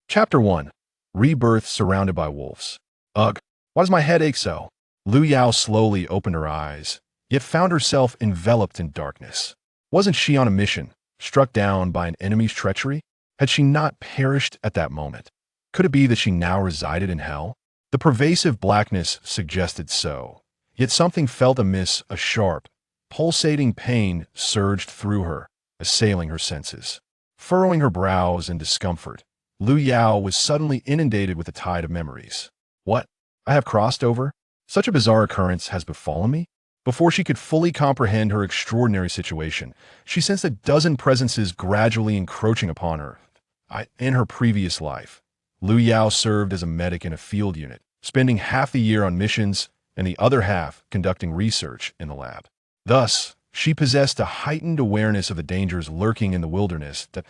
Chapter 1. Rebirth Surrounded by Wolves. Ugh, why does my head ache so? Lu Yao slowly opened her eyes, yet found herself enveloped in darkness. Wasn't she on a mission, struck down by an enemy's treachery? Had she not perished at that moment? Could it be that she now resided in hell? The pervasive blackness suggested so, yet something felt amiss. A sharp, pulsating pain surged through her, assailing her senses. Furrowing her brows in discomfort, Lu Yao was suddenly inundated with a tide of memories. What? I have crossed over? Such a bizarre occurrence has befallen me? Before she could fully comprehend her extraordinary situation, she sensed a dozen presences gradually encroaching upon her. In her previous life, Lu Yao served as a medic in a field unit, spending half the year on missions and the other half conducting research in the lab. Thus, she possessed a heightened awareness of the dangers lurking in the wilderness that,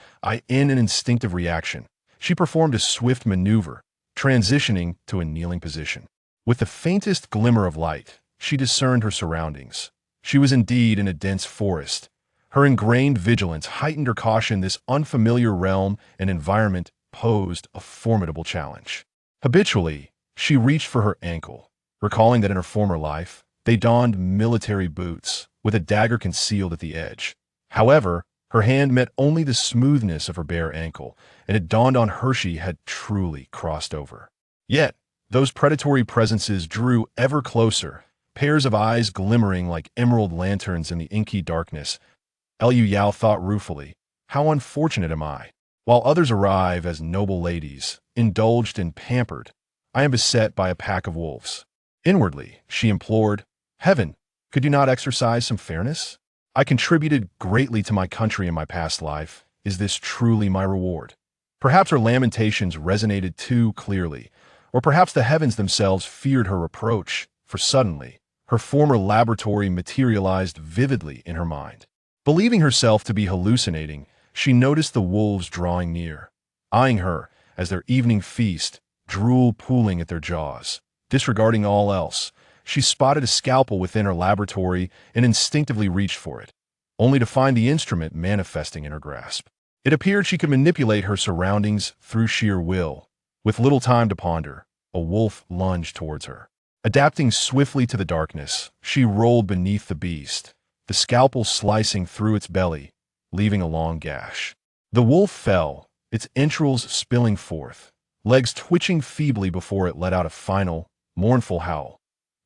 in an instinctive reaction, she performed a swift maneuver, transitioning to a kneeling position. With the faintest glimmer of light, she discerned her surroundings. She was indeed in a dense forest. Her ingrained vigilance heightened her caution. This unfamiliar realm and environment posed a formidable challenge. Habitually, she reached for her ankle, recalling that in her former life, they donned military boots, with a dagger concealed at the edge. However, her hand met only the smoothness of her bare ankle, and it dawned on her she had truly crossed over. Yet, those predatory presences drew ever closer, pairs of eyes glimmering like emerald lanterns in the inky darkness. Lu Yao thought ruefully, how unfortunate am I? While others arrive as noble ladies, indulged and pampered, I am beset by a pack of wolves. Inwardly, she implored, Heaven, could you not exercise some fairness? I contributed greatly to my country in my past life. Is this truly my reward? Perhaps her lamentations resonated too clearly, or perhaps the heavens themselves feared her reproach, for suddenly, her former laboratory materialized vividly in her mind. Believing herself to be hallucinating, she noticed the wolves drawing near, eyeing her as their evening feast, drool pooling at their jaws. Disregarding all else, she spotted a scalpel within her laboratory and instinctively reached for it, only to find the instrument manifesting in her grasp. It appeared she could manipulate her surroundings through sheer will. With little time to ponder, a wolf lunged towards her. Adapting swiftly to the darkness, she rolled beneath the beast, the scalpel slicing through its belly, leaving a long gash. The wolf fell, its entrails spilling forth, legs twitching feebly before it let out a final, mournful howl.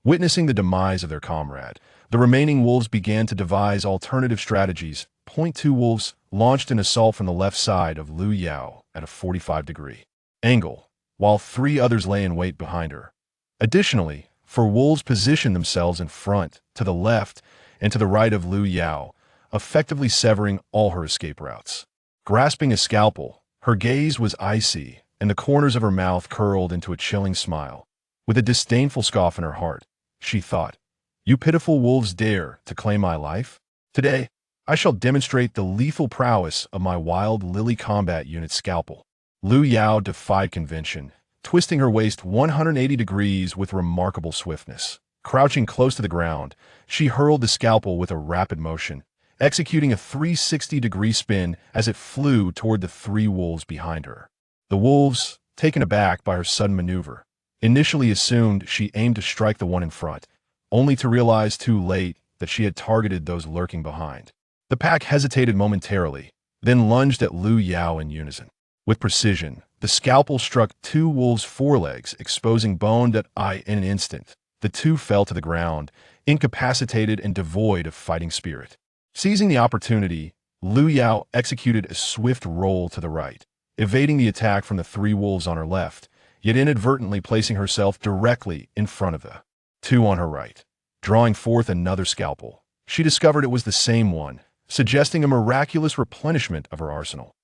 Witnessing the demise of their comrade, the remaining wolves began to devise alternative strategies. Point two wolves launched an assault from the left side of Lu Yao at a 45-degree angle, while three others lay in wait behind her. Additionally, four wolves positioned themselves in front, to the left, and to the right of Lu Yao, effectively severing all her escape routes. Grasping a scalpel, her gaze was icy, and the corners of her mouth curled into a chilling smile. With a disdainful scoff in her heart, she thought, You pitiful wolves dare to claim my life? Today, I shall demonstrate the lethal prowess of my wild lily combat unit scalpel. Lu Yao defied convention, twisting her waist 180 degrees with remarkable swiftness. Crouching close to the ground, she hurled the scalpel with a rapid motion, executing a 360-degree spin as it flew toward the three wolves behind her. The wolves, taken aback by her sudden maneuver, initially assumed she aimed to strike the one in front, only to realize too late that she had targeted those lurking behind. The pack hesitated momentarily, then lunged at Lu Yao in unison. With precision, the scalpel struck two wolves' forelegs, exposing bone that in an instant. The two fell to the ground, incapacitated and devoid of fighting spirit. Seizing the opportunity, Lu Yao executed a swift roll to the right, evading the attack from the three wolves on her left, yet inadvertently placing herself directly in front of the two on her right. Drawing forth another scalpel, she discovered it was the same one, suggesting a miraculous replenishment of her arsenal.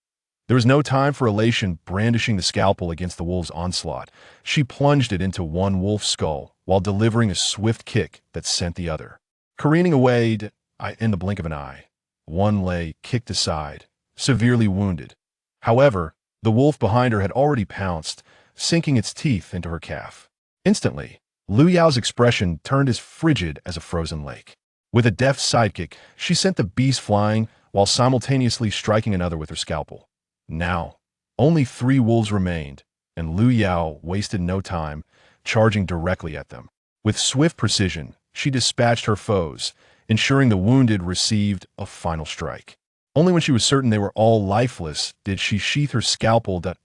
There was no time for elation. Brandishing the scalpel against the wolf's onslaught, she plunged it into one wolf's skull while delivering a swift kick that sent the other careening away. In the blink of an eye, one lay kicked aside, severely wounded. However, the wolf behind her had already pounced, sinking its teeth into her calf. Instantly, Lu Yao's expression turned as frigid as a frozen lake. With a deft sidekick, she sent the beast flying while simultaneously striking another with her scalpel. Now, Only 3 wolves remained, and Lu Yao wasted no time, charging directly at them. With swift precision, she dispatched her foes, ensuring the wounded received a final strike. Only when she was certain they were all lifeless did she sheath her scalpel. That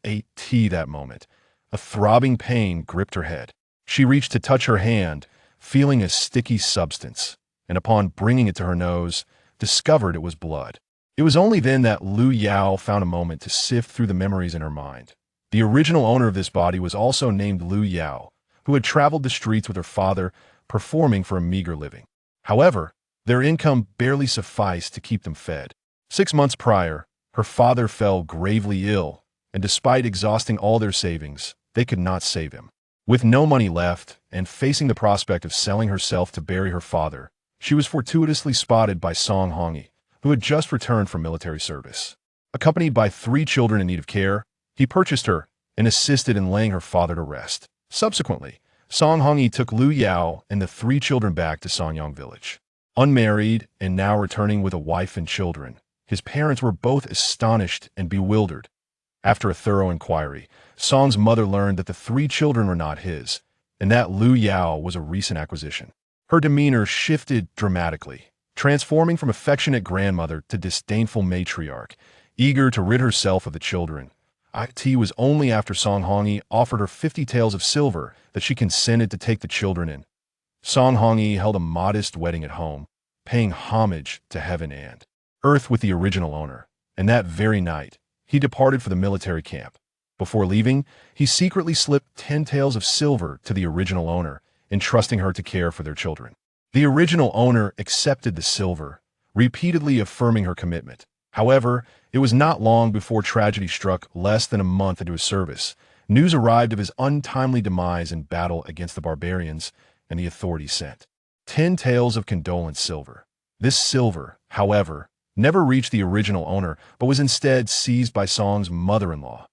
moment, a throbbing pain gripped her head. She reached to touch her hand, feeling a sticky substance, and upon bringing it to her nose, discovered it was blood. It was only then that Lu Yao found a moment to sift through the memories in her mind. The original owner of this body was also named Lu Yao, who had traveled the streets with her father, performing for a meager living. However, their income barely sufficed to keep them fed. 6 months prior, her father fell gravely ill, and despite exhausting all their savings, they could not save him. With no money left, and facing the prospect of selling herself to bury her father, she was fortuitously spotted by Song Hongi, who had just returned from military service. Accompanied by 3 children in need of care, he purchased her and assisted in laying her father to rest. Subsequently, Song Hongi took Lu Yao and the 3 children back to Songyang village. Unmarried and now returning with a wife and children, his parents were both astonished and bewildered. After a thorough inquiry, Song's mother learned that the 3 children were not his, and that Lu Yao was a recent acquisition. Her demeanor shifted dramatically, transforming from affectionate grandmother to disdainful matriarch, eager to rid herself of the children. It was only after Song Hongi offered her 50 taels of silver that she consented to take the children in. Song Hongi held a modest wedding at home, paying homage to heaven and earth with the original owner, and that very night, he departed for the military camp. Before leaving, he secretly slipped 10 taels of silver to the original owner, entrusting her to care for their children. The original owner accepted the silver, repeatedly affirming her commitment. However, it was not long before tragedy struck. Less than a month into his service, news arrived of his untimely demise in battle against the barbarians, and the authorities sent 10 taels of condolence silver. This silver, however, never reached the original owner, but was instead seized by Song's mother-in-law.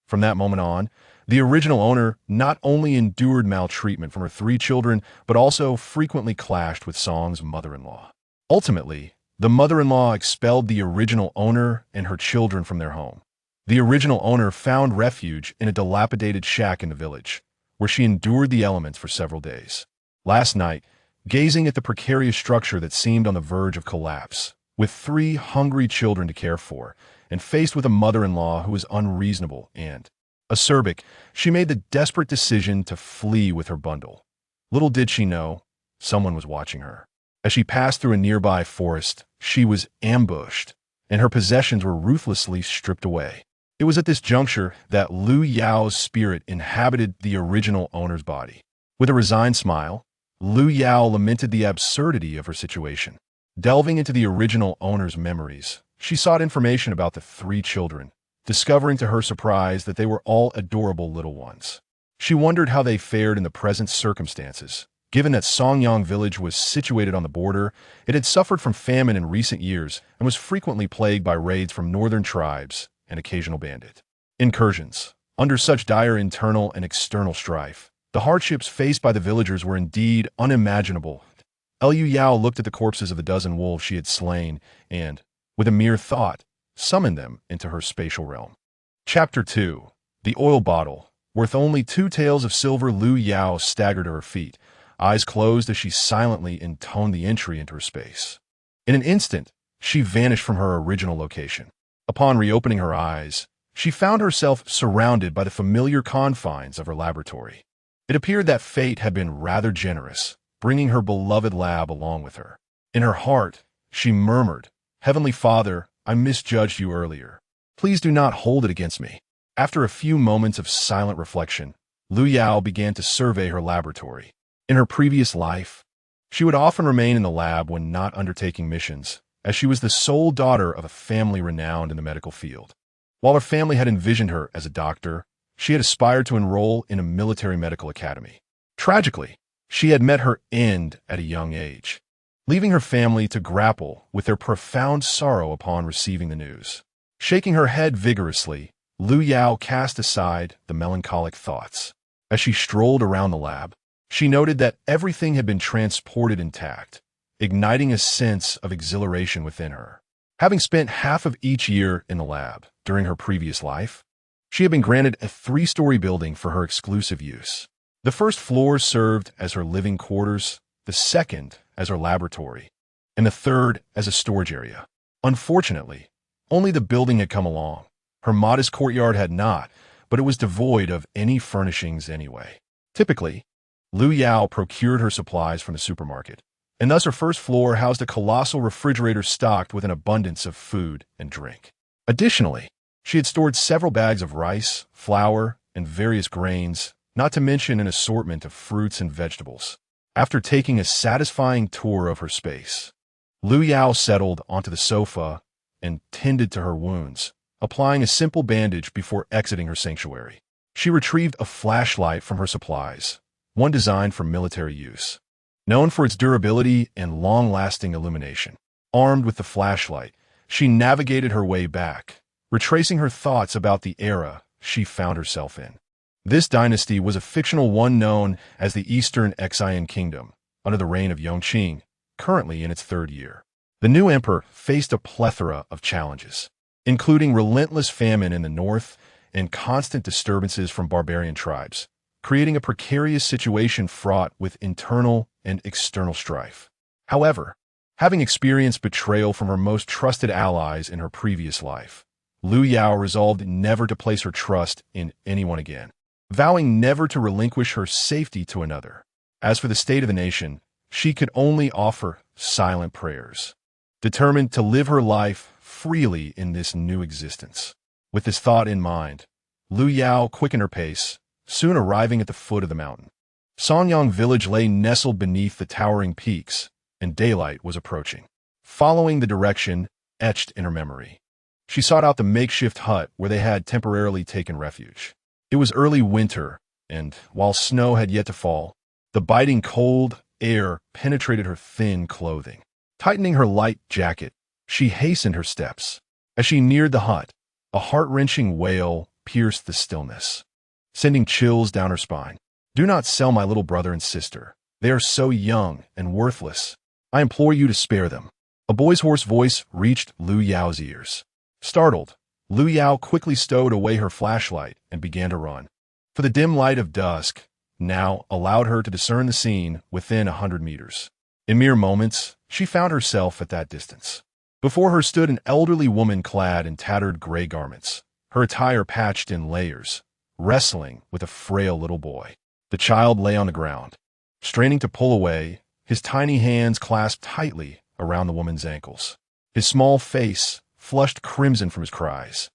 From that moment on, the original owner not only endured maltreatment from her 3 children, but also frequently clashed with Song's mother-in-law. Ultimately, the mother-in-law expelled the original owner and her children from their home. The original owner found refuge in a dilapidated shack in the village, where she endured the elements for several days. Last night, gazing at the precarious structure that seemed on the verge of collapse, with 3 hungry children to care for, and faced with a mother-in-law who was unreasonable and acerbic, she made the desperate decision to flee with her bundle. Little did she know, someone was watching her. As she passed through a nearby forest, she was ambushed, and her possessions were ruthlessly stripped away. It was at this juncture that Lu Yao's spirit inhabited the original owner's body. With a resigned smile, Lu Yao lamented the absurdity of her situation. Delving into the original owner's memories, she sought information about the 3 children, discovering to her surprise that they were all adorable little ones. She wondered how they fared in the present circumstances. Given that Songyang village was situated on the border, it had suffered from famine in recent years and was frequently plagued by raids from northern tribes and occasional bandit incursions. Under such dire internal and external strife, the hardships faced by the villagers were indeed unimaginable. Lu Yao looked at the corpses of the dozen wolves she had slain and, with a mere thought, summoned them into her spatial realm. Chapter 2. The Oil Bottle. Worth only 2 taels of silver, Lu Yao staggered to her feet, eyes closed as she silently intoned the entry into her space. In an instant, she vanished from her original location. Upon reopening her eyes, she found herself surrounded by the familiar confines of her laboratory. It appeared that fate had been rather generous, bringing her beloved lab along with her. In her heart, she murmured, "Heavenly Father, I misjudged you earlier. Please do not hold it against me." After a few moments of silent reflection, Lu Yao began to survey her laboratory. In her previous life, she would often remain in the lab when not undertaking missions, as she was the sole daughter of a family renowned in the medical field. While her family had envisioned her as a doctor, she had aspired to enroll in a military medical academy. Tragically, she had met her end at a young age, leaving her family to grapple with their profound sorrow upon receiving the news. Shaking her head vigorously, Lu Yao cast aside the melancholic thoughts. As she strolled around the lab, she noted that everything had been transported intact, igniting a sense of exhilaration within her. Having spent half of each year in the lab during her previous life, She had been granted a 3-story building for her exclusive use. The first floor served as her living quarters, the second as her laboratory, and the third as a storage area. Unfortunately, only the building had come along. Her modest courtyard had not, but it was devoid of any furnishings anyway. Typically, Lu Yao procured her supplies from the supermarket, and thus her first floor housed a colossal refrigerator stocked with an abundance of food and drink. Additionally, she had stored several bags of rice, flour, and various grains, not to mention an assortment of fruits and vegetables. After taking a satisfying tour of her space, Lu Yao settled onto the sofa and tended to her wounds, applying a simple bandage before exiting her sanctuary. She retrieved a flashlight from her supplies, one designed for military use. Known for its durability and long-lasting illumination, armed with the flashlight, she navigated her way back, retracing her thoughts about the era she found herself in. This dynasty was a fictional one known as the Eastern Xian Kingdom, under the reign of Yongqing, currently in its 3rd year. The new emperor faced a plethora of challenges, including relentless famine in the north and constant disturbances from barbarian tribes, creating a precarious situation fraught with internal and external strife. However, having experienced betrayal from her most trusted allies in her previous life, Lu Yao resolved never to place her trust in anyone again, vowing never to relinquish her safety to another. As for the state of the nation, she could only offer silent prayers, determined to live her life freely in this new existence. With this thought in mind, Lu Yao quickened her pace, soon arriving at the foot of the mountain. Sanyang village lay nestled beneath the towering peaks, and daylight was approaching. Following the direction etched in her memory, she sought out the makeshift hut where they had temporarily taken refuge. It was early winter, and while snow had yet to fall, the biting cold air penetrated her thin clothing. Tightening her light jacket, she hastened her steps. As she neared the hut, a heart-wrenching wail pierced the stillness, sending chills down her spine. "Do not sell my little brother and sister. They are so young and worthless. I implore you to spare them." A boy's hoarse voice reached Lu Yao's ears. Startled, Lu Yao quickly stowed away her flashlight and began to run. For the dim light of dusk now allowed her to discern the scene within 100 meters. In mere moments, she found herself at that distance. Before her stood an elderly woman clad in tattered gray garments, her attire patched in layers, wrestling with a frail little boy. The child lay on the ground, straining to pull away, his tiny hands clasped tightly around the woman's ankles. His small face, flushed crimson from his cries,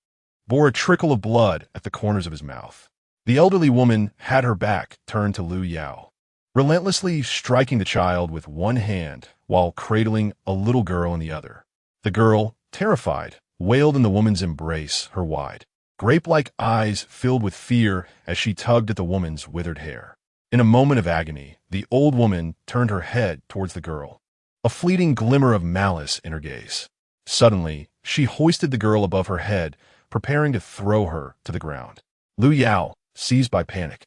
bore a trickle of blood at the corners of his mouth. The elderly woman had her back turned to Lu Yao, relentlessly striking the child with one hand while cradling a little girl in the other. The girl, terrified, wailed in the woman's embrace, her wide, grape-like eyes filled with fear as she tugged at the woman's withered hair. In a moment of agony, the old woman turned her head towards the girl, a fleeting glimmer of malice in her gaze. Suddenly, she hoisted the girl above her head, preparing to throw her to the ground. Lu Yao, seized by panic,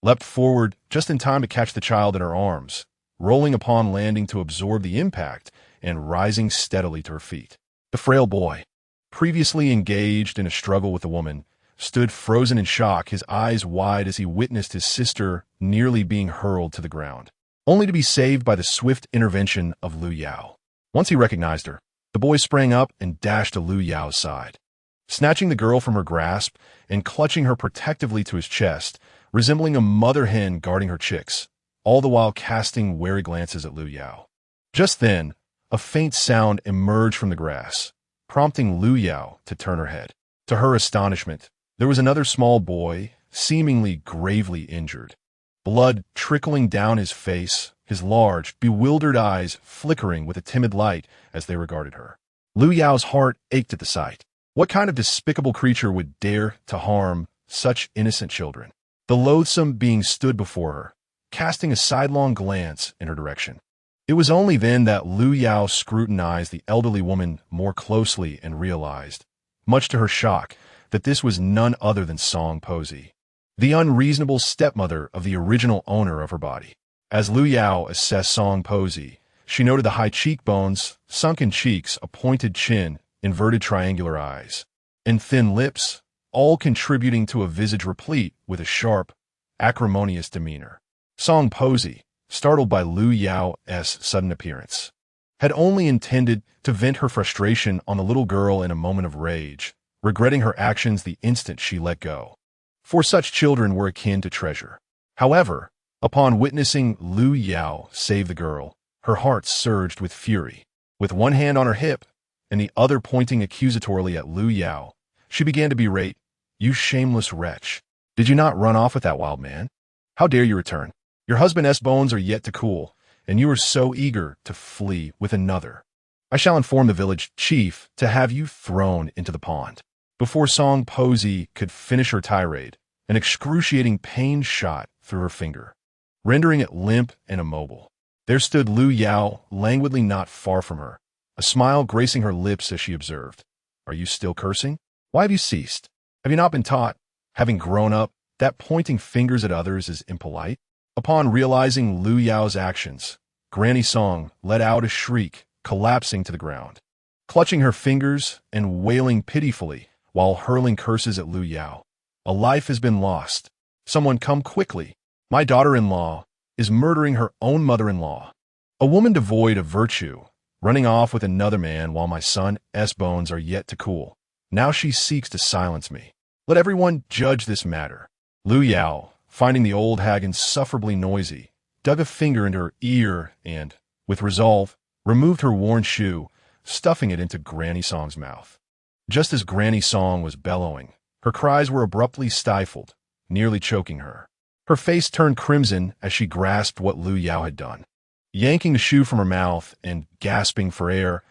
leapt forward just in time to catch the child in her arms, rolling upon landing to absorb the impact and rising steadily to her feet. The frail boy, previously engaged in a struggle with the woman, stood frozen in shock, his eyes wide as he witnessed his sister nearly being hurled to the ground, only to be saved by the swift intervention of Lu Yao. Once he recognized her, the boy sprang up and dashed to Lu Yao's side, snatching the girl from her grasp and clutching her protectively to his chest, resembling a mother hen guarding her chicks, all the while casting wary glances at Lu Yao. Just then, a faint sound emerged from the grass, prompting Lu Yao to turn her head. To her astonishment, there was another small boy, seemingly gravely injured, blood trickling down his face, his large, bewildered eyes flickering with a timid light as they regarded her. Lu Yao's heart ached at the sight. What kind of despicable creature would dare to harm such innocent children? The loathsome being stood before her, casting a sidelong glance in her direction. It was only then that Lu Yao scrutinized the elderly woman more closely and realized, much to her shock, that this was none other than Song Posey, the unreasonable stepmother of the original owner of her body. As Lu Yao assessed Song Posey, she noted the high cheekbones, sunken cheeks, a pointed chin, inverted triangular eyes, and thin lips, all contributing to a visage replete with a sharp, acrimonious demeanor. Song Posey, startled by Lu Yao's sudden appearance, had only intended to vent her frustration on the little girl in a moment of rage, regretting her actions the instant she let go. For such children were akin to treasure. However, upon witnessing Lu Yao save the girl, her heart surged with fury. With one hand on her hip and the other pointing accusatorily at Lu Yao, she began to berate, "You shameless wretch! Did you not run off with that wild man? How dare you return? Your husband's bones are yet to cool, and you are so eager to flee with another. I shall inform the village chief to have you thrown into the pond." Before Song Posey could finish her tirade, an excruciating pain shot through her finger, rendering it limp and immobile. There stood Lu Yao, languidly not far from her, a smile gracing her lips as she observed, "Are you still cursing? Why have you ceased? Have you not been taught, having grown up, that pointing fingers at others is impolite?" Upon realizing Lu Yao's actions, Granny Song let out a shriek, collapsing to the ground, clutching her fingers and wailing pitifully while hurling curses at Lu Yao. "A life has been lost. Someone come quickly. My daughter-in-law is murdering her own mother-in-law. A woman devoid of virtue, running off with another man while my son's bones are yet to cool. Now she seeks to silence me. Let everyone judge this matter." Lu Yao, finding the old hag insufferably noisy, dug a finger into her ear and, with resolve, removed her worn shoe, stuffing it into Granny Song's mouth. Just as Granny Song was bellowing, her cries were abruptly stifled, nearly choking her. Her face turned crimson as she grasped what Lu Yao had done, yanking the shoe from her mouth and gasping for air,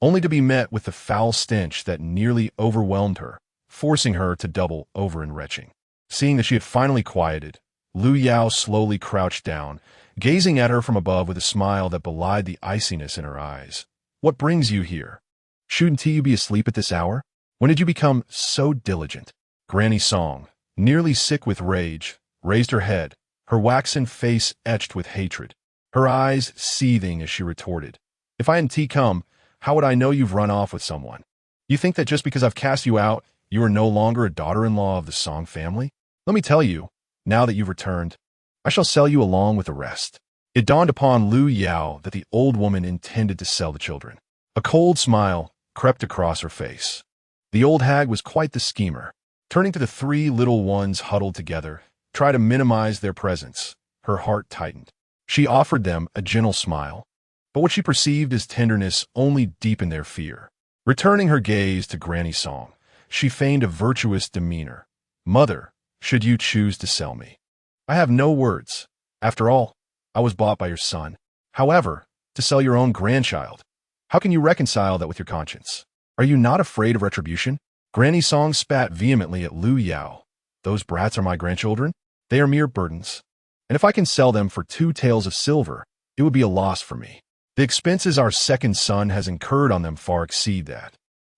only to be met with the foul stench that nearly overwhelmed her, forcing her to double over in retching. Seeing that she had finally quieted, Lu Yao slowly crouched down, gazing at her from above with a smile that belied the iciness in her eyes. "What brings you here? Shouldn't you be asleep at this hour? When did you become so diligent?" Granny Song, nearly sick with rage, raised her head, her waxen face etched with hatred, her eyes seething as she retorted, "If I hadn't come, how would I know you've run off with someone? You think that just because I've cast you out, you are no longer a daughter-in-law of the Song family? Let me tell you, now that you've returned, I shall sell you along with the rest." It dawned upon Lu Yao that the old woman intended to sell the children. A cold smile crept across her face. The old hag was quite the schemer. Turning to the three little ones huddled together, try to minimize their presence, her heart tightened. She offered them a gentle smile, but what she perceived as tenderness only deepened their fear. Returning her gaze to Granny Song, she feigned a virtuous demeanor. "Mother, should you choose to sell me, I have no words. After all, I was bought by your son. However, to sell your own grandchild, how can you reconcile that with your conscience? Are you not afraid of retribution?" Granny Song spat vehemently at Lu Yao. "Those brats are my grandchildren. They are mere burdens. And if I can sell them for 2 taels of silver, it would be a loss for me. The expenses our second son has incurred on them far exceed that.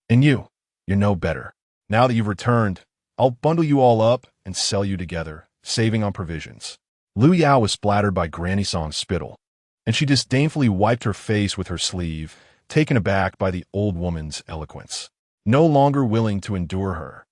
And you're no better. Now that you've returned, I'll bundle you all up and sell you together, saving on provisions." Lu Yao was splattered by Granny Song's spittle, and she disdainfully wiped her face with her sleeve, taken aback by the old woman's eloquence. No longer willing to endure her,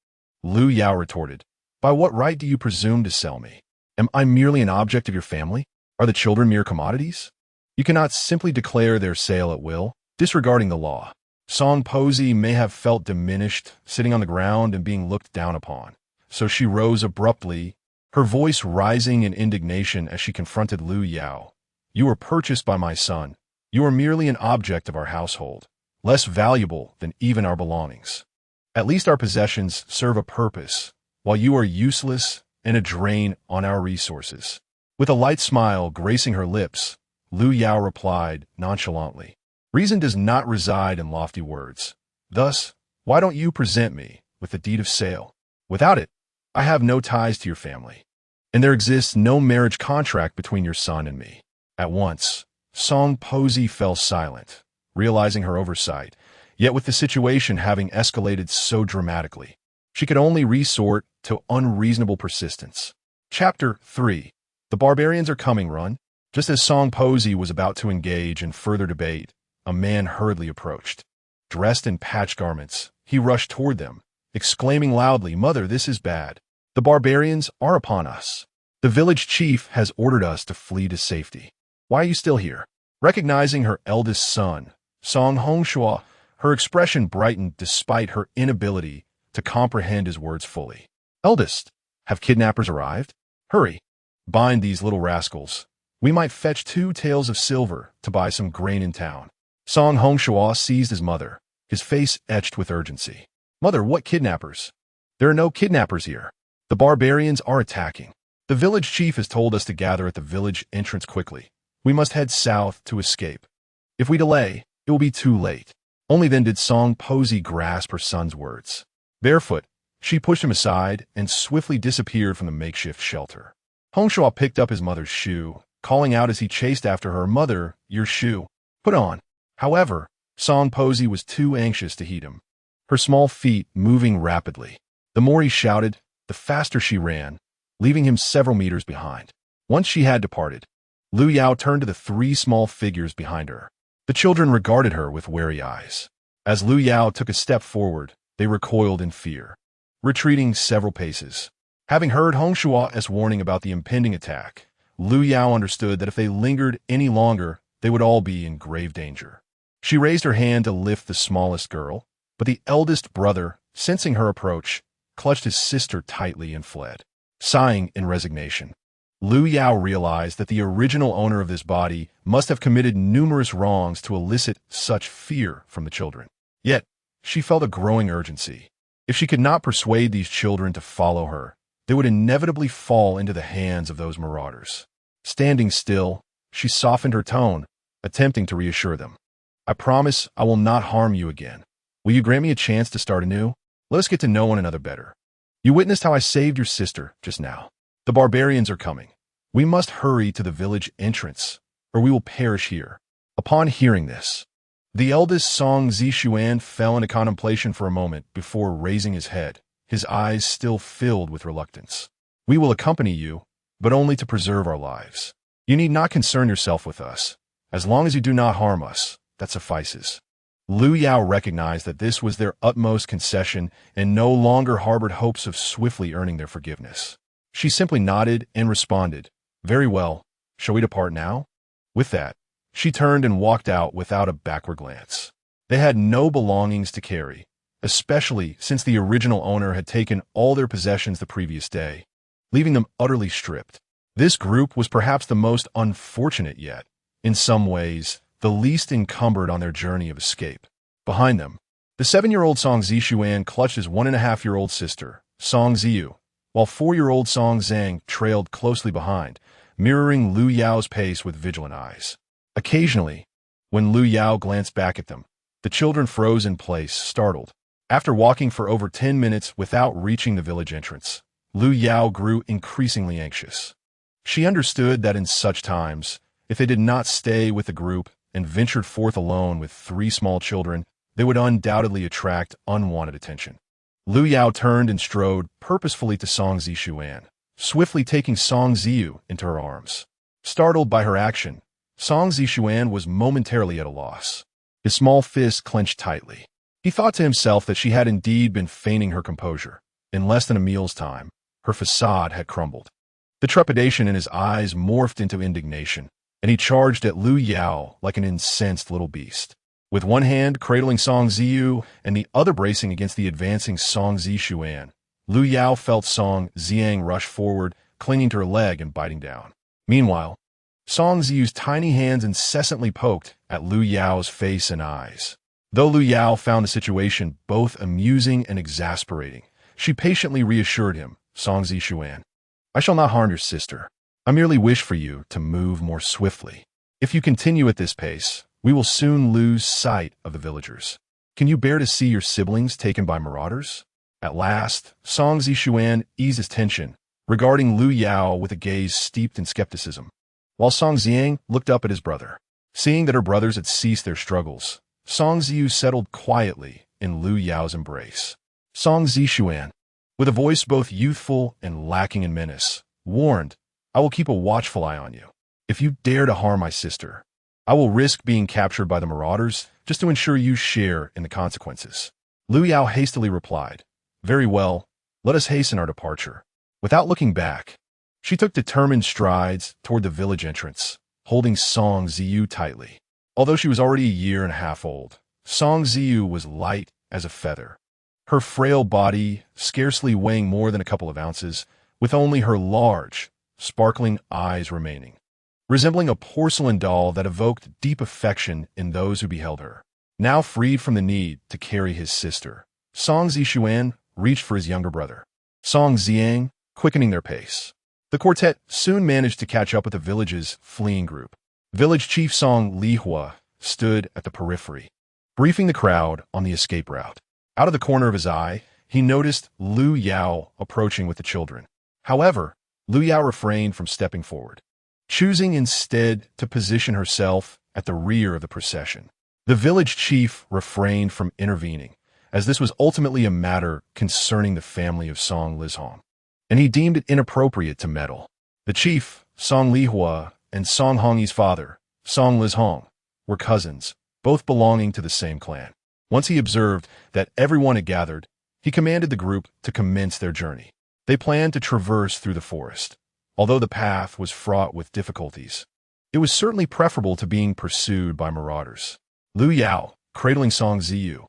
Lu Yao retorted, "By what right do you presume to sell me? Am I merely an object of your family? Are the children mere commodities? You cannot simply declare their sale at will, disregarding the law." Song Posey may have felt diminished, sitting on the ground and being looked down upon, so she rose abruptly, her voice rising in indignation as she confronted Lu Yao. "You were purchased by my son. You are merely an object of our household, less valuable than even our belongings. At least our possessions serve a purpose, while you are useless and a drain on our resources." With a light smile gracing her lips, Lu Yao replied nonchalantly, "Reason does not reside in lofty words. Thus, why don't you present me with the deed of sale? Without it, I have no ties to your family, and there exists no marriage contract between your son and me." At once, Song Posey fell silent, realizing her oversight, yet with the situation having escalated so dramatically, she could only resort to unreasonable persistence. Chapter 3. The Barbarians Are Coming Run. Just as Song Posey was about to engage in further debate, a man hurriedly approached. Dressed in patched garments, he rushed toward them, exclaiming loudly, "Mother, this is bad. The barbarians are upon us. The village chief has ordered us to flee to safety. Why are you still here?" Recognizing her eldest son, Song Hongshua, her expression brightened despite her inability to comprehend his words fully. "Eldest, have kidnappers arrived? Hurry, bind these little rascals. We might fetch 2 taels of silver to buy some grain in town." Song Hongshua seized his mother, his face etched with urgency. "Mother, what kidnappers? There are no kidnappers here. The barbarians are attacking. The village chief has told us to gather at the village entrance quickly. We must head south to escape. If we delay, it will be too late." Only then did Song Posey grasp her son's words. Barefoot, she pushed him aside and swiftly disappeared from the makeshift shelter. Hongshua picked up his mother's shoe, calling out as he chased after her, "Mother, your shoe. Put on." However, Song Posey was too anxious to heed him, her small feet moving rapidly. The more he shouted, the faster she ran, leaving him several meters behind. Once she had departed, Lu Yao turned to the 3 small figures behind her. The children regarded her with wary eyes. As Lu Yao took a step forward, they recoiled in fear, retreating several paces. Having heard Hongshua's warning about the impending attack, Lu Yao understood that if they lingered any longer, they would all be in grave danger. She raised her hand to lift the smallest girl, but the eldest brother, sensing her approach, clutched his sister tightly and fled. Sighing in resignation, Lu Yao realized that the original owner of this body must have committed numerous wrongs to elicit such fear from the children. Yet, she felt a growing urgency. If she could not persuade these children to follow her, they would inevitably fall into the hands of those marauders. Standing still, she softened her tone, attempting to reassure them. "I promise I will not harm you again. Will you grant me a chance to start anew? Let us get to know one another better. You witnessed how I saved your sister just now. The barbarians are coming. We must hurry to the village entrance, or we will perish here." Upon hearing this, the eldest Song Zishuan fell into contemplation for a moment before raising his head, his eyes still filled with reluctance. "We will accompany you, but only to preserve our lives. You need not concern yourself with us. As long as you do not harm us, that suffices." Lu Yao recognized that this was their utmost concession and no longer harbored hopes of swiftly earning their forgiveness. She simply nodded and responded, "Very well. Shall we depart now?" With that, she turned and walked out without a backward glance. They had no belongings to carry, especially since the original owner had taken all their possessions the previous day, leaving them utterly stripped. This group was perhaps the most unfortunate yet, in some ways, the least encumbered on their journey of escape. Behind them, the 7-year-old Song Zishuan clutched his 1.5-year-old sister, Song Ziyu, while 4-year-old Song Zhang trailed closely behind, mirroring Lu Yao's pace with vigilant eyes. Occasionally, when Lu Yao glanced back at them, the children froze in place, startled. After walking for over 10 minutes without reaching the village entrance, Lu Yao grew increasingly anxious. She understood that in such times, if they did not stay with the group and ventured forth alone with 3 small children, they would undoubtedly attract unwanted attention. Lu Yao turned and strode purposefully to Song Zishuan, swiftly taking Song Ziyu into her arms. Startled by her action, Song Zishuan was momentarily at a loss. His small fist clenched tightly. He thought to himself that she had indeed been feigning her composure. In less than a meal's time, her facade had crumbled. The trepidation in his eyes morphed into indignation, and he charged at Lu Yao like an incensed little beast. With one hand cradling Song Ziyu and the other bracing against the advancing Song Zishuan, Lu Yao felt Song Ziang rush forward, clinging to her leg and biting down. Meanwhile, Song Ziyu's tiny hands incessantly poked at Lu Yao's face and eyes. Though Lu Yao found the situation both amusing and exasperating, she patiently reassured him, "Song Zishuan, I shall not harm your sister. I merely wish for you to move more swiftly. If you continue at this pace, we will soon lose sight of the villagers. Can you bear to see your siblings taken by marauders?" At last, Song Zishuan eased his tension, regarding Lu Yao with a gaze steeped in skepticism, while Song Ziang looked up at his brother. Seeing that her brothers had ceased their struggles, Song Ziyu settled quietly in Lu Yao's embrace. Song Zishuan, with a voice both youthful and lacking in menace, warned, "I will keep a watchful eye on you. If you dare to harm my sister, I will risk being captured by the marauders just to ensure you share in the consequences." Lu Yao hastily replied, Very well, let us hasten our departure. Without looking back, she took determined strides toward the village entrance, holding Song Ziyu tightly. Although she was already a year and a half old, Song Ziyu was light as a feather. Her frail body scarcely weighing more than a couple of ounces, with only her large, sparkling eyes remaining, resembling a porcelain doll that evoked deep affection in those who beheld her. Now freed from the need to carry his sister, Song Zishuan reached for his younger brother, Song Ziang, quickening their pace. The quartet soon managed to catch up with the village's fleeing group. Village chief Song Lihua stood at the periphery, briefing the crowd on the escape route. Out of the corner of his eye, he noticed Lu Yao approaching with the children. However, Lu Yao refrained from stepping forward, choosing instead to position herself at the rear of the procession. The village chief refrained from intervening, as this was ultimately a matter concerning the family of Song Lizhong, and he deemed it inappropriate to meddle. The chief, Song Lihua, and Song Hongyi's father, Song Lizhong, were cousins, both belonging to the same clan. Once he observed that everyone had gathered, he commanded the group to commence their journey. They planned to traverse through the forest. Although the path was fraught with difficulties, it was certainly preferable to being pursued by marauders. Lu Yao, cradling Song Ziyu,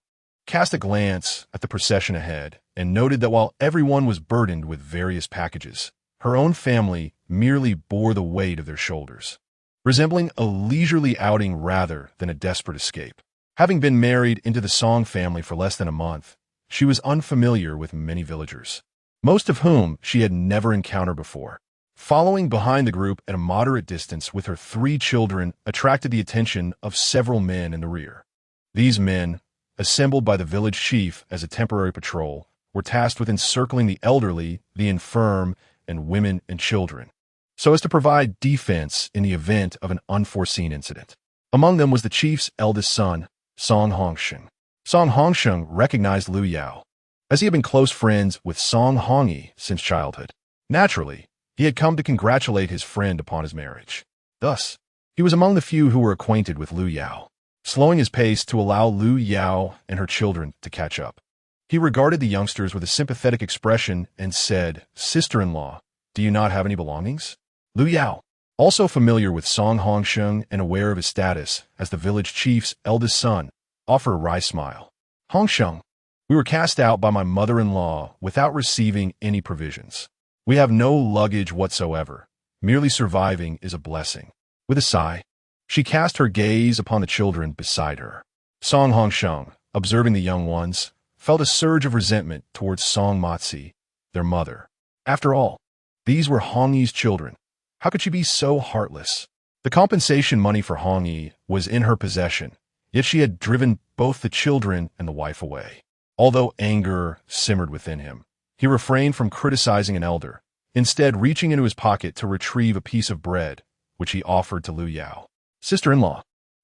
cast a glance at the procession ahead and noted that while everyone was burdened with various packages, her own family merely bore the weight of their shoulders, resembling a leisurely outing rather than a desperate escape. Having been married into the Song family for less than a month, she was unfamiliar with many villagers, most of whom she had never encountered before. Following behind the group at a moderate distance with her 3 children attracted the attention of several men in the rear. These men, assembled by the village chief as a temporary patrol, were tasked with encircling the elderly, the infirm, and women and children, so as to provide defense in the event of an unforeseen incident. Among them was the chief's eldest son, Song Hongsheng. Song Hongsheng recognized Lu Yao, as he had been close friends with Song Hongyi since childhood. Naturally, he had come to congratulate his friend upon his marriage. Thus, he was among the few who were acquainted with Lu Yao, slowing his pace to allow Lu Yao and her children to catch up. He regarded the youngsters with a sympathetic expression and said, "Sister-in-law, do you not have any belongings?" Lu Yao, also familiar with Song Hongsheng and aware of his status as the village chief's eldest son, offered a wry smile. "Hongsheng, we were cast out by my mother-in-law without receiving any provisions. We have no luggage whatsoever. Merely surviving is a blessing." With a sigh, she cast her gaze upon the children beside her. Song Hongsheng, observing the young ones, felt a surge of resentment towards Song Matzi, their mother. After all, these were Hongyi's children. How could she be so heartless? The compensation money for Hongyi was in her possession, yet she had driven both the children and the wife away. Although anger simmered within him, he refrained from criticizing an elder, instead reaching into his pocket to retrieve a piece of bread, which he offered to Lu Yao. "Sister-in-law,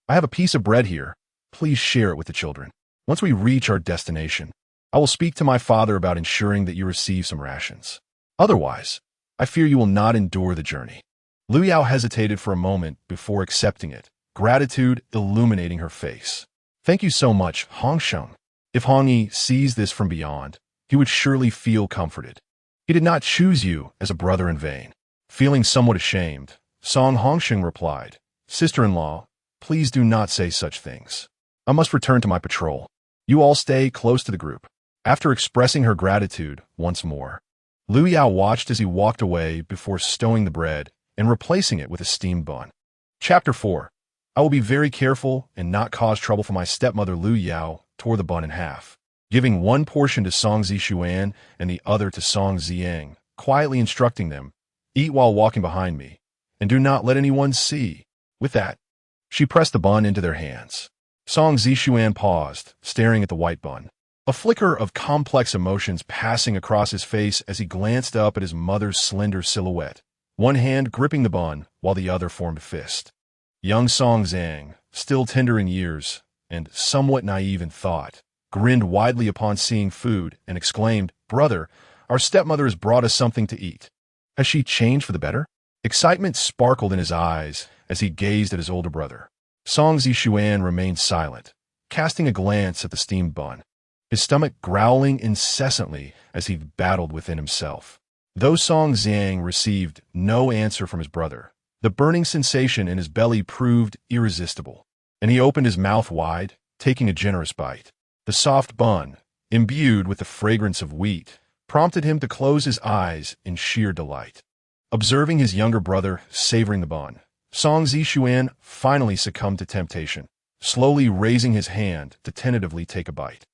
I have a piece of bread here. Please share it with the children. Once we reach our destination, I will speak to my father about ensuring that you receive some rations. Otherwise, I fear you will not endure the journey." Lu Yao hesitated for a moment before accepting it, gratitude illuminating her face. "Thank you so much, Hongsheng. If Hongyi sees this from beyond, he would surely feel comforted. He did not choose you as a brother in vain." Feeling somewhat ashamed, Song Hongsheng replied, "Sister-in-law, please do not say such things. I must return to my patrol. You all stay close to the group." After expressing her gratitude once more, Lu Yao watched as he walked away before stowing the bread and replacing it with a steamed bun. Chapter 4. I will be very careful and not cause trouble for my stepmother. Lu Yao tore the bun in half, giving one portion to Song Zishuan and the other to Song Ziang, quietly instructing them, "Eat while walking behind me, and do not let anyone see." With that, she pressed the bun into their hands. Song Zishuan paused, staring at the white bun, a flicker of complex emotions passing across his face as he glanced up at his mother's slender silhouette, one hand gripping the bun while the other formed a fist. Young Song Zhang, still tender in years and somewhat naive in thought, grinned widely upon seeing food and exclaimed, "Brother, our stepmother has brought us something to eat. Has she changed for the better?" Excitement sparkled in his eyes as he gazed at his older brother. Song Zishuan remained silent, casting a glance at the steamed bun. his stomach growling incessantly as he battled within himself. Though Song Xiang received no answer from his brother, the burning sensation in his belly proved irresistible, and he opened his mouth wide, taking a generous bite. The soft bun, imbued with the fragrance of wheat, prompted him to close his eyes in sheer delight. Observing his younger brother savoring the bun, Song Zishuan finally succumbed to temptation, slowly raising his hand to tentatively take a bite.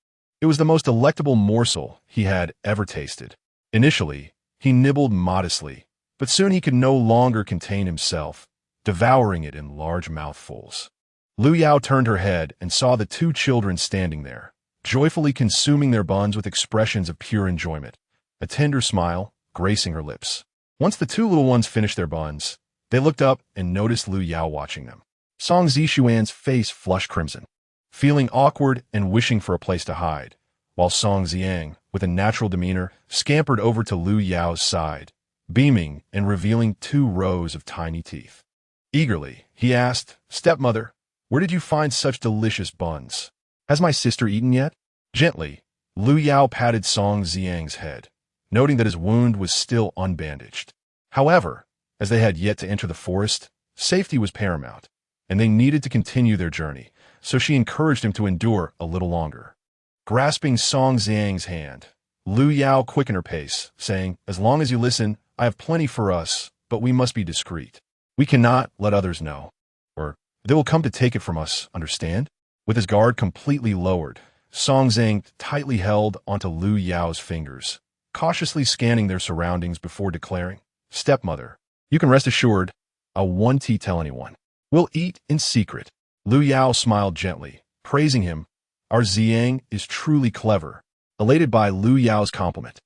It was the most delectable morsel he had ever tasted. Initially, he nibbled modestly, but soon he could no longer contain himself, devouring it in large mouthfuls. Lu Yao turned her head and saw the two children standing there, joyfully consuming their buns with expressions of pure enjoyment, a tender smile gracing her lips. Once the two little ones finished their buns, they looked up and noticed Lu Yao watching them. Song Zishuan's face flushed crimson, feeling awkward and wishing for a place to hide, while Song Xiang, with a natural demeanor, scampered over to Lu Yao's side, beaming and revealing 2 rows of tiny teeth. Eagerly, he asked, "Stepmother, where did you find such delicious buns? Has my sister eaten yet?" Gently, Lu Yao patted Song Xiang's head, noting that his wound was still unbandaged. However, as they had yet to enter the forest, safety was paramount, and they needed to continue their journey, so she encouraged him to endure a little longer. Grasping Song Xiang's hand, Lu Yao quickened her pace, saying, "As long as you listen, I have plenty for us, but we must be discreet. We cannot let others know, or they will come to take it from us, understand?" With his guard completely lowered, Song Xiang tightly held onto Lu Yao's fingers, cautiously scanning their surroundings before declaring, "Stepmother, you can rest assured, I won't tell anyone. We'll eat in secret." Lu Yao smiled gently, praising him. "Our Xiang is truly clever," elated by Lu Yao's compliment.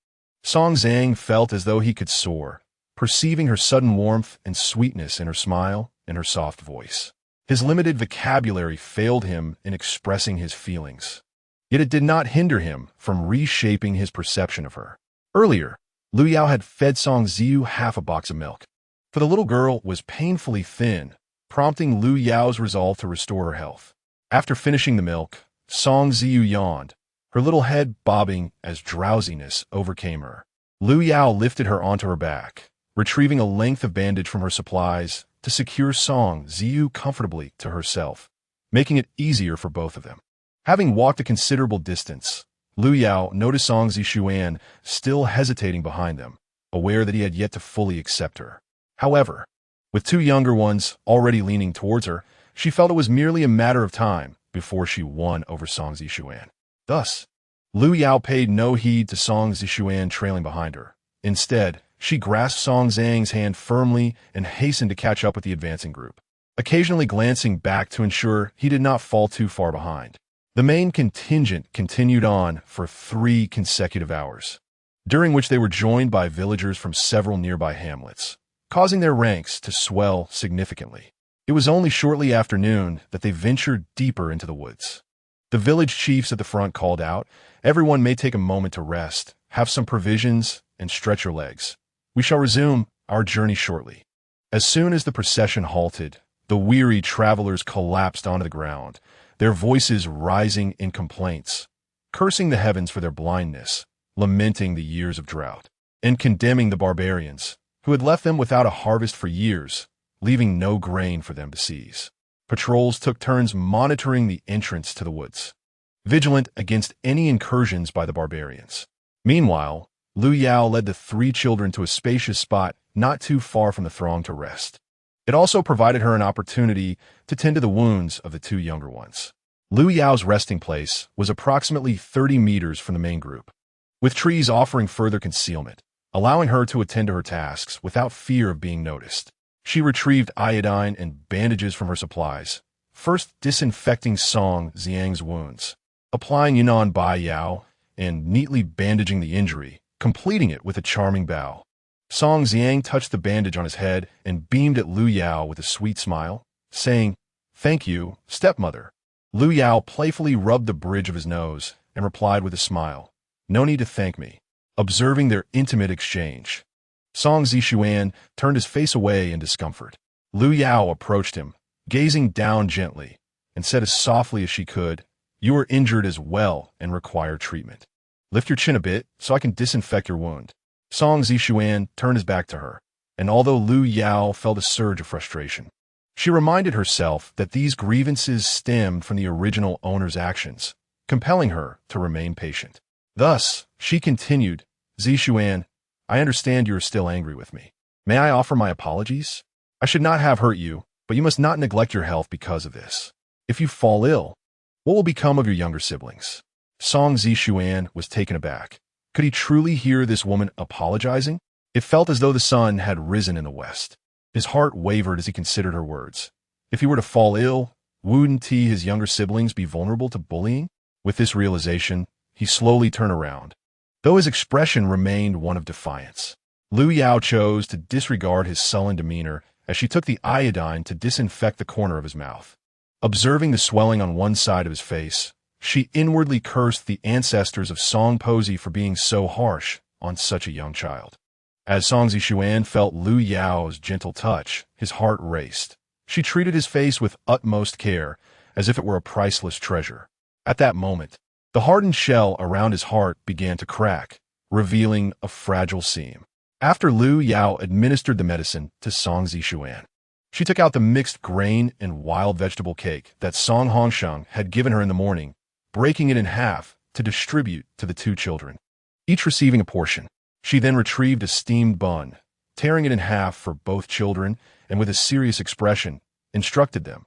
Song Xiang felt as though he could soar, perceiving her sudden warmth and sweetness in her smile and her soft voice. His limited vocabulary failed him in expressing his feelings, yet it did not hinder him from reshaping his perception of her. Earlier, Lu Yao had fed Song Ziyu half a box of milk, for the little girl was painfully thin, prompting Lu Yao's resolve to restore her health. After finishing the milk, Song Ziyu yawned, her little head bobbing as drowsiness overcame her. Lu Yao lifted her onto her back, retrieving a length of bandage from her supplies to secure Song Ziyu comfortably to herself, making it easier for both of them. Having walked a considerable distance, Lu Yao noticed Song Zishuan still hesitating behind them, aware that he had yet to fully accept her. However, with 2 younger ones already leaning towards her, she felt it was merely a matter of time before she won over Song Zishuan. Thus, Lu Yao paid no heed to Song Zishuan trailing behind her. Instead, she grasped Song Xiang's hand firmly and hastened to catch up with the advancing group, occasionally glancing back to ensure he did not fall too far behind. The main contingent continued on for 3 consecutive hours, during which they were joined by villagers from several nearby hamlets, causing their ranks to swell significantly. It was only shortly after noon that they ventured deeper into the woods. The village chiefs at the front called out, "Everyone may take a moment to rest, have some provisions, and stretch your legs. We shall resume our journey shortly." As soon as the procession halted, the weary travelers collapsed onto the ground, their voices rising in complaints, cursing the heavens for their blindness, lamenting the years of drought, and condemning the barbarians, who had left them without a harvest for years, leaving no grain for them to seize. Patrols took turns monitoring the entrance to the woods, vigilant against any incursions by the barbarians. Meanwhile, Lu Yao led the 3 children to a spacious spot not too far from the throng to rest. It also provided her an opportunity to tend to the wounds of the 2 younger ones. Lu Yao's resting place was approximately 30 meters from the main group, with trees offering further concealment, allowing her to attend to her tasks without fear of being noticed. She retrieved iodine and bandages from her supplies, first disinfecting Song Xiang's wounds, applying Yunnan Bai Yao, and neatly bandaging the injury, completing it with a charming bow. Song Xiang touched the bandage on his head and beamed at Lu Yao with a sweet smile, saying, "Thank you, stepmother." Lu Yao playfully rubbed the bridge of his nose and replied with a smile, "No need to thank me." Observing their intimate exchange, Song Zishuan turned his face away in discomfort. Lu Yao approached him, gazing down gently, and said as softly as she could, You are injured as well and require treatment. Lift your chin a bit so I can disinfect your wound. Song Zishuan turned his back to her, and although Lu Yao felt a surge of frustration, she reminded herself that these grievances stemmed from the original owner's actions, compelling her to remain patient. Thus, she continued, Zishuan, I understand you are still angry with me. May I offer my apologies? I should not have hurt you, but you must not neglect your health because of this. If you fall ill, what will become of your younger siblings? Song Zishuan was taken aback. Could he truly hear this woman apologizing? It felt as though the sun had risen in the west. His heart wavered as he considered her words. If he were to fall ill, wouldn't his younger siblings be vulnerable to bullying? With this realization, he slowly turned around, though his expression remained one of defiance. Lu Yao chose to disregard his sullen demeanor as she took the iodine to disinfect the corner of his mouth. Observing the swelling on one side of his face, she inwardly cursed the ancestors of Song Posey for being so harsh on such a young child. As Song Zishuan felt Lu Yao's gentle touch, his heart raced. She treated his face with utmost care, as if it were a priceless treasure. At that moment, the hardened shell around his heart began to crack, revealing a fragile seam. After Lu Yao administered the medicine to Song Zishuan, she took out the mixed grain and wild vegetable cake that Song Hongsheng had given her in the morning, breaking it in half to distribute to the two children, each receiving a portion. She then retrieved a steamed bun, tearing it in half for both children, and with a serious expression, instructed them,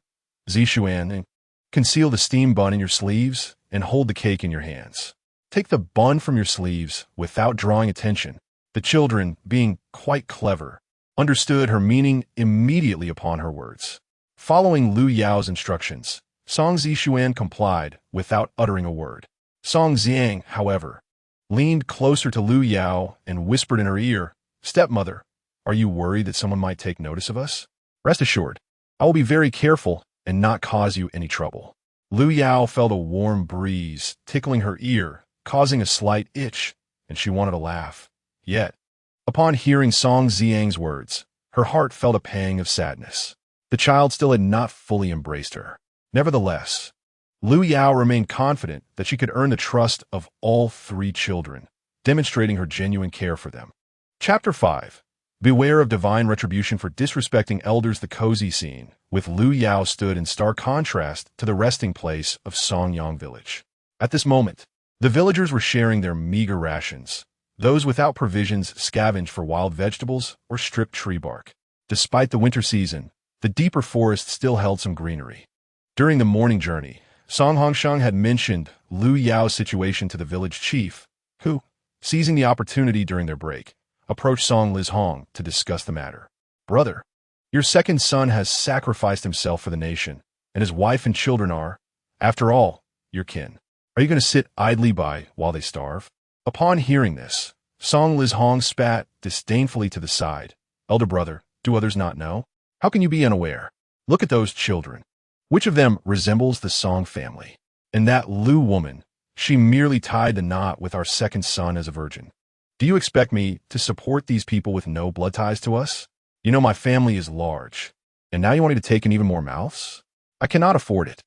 Zishuan, conceal the steamed bun in your sleeves and hold the cake in your hands. Take the bun from your sleeves without drawing attention. The children, being quite clever, understood her meaning immediately upon her words. Following Lu Yao's instructions, Song Zishuan complied without uttering a word. Song Xiang, however, leaned closer to Lu Yao and whispered in her ear, Stepmother, are you worried that someone might take notice of us? Rest assured, I will be very careful and not cause you any trouble. Lu Yao felt a warm breeze tickling her ear, causing a slight itch, and she wanted to laugh. Yet, upon hearing Song Xiang's words, her heart felt a pang of sadness. The child still had not fully embraced her. Nevertheless, Lu Yao remained confident that she could earn the trust of all three children, demonstrating her genuine care for them. Chapter 5. Beware of divine retribution for disrespecting elders. The cozy scene with Lu Yao stood in stark contrast to the resting place of Songyang village. At this moment, the villagers were sharing their meager rations. Those without provisions scavenged for wild vegetables or stripped tree bark. Despite the winter season, the deeper forest still held some greenery. During the morning journey, Song Hongsheng had mentioned Lu Yao's situation to the village chief, who, seizing the opportunity during their break, approached Song Lizhong to discuss the matter. Brother, your second son has sacrificed himself for the nation, and his wife and children are, after all, your kin. Are you going to sit idly by while they starve? Upon hearing this, Song Lizhong spat disdainfully to the side. Elder brother, do others not know? How can you be unaware? Look at those children. Which of them resembles the Song family? And that Lu woman, she merely tied the knot with our second son as a virgin. Do you expect me to support these people with no blood ties to us? You know my family is large, and now you want me to take in even more mouths? I cannot afford it.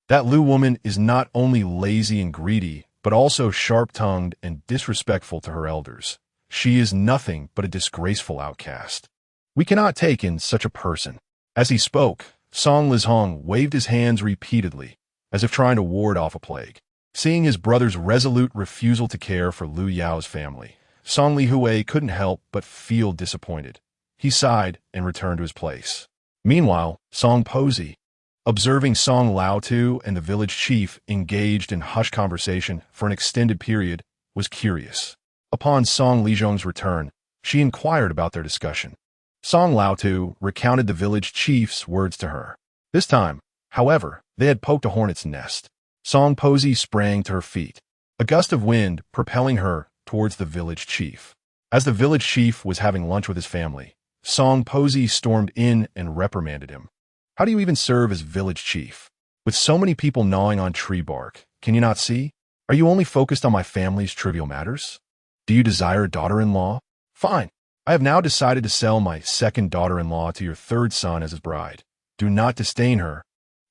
That Lu woman is not only lazy and greedy, but also sharp-tongued and disrespectful to her elders. She is nothing but a disgraceful outcast. We cannot take in such a person. As he spoke, Song Lizhong waved his hands repeatedly, as if trying to ward off a plague. Seeing his brother's resolute refusal to care for Lu Yao's family, Song Lihui couldn't help but feel disappointed. He sighed and returned to his place. Meanwhile, Song Posey, observing Song Laotu and the village chief engaged in hushed conversation for an extended period, was curious. Upon Song Lizhong's return, she inquired about their discussion. Song Laotu recounted the village chief's words to her. This time, however, they had poked a hornet's nest. Song Posey sprang to her feet, a gust of wind propelling her towards the village chief. As the village chief was having lunch with his family, Song Posey stormed in and reprimanded him. How do you even serve as village chief? With so many people gnawing on tree bark, can you not see? Are you only focused on my family's trivial matters? Do you desire a daughter-in-law? Fine. I have now decided to sell my second daughter-in-law to your third son as his bride. Do not disdain her,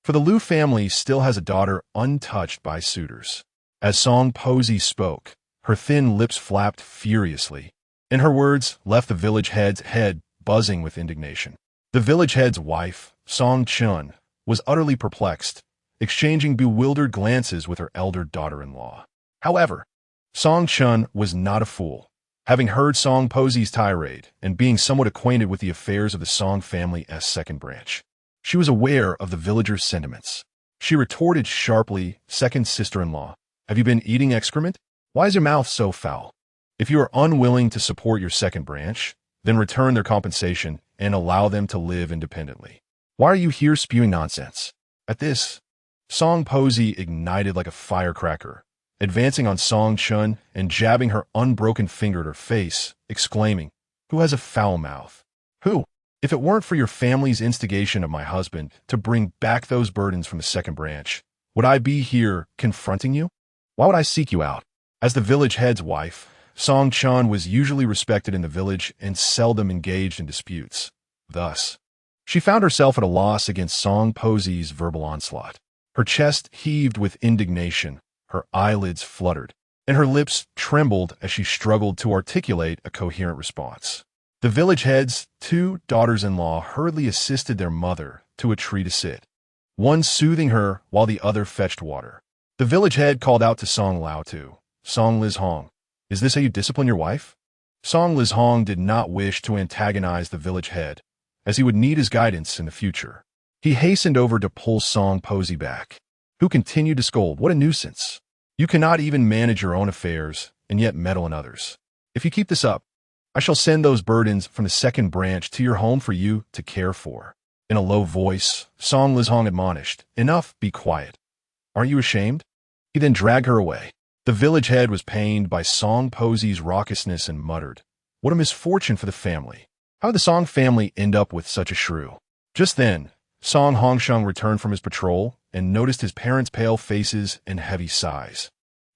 For the Liu family still has a daughter untouched by suitors. As Song Posey spoke, her thin lips flapped furiously, and her words left the village head's head buzzing with indignation. The village head's wife, Song Chun, was utterly perplexed, exchanging bewildered glances with her elder daughter-in-law. However, Song Chun was not a fool. Having heard Song Posey's tirade and being somewhat acquainted with the affairs of the Song family's second branch, she was aware of the villagers' sentiments. She retorted sharply, "Second sister-in-law, have you been eating excrement? Why is your mouth so foul? If you are unwilling to support your second branch, then return their compensation and allow them to live independently. Why are you here spewing nonsense?" At this, Song Posey ignited like a firecracker, advancing on Song Chun and jabbing her unbroken finger at her face, exclaiming, "Who has a foul mouth? Who? If it weren't for your family's instigation of my husband to bring back those burdens from the second branch, would I be here confronting you? Why would I seek you out?" As the village head's wife, Song Chun was usually respected in the village and seldom engaged in disputes. Thus, she found herself at a loss against Song Posey's verbal onslaught. Her chest heaved with indignation, her eyelids fluttered, and her lips trembled as she struggled to articulate a coherent response. The village head's two daughters-in-law hurriedly assisted their mother to a tree to sit, one soothing her while the other fetched water. The village head called out to Song Lao-tu, "Song Liz-hong, is this how you discipline your wife?" Song Liz-hong did not wish to antagonize the village head, as he would need his guidance in the future. He hastened over to pull Song Posey back, who continued to scold, "What a nuisance. You cannot even manage your own affairs and yet meddle in others. If you keep this up, I shall send those burdens from the second branch to your home for you to care for." In a low voice, Song Liz-hong admonished, "Enough, be quiet. Aren't you ashamed?" He then dragged her away. The village head was pained by Song Posey's raucousness and muttered, "What a misfortune for the family. How did the Song family end up with such a shrew?" Just then, Song Hongsheng returned from his patrol and noticed his parents' pale faces and heavy sighs,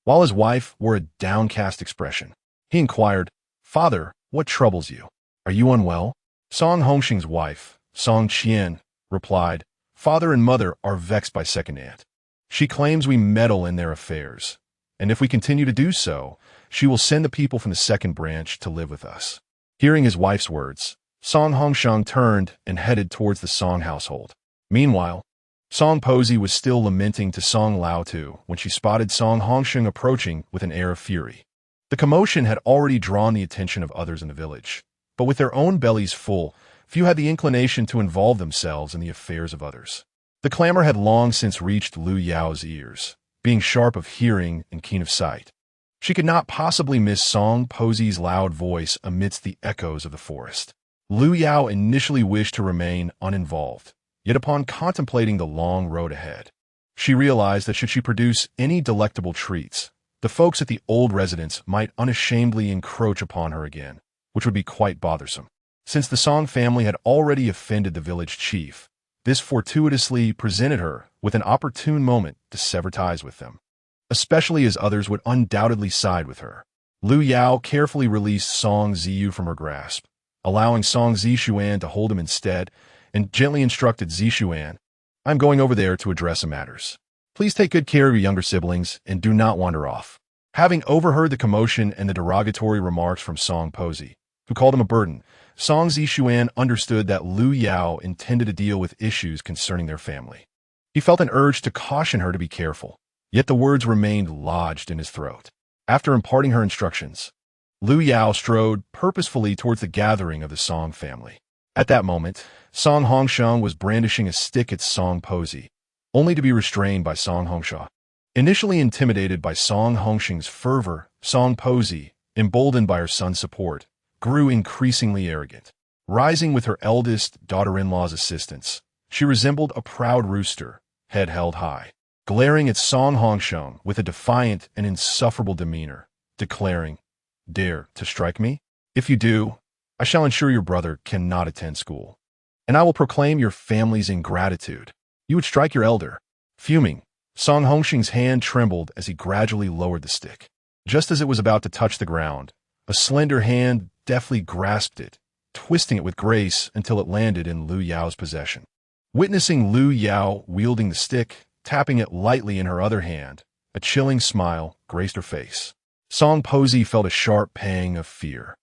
while his wife wore a downcast expression. He inquired, "Father, what troubles you? Are you unwell?" Song Hongsheng's wife, Song Qian, replied, "Father and mother are vexed by second aunt. She claims we meddle in their affairs, and if we continue to do so, she will send the people from the second branch to live with us." Hearing his wife's words, Song Hongsheng turned and headed towards the Song household. Meanwhile, Song Posey was still lamenting to Song Lao-tu when she spotted Song Hongsheng approaching with an air of fury. The commotion had already drawn the attention of others in the village, but with their own bellies full, few had the inclination to involve themselves in the affairs of others. The clamor had long since reached Liu Yao's ears, being sharp of hearing and keen of sight. She could not possibly miss Song Posey's loud voice amidst the echoes of the forest. Liu Yao initially wished to remain uninvolved, yet upon contemplating the long road ahead, she realized that should she produce any delectable treats, the folks at the old residence might unashamedly encroach upon her again, which would be quite bothersome. Since the Song family had already offended the village chief, this fortuitously presented her with an opportune moment to sever ties with them, especially as others would undoubtedly side with her. Liu Yao carefully released Song Ziyu from her grasp, allowing Song Zishuan to hold him instead, and gently instructed Zishuan, "I'm going over there to address some matters. Please take good care of your younger siblings and do not wander off." Having overheard the commotion and the derogatory remarks from Song Posey, who called him a burden, Song Zishuan understood that Liu Yao intended to deal with issues concerning their family. He felt an urge to caution her to be careful, yet the words remained lodged in his throat. After imparting her instructions, Liu Yao strode purposefully towards the gathering of the Song family. At that moment, Song Hongsheng was brandishing a stick at Song Posey, only to be restrained by Song Hongsha. Initially intimidated by Song Hongsheng's fervor, Song Posey, emboldened by her son's support, grew increasingly arrogant. Rising with her eldest daughter-in-law's assistance, she resembled a proud rooster, head held high, glaring at Song Hongsheng with a defiant and insufferable demeanor, declaring, "Dare to strike me? If you do, I shall ensure your brother cannot attend school, and I will proclaim your family's ingratitude. You would strike your elder." Fuming, Song Hongsheng's hand trembled as he gradually lowered the stick. Just as it was about to touch the ground, a slender hand deftly grasped it, twisting it with grace until it landed in Liu Yao's possession. Witnessing Lu Yao wielding the stick, tapping it lightly in her other hand, a chilling smile graced her face. Song Posey felt a sharp pang of fear.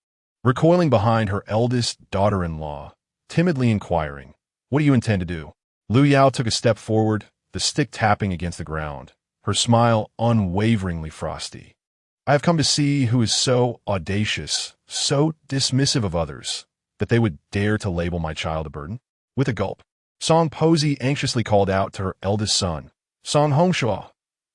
Recoiling behind her eldest daughter-in-law, timidly inquiring, "What do you intend to do?" Lu Yao took a step forward, the stick tapping against the ground, her smile unwaveringly frosty. "I have come to see who is so audacious, so dismissive of others, that they would dare to label my child a burden." With a gulp, Song Posey anxiously called out to her eldest son, "Song Hongshua,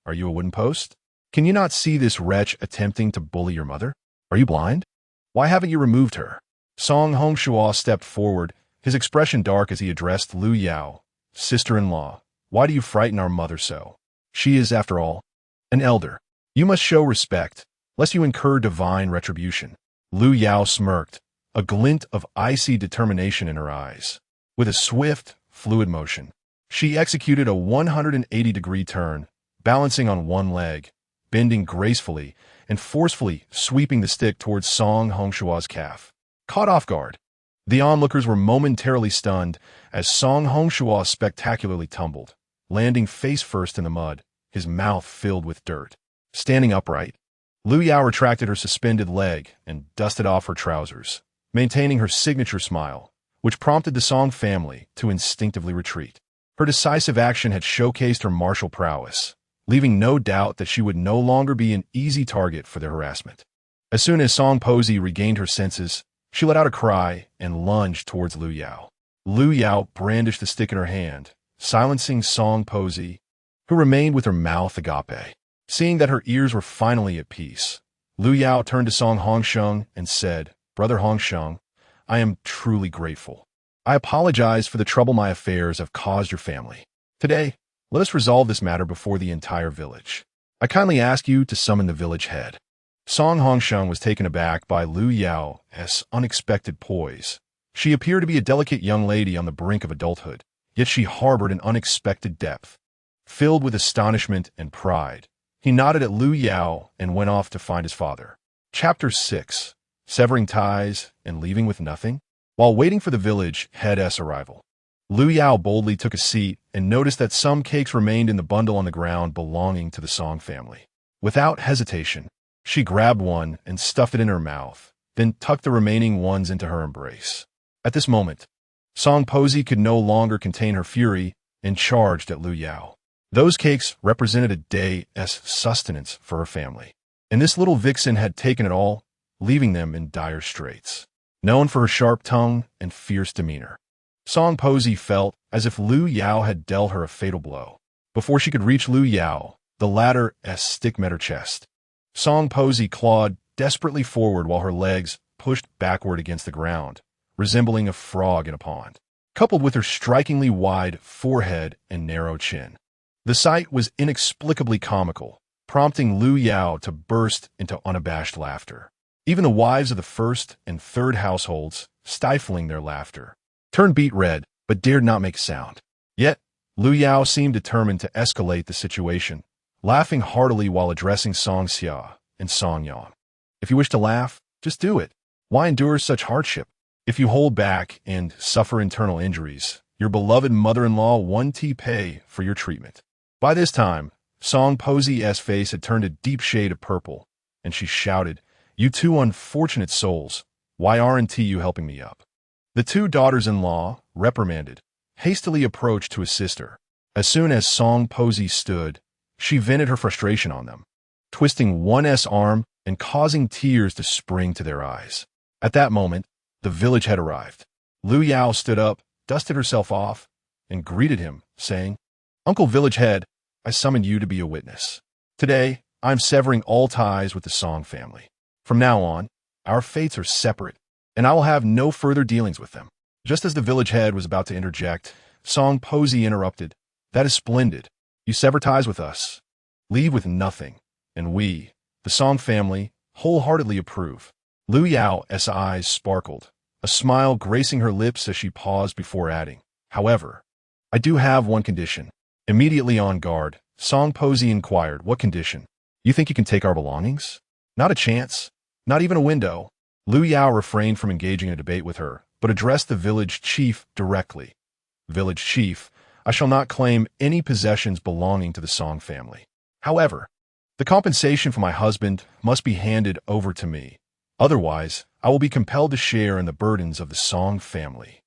are you a wooden post? Can you not see this wretch attempting to bully your mother? Are you blind? Why haven't you removed her?" Song Hongshua stepped forward, his expression dark as he addressed Lu Yao, "Sister-in-law, why do you frighten our mother so? She is, after all, an elder. You must show respect, lest you incur divine retribution." Lu Yao smirked, a glint of icy determination in her eyes. With a swift, fluid motion, she executed a 180-degree turn, balancing on one leg, bending gracefully, and forcefully sweeping the stick towards Song Hongshua's calf. Caught off guard, the onlookers were momentarily stunned as Song Hongshua spectacularly tumbled, landing face first in the mud, his mouth filled with dirt. Standing upright, Lu Yao retracted her suspended leg and dusted off her trousers, maintaining her signature smile, which prompted the Song family to instinctively retreat. Her decisive action had showcased her martial prowess, leaving no doubt that she would no longer be an easy target for their harassment. As soon as Song Posey regained her senses, she let out a cry and lunged towards Lu Yao. Lu Yao brandished the stick in her hand, silencing Song Posey, who remained with her mouth agape. Seeing that her ears were finally at peace, Lu Yao turned to Song Hongsheng and said, "Brother Hongsheng, I am truly grateful. I apologize for the trouble my affairs have caused your family. Today, let us resolve this matter before the entire village. I kindly ask you to summon the village head." Song Hongsheng was taken aback by Lu Yao's unexpected poise. She appeared to be a delicate young lady on the brink of adulthood, yet she harbored an unexpected depth. Filled with astonishment and pride, he nodded at Lu Yao and went off to find his father. Chapter 6. Severing Ties and Leaving with Nothing? While waiting for the village head's arrival, Lu Yao boldly took a seat and noticed that some cakes remained in the bundle on the ground belonging to the Song family. Without hesitation, she grabbed one and stuffed it in her mouth, then tucked the remaining ones into her embrace. At this moment, Song Posey could no longer contain her fury and charged at Lu Yao. Those cakes represented a day's sustenance for her family, and this little vixen had taken it all, leaving them in dire straits. Known for her sharp tongue and fierce demeanor, Song Posey felt as if Lu Yao had dealt her a fatal blow. Before she could reach Lu Yao, the latter's stick met her chest. Song Posey clawed desperately forward while her legs pushed backward against the ground, resembling a frog in a pond, coupled with her strikingly wide forehead and narrow chin. The sight was inexplicably comical, prompting Lu Yao to burst into unabashed laughter. Even the wives of the first and third households, stifling their laughter, turned beet red but dared not make sound. Yet, Lu Yao seemed determined to escalate the situation, laughing heartily while addressing Song Xia and Song Yang. "If you wish to laugh, just do it. Why endure such hardship? If you hold back and suffer internal injuries, your beloved mother-in-law won't pay for your treatment." By this time, Song Posey's face had turned a deep shade of purple, and she shouted, "You two unfortunate souls, why aren't you helping me up?" The two daughters-in-law, reprimanded, hastily approached to assist her. As soon as Song Posey stood, she vented her frustration on them, twisting one's arm and causing tears to spring to their eyes. At that moment, the village had arrived. Lu Yao stood up, dusted herself off, and greeted him, saying, "Uncle Village Head, I summoned you to be a witness. Today, I'm severing all ties with the Song family. From now on, our fates are separate, and I will have no further dealings with them." Just as the village head was about to interject, Song Posey interrupted, "That is splendid. You sever ties with us, leave with nothing, and we, the Song family, wholeheartedly approve." Lu Yao's eyes sparkled, a smile gracing her lips as she paused before adding, "However, I do have one condition." Immediately on guard, Song Posey inquired, "What condition? You think you can take our belongings?" "Not a chance. Not even a window." Lu Yao refrained from engaging in a debate with her, but addressed the village chief directly. Village chief, I shall not claim any possessions belonging to the Song family. However, the compensation for my husband must be handed over to me. Otherwise, I will be compelled to share in the burdens of the Song family.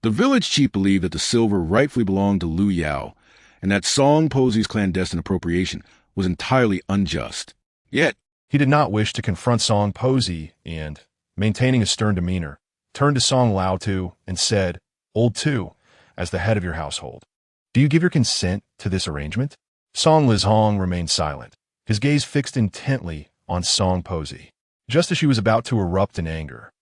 The village chief believed that the silver rightfully belonged to Lu Yao, and that Song Posy's clandestine appropriation was entirely unjust. Yet, he did not wish to confront Song Posy and, maintaining a stern demeanor, turned to Song Lao Tu and said, "Old Tu, as the head of your household, do you give your consent to this arrangement?" Song Lizhong remained silent, his gaze fixed intently on Song Posy. Just as she was about to erupt in anger,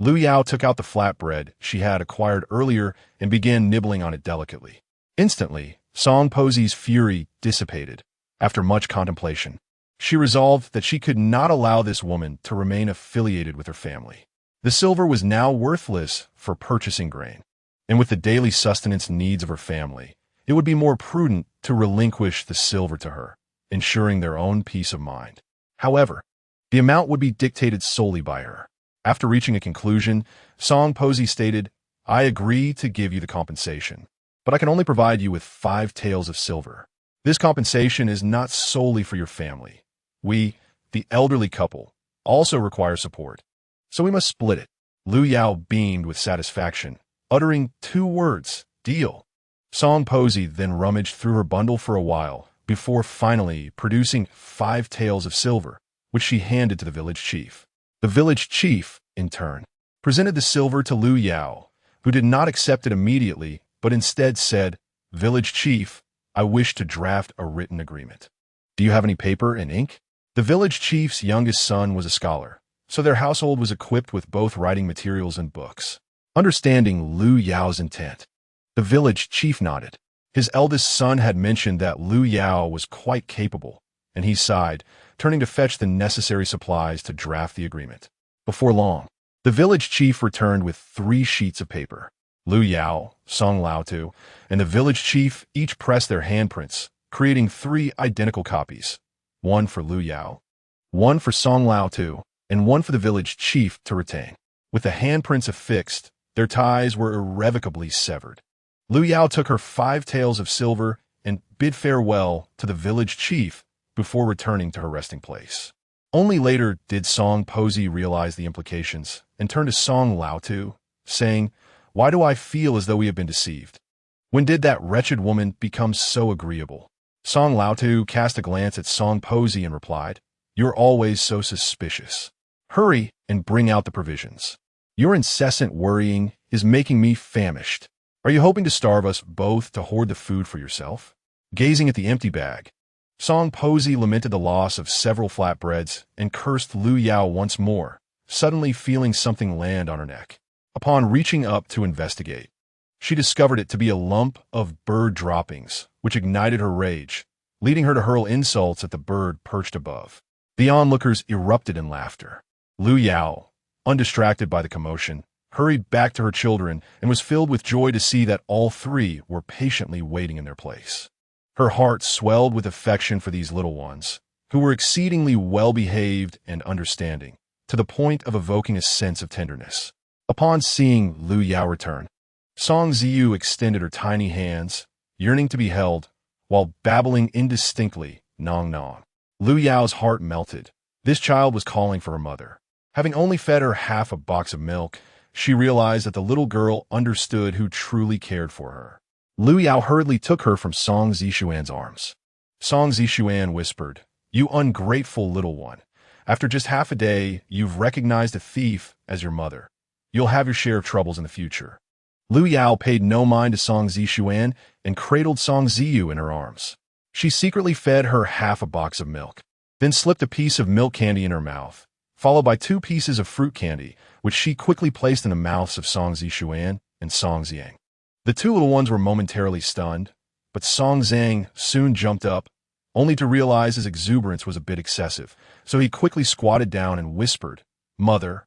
Lu Yao took out the flatbread she had acquired earlier and began nibbling on it delicately. Instantly, Song Posy's fury dissipated. After much contemplation, she resolved that she could not allow this woman to remain affiliated with her family. The silver was now worthless for purchasing grain, and with the daily sustenance needs of her family, it would be more prudent to relinquish the silver to her, ensuring their own peace of mind. However, the amount would be dictated solely by her. After reaching a conclusion, Song Posy stated, "I agree to give you the compensation, but I can only provide you with 5 taels of silver. This compensation is not solely for your family. We, the elderly couple, also require support, so we must split it." Lu Yao beamed with satisfaction, uttering 2 words, "Deal." Song Posy then rummaged through her bundle for a while, before finally producing 5 taels of silver, which she handed to the village chief. The village chief, in turn, presented the silver to Lu Yao, who did not accept it immediately, but instead said, "Village chief, I wish to draft a written agreement. Do you have any paper and ink?" The village chief's youngest son was a scholar, so their household was equipped with both writing materials and books. Understanding Lu Yao's intent, the village chief nodded. His eldest son had mentioned that Lu Yao was quite capable, and he sighed, turning to fetch the necessary supplies to draft the agreement. Before long, the village chief returned with 3 sheets of paper. Lu Yao, Song Lao Tu, and the village chief each pressed their handprints, creating 3 identical copies, one for Lu Yao, one for Song Lao Tu, and one for the village chief to retain. With the handprints affixed, their ties were irrevocably severed. Lu Yao took her 5 taels of silver and bid farewell to the village chief before returning to her resting place. Only later did Song Posy realize the implications and turn to Song Lao Tu, saying, "Why do I feel as though we have been deceived? When did that wretched woman become so agreeable?" Song Lao Tu cast a glance at Song Posy and replied, "You're always so suspicious. Hurry and bring out the provisions. Your incessant worrying is making me famished. Are you hoping to starve us both to hoard the food for yourself?" Gazing at the empty bag, Song Posy lamented the loss of several flatbreads and cursed Lu Yao once more, suddenly feeling something land on her neck. Upon reaching up to investigate, she discovered it to be a lump of bird droppings, which ignited her rage, leading her to hurl insults at the bird perched above. The onlookers erupted in laughter. Lu Yao, undistracted by the commotion, hurried back to her children and was filled with joy to see that all 3 were patiently waiting in their place. Her heart swelled with affection for these little ones, who were exceedingly well-behaved and understanding, to the point of evoking a sense of tenderness. Upon seeing Lu Yao return, Song Ziyu extended her tiny hands, yearning to be held, while babbling indistinctly, "Nong nong." Lu Yao's heart melted. This child was calling for her mother. Having only fed her half a box of milk, she realized that the little girl understood who truly cared for her. Lu Yao hurriedly took her from Song Zishuan's arms. Song Zishuan whispered, "You ungrateful little one. After just half a day, you've recognized a thief as your mother. You'll have your share of troubles in the future." Lu Yao paid no mind to Song Zishuan and cradled Song Ziyu in her arms. She secretly fed her half a box of milk, then slipped a piece of milk candy in her mouth, followed by 2 pieces of fruit candy, which she quickly placed in the mouths of Song Zishuan and Song Ziang. The 2 little ones were momentarily stunned, but Song Zhang soon jumped up, only to realize his exuberance was a bit excessive, so he quickly squatted down and whispered, "Mother,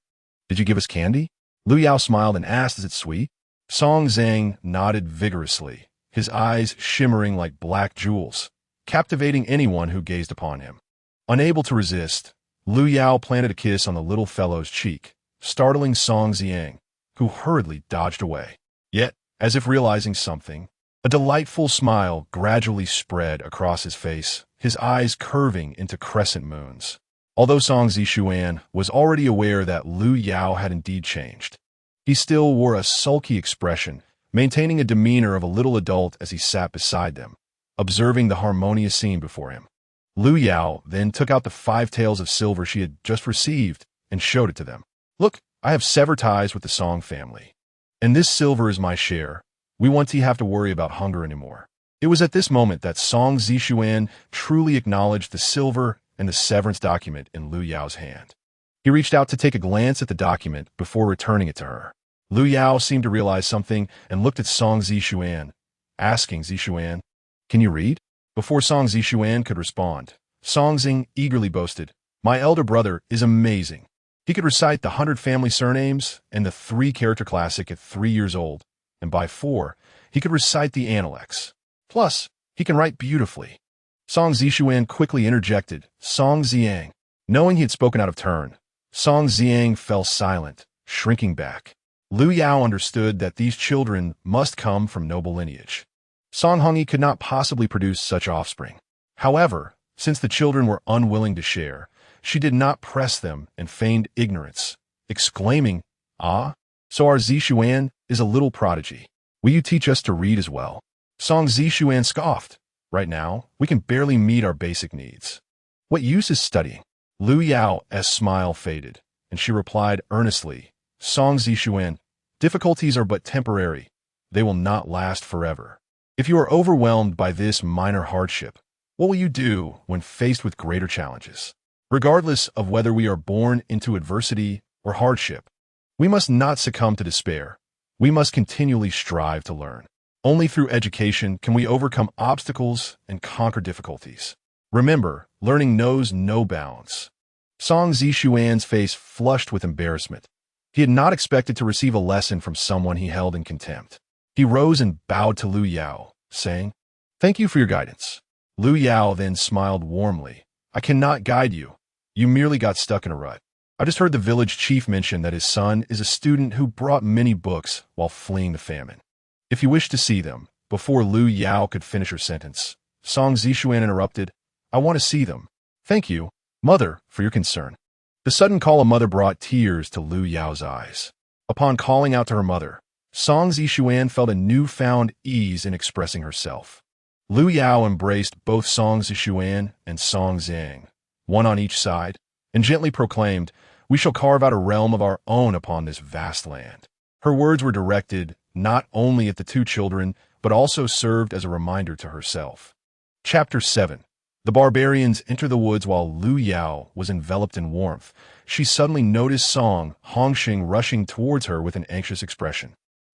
did you give us candy?" Lu Yao smiled and asked, "Is it sweet?" Song Zhang nodded vigorously, his eyes shimmering like black jewels, captivating anyone who gazed upon him. Unable to resist, Lu Yao planted a kiss on the little fellow's cheek, startling Song Ziang, who hurriedly dodged away. Yet, As if realizing something, a delightful smile gradually spread across his face, his eyes curving into crescent moons. Although Song Zishuan was already aware that Lu Yao had indeed changed, he still wore a sulky expression, maintaining a demeanor of a little adult as he sat beside them, observing the harmonious scene before him. Lu Yao then took out the 5 taels of silver she had just received and showed it to them. Look, I have severed ties with the Song family, and this silver is my share. We won't have to worry about hunger anymore. It was at this moment that Song Zishuan truly acknowledged the silver and the severance document in Lu Yao's hand. He reached out to take a glance at the document before returning it to her. Lu Yao seemed to realize something and looked at Song Zishuan, asking Zishuan, "Can you read?" Before Song Zishuan could respond, Song Zing eagerly boasted, "My elder brother is amazing. He could recite the 100 family surnames and the 3-character classic at 3 years old, and by 4, he could recite the Analects. Plus, he can write beautifully." Song Zishuan quickly interjected, "Song Ziang." Knowing he had spoken out of turn, Song Ziang fell silent, shrinking back. Lu Yao understood that these children must come from noble lineage. Song Hongyi could not possibly produce such offspring. However, since the children were unwilling to share, she did not press them and feigned ignorance, exclaiming, "Ah, so our Zishuan is a little prodigy. Will you teach us to read as well?" Song Zishuan scoffed. "Right now, we can barely meet our basic needs. What use is studying?" Lu Yao's smile faded, and she replied earnestly, "Song Zishuan, difficulties are but temporary. They will not last forever. If you are overwhelmed by this minor hardship, what will you do when faced with greater challenges? Regardless of whether we are born into adversity or hardship, we must not succumb to despair. We must continually strive to learn. Only through education can we overcome obstacles and conquer difficulties. Remember, learning knows no bounds." Song Zishuan's face flushed with embarrassment. He had not expected to receive a lesson from someone he held in contempt. He rose and bowed to Lu Yao, saying, "Thank you for your guidance." Lu Yao then smiled warmly. "I cannot guide you. You merely got stuck in a rut. I just heard the village chief mention that his son is a student who brought many books while fleeing the famine. If you wish to see them," before Lu Yao could finish her sentence, Song Zishuan interrupted, "I want to see them. Thank you, Mother, for your concern." The sudden call of Mother brought tears to Lu Yao's eyes. Upon calling out to her mother, Song Zishuan felt a newfound ease in expressing herself. Lu Yao embraced both Song Zishuan and Song Zhang, one on each side, and gently proclaimed, "We shall carve out a realm of our own upon this vast land." Her words were directed not only at the 2 children, but also served as a reminder to herself. Chapter 7. The barbarians enter the woods. While Lu Yao was enveloped in warmth, she suddenly noticed Song Hongxing rushing towards her with an anxious expression.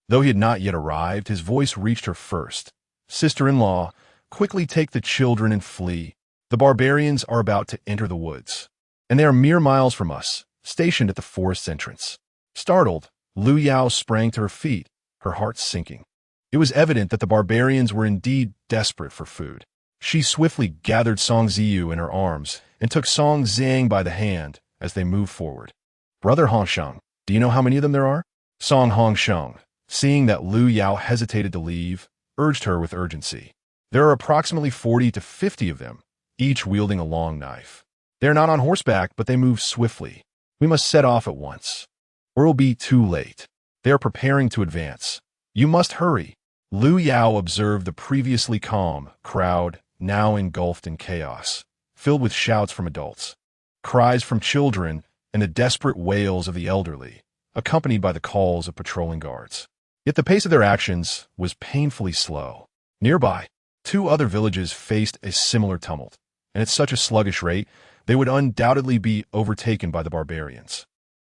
Though he had not yet arrived, his voice reached her first. "Sister-in-law, quickly take the children and flee. The barbarians are about to enter the woods, and they are mere miles from us, stationed at the forest's entrance." Startled, Lu Yao sprang to her feet, her heart sinking. It was evident that the barbarians were indeed desperate for food. She swiftly gathered Song Ziyu in her arms and took Song Zhang by the hand as they moved forward. "Brother Hongsheng, do you know how many of them there are?" Song Hongsheng, seeing that Lu Yao hesitated to leave, urged her with urgency. "There are approximately 40 to 50 of them, each wielding a long knife. They are not on horseback, but they move swiftly. We must set off at once, or it will be too late. They are preparing to advance. You must hurry." Lu Yao observed the previously calm crowd now engulfed in chaos, filled with shouts from adults, cries from children, and the desperate wails of the elderly, accompanied by the calls of patrolling guards. Yet the pace of their actions was painfully slow. Nearby, 2 other villages faced a similar tumult, and at such a sluggish rate, they would undoubtedly be overtaken by the barbarians.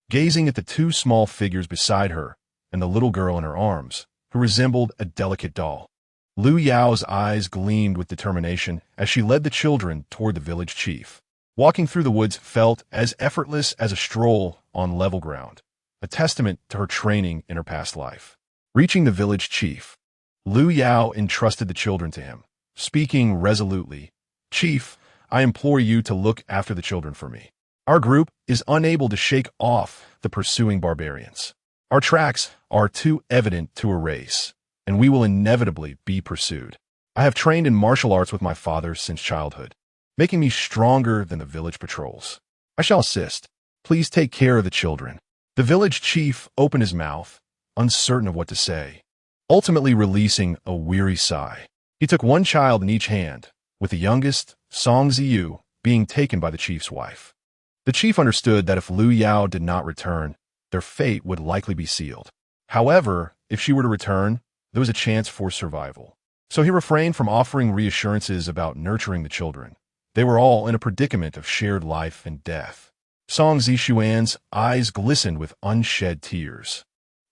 Gazing at the 2 small figures beside her and the little girl in her arms, who resembled a delicate doll, Lu Yao's eyes gleamed with determination as she led the children toward the village chief. Walking through the woods felt as effortless as a stroll on level ground, a testament to her training in her past life. Reaching the village chief, Lu Yao entrusted the children to him, speaking resolutely, "Chief, I implore you to look after the children for me. Our group is unable to shake off the pursuing barbarians. Our tracks are too evident to erase. and we will inevitably be pursued. I have trained in martial arts with my father since childhood, making me stronger than the village patrols. I shall assist. Please take care of the children." The village chief opened his mouth, uncertain of what to say, ultimately releasing a weary sigh. He took one child in each hand, with the youngest, Song Ziyu, being taken by the chief's wife. The chief understood that if Lu Yao did not return, their fate would likely be sealed. However, if she were to return, there was a chance for survival. So he refrained from offering reassurances about nurturing the children. They were all in a predicament of shared life and death. Song Zishuan's eyes glistened with unshed tears.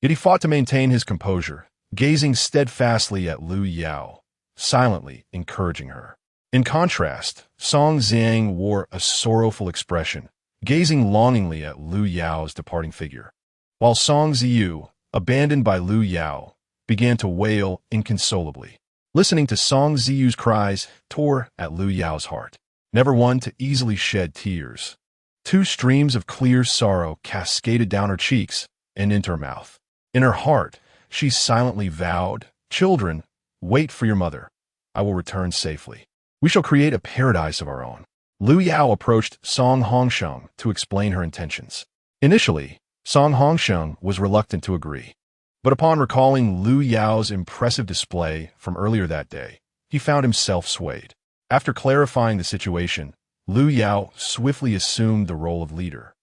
Yet he fought to maintain his composure, gazing steadfastly at Lu Yao, silently encouraging her. In contrast, Song Zhang wore a sorrowful expression, gazing longingly at Lu Yao's departing figure, while Song Ziyu, abandoned by Lu Yao, began to wail inconsolably. Listening to Song Ziyu's cries tore at Lu Yao's heart, never one to easily shed tears. Two streams of clear sorrow cascaded down her cheeks and into her mouth. In her heart, she silently vowed, "Children, wait for your mother. I will return safely. We shall create a paradise of our own." Lu Yao approached Song Hongsheng to explain her intentions. Initially, Song Hongsheng was reluctant to agree, but upon recalling Lu Yao's impressive display from earlier that day, he found himself swayed. After clarifying the situation, Lu Yao swiftly assumed the role of leader,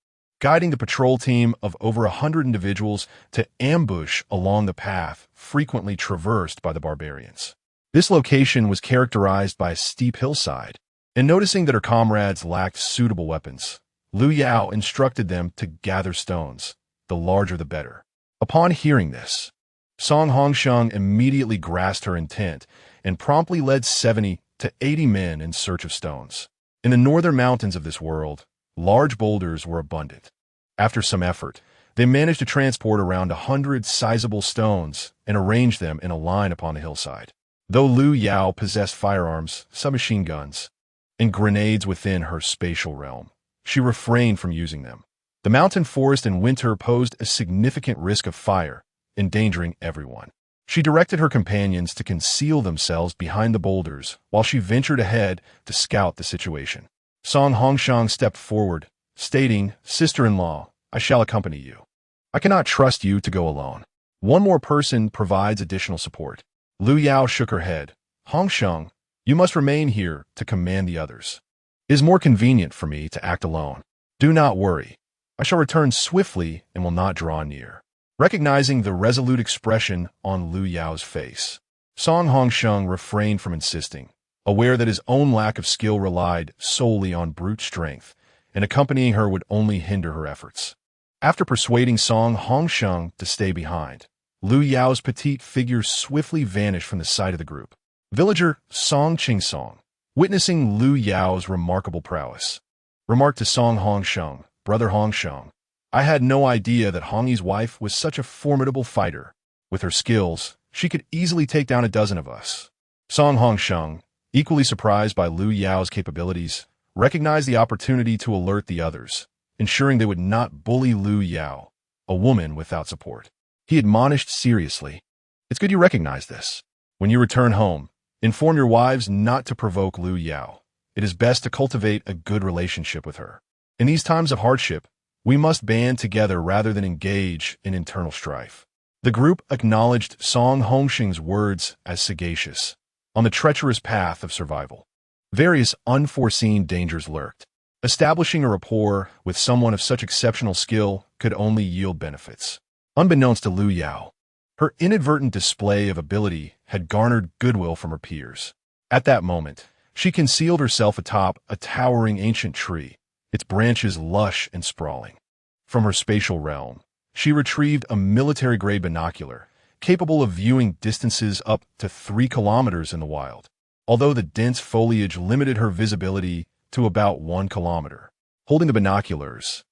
guiding the patrol team of over 100 individuals to ambush along the path frequently traversed by the barbarians. This location was characterized by a steep hillside, and noticing that her comrades lacked suitable weapons, Lu Yao instructed them to gather stones, the larger the better. Upon hearing this, Song Hongsheng immediately grasped her intent and promptly led 70 to 80 men in search of stones. In the northern mountains of this world, large boulders were abundant. After some effort, they managed to transport around 100 sizable stones and arrange them in a line upon the hillside. Though Lu Yao possessed firearms, submachine guns, and grenades within her spatial realm, she refrained from using them. The mountain forest in winter posed a significant risk of fire, endangering everyone. She directed her companions to conceal themselves behind the boulders while she ventured ahead to scout the situation. Song Hongsheng stepped forward, stating, "Sister-in-law, I shall accompany you. I cannot trust you to go alone. One more person provides additional support." Lu Yao shook her head. "Hongsheng, you must remain here to command the others. It is more convenient for me to act alone. Do not worry. I shall return swiftly and will not draw near." Recognizing the resolute expression on Lu Yao's face, Song Hongsheng refrained from insisting, aware that his own lack of skill relied solely on brute strength, and accompanying her would only hinder her efforts. After persuading Song Hongsheng to stay behind, Lu Yao's petite figure swiftly vanished from the sight of the group. Villager Song Qingsong, witnessing Lu Yao's remarkable prowess, remarked to Song Hongsheng, "Brother Hongsheng, I had no idea that Hongyi's wife was such a formidable fighter. With her skills, she could easily take down a dozen of us." Song Hongsheng, equally surprised by Lu Yao's capabilities, recognized the opportunity to alert the others, ensuring they would not bully Lu Yao, a woman without support. He admonished seriously, "It's good you recognize this. When you return home, inform your wives not to provoke Lu Yao. It is best to cultivate a good relationship with her. In these times of hardship, we must band together rather than engage in internal strife." The group acknowledged Song Hongsheng's words as sagacious. On the treacherous path of survival, various unforeseen dangers lurked. Establishing a rapport with someone of such exceptional skill could only yield benefits. Unbeknownst to Lu Yao, her inadvertent display of ability had garnered goodwill from her peers. At that moment, she concealed herself atop a towering ancient tree, its branches lush and sprawling. From her spatial realm, she retrieved a military-grade binocular, capable of viewing distances up to 3 kilometers in the wild, although the dense foliage limited her visibility to about 1 kilometer. Holding the binoculars,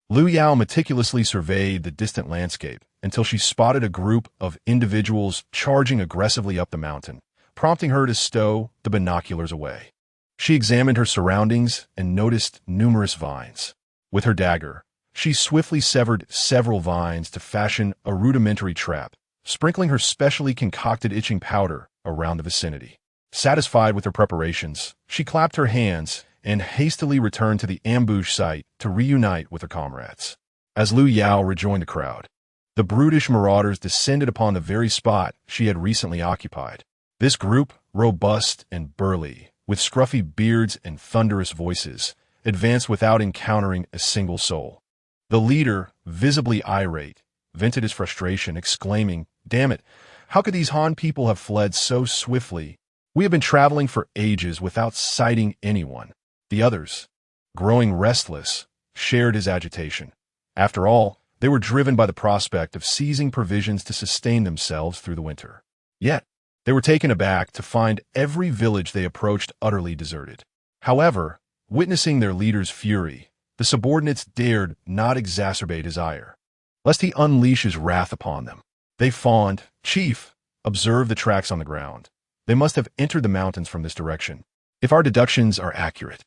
Lu Yao meticulously surveyed the distant landscape until she spotted a group of individuals charging aggressively up the mountain, prompting her to stow the binoculars away. She examined her surroundings and noticed numerous vines. With her dagger, she swiftly severed several vines to fashion a rudimentary trap, sprinkling her specially concocted itching powder around the vicinity. Satisfied with her preparations, she clapped her hands and hastily returned to the ambush site to reunite with her comrades. As Lu Yao rejoined the crowd, the brutish marauders descended upon the very spot she had recently occupied. This group, robust and burly, with scruffy beards and thunderous voices, advanced without encountering a single soul. The leader, visibly irate, vented his frustration, exclaiming, "Damn it, how could these Han people have fled so swiftly? We have been traveling for ages without sighting anyone." The others, growing restless, shared his agitation. After all, they were driven by the prospect of seizing provisions to sustain themselves through the winter. Yet, they were taken aback to find every village they approached utterly deserted. However, witnessing their leader's fury, the subordinates dared not exacerbate his ire, lest he unleash his wrath upon them. They fawned. "Chief, observe the tracks on the ground. They must have entered the mountains from this direction. If our deductions are accurate,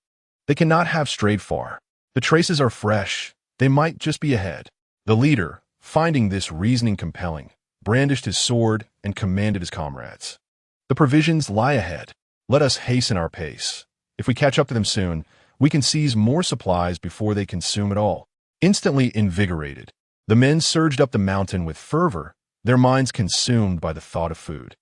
they cannot have strayed far. The traces are fresh. They might just be ahead." The leader, finding this reasoning compelling, brandished his sword and commanded his comrades, "The provisions lie ahead. Let us hasten our pace. If we catch up to them soon, we can seize more supplies before they consume it all." Instantly invigorated, the men surged up the mountain with fervor, their minds consumed by the thought of food.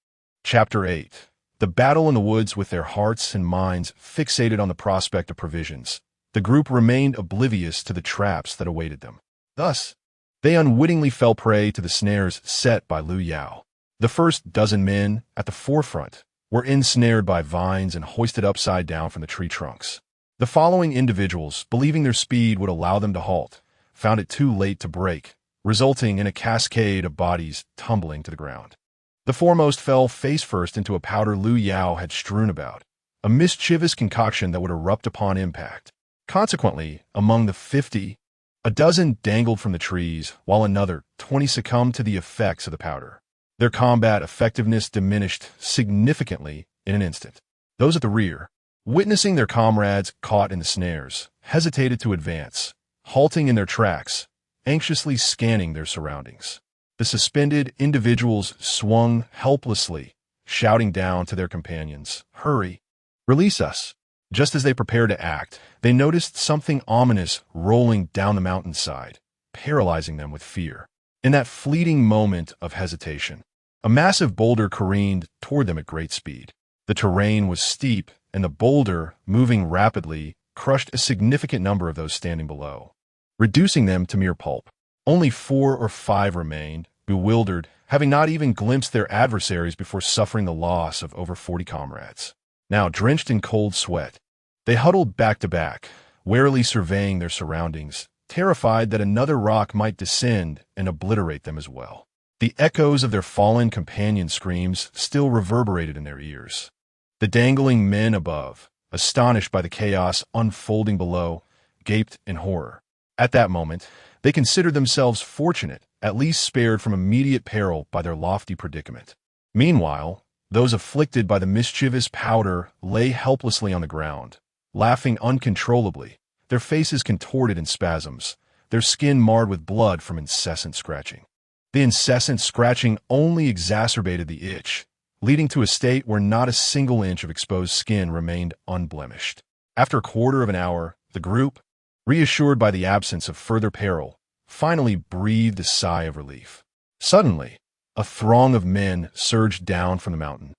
Chapter 8. The battle in the woods. With their hearts and minds fixated on the prospect of provisions, the group remained oblivious to the traps that awaited them. Thus, they unwittingly fell prey to the snares set by Lu Yao. The first dozen men, at the forefront, were ensnared by vines and hoisted upside down from the tree trunks. The following individuals, believing their speed would allow them to halt, found it too late to break, resulting in a cascade of bodies tumbling to the ground. The foremost fell face first into a powder Lu Yao had strewn about, a mischievous concoction that would erupt upon impact. Consequently, among the 50, a dozen dangled from the trees, while another 20 succumbed to the effects of the powder. Their combat effectiveness diminished significantly in an instant. Those at the rear, witnessing their comrades caught in the snares, hesitated to advance, halting in their tracks, anxiously scanning their surroundings. The suspended individuals swung helplessly, shouting down to their companions, "Hurry! Release us!" Just as they prepared to act, they noticed something ominous rolling down the mountainside, paralyzing them with fear. In that fleeting moment of hesitation, a massive boulder careened toward them at great speed. The terrain was steep, and the boulder, moving rapidly, crushed a significant number of those standing below, reducing them to mere pulp. Only 4 or 5 remained, bewildered, having not even glimpsed their adversaries before suffering the loss of over 40 comrades. Now, drenched in cold sweat, they huddled back to back, warily surveying their surroundings, terrified that another rock might descend and obliterate them as well. The echoes of their fallen companions' screams still reverberated in their ears. The dangling men above, astonished by the chaos unfolding below, gaped in horror. At that moment, they considered themselves fortunate, at least spared from immediate peril by their lofty predicament. Meanwhile, those afflicted by the mischievous powder lay helplessly on the ground, laughing uncontrollably, their faces contorted in spasms, their skin marred with blood from incessant scratching. The incessant scratching only exacerbated the itch, leading to a state where not a single inch of exposed skin remained unblemished. After a quarter of an hour, the group, reassured by the absence of further peril, finally breathed a sigh of relief. Suddenly, a throng of men surged down from the mountain,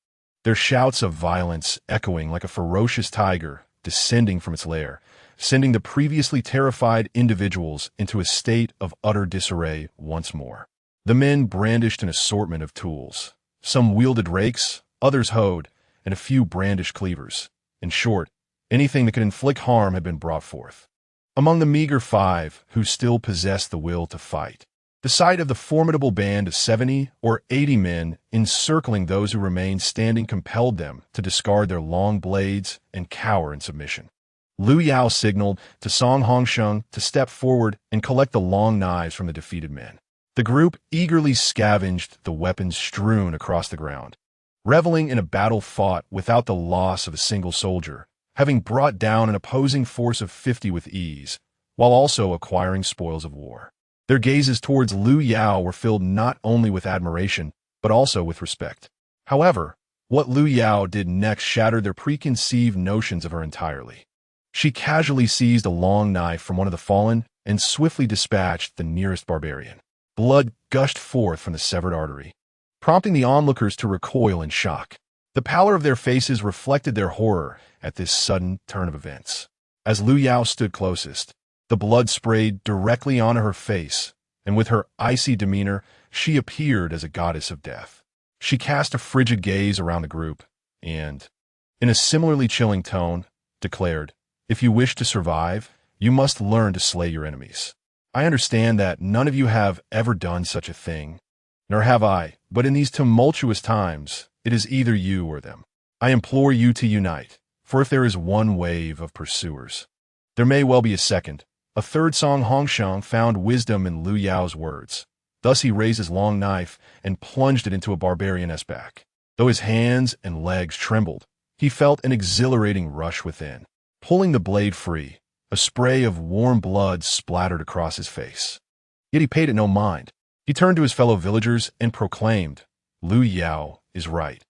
their shouts of violence echoing like a ferocious tiger descending from its lair, sending the previously terrified individuals into a state of utter disarray once more. The men brandished an assortment of tools. Some wielded rakes, others hoed, and a few brandished cleavers. In short, anything that could inflict harm had been brought forth. Among the meager 5 who still possessed the will to fight, the sight of the formidable band of 70 or 80 men encircling those who remained standing compelled them to discard their long blades and cower in submission. Lu Yao signaled to Song Hongsheng to step forward and collect the long knives from the defeated men. The group eagerly scavenged the weapons strewn across the ground, reveling in a battle fought without the loss of a single soldier, having brought down an opposing force of 50 with ease, while also acquiring spoils of war. Their gazes towards Lu Yao were filled not only with admiration, but also with respect. However, what Lu Yao did next shattered their preconceived notions of her entirely. She casually seized a long knife from one of the fallen and swiftly dispatched the nearest barbarian. Blood gushed forth from the severed artery, prompting the onlookers to recoil in shock. The pallor of their faces reflected their horror at this sudden turn of events. As Lu Yao stood closest, the blood sprayed directly onto her face, and with her icy demeanor, she appeared as a goddess of death. She cast a frigid gaze around the group and, in a similarly chilling tone, declared, "If you wish to survive, you must learn to slay your enemies. I understand that none of you have ever done such a thing, nor have I, but in these tumultuous times, it is either you or them. I implore you to unite, for if there is one wave of pursuers, there may well be a second." A third Song Hongsheng found wisdom in Lu Yao's words. Thus he raised his long knife and plunged it into a barbarian's back. Though his hands and legs trembled, he felt an exhilarating rush within. Pulling the blade free, a spray of warm blood splattered across his face. Yet he paid it no mind. He turned to his fellow villagers and proclaimed, "Lu Yao is right.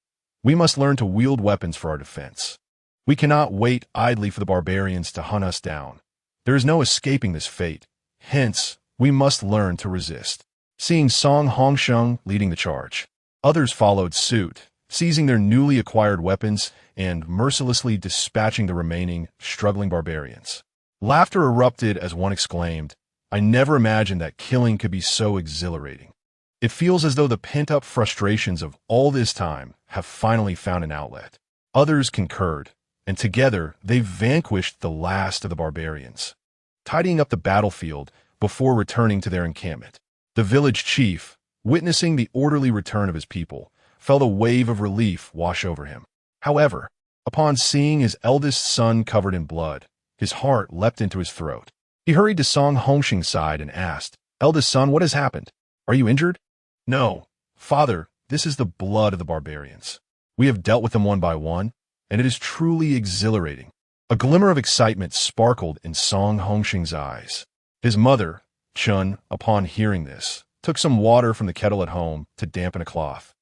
We must learn to wield weapons for our defense. We cannot wait idly for the barbarians to hunt us down. There is no escaping this fate. Hence, we must learn to resist." Seeing Song Hongsheng leading the charge, others followed suit, seizing their newly acquired weapons and mercilessly dispatching the remaining, struggling barbarians. Laughter erupted as one exclaimed, "I never imagined that killing could be so exhilarating. It feels as though the pent-up frustrations of all this time have finally found an outlet." Others concurred, and together they vanquished the last of the barbarians, tidying up the battlefield before returning to their encampment. The village chief, witnessing the orderly return of his people, felt a wave of relief wash over him. However, upon seeing his eldest son covered in blood, his heart leapt into his throat. He hurried to Song Hongsheng's side and asked, "Eldest son, what has happened? Are you injured?" "No, father, this is the blood of the barbarians. We have dealt with them one by one, and it is truly exhilarating." A glimmer of excitement sparkled in Song Hongsheng's eyes. His mother, Chun, upon hearing this, took some water from the kettle at home to dampen a cloth,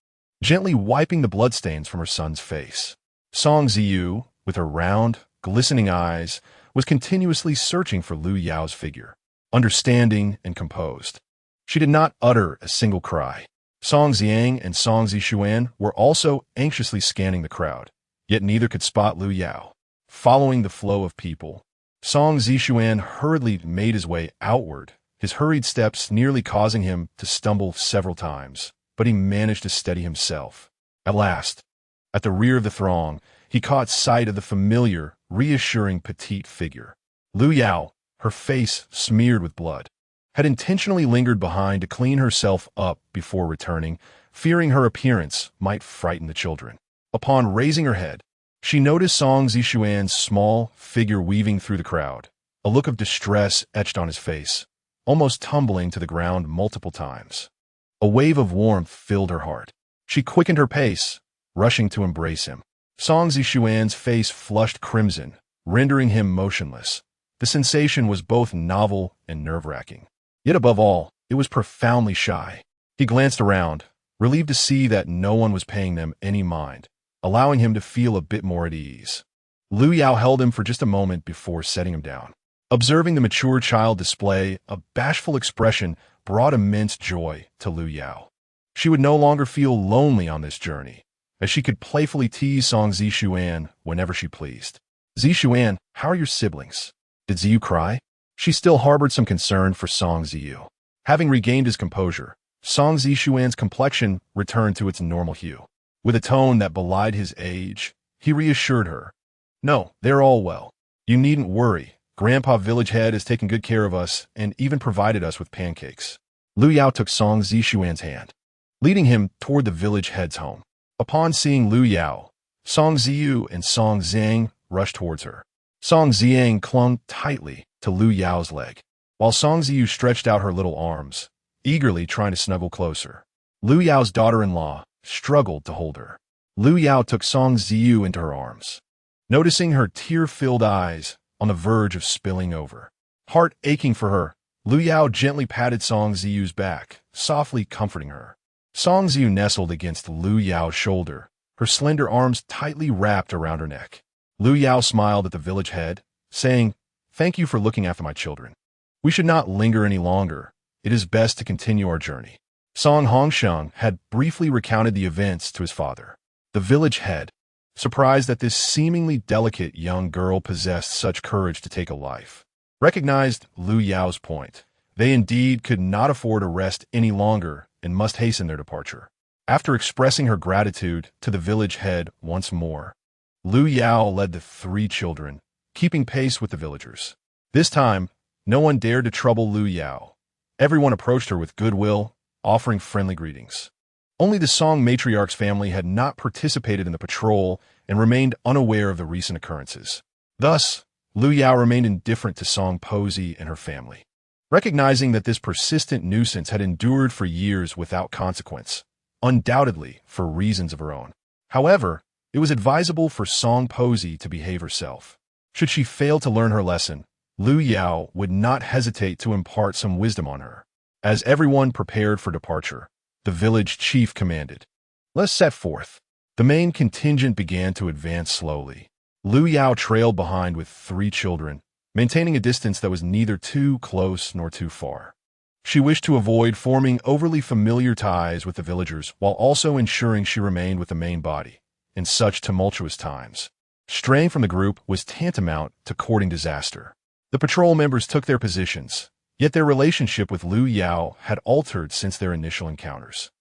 gently wiping the bloodstains from her son's face. Song Ziyu, with her round, glistening eyes, was continuously searching for Lu Yao's figure, understanding and composed. She did not utter a single cry. Song Xiang and Song Zishuan were also anxiously scanning the crowd, yet neither could spot Lu Yao. Following the flow of people, Song Zishuan hurriedly made his way outward, his hurried steps nearly causing him to stumble several times, but he managed to steady himself. At last, at the rear of the throng, he caught sight of the familiar, reassuring petite figure. Lu Yao, her face smeared with blood, had intentionally lingered behind to clean herself up before returning, fearing her appearance might frighten the children. Upon raising her head, she noticed Song Zishuan's small figure weaving through the crowd, a look of distress etched on his face, almost tumbling to the ground multiple times. A wave of warmth filled her heart. She quickened her pace, rushing to embrace him. Song Zishuan's face flushed crimson, rendering him motionless. The sensation was both novel and nerve-wracking. Yet above all, it was profoundly shy. He glanced around, relieved to see that no one was paying them any mind, allowing him to feel a bit more at ease. Lu Yao held him for just a moment before setting him down. Observing the mature child display a bashful expression brought immense joy to Lu Yao. She would no longer feel lonely on this journey, as she could playfully tease Song Zishuan whenever she pleased. "Zishuan, how are your siblings? Did Ziyu cry?" She still harbored some concern for Song Ziyu. Having regained his composure, Song Zishuan's complexion returned to its normal hue. With a tone that belied his age, he reassured her. "No, they're all well. You needn't worry. Grandpa Village Head has taken good care of us and even provided us with pancakes." Lu Yao took Song Zishuan's hand, leading him toward the village head's home. Upon seeing Lu Yao, Song Ziyu and Song Zhang rushed towards her. Song Zhang clung tightly to Lu Yao's leg, while Song Ziyu stretched out her little arms, eagerly trying to snuggle closer. Lu Yao's daughter-in-law struggled to hold her. Lu Yao took Song Ziyu into her arms, noticing her tear-filled eyes on the verge of spilling over. Heart aching for her, Lu Yao gently patted Song Ziyu's back, softly comforting her. Song Xiu nestled against Lu Yao's shoulder, her slender arms tightly wrapped around her neck. Lu Yao smiled at the village head, saying, "Thank you for looking after my children. We should not linger any longer. It is best to continue our journey." Song Hongsheng had briefly recounted the events to his father. The village head, surprised that this seemingly delicate young girl possessed such courage to take a life, recognized Lu Yao's point. They indeed could not afford to rest any longer and must hasten their departure. After expressing her gratitude to the village head once more, Lu Yao led the 3 children, keeping pace with the villagers. This time, no one dared to trouble Lu Yao. Everyone approached her with goodwill, offering friendly greetings. Only the Song matriarch's family had not participated in the patrol and remained unaware of the recent occurrences. Thus, Lu Yao remained indifferent to Song Posey and her family. Recognizing that this persistent nuisance had endured for years without consequence, undoubtedly for reasons of her own. However, it was advisable for Song Posey to behave herself. Should she fail to learn her lesson, Lu Yao would not hesitate to impart some wisdom on her. As everyone prepared for departure, the village chief commanded, "Let's set forth." The main contingent began to advance slowly. Lu Yao trailed behind with 3 children, maintaining a distance that was neither too close nor too far. She wished to avoid forming overly familiar ties with the villagers while also ensuring she remained with the main body. In such tumultuous times, straying from the group was tantamount to courting disaster. The patrol members took their positions, yet their relationship with Lu Yao had altered since their initial encounters.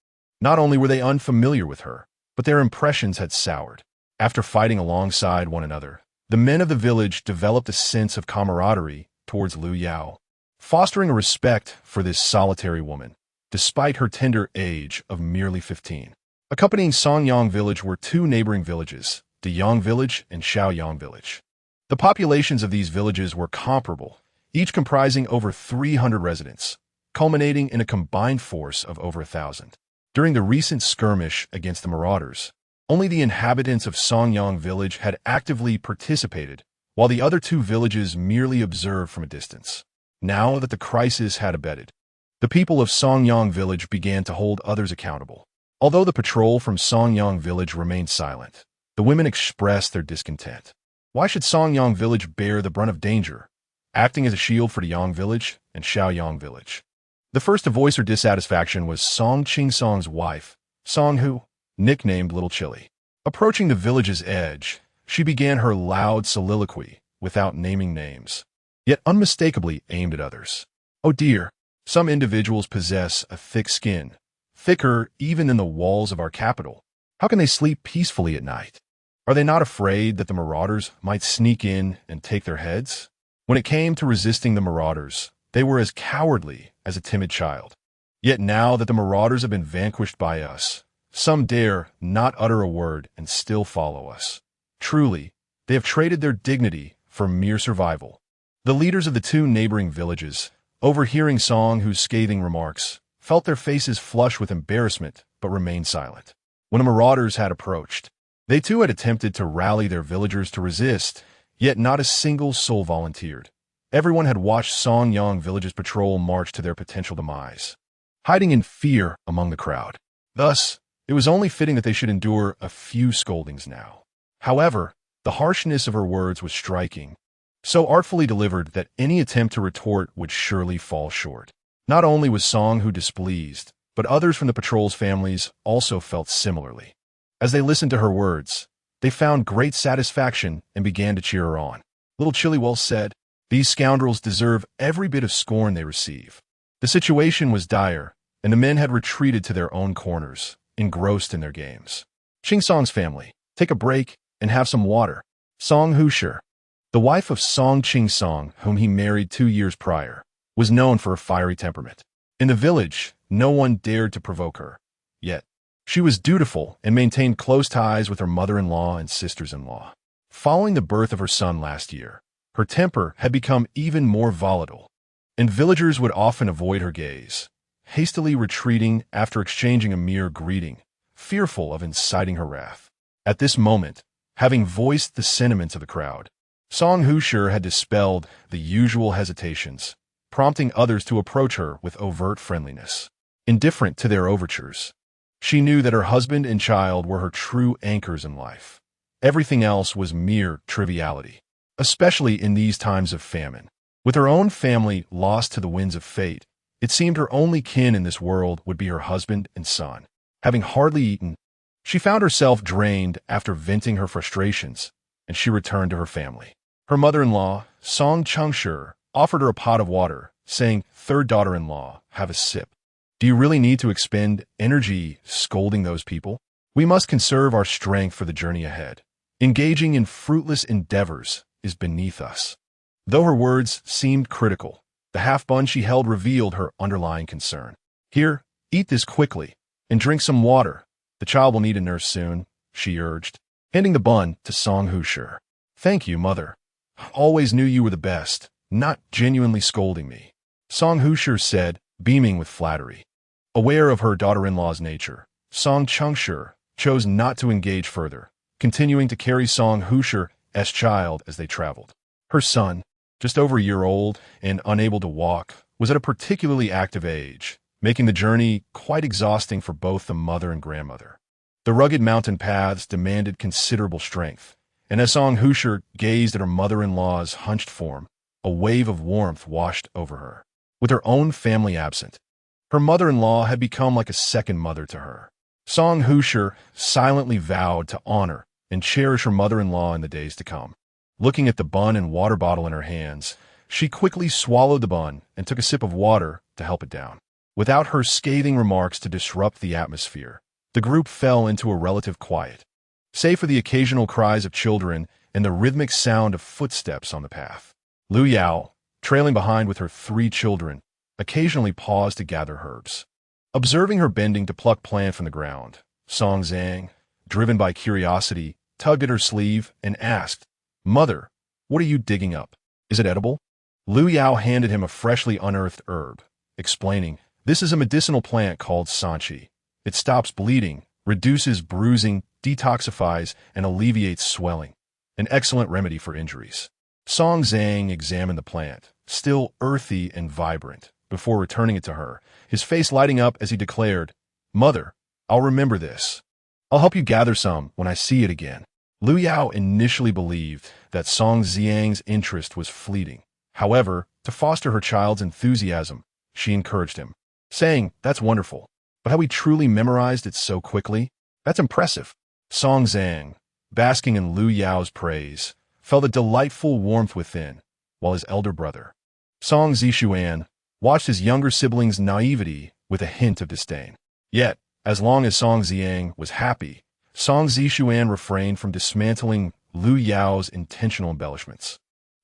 Not only were they unfamiliar with her, but their impressions had soured. After fighting alongside one another, the men of the village developed a sense of camaraderie towards Lu Yao, fostering a respect for this solitary woman, despite her tender age of merely 15. Accompanying Songyang village were 2 neighboring villages, Deyang village and Shaoyang village. The populations of these villages were comparable, each comprising over 300 residents, culminating in a combined force of over 1,000. During the recent skirmish against the marauders, only the inhabitants of Songyang village had actively participated, while the other 2 villages merely observed from a distance. Now that the crisis had abated, the people of Songyang village began to hold others accountable. Although the patrol from Songyang village remained silent, the women expressed their discontent. Why should Songyang village bear the brunt of danger, acting as a shield for Deyang village and Shaoyang village? The first to voice her dissatisfaction was Song Qingsong's wife, Song Hu, nicknamed Little Chili. Approaching the village's edge, she began her loud soliloquy without naming names, yet unmistakably aimed at others. "Oh dear, some individuals possess a thick skin, thicker even than the walls of our capital. How can they sleep peacefully at night? Are they not afraid that the marauders might sneak in and take their heads?" When it came to resisting the marauders, they were as cowardly as a timid child. Yet now that the marauders have been vanquished by us, some dare not utter a word and still follow us. Truly, they have traded their dignity for mere survival. The leaders of the 2 neighboring villages, overhearing Song Hu's scathing remarks, felt their faces flush with embarrassment but remained silent. When the marauders had approached, they too had attempted to rally their villagers to resist, yet not a single soul volunteered. Everyone had watched Songyang village's patrol march to their potential demise, hiding in fear among the crowd. Thus, it was only fitting that they should endure a few scoldings now. However, the harshness of her words was striking, so artfully delivered that any attempt to retort would surely fall short. Not only was Song Hu displeased, but others from the patrol's families also felt similarly. As they listened to her words, they found great satisfaction and began to cheer her on. Little Chili well said, "These scoundrels deserve every bit of scorn they receive." The situation was dire, and the men had retreated to their own corners, engrossed in their games. Ching Song's family, take a break and have some water. Song Hushi, the wife of Song Ching Song, whom he married 2 years prior, was known for a fiery temperament. In the village, no one dared to provoke her. Yet, she was dutiful and maintained close ties with her mother-in-law and sisters-in-law. Following the birth of her son last year, her temper had become even more volatile, and villagers would often avoid her gaze, hastily retreating after exchanging a mere greeting, fearful of inciting her wrath. At this moment, having voiced the sentiments of the crowd, Song Hushi had dispelled the usual hesitations, prompting others to approach her with overt friendliness. Indifferent to their overtures, She knew that her husband and child were her true anchors in life. Everything else was mere triviality, especially in these times of famine. With her own family lost to the winds of fate, it seemed her only kin in this world would be her husband and son. Having hardly eaten, she found herself drained after venting her frustrations, and she returned to her family. Her mother-in-law, Song Chungshur, offered her a pot of water, saying, "Third daughter-in-law, have a sip. Do you really need to expend energy scolding those people? We must conserve our strength for the journey ahead. Engaging in fruitless endeavors is beneath us." Though her words seemed critical, the half-bun she held revealed her underlying concern. "Here, eat this quickly, and drink some water. The child will need a nurse soon," she urged, handing the bun to Song Hushur. "Thank you, mother. I always knew you were the best, not genuinely scolding me," Song Hushur said, beaming with flattery. Aware of her daughter-in-law's nature, Song Chungshur chose not to engage further, continuing to carry Song Hushur's child as they traveled. Her son, just over a year old and unable to walk, was at a particularly active age, making the journey quite exhausting for both the mother and grandmother. The rugged mountain paths demanded considerable strength, and as Song Hushur gazed at her mother-in-law's hunched form, a wave of warmth washed over her. With her own family absent, her mother-in-law had become like a second mother to her. Song Hushur silently vowed to honor and cherish her mother-in-law in the days to come. Looking at the bun and water bottle in her hands, she quickly swallowed the bun and took a sip of water to help it down. Without her scathing remarks to disrupt the atmosphere, the group fell into a relative quiet, save for the occasional cries of children and the rhythmic sound of footsteps on the path. Lu Yao, trailing behind with her 3 children, occasionally paused to gather herbs. Observing her bending to pluck plant from the ground, Song Zhang, driven by curiosity, tugged at her sleeve and asked, "Mother, what are you digging up? Is it edible?" Lu Yao handed him a freshly unearthed herb, explaining, "This is a medicinal plant called sanchi. It stops bleeding, reduces bruising, detoxifies, and alleviates swelling. An excellent remedy for injuries." Song Zhang examined the plant, still earthy and vibrant, before returning it to her, his face lighting up as he declared, "Mother, I'll remember this. I'll help you gather some when I see it again." Lu Yao initially believed that Song Zhang's interest was fleeting. However, to foster her child's enthusiasm, she encouraged him, saying, "That's wonderful, but have we truly memorized it so quickly? That's impressive." Song Zhang, basking in Lu Yao's praise, felt a delightful warmth within, while his elder brother, Song Zishuan, watched his younger sibling's naivety with a hint of disdain. Yet, as long as Song Zhang was happy, Song Zishuan refrained from dismantling Lu Yao's intentional embellishments.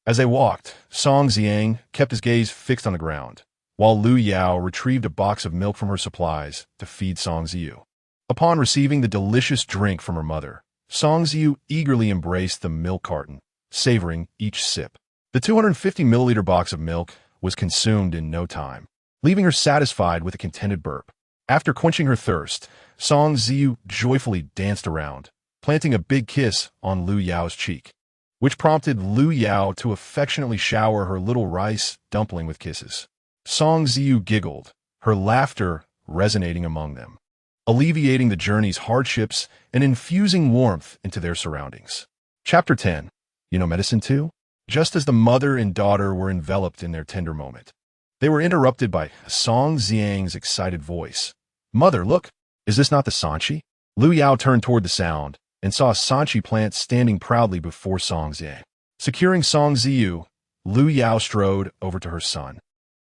As they walked, Song Zhang kept his gaze fixed on the ground, while Lu Yao retrieved a box of milk from her supplies to feed Song Ziyu. Upon receiving the delicious drink from her mother, Song Ziyu eagerly embraced the milk carton, savoring each sip. The 250-milliliter box of milk was consumed in no time, leaving her satisfied with a contented burp. After quenching her thirst, Song Ziyu joyfully danced around, planting a big kiss on Lu Yao's cheek, which prompted Lu Yao to affectionately shower her little rice dumpling with kisses. Song Ziyu giggled, her laughter resonating among them, alleviating the journey's hardships and infusing warmth into their surroundings. Chapter 10. You know medicine too? Just as the mother and daughter were enveloped in their tender moment, they were interrupted by Song Zhang's excited voice. "Mother, look! Is this not the sanchi?" Lu Yao turned toward the sound and saw a sanchi plant standing proudly before Song Zhang. Securing Song Ziyu, Lu Yao strode over to her son,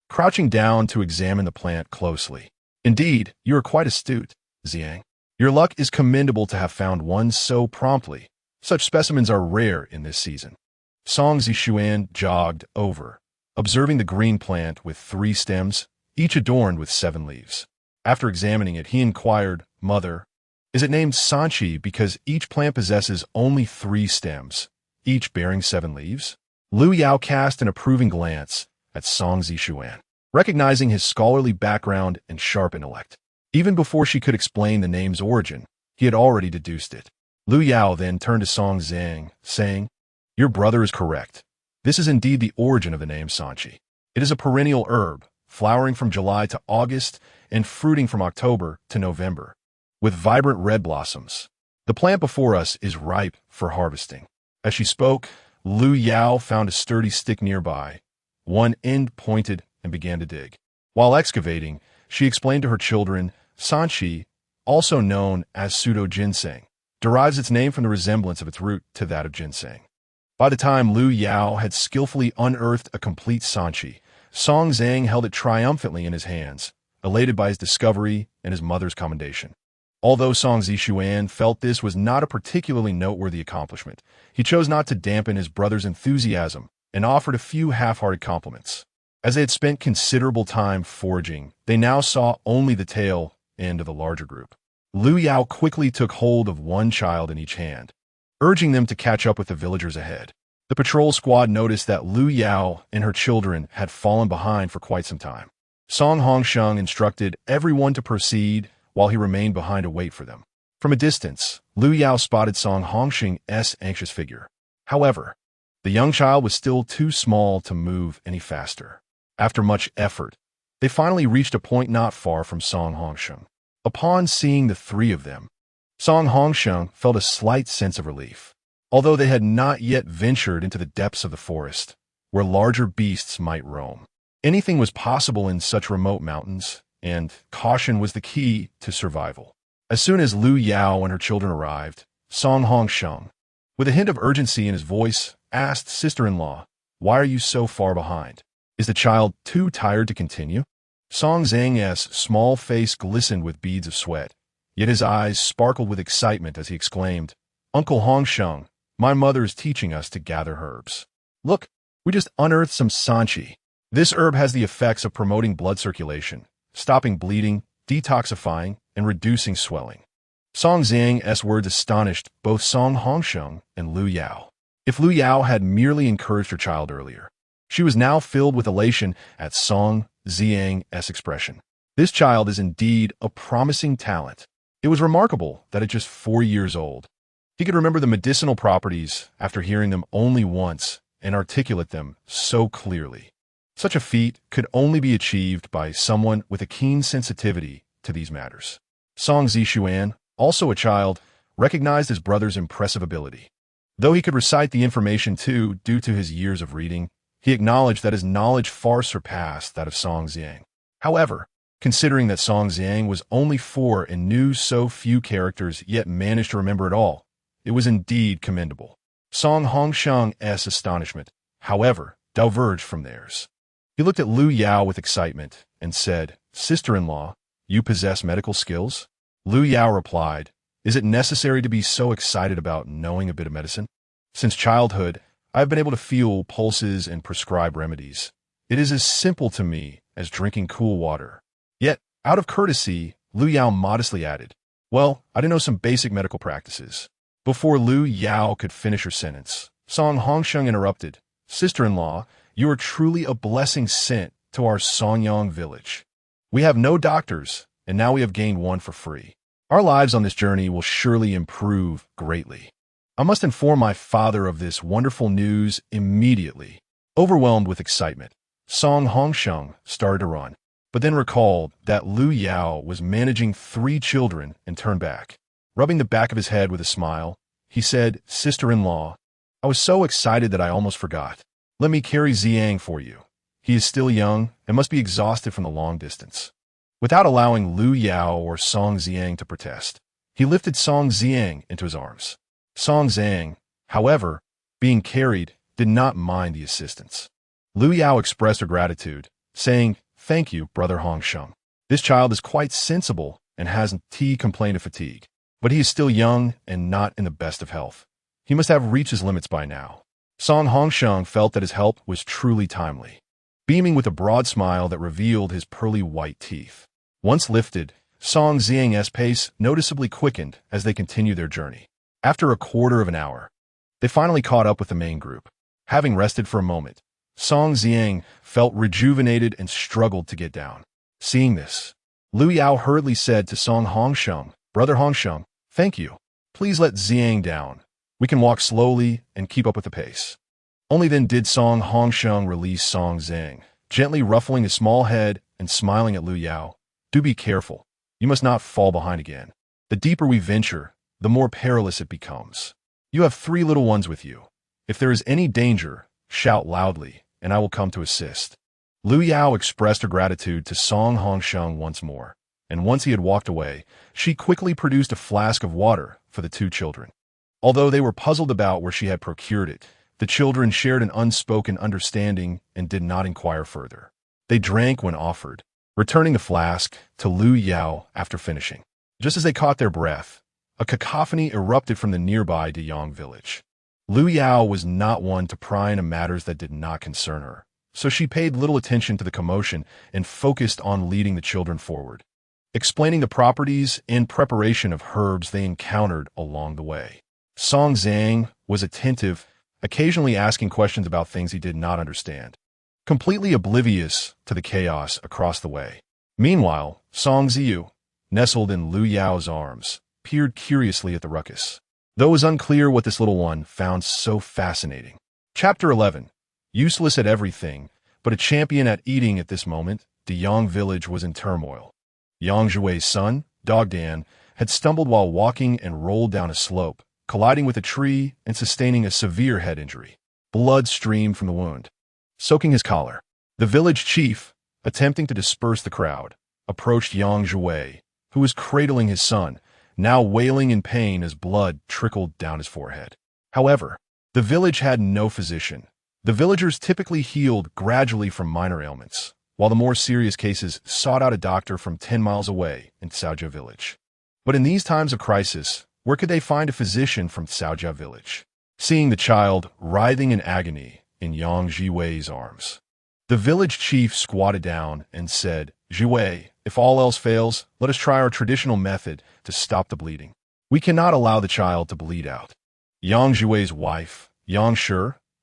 crouching down to examine the plant closely. "Indeed, you are quite astute, Zhang. Your luck is commendable to have found one so promptly. Such specimens are rare in this season." Song Zishuan jogged over, observing the green plant with 3 stems, each adorned with 7 leaves. After examining it, he inquired, "Mother, is it named sanchi because each plant possesses only 3 stems, each bearing 7 leaves?" Lu Yao cast an approving glance at Song Zishuan, recognizing his scholarly background and sharp intellect. Even before she could explain the name's origin, he had already deduced it. Lu Yao then turned to Song Zhang, saying, "Your brother is correct. This is indeed the origin of the name sanchi. It is a perennial herb, flowering from July to August and fruiting from October to November. with vibrant red blossoms. The plant before us is ripe for harvesting. As she spoke, Lu Yao found a sturdy stick nearby. One end pointed and began to dig. While excavating, she explained to her children, Sanqi, also known as pseudo-ginseng, derives its name from the resemblance of its root to that of ginseng. By the time Lu Yao had skillfully unearthed a complete Sanqi, Song Zhang held it triumphantly in his hands, elated by his discovery and his mother's commendation. Although Song Zishuan felt this was not a particularly noteworthy accomplishment, he chose not to dampen his brother's enthusiasm and offered a few half-hearted compliments. As they had spent considerable time foraging, they now saw only the tail end of the larger group. Lu Yao quickly took hold of one child in each hand, urging them to catch up with the villagers ahead. The patrol squad noticed that Lu Yao and her children had fallen behind for quite some time. Song Hongsheng instructed everyone to proceed while he remained behind to wait for them. From a distance, Lu Yao spotted Song Hongsheng's anxious figure. However, the young child was still too small to move any faster. After much effort, they finally reached a point not far from Song Hongsheng. Upon seeing the three of them, Song Hongsheng felt a slight sense of relief. Although they had not yet ventured into the depths of the forest, where larger beasts might roam. Anything was possible in such remote mountains, and caution was the key to survival. As soon as Lu Yao and her children arrived, Song Hongsheng, with a hint of urgency in his voice, asked sister-in-law, "Why are you so far behind? Is the child too tired to continue?" Song Zhang's small face glistened with beads of sweat, yet his eyes sparkled with excitement as he exclaimed, "Uncle Hongsheng, my mother is teaching us to gather herbs. Look, we just unearthed some Sanqi. This herb has the effects of promoting blood circulation, stopping bleeding, detoxifying, and reducing swelling." Song Zhang's words astonished both Song Hongsheng and Lu Yao. If Lu Yao had merely encouraged her child earlier, she was now filled with elation at Song Zhang's expression. This child is indeed a promising talent. It was remarkable that at just 4 years old, he could remember the medicinal properties after hearing them only once and articulate them so clearly. Such a feat could only be achieved by someone with a keen sensitivity to these matters. Song Zishuan, also a child, recognized his brother's impressive ability. Though he could recite the information too due to his years of reading, he acknowledged that his knowledge far surpassed that of Song Zhang. However, considering that Song Zhang was only 4 and knew so few characters yet managed to remember it all, it was indeed commendable. Song Hongsheng's astonishment, however, diverged from theirs. He looked at Lu Yao with excitement and said, "Sister-in-law, you possess medical skills?" Lu Yao replied, "Is it necessary to be so excited about knowing a bit of medicine? Since childhood, I have been able to feel pulses and prescribe remedies. It is as simple to me as drinking cool water." Yet, out of courtesy, Lu Yao modestly added, "Well, I do know some basic medical practices." Before Lu Yao could finish her sentence, Song Hongsheng interrupted, "Sister-in-law, you are truly a blessing sent to our Songyang village. We have no doctors, and now we have gained one for free. Our lives on this journey will surely improve greatly. I must inform my father of this wonderful news immediately." Overwhelmed with excitement, Song Hongsheng started to run, but then recalled that Lu Yao was managing 3 children and turned back. Rubbing the back of his head with a smile, he said, "Sister-in-law, I was so excited that I almost forgot. Let me carry Zhang for you. He is still young and must be exhausted from the long distance." Without allowing Lu Yao or Song Zhang to protest, he lifted Song Zhang into his arms. Song Zhang, however, being carried, did not mind the assistance. Lu Yao expressed her gratitude, saying, "Thank you, Brother Hongsheng. This child is quite sensible and hasn't complained of fatigue. But he is still young and not in the best of health. He must have reached his limits by now." Song Hongsheng felt that his help was truly timely, beaming with a broad smile that revealed his pearly white teeth. Once lifted, Song Zhang's pace noticeably quickened as they continued their journey. After a quarter of an hour, they finally caught up with the main group. Having rested for a moment, Song Zhang felt rejuvenated and struggled to get down. Seeing this, Lu Yao hurriedly said to Song Hongsheng, "Brother Hongsheng, thank you. Please let Zhang down. We can walk slowly and keep up with the pace." Only then did Song Hongsheng release Song Zhang, gently ruffling his small head and smiling at Lu Yao. "Do be careful. You must not fall behind again." The deeper we venture, the more perilous it becomes. You have 3 little ones with you. If there is any danger, shout loudly, and I will come to assist." Lu Yao expressed her gratitude to Song Hongsheng once more, and once he had walked away, she quickly produced a flask of water for the 2 children. Although they were puzzled about where she had procured it, the children shared an unspoken understanding and did not inquire further. They drank when offered, returning the flask to Lu Yao after finishing. Just as they caught their breath, a cacophony erupted from the nearby Deyang village. Lu Yao was not one to pry into matters that did not concern her, so she paid little attention to the commotion and focused on leading the children forward, explaining the properties and preparation of herbs they encountered along the way. Song Zhang was attentive, occasionally asking questions about things he did not understand, completely oblivious to the chaos across the way. Meanwhile, Song Ziyu, nestled in Lu Yao's arms, peered curiously at the ruckus, though it was unclear what this little one found so fascinating. Chapter 11. Useless at everything, but a champion at eating. At this moment, the Yang village was in turmoil. Yang Zhui's son, Dogdan, had stumbled while walking and rolled down a slope, colliding with a tree and sustaining a severe head injury. Blood streamed from the wound, soaking his collar. The village chief, attempting to disperse the crowd, approached Yang Zhui, who was cradling his son, now wailing in pain as blood trickled down his forehead. However, the village had no physician. The villagers typically healed gradually from minor ailments, while the more serious cases sought out a doctor from 10 miles away in Caojia village. But in these times of crisis, where could they find a physician from Caojia village? Seeing the child writhing in agony in Yang Zhui's arms, the village chief squatted down and said, "Zhui, if all else fails, let us try our traditional method to stop the bleeding. We cannot allow the child to bleed out." Yang Zhui's wife, Yang Shi,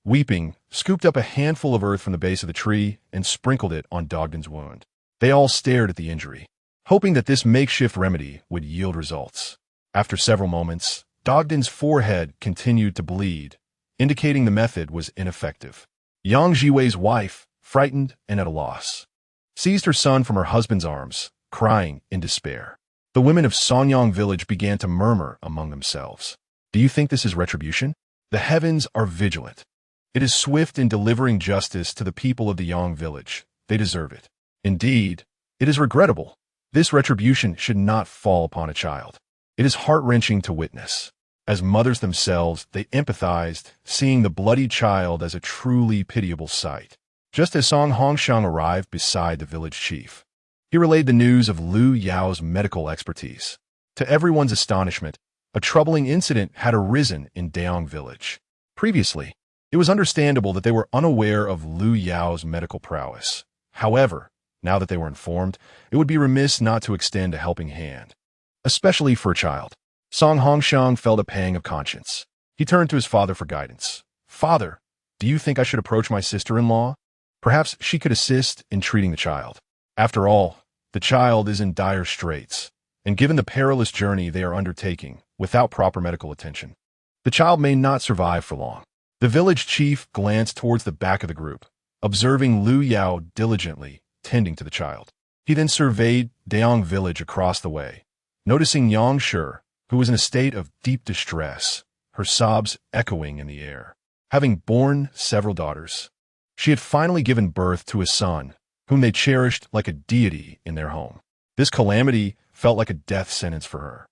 weeping, scooped up a handful of earth from the base of the tree and sprinkled it on Dogdan's wound. They all stared at the injury, hoping that this makeshift remedy would yield results. After several moments, Dogdan's forehead continued to bleed, indicating the method was ineffective. Yang Zhui's wife, frightened and at a loss, seized her son from her husband's arms, crying in despair. The women of Sonyang village began to murmur among themselves. "Do you think this is retribution? The heavens are vigilant. It is swift in delivering justice to the people of the Yang village. They deserve it. Indeed, it is regrettable. This retribution should not fall upon a child." It is heart-wrenching to witness. As mothers themselves, they empathized, seeing the bloody child as a truly pitiable sight. Just as Song Hongsheng arrived beside the village chief, he relayed the news of Lu Yao's medical expertise. To everyone's astonishment, a troubling incident had arisen in Deyang village. Previously, it was understandable that they were unaware of Lu Yao's medical prowess. However, now that they were informed, it would be remiss not to extend a helping hand, especially for a child. Song Hongsheng felt a pang of conscience. He turned to his father for guidance. "Father, do you think I should approach my sister-in-law? Perhaps she could assist in treating the child. After all, the child is in dire straits, and given the perilous journey they are undertaking without proper medical attention, the child may not survive for long." The village chief glanced towards the back of the group, observing Lu Yao diligently tending to the child. He then surveyed Deyang village across the way, noticing Yang Shi, who was in a state of deep distress, her sobs echoing in the air. Having borne several daughters, she had finally given birth to a son, whom they cherished like a deity in their home. This calamity felt like a death sentence for her.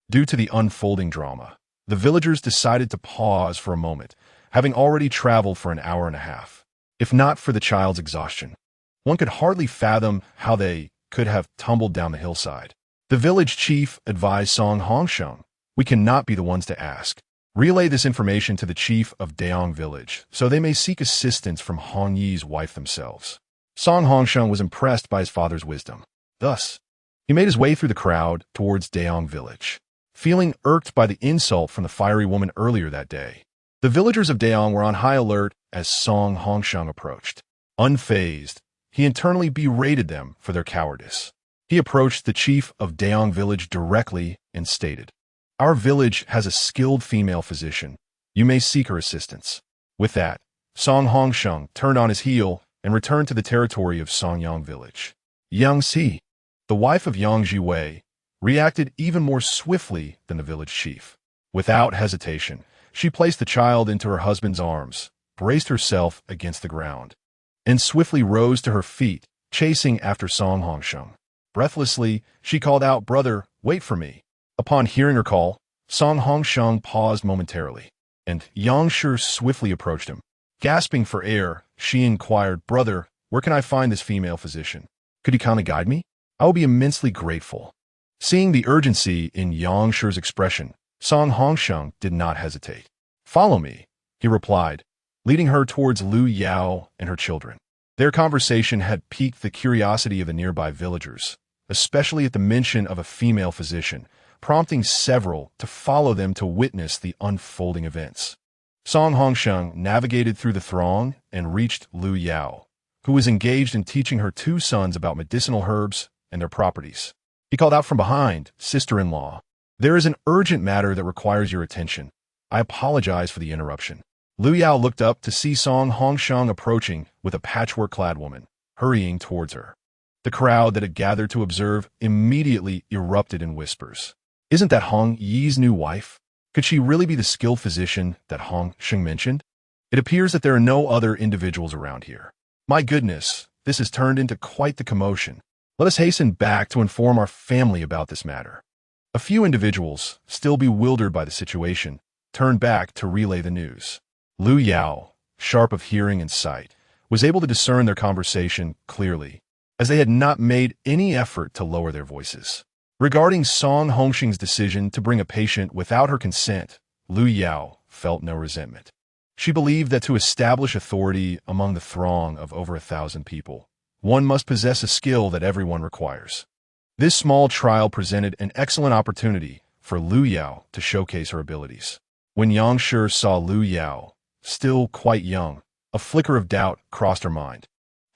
Due to the unfolding drama, the villagers decided to pause for a moment, having already traveled for an hour and a half. If not for the child's exhaustion, one could hardly fathom how they could have tumbled down the hillside. The village chief advised Song Hongsheng, "We cannot be the ones to ask. Relay this information to the chief of Deyang village, so they may seek assistance from Hong Yi's wife themselves." Song Hongsheng was impressed by his father's wisdom. Thus, he made his way through the crowd towards Deyang village, feeling irked by the insult from the fiery woman earlier that day. The villagers of Deyang were on high alert as Song Hongsheng approached. Unfazed, he internally berated them for their cowardice. He approached the chief of Deyang village directly and stated, "Our village has a skilled female physician. You may seek her assistance." With that, Song Hongsheng turned on his heel and returned to the territory of Songyang village. Yang Si, the wife of Yang Zhui, reacted even more swiftly than the village chief. Without hesitation, she placed the child into her husband's arms, braced herself against the ground, and swiftly rose to her feet, chasing after Song Hongsheng. Breathlessly, she called out, "Brother, wait for me." Upon hearing her call, Song Hongsheng paused momentarily, and Yang Shi swiftly approached him. Gasping for air, she inquired, "Brother, where can I find this female physician? Could you kindly guide me? I will be immensely grateful." Seeing the urgency in Yang Shi's expression, Song Hongsheng did not hesitate. "Follow me," he replied, leading her towards Lu Yao and her children. Their conversation had piqued the curiosity of the nearby villagers, especially at the mention of a female physician, prompting several to follow them to witness the unfolding events. Song Hongsheng navigated through the throng and reached Lu Yao, who was engaged in teaching her two sons about medicinal herbs and their properties. He called out from behind, "Sister-in-law, there is an urgent matter that requires your attention. I apologize for the interruption." Lu Yao looked up to see Song Hongsheng approaching with a patchwork-clad woman, hurrying towards her. The crowd that had gathered to observe immediately erupted in whispers. "Isn't that Hong Yi's new wife? Could she really be the skilled physician that Hong Sheng mentioned? It appears that there are no other individuals around here. My goodness, this has turned into quite the commotion. Let us hasten back to inform our family about this matter." A few individuals, still bewildered by the situation, turned back to relay the news. Lu Yao, sharp of hearing and sight, was able to discern their conversation clearly, as they had not made any effort to lower their voices. Regarding Song Hongsheng's decision to bring a patient without her consent, Lu Yao felt no resentment. She believed that to establish authority among the throng of over 1,000 people, one must possess a skill that everyone requires. This small trial presented an excellent opportunity for Lu Yao to showcase her abilities. When Yang Shi saw Lu Yao, still quite young, a flicker of doubt crossed her mind.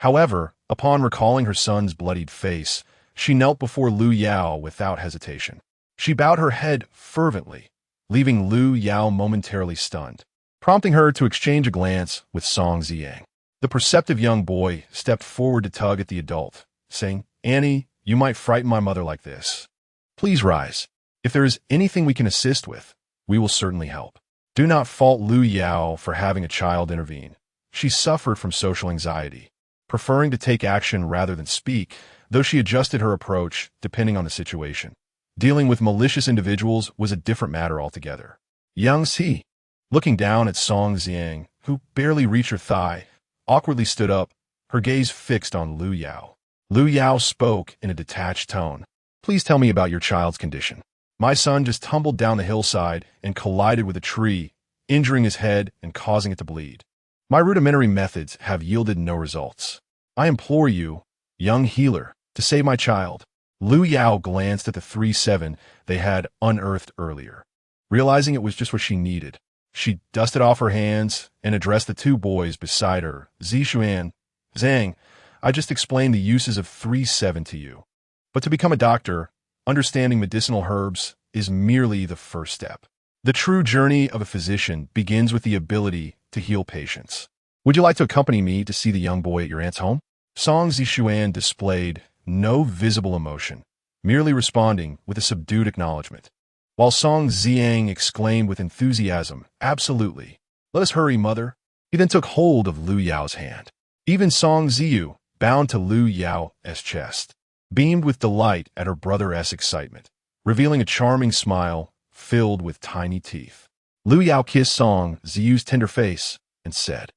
However, upon recalling her son's bloodied face, she knelt before Lu Yao without hesitation. She bowed her head fervently, leaving Lu Yao momentarily stunned, prompting her to exchange a glance with Song Ziyang. The perceptive young boy stepped forward to tug at the adult, saying, "Annie, you might frighten my mother like this. Please rise. If there is anything we can assist with, we will certainly help." Do not fault Lu Yao for having a child intervene. She suffered from social anxiety, preferring to take action rather than speak, though she adjusted her approach depending on the situation. Dealing with malicious individuals was a different matter altogether. Yang Si, looking down at Song Ziyang, who barely reached her thigh, awkwardly stood up, her gaze fixed on Lu Yao. Lu Yao spoke in a detached tone. "Please tell me about your child's condition. My son just tumbled down the hillside and collided with a tree, injuring his head and causing it to bleed. My rudimentary methods have yielded no results. I implore you, young healer, to save my child." Lu Yao glanced at the 3-7 they had unearthed earlier. Realizing it was just what she needed, she dusted off her hands and addressed the two boys beside her. "Zishuan, Zhang, I just explained the uses of 3-7 to you. But to become a doctor, understanding medicinal herbs is merely the first step. The true journey of a physician begins with the ability to heal patients. Would you like to accompany me to see the young boy at your aunt's home?" Song Zishuan displayed no visible emotion, merely responding with a subdued acknowledgement, while Song Ziyang exclaimed with enthusiasm, "Absolutely. Let us hurry, mother." He then took hold of Lu Yao's hand. Even Song Ziyu, bound to Lu Yao's chest, beamed with delight at her brother's excitement, revealing a charming smile filled with tiny teeth. Lu Yao kissed Song Ziyu's tender face and said,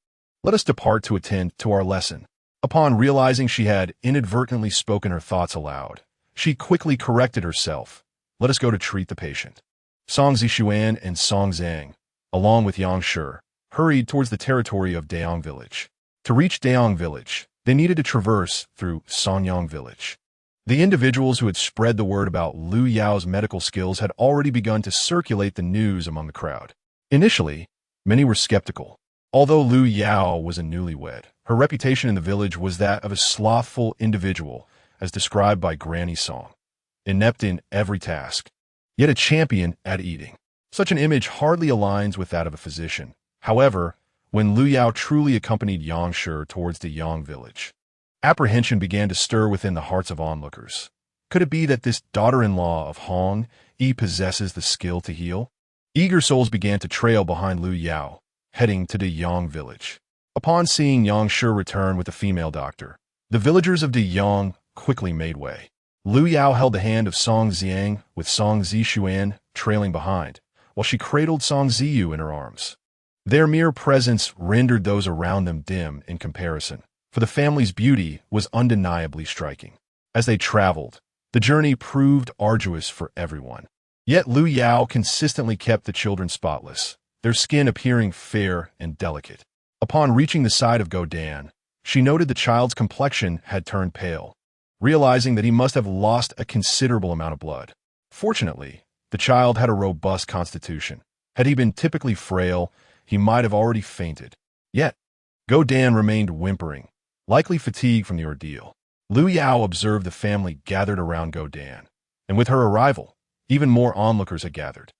"Let us depart to attend to our lesson." Upon realizing she had inadvertently spoken her thoughts aloud, she quickly corrected herself. "Let us go to treat the patient." Song Zishuan and Song Zhang, along with Yang Shi, hurried towards the territory of Daong Village. To reach Daong Village, they needed to traverse through Sonyang Village. The individuals who had spread the word about Lu Yao's medical skills had already begun to circulate the news among the crowd. Initially, many were skeptical. Although Lu Yao was a newlywed, her reputation in the village was that of a slothful individual, as described by Granny Song. Inept in every task, yet a champion at eating. Such an image hardly aligns with that of a physician. However, when Lu Yao truly accompanied Yang Shi towards the Yang village, apprehension began to stir within the hearts of onlookers. Could it be that this daughter-in-law of Hong Yi possesses the skill to heal? Eager souls began to trail behind Lu Yao, heading to De Yong village. Upon seeing Yang Shi return with the female doctor, the villagers of De Yong quickly made way. Lu Yao held the hand of Song Xiang, with Song Zixuan trailing behind, while she cradled Song Ziyu in her arms. Their mere presence rendered those around them dim in comparison, for the family's beauty was undeniably striking. As they traveled, the journey proved arduous for everyone. Yet Lu Yao consistently kept the children spotless, their skin appearing fair and delicate. Upon reaching the side of Godan, she noted the child's complexion had turned pale, realizing that he must have lost a considerable amount of blood. Fortunately, the child had a robust constitution. Had he been typically frail, he might have already fainted. Yet, Godan remained whimpering, likely fatigued from the ordeal. Lu Yao observed the family gathered around Godan, and with her arrival, even more onlookers had gathered.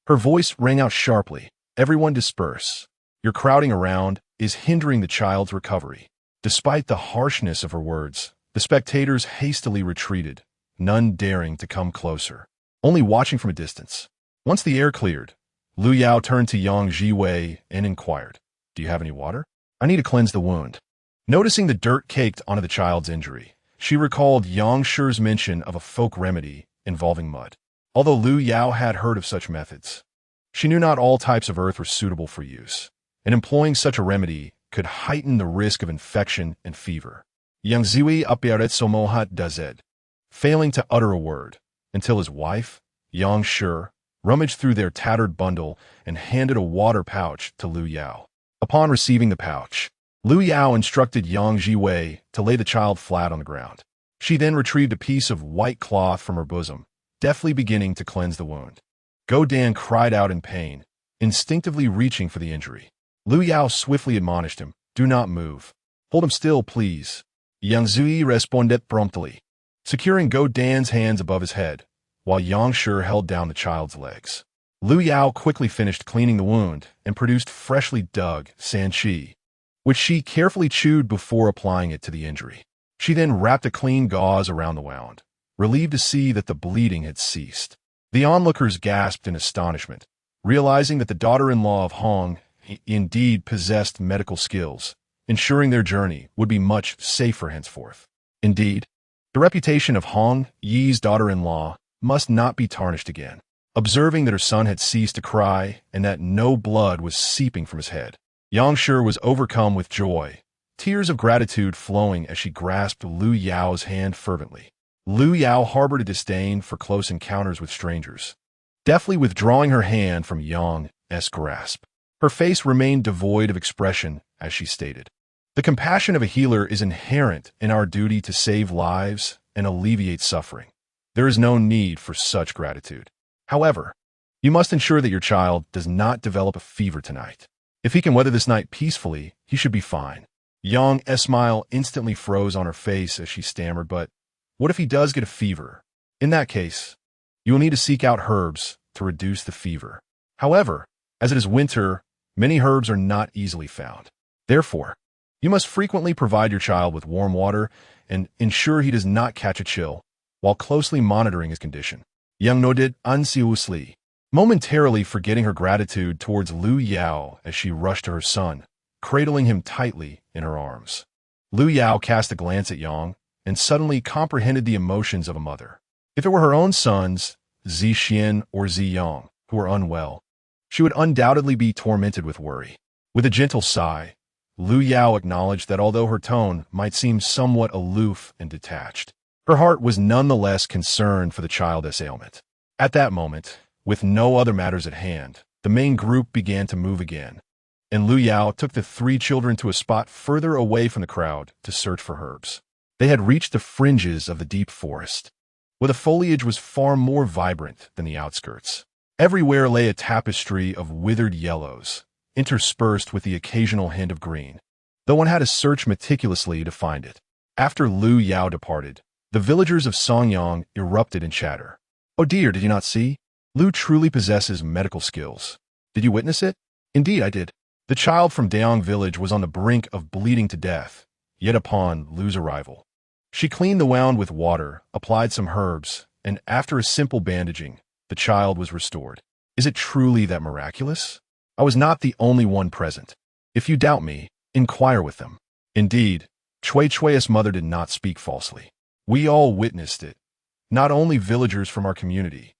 Her voice rang out sharply, "Everyone disperse. Your crowding around is hindering the child's recovery." Despite the harshness of her words, the spectators hastily retreated, none daring to come closer, only watching from a distance. Once the air cleared, Lu Yao turned to Yang Jiwei and inquired, "Do you have any water? I need to cleanse the wound." Noticing the dirt caked onto the child's injury, she recalled Yang Shi's mention of a folk remedy involving mud. Although Lu Yao had heard of such methods, she knew not all types of earth were suitable for use, and employing such a remedy could heighten the risk of infection and fever. Yang Ziwi apiaret somohat dazed, failing to utter a word, until his wife, Yang Shi, rummaged through their tattered bundle and handed a water pouch to Lu Yao. Upon receiving the pouch, Lu Yao instructed Yang Jiwei to lay the child flat on the ground. She then retrieved a piece of white cloth from her bosom, deftly beginning to cleanse the wound. Godan cried out in pain, instinctively reaching for the injury. Lu Yao swiftly admonished him, "Do not move. Hold him still, please." Yang Zui responded promptly, securing Godan's hands above his head, while Yang Shi held down the child's legs. Lu Yao quickly finished cleaning the wound and produced freshly dug sanqi, which she carefully chewed before applying it to the injury. She then wrapped a clean gauze around the wound, relieved to see that the bleeding had ceased. The onlookers gasped in astonishment, realizing that the daughter-in-law of Hong indeed possessed medical skills, ensuring their journey would be much safer henceforth. Indeed, the reputation of Hong Yi's daughter-in-law must not be tarnished again. Observing that her son had ceased to cry and that no blood was seeping from his head, Yang Shi was overcome with joy, tears of gratitude flowing as she grasped Lu Yao's hand fervently. Lu Yao harbored a disdain for close encounters with strangers, deftly withdrawing her hand from Yang's grasp. Her face remained devoid of expression as she stated, "The compassion of a healer is inherent in our duty to save lives and alleviate suffering. There is no need for such gratitude. However, you must ensure that your child does not develop a fever tonight. If he can weather this night peacefully, he should be fine." Yang's smile instantly froze on her face as she stammered, "But what if he does get a fever? In that case, you will need to seek out herbs to reduce the fever. However, as it is winter, many herbs are not easily found. Therefore, you must frequently provide your child with warm water and ensure he does not catch a chill, while closely monitoring his condition." Yang nodded anxiously, momentarily forgetting her gratitude towards Lu Yao as she rushed to her son, cradling him tightly in her arms. Lu Yao cast a glance at Yang and suddenly comprehended the emotions of a mother. If it were her own sons, Zixian or Ziyang, who were unwell, she would undoubtedly be tormented with worry. With a gentle sigh, Lu Yao acknowledged that although her tone might seem somewhat aloof and detached, her heart was nonetheless concerned for the child's ailment. At that moment, with no other matters at hand, the main group began to move again, and Lu Yao took the three children to a spot further away from the crowd to search for herbs. They had reached the fringes of the deep forest, where the foliage was far more vibrant than the outskirts. Everywhere lay a tapestry of withered yellows, interspersed with the occasional hint of green, though one had to search meticulously to find it. After Lu Yao departed, the villagers of Songyang erupted in chatter. "Oh dear, did you not see? Lu truly possesses medical skills. Did you witness it?" "Indeed, I did." The child from Daong village was on the brink of bleeding to death, yet upon Lu's arrival, She cleaned the wound with water, applied some herbs, and after a simple bandaging, the child was restored. Is it truly that miraculous? I was not the only one present. If you doubt me, inquire with them. Indeed, Chui Chui's mother did not speak falsely. We all witnessed it, not only villagers from our community,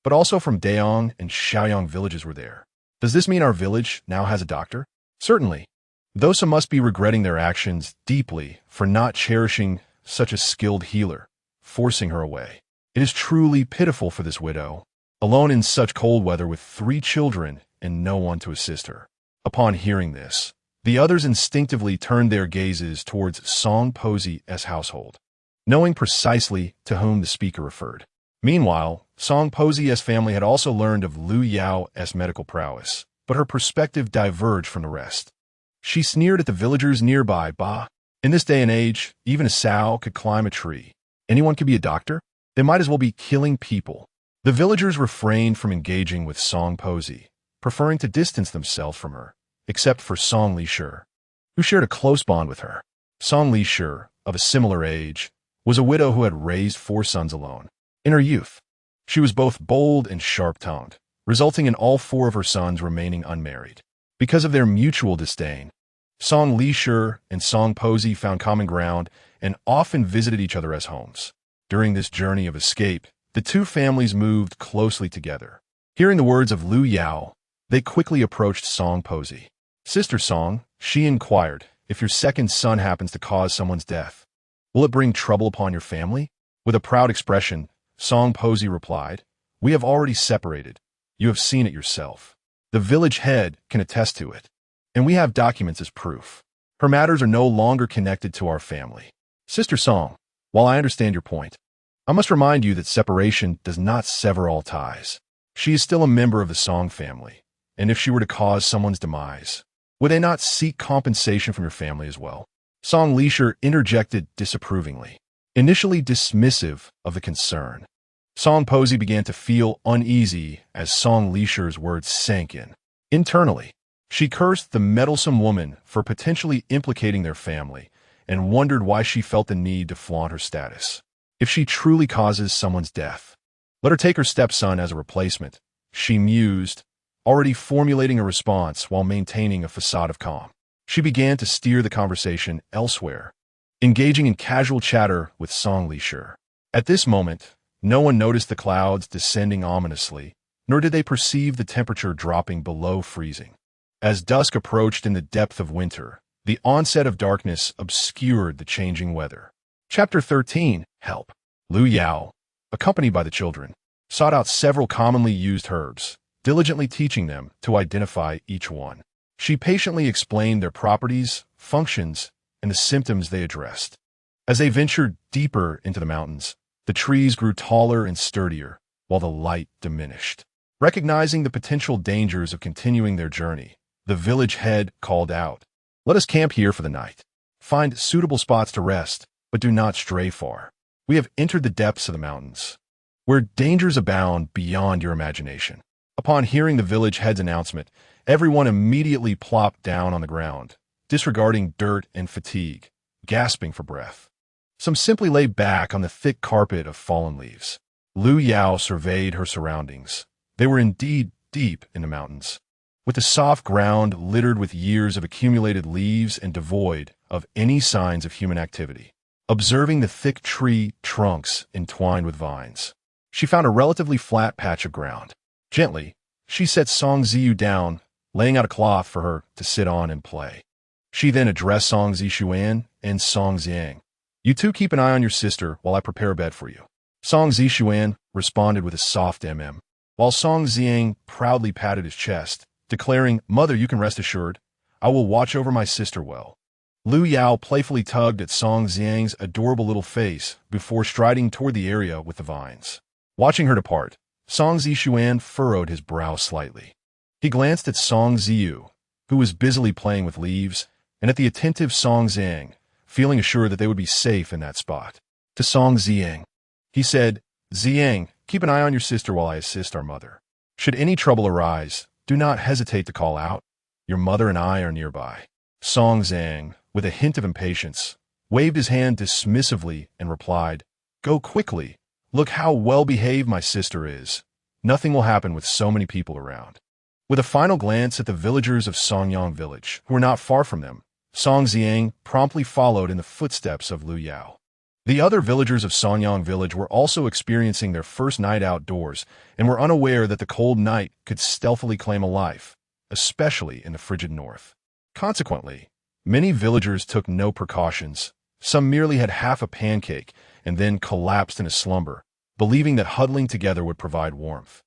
but also from Daong and Xiaoyang villages were there. Does this mean our village now has a doctor? Certainly. Though some must be regretting their actions deeply for not cherishing such a skilled healer, forcing her away. It is truly pitiful for this widow, alone in such cold weather with 3 children and no one to assist her. Upon hearing this, the others instinctively turned their gazes towards Song Posey's household, knowing precisely to whom the speaker referred. Meanwhile, Song Posey's family had also learned of Lu Yao's medical prowess, but her perspective diverged from the rest. She sneered at the villagers nearby. Bah, in this day and age, even a sow could climb a tree. Anyone could be a doctor? They might as well be killing people. The villagers refrained from engaging with Song Posey, preferring to distance themselves from her, except for Song Lishur, who shared a close bond with her. Song Lishur, of a similar age, was a widow who had raised 4 sons alone. In her youth, she was both bold and sharp-tongued, resulting in all 4 of her sons remaining unmarried. Because of their mutual disdain, Song Lishur and Song Posey found common ground and often visited each other as homes. During this journey of escape, the 2 families moved closely together. Hearing the words of Lu Yao, they quickly approached Song Posey. Sister Song, she inquired, if your second son happens to cause someone's death, will it bring trouble upon your family? With a proud expression, Song Posey replied, we have already separated. You have seen it yourself. The village head can attest to it, and we have documents as proof. Her matters are no longer connected to our family. Sister Song, while I understand your point, I must remind you that separation does not sever all ties. She is still a member of the Song family, and if she were to cause someone's demise, would they not seek compensation from your family as well? Song Lishur interjected disapprovingly, initially dismissive of the concern. Song Posey began to feel uneasy as Song Lishur's words sank in. Internally, she cursed the meddlesome woman for potentially implicating their family and wondered why she felt the need to flaunt her status. If she truly causes someone's death, let her take her stepson as a replacement, she mused, already formulating a response while maintaining a facade of calm. She began to steer the conversation elsewhere, engaging in casual chatter with Song Lishur. At this moment, no one noticed the clouds descending ominously, nor did they perceive the temperature dropping below freezing. As dusk approached in the depth of winter, the onset of darkness obscured the changing weather. Chapter 13, Help. Lu Yao, accompanied by the children, sought out several commonly used herbs, diligently teaching them to identify each one. She patiently explained their properties, functions, and the symptoms they addressed. As they ventured deeper into the mountains, the trees grew taller and sturdier, while the light diminished. Recognizing the potential dangers of continuing their journey, the village head called out, let us camp here for the night. Find suitable spots to rest, but do not stray far. We have entered the depths of the mountains, where dangers abound beyond your imagination. Upon hearing the village head's announcement, everyone immediately plopped down on the ground, disregarding dirt and fatigue, gasping for breath. Some simply lay back on the thick carpet of fallen leaves. Lu Yao surveyed her surroundings. They were indeed deep in the mountains, with the soft ground littered with years of accumulated leaves and devoid of any signs of human activity. Observing the thick tree trunks entwined with vines, she found a relatively flat patch of ground. Gently, she set Song Ziyu down, laying out a cloth for her to sit on and play. She then addressed Song Zishuan and Song Xiang. You two keep an eye on your sister while I prepare a bed for you. Song Zishuan responded with a soft while Song Xiang proudly patted his chest, declaring, Mother, you can rest assured, I will watch over my sister well. Lu Yao playfully tugged at Song Xiang's adorable little face before striding toward the area with the vines. Watching her depart, Song Zishuan furrowed his brow slightly. He glanced at Song Ziyu, who was busily playing with leaves, and at the attentive Song Xiang, feeling assured that they would be safe in that spot. To Song Xiang, he said, Xiang, keep an eye on your sister while I assist our mother. Should any trouble arise, do not hesitate to call out. Your mother and I are nearby. Song Xiang, with a hint of impatience, waved his hand dismissively, and replied, "Go quickly. Look how well-behaved my sister is. Nothing will happen with so many people around." With a final glance at the villagers of Songyang village, who were not far from them, Song Ziang promptly followed in the footsteps of Lu Yao. The other villagers of Songyang village were also experiencing their first night outdoors and were unaware that the cold night could stealthily claim a life, especially in the frigid north. Consequently, many villagers took no precautions. Some merely had half a pancake and then collapsed in a slumber, believing that huddling together would provide warmth,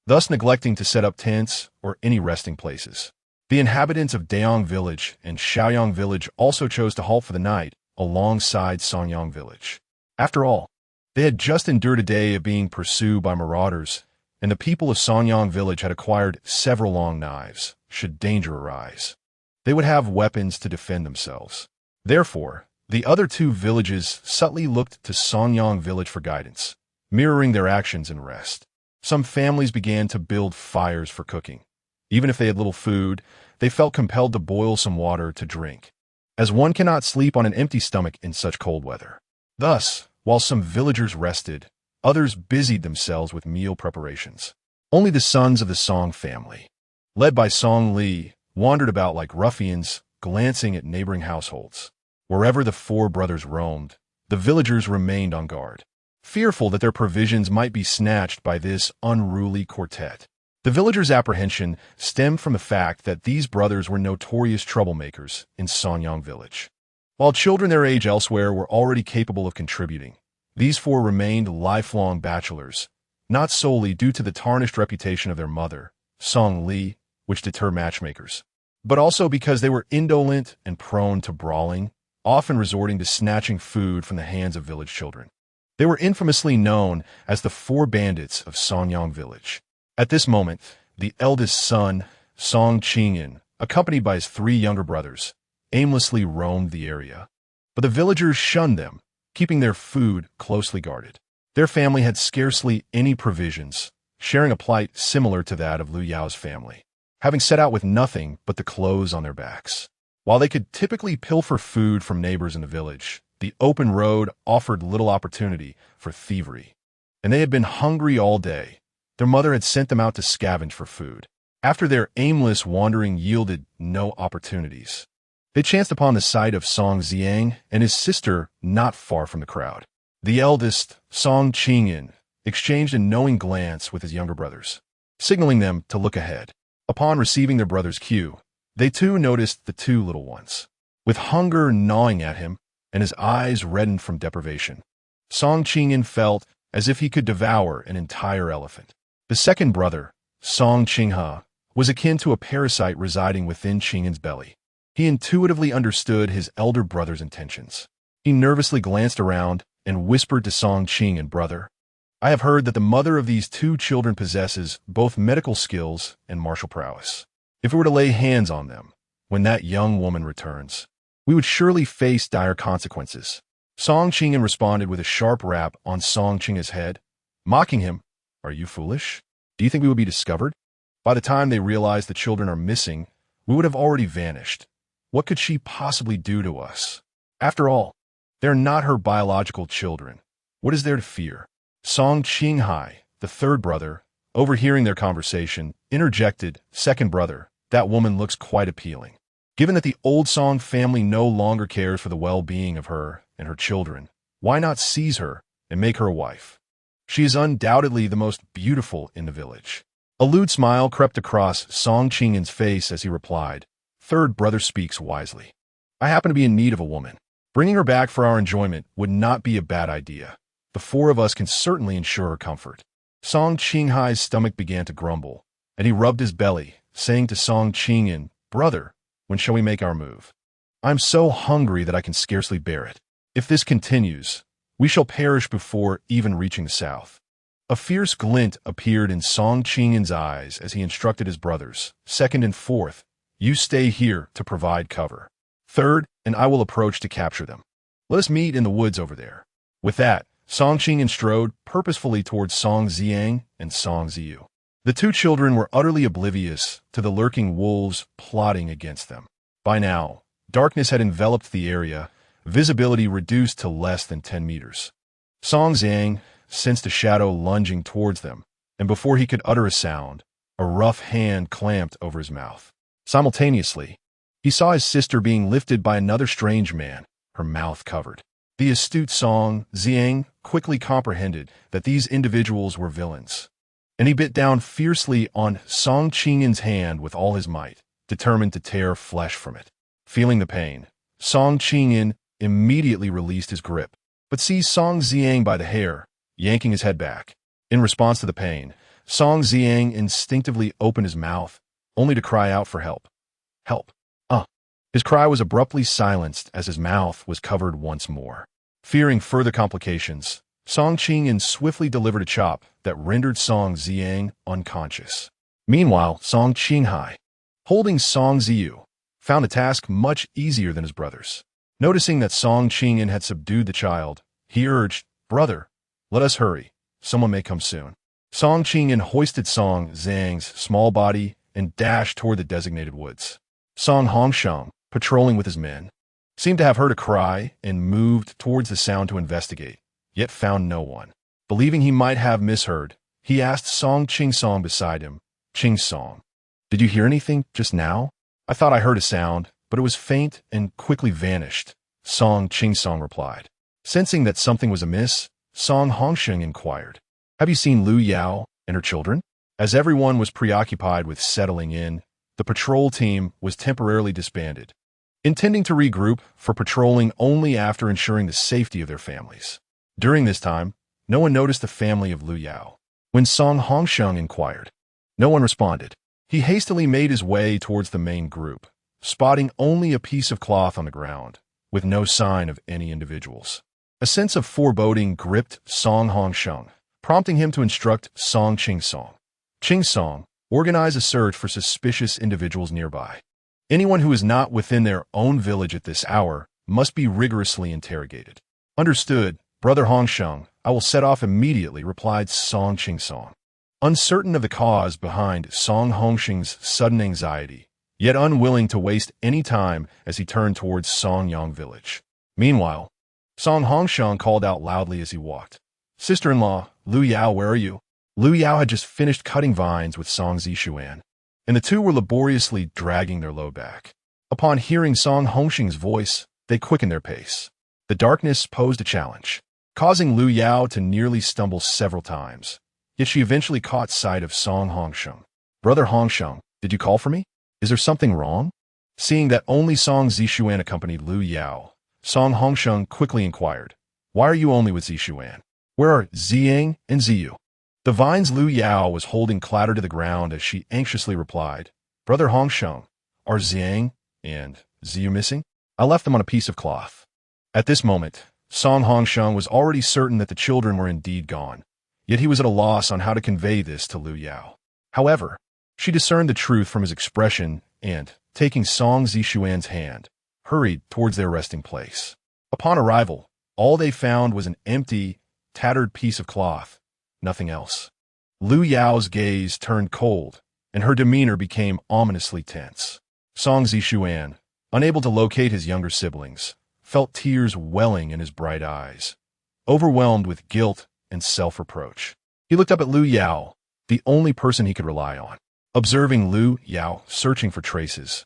thus neglecting to set up tents or any resting places. The inhabitants of Daong village and Shaoyang village also chose to halt for the night alongside Songyang village. After all, they had just endured a day of being pursued by marauders, and the people of Songyang village had acquired several long knives, should danger arise. They would have weapons to defend themselves. Therefore, the other two villages subtly looked to Songyang village for guidance, mirroring their actions in rest. Some families began to build fires for cooking. Even if they had little food, they felt compelled to boil some water to drink, as one cannot sleep on an empty stomach in such cold weather. Thus, while some villagers rested, others busied themselves with meal preparations. Only the sons of the Song family, led by Song Li, wandered about like ruffians, glancing at neighboring households. Wherever the four brothers roamed, the villagers remained on guard, fearful that their provisions might be snatched by this unruly quartet. The villagers' apprehension stemmed from the fact that these brothers were notorious troublemakers in Songyang village. While children their age elsewhere were already capable of contributing, these four remained lifelong bachelors, not solely due to the tarnished reputation of their mother, Song Li, which deterred matchmakers, but also because they were indolent and prone to brawling, often resorting to snatching food from the hands of village children. They were infamously known as the Four Bandits of Songyang village. At this moment, the eldest son, Song Qingyan, accompanied by his three younger brothers, aimlessly roamed the area. But the villagers shunned them, keeping their food closely guarded. Their family had scarcely any provisions, sharing a plight similar to that of Lu Yao's family, having set out with nothing but the clothes on their backs. While they could typically pilfer food from neighbors in the village, the open road offered little opportunity for thievery, and they had been hungry all day. Their mother had sent them out to scavenge for food. After their aimless wandering yielded no opportunities, they chanced upon the sight of Song Ziang and his sister not far from the crowd. The eldest, Song Qingyan, exchanged a knowing glance with his younger brothers, signaling them to look ahead. Upon receiving their brother's cue, they too noticed the two little ones, with hunger gnawing at him and his eyes reddened from deprivation. Song Qingyan felt as if he could devour an entire elephant. The second brother, Song Qinghe, was akin to a parasite residing within Qingyan's belly. He intuitively understood his elder brother's intentions. He nervously glanced around and whispered to Song Qingyan, "Brother, I have heard that the mother of these two children possesses both medical skills and martial prowess. If we were to lay hands on them, when that young woman returns, we would surely face dire consequences." Song Qingyan responded with a sharp rap on Song Qinghe's head, mocking him, "Are you foolish? Do you think we would be discovered? By the time they realize the children are missing, we would have already vanished. What could she possibly do to us? After all, they're not her biological children. What is there to fear?" Song Qinghe, the third brother, overhearing their conversation, interjected, "Second brother, that woman looks quite appealing. Given that the old Song family no longer cares for the well-being of her and her children, why not seize her and make her a wife? She is undoubtedly the most beautiful in the village." A lewd smile crept across Song Qingyan's face as he replied, "Third brother speaks wisely. I happen to be in need of a woman. Bringing her back for our enjoyment would not be a bad idea. The four of us can certainly ensure her comfort." Song Qinghe's stomach began to grumble, and he rubbed his belly, saying to Song Qingyan, "Brother, when shall we make our move? I'm so hungry that I can scarcely bear it. If this continues, we shall perish before even reaching the south." A fierce glint appeared in Song Qingyan's eyes as he instructed his brothers, "Second and fourth, you stay here to provide cover. Third, and I will approach to capture them. Let us meet in the woods over there." With that, Song Qingyan strode purposefully towards Song Ziang and Song Ziyu. The two children were utterly oblivious to the lurking wolves plotting against them. By now, darkness had enveloped the area, visibility reduced to less than 10 meters. Song Zhang sensed a shadow lunging towards them, and before he could utter a sound, a rough hand clamped over his mouth. Simultaneously, he saw his sister being lifted by another strange man, her mouth covered. The astute Song Zhang quickly comprehended that these individuals were villains, and he bit down fiercely on Song Qingyin's hand with all his might, determined to tear flesh from it. Feeling the pain, Song Qingyin immediately released his grip, but seized Song Zhang by the hair, yanking his head back. In response to the pain, Song Zhang instinctively opened his mouth, only to cry out for help. Help. His cry was abruptly silenced as his mouth was covered once more. Fearing further complications, Song Qingyin swiftly delivered a chop that rendered Song Zhang unconscious. Meanwhile, Song Qinghai, holding Song Ziyu, found the task much easier than his brothers. Noticing that Song Qingyin had subdued the child, he urged, "Brother, let us hurry. Someone may come soon." Song Qingyin hoisted Song Zhang's small body and dashed toward the designated woods. Song Hongsheng, patrolling with his men, seemed to have heard a cry and moved towards the sound to investigate, yet found no one. Believing he might have misheard, he asked Song Qingsong beside him, "Qingsong, did you hear anything just now? I thought I heard a sound, but it was faint and quickly vanished," Song Qingsong replied. Sensing that something was amiss, Song Hongsheng inquired, "Have you seen Lu Yao and her children?" As everyone was preoccupied with settling in, the patrol team was temporarily disbanded, intending to regroup for patrolling only after ensuring the safety of their families. During this time, no one noticed the family of Lu Yao. When Song Hongsheng inquired, no one responded. He hastily made his way towards the main group, spotting only a piece of cloth on the ground, with no sign of any individuals. A sense of foreboding gripped Song Hongsheng, prompting him to instruct Song Qingsong. "Qingsong, organize a search for suspicious individuals nearby. Anyone who is not within their own village at this hour must be rigorously interrogated." "Understood, Brother Hongsheng. I will set off immediately," replied Song Qingsong. Uncertain of the cause behind Song Hongsheng's sudden anxiety, yet unwilling to waste any time as he turned towards Songyang village. Meanwhile, Song Hongsheng called out loudly as he walked, "Sister-in-law, Lu Yao, where are you?" Lu Yao had just finished cutting vines with Song Zishuan, and the two were laboriously dragging their load back. Upon hearing Song Hongsheng's voice, they quickened their pace. The darkness posed a challenge, causing Lu Yao to nearly stumble several times, yet she eventually caught sight of Song Hongsheng. "Brother Hongsheng, did you call for me? Is there something wrong?" Seeing that only Song Zishuan accompanied Lu Yao, Song Hongsheng quickly inquired, "Why are you only with Zishuan? Where are Ziyang and Ziyu?" The vines Lu Yao was holding clattered to the ground as she anxiously replied, "Brother Hongsheng, are Ziyang and Ziyu missing? I left them on a piece of cloth." At this moment, Song Hongsheng was already certain that the children were indeed gone, yet he was at a loss on how to convey this to Lu Yao. However, she discerned the truth from his expression and, taking Song Zishuan's hand, hurried towards their resting place. Upon arrival, all they found was an empty, tattered piece of cloth, nothing else. Lu Yao's gaze turned cold, and her demeanor became ominously tense. Song Zishuan, unable to locate his younger siblings, felt tears welling in his bright eyes, overwhelmed with guilt and self-reproach. He looked up at Lu Yao, the only person he could rely on. Observing Lu Yao searching for traces,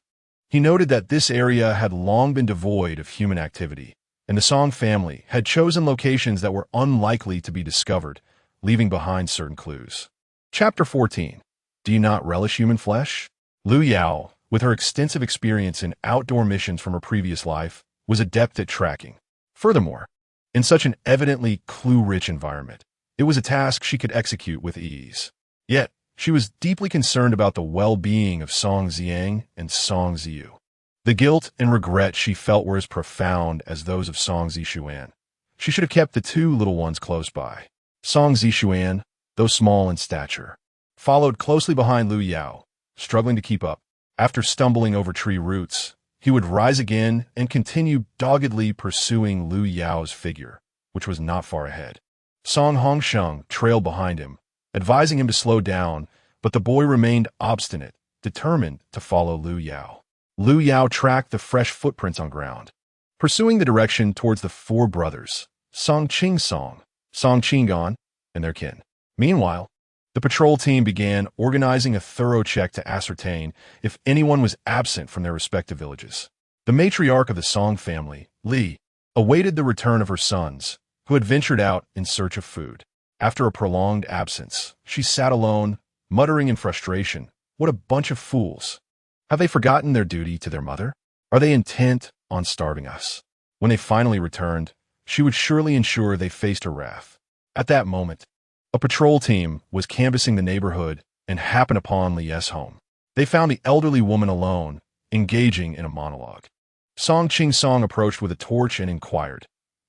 he noted that this area had long been devoid of human activity, and the Song family had chosen locations that were unlikely to be discovered, leaving behind certain clues. Chapter 14. Do you not relish human flesh? Lu Yao, with her extensive experience in outdoor missions from her previous life, was adept at tracking. Furthermore, in such an evidently clue-rich environment, it was a task she could execute with ease. Yet, she was deeply concerned about the well-being of Song Ziyang and Song Ziyu. The guilt and regret she felt were as profound as those of Song Zishuan. She should have kept the two little ones close by. Song Zishuan, though small in stature, followed closely behind Lu Yao, struggling to keep up. After stumbling over tree roots, he would rise again and continue doggedly pursuing Lu Yao's figure, which was not far ahead. Song Hongsheng trailed behind him, advising him to slow down, but the boy remained obstinate, determined to follow Lu Yao. Lu Yao tracked the fresh footprints on ground. pursuing the direction towards the four brothers, Song Ching-song, Song Qingan, and their kin. Meanwhile, the patrol team began organizing a thorough check to ascertain if anyone was absent from their respective villages. The matriarch of the Song family, Li, awaited the return of her sons, who had ventured out in search of food. After a prolonged absence, she sat alone, muttering in frustration, "What a bunch of fools! Have they forgotten their duty to their mother? Are they intent on starving us?" When they finally returned, she would surely ensure they faced her wrath. At that moment, a patrol team was canvassing the neighborhood and happened upon Li's home. They found the elderly woman alone, engaging in a monologue. Song Ching-song approached with a torch and inquired,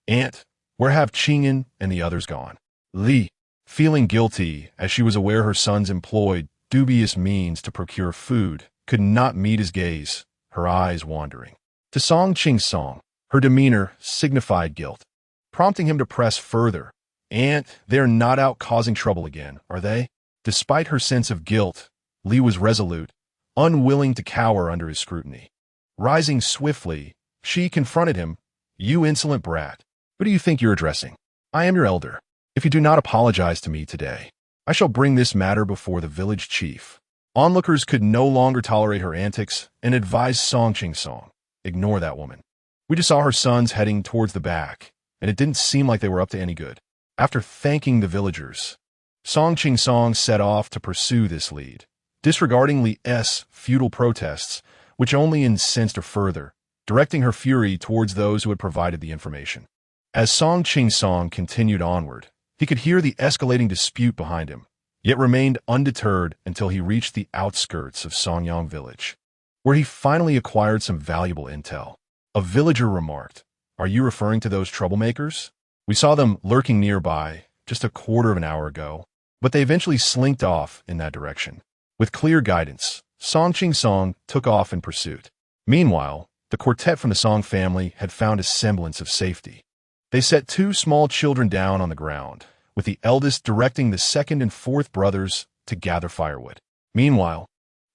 "Aunt, where have Qing'an and the others gone?" Li, feeling guilty as she was aware her sons employed dubious means to procure food, could not meet his gaze, her eyes wandering. To Song Ching-song, her demeanor signified guilt, prompting him to press further. "Aunt, they're not out causing trouble again, are they?" Despite her sense of guilt, Li was resolute, unwilling to cower under his scrutiny. Rising swiftly, she confronted him. "You insolent brat, who do you think you're addressing? I am your elder. If you do not apologize to me today, I shall bring this matter before the village chief." Onlookers could no longer tolerate her antics and advised Song Ching-song, "Ignore that woman. We just saw her sons heading towards the back, and it didn't seem like they were up to any good." After thanking the villagers, Song Ching-song set off to pursue this lead, disregarding Li's futile protests, which only incensed her further, directing her fury towards those who had provided the information. As Song Ching-song continued onward, he could hear the escalating dispute behind him, yet remained undeterred until he reached the outskirts of Songyang village, where he finally acquired some valuable intel. A villager remarked, "Are you referring to those troublemakers? We saw them lurking nearby just a quarter of an hour ago, but they eventually slinked off in that direction." With clear guidance, Song Ching-song took off in pursuit. Meanwhile, the quartet from the Song family had found a semblance of safety. They set two small children down on the ground, with the eldest directing the second and fourth brothers to gather firewood. Meanwhile,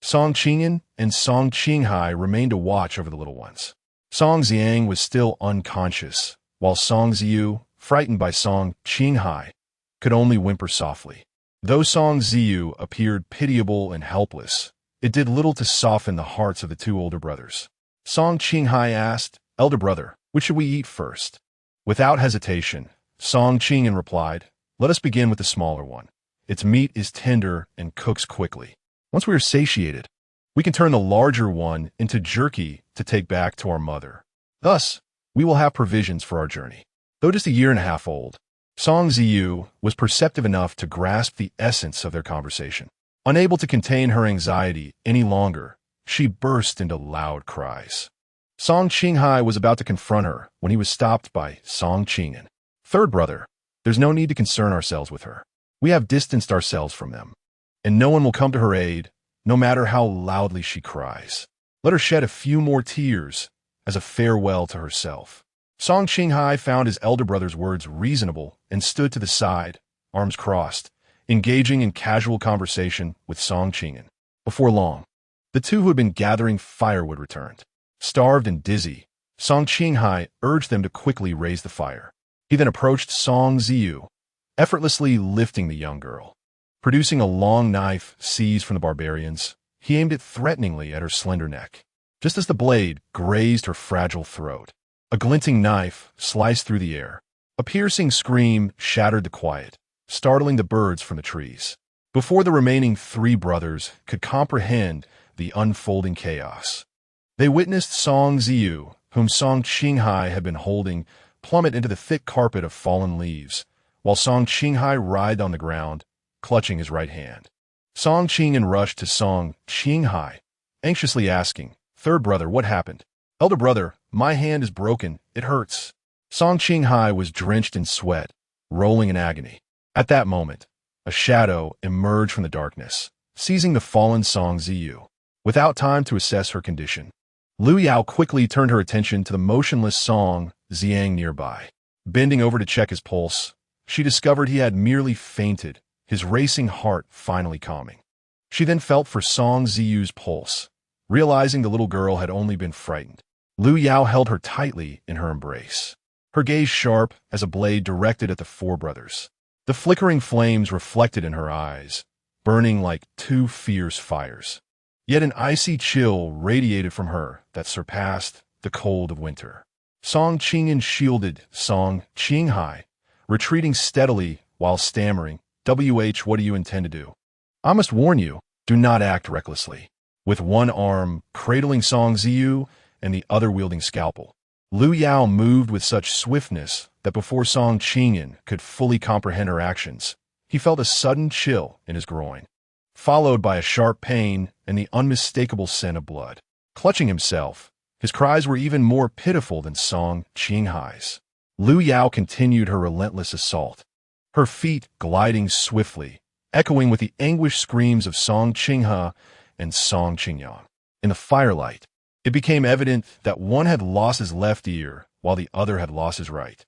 Song Qing'an and Song Qinghai remained to watch over the little ones. Song Xiang was still unconscious, while Song Ziyu, frightened by Song Qinghai, could only whimper softly. Though Song Ziyu appeared pitiable and helpless, it did little to soften the hearts of the two older brothers. Song Qinghai asked, "Elder brother, which should we eat first?" Without hesitation, Song Qing'an replied, "Let us begin with the smaller one. Its meat is tender and cooks quickly. Once we are satiated, we can turn the larger one into jerky to take back to our mother. Thus, we will have provisions for our journey." Though just a year and a half old, Song Ziyu was perceptive enough to grasp the essence of their conversation. Unable to contain her anxiety any longer, she burst into loud cries. Song Qinghai was about to confront her when he was stopped by Song Qing'an. "Third brother, there's no need to concern ourselves with her. We have distanced ourselves from them, and no one will come to her aid, no matter how loudly she cries. Let her shed a few more tears as a farewell to herself." Song Qinghai found his elder brother's words reasonable and stood to the side, arms crossed, engaging in casual conversation with Song Qing'an. Before long, the two who had been gathering firewood returned. Starved and dizzy, Song Qinghai urged them to quickly raise the fire. He then approached Song Ziyu, effortlessly lifting the young girl. Producing a long knife seized from the barbarians, he aimed it threateningly at her slender neck. Just as the blade grazed her fragile throat, a glinting knife sliced through the air. A piercing scream shattered the quiet, startling the birds from the trees. Before the remaining three brothers could comprehend the unfolding chaos, they witnessed Song Ziyu, whom Song Qinghai had been holding, plummet into the thick carpet of fallen leaves, while Song Qinghai writhed on the ground, clutching his right hand. Song Qing'an rushed to Song Qinghai, anxiously asking, "Third brother, what happened?" "Elder brother, my hand is broken. It hurts." Song Qinghai was drenched in sweat, rolling in agony. At that moment, a shadow emerged from the darkness, seizing the fallen Song Ziyu. Without time to assess her condition, Lu Yao quickly turned her attention to the motionless Song Xiang nearby. Bending over to check his pulse, she discovered he had merely fainted, his racing heart finally calming. She then felt for Song Ziyu's pulse, realizing the little girl had only been frightened. Lu Yao held her tightly in her embrace, her gaze sharp as a blade directed at the four brothers. The flickering flames reflected in her eyes, burning like two fierce fires. Yet an icy chill radiated from her that surpassed the cold of winter. Song Qingyan shielded Song Qinghai, retreating steadily while stammering, "What do you intend to do? I must warn you, do not act recklessly." With one arm cradling Song Ziyu and the other wielding scalpel, Lu Yao moved with such swiftness that before Song Qingyan could fully comprehend her actions, he felt a sudden chill in his groin, followed by a sharp pain and the unmistakable scent of blood. Clutching himself, his cries were even more pitiful than Song Qinghai's. Lu Yao continued her relentless assault, her feet gliding swiftly, echoing with the anguished screams of Song Qinghe and Song Qingyang. In the firelight, it became evident that one had lost his left ear while the other had lost his right.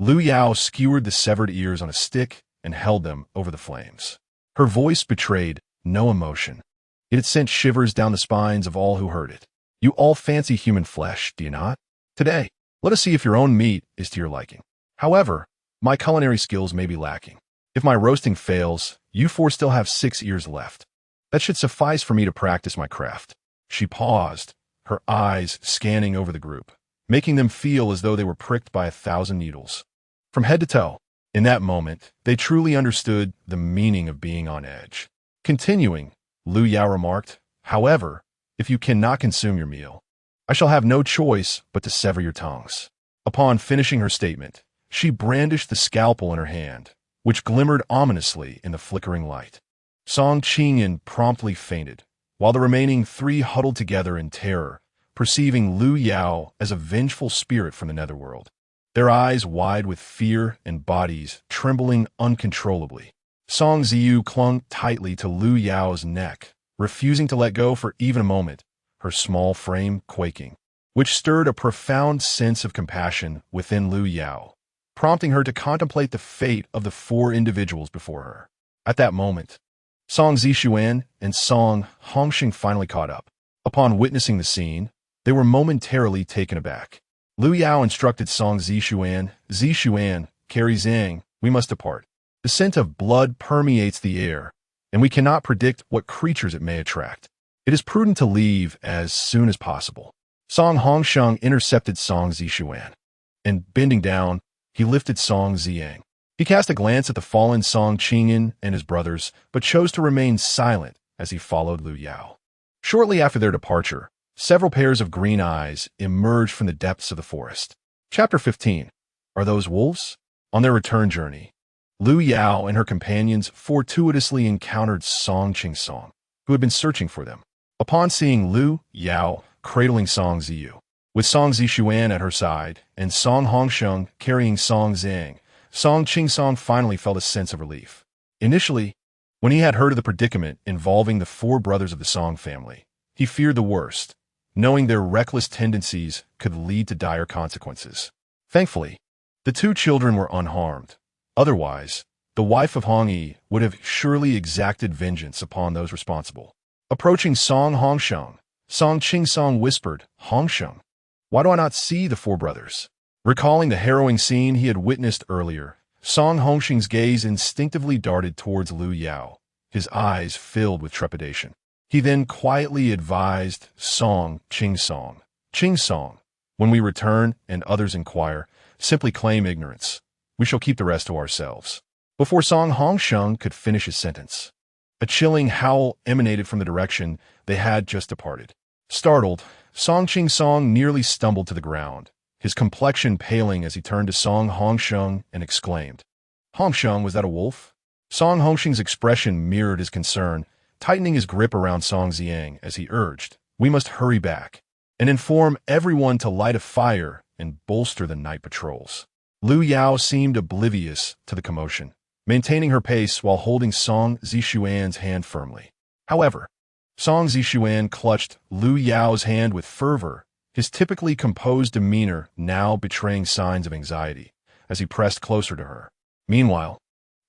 Lu Yao skewered the severed ears on a stick and held them over the flames. Her voice betrayed no emotion. It had sent shivers down the spines of all who heard it. You all fancy human flesh, do you not? Today, let us see if your own meat is to your liking. However, my culinary skills may be lacking. If my roasting fails, you four still have 6 ears left. That should suffice for me to practice my craft. She paused, her eyes scanning over the group, making them feel as though they were pricked by 1,000 needles. From head to toe, in that moment, they truly understood the meaning of being on edge. Continuing, Lu Yao remarked, "However, if you cannot consume your meal, I shall have no choice but to sever your tongues." Upon finishing her statement, she brandished the scalpel in her hand, which glimmered ominously in the flickering light. Song Qingyan promptly fainted, while the remaining 3 huddled together in terror, perceiving Lu Yao as a vengeful spirit from the netherworld, their eyes wide with fear and bodies trembling uncontrollably. Song Ziyu clung tightly to Lu Yao's neck, refusing to let go for even a moment, her small frame quaking, which stirred a profound sense of compassion within Lu Yao, prompting her to contemplate the fate of the 4 individuals before her. At that moment, Song Zishuan and Song Hongxing finally caught up. Upon witnessing the scene, they were momentarily taken aback. Lu Yao instructed Song Zishuan, carry Zhang, we must depart. The scent of blood permeates the air, and we cannot predict what creatures it may attract. It is prudent to leave as soon as possible. Song Hongsheng intercepted Song Zishuan, and bending down, he lifted Song Ziyang. He cast a glance at the fallen Song Qingyan and his brothers, but chose to remain silent as he followed Lu Yao. Shortly after their departure, several pairs of green eyes emerged from the depths of the forest. Chapter 15. Are those wolves? On their return journey, Lu Yao and her companions fortuitously encountered Song Qingsong, who had been searching for them. Upon seeing Lu Yao cradling Song Ziyu, with Song Zishuan at her side and Song Hongsheng carrying Song Zhang, Song Qingsong finally felt a sense of relief. Initially, when he had heard of the predicament involving the 4 brothers of the Song family, he feared the worst, knowing their reckless tendencies could lead to dire consequences. Thankfully, the 2 children were unharmed. Otherwise, the wife of Hong Yi would have surely exacted vengeance upon those responsible. Approaching Song Hongsheng, Song Qingsong whispered, "Hongsheng, why do I not see the 4 brothers?" Recalling the harrowing scene he had witnessed earlier, Song Hongsheng's gaze instinctively darted towards Lu Yao, his eyes filled with trepidation. He then quietly advised Song Qingsong, when we return and others inquire, simply claim ignorance. We shall keep the rest to ourselves. Before Song Hongsheng could finish his sentence, a chilling howl emanated from the direction they had just departed. Startled, Song Qingsong nearly stumbled to the ground, his complexion paling as he turned to Song Hongsheng and exclaimed, "Hongsheng, was that a wolf?" Song Hongsheng's expression mirrored his concern, tightening his grip around Song Ziyang as he urged, "We must hurry back and inform everyone to light a fire and bolster the night patrols." Lu Yao seemed oblivious to the commotion, maintaining her pace while holding Song Zishuan's hand firmly. However, Song Zishuan clutched Lu Yao's hand with fervor, his typically composed demeanor now betraying signs of anxiety as he pressed closer to her. Meanwhile,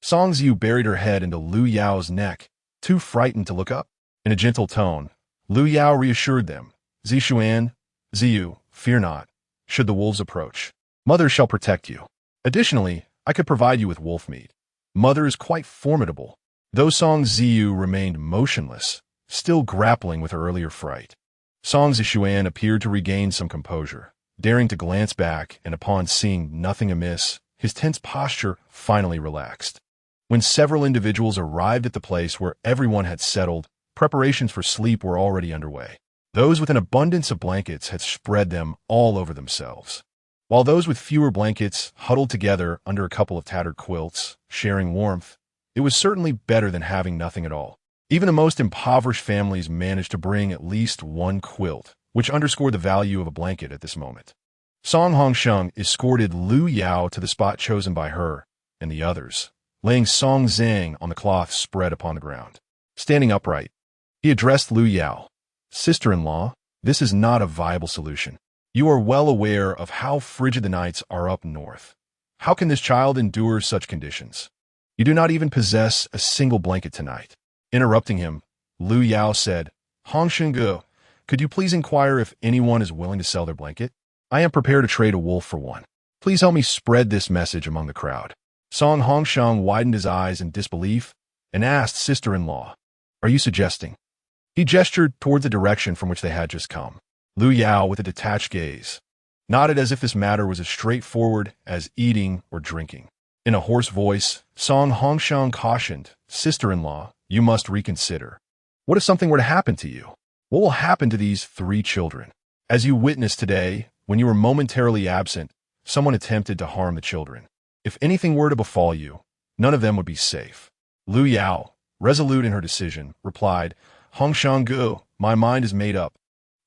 Song Ziyu buried her head into Lu Yao's neck, too frightened to look up. In a gentle tone, Lu Yao reassured them, Ziyu, "Fear not. Should the wolves approach, Mother shall protect you. Additionally, I could provide you with wolf meat. Mother is quite formidable." Though Song Ziyu remained motionless, still grappling with her earlier fright, Song Zishuan appeared to regain some composure, daring to glance back, and upon seeing nothing amiss, his tense posture finally relaxed. When several individuals arrived at the place where everyone had settled, preparations for sleep were already underway. Those with an abundance of blankets had spread them all over themselves, while those with fewer blankets huddled together under a couple of tattered quilts, sharing warmth. It was certainly better than having nothing at all. Even the most impoverished families managed to bring at least one quilt, which underscored the value of a blanket at this moment. Song Hongsheng escorted Lu Yao to the spot chosen by her and the others, laying Song Zhang on the cloth spread upon the ground. Standing upright, he addressed Lu Yao. "Sister-in-law, this is not a viable solution. You are well aware of how frigid the nights are up north. How can this child endure such conditions? You do not even possess a single blanket tonight." Interrupting him, Lu Yao said, "Hongsheng, could you please inquire if anyone is willing to sell their blanket? I am prepared to trade a wolf for one. Please help me spread this message among the crowd." Song Hongsheng widened his eyes in disbelief and asked, "Sister-in-law, are you suggesting?" He gestured toward the direction from which they had just come. Lu Yao, with a detached gaze, nodded as if this matter was as straightforward as eating or drinking. In a hoarse voice, Song Hongsheng cautioned, "Sister-in-law, you must reconsider. What if something were to happen to you? What will happen to these 3 children? As you witnessed today, when you were momentarily absent, someone attempted to harm the children. If anything were to befall you, none of them would be safe." Lu Yao, resolute in her decision, replied, "Hongsheng, my mind is made up.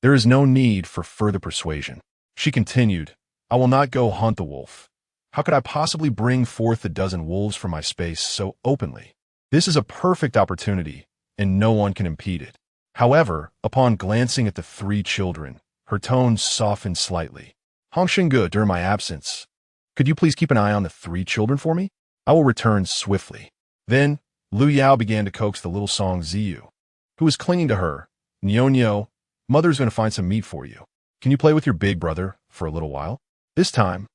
There is no need for further persuasion." She continued, "I will not go hunt the wolf. How could I possibly bring forth a dozen wolves from my space so openly? This is a perfect opportunity, and no one can impede it." However, upon glancing at the 3 children, her tone softened slightly. "Hongsheng, during my absence, could you please keep an eye on the 3 children for me? I will return swiftly." Then, Lu Yao began to coax the little Song Ziyu, who was clinging to her. "Nyo, Mother's going to find some meat for you. Can you play with your big brother for a little while? This time,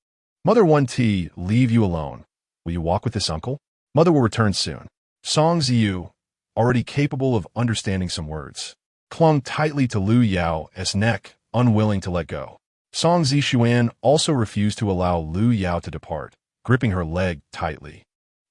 Mother won't leave you alone. Will you walk with this uncle? Mother will return soon." Song Ziyu, already capable of understanding some words, clung tightly to Lu Yao's neck, unwilling to let go. Song Zishuan also refused to allow Lu Yao to depart, gripping her leg tightly,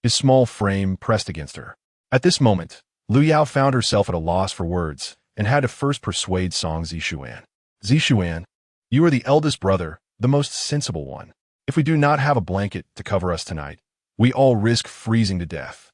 his small frame pressed against her. At this moment, Lu Yao found herself at a loss for words and had to first persuade Song Zishuan. "Zishuan, you are the eldest brother, the most sensible one. If we do not have a blanket to cover us tonight, we all risk freezing to death.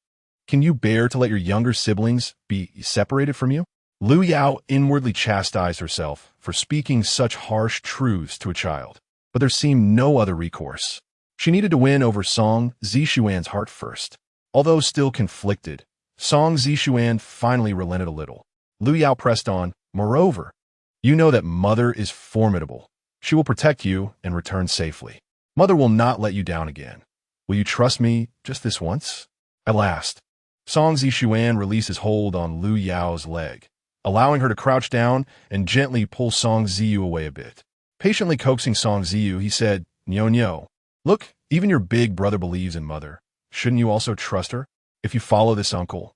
Can you bear to let your younger siblings be separated from you?" Lu Yao inwardly chastised herself for speaking such harsh truths to a child, but there seemed no other recourse. She needed to win over Song Zishuan's heart first. Although still conflicted, Song Zishuan finally relented a little. Lu Yao pressed on, "Moreover, you know that Mother is formidable. She will protect you and return safely. Mother will not let you down again. Will you trust me just this once?" At last, Song Zishuan released his hold on Lu Yao's leg, allowing her to crouch down and gently pull Song Ziyu away a bit. Patiently coaxing Song Ziyu, he said, Nyo, look, even your big brother believes in Mother. Shouldn't you also trust her? If you follow this uncle,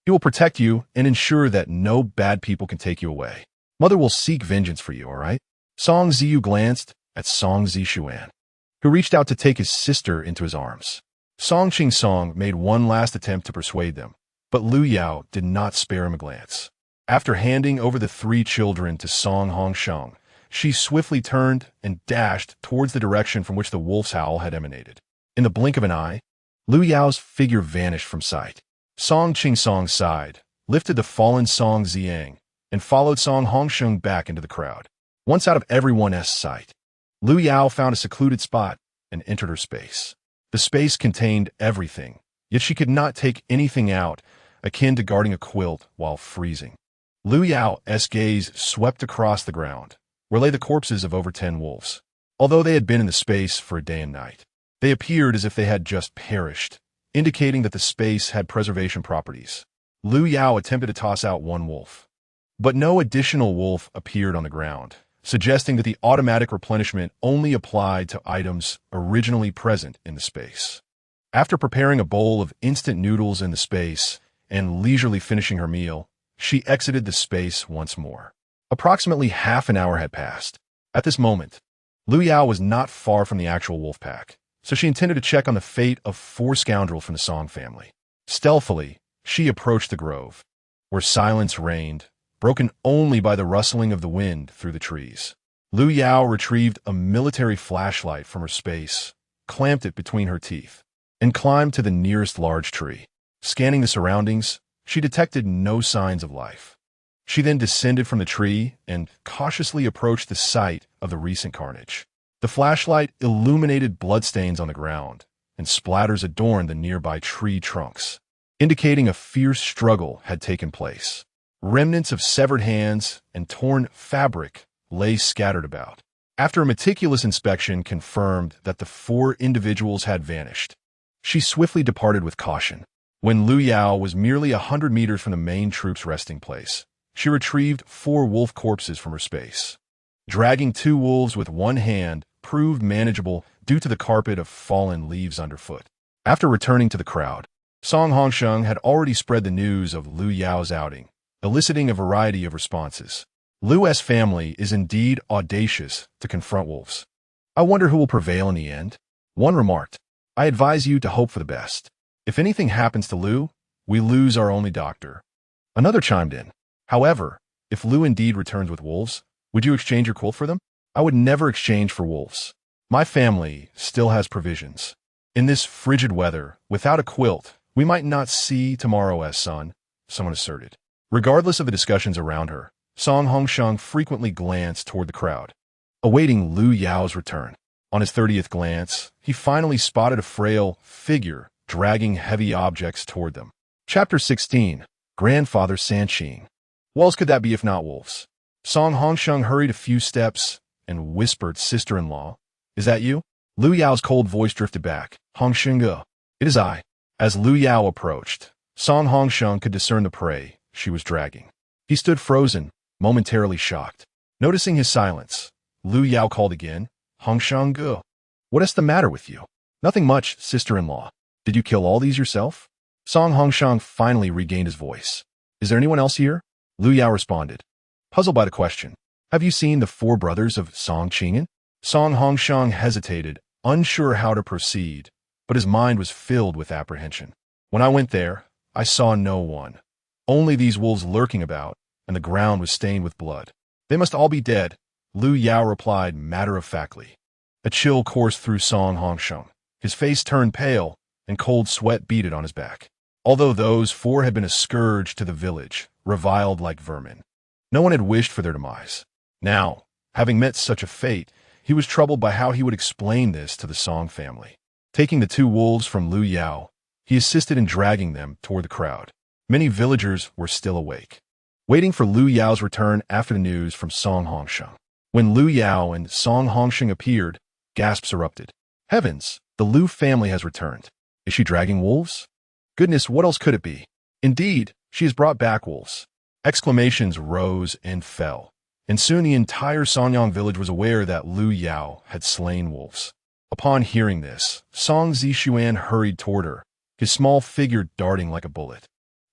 he will protect you and ensure that no bad people can take you away. Mother will seek vengeance for you, all right?" Song Ziyu glanced at Song Zishuan, who reached out to take his sister into his arms. Song Song made one last attempt to persuade them, but Lu Yao did not spare him a glance. After handing over the 3 children to Song Hongsheng, she swiftly turned and dashed towards the direction from which the wolf's howl had emanated. In the blink of an eye, Lu Yao's figure vanished from sight. Song Song sighed, lifted the fallen Song Ziang, and followed Song Hongsheng back into the crowd. Once out of everyone's sight, Lu Yao found a secluded spot and entered her space. The space contained everything, yet she could not take anything out, akin to guarding a quilt while freezing. Lu Yao's gaze swept across the ground, where lay the corpses of over 10 wolves. Although they had been in the space for a day and night, they appeared as if they had just perished, indicating that the space had preservation properties. Lu Yao attempted to toss out one wolf, but no additional wolf appeared on the ground, suggesting that the automatic replenishment only applied to items originally present in the space. After preparing a bowl of instant noodles in the space and leisurely finishing her meal, she exited the space once more. Approximately half an hour had passed. At this moment, Lu Yao was not far from the actual wolf pack, so she intended to check on the fate of 4 scoundrels from the Song family. Stealthily, she approached the grove, where silence reigned, broken only by the rustling of the wind through the trees. Lu Yao retrieved a military flashlight from her space, clamped it between her teeth, and climbed to the nearest large tree. Scanning the surroundings, she detected no signs of life. She then descended from the tree and cautiously approached the site of the recent carnage. The flashlight illuminated bloodstains on the ground, and splatters adorned the nearby tree trunks, indicating a fierce struggle had taken place. Remnants of severed hands and torn fabric lay scattered about. After a meticulous inspection confirmed that the 4 individuals had vanished, she swiftly departed with caution. When Lu Yao was merely 100 meters from the main troops' resting place, she retrieved 4 wolf corpses from her space. Dragging 2 wolves with one hand proved manageable due to the carpet of fallen leaves underfoot. After returning to the crowd, Song Hongsheng had already spread the news of Lu Yao's outing, eliciting a variety of responses. Lu's family is indeed audacious to confront wolves. I wonder who will prevail in the end. One remarked, I advise you to hope for the best. If anything happens to Lu, we lose our only doctor. Another chimed in, however, if Lu indeed returns with wolves, would you exchange your quilt for them? I would never exchange for wolves. My family still has provisions. In this frigid weather, without a quilt, we might not see tomorrow as sun, someone asserted. Regardless of the discussions around her, Song Hongsheng frequently glanced toward the crowd, awaiting Lu Yao's return. On his 30th glance, he finally spotted a frail figure dragging heavy objects toward them. Chapter 16. Grandfather Sanqing. What else could that be if not wolves? Song Hongsheng hurried a few steps and whispered, Sister-in-law, is that you? Lu Yao's cold voice drifted back. Hongsheng, it is I. As Lu Yao approached, Song Hongsheng could discern the prey she was dragging. He stood frozen, momentarily shocked. Noticing his silence, Lu Yao called again, Hongsheng, what is the matter with you? Nothing much, sister-in-law. Did you kill all these yourself? Song Hongsheng finally regained his voice. Is there anyone else here? Lu Yao responded, puzzled by the question. Have you seen the 4 brothers of Song Qingen? Song Hongsheng hesitated, unsure how to proceed, but his mind was filled with apprehension. When I went there, I saw no one. Only these wolves lurking about, and the ground was stained with blood. They must all be dead, Lu Yao replied matter-of-factly. A chill coursed through Song Hongsheng. His face turned pale, and cold sweat beaded on his back. Although those 4 had been a scourge to the village, reviled like vermin, no one had wished for their demise. Now, having met such a fate, he was troubled by how he would explain this to the Song family. Taking the 2 wolves from Lu Yao, he assisted in dragging them toward the crowd. Many villagers were still awake, waiting for Lu Yao's return after the news from Song Hongsheng. When Lu Yao and Song Hongsheng appeared, gasps erupted. Heavens, the Lu family has returned. Is she dragging wolves? Goodness, what else could it be? Indeed, she has brought back wolves. Exclamations rose and fell, and soon the entire Songyang village was aware that Lu Yao had slain wolves. Upon hearing this, Song Zishuan hurried toward her, his small figure darting like a bullet.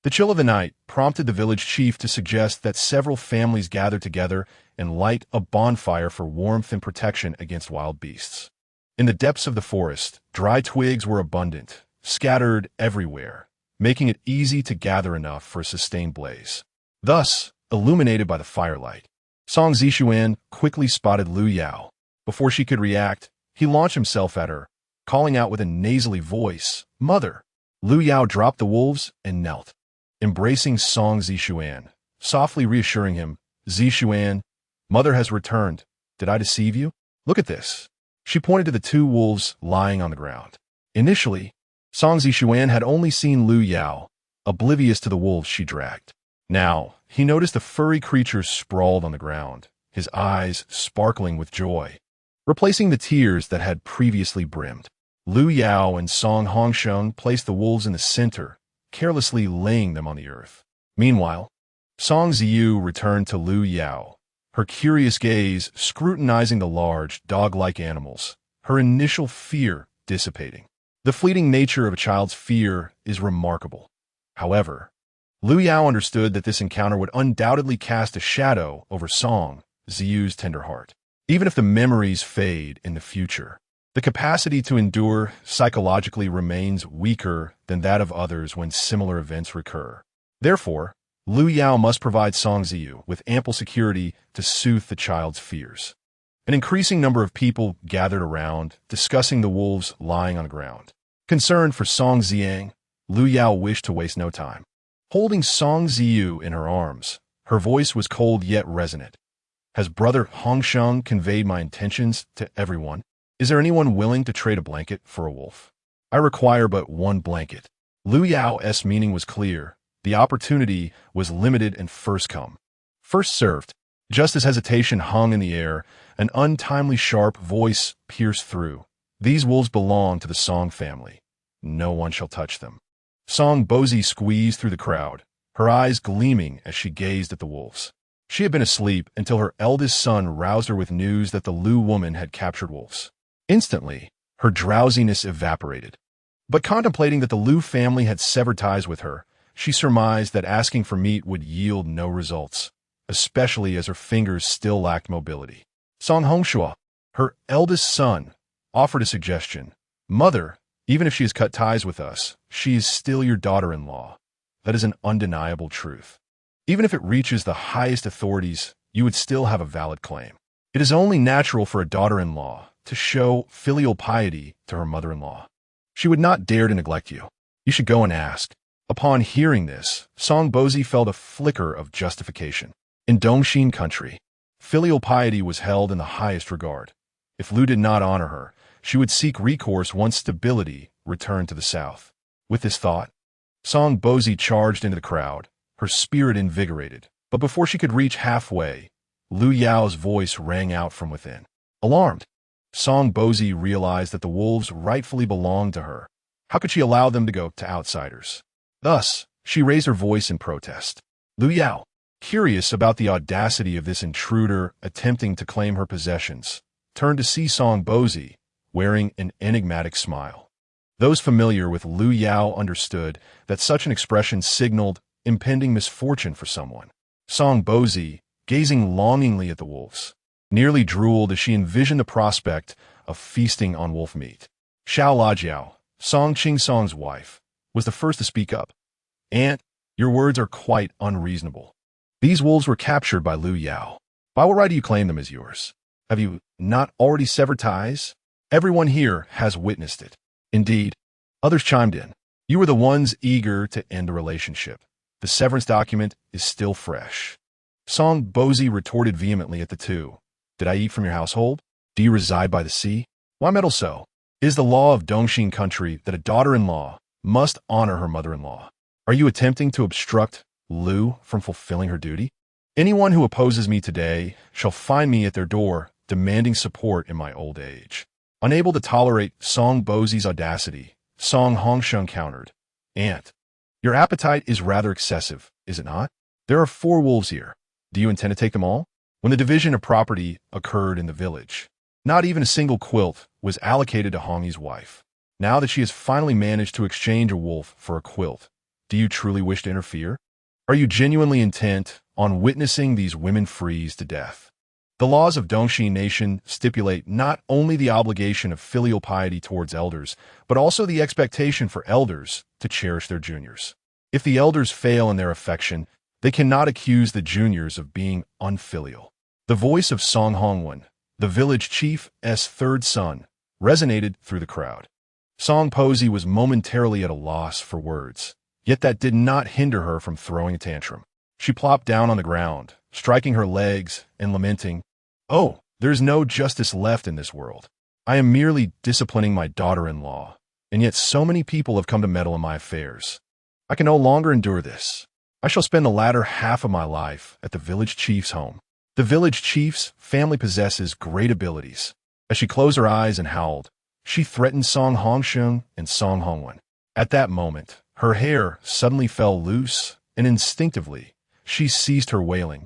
The chill of the night prompted the village chief to suggest that several families gather together and light a bonfire for warmth and protection against wild beasts. In the depths of the forest, dry twigs were abundant, scattered everywhere, making it easy to gather enough for a sustained blaze. Thus, illuminated by the firelight, Song Zishuan quickly spotted Lu Yao. Before she could react, he launched himself at her, calling out with a nasally voice, Mother! Lu Yao dropped the wolves and knelt, embracing Song Zishuan, softly reassuring him, Zishuan, Mother has returned. Did I deceive you? Look at this. She pointed to the 2 wolves lying on the ground. Initially, Song Zishuan had only seen Lu Yao, oblivious to the wolves she dragged. Now, he noticed the furry creatures sprawled on the ground, his eyes sparkling with joy, replacing the tears that had previously brimmed. Lu Yao and Song Hongsheng placed the wolves in the center, carelessly laying them on the earth. Meanwhile, Song Ziyu returned to Lu Yao, her curious gaze scrutinizing the large, dog-like animals, her initial fear dissipating. The fleeting nature of a child's fear is remarkable. However, Lu Yao understood that this encounter would undoubtedly cast a shadow over Song Ziyu's tender heart. Even if the memories fade in the future, the capacity to endure psychologically remains weaker than that of others when similar events recur. Therefore, Lu Yao must provide Song Ziyu with ample security to soothe the child's fears. An increasing number of people gathered around, discussing the wolves lying on the ground. Concerned for Song Ziyang, Lu Yao wished to waste no time. Holding Song Ziyu in her arms, her voice was cold yet resonant. Has Brother Hongsheng conveyed my intentions to everyone? Is there anyone willing to trade a blanket for a wolf? I require but one blanket. Lu Yao's meaning was clear. The opportunity was limited and first come, first served. Just as hesitation hung in the air, an untimely sharp voice pierced through. These wolves belong to the Song family. No one shall touch them. Song Bozi squeezed through the crowd, her eyes gleaming as she gazed at the wolves. She had been asleep until her eldest son roused her with news that the Lu woman had captured wolves. Instantly, her drowsiness evaporated. But contemplating that the Lu family had severed ties with her, she surmised that asking for meat would yield no results, especially as her fingers still lacked mobility. Song Hongshua, her eldest son, offered a suggestion. Mother, even if she has cut ties with us, she is still your daughter-in-law. That is an undeniable truth. Even if it reaches the highest authorities, you would still have a valid claim. It is only natural for a daughter-in-law to show filial piety to her mother-in-law. She would not dare to neglect you. You should go and ask. Upon hearing this, Song Bozi felt a flicker of justification. In Dongxin country, filial piety was held in the highest regard. If Lu did not honor her, she would seek recourse once stability returned to the south. With this thought, Song Bozi charged into the crowd, her spirit invigorated. But before she could reach halfway, Lu Yao's voice rang out from within. Alarmed, Song Bozi realized that the wolves rightfully belonged to her. How could she allow them to go to outsiders? Thus, she raised her voice in protest. Lu Yao, curious about the audacity of this intruder attempting to claim her possessions, turned to see Song Bozi, wearing an enigmatic smile. Those familiar with Lu Yao understood that such an expression signaled impending misfortune for someone. Song Bozi, gazing longingly at the wolves, nearly drooled as she envisioned the prospect of feasting on wolf meat. Xiao Lajiao, Song Qingsong's wife, was the first to speak up. Aunt, your words are quite unreasonable. These wolves were captured by Lu Yao. By what right do you claim them as yours? Have you not already severed ties? Everyone here has witnessed it. Indeed, others chimed in. You were the ones eager to end the relationship. The severance document is still fresh. Song Bozi retorted vehemently at the two. Did I eat from your household? Do you reside by the sea? Why meddle so? It is the law of Dongxin country that a daughter-in-law must honor her mother-in-law. Are you attempting to obstruct Lu from fulfilling her duty? Anyone who opposes me today shall find me at their door demanding support in my old age. Unable to tolerate Song Bozi's audacity, Song Hongsheng countered. Aunt, your appetite is rather excessive, is it not? There are 4 wolves here. Do you intend to take them all? When the division of property occurred in the village, not even a single quilt was allocated to Hongyi's wife. Now that she has finally managed to exchange a wolf for a quilt, do you truly wish to interfere? Are you genuinely intent on witnessing these women freeze to death? The laws of Dongxin Nation stipulate not only the obligation of filial piety towards elders, but also the expectation for elders to cherish their juniors. If the elders fail in their affection, they cannot accuse the juniors of being unfilial. The voice of Song Hongwen, the village chief's 3rd son, resonated through the crowd. Song Bozi was momentarily at a loss for words, yet that did not hinder her from throwing a tantrum. She plopped down on the ground, striking her legs and lamenting, "Oh, there's no justice left in this world. I am merely disciplining my daughter-in-law, and yet so many people have come to meddle in my affairs. I can no longer endure this. I shall spend the latter half of my life at the village chief's home." The village chief's family possesses great abilities. As she closed her eyes and howled, she threatened Song Hongsheng and Song Hongwen. At that moment, her hair suddenly fell loose, and instinctively, she ceased her wailing.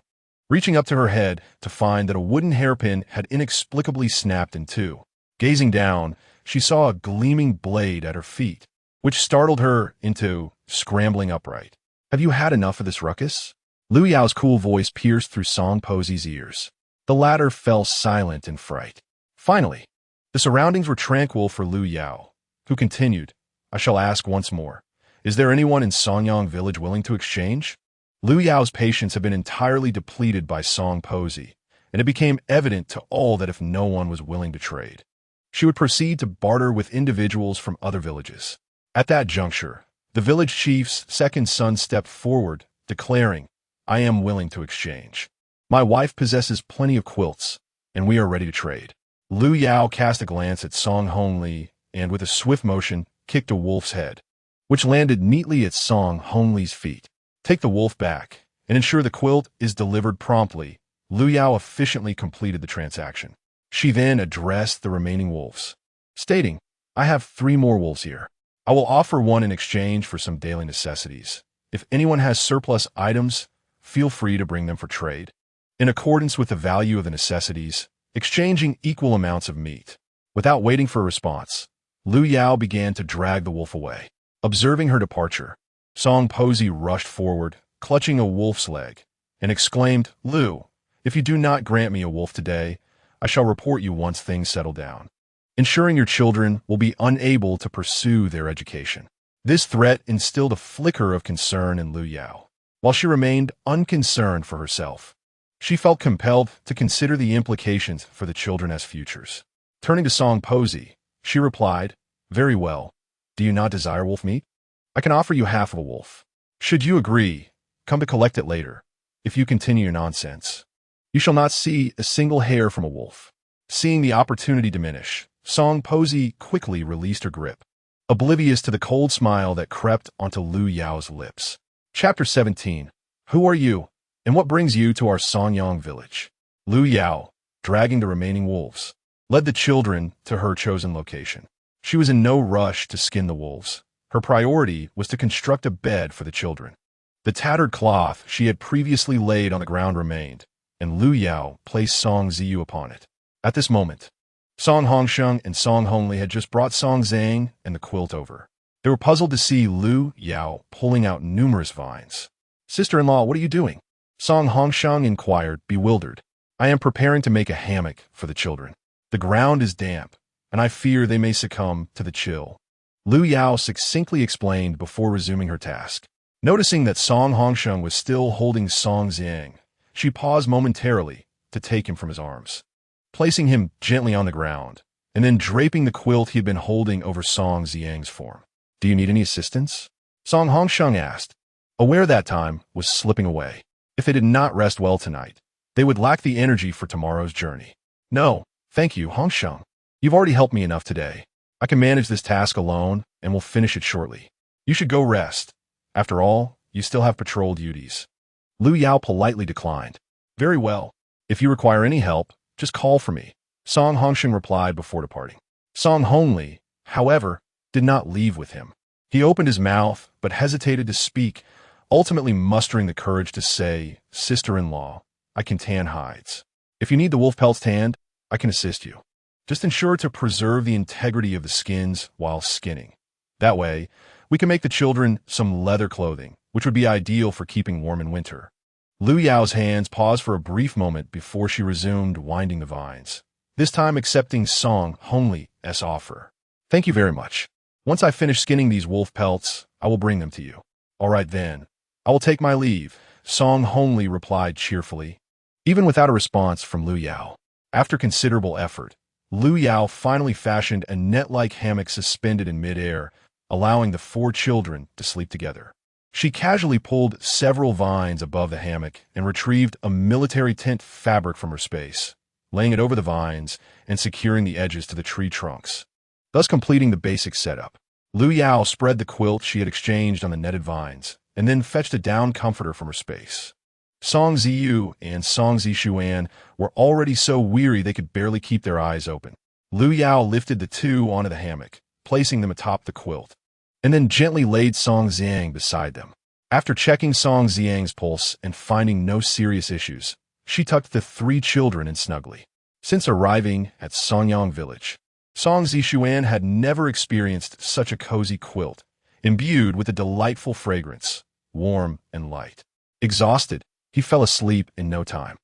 reaching up to her head to find that a wooden hairpin had inexplicably snapped in two. Gazing down, she saw a gleaming blade at her feet, which startled her into scrambling upright. "Have you had enough of this ruckus?" Lu Yao's cool voice pierced through Song Posey's ears. The latter fell silent in fright. Finally, the surroundings were tranquil for Lu Yao, who continued, "I shall ask once more. Is there anyone in Songyang village willing to exchange?" Lu Yao's patience had been entirely depleted by Song Posey, and it became evident to all that if no one was willing to trade, she would proceed to barter with individuals from other villages. At that juncture, the village chief's second son stepped forward, declaring, "I am willing to exchange. My wife possesses plenty of quilts, and we are ready to trade." Lu Yao cast a glance at Song Hongli and, with a swift motion, kicked a wolf's head, which landed neatly at Song Hongli's feet. "Take the wolf back, and ensure the quilt is delivered promptly." Lu Yao efficiently completed the transaction. She then addressed the remaining wolves, stating, "I have 3 more wolves here. I will offer one in exchange for some daily necessities. If anyone has surplus items, feel free to bring them for trade." In accordance with the value of the necessities, exchanging equal amounts of meat. Without waiting for a response, Lu Yao began to drag the wolf away. Observing her departure, Song Posey rushed forward, clutching a wolf's leg, and exclaimed, "Lu, if you do not grant me a wolf today, I shall report you once things settle down, ensuring your children will be unable to pursue their education." This threat instilled a flicker of concern in Lu Yao. While she remained unconcerned for herself, she felt compelled to consider the implications for the children as futures. Turning to Song Posey, she replied, "Very well. Do you not desire wolf meat? I can offer you half of a wolf. Should you agree, come to collect it later. If you continue your nonsense, you shall not see a single hair from a wolf." Seeing the opportunity diminish, Song Posey quickly released her grip, oblivious to the cold smile that crept onto Lu Yao's lips. Chapter 17. Who are you, and what brings you to our Songyang village? Lu Yao, dragging the remaining wolves, led the children to her chosen location. She was in no rush to skin the wolves. Her priority was to construct a bed for the children. The tattered cloth she had previously laid on the ground remained, and Lu Yao placed Song Ziyu upon it. At this moment, Song Hongsheng and Song Hongli had just brought Song Zhang and the quilt over. They were puzzled to see Lu Yao pulling out numerous vines. "Sister-in-law, what are you doing?" Song Hongsheng inquired, bewildered. "I am preparing to make a hammock for the children. The ground is damp, and I fear they may succumb to the chill." Lu Yao succinctly explained before resuming her task. Noticing that Song Hongsheng was still holding Song Zhang, she paused momentarily to take him from his arms, placing him gently on the ground, and then draping the quilt he had been holding over Song Zhang's form. "Do you need any assistance?" Song Hongsheng asked, aware that time was slipping away. If they did not rest well tonight, they would lack the energy for tomorrow's journey. "No, thank you, Hongsheng. You've already helped me enough today. I can manage this task alone and will finish it shortly. You should go rest. After all, you still have patrol duties." Lu Yao politely declined. "Very well. If you require any help, just call for me," Song Hongsheng replied before departing. Song Hongli, however, did not leave with him. He opened his mouth but hesitated to speak, ultimately mustering the courage to say, "Sister-in-law, I can tan hides. If you need the wolf pelts tanned, I can assist you. Just ensure to preserve the integrity of the skins while skinning. That way, we can make the children some leather clothing, which would be ideal for keeping warm in winter." Lu Yao's hands paused for a brief moment before she resumed winding the vines, this time accepting Song Hongli's offer. "Thank you very much. Once I finish skinning these wolf pelts, I will bring them to you." "All right then. I will take my leave," Song Hongli replied cheerfully, even without a response from Lu Yao. After considerable effort, Lu Yao finally fashioned a net-like hammock suspended in midair, allowing the 4 children to sleep together. She casually pulled several vines above the hammock and retrieved a military tent fabric from her space, laying it over the vines and securing the edges to the tree trunks, thus completing the basic setup. Lu Yao spread the quilt she had exchanged on the netted vines, and then fetched a down comforter from her space. Song Ziyu and Song Zishuan were already so weary they could barely keep their eyes open. Lu Yao lifted the 2 onto the hammock, placing them atop the quilt, and then gently laid Song Zhang beside them. After checking Song Zhang's pulse and finding no serious issues, She tucked the 3 children in snugly. Since arriving at Songyang village, Song Zishuan had never experienced such a cozy quilt, imbued with a delightful fragrance, warm and light. Exhausted, he fell asleep in no time.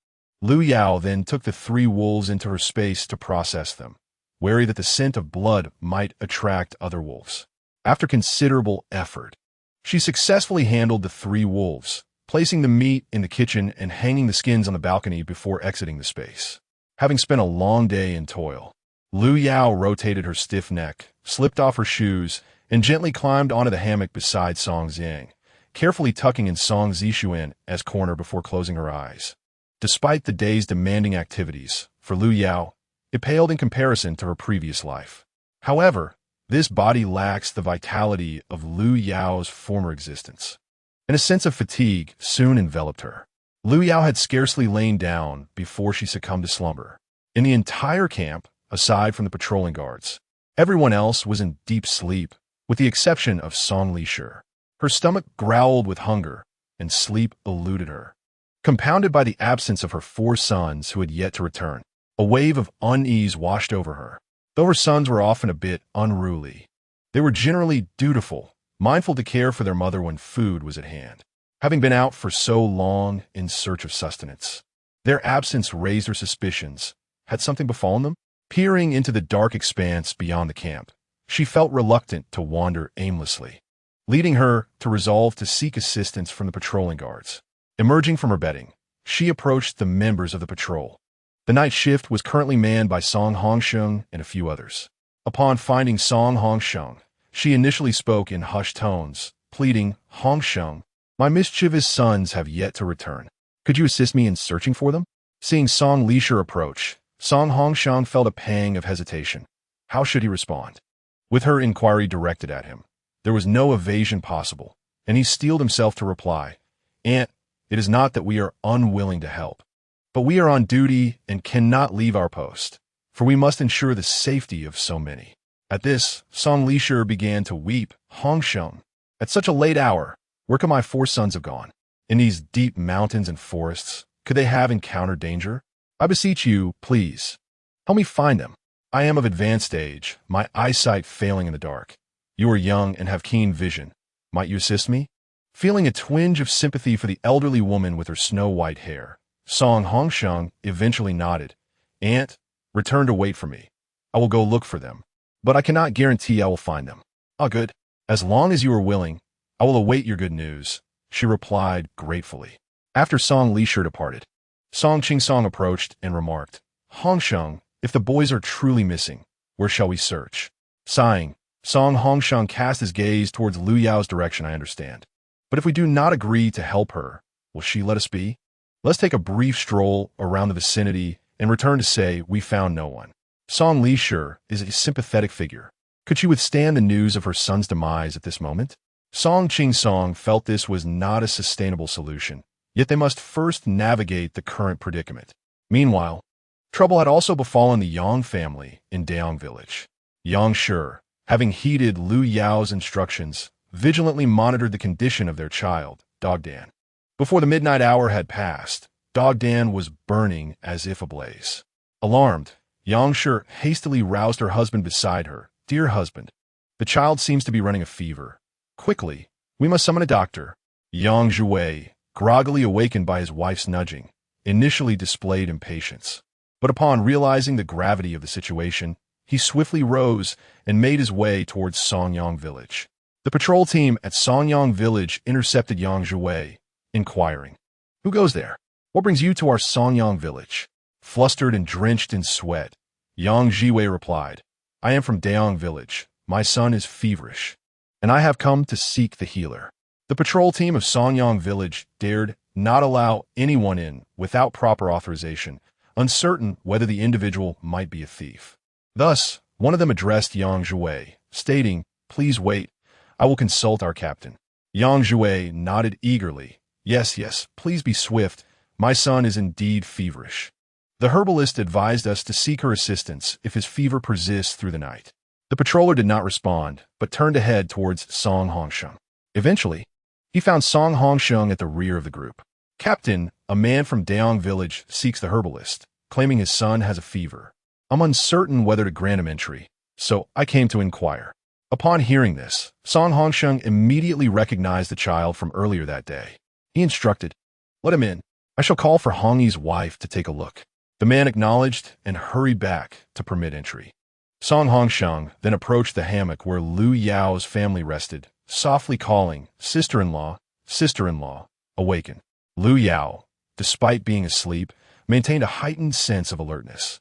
Lu Yao then took the 3 wolves into her space to process them, wary that the scent of blood might attract other wolves. After considerable effort, she successfully handled the 3 wolves, placing the meat in the kitchen and hanging the skins on the balcony before exiting the space. Having spent a long day in toil, Lu Yao rotated her stiff neck, slipped off her shoes, and gently climbed onto the hammock beside Song Xiang, carefully tucking in Song Zishuan as corner before closing her eyes. Despite the day's demanding activities, for Lu Yao, it paled in comparison to her previous life. However, this body lacks the vitality of Lu Yao's former existence, and a sense of fatigue soon enveloped her. Lu Yao had scarcely lain down before she succumbed to slumber. In the entire camp, aside from the patrolling guards, everyone else was in deep sleep, with the exception of Song Lisher. Her stomach growled with hunger, and sleep eluded her. Compounded by the absence of her 4 sons who had yet to return, a wave of unease washed over her. Though her sons were often a bit unruly, they were generally dutiful, mindful to care for their mother when food was at hand. Having been out for so long in search of sustenance, their absence raised her suspicions. Had something befallen them? Peering into the dark expanse beyond the camp, she felt reluctant to wander aimlessly, leading her to resolve to seek assistance from the patrolling guards. Emerging from her bedding, she approached the members of the patrol. The night shift was currently manned by Song Hongsheng and a few others. Upon finding Song Hongsheng, she initially spoke in hushed tones, pleading, "Hongsheng, my mischievous sons have yet to return. Could you assist me in searching for them?" Seeing Song Lisher approach, Song Hongsheng felt a pang of hesitation. How should he respond? With her inquiry directed at him, there was no evasion possible, and he steeled himself to reply, "Aunt, it is not that we are unwilling to help, but we are on duty and cannot leave our post, for we must ensure the safety of so many." At this, Song Lisher began to weep. "Hongsheng, at such a late hour, where could my 4 sons have gone? In these deep mountains and forests, could they have encountered danger? I beseech you, please, help me find them. I am of advanced age, my eyesight failing in the dark. You are young and have keen vision. Might you assist me?" Feeling a twinge of sympathy for the elderly woman with her snow-white hair, Song Hongsheng eventually nodded. "Aunt, return to wait for me. I will go look for them, but I cannot guarantee I will find them." "Ah, good. As long as you are willing, I will await your good news," she replied gratefully. After Song Lisher departed, Song Qingsong approached and remarked, "Hongsheng, if the boys are truly missing, where shall we search?" Sighing, Song Hongsheng cast his gaze towards Lu Yao's direction. "I understand. But if we do not agree to help her, will she let us be? Let's take a brief stroll around the vicinity and return to say we found no one." Song Lisher is a sympathetic figure. Could she withstand the news of her son's demise at this moment? Song Qingsong felt this was not a sustainable solution, yet they must first navigate the current predicament. Meanwhile, trouble had also befallen the Yang family in Daong village. Yang Shi, having heeded Lu Yao's instructions, vigilantly monitored the condition of their child, Dogdan. Before the midnight hour had passed, Dogdan was burning as if ablaze. Alarmed, Yang Shi hastily roused her husband beside her. "Dear husband, the child seems to be running a fever. Quickly, we must summon a doctor." Yang Zhui, groggily awakened by his wife's nudging, initially displayed impatience. But upon realizing the gravity of the situation, he swiftly rose and made his way towards Songyang village. The patrol team at Songyang village intercepted Yang Zhui, inquiring, "Who goes there? What brings you to our Songyang village?" Flustered and drenched in sweat, Yang Zhui replied, "I am from Daong village. My son is feverish, and I have come to seek the healer." The patrol team of Songyang village dared not allow anyone in without proper authorization, uncertain whether the individual might be a thief. Thus, one of them addressed Yang Zhui, stating, "Please wait. I will consult our captain." Yang Zhui nodded eagerly. Yes, please be swift. My son is indeed feverish. The herbalist advised us to seek her assistance if his fever persists through the night." The patroller did not respond, but turned ahead towards Song Hongsheng. Eventually, he found Song Hongsheng at the rear of the group. Captain, a man from Daong village seeks the herbalist, claiming his son has a fever. I'm uncertain whether to grant him entry, so I came to inquire. Upon hearing this, Song Hongsheng immediately recognized the child from earlier that day. He instructed, "Let him in. I shall call for Hong Yi's wife to take a look." The man acknowledged and hurried back to permit entry. Song Hongsheng then approached the hammock where Lu Yao's family rested, softly calling, "Sister-in-law, sister-in-law, awaken." Lu Yao, despite being asleep, maintained a heightened sense of alertness.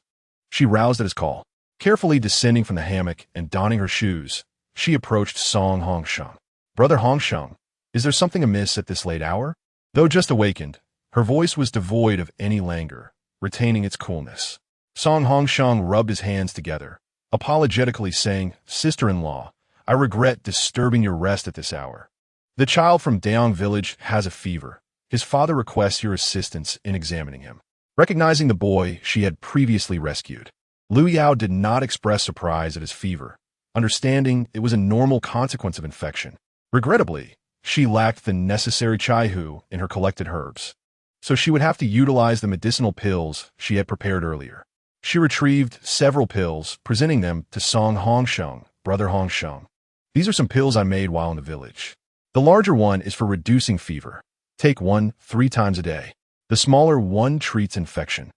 She roused at his call. Carefully descending from the hammock and donning her shoes, she approached Song Hongsheng. "Brother Hongsheng, is there something amiss at this late hour?" Though just awakened, her voice was devoid of any languor, retaining its coolness. Song Hongsheng rubbed his hands together, apologetically saying, "Sister-in-law, I regret disturbing your rest at this hour. The child from Daong village has a fever. His father requests your assistance in examining him." Recognizing the boy she had previously rescued, Lu Yao did not express surprise at his fever, understanding it was a normal consequence of infection. Regrettably, she lacked the necessary chaihu in her collected herbs, so she would have to utilize the medicinal pills she had prepared earlier. She retrieved several pills, presenting them to Song Hongsheng, "Brother Hongsheng. These are some pills I made while in the village. The larger one is for reducing fever. Take one 3 times a day. The smaller one treats infection.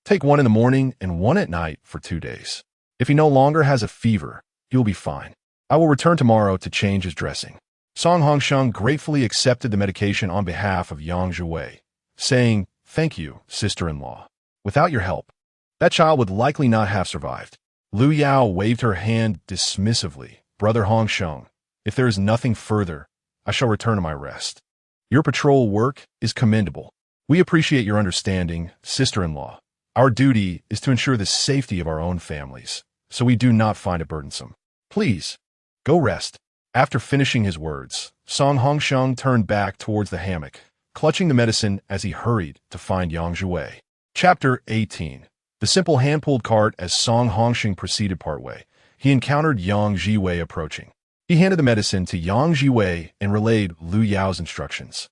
Take one in the morning and one at night for 2 days. If he no longer has a fever, he will be fine. I will return tomorrow to change his dressing." Song Hongsheng gratefully accepted the medication on behalf of Yang Zhiwei, saying, "Thank you, sister-in-law. Without your help, that child would likely not have survived." Lu Yao waved her hand dismissively. "Brother Hongsheng, if there is nothing further, I shall return to my rest. Your patrol work is commendable. We appreciate your understanding, sister-in-law. Our duty is to ensure the safety of our own families, so we do not find it burdensome. Please, go rest." After finishing his words, Song Hongsheng turned back towards the hammock, clutching the medicine as he hurried to find Yang Zhiwei. Chapter 18. The simple hand-pulled cart. As Song Hongsheng proceeded partway, he encountered Yang Zhiwei approaching. He handed the medicine to Yang Zhiwei and relayed Lu Yao's instructions.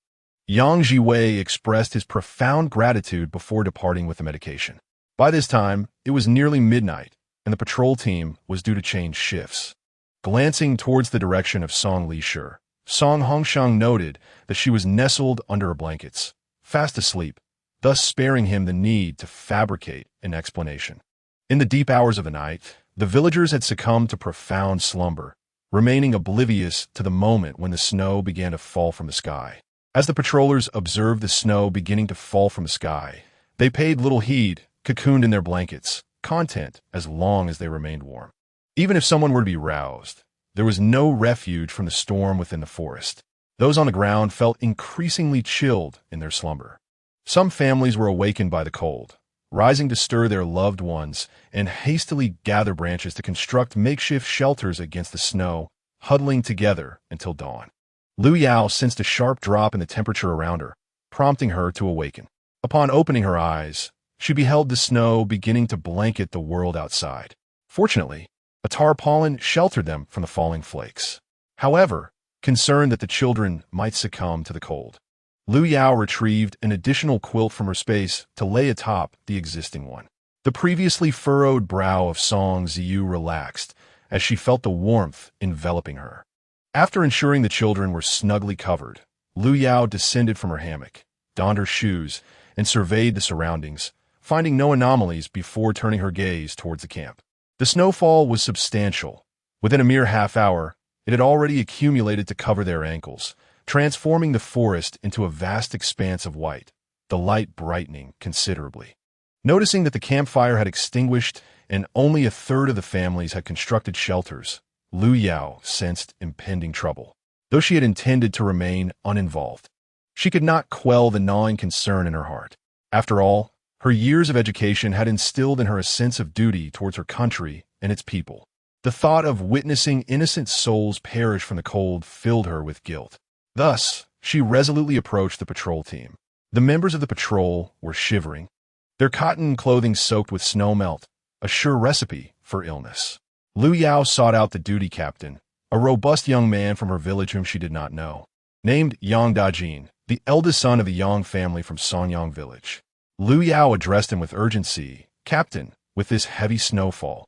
Yang Zhiwei expressed his profound gratitude before departing with the medication. By this time, it was nearly midnight, and the patrol team was due to change shifts. Glancing towards the direction of Song Lisher, Song Hongsheng noted that she was nestled under her blankets, fast asleep, thus sparing him the need to fabricate an explanation. In the deep hours of the night, the villagers had succumbed to profound slumber, remaining oblivious to the moment when the snow began to fall from the sky. As the patrollers observed the snow beginning to fall from the sky, they paid little heed, cocooned in their blankets, content as long as they remained warm. Even if someone were to be roused, there was no refuge from the storm within the forest. Those on the ground felt increasingly chilled in their slumber. Some families were awakened by the cold, rising to stir their loved ones and hastily gather branches to construct makeshift shelters against the snow, huddling together until dawn. Lu Yao sensed a sharp drop in the temperature around her, prompting her to awaken. Upon opening her eyes, she beheld the snow beginning to blanket the world outside. Fortunately, a tarpaulin sheltered them from the falling flakes. However, concerned that the children might succumb to the cold, Lu Yao retrieved an additional quilt from her space to lay atop the existing one. The previously furrowed brow of Song Ziyu relaxed as she felt the warmth enveloping her. After ensuring the children were snugly covered, Lu Yao descended from her hammock, donned her shoes, and surveyed the surroundings, finding no anomalies before turning her gaze towards the camp. The snowfall was substantial. Within a mere half hour, it had already accumulated to cover their ankles, transforming the forest into a vast expanse of white, the light brightening considerably. Noticing that the campfire had extinguished and only a third of the families had constructed shelters, Lu Yao sensed impending trouble. Though she had intended to remain uninvolved, she could not quell the gnawing concern in her heart. After all, her years of education had instilled in her a sense of duty towards her country and its people. The thought of witnessing innocent souls perish from the cold filled her with guilt. Thus, she resolutely approached the patrol team. The members of the patrol were shivering, their cotton clothing soaked with snow melt, a sure recipe for illness. Lu Yao sought out the duty captain, a robust young man from her village whom she did not know. Named Yang Dajin, the eldest son of the Yang family from Sonyang village. Lu Yao addressed him with urgency. Captain, with this heavy snowfall,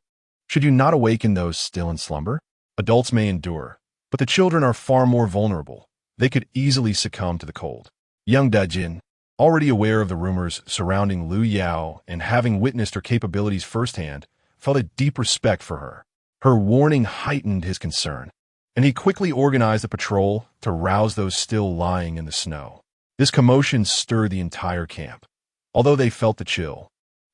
should you not awaken those still in slumber? Adults may endure, but the children are far more vulnerable. They could easily succumb to the cold. Young Dajin, already aware of the rumors surrounding Lu Yao and having witnessed her capabilities firsthand, felt a deep respect for her. Her warning heightened his concern, and he quickly organized a patrol to rouse those still lying in the snow. This commotion stirred the entire camp. Although they felt the chill,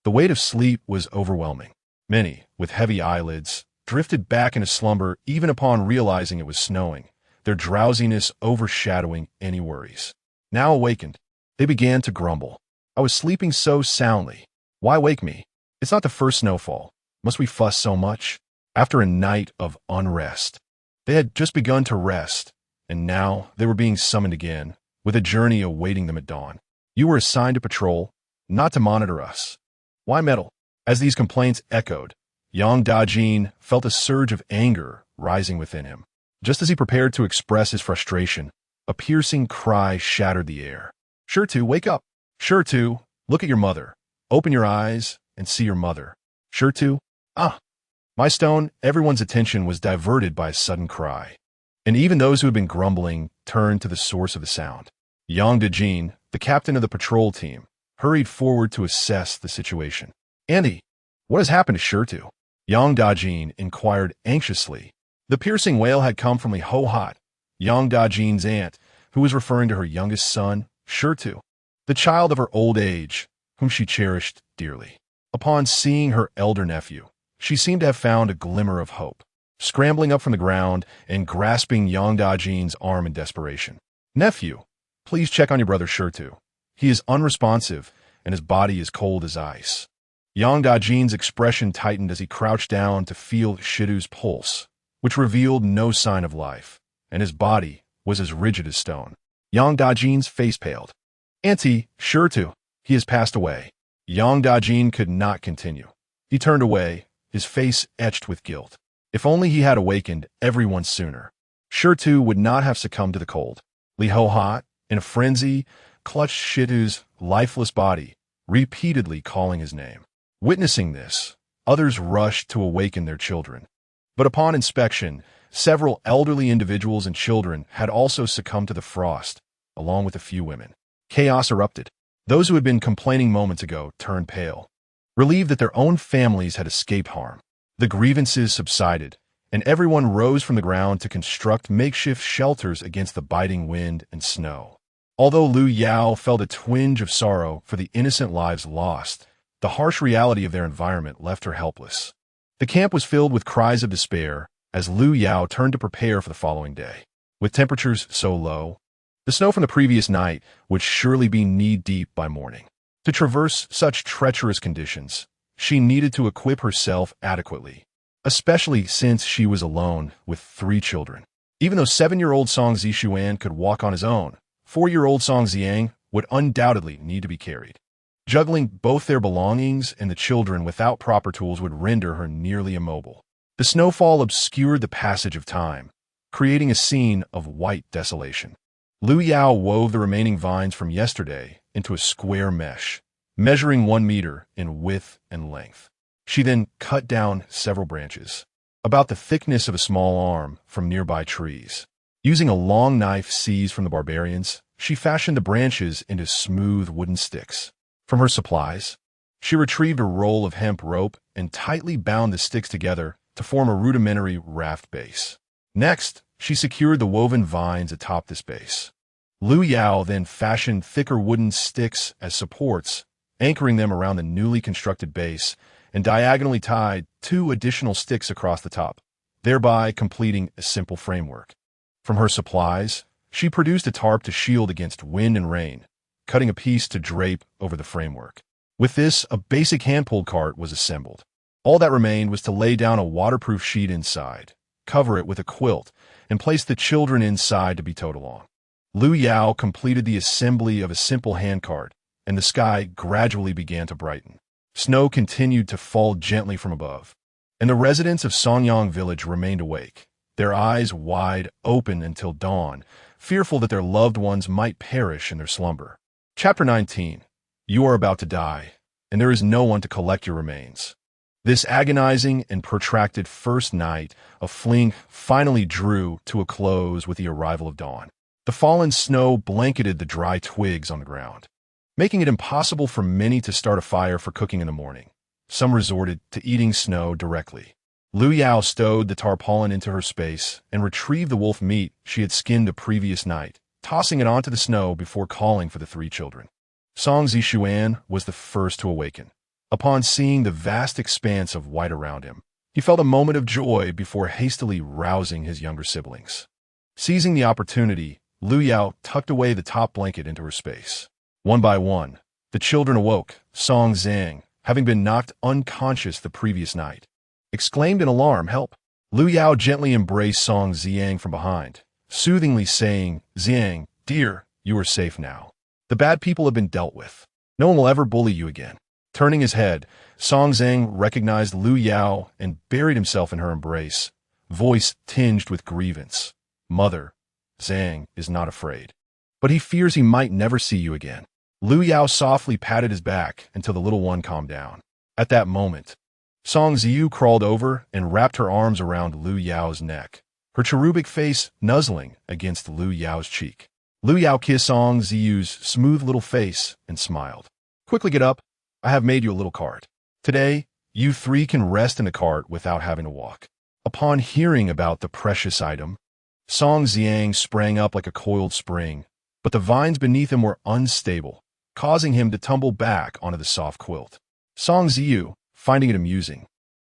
the weight of sleep was overwhelming. Many, with heavy eyelids, drifted back into slumber even upon realizing it was snowing, their drowsiness overshadowing any worries. Now awakened, they began to grumble. I was sleeping so soundly. Why wake me? It's not the first snowfall. Must we fuss so much? After a night of unrest, they had just begun to rest, and now they were being summoned again, with a journey awaiting them at dawn. You were assigned to patrol, not to monitor us. Why meddle? As these complaints echoed, Yang Dajin felt a surge of anger rising within him. Just as he prepared to express his frustration, a piercing cry shattered the air. Shirtu, wake up! Shirtu, look at your mother. Open your eyes and see your mother. Shirtu, ah! My stone, everyone's attention was diverted by a sudden cry, and even those who had been grumbling turned to the source of the sound. Yang Dajin, the captain of the patrol team, hurried forward to assess the situation. Andy, what has happened to Shirtu? Yang Dajin inquired anxiously. The piercing wail had come from Li Ho-Hot, Yang Dajin's aunt, who was referring to her youngest son, Shirtu, the child of her old age, whom she cherished dearly. Upon seeing her elder nephew, she seemed to have found a glimmer of hope, scrambling up from the ground and grasping Yang Dajin's arm in desperation. Nephew, please check on your brother Shirtu. He is unresponsive, and his body is cold as ice. Yang Dajin's expression tightened as he crouched down to feel Shirtu's pulse, which revealed no sign of life, and his body was as rigid as stone. Yang Dajin's face paled. Auntie, Shirtu, he has passed away. Yang Dajin could not continue. He turned away, his face etched with guilt. If only he had awakened everyone sooner. Shirtu would not have succumbed to the cold. Li Ho-Hot, in a frenzy, clutched Shirtu's lifeless body, repeatedly calling his name. Witnessing this, others rushed to awaken their children. But upon inspection, several elderly individuals and children had also succumbed to the frost, along with a few women. Chaos erupted. Those who had been complaining moments ago turned pale, relieved that their own families had escaped harm. The grievances subsided, and everyone rose from the ground to construct makeshift shelters against the biting wind and snow. Although Lu Yao felt a twinge of sorrow for the innocent lives lost, the harsh reality of their environment left her helpless. The camp was filled with cries of despair as Lu Yao turned to prepare for the following day. With temperatures so low, the snow from the previous night would surely be knee-deep by morning. To traverse such treacherous conditions, she needed to equip herself adequately, especially since she was alone with 3 children. Even though 7-year-old Song Zishuan could walk on his own, 4-year-old Song Ziang would undoubtedly need to be carried. Juggling both their belongings and the children without proper tools would render her nearly immobile. The snowfall obscured the passage of time, creating a scene of white desolation. Lu Yao wove the remaining vines from yesterday into a square mesh, measuring 1 meter in width and length. She then cut down several branches, about the thickness of a small arm, from nearby trees. Using a long knife seized from the barbarians, she fashioned the branches into smooth wooden sticks. From her supplies, she retrieved a roll of hemp rope and tightly bound the sticks together to form a rudimentary raft base. Next, she secured the woven vines atop this base. Lu Yao then fashioned thicker wooden sticks as supports, anchoring them around the newly constructed base, and diagonally tied 2 additional sticks across the top, thereby completing a simple framework. From her supplies, she produced a tarp to shield against wind and rain, cutting a piece to drape over the framework. With this, a basic hand-pulled cart was assembled. All that remained was to lay down a waterproof sheet inside, cover it with a quilt, and place the children inside to be towed along. Lu Yao completed the assembly of a simple handcart, and the sky gradually began to brighten. Snow continued to fall gently from above, and the residents of Sonyang village remained awake, their eyes wide open until dawn, fearful that their loved ones might perish in their slumber. Chapter 19. You are about to die, and there is no one to collect your remains. This agonizing and protracted first night of fleeing finally drew to a close with the arrival of dawn. The fallen snow blanketed the dry twigs on the ground, making it impossible for many to start a fire for cooking in the morning. Some resorted to eating snow directly. Lu Yao stowed the tarpaulin into her space and retrieved the wolf meat she had skinned the previous night, tossing it onto the snow before calling for the three children. Song Zishuan was the first to awaken. Upon seeing the vast expanse of white around him, he felt a moment of joy before hastily rousing his younger siblings. Seizing the opportunity, Lu Yao tucked away the top blanket into her space. One by one, the children awoke. Song Zhang, having been knocked unconscious the previous night, exclaimed in alarm, "Help!" Lu Yao gently embraced Song Ziyang from behind, soothingly saying, "Ziyang, dear, you are safe now. The bad people have been dealt with. No one will ever bully you again." Turning his head, Song Zhang recognized Lu Yao and buried himself in her embrace, voice tinged with grievance. "Mother, Zhang is not afraid, but he fears he might never see you again." Lu Yao softly patted his back until the little one calmed down. At that moment, Song Ziyu crawled over and wrapped her arms around Lu Yao's neck, her cherubic face nuzzling against Lu Yao's cheek. Lu Yao kissed Song Ziyu's smooth little face and smiled. "Quickly get up. I have made you a little cart. Today, you three can rest in the cart without having to walk." Upon hearing about the precious item, Song Ziyang sprang up like a coiled spring, but the vines beneath him were unstable, causing him to tumble back onto the soft quilt. Song Ziyu, finding it amusing,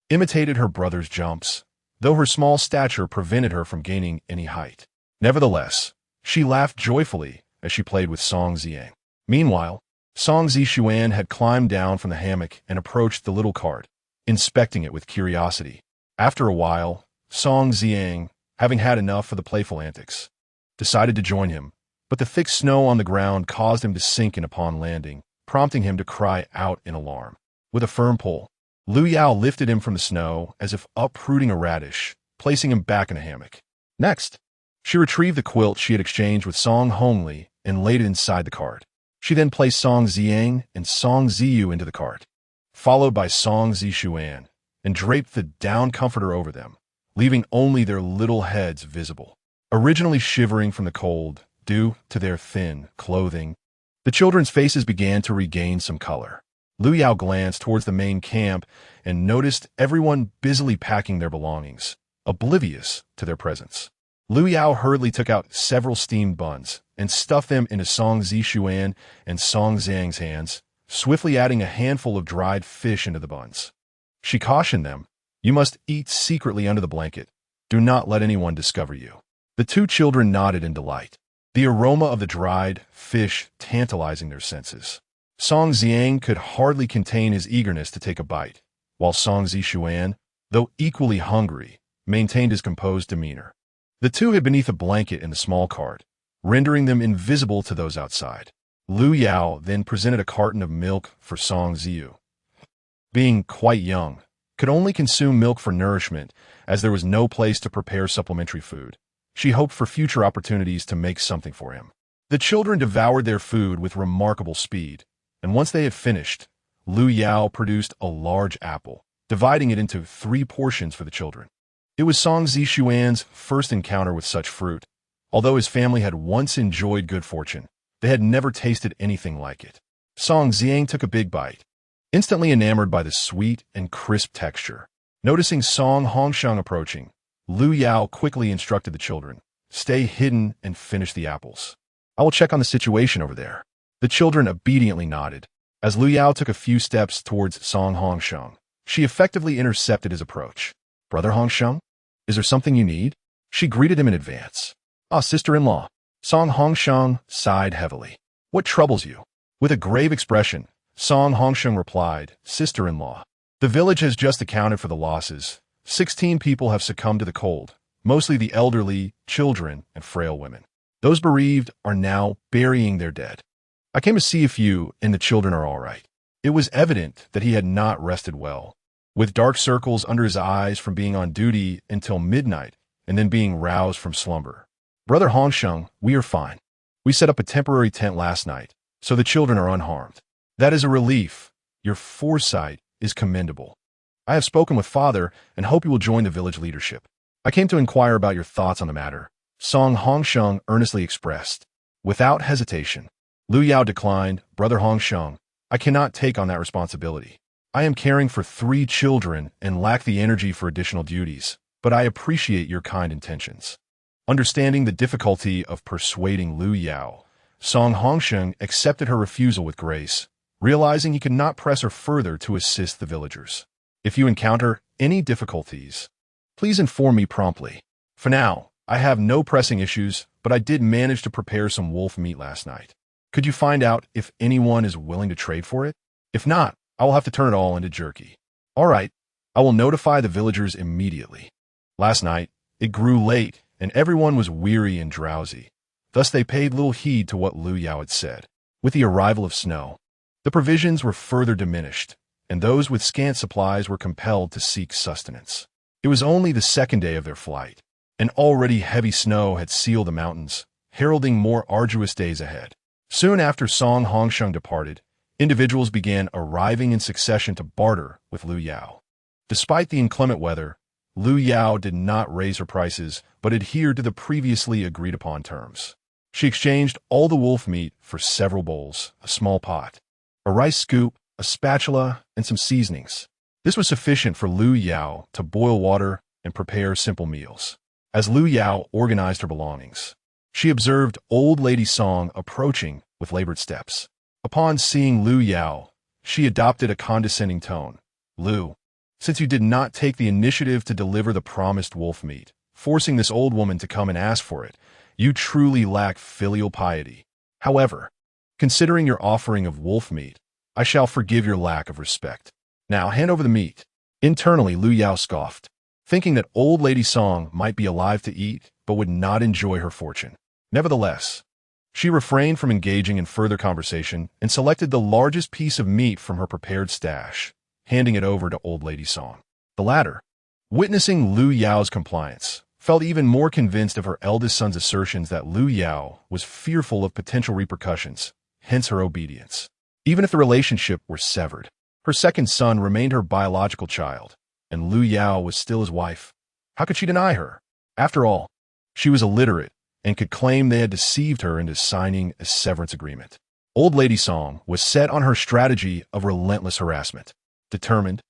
imitated her brother's jumps, though her small stature prevented her from gaining any height. Nevertheless, she laughed joyfully as she played with Song Ziyang. Meanwhile, Song Zishuan had climbed down from the hammock and approached the little cart, inspecting it with curiosity. After a while, Song Ziyang, having had enough of the playful antics, decided to join him, but the thick snow on the ground caused him to sink in upon landing, prompting him to cry out in alarm. With a firm pull, Lu Yao lifted him from the snow as if uprooting a radish, placing him back in a hammock. Next, she retrieved the quilt she had exchanged with Song Hongli and laid it inside the cart. She then placed Song Ziyang and Song Ziyu into the cart, followed by Song Zishuan, and draped the down comforter over them, leaving only their little heads visible. Originally shivering from the cold due to their thin clothing, the children's faces began to regain some color. Lu Yao glanced towards the main camp and noticed everyone busily packing their belongings, oblivious to their presence. Lu Yao hurriedly took out several steamed buns and stuffed them into Song Zishuan and Song Zhang's hands, swiftly adding a handful of dried fish into the buns. She cautioned them, "You must eat secretly under the blanket. Do not let anyone discover you." The two children nodded in delight, the aroma of the dried fish tantalizing their senses. Song Ziyang could hardly contain his eagerness to take a bite, while Song Zishuan, though equally hungry, maintained his composed demeanor. The two hid beneath a blanket in the small cart, rendering them invisible to those outside. Lu Yao then presented a carton of milk for Song Ziyu. Being quite young, could only consume milk for nourishment as there was no place to prepare supplementary food. She hoped for future opportunities to make something for him. The children devoured their food with remarkable speed, and once they had finished, Lu Yao produced a large apple, dividing it into 3 portions for the children. It was Song Zishuan's first encounter with such fruit. Although his family had once enjoyed good fortune, they had never tasted anything like it. Song Ziyang took a big bite, instantly enamored by the sweet and crisp texture. Noticing Song Hongsheng approaching, Lu Yao quickly instructed the children, "Stay hidden and finish the apples. I will check on the situation over there." The children obediently nodded. As Lu Yao took a few steps towards Song Hongsheng, she effectively intercepted his approach. "Brother Hongsheng, is there something you need?" She greeted him in advance. "Ah, sister-in-law." Song Hongsheng sighed heavily. "What troubles you?" With a grave expression, Song Hongsheng replied, "Sister-in-law, the village has just accounted for the losses. 16 people have succumbed to the cold, mostly the elderly, children, and frail women. Those bereaved are now burying their dead. I came to see if you and the children are all right." It was evident that he had not rested well, with dark circles under his eyes from being on duty until midnight and then being roused from slumber. Brother Hongsheng, we are fine. We set up a temporary tent last night, so the children are unharmed. That is a relief. Your foresight is commendable. I have spoken with Father and hope you will join the village leadership. I came to inquire about your thoughts on the matter, Song Hongsheng earnestly expressed. Without hesitation, Lu Yao declined, Brother Hongsheng, I cannot take on that responsibility. I am caring for 3 children and lack the energy for additional duties, but I appreciate your kind intentions. Understanding the difficulty of persuading Lu Yao, Song Hongsheng accepted her refusal with grace, realizing he could not press her further to assist the villagers. If you encounter any difficulties, please inform me promptly. For now, I have no pressing issues, but I did manage to prepare some wolf meat last night. Could you find out if anyone is willing to trade for it? If not, I will have to turn it all into jerky. All right, I will notify the villagers immediately. Last night, it grew late, and everyone was weary and drowsy. Thus they paid little heed to what Lu Yao had said. With the arrival of snow, the provisions were further diminished, and those with scant supplies were compelled to seek sustenance. It was only the 2nd day of their flight, and already heavy snow had sealed the mountains, heralding more arduous days ahead. Soon after Song Hongsheng departed, individuals began arriving in succession to barter with Lu Yao. Despite the inclement weather, Lu Yao did not raise her prices, but adhered to the previously agreed-upon terms. She exchanged all the wolf meat for several bowls, a small pot, a rice scoop, a spatula, and some seasonings. This was sufficient for Lu Yao to boil water and prepare simple meals. As Lu Yao organized her belongings, she observed Old Lady Song approaching with labored steps. Upon seeing Lu Yao, she adopted a condescending tone. Lu, since you did not take the initiative to deliver the promised wolf meat, forcing this old woman to come and ask for it, you truly lack filial piety. However, considering your offering of wolf meat, I shall forgive your lack of respect. Now hand over the meat. Internally, Lu Yao scoffed, thinking that Old Lady Song might be alive to eat, but would not enjoy her fortune. Nevertheless, she refrained from engaging in further conversation and selected the largest piece of meat from her prepared stash, handing it over to Old Lady Song. The latter, witnessing Lu Yao's compliance, felt even more convinced of her eldest son's assertions that Lu Yao was fearful of potential repercussions, hence her obedience. Even if the relationship were severed, her second son remained her biological child, and Lu Yao was still his wife. How could she deny her? After all, she was illiterate and could claim they had deceived her into signing a severance agreement. Old Lady Song was set on her strategy of relentless harassment. Determined,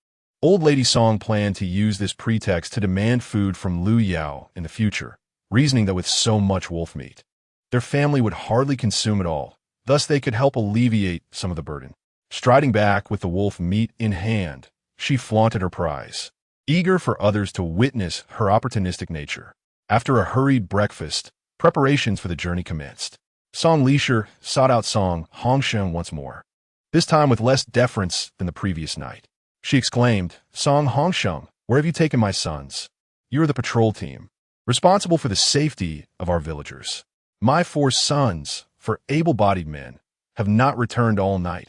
Old Lady Song planned to use this pretext to demand food from Lu Yao in the future, reasoning that with so much wolf meat, their family would hardly consume it all, thus they could help alleviate some of the burden. Striding back with the wolf meat in hand, she flaunted her prize, eager for others to witness her opportunistic nature. After a hurried breakfast, preparations for the journey commenced. Song Lisher sought out Song Hongsheng once more, this time with less deference than the previous night. She exclaimed, Song Hongsheng, where have you taken my sons? You are the patrol team, responsible for the safety of our villagers. My 4 sons, for able-bodied men, have not returned all night.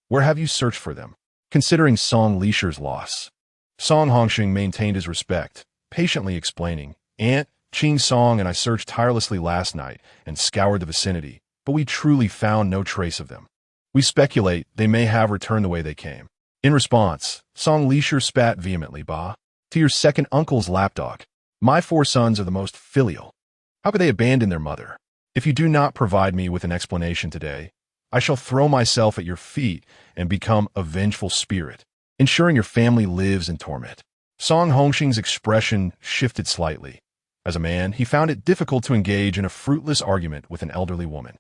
Where have you searched for them? Considering Song Lisher's loss, Song Hongsheng maintained his respect, patiently explaining, Aunt Ching Song and I searched tirelessly last night and scoured the vicinity, but we truly found no trace of them. We speculate they may have returned the way they came. In response, Song Lisher spat vehemently, Bah, to your second uncle's lapdog. My 4 sons are the most filial. How could they abandon their mother? If you do not provide me with an explanation today, I shall throw myself at your feet and become a vengeful spirit, ensuring your family lives in torment. Song Hongsheng's expression shifted slightly. As a man, he found it difficult to engage in a fruitless argument with an elderly woman.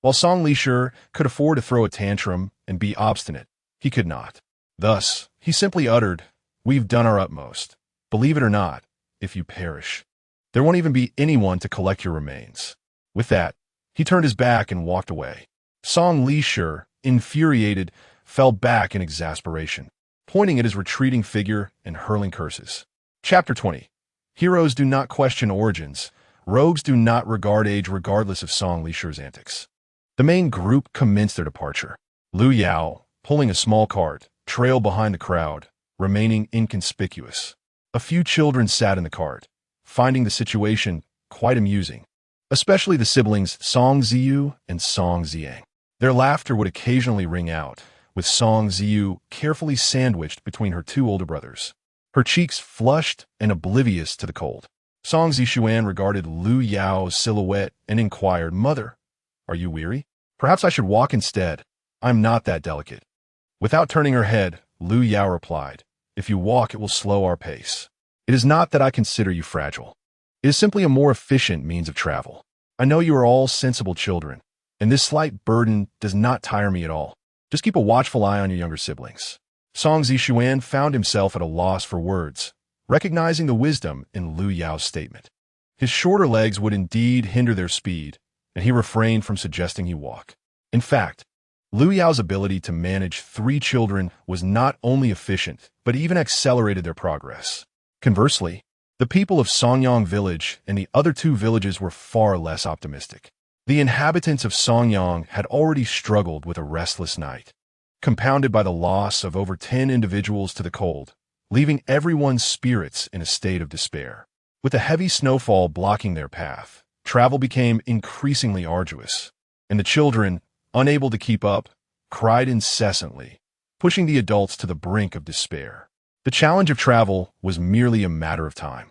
While Song Lisher could afford to throw a tantrum and be obstinate, he could not. Thus, he simply uttered, We've done our utmost. Believe it or not, if you perish, there won't even be anyone to collect your remains. With that, he turned his back and walked away. Song Lisher, infuriated, fell back in exasperation, pointing at his retreating figure and hurling curses. Chapter 20. Heroes do not question origins. Rogues do not regard age regardless of Song Lisher's antics. The main group commenced their departure. Lu Yao, pulling a small cart, trailed behind the crowd, remaining inconspicuous. A few children sat in the cart, finding the situation quite amusing. especially the siblings Song Ziyu and Song Ziang. Their laughter would occasionally ring out, with Song Ziyu carefully sandwiched between her two older brothers, her cheeks flushed and oblivious to the cold. Song Zishuan regarded Lu Yao's silhouette and inquired, "Mother, are you weary? Perhaps I should walk instead. I'm not that delicate." Without turning her head, Lu Yao replied, "If you walk, it will slow our pace. It is not that I consider you fragile. It is simply a more efficient means of travel. I know you are all sensible children, and this slight burden does not tire me at all. Just keep a watchful eye on your younger siblings." Song Zishuan found himself at a loss for words, recognizing the wisdom in Lu Yao's statement. His shorter legs would indeed hinder their speed, and he refrained from suggesting he walk. In fact, Lu Yao's ability to manage 3 children was not only efficient, but even accelerated their progress. Conversely, the people of Songyang village and the other 2 villages were far less optimistic. The inhabitants of Songyang had already struggled with a restless night, compounded by the loss of over 10 individuals to the cold, leaving everyone's spirits in a state of despair. With a heavy snowfall blocking their path, travel became increasingly arduous, and the children, unable to keep up, cried incessantly, pushing the adults to the brink of despair. The challenge of travel was merely a matter of time.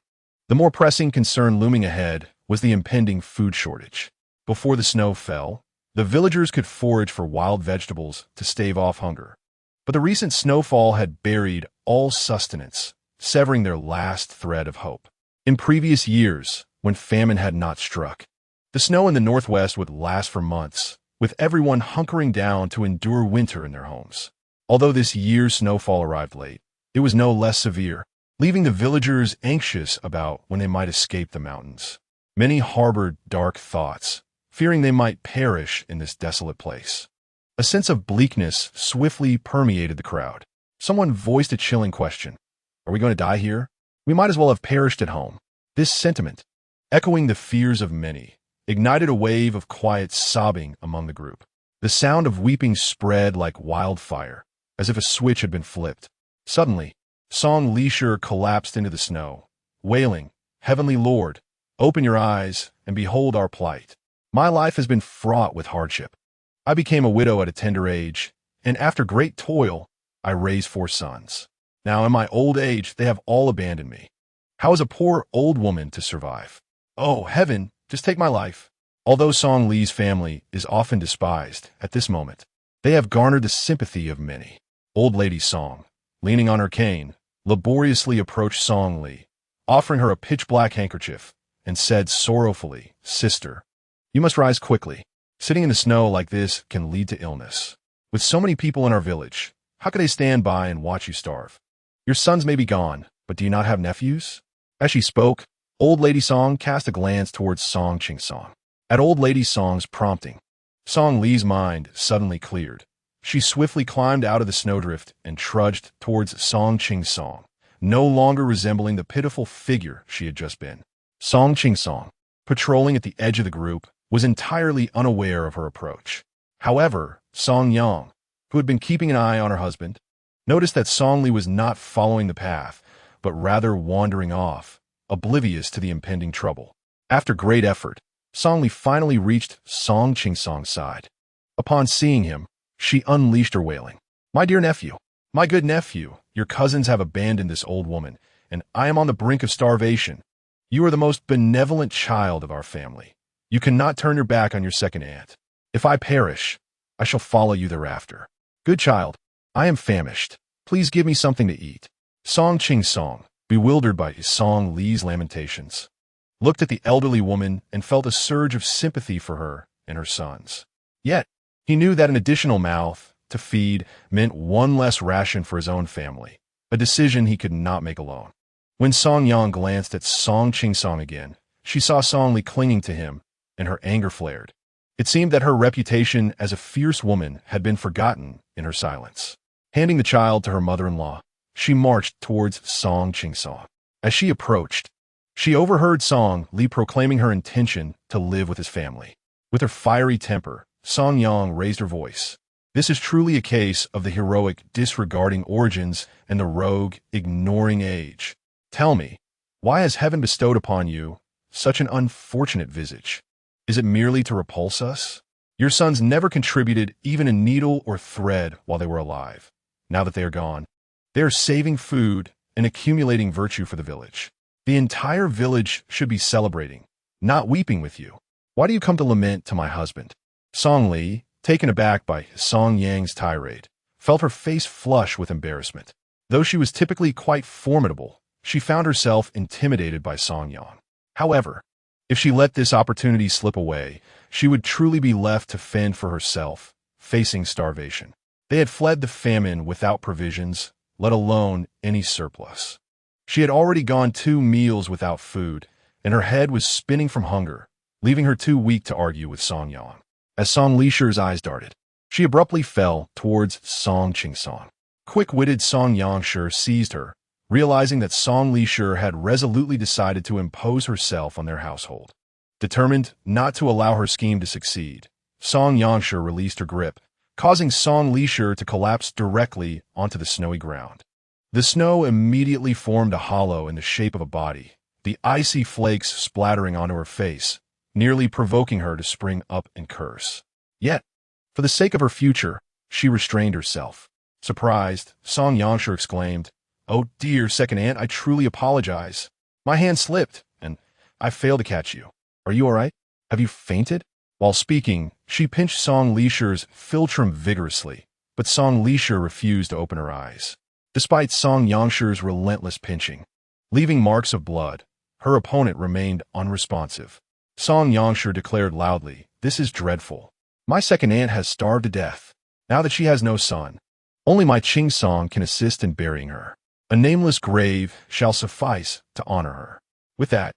The more pressing concern looming ahead was the impending food shortage. Before the snow fell, the villagers could forage for wild vegetables to stave off hunger. But the recent snowfall had buried all sustenance, severing their last thread of hope. In previous years, when famine had not struck, the snow in the northwest would last for months, with everyone hunkering down to endure winter in their homes. Although this year's snowfall arrived late, it was no less severe, leaving the villagers anxious about when they might escape the mountains. Many harbored dark thoughts, fearing they might perish in this desolate place. A sense of bleakness swiftly permeated the crowd. Someone voiced a chilling question. "Are we going to die here? We might as well have perished at home." This sentiment, echoing the fears of many, ignited a wave of quiet sobbing among the group. The sound of weeping spread like wildfire, as if a switch had been flipped. Suddenly, Song Lisher collapsed into the snow, wailing, "Heavenly Lord, open your eyes and behold our plight. My life has been fraught with hardship. I became a widow at a tender age, and after great toil, I raised 4 sons. Now in my old age, they have all abandoned me. How is a poor old woman to survive? Oh, heaven, just take my life." Although Song Li's family is often despised at this moment, they have garnered the sympathy of many. Old Lady Song, leaning on her cane, laboriously approached Song Li, offering her a pitch-black handkerchief, and said sorrowfully, "Sister, you must rise quickly. Sitting in the snow like this can lead to illness. With so many people in our village, how could they stand by and watch you starve? Your sons may be gone, but do you not have nephews?" As she spoke, Old Lady Song cast a glance towards Song Ching Song. At Old Lady Song's prompting, Song Li's mind suddenly cleared. She swiftly climbed out of the snowdrift and trudged towards Song Ching Song, no longer resembling the pitiful figure she had just been. Song Ching Song, patrolling at the edge of the group, was entirely unaware of her approach. However, Song Yang, who had been keeping an eye on her husband, noticed that Song Li was not following the path, but rather wandering off, oblivious to the impending trouble. After great effort, Song Li finally reached Song Ching Song's side. Upon seeing him, she unleashed her wailing. "My dear nephew, my good nephew, your cousins have abandoned this old woman, and I am on the brink of starvation. You are the most benevolent child of our family. You cannot turn your back on your second aunt. If I perish, I shall follow you thereafter. Good child, I am famished. Please give me something to eat." Song Ching Song, bewildered by Song Li's lamentations, looked at the elderly woman and felt a surge of sympathy for her and her sons. Yet, he knew that an additional mouth to feed meant one less ration for his own family, a decision he could not make alone. When Song Yang glanced at Song Ching Song again, she saw Song Li clinging to him, and her anger flared. It seemed that her reputation as a fierce woman had been forgotten in her silence. Handing the child to her mother-in-law, she marched towards Song Ching Song. As she approached, she overheard Song Li proclaiming her intention to live with his family. With her fiery temper, Song Yang raised her voice. This is truly a case of the heroic disregarding origins and the rogue ignoring age. Tell me, why has heaven bestowed upon you such an unfortunate visage? Is it merely to repulse us? Your sons never contributed even a needle or thread while they were alive. Now that they are gone, they are saving food and accumulating virtue for the village. The entire village should be celebrating, not weeping with you. Why do you come to lament to my husband? Song Li, taken aback by Song Yang's tirade, felt her face flush with embarrassment. Though she was typically quite formidable, she found herself intimidated by Song Yang. However, if she let this opportunity slip away, she would truly be left to fend for herself, facing starvation. They had fled the famine without provisions, let alone any surplus. She had already gone 2 meals without food, and her head was spinning from hunger, leaving her too weak to argue with Song Yang. As Song Lishi's eyes darted, she abruptly fell towards Song Qingsong. Quick-witted Song Yangshi seized her, realizing that Song Lishi had resolutely decided to impose herself on their household. Determined not to allow her scheme to succeed, Song Yangshi released her grip, causing Song Lishi to collapse directly onto the snowy ground. The snow immediately formed a hollow in the shape of a body, the icy flakes splattering onto her face, nearly provoking her to spring up and curse. Yet, for the sake of her future, she restrained herself. Surprised, Song Yangshi exclaimed, "Oh dear second aunt, I truly apologize. My hand slipped, and I failed to catch you. Are you all right? Have you fainted?" While speaking, she pinched Song Lishi's philtrum vigorously, but Song Lishi refused to open her eyes. Despite Song Yangshi's relentless pinching, leaving marks of blood, her opponent remained unresponsive. Song Yangshi declared loudly, "This is dreadful. My second aunt has starved to death. Now that she has no son, only my Qingsong can assist in burying her. A nameless grave shall suffice to honor her." With that,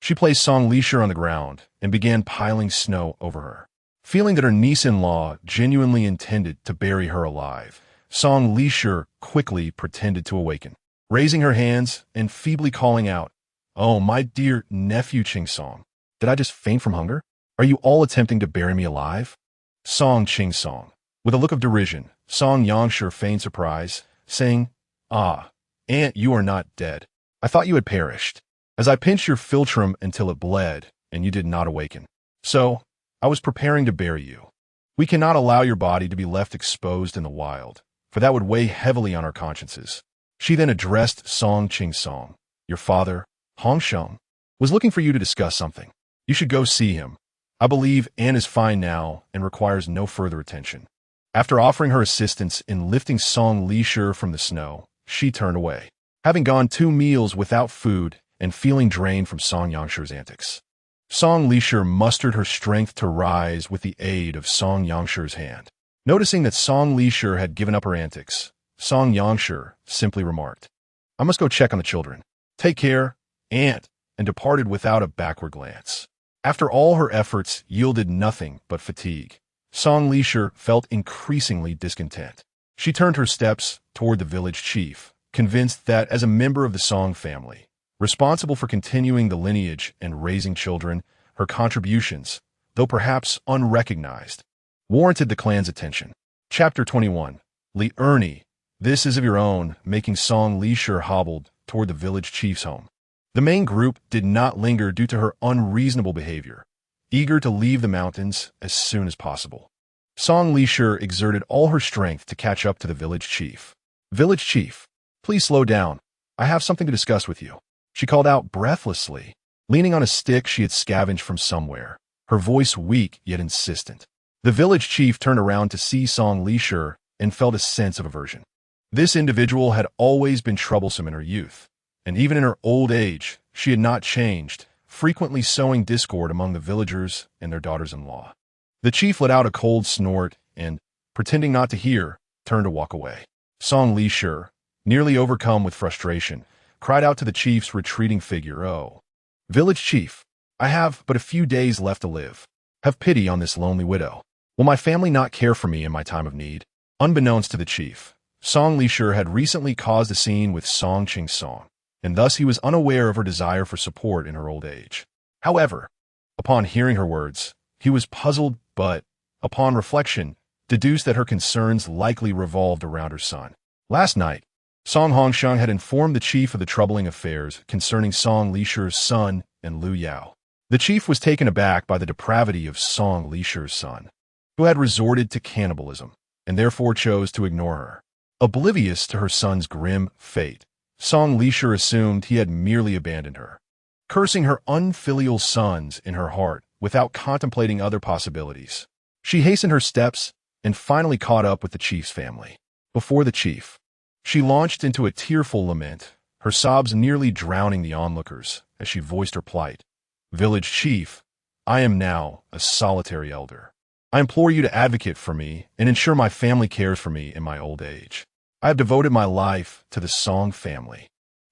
she placed Song Lishi on the ground and began piling snow over her. Feeling that her niece-in-law genuinely intended to bury her alive, Song Lishi quickly pretended to awaken, raising her hands and feebly calling out, "Oh, my dear nephew Qingsong, did I just faint from hunger? Are you all attempting to bury me alive?" Song Qingsong. With a look of derision, Song Yangshi feigned surprise, saying, "Ah, aunt, you are not dead. I thought you had perished, as I pinched your philtrum until it bled, and you did not awaken. So, I was preparing to bury you. We cannot allow your body to be left exposed in the wild, for that would weigh heavily on our consciences." She then addressed Song Qingsong. "Your father, Hong Sheng, was looking for you to discuss something. You should go see him. I believe Anne is fine now and requires no further attention." After offering her assistance in lifting Song Lishi from the snow, she turned away, having gone 2 meals without food and feeling drained from Song Yangshi's antics. Song Lishi mustered her strength to rise with the aid of Song Yangshi's hand. Noticing that Song Lishi had given up her antics, Song Yangshi simply remarked, "I must go check on the children. Take care, aunt," and departed without a backward glance. After all her efforts yielded nothing but fatigue, Song Lishi felt increasingly discontent. She turned her steps toward the village chief, convinced that as a member of the Song family, responsible for continuing the lineage and raising children, her contributions, though perhaps unrecognized, warranted the clan's attention. Chapter 21. Li Ernie, this is of your own, making Song Lishi hobbled toward the village chief's home. The main group did not linger due to her unreasonable behavior, eager to leave the mountains as soon as possible. Song Lishi exerted all her strength to catch up to the village chief. "Village chief, please slow down. I have something to discuss with you," she called out breathlessly, leaning on a stick she had scavenged from somewhere, her voice weak yet insistent. The village chief turned around to see Song Lishi and felt a sense of aversion. This individual had always been troublesome in her youth, and even in her old age, she had not changed, frequently sowing discord among the villagers and their daughters-in-law. The chief let out a cold snort and, pretending not to hear, turned to walk away. Song Lishi, nearly overcome with frustration, cried out to the chief's retreating figure, "Oh, village chief, I have but a few days left to live. Have pity on this lonely widow. Will my family not care for me in my time of need?" Unbeknownst to the chief, Song Lishi had recently caused a scene with Song Qingsong, and thus he was unaware of her desire for support in her old age. However, upon hearing her words, he was puzzled but, upon reflection, deduced that her concerns likely revolved around her son. Last night, Song Hongsheng had informed the chief of the troubling affairs concerning Song Lishi's son and Lu Yao. The chief was taken aback by the depravity of Song Lishi's son, who had resorted to cannibalism, and therefore chose to ignore her. Oblivious to her son's grim fate, Song Lishi assumed he had merely abandoned her, cursing her unfilial sons in her heart without contemplating other possibilities. She hastened her steps and finally caught up with the chief's family. Before the chief, she launched into a tearful lament, her sobs nearly drowning the onlookers as she voiced her plight. "Village chief, I am now a solitary elder. I implore you to advocate for me and ensure my family cares for me in my old age. I have devoted my life to the Song family,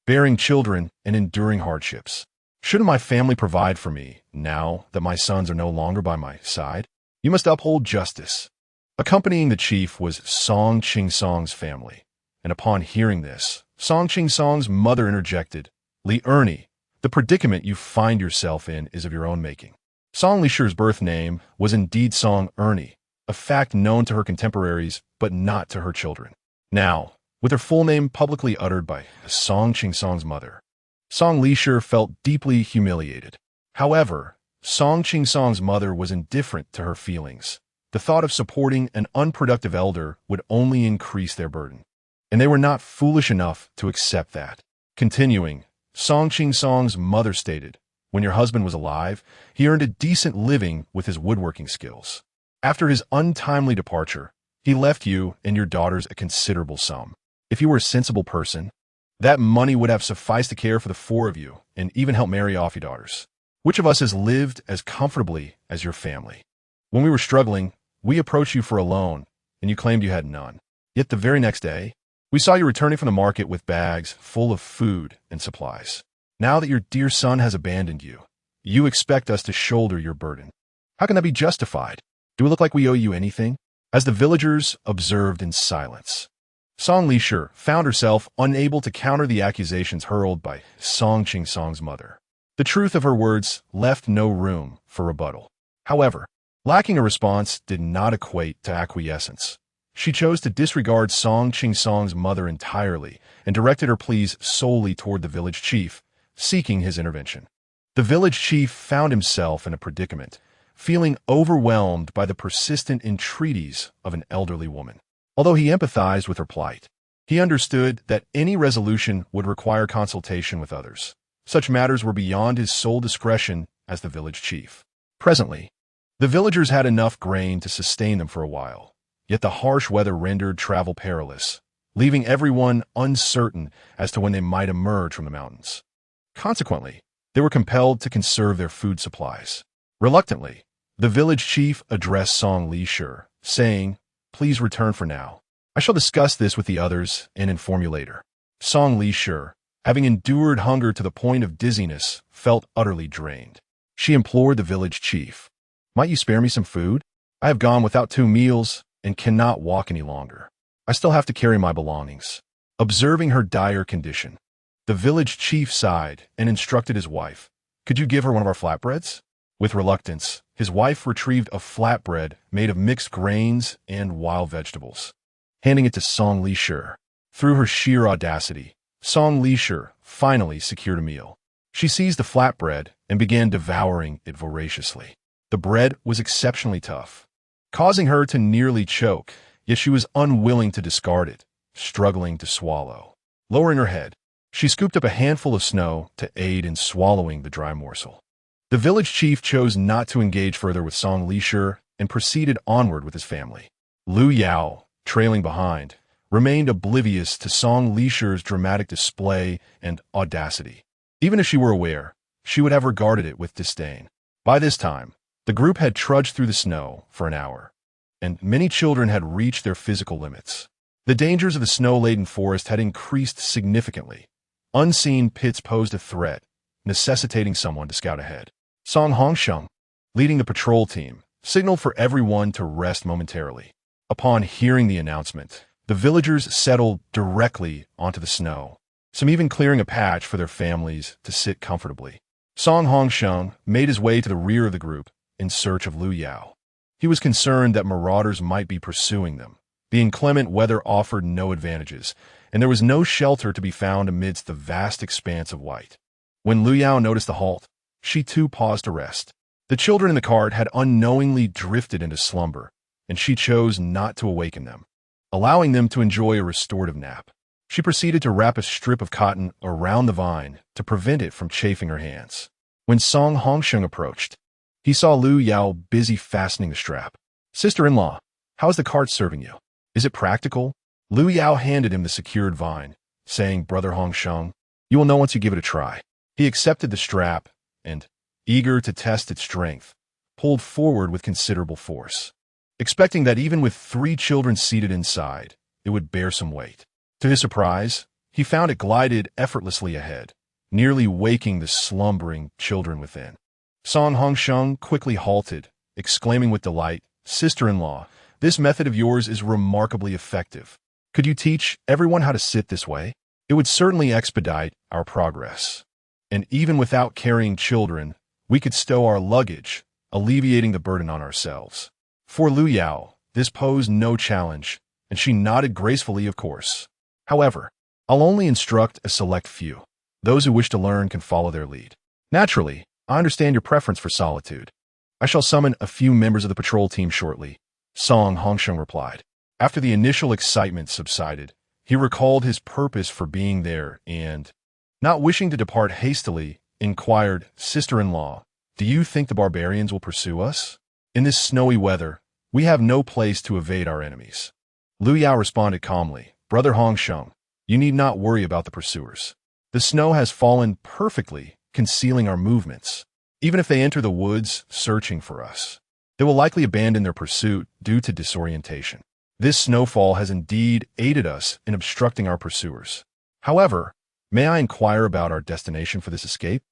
bearing children and enduring hardships. Shouldn't my family provide for me now that my sons are no longer by my side? You must uphold justice." Accompanying the chief was Song Chingsong's family, and upon hearing this, Song Chingsong's mother interjected, "Li Ernie, the predicament you find yourself in is of your own making." Song Lishi's birth name was indeed Song Ernie, a fact known to her contemporaries but not to her children. Now, with her full name publicly uttered by Song Chingsong's mother, Song Lishi felt deeply humiliated. However, Song Chingsong's mother was indifferent to her feelings. The thought of supporting an unproductive elder would only increase their burden, and they were not foolish enough to accept that. Continuing, Song Chingsong's mother stated, "When your husband was alive, he earned a decent living with his woodworking skills. After his untimely departure, he left you and your daughters a considerable sum. If you were a sensible person, that money would have sufficed to care for the four of you and even help marry off your daughters. Which of us has lived as comfortably as your family? When we were struggling, we approached you for a loan, and you claimed you had none. Yet the very next day, we saw you returning from the market with bags full of food and supplies. Now that your dear son has abandoned you, you expect us to shoulder your burden. How can that be justified? Do we look like we owe you anything?" As the villagers observed in silence, Song Lishi found herself unable to counter the accusations hurled by Song Chingsong's mother. The truth of her words left no room for rebuttal. However, lacking a response did not equate to acquiescence. She chose to disregard Song Chingsong's mother entirely and directed her pleas solely toward the village chief, seeking his intervention. The village chief found himself in a predicament, feeling overwhelmed by the persistent entreaties of an elderly woman. Although he empathized with her plight, he understood that any resolution would require consultation with others. Such matters were beyond his sole discretion as the village chief. Presently, the villagers had enough grain to sustain them for a while, yet the harsh weather rendered travel perilous, leaving everyone uncertain as to when they might emerge from the mountains. Consequently, they were compelled to conserve their food supplies. Reluctantly, the village chief addressed Song Lishi, saying, "Please return for now. I shall discuss this with the others and inform you later." Song Lishi, having endured hunger to the point of dizziness, felt utterly drained. She implored the village chief, "Might you spare me some food? I have gone without 2 meals and cannot walk any longer. I still have to carry my belongings." Observing her dire condition, the village chief sighed and instructed his wife, "Could you give her one of our flatbreads?" With reluctance, his wife retrieved a flatbread made of mixed grains and wild vegetables, handing it to Song Lishi. Through her sheer audacity, Song Lishi finally secured a meal. She seized the flatbread and began devouring it voraciously. The bread was exceptionally tough, causing her to nearly choke, yet she was unwilling to discard it, struggling to swallow. Lowering her head, she scooped up a handful of snow to aid in swallowing the dry morsel. The village chief chose not to engage further with Song Lishi and proceeded onward with his family. Lu Yao, trailing behind, remained oblivious to Song Lishi's dramatic display and audacity. Even if she were aware, she would have regarded it with disdain. By this time, the group had trudged through the snow for an hour, and many children had reached their physical limits. The dangers of the snow-laden forest had increased significantly. Unseen pits posed a threat, necessitating someone to scout ahead. Song Hongsheng, leading the patrol team, signaled for everyone to rest momentarily. Upon hearing the announcement, the villagers settled directly onto the snow, some even clearing a patch for their families to sit comfortably. Song Hongsheng made his way to the rear of the group in search of Lu Yao. He was concerned that marauders might be pursuing them. The inclement weather offered no advantages, and there was no shelter to be found amidst the vast expanse of white. When Lu Yao noticed the halt, she too paused to rest. The children in the cart had unknowingly drifted into slumber, and she chose not to awaken them, allowing them to enjoy a restorative nap. She proceeded to wrap a strip of cotton around the vine to prevent it from chafing her hands. When Song Hongsheng approached, he saw Lu Yao busy fastening the strap. "Sister-in-law, how's the cart serving you? Is it practical?" Lu Yao handed him the secured vine, saying, "Brother Hongsheng, you will know once you give it a try." He accepted the strap and, eager to test its strength, pulled forward with considerable force, expecting that even with 3 children seated inside, it would bear some weight. To his surprise, he found it glided effortlessly ahead, nearly waking the slumbering children within. Song Hongsheng quickly halted, exclaiming with delight, "Sister-in-law, this method of yours is remarkably effective. Could you teach everyone how to sit this way? It would certainly expedite our progress. And even without carrying children, we could stow our luggage, alleviating the burden on ourselves." For Lu Yao, this posed no challenge, and she nodded gracefully, of course. "However, I'll only instruct a select few. Those who wish to learn can follow their lead. Naturally, I understand your preference for solitude. I shall summon a few members of the patrol team shortly," Song Hongsheng replied. After the initial excitement subsided, he recalled his purpose for being there and, not wishing to depart hastily, inquired, "Sister-in-law, do you think the barbarians will pursue us? In this snowy weather, we have no place to evade our enemies." Lu Yao responded calmly, "Brother Hongsheng, you need not worry about the pursuers. The snow has fallen perfectly, concealing our movements. Even if they enter the woods searching for us, they will likely abandon their pursuit due to disorientation. This snowfall has indeed aided us in obstructing our pursuers. However, may I inquire about our destination for this escape?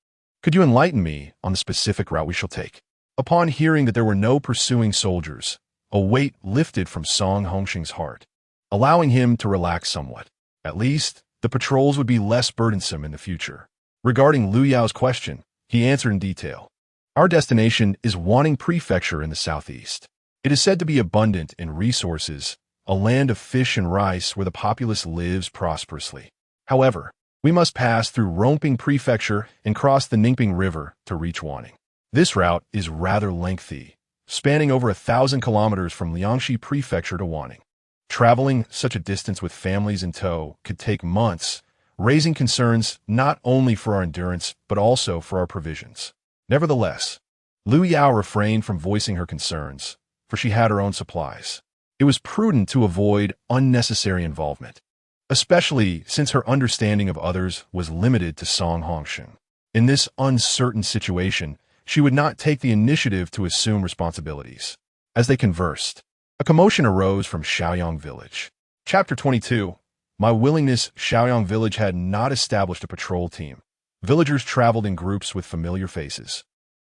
Could you enlighten me on the specific route we shall take?" Upon hearing that there were no pursuing soldiers, a weight lifted from Song Hongsheng's heart, allowing him to relax somewhat. At least, the patrols would be less burdensome in the future. Regarding Lu Yao's question, he answered in detail. "Our destination is Wanning Prefecture in the southeast. It is said to be abundant in resources, a land of fish and rice where the populace lives prosperously. However, we must pass through Romping Prefecture and cross the Ningping River to reach Wanning. This route is rather lengthy, spanning over 1,000 kilometers from Liangxi Prefecture to Wanning. Traveling such a distance with families in tow could take months, raising concerns not only for our endurance but also for our provisions." Nevertheless, Lu Yao refrained from voicing her concerns, for she had her own supplies. It was prudent to avoid unnecessary involvement, especially since her understanding of others was limited to Song Hongsheng. In this uncertain situation, she would not take the initiative to assume responsibilities. As they conversed, a commotion arose from Shaoyang Village. Chapter 22. My willingness. Shaoyang Village had not established a patrol team. Villagers traveled in groups with familiar faces,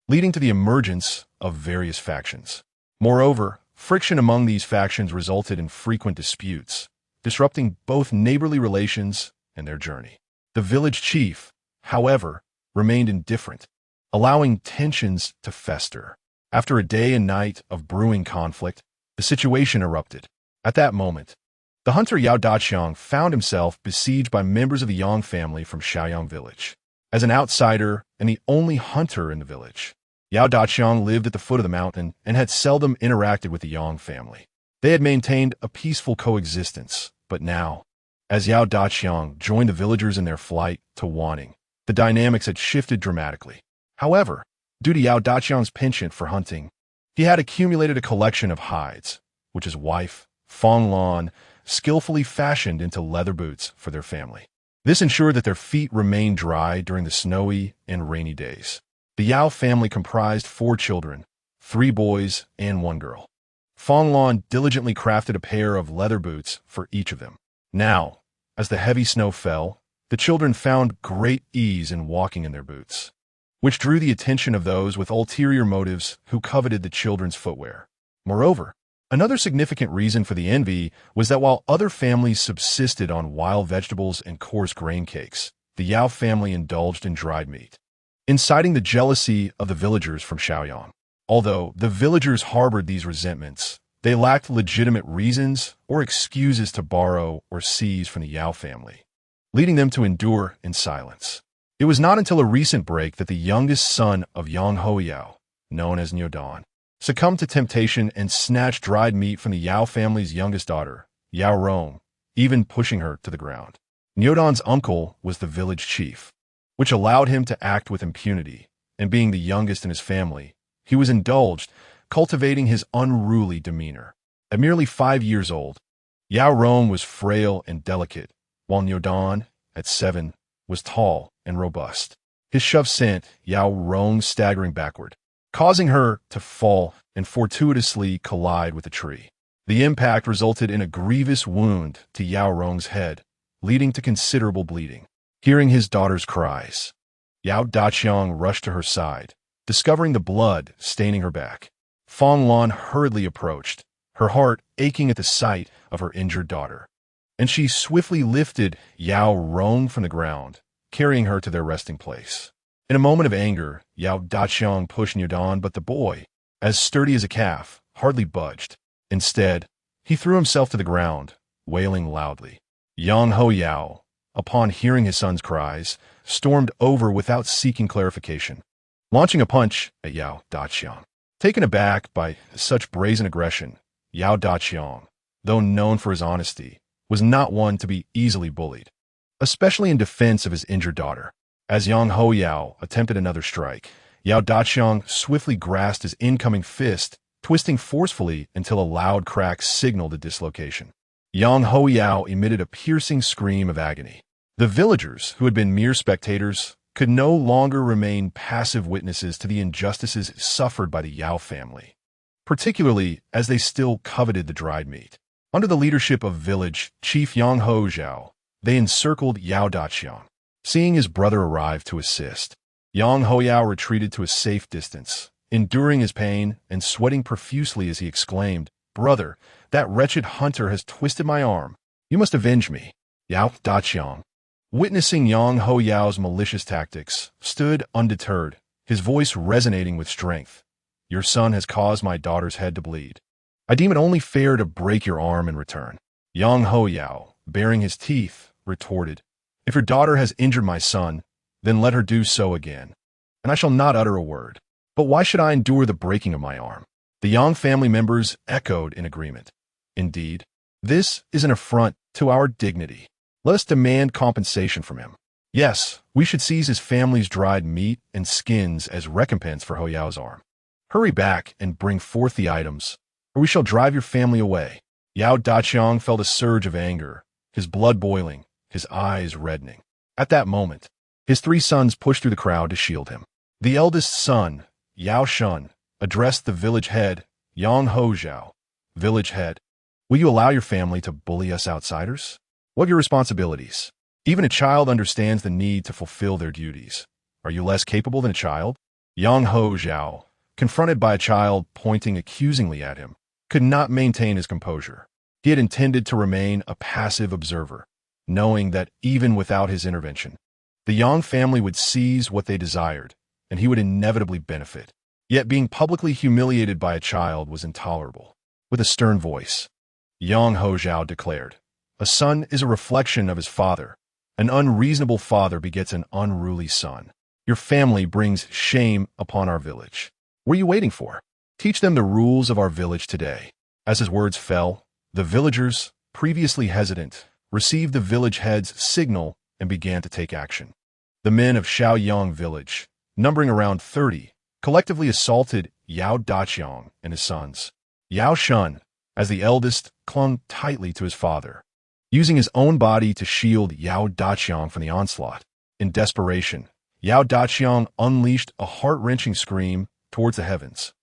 leading to the emergence of various factions. Moreover, friction among these factions resulted in frequent disputes, disrupting both neighborly relations and their journey. The village chief, however, remained indifferent, allowing tensions to fester. After a day and night of brewing conflict, the situation erupted. At that moment, the hunter Yao Daqiang found himself besieged by members of the Yang family from Shaoyang Village. As an outsider and the only hunter in the village, Yao Daqiang lived at the foot of the mountain and had seldom interacted with the Yang family. They had maintained a peaceful coexistence, but now, as Yao Daqiang joined the villagers in their flight to Wanning, the dynamics had shifted dramatically. However, due to Yao Daqiang's penchant for hunting, he had accumulated a collection of hides, which his wife, Fong Lan, skillfully fashioned into leather boots for their family. This ensured that their feet remained dry during the snowy and rainy days. The Yao family comprised 4 children, 3 boys and 1 girl. Fong Lan diligently crafted a pair of leather boots for each of them. Now, as the heavy snow fell, the children found great ease in walking in their boots, which drew the attention of those with ulterior motives who coveted the children's footwear. Moreover, another significant reason for the envy was that while other families subsisted on wild vegetables and coarse grain cakes, the Yao family indulged in dried meat, inciting the jealousy of the villagers from Shaoyang. Although the villagers harbored these resentments, they lacked legitimate reasons or excuses to borrow or seize from the Yao family, leading them to endure in silence. It was not until a recent break that the youngest son of Yang Hoyao, known as Nyodan, succumbed to temptation and snatched dried meat from the Yao family's youngest daughter, Yao Rong, even pushing her to the ground. Nyodan's uncle was the village chief, which allowed him to act with impunity, and being the youngest in his family, he was indulged, cultivating his unruly demeanor. At merely 5 years old, Yao Rong was frail and delicate, while Nyodan, at 7, was tall and robust. His shove sent Yao Rong staggering backward, causing her to fall and fortuitously collide with a tree. The impact resulted in a grievous wound to Yao Rong's head, leading to considerable bleeding. Hearing his daughter's cries, Yao Daqiang rushed to her side, discovering the blood staining her back. Fong Lan hurriedly approached, her heart aching at the sight of her injured daughter, and she swiftly lifted Yao Rong from the ground, carrying her to their resting place. In a moment of anger, Yao Daqiang pushed Nyodan, but the boy, as sturdy as a calf, hardly budged. Instead, he threw himself to the ground, wailing loudly. Yang Hoyao, upon hearing his son's cries, stormed over without seeking clarification, launching a punch at Yao Daqiang. Taken aback by such brazen aggression, Yao Daqiang, though known for his honesty, was not one to be easily bullied, especially in defense of his injured daughter. As Yang Hoyao attempted another strike, Yao Daqiang swiftly grasped his incoming fist, twisting forcefully until a loud crack signaled a dislocation. Yang Hoyao emitted a piercing scream of agony. The villagers, who had been mere spectators, could no longer remain passive witnesses to the injustices suffered by the Yao family, particularly as they still coveted the dried meat. Under the leadership of village chief Yang Hozhao, they encircled Yao Daqiang. Seeing his brother arrive to assist, Yang Hoyao retreated to a safe distance, enduring his pain and sweating profusely as he exclaimed, "Brother, that wretched hunter has twisted my arm. You must avenge me." Yao Daqiang, witnessing Yang Hoyao's malicious tactics, stood undeterred, his voice resonating with strength. "Your son has caused my daughter's head to bleed. I deem it only fair to break your arm in return." Yang Hoyao, baring his teeth, retorted, "If your daughter has injured my son, then let her do so again, and I shall not utter a word. But why should I endure the breaking of my arm?" The Yang family members echoed in agreement. "Indeed, this is an affront to our dignity. Let us demand compensation from him. Yes, we should seize his family's dried meat and skins as recompense for Hoyao's arm. Hurry back and bring forth the items, or we shall drive your family away." Yao Daqiang felt a surge of anger, his blood boiling, his eyes reddening. At that moment, his 3 sons pushed through the crowd to shield him. The eldest son, Yao Shun, addressed the village head, Yang Hozhao. "Village head, will you allow your family to bully us outsiders? What are your responsibilities? Even a child understands the need to fulfill their duties. Are you less capable than a child?" Yang Hozhao, confronted by a child pointing accusingly at him, could not maintain his composure. He had intended to remain a passive observer, knowing that even without his intervention, the Yang family would seize what they desired, and he would inevitably benefit. Yet being publicly humiliated by a child was intolerable. With a stern voice, Yang Hozhao declared, "A son is a reflection of his father. An unreasonable father begets an unruly son. Your family brings shame upon our village. What are you waiting for? Teach them the rules of our village today." As his words fell, the villagers, previously hesitant, received the village head's signal and began to take action. The men of Shaoyang village, numbering around 30, collectively assaulted Yao Daqiang and his sons. Yao Shun, as the eldest, clung tightly to his father, using his own body to shield Yao Daqiang from the onslaught. In desperation, Yao Daqiang unleashed a heart-wrenching scream towards the heavens.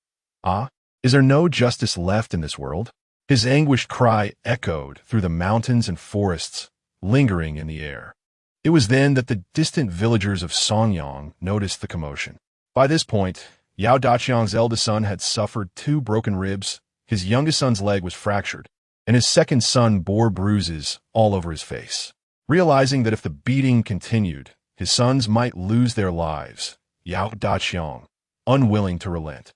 "Ah, is there no justice left in this world?" His anguished cry echoed through the mountains and forests, lingering in the air. It was then that the distant villagers of Songyang noticed the commotion. By this point, Yao Daqiang's eldest son had suffered 2 broken ribs, his youngest son's leg was fractured, and his second son bore bruises all over his face. Realizing that if the beating continued, his sons might lose their lives, Yao Daqiang, unwilling to relent,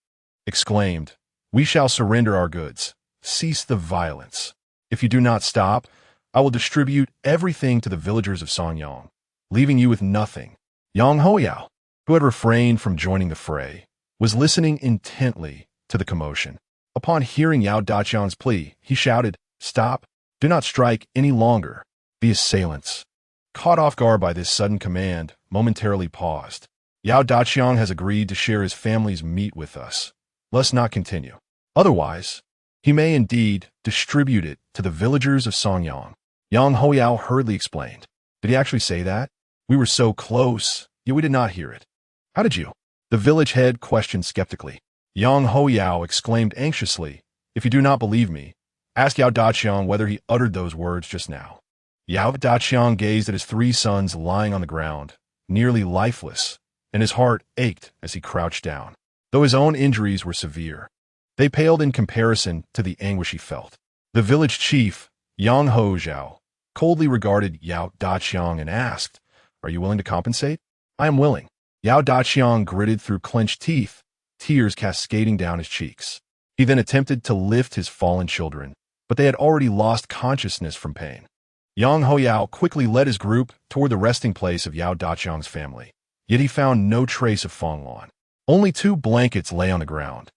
exclaimed, "We shall surrender our goods. Cease the violence. If you do not stop, I will distribute everything to the villagers of Songyang, leaving you with nothing." Yang Hoyao, who had refrained from joining the fray, was listening intently to the commotion. Upon hearing Yao Daqiang's plea, he shouted, "Stop! Do not strike any longer." The assailants, caught off guard by this sudden command, momentarily paused. "Yao Daqiang has agreed to share his family's meat with us. Let's not continue. Otherwise, he may indeed distribute it to the villagers of Songyang." Yang Hoyao hurriedly explained. "Did he actually say that? We were so close, yet we did not hear it." "How did you?" the village head questioned skeptically. Yang Hoyao exclaimed anxiously, "If you do not believe me, ask Yao Daqiang whether he uttered those words just now." Yao Daqiang gazed at his 3 sons lying on the ground, nearly lifeless, and his heart ached as he crouched down. Though his own injuries were severe, they paled in comparison to the anguish he felt. The village chief, Yang Hozhao, coldly regarded Yao Daqiang and asked, "Are you willing to compensate?" "I am willing." Yao Daqiang gritted through clenched teeth, tears cascading down his cheeks. He then attempted to lift his fallen children, but they had already lost consciousness from pain. Yang Hoyao quickly led his group toward the resting place of Yao Daqiang's family, yet he found no trace of Fong Lan. Only 2 blankets lay on the ground,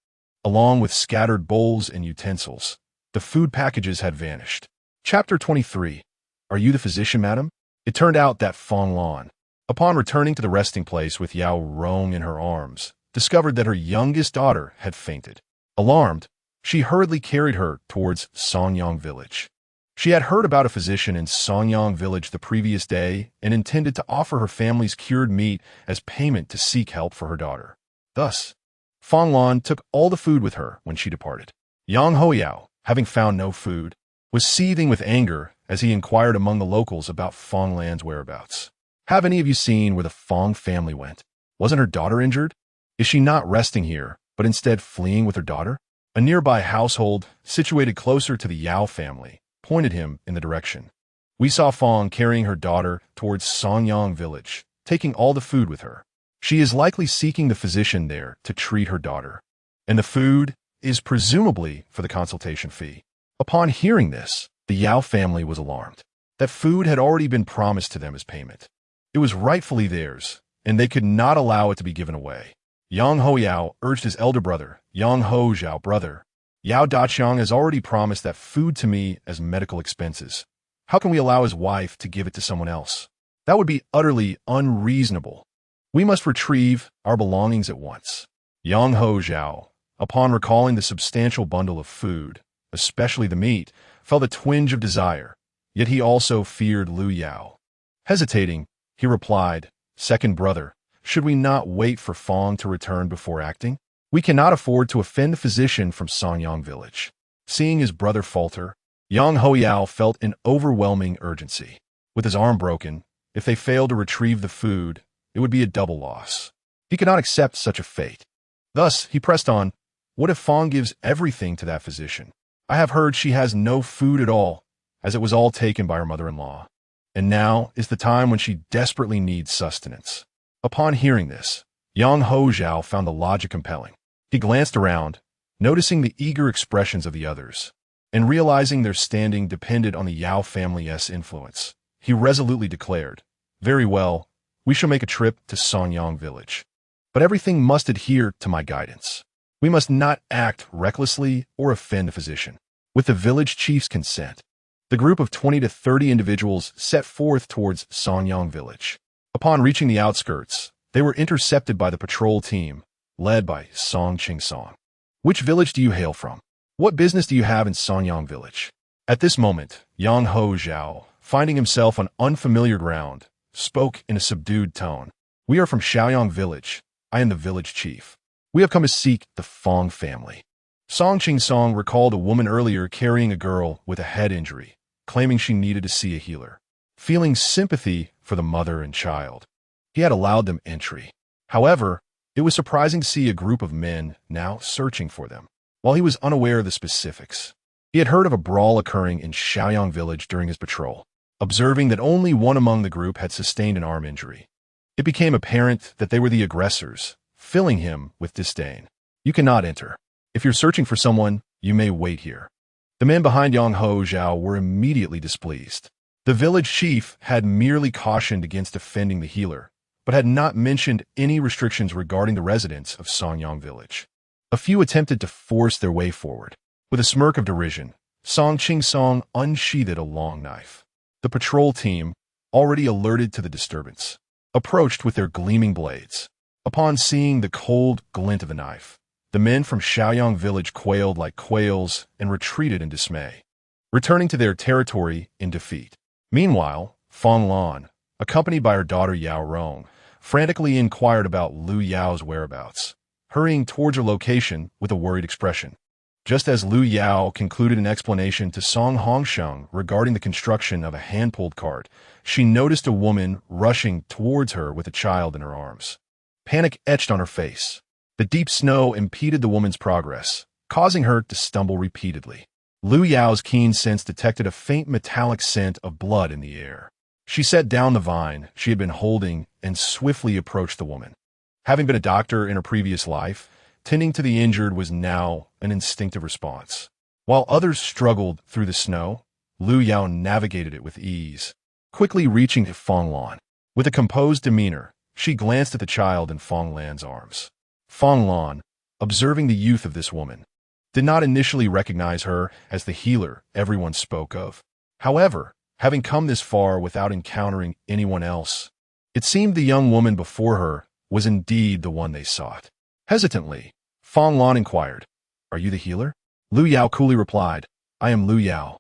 along with scattered bowls and utensils. The food packages had vanished. Chapter 23. Are you the physician, madam? It turned out that Fong Lan, upon returning to the resting place with Yao Rong in her arms, discovered that her youngest daughter had fainted. Alarmed, she hurriedly carried her towards Songyang village. She had heard about a physician in Songyang village the previous day and intended to offer her family's cured meat as payment to seek help for her daughter. Thus, Fong Lan took all the food with her when she departed. Yang Hoyao, having found no food, was seething with anger as he inquired among the locals about Fong Lan's whereabouts. "Have any of you seen where the Fong family went? Wasn't her daughter injured? Is she not resting here, but instead fleeing with her daughter?" A nearby household, situated closer to the Yao family, pointed him in the direction. "We saw Fong carrying her daughter towards Songyang village, taking all the food with her. She is likely seeking the physician there to treat her daughter, and the food is presumably for the consultation fee." Upon hearing this, the Yao family was alarmed. That food had already been promised to them as payment. It was rightfully theirs, and they could not allow it to be given away. Yang Hoyao urged his elder brother, Yang Hozhao, "Brother, Yao Daqiang has already promised that food to me as medical expenses. How can we allow his wife to give it to someone else? That would be utterly unreasonable. We must retrieve our belongings at once." Yang Hozhao, upon recalling the substantial bundle of food, especially the meat, felt a twinge of desire, yet he also feared Lu Yao. Hesitating, he replied, "Second brother, should we not wait for Fong to return before acting? We cannot afford to offend the physician from Songyang village." Seeing his brother falter, Yang Hoyao felt an overwhelming urgency. With his arm broken, if they failed to retrieve the food, it would be a double loss. He could not accept such a fate. Thus, he pressed on, "What if Fong gives everything to that physician? I have heard she has no food at all, as it was all taken by her mother-in-law. And now is the time when she desperately needs sustenance." Upon hearing this, Yang Hozhao found the logic compelling. He glanced around, noticing the eager expressions of the others, and realizing their standing depended on the Yao family's influence. He resolutely declared, "Very well, we shall make a trip to Songyang village. But everything must adhere to my guidance. We must not act recklessly or offend the physician." With the village chief's consent, the group of 20 to 30 individuals set forth towards Songyang village. Upon reaching the outskirts, they were intercepted by the patrol team, led by Song Ching Song. "Which village do you hail from? What business do you have in Songyang village?" At this moment, Yang Hozhao, finding himself on unfamiliar ground, spoke in a subdued tone. "We are from Shaoyang village. I am the village chief. We have come to seek the Fong family." Song Ching Song recalled a woman earlier carrying a girl with a head injury, claiming she needed to see a healer. Feeling sympathy for the mother and child, he had allowed them entry. However, it was surprising to see a group of men now searching for them, while he was unaware of the specifics. He had heard of a brawl occurring in Shaoyang village during his patrol. Observing that only one among the group had sustained an arm injury, it became apparent that they were the aggressors, filling him with disdain. "You cannot enter. If you're searching for someone, you may wait here." The men behind Yang Hozhao were immediately displeased. The village chief had merely cautioned against offending the healer, but had not mentioned any restrictions regarding the residents of Songyang village. A few attempted to force their way forward. With a smirk of derision, Song Ching-song unsheathed a long knife. The patrol team, already alerted to the disturbance, approached with their gleaming blades. Upon seeing the cold glint of the knife, the men from Shaoyang village quailed like quails and retreated in dismay, returning to their territory in defeat. Meanwhile, Fong Lan, accompanied by her daughter Yao Rong, frantically inquired about Lu Yao's whereabouts, hurrying towards her location with a worried expression. Just as Lu Yao concluded an explanation to Song Hongsheng regarding the construction of a hand-pulled cart, she noticed a woman rushing towards her with a child in her arms. Panic etched on her face. The deep snow impeded the woman's progress, causing her to stumble repeatedly. Lu Yao's keen sense detected a faint metallic scent of blood in the air. She set down the vine she had been holding and swiftly approached the woman. Having been a doctor in her previous life, tending to the injured was now an instinctive response. While others struggled through the snow, Lu Yao navigated it with ease, quickly reaching to Fong Lan. With a composed demeanor, she glanced at the child in Fong Lan's arms. Fong Lan, observing the youth of this woman, did not initially recognize her as the healer everyone spoke of. However, having come this far without encountering anyone else, it seemed the young woman before her was indeed the one they sought. Hesitantly, Fong Lan inquired, "Are you the healer?" Lu Yao coolly replied, "I am Lu Yao."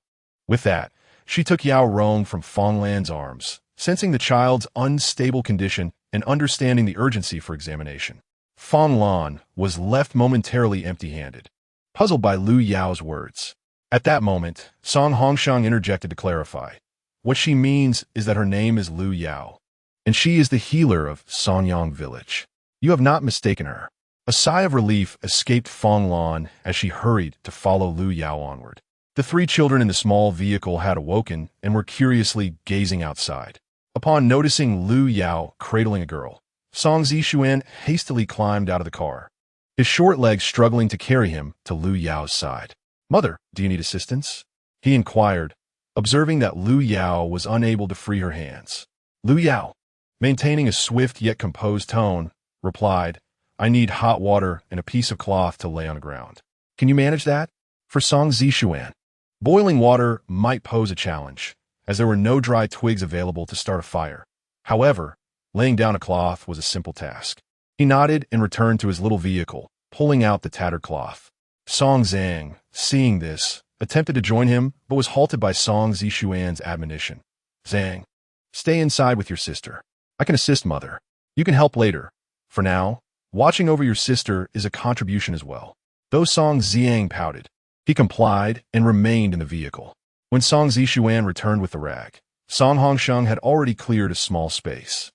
With that, she took Yao Rong from Fong Lan's arms, sensing the child's unstable condition and understanding the urgency for examination. Fong Lan was left momentarily empty-handed, puzzled by Lu Yao's words. At that moment, Song Hongsheng interjected to clarify. What she means is that her name is Lu Yao, and she is the healer of Songyang village. You have not mistaken her. A sigh of relief escaped Fong Lan as she hurried to follow Lu Yao onward. The three children in the small vehicle had awoken and were curiously gazing outside. Upon noticing Lu Yao cradling a girl, Song Zishuan hastily climbed out of the car, his short legs struggling to carry him to Lu Yao's side. "Mother, do you need assistance?" he inquired, observing that Lu Yao was unable to free her hands. Lu Yao, maintaining a swift yet composed tone, replied, "I need hot water and a piece of cloth to lay on the ground. Can you manage that?" For Song Zishuan, boiling water might pose a challenge, as there were no dry twigs available to start a fire. However, laying down a cloth was a simple task. He nodded and returned to his little vehicle, pulling out the tattered cloth. Song Zhang, seeing this, attempted to join him, but was halted by Song Zishuan's admonition. "Zhang, stay inside with your sister. I can assist, mother. You can help later. For now, watching over your sister is a contribution as well." Though Song Ziyang pouted, he complied and remained in the vehicle. When Song Zishuan returned with the rag, Song Hongsheng had already cleared a small space.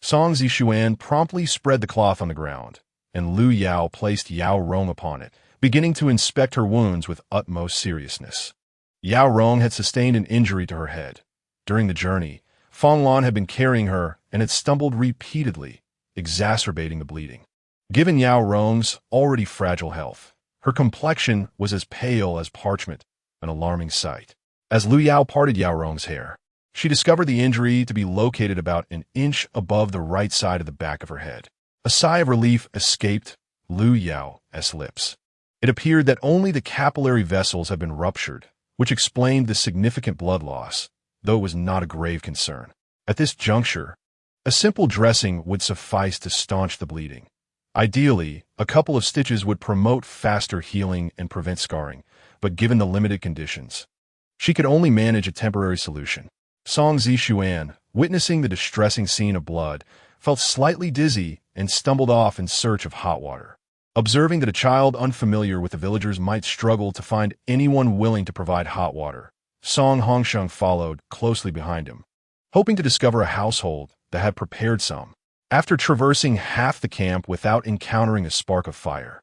Song Zishuan promptly spread the cloth on the ground, and Lu Yao placed Yao Rong upon it, beginning to inspect her wounds with utmost seriousness. Yao Rong had sustained an injury to her head. During the journey, Fong Lan had been carrying her and had stumbled repeatedly, exacerbating the bleeding. Given Yao Rong's already fragile health, her complexion was as pale as parchment, an alarming sight. As Lu Yao parted Yao Rong's hair, she discovered the injury to be located about an inch above the right side of the back of her head. A sigh of relief escaped Lu Yao's lips. It appeared that only the capillary vessels had been ruptured, which explained the significant blood loss, though it was not a grave concern. At this juncture, a simple dressing would suffice to staunch the bleeding. Ideally, a couple of stitches would promote faster healing and prevent scarring, but given the limited conditions, she could only manage a temporary solution. Song Zishuan, witnessing the distressing scene of blood, felt slightly dizzy and stumbled off in search of hot water. Observing that a child unfamiliar with the villagers might struggle to find anyone willing to provide hot water, Song Hongsheng followed closely behind him, hoping to discover a household that had prepared some. After traversing half the camp without encountering a spark of fire,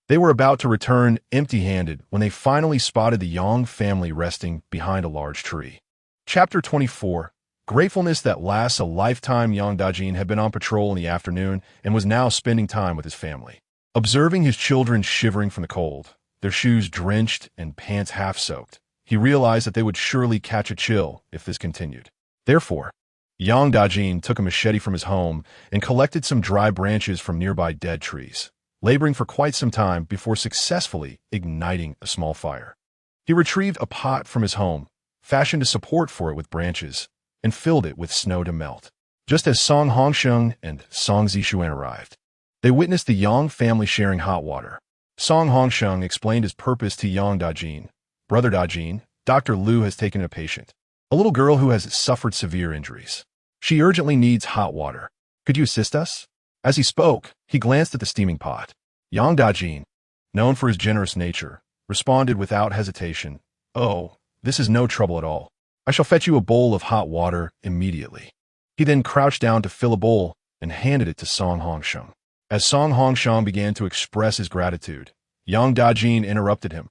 they were about to return empty-handed when they finally spotted the Yang family resting behind a large tree. Chapter 24. Gratefulness that lasts a lifetime. Yang Dajin had been on patrol in the afternoon and was now spending time with his family. Observing his children shivering from the cold, their shoes drenched and pants half-soaked, he realized that they would surely catch a chill if this continued. Therefore, Yang Dajin took a machete from his home and collected some dry branches from nearby dead trees, laboring for quite some time before successfully igniting a small fire. He retrieved a pot from his home, fashioned a support for it with branches, and filled it with snow to melt. Just as Song Hongsheng and Song Zishuan arrived, they witnessed the Yang family sharing hot water. Song Hongsheng explained his purpose to Yang Dajin. Brother Dajin, Dr. Lu has taken a patient, a little girl who has suffered severe injuries. She urgently needs hot water. Could you assist us? As he spoke, he glanced at the steaming pot. Yang Dajin, known for his generous nature, responded without hesitation, "Oh, this is no trouble at all. I shall fetch you a bowl of hot water immediately." He then crouched down to fill a bowl and handed it to Song Hongsheng. As Song Hongsheng began to express his gratitude, Yang Dajin interrupted him.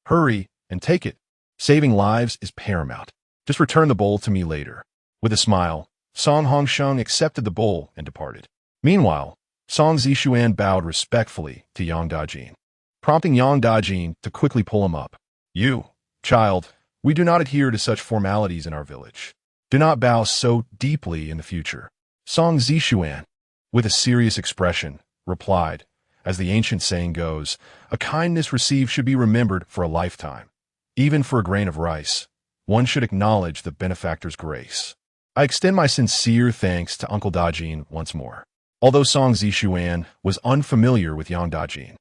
"Hurry and take it. Saving lives is paramount. Just return the bowl to me later." With a smile, Song Hongsheng accepted the bowl and departed. Meanwhile, Song Zishuan bowed respectfully to Yang Dajin, prompting Yang Dajin to quickly pull him up. "You, child, we do not adhere to such formalities in our village. Do not bow so deeply in the future." Song Zishuan, with a serious expression, replied, "As the ancient saying goes, a kindness received should be remembered for a lifetime. Even for a grain of rice, one should acknowledge the benefactor's grace. I extend my sincere thanks to Uncle Dajin once more." Although Song Zishuan was unfamiliar with Yang Dajin,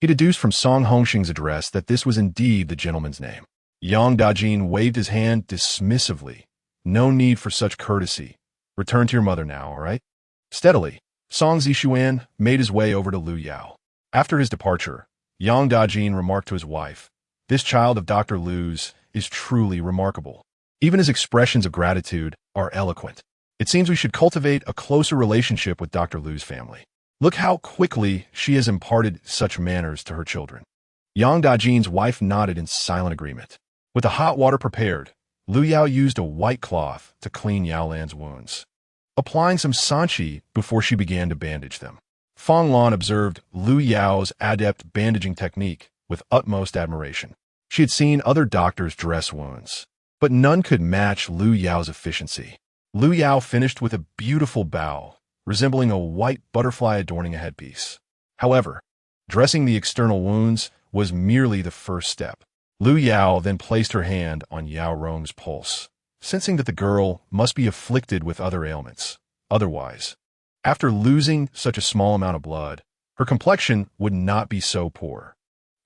he deduced from Song Hongsheng's address that this was indeed the gentleman's name. Yang Dajin waved his hand dismissively. "No need for such courtesy. Return to your mother now, all right?" Steadily, Song Zishuan made his way over to Lu Yao. After his departure, Yang Dajin remarked to his wife, "This child of Dr. Lu's is truly remarkable. Even his expressions of gratitude are eloquent. It seems we should cultivate a closer relationship with Dr. Lu's family. Look how quickly she has imparted such manners to her children." Yang Dajin's wife nodded in silent agreement. With the hot water prepared, Lu Yao used a white cloth to clean Yao Lan's wounds, applying some sanchi before she began to bandage them. Fong Lan observed Lu Yao's adept bandaging technique with utmost admiration. She had seen other doctors dress wounds, but none could match Lu Yao's efficiency. Lu Yao finished with a beautiful bow, resembling a white butterfly adorning a headpiece. However, dressing the external wounds was merely the first step. Lu Yao then placed her hand on Yao Rong's pulse, sensing that the girl must be afflicted with other ailments. Otherwise, after losing such a small amount of blood, her complexion would not be so poor.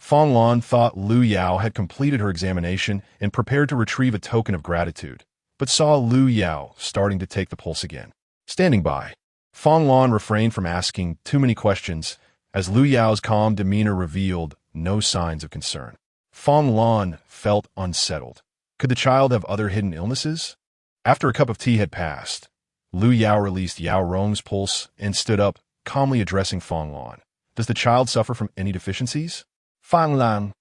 Fong Lan thought Lu Yao had completed her examination and prepared to retrieve a token of gratitude, but saw Lu Yao starting to take the pulse again. Standing by, Fong Lan refrained from asking too many questions, as Lu Yao's calm demeanor revealed no signs of concern. Fong Lan felt unsettled. Could the child have other hidden illnesses? After a cup of tea had passed, Lu Yao released Yao Rong's pulse and stood up, calmly addressing Fong Lan. "Does the child suffer from any deficiencies?" Fong Lan,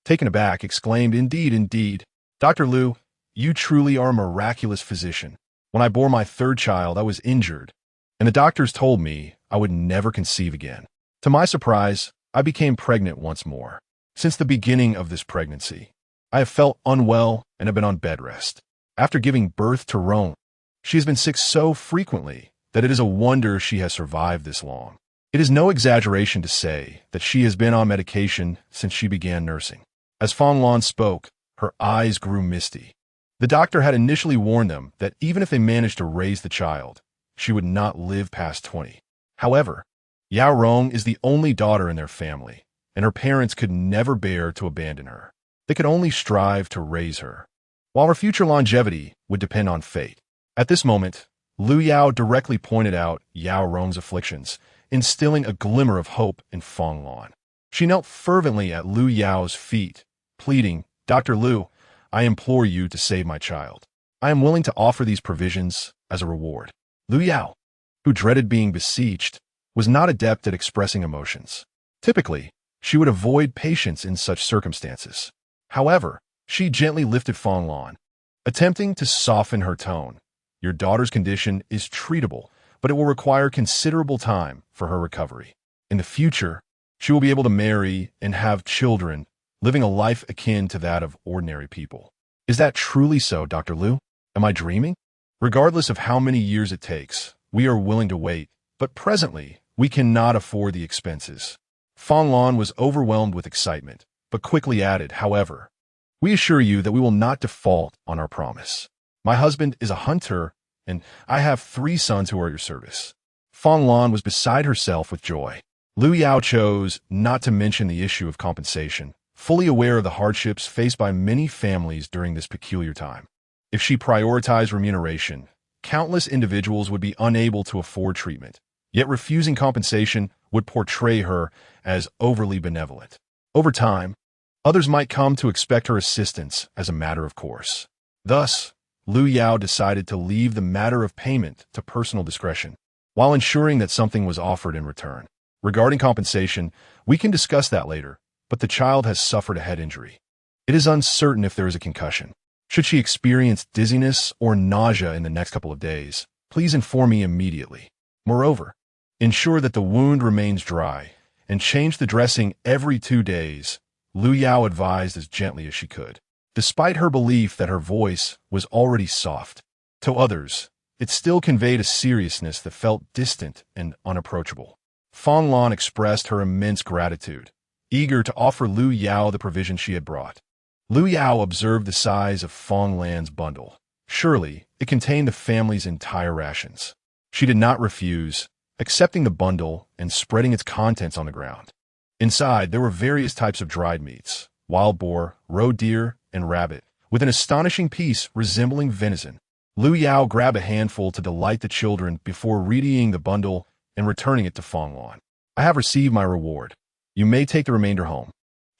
taken aback, exclaimed, "Indeed, indeed. Dr. Lu, you truly are a miraculous physician. When I bore my third child, I was injured, and the doctors told me I would never conceive again. To my surprise, I became pregnant once more. Since the beginning of this pregnancy, I have felt unwell and have been on bed rest. After giving birth to Rong, she has been sick so frequently that it is a wonder she has survived this long. It is no exaggeration to say that she has been on medication since she began nursing." As Fong Lan spoke, her eyes grew misty. The doctor had initially warned them that even if they managed to raise the child, she would not live past 20. However, Yao Rong is the only daughter in their family, and her parents could never bear to abandon her. They could only strive to raise her, while her future longevity would depend on fate. At this moment, Lu Yao directly pointed out Yao Rong's afflictions, instilling a glimmer of hope in Fong Lan. She knelt fervently at Lu Yao's feet, pleading, "Dr. Lu, I implore you to save my child. I am willing to offer these provisions as a reward." Lu Yao, who dreaded being beseeched, was not adept at expressing emotions. Typically, she would avoid patients in such circumstances. However, she gently lifted Fong Lan, attempting to soften her tone. "Your daughter's condition is treatable, but it will require considerable time for her recovery. In the future, she will be able to marry and have children, living a life akin to that of ordinary people." "Is that truly so, Dr. Lu? Am I dreaming?" Regardless of how many years it takes, we are willing to wait, but presently, we cannot afford the expenses. Fong Lan was overwhelmed with excitement, but quickly added, however, we assure you that we will not default on our promise. My husband is a hunter, and I have 3 sons who are at your service. Fong Lan was beside herself with joy. Lu Yao chose not to mention the issue of compensation, fully aware of the hardships faced by many families during this peculiar time. If she prioritized remuneration, countless individuals would be unable to afford treatment, yet refusing compensation would portray her as overly benevolent. Over time, others might come to expect her assistance as a matter of course. Thus, Lu Yao decided to leave the matter of payment to personal discretion, while ensuring that something was offered in return. Regarding compensation, we can discuss that later, but the child has suffered a head injury. It is uncertain if there is a concussion. Should she experience dizziness or nausea in the next couple of days, please inform me immediately. Moreover, ensure that the wound remains dry and change the dressing every 2 days, Lu Yao advised as gently as she could, despite her belief that her voice was already soft. To others, it still conveyed a seriousness that felt distant and unapproachable. Fong Lan expressed her immense gratitude, eager to offer Lu Yao the provision she had brought. Lu Yao observed the size of Fong Lan's bundle. Surely, it contained the family's entire rations. She did not refuse, accepting the bundle and spreading its contents on the ground. Inside, there were various types of dried meats, wild boar, roe deer, and rabbit, with an astonishing piece resembling venison. Lu Yao grabbed a handful to delight the children before readying the bundle and returning it to Fong Lan. I have received my reward. You may take the remainder home,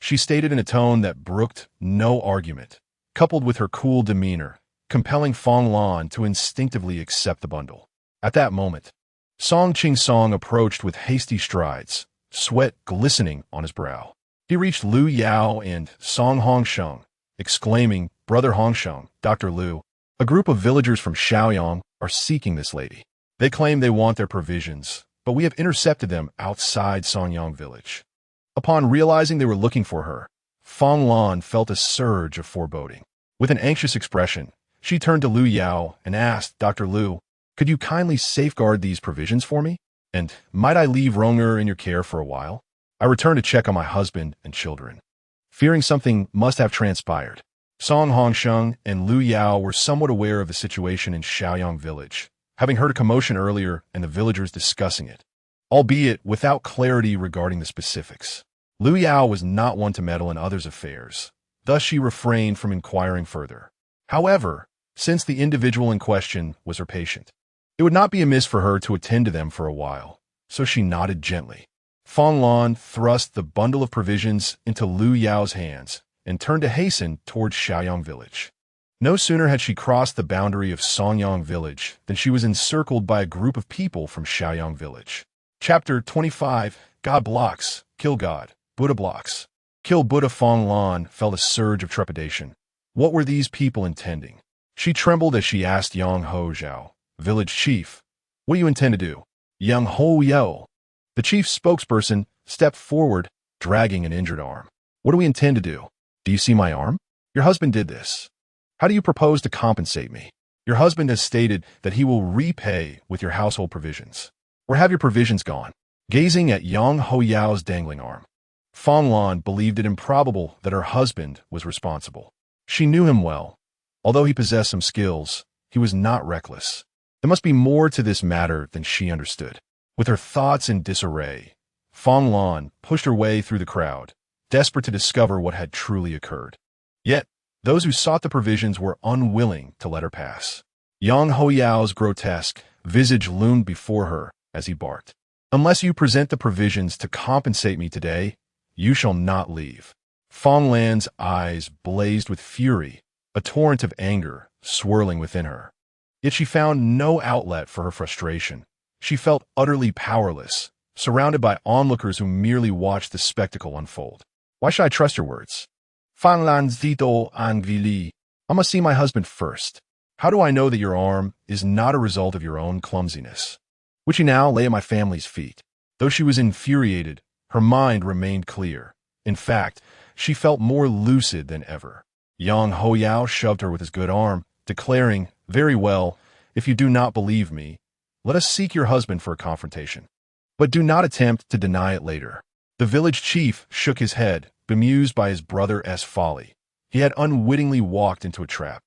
she stated in a tone that brooked no argument, coupled with her cool demeanor, compelling Fong Lan to instinctively accept the bundle. At that moment, Song Ching Song approached with hasty strides, sweat glistening on his brow. He reached Lu Yao and Song Hongsheng, exclaiming, Brother Hongsheng, Dr. Lu, a group of villagers from Shaoyang are seeking this lady. They claim they want their provisions, but we have intercepted them outside Songyang village. Upon realizing they were looking for her, Fong Lan felt a surge of foreboding. With an anxious expression, she turned to Lu Yao and asked, Dr. Lu, could you kindly safeguard these provisions for me? And might I leave Ronger in your care for a while? I returned to check on my husband and children. Fearing something must have transpired, Song Hongsheng and Lu Yao were somewhat aware of the situation in Shaoyang village, having heard a commotion earlier and the villagers discussing it, albeit without clarity regarding the specifics. Lu Yao was not one to meddle in others' affairs, thus she refrained from inquiring further. However, since the individual in question was her patient, it would not be amiss for her to attend to them for a while, so she nodded gently. Fong Lan thrust the bundle of provisions into Lu Yao's hands and turned to hasten towards Shaoyang village. No sooner had she crossed the boundary of Songyang village than she was encircled by a group of people from Shaoyang village. Chapter 25, God Blocks, Kill God, Buddha Blocks. Kill Buddha. Fong Lan felt a surge of trepidation. What were these people intending? She trembled as she asked Yang Ho Zhao, village chief, what do you intend to do? Yang Ho Yao, the chief's spokesperson, stepped forward, dragging an injured arm. What do we intend to do? Do you see my arm? Your husband did this. How do you propose to compensate me? Your husband has stated that he will repay with your household provisions. Or have your provisions gone? Gazing at Yang Ho Yao's dangling arm, Fong Lan believed it improbable that her husband was responsible. She knew him well. Although he possessed some skills, he was not reckless. There must be more to this matter than she understood. With her thoughts in disarray, Fong Lan pushed her way through the crowd, desperate to discover what had truly occurred. Yet, those who sought the provisions were unwilling to let her pass. Yang Ho Yao's grotesque visage loomed before her as he barked. Unless you present the provisions to compensate me today, you shall not leave. Fong Lan's eyes blazed with fury, a torrent of anger swirling within her. Yet she found no outlet for her frustration. She felt utterly powerless, surrounded by onlookers who merely watched the spectacle unfold. Why should I trust your words? Fong Lan Zito Angvili. I must see my husband first. How do I know that your arm is not a result of your own clumsiness? Would she now lay at my family's feet? Though she was infuriated, her mind remained clear. In fact, she felt more lucid than ever. Yang Ho Yao shoved her with his good arm, declaring, very well, If you do not believe me, let us seek your husband for a confrontation. But do not attempt to deny it later." The village chief shook his head, bemused by his brother's folly. He had unwittingly walked into a trap.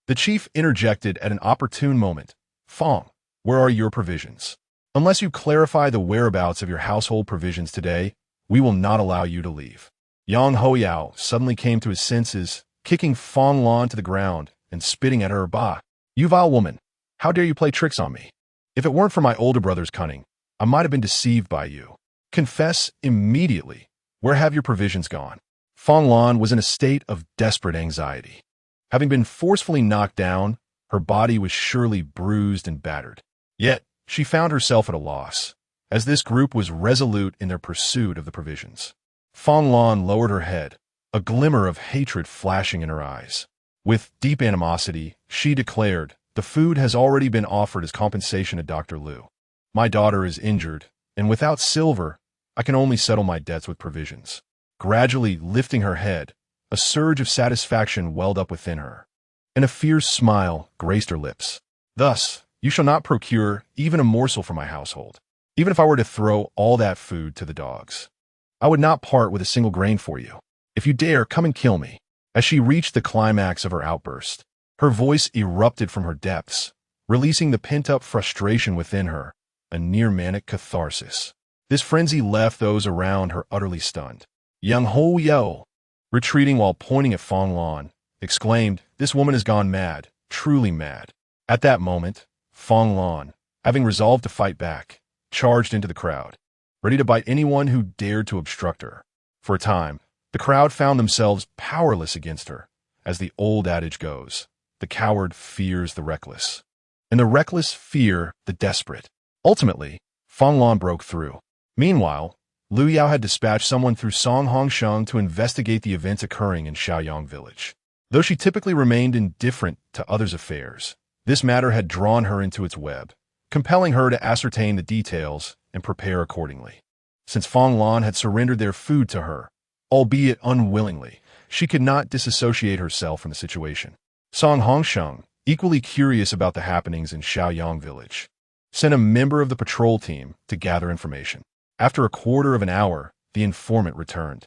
The chief interjected at an opportune moment. "Fong, where are your provisions? Unless you clarify the whereabouts of your household provisions today, we will not allow you to leave." Yang Hoyao suddenly came to his senses, kicking Fong Lan to the ground and spitting at her. "Bah, you vile woman! How dare you play tricks on me? If it weren't for my older brother's cunning, I might have been deceived by you. Confess immediately. Where have your provisions gone?" Fong Lan was in a state of desperate anxiety. Having been forcefully knocked down, her body was surely bruised and battered. Yet, she found herself at a loss, as this group was resolute in their pursuit of the provisions. Fong Lan lowered her head, a glimmer of hatred flashing in her eyes. With deep animosity, she declared, "The food has already been offered as compensation to Dr. Liu. My daughter is injured, and without silver, I can only settle my debts with provisions." Gradually lifting her head, a surge of satisfaction welled up within her, and a fierce smile graced her lips. "Thus, you shall not procure even a morsel for my household. Even if I were to throw all that food to the dogs, I would not part with a single grain for you. If you dare, come and kill me." As she reached the climax of her outburst, her voice erupted from her depths, releasing the pent-up frustration within her, a near-manic catharsis. This frenzy left those around her utterly stunned. Young Ho Yo, retreating while pointing at Fong Lan, exclaimed, "This woman has gone mad, truly mad." At that moment, Fong Lan, having resolved to fight back, charged into the crowd, ready to bite anyone who dared to obstruct her. For a time, the crowd found themselves powerless against her. As the old adage goes, the coward fears the reckless, and the reckless fear the desperate. Ultimately, Fong Lan broke through. Meanwhile, Liu Yao had dispatched someone through Song Hongsheng to investigate the events occurring in Shaoyang village. Though she typically remained indifferent to others' affairs, this matter had drawn her into its web, compelling her to ascertain the details and prepare accordingly. Since Fong Lan had surrendered their food to her, albeit unwillingly, she could not disassociate herself from the situation. Song Hongsheng, equally curious about the happenings in Shaoyang village, sent a member of the patrol team to gather information. After a quarter of an hour, the informant returned,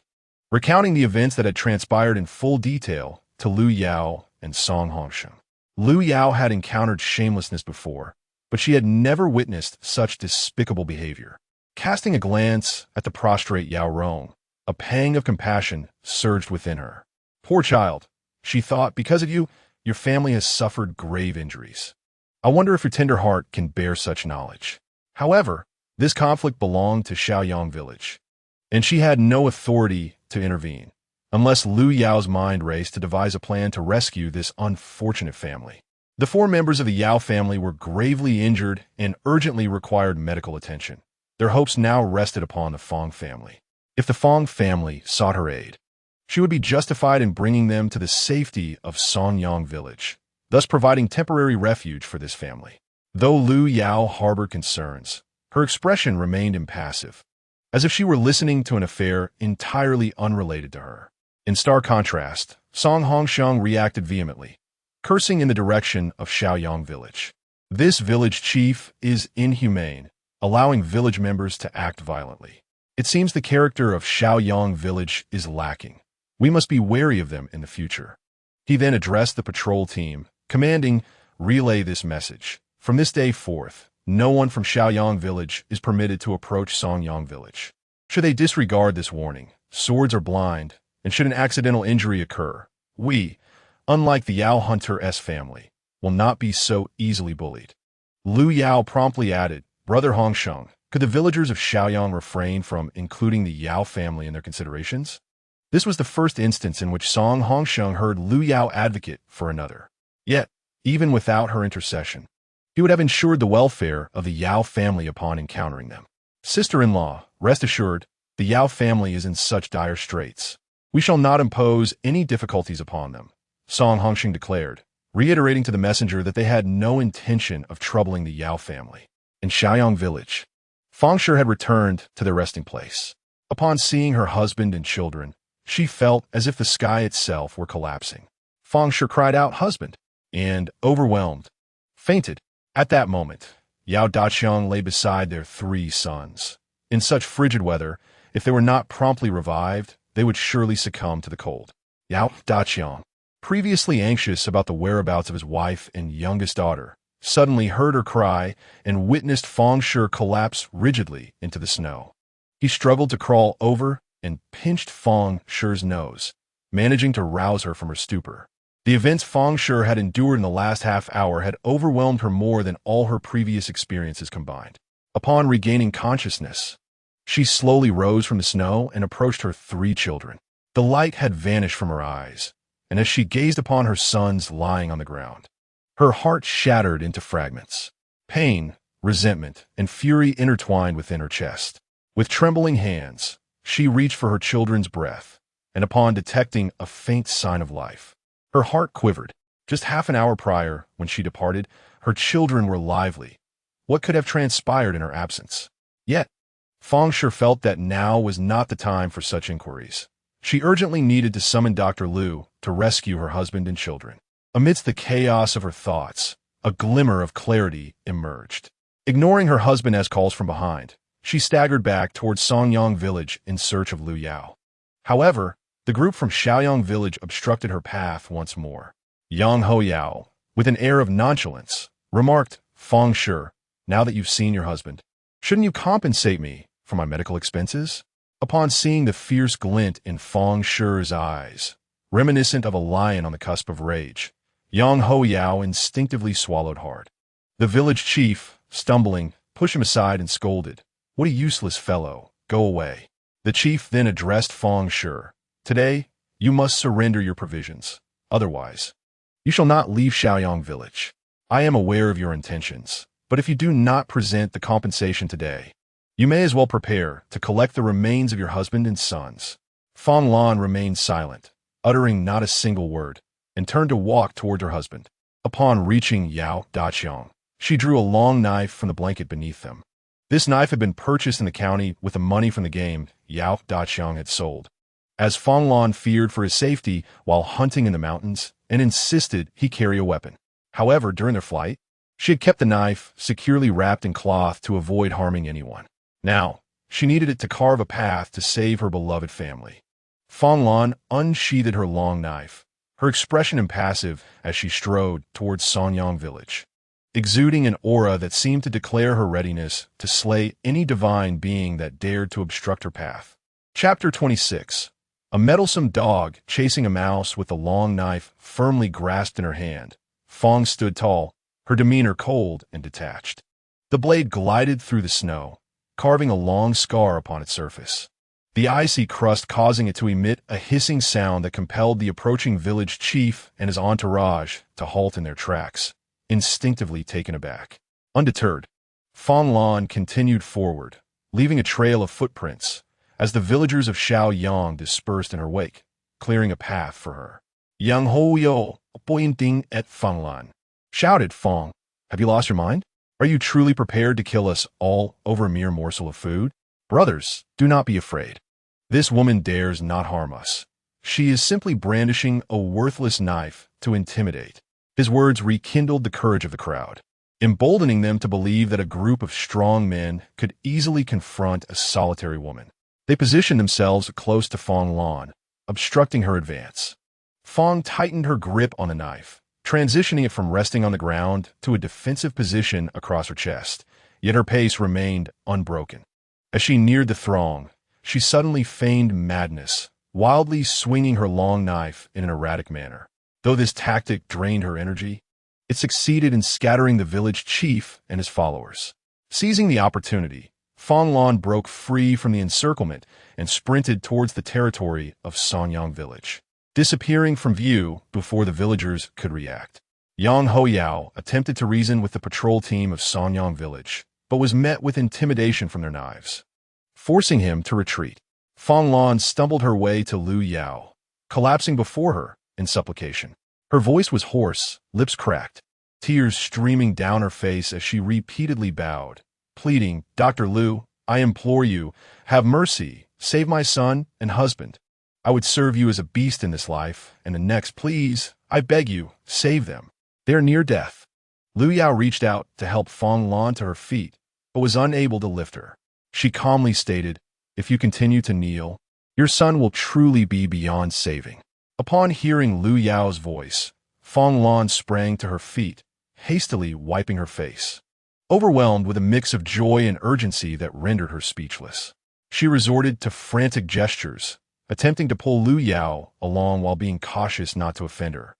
recounting the events that had transpired in full detail to Liu Yao and Song Hongsheng. Liu Yao had encountered shamelessness before, but she had never witnessed such despicable behavior. Casting a glance at the prostrate Yao Rong, a pang of compassion surged within her. "Poor child," she thought, "because of you, your family has suffered grave injuries. I wonder if your tender heart can bear such knowledge." However, this conflict belonged to Shaoyang village, and she had no authority to intervene, unless Liu Yao's mind raced to devise a plan to rescue this unfortunate family. The 4 members of the Yao family were gravely injured and urgently required medical attention. Their hopes now rested upon the Fong family. If the Fong family sought her aid, she would be justified in bringing them to the safety of Songyang village, thus providing temporary refuge for this family. Though Liu Yao harbored concerns, her expression remained impassive, as if she were listening to an affair entirely unrelated to her. In stark contrast, Song Hongsheng reacted vehemently, cursing in the direction of Shaoyang village. "This village chief is inhumane, allowing village members to act violently. It seems the character of Shaoyang village is lacking. We must be wary of them in the future." He then addressed the patrol team, commanding, "Relay this message. From this day forth, no one from Shaoyang village is permitted to approach Songyang village. Should they disregard this warning, swords are blind, and should an accidental injury occur, we, unlike the Yao Hunter-S family, will not be so easily bullied." Liu Yao promptly added, "Brother Hongsheng, could the villagers of Shaoyang refrain from including the Yao family in their considerations?" This was the first instance in which Song Hongsheng heard Liu Yao advocate for another. Yet, even without her intercession, he would have ensured the welfare of the Yao family upon encountering them. "Sister-in-law, rest assured, the Yao family is in such dire straits. We shall not impose any difficulties upon them," Song Hongsheng declared, reiterating to the messenger that they had no intention of troubling the Yao family. In Shaoyang village, Fangshi had returned to their resting place. Upon seeing her husband and children, she felt as if the sky itself were collapsing. Fangshi cried out, "Husband!" and, overwhelmed, fainted. At that moment, Yao Daqiang lay beside their 3 sons. In such frigid weather, if they were not promptly revived, they would surely succumb to the cold. Yao Daqiang, previously anxious about the whereabouts of his wife and youngest daughter, suddenly heard her cry and witnessed Feng Shi collapse rigidly into the snow. He struggled to crawl over and pinched Feng Shi's nose, managing to rouse her from her stupor. The events Feng Shi had endured in the last half-hour had overwhelmed her more than all her previous experiences combined. Upon regaining consciousness, she slowly rose from the snow and approached her 3 children. The light had vanished from her eyes, and as she gazed upon her sons lying on the ground, her heart shattered into fragments. Pain, resentment, and fury intertwined within her chest. With trembling hands, she reached for her children's breath, and upon detecting a faint sign of life, her heart quivered. Just half an hour prior, when she departed, her children were lively. What could have transpired in her absence? Yet, Feng Shi felt that now was not the time for such inquiries. She urgently needed to summon Dr. Liu to rescue her husband and children. Amidst the chaos of her thoughts, a glimmer of clarity emerged. Ignoring her husband as calls from behind, she staggered back towards Songyang village in search of Liu Yao. However, the group from Shaoyang village obstructed her path once more. Yang Ho Yao, with an air of nonchalance, remarked, "Feng Shi, now that you've seen your husband, shouldn't you compensate me for my medical expenses?" Upon seeing the fierce glint in Feng Shi's eyes, reminiscent of a lion on the cusp of rage, Yang Ho Yao instinctively swallowed hard. The village chief, stumbling, pushed him aside and scolded, "What a useless fellow, go away." The chief then addressed Feng Shi, "Today, you must surrender your provisions. Otherwise, you shall not leave Shaoyang village. I am aware of your intentions, but if you do not present the compensation today, you may as well prepare to collect the remains of your husband and sons." Feng Lan remained silent, uttering not a single word, and turned to walk toward her husband. Upon reaching Yao Daqiang, she drew a long knife from the blanket beneath them. This knife had been purchased in the county with the money from the game Yao Daqiang had sold, as Feng Lan feared for his safety while hunting in the mountains and insisted he carry a weapon. However, during their flight, she had kept the knife securely wrapped in cloth to avoid harming anyone. Now, she needed it to carve a path to save her beloved family. Feng Lan unsheathed her long knife, her expression impassive as she strode towards Sonyang village, exuding an aura that seemed to declare her readiness to slay any divine being that dared to obstruct her path. Chapter 26. A meddlesome dog chasing a mouse with a long knife firmly grasped in her hand. Feng stood tall, her demeanor cold and detached. The blade glided through the snow, carving a long scar upon its surface, the icy crust causing it to emit a hissing sound that compelled the approaching village chief and his entourage to halt in their tracks, instinctively taken aback. Undeterred, Feng Lan continued forward, leaving a trail of footprints, as the villagers of Shaoyang dispersed in her wake, clearing a path for her. "Yang Ho Yo, pointing at Feng Lan," shouted Feng, "have you lost your mind? Are you truly prepared to kill us all over a mere morsel of food? Brothers, do not be afraid. This woman dares not harm us. She is simply brandishing a worthless knife to intimidate." His words rekindled the courage of the crowd, emboldening them to believe that a group of strong men could easily confront a solitary woman. They positioned themselves close to Feng Lan, obstructing her advance. Feng tightened her grip on the knife, transitioning it from resting on the ground to a defensive position across her chest, yet her pace remained unbroken. As she neared the throng, she suddenly feigned madness, wildly swinging her long knife in an erratic manner. Though this tactic drained her energy, it succeeded in scattering the village chief and his followers. Seizing the opportunity, Feng Lan broke free from the encirclement and sprinted towards the territory of Sonyang village, disappearing from view before the villagers could react. Yang Ho Yao attempted to reason with the patrol team of Sonyang village, but was met with intimidation from their knives, forcing him to retreat. Feng Lan stumbled her way to Liu Yao, collapsing before her in supplication. Her voice was hoarse, lips cracked, tears streaming down her face as she repeatedly bowed, pleading, "Dr. Liu, I implore you, have mercy, save my son and husband. I would serve you as a beast in this life, and the next, please, I beg you, save them. They are near death." Lu Yao reached out to help Fong Lan to her feet, but was unable to lift her. She calmly stated, "If you continue to kneel, your son will truly be beyond saving." Upon hearing Lu Yao's voice, Fong Lan sprang to her feet, hastily wiping her face. Overwhelmed with a mix of joy and urgency that rendered her speechless, she resorted to frantic gestures, attempting to pull Lu Yao along while being cautious not to offend her,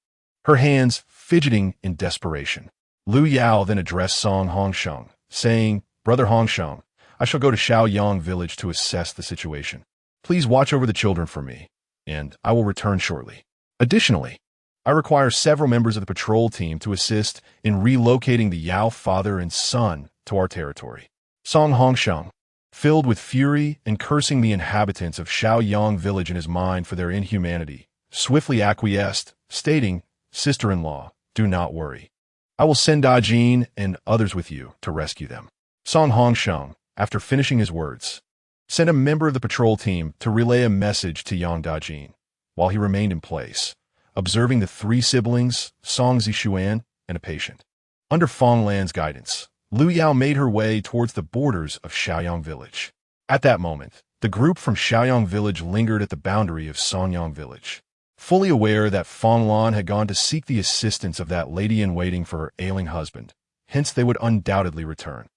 her hands fidgeting in desperation. Lu Yao then addressed Song Hongsheng, saying, "Brother Hongsheng, I shall go to Shaoyang village to assess the situation. Please watch over the children for me, and I will return shortly. Additionally, I require several members of the patrol team to assist in relocating the Yao father and son to our territory." Song Hongsheng, filled with fury and cursing the inhabitants of Shaoyang village in his mind for their inhumanity, swiftly acquiesced, stating, "Sister-in-law, do not worry. I will send Dajin and others with you to rescue them." Song Hongsheng, after finishing his words, sent a member of the patrol team to relay a message to Yang Dajin, while he remained in place, observing the three siblings, Song Zishuan, and a patient. Under Fong Lan's guidance, Lu Yao made her way towards the borders of Shaoyang village. At that moment, the group from Shaoyang village lingered at the boundary of Songyang village. Fully aware that Fong Lan had gone to seek the assistance of that lady-in-waiting for her ailing husband, hence they would undoubtedly return.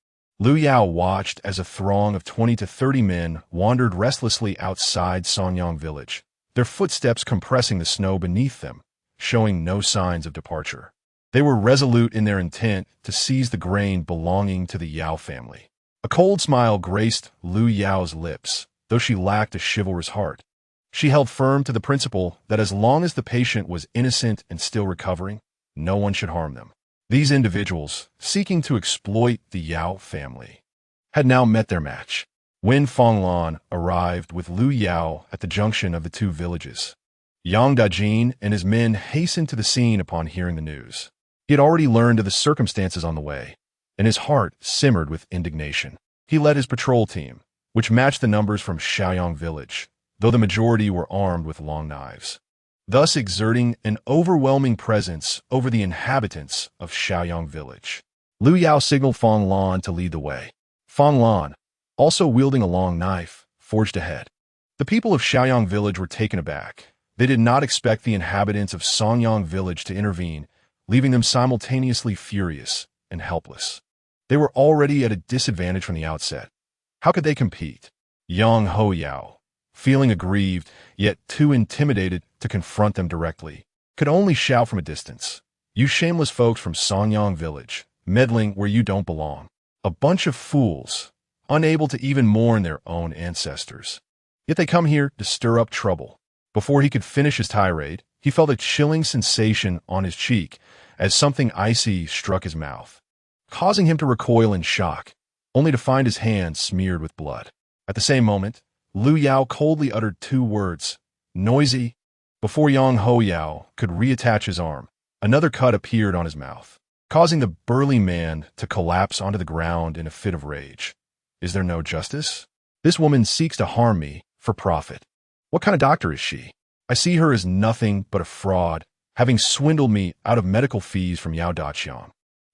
Lu Yao watched as a throng of 20 to 30 men wandered restlessly outside Songyang village, their footsteps compressing the snow beneath them, showing no signs of departure. They were resolute in their intent to seize the grain belonging to the Yao family. A cold smile graced Lu Yao's lips, though she lacked a chivalrous heart. She held firm to the principle that as long as the patient was innocent and still recovering, no one should harm them. These individuals, seeking to exploit the Yao family, had now met their match. When Fong Lan arrived with Lu Yao at the junction of the two villages, Yang Dajin and his men hastened to the scene upon hearing the news. He had already learned of the circumstances on the way, and his heart simmered with indignation. He led his patrol team, which matched the numbers from Shaoyang village, though the majority were armed with long knives, thus exerting an overwhelming presence over the inhabitants of Shaoyang village. Lu Yao signaled Fong Lan to lead the way. Fong Lan, also wielding a long knife, forged ahead. The people of Shaoyang village were taken aback. They did not expect the inhabitants of Songyang village to intervene, leaving them simultaneously furious and helpless. They were already at a disadvantage from the outset. How could they compete? Yang Hoyao, feeling aggrieved, yet too intimidated to confront them directly, could only shout from a distance, "You shameless folks from Songyang village, meddling where you don't belong. A bunch of fools, unable to even mourn their own ancestors. Yet they come here to stir up trouble." Before he could finish his tirade, he felt a chilling sensation on his cheek as something icy struck his mouth, causing him to recoil in shock, only to find his hand smeared with blood. At the same moment, Lu Yao coldly uttered two words, "Noisy." Before Yang Hoyao could reattach his arm, another cut appeared on his mouth, causing the burly man to collapse onto the ground in a fit of rage. Is there no justice? This woman seeks to harm me for profit. What kind of doctor is she? I see her as nothing but a fraud, having swindled me out of medical fees from Yao Daqiang.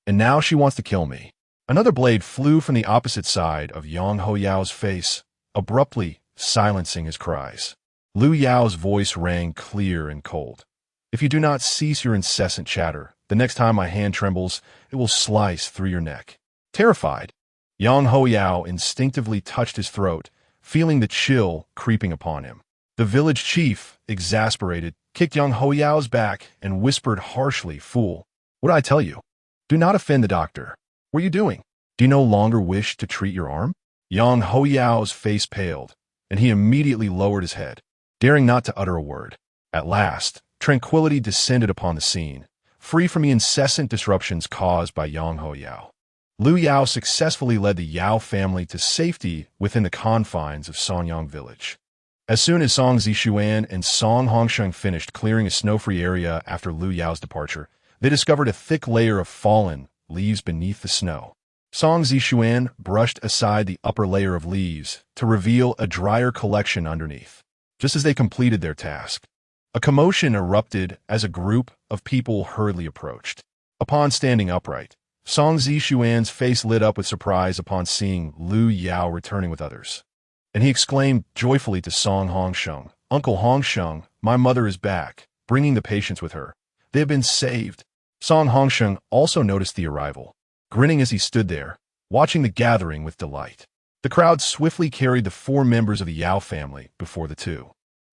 And now she wants to kill me. Another blade flew from the opposite side of Yang Hoyao's face, abruptly silencing his cries. Lu Yao's voice rang clear and cold. "If you do not cease your incessant chatter, the next time my hand trembles, it will slice through your neck." Terrified, Yang Hoyao instinctively touched his throat, feeling the chill creeping upon him. The village chief, exasperated, kicked Yang Hoyao's back and whispered harshly, "Fool, what did I tell you? Do not offend the doctor. What are you doing? Do you no longer wish to treat your arm?" Yang Hoyao's face paled, and he immediately lowered his head, daring not to utter a word. At last, tranquility descended upon the scene, free from the incessant disruptions caused by Yang Hoyao. Lu Yao successfully led the Yao family to safety within the confines of Songyang village. As soon as Song Zishuan and Song Hongsheng finished clearing a snow-free area after Lu Yao's departure, they discovered a thick layer of fallen leaves beneath the snow. Song Zishuan brushed aside the upper layer of leaves to reveal a drier collection underneath. Just as they completed their task, a commotion erupted as a group of people hurriedly approached. Upon standing upright, Song Zishuan's face lit up with surprise upon seeing Lu Yao returning with others, and he exclaimed joyfully to Song Hongsheng, "Uncle Hongsheng, my mother is back, bringing the patients with her. They have been saved." Song Hongsheng also noticed the arrival, grinning as he stood there, watching the gathering with delight. The crowd swiftly carried the 4 members of the Yao family before the 2.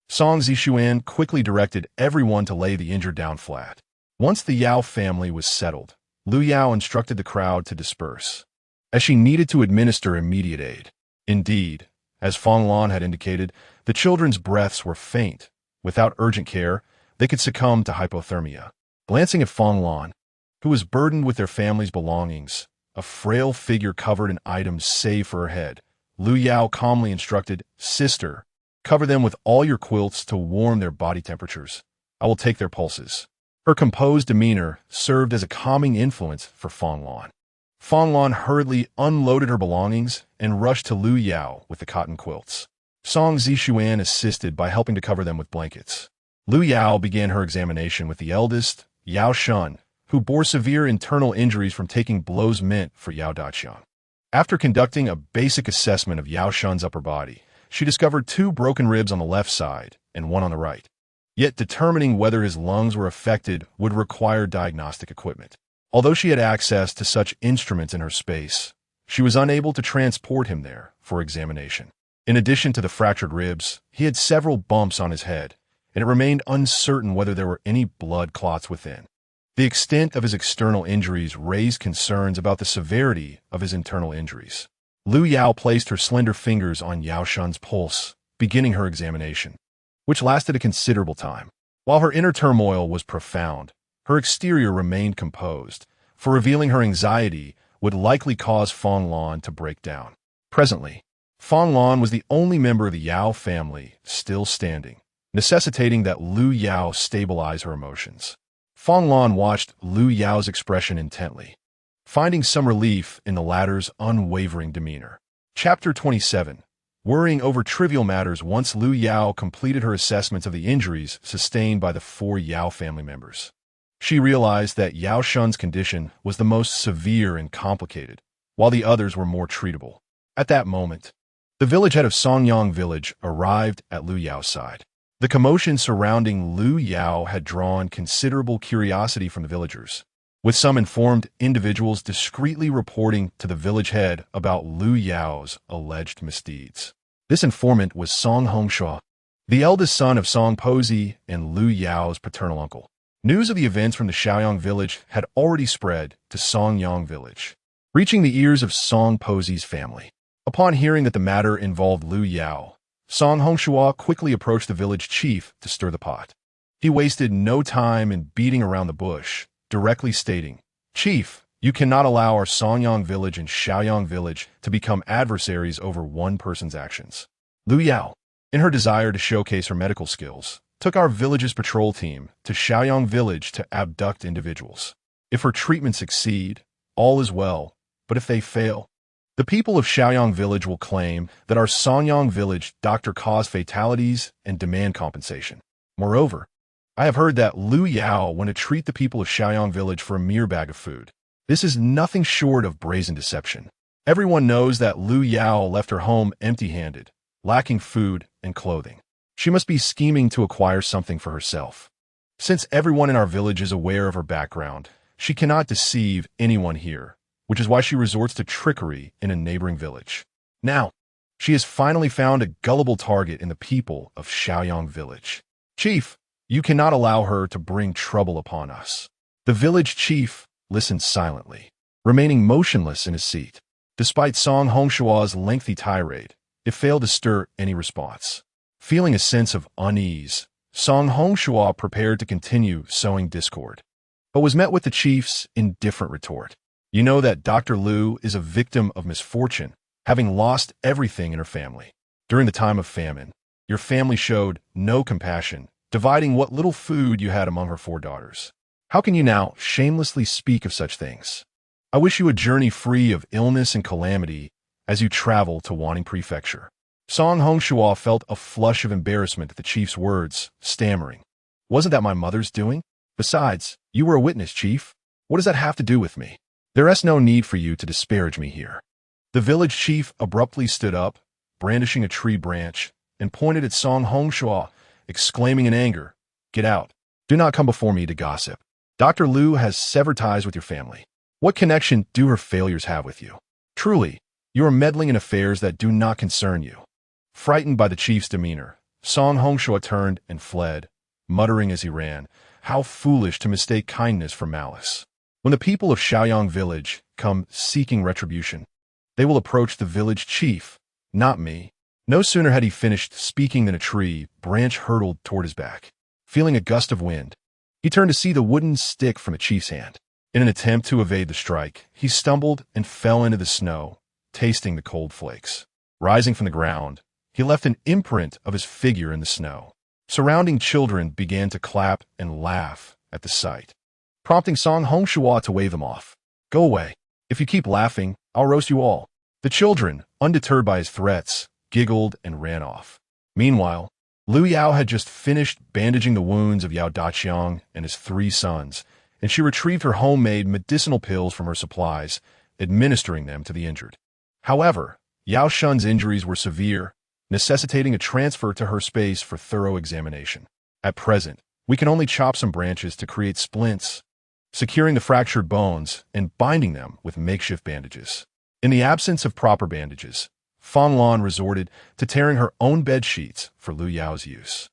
Song Zishuan quickly directed everyone to lay the injured down flat. Once the Yao family was settled, Lu Yao instructed the crowd to disperse, as she needed to administer immediate aid. Indeed, as Fong Lan had indicated, the children's breaths were faint. Without urgent care, they could succumb to hypothermia. Glancing at Fong Lan, who was burdened with their family's belongings, a frail figure covered in items save for her head, Lu Yao calmly instructed, "Sister, cover them with all your quilts to warm their body temperatures. I will take their pulses." Her composed demeanor served as a calming influence for Fong Lan. Fong Lan hurriedly unloaded her belongings and rushed to Lu Yao with the cotton quilts. Song Zishuan assisted by helping to cover them with blankets. Lu Yao began her examination with the eldest, Yao Shun, who bore severe internal injuries from taking blows meant for Yao Daqiang. After conducting a basic assessment of Yao Shun's upper body, she discovered 2 broken ribs on the left side and 1 on the right. Yet determining whether his lungs were affected would require diagnostic equipment. Although she had access to such instruments in her space, she was unable to transport him there for examination. In addition to the fractured ribs, he had several bumps on his head, and it remained uncertain whether there were any blood clots within. The extent of his external injuries raised concerns about the severity of his internal injuries. Lu Yao placed her slender fingers on Yao Shun's pulse, beginning her examination, which lasted a considerable time. While her inner turmoil was profound, her exterior remained composed, for revealing her anxiety would likely cause Fong Lan to break down. Presently, Fong Lan was the only member of the Yao family still standing, necessitating that Lu Yao stabilize her emotions. Fong Lan watched Lu Yao's expression intently, finding some relief in the latter's unwavering demeanor. Chapter 27. Worrying over trivial matters. Once Lu Yao completed her assessments of the injuries sustained by the 4 Yao family members, she realized that Yao Shun's condition was the most severe and complicated, while the others were more treatable. At that moment, the village head of Songyang village arrived at Lu Yao's side. The commotion surrounding Lu Yao had drawn considerable curiosity from the villagers, with some informed individuals discreetly reporting to the village head about Lu Yao's alleged misdeeds. This informant was Song Hongshua, the eldest son of Song Pozi and Lu Yao's paternal uncle. News of the events from the Shaoyang village had already spread to Songyang village, reaching the ears of Song Pozi's family. Upon hearing that the matter involved Lu Yao, Song Hongshua quickly approached the village chief to stir the pot. He wasted no time in beating around the bush, directly stating, "Chief, you cannot allow our Songyang village and Shaoyang village to become adversaries over one person's actions." Lu Yao, in her desire to showcase her medical skills, took our village's patrol team to Shaoyang village to abduct individuals. If her treatments succeed, all is well, but if they fail, the people of Shaoyang village will claim that our Songyang village doctor caused fatalities and demand compensation. Moreover, I have heard that Lu Yao want to treat the people of Shaoyang village for a mere bag of food. This is nothing short of brazen deception. Everyone knows that Lu Yao left her home empty-handed, lacking food and clothing. She must be scheming to acquire something for herself. Since everyone in our village is aware of her background, she cannot deceive anyone here, which is why she resorts to trickery in a neighboring village. Now, she has finally found a gullible target in the people of Shaoyang village. "Chief, you cannot allow her to bring trouble upon us." The village chief listened silently, remaining motionless in his seat. Despite Song Hongshua's lengthy tirade, it failed to stir any response. Feeling a sense of unease, Song Hongshua prepared to continue sowing discord, but was met with the chief's indifferent retort. "You know that Dr. Lu is a victim of misfortune, having lost everything in her family. During the time of famine, your family showed no compassion, dividing what little food you had among her 4 daughters. How can you now shamelessly speak of such things? I wish you a journey free of illness and calamity as you travel to Wanning Prefecture." Song Hongshua felt a flush of embarrassment at the chief's words, stammering, "Wasn't that my mother's doing? Besides, you were a witness, chief. What does that have to do with me?" There is no need for you to disparage me here. The village chief abruptly stood up, brandishing a tree branch, and pointed at Song Hongshua, exclaiming in anger, "Get out. Do not come before me to gossip. Dr. Lu has severed ties with your family. What connection do her failures have with you? Truly, you are meddling in affairs that do not concern you." Frightened by the chief's demeanor, Song Hongshua turned and fled, muttering as he ran, "How foolish to mistake kindness for malice. When the people of Shaoyang village come seeking retribution, they will approach the village chief, not me." No sooner had he finished speaking than a tree branch hurtled toward his back. Feeling a gust of wind, he turned to see the wooden stick from the chief's hand. In an attempt to evade the strike, he stumbled and fell into the snow, tasting the cold flakes. Rising from the ground, he left an imprint of his figure in the snow. Surrounding children began to clap and laugh at the sight, prompting Song Hongshua to wave them off. "Go away. If you keep laughing, I'll roast you all." The children, undeterred by his threats, giggled and ran off. Meanwhile, Lu Yao had just finished bandaging the wounds of Yao Daqiang and his 3 sons, and she retrieved her homemade medicinal pills from her supplies, administering them to the injured. However, Yao Shun's injuries were severe, necessitating a transfer to her space for thorough examination. At present, we can only chop some branches to create splints, securing the fractured bones and binding them with makeshift bandages. In the absence of proper bandages, Fang Lan resorted to tearing her own bed sheets for Lu Yao's use.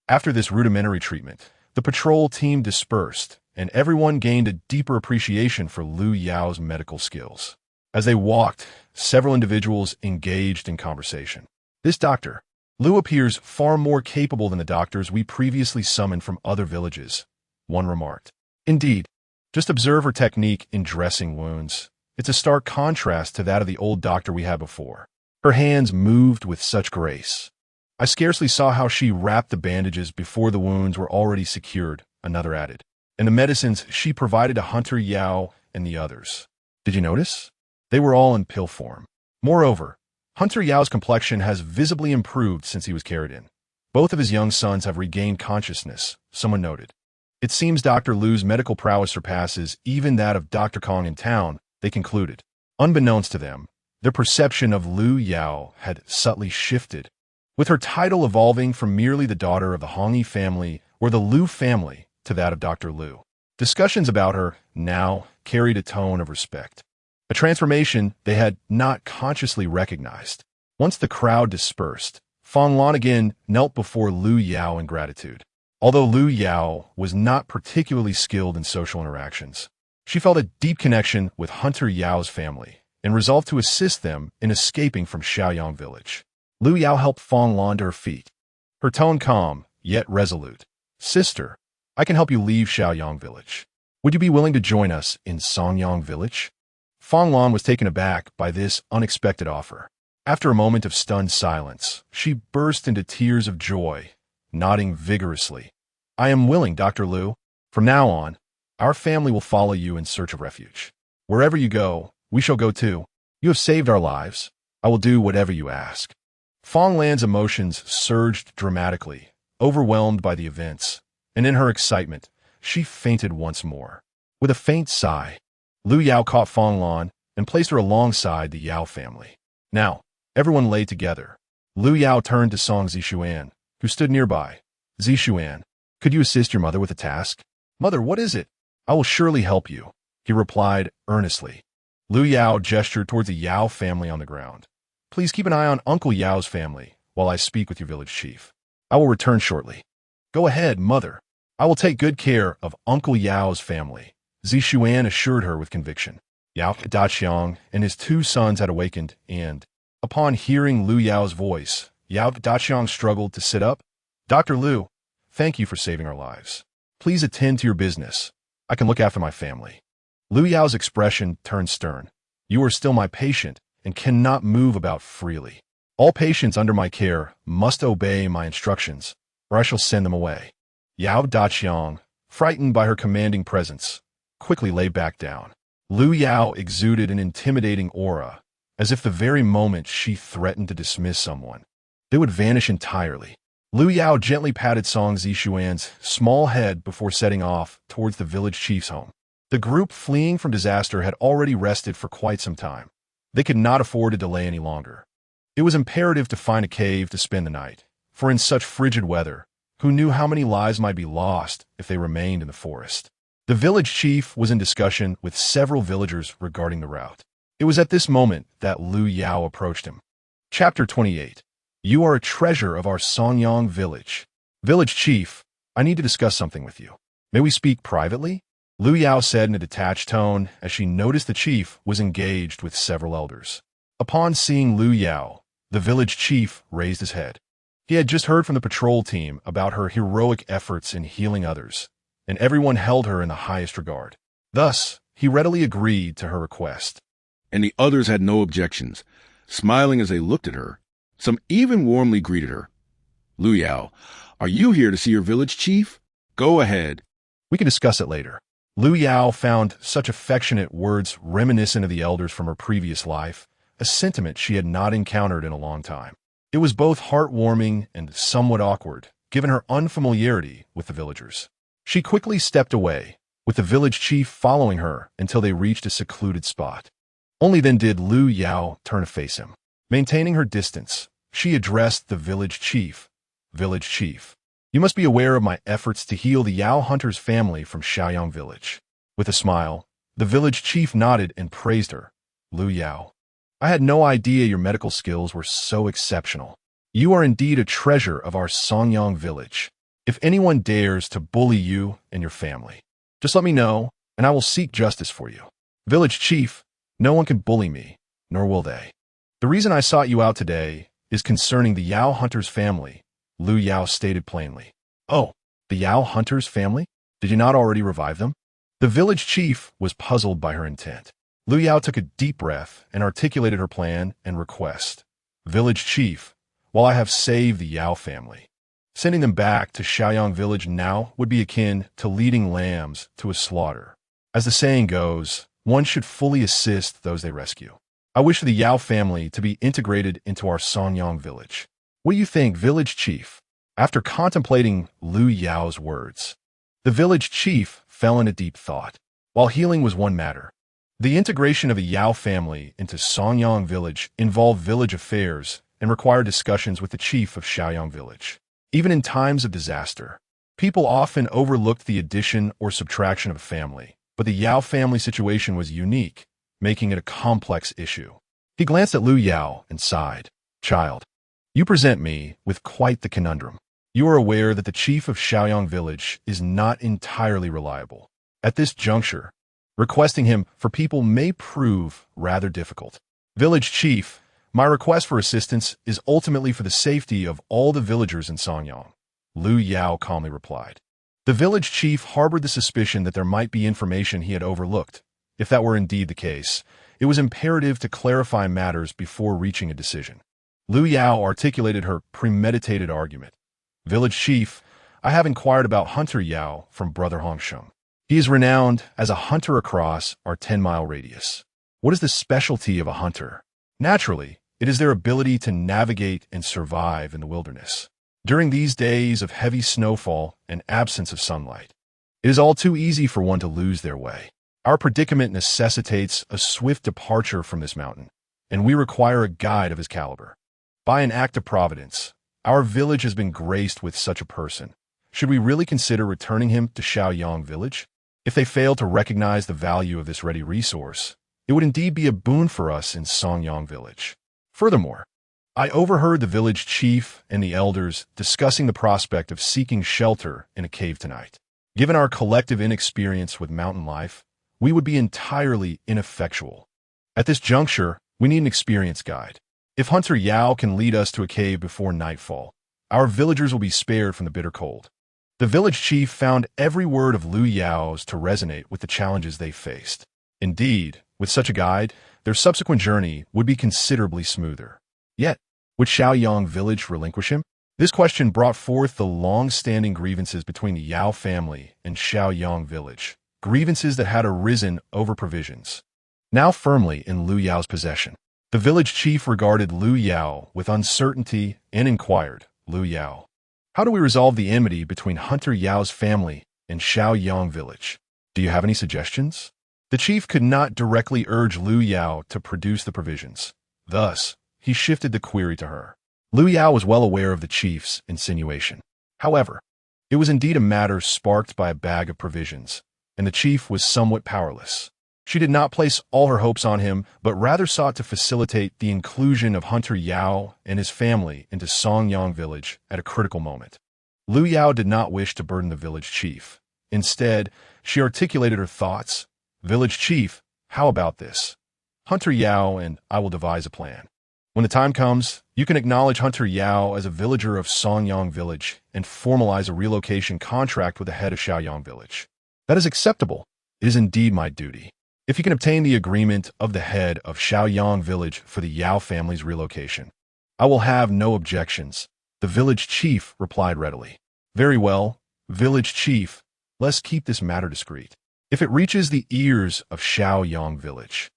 After this rudimentary treatment, the patrol team dispersed, and everyone gained a deeper appreciation for Lu Yao's medical skills. As they walked, several individuals engaged in conversation. "This doctor, Lu, appears far more capable than the doctors we previously summoned from other villages," one remarked. "Indeed, just observe her technique in dressing wounds. It's a stark contrast to that of the old doctor we had before. Her hands moved with such grace. I scarcely saw how she wrapped the bandages before the wounds were already secured," another added. "And the medicines she provided to Hunter Yao and the others. Did you notice? They were all in pill form. Moreover, Hunter Yao's complexion has visibly improved since he was carried in. Both of his young sons have regained consciousness," someone noted. "It seems Dr. Lu's medical prowess surpasses even that of Dr. Kong in town," they concluded. Unbeknownst to them, their perception of Lu Yao had subtly shifted, with her title evolving from merely the daughter of the Hongyi family or the Lu family to that of Dr. Lu. Discussions about her now carried a tone of respect, a transformation they had not consciously recognized. Once the crowd dispersed, Fang Lan again knelt before Lu Yao in gratitude. Although Lu Yao was not particularly skilled in social interactions, she felt a deep connection with Hunter Yao's family and resolved to assist them in escaping from Shaoyang village. Lu Yao helped Fang Lan to her feet, her tone calm, yet resolute. "Sister, I can help you leave Shaoyang village. Would you be willing to join us in Songyang village?" Fang Lan was taken aback by this unexpected offer. After a moment of stunned silence, she burst into tears of joy, nodding vigorously. "I am willing, Dr. Lu. From now on, our family will follow you in search of refuge. Wherever you go, we shall go too. You have saved our lives. I will do whatever you ask." Fang Lan's emotions surged dramatically, overwhelmed by the events, and in her excitement, she fainted once more. With a faint sigh, Lu Yao caught Fang Lan and placed her alongside the Yao family. Now, everyone lay together. Lu Yao turned to Song Zishuan, who stood nearby. "Zishuan, could you assist your mother with a task?" "Mother, what is it?" "I will surely help you," he replied earnestly. Lu Yao gestured towards the Yao family on the ground. "Please keep an eye on Uncle Yao's family while I speak with your village chief. I will return shortly." "Go ahead, mother. I will take good care of Uncle Yao's family," Zishuan assured her with conviction. Yao Daqiang and his 2 sons had awakened, and, upon hearing Lu Yao's voice, Yao Daqiang struggled to sit up. "Dr. Lu, thank you for saving our lives. Please attend to your business. I can look after my family." Lu Yao's expression turned stern. "You are still my patient and cannot move about freely. All patients under my care must obey my instructions, or I shall send them away." Yao Daqiang, frightened by her commanding presence, quickly lay back down. Lu Yao exuded an intimidating aura, as if the very moment she threatened to dismiss someone, they would vanish entirely. Lu Yao gently patted Song Zishuan's small head before setting off towards the village chief's home. The group fleeing from disaster had already rested for quite some time. They could not afford to delay any longer. It was imperative to find a cave to spend the night, for in such frigid weather, who knew how many lives might be lost if they remained in the forest? The village chief was in discussion with several villagers regarding the route. It was at this moment that Lu Yao approached him. Chapter 28. You are a treasure of our Songyang village. Village chief, I need to discuss something with you. May we speak privately? Lu Yao said in a detached tone as she noticed the chief was engaged with several elders. Upon seeing Lu Yao, the village chief raised his head. He had just heard from the patrol team about her heroic efforts in healing others, and everyone held her in the highest regard. Thus, he readily agreed to her request. And the others had no objections, smiling as they looked at her. Some even warmly greeted her. Lu Yao, are you here to see your village chief? Go ahead. We can discuss it later. Lu Yao found such affectionate words reminiscent of the elders from her previous life, a sentiment she had not encountered in a long time. It was both heartwarming and somewhat awkward, given her unfamiliarity with the villagers. She quickly stepped away, with the village chief following her until they reached a secluded spot. Only then did Lu Yao turn to face him. Maintaining her distance, she addressed the village chief. Village chief, you must be aware of my efforts to heal the Yao hunters' family from Shaoyang village. With a smile, the village chief nodded and praised her. Lu Yao, I had no idea your medical skills were so exceptional. You are indeed a treasure of our Songyang village. If anyone dares to bully you and your family, just let me know, and I will seek justice for you. Village chief, no one can bully me, nor will they. The reason I sought you out today is concerning the Yao hunters' family, Lu Yao stated plainly. Oh, the Yao hunters' family? Did you not already revive them? The village chief was puzzled by her intent. Lu Yao took a deep breath and articulated her plan and request. Village chief, while I have saved the Yao family, sending them back to Shaoyang village now would be akin to leading lambs to a slaughter. As the saying goes, one should fully assist those they rescue. I wish the Yao family to be integrated into our Songyang village. What do you think, village chief? After contemplating Lu Yao's words, the village chief fell into deep thought. While healing was one matter, the integration of the Yao family into Songyang village involved village affairs and required discussions with the chief of Shaoyang village. Even in times of disaster, people often overlooked the addition or subtraction of a family, but the Yao family situation was unique, making it a complex issue. He glanced at Lu Yao and sighed. Child, you present me with quite the conundrum. You are aware that the chief of Shaoyang village is not entirely reliable. At this juncture, requesting him for people may prove rather difficult. Village chief, my request for assistance is ultimately for the safety of all the villagers in Songyang, Lu Yao calmly replied. The village chief harbored the suspicion that there might be information he had overlooked. If that were indeed the case, it was imperative to clarify matters before reaching a decision. Lu Yao articulated her premeditated argument. Village chief, I have inquired about Hunter Yao from Brother Hongsheng. He is renowned as a hunter across our 10-mile radius. What is the specialty of a hunter? Naturally, it is their ability to navigate and survive in the wilderness. During these days of heavy snowfall and absence of sunlight, it is all too easy for one to lose their way. Our predicament necessitates a swift departure from this mountain, and we require a guide of his caliber. By an act of providence, our village has been graced with such a person. Should we really consider returning him to Shaoyang village? If they fail to recognize the value of this ready resource, it would indeed be a boon for us in Songyang village. Furthermore, I overheard the village chief and the elders discussing the prospect of seeking shelter in a cave tonight. Given our collective inexperience with mountain life, we would be entirely ineffectual. At this juncture, we need an experienced guide. If Hunter Yao can lead us to a cave before nightfall, our villagers will be spared from the bitter cold. The village chief found every word of Lu Yao's to resonate with the challenges they faced. Indeed, with such a guide, their subsequent journey would be considerably smoother. Yet, would Shaoyang village relinquish him? This question brought forth the long-standing grievances between the Yao family and Shaoyang village, grievances that had arisen over provisions, now firmly in Lu Yao's possession. The village chief regarded Lu Yao with uncertainty and inquired, Lu Yao, how do we resolve the enmity between Hunter Yao's family and Shaoyang village? Do you have any suggestions? The chief could not directly urge Lu Yao to produce the provisions. Thus, he shifted the query to her. Lu Yao was well aware of the chief's insinuation. However, it was indeed a matter sparked by a bag of provisions, and the chief was somewhat powerless. She did not place all her hopes on him, but rather sought to facilitate the inclusion of Hunter Yao and his family into Songyang village at a critical moment. Lu Yao did not wish to burden the village chief. Instead, she articulated her thoughts. Village chief, how about this? Hunter Yao and I will devise a plan. When the time comes, you can acknowledge Hunter Yao as a villager of Songyang village and formalize a relocation contract with the head of Shaoyang village. That is acceptable. It is indeed my duty. If you can obtain the agreement of the head of Shaoyang village for the Yao family's relocation, I will have no objections, the village chief replied readily. Very well, village chief, let's keep this matter discreet. If it reaches the ears of Shaoyang village,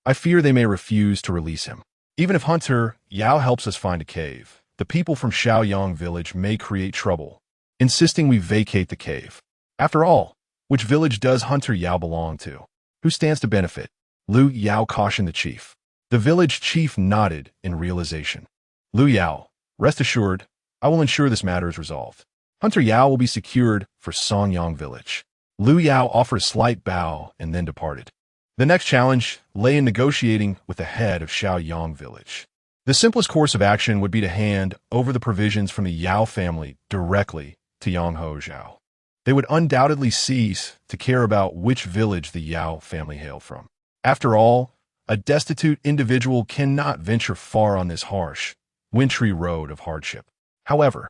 I fear they may refuse to release him. Even if Hunter Yao helps us find a cave, the people from Shaoyang village may create trouble, insisting we vacate the cave. After all, which village does Hunter Yao belong to? Who stands to benefit? Lu Yao cautioned the chief. The village chief nodded in realization. Lu Yao, rest assured, I will ensure this matter is resolved. Hunter Yao will be secured for Songyang village. Lu Yao offered a slight bow and then departed. The next challenge lay in negotiating with the head of Shaoyang village. The simplest course of action would be to hand over the provisions from the Yao family directly to Yang Ho Zhao. They would undoubtedly cease to care about which village the Yao family hailed from. After all, a destitute individual cannot venture far on this harsh, wintry road of hardship. However,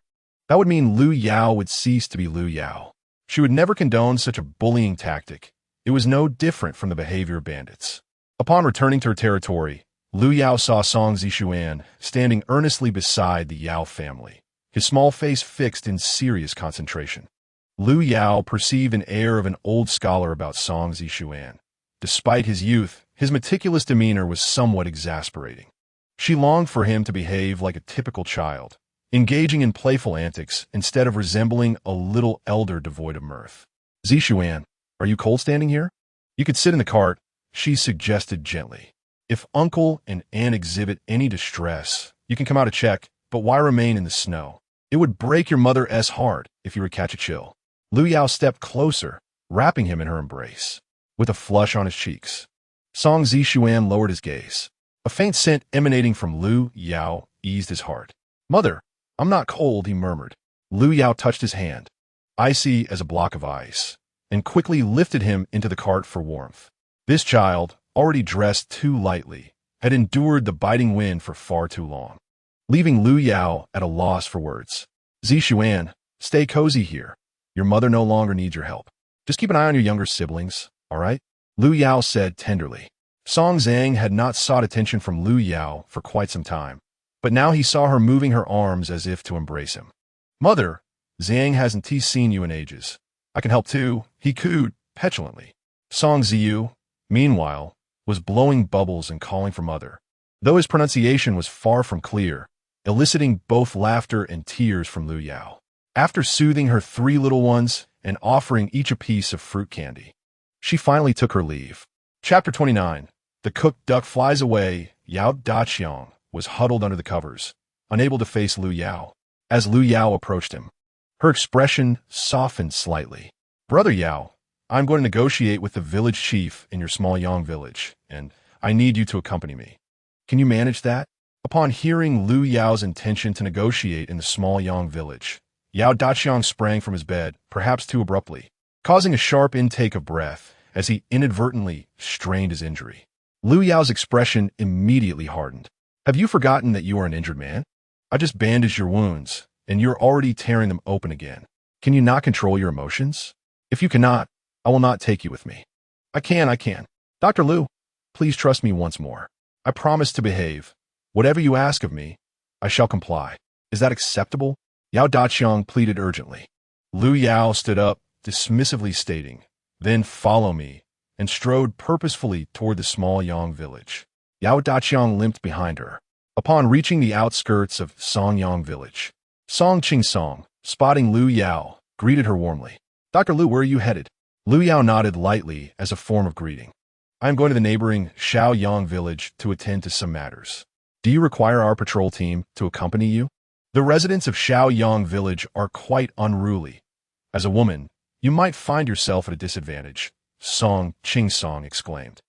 that would mean Lu Yao would cease to be Lu Yao. She would never condone such a bullying tactic. It was no different from the behavior of bandits. Upon returning to her territory, Lu Yao saw Song Zishuan standing earnestly beside the Yao family, his small face fixed in serious concentration. Lu Yao perceived an air of an old scholar about Song Zishuan. Despite his youth, his meticulous demeanor was somewhat exasperating. She longed for him to behave like a typical child, engaging in playful antics instead of resembling a little elder devoid of mirth. Zishuan, are you cold standing here? You could sit in the cart, she suggested gently. If uncle and aunt exhibit any distress, you can come out to check, but why remain in the snow? It would break your mother's heart if you were to catch a chill. Lu Yao stepped closer, wrapping him in her embrace, with a flush on his cheeks. Song Zishuan lowered his gaze. A faint scent emanating from Lu Yao eased his heart. Mother, I'm not cold, he murmured. Lu Yao touched his hand, icy as a block of ice, and quickly lifted him into the cart for warmth. This child, already dressed too lightly, had endured the biting wind for far too long, leaving Lu Yao at a loss for words. Zishuan, stay cozy here. Your mother no longer needs your help. Just keep an eye on your younger siblings, all right? Lu Yao said tenderly. Song Zhang had not sought attention from Lu Yao for quite some time, but now he saw her moving her arms as if to embrace him. Mother, Zhang hasn't seen you in ages. I can help too, he cooed petulantly. Song Ziyu, meanwhile, was blowing bubbles and calling for mother, though his pronunciation was far from clear, eliciting both laughter and tears from Lu Yao. After soothing her three little ones and offering each a piece of fruit candy, she finally took her leave. Chapter 29. The cooked duck flies away. Yao Daqiang was huddled under the covers, unable to face Lu Yao. As Lu Yao approached him, her expression softened slightly. Brother Yao, I'm going to negotiate with the village chief in your small Yang village, and I need you to accompany me. Can you manage that? Upon hearing Lu Yao's intention to negotiate in the small Yang village, Yao Daqiang sprang from his bed, perhaps too abruptly, causing a sharp intake of breath as he inadvertently strained his injury. Lu Yao's expression immediately hardened. Have you forgotten that you are an injured man? I just bandaged your wounds, and you're already tearing them open again. Can you not control your emotions? If you cannot, I will not take you with me. I can. Dr. Lu, please trust me once more. I promise to behave. Whatever you ask of me, I shall comply. Is that acceptable? Yao Daqiang pleaded urgently. Lu Yao stood up, dismissively stating, then follow me, and strode purposefully toward the small Yang village. Yao Daqiang limped behind her. Upon reaching the outskirts of Songyang village, Song Qingsong, spotting Lu Yao, greeted her warmly. Dr. Lu, where are you headed? Lu Yao nodded lightly as a form of greeting. I am going to the neighboring Shaoyang village to attend to some matters. Do you require our patrol team to accompany you? The residents of Shaoyang village are quite unruly. As a woman, you might find yourself at a disadvantage, Song Qingsong exclaimed,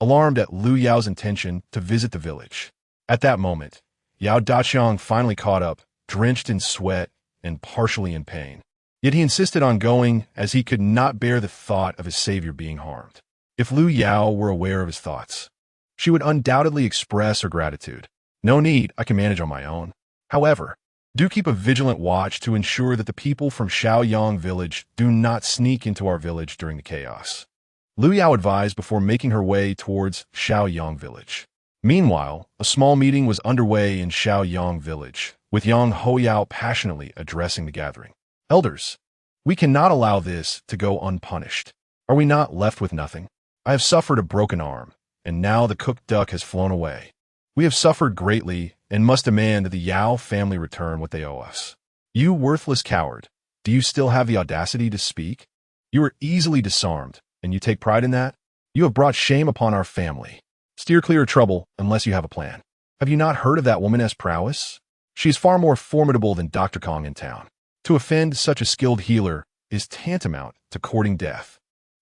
alarmed at Lu Yao's intention to visit the village. At that moment, Yao Daqiang finally caught up, drenched in sweat and partially in pain. Yet he insisted on going as he could not bear the thought of his savior being harmed. If Lu Yao were aware of his thoughts, she would undoubtedly express her gratitude. No need, I can manage on my own. However, do keep a vigilant watch to ensure that the people from Shaoyang village do not sneak into our village during the chaos. Lu Yao advised before making her way towards Shaoyang village. Meanwhile, a small meeting was underway in Shaoyang village, with Yang Hoyao passionately addressing the gathering. Elders, we cannot allow this to go unpunished. Are we not left with nothing? I have suffered a broken arm, and now the cooked duck has flown away. We have suffered greatly and must demand that the Yao family return what they owe us. You worthless coward, do you still have the audacity to speak? You are easily disarmed, and you take pride in that? You have brought shame upon our family. Steer clear of trouble unless you have a plan. Have you not heard of that woman's prowess? She is far more formidable than Dr. Kong in town. To offend such a skilled healer is tantamount to courting death.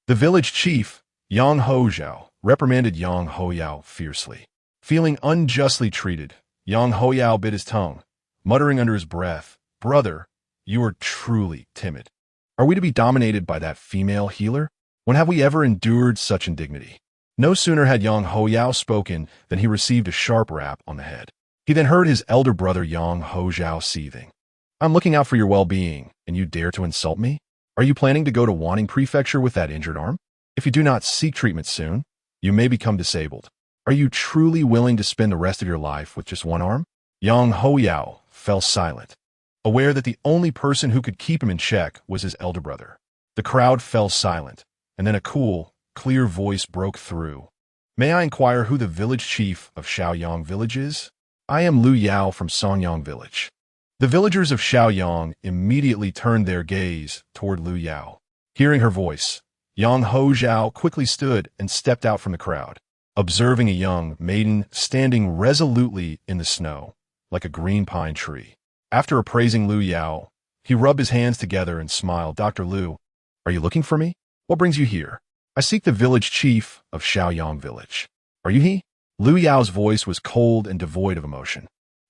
The village chief, Yang Hozhao, reprimanded Yang Hoyao fiercely. Feeling unjustly treated, Yang Hoyao bit his tongue, muttering under his breath, Brother, you are truly timid. Are we to be dominated by that female healer? When have we ever endured such indignity? No sooner had Yang Hoyao spoken than he received a sharp rap on the head. He then heard his elder brother Yang Hozhao seething. I'm looking out for your well-being, and you dare to insult me? Are you planning to go to Wanning Prefecture with that injured arm? If you do not seek treatment soon, you may become disabled. Are you truly willing to spend the rest of your life with just one arm? Yang Hoyao fell silent, aware that the only person who could keep him in check was his elder brother. The crowd fell silent, and then a cool, clear voice broke through. May I inquire who the village chief of Shaoyang village is? I am Lu Yao from Songyang village. The villagers of Shaoyang immediately turned their gaze toward Lu Yao. Hearing her voice, Yang Hozhao quickly stood and stepped out from the crowd, observing a young maiden standing resolutely in the snow, like a green pine tree. After appraising Lu Yao, he rubbed his hands together and smiled. Dr. Lu, are you looking for me? What brings you here? I seek the village chief of Shaoyang village. Are you he? Lu Yao's voice was cold and devoid of emotion.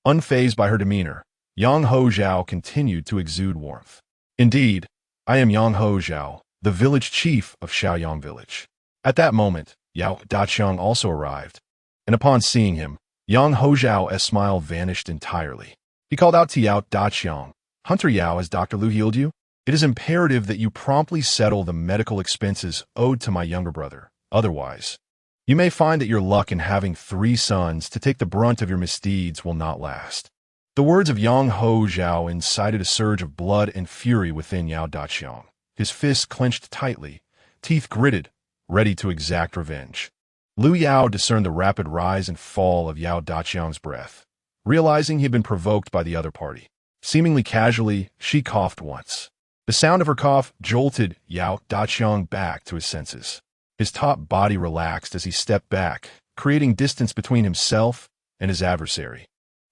Unfazed by her demeanor, Yang Hozhao continued to exude warmth. Indeed, I am Yang Hozhao, the village chief of Shaoyang village. At that moment, Yao Daqiang also arrived, and upon seeing him, Yang Hozhao's smile vanished entirely. He called out to Yao Daqiang, Hunter Yao, has Dr. Lu healed you? It is imperative that you promptly settle the medical expenses owed to my younger brother. Otherwise, you may find that your luck in having 3 sons to take the brunt of your misdeeds will not last. The words of Yang Hozhao incited a surge of blood and fury within Yao Daqiang. His fists clenched tightly, teeth gritted, ready to exact revenge. Lu Yao discerned the rapid rise and fall of Yao Daqiang's breath. Realizing he had been provoked by the other party, seemingly casually, she coughed once. The sound of her cough jolted Yao Daqiang back to his senses. His top body relaxed as he stepped back, creating distance between himself and his adversary.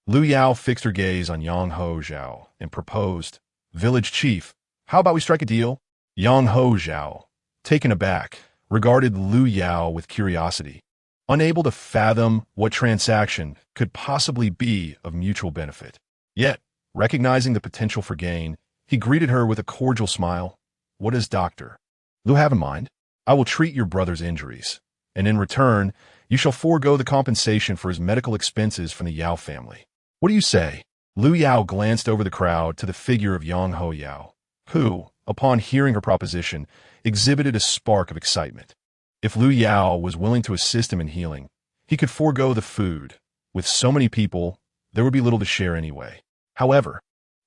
Lu Yao fixed her gaze on Yang Hozhao and proposed, Village chief, how about we strike a deal? Yang Hozhao, taken aback, regarded Lu Yao with curiosity, unable to fathom what transaction could possibly be of mutual benefit. Yet, recognizing the potential for gain, he greeted her with a cordial smile. What does Dr. Lu have in mind? I will treat your brother's injuries, and in return, you shall forego the compensation for his medical expenses from the Yao family. What do you say? Lu Yao glanced over the crowd to the figure of Yang Hoyao, who, upon hearing her proposition, exhibited a spark of excitement. If Lu Yao was willing to assist him in healing, he could forego the food. With so many people, there would be little to share anyway. However,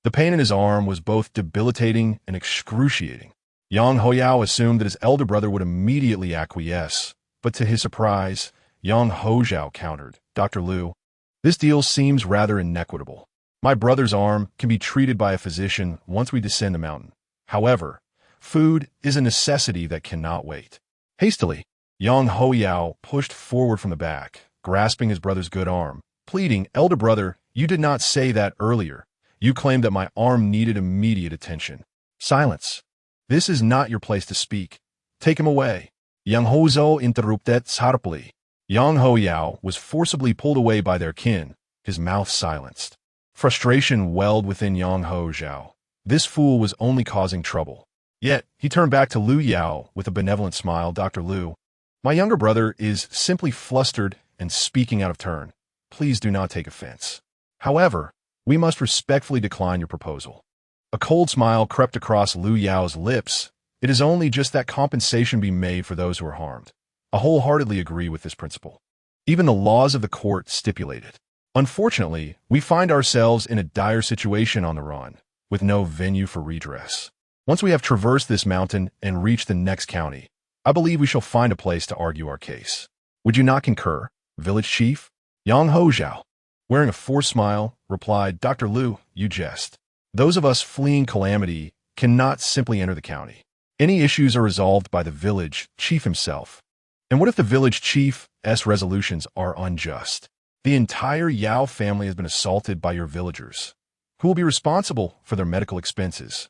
the pain in his arm was both debilitating and excruciating. Yang Hoyao assumed that his elder brother would immediately acquiesce, but to his surprise, Yang Hozhao countered, Dr. Lu, this deal seems rather inequitable. My brother's arm can be treated by a physician once we descend the mountain. However, Food is a necessity that cannot wait. Hastily, Yang Hoyao pushed forward from the back, grasping his brother's good arm, pleading, "Elder brother, you did not say that earlier. You claimed that my arm needed immediate attention." "Silence. This is not your place to speak. Take him away." Yang Hozhou interrupted sharply. Yang Hoyao was forcibly pulled away by their kin, his mouth silenced. Frustration welled within Yang Hozhou. This fool was only causing trouble. Yet, he turned back to Lu Yao with a benevolent smile. "Dr. Lu, my younger brother is simply flustered and speaking out of turn. Please do not take offense. However, we must respectfully decline your proposal." A cold smile crept across Lu Yao's lips. "It is only just that compensation be made for those who are harmed. I wholeheartedly agree with this principle. Even the laws of the court stipulate it. Unfortunately, we find ourselves in a dire situation on the run, with no venue for redress. Once we have traversed this mountain and reached the next county, I believe we shall find a place to argue our case. Would you not concur, village chief?" Yang Hozhou, wearing a forced smile, replied, "Dr. Lu, you jest. Those of us fleeing calamity cannot simply enter the county. Any issues are resolved by the village chief himself. And what if the village chief's resolutions are unjust? The entire Yao family has been assaulted by your villagers. Who will be responsible for their medical expenses?"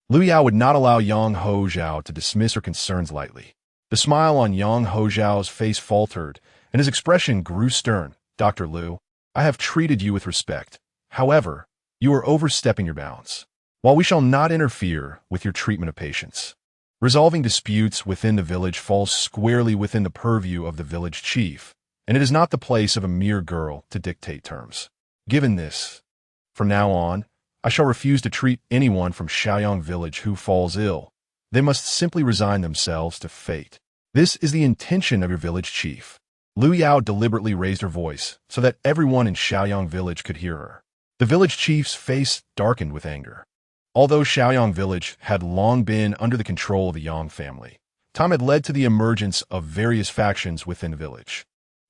Lu Yao would not allow Yang Hozhou to dismiss her concerns lightly. The smile on Yang Hozhou's face faltered, and his expression grew stern. "Dr. Lu, I have treated you with respect. However, you are overstepping your bounds. While we shall not interfere with your treatment of patients, resolving disputes within the village falls squarely within the purview of the village chief, and it is not the place of a mere girl to dictate terms. Given this, from now on, I shall refuse to treat anyone from Shaoyang village who falls ill. They must simply resign themselves to fate. This is the intention of your village chief." Lu Yao deliberately raised her voice so that everyone in Shaoyang village could hear her. The village chief's face darkened with anger. Although Shaoyang village had long been under the control of the Yang family, time had led to the emergence of various factions within the village.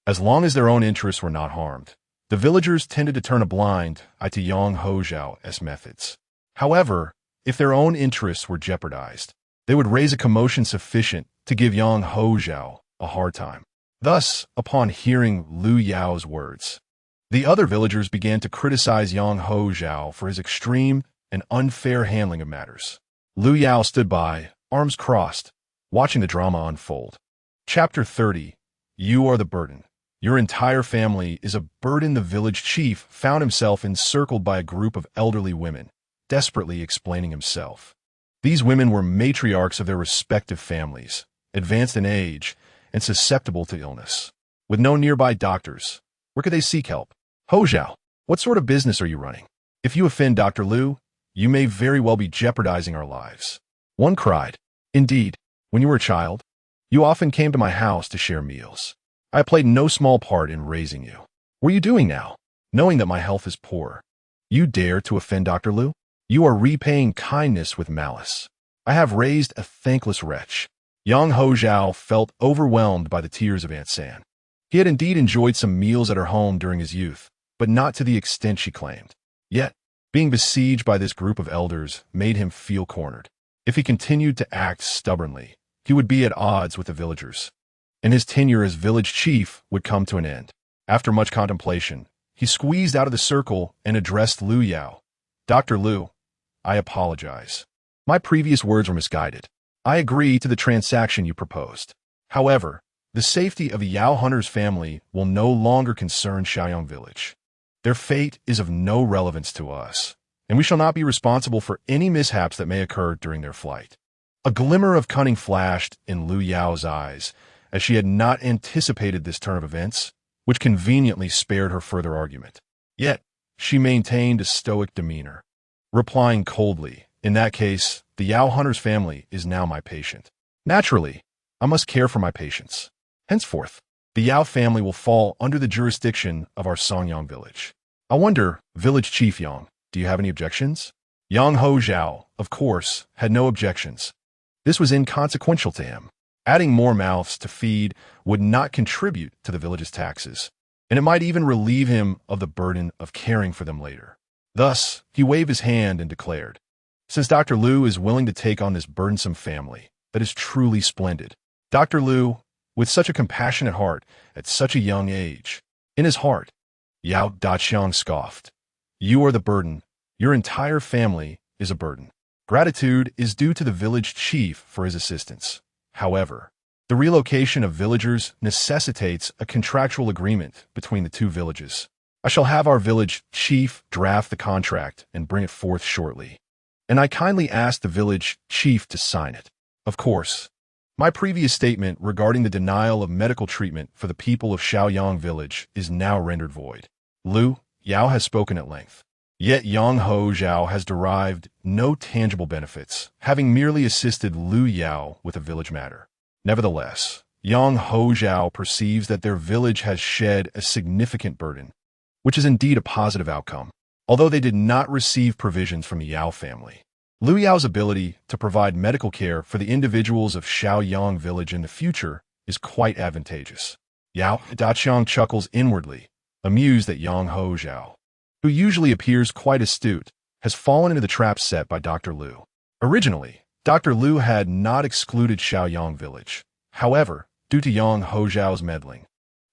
As long as their own interests were not harmed, the villagers tended to turn a blind eye to Yang Hozhou's methods. However, if their own interests were jeopardized, they would raise a commotion sufficient to give Yang Hozhou a hard time. Thus, upon hearing Lu Yao's words, the other villagers began to criticize Yang Hozhou for his extreme and unfair handling of matters. Lu Yao stood by, arms crossed, watching the drama unfold. Chapter 30. You are the burden. Your entire family is a burden. The village chief found himself encircled by a group of elderly women, desperately explaining himself. These women were matriarchs of their respective families, advanced in age, and susceptible to illness. With no nearby doctors, where could they seek help? "Hozhou, what sort of business are you running? If you offend Dr. Lu, you may very well be jeopardizing our lives." One cried, "Indeed, when you were a child, you often came to my house to share meals. I played no small part in raising you. What are you doing now, knowing that my health is poor? You dare to offend Dr. Lu? You are repaying kindness with malice. I have raised a thankless wretch." Yang Hozhou felt overwhelmed by the tears of Aunt San. He had indeed enjoyed some meals at her home during his youth, but not to the extent she claimed. Yet, being besieged by this group of elders made him feel cornered. If he continued to act stubbornly, he would be at odds with the villagers, and his tenure as village chief would come to an end. After much contemplation, he squeezed out of the circle and addressed Lu Yao. "Dr. Lu, I apologize. My previous words were misguided. I agree to the transaction you proposed. However, the safety of the Yao Hunter's family will no longer concern Shaoyang village. Their fate is of no relevance to us, and we shall not be responsible for any mishaps that may occur during their flight." A glimmer of cunning flashed in Lu Yao's eyes, as she had not anticipated this turn of events, which conveniently spared her further argument. Yet, she maintained a stoic demeanor, replying coldly, "In that case, the Yao Hunter's family is now my patient. Naturally, I must care for my patients. Henceforth, the Yao family will fall under the jurisdiction of our Songyang village. I wonder, Village Chief Yang, do you have any objections?" Yang Hozhou, of course, had no objections. This was inconsequential to him. Adding more mouths to feed would not contribute to the village's taxes, and it might even relieve him of the burden of caring for them later. Thus, he waved his hand and declared, since Dr. Liu is willing to take on this burdensome family, that is truly splendid. Dr. Liu, with such a compassionate heart at such a young age. In his heart, Yao Daqiang scoffed. You are the burden. Your entire family is a burden. Gratitude is due to the village chief for his assistance. However, the relocation of villagers necessitates a contractual agreement between the two villages. I shall have our village chief draft the contract and bring it forth shortly. And I kindly ask the village chief to sign it. Of course, my previous statement regarding the denial of medical treatment for the people of Shaoyang village is now rendered void. Liu Yao has spoken at length. Yet Yang Ho Zhao has derived no tangible benefits, having merely assisted Liu Yao with a village matter. Nevertheless, Yang Ho Zhao perceives that their village has shed a significant burden, which is indeed a positive outcome, although they did not receive provisions from the Yao family. Liu Yao's ability to provide medical care for the individuals of Shaoyang village in the future is quite advantageous. Yao Daqiang chuckles inwardly, amused that Yang Ho Zhao, who usually appears quite astute, has fallen into the trap set by Dr. Liu. Originally, Dr. Liu had not excluded Shaoyang village. However, due to Yang Ho Zhao's meddling,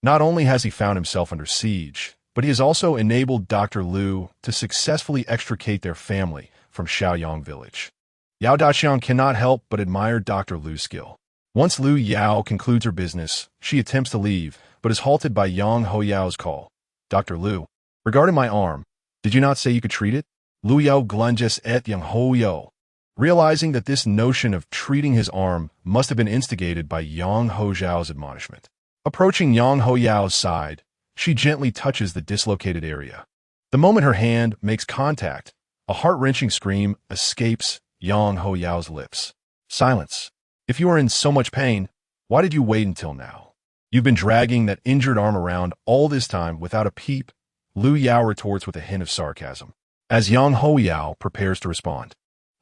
not only has he found himself under siege, but he has also enabled Dr. Liu to successfully extricate their family from Shaoyang village. Yao Daqiang cannot help but admire Dr. Liu's skill. Once Liu Yao concludes her business, she attempts to leave, but is halted by Yang Ho Yao's call. Dr. Liu, regarding my arm, did you not say you could treat it? Liu Yao glunges at Yang Ho Yao, realizing that this notion of treating his arm must have been instigated by Yang Ho Zhao's admonishment. Approaching Yang Ho Yao's side, she gently touches the dislocated area. The moment her hand makes contact, a heart-wrenching scream escapes Yang Ho Yao's lips. Silence. If you are in so much pain, why did you wait until now? You've been dragging that injured arm around all this time without a peep, Liu Yao retorts with a hint of sarcasm. As Yang Ho Yao prepares to respond,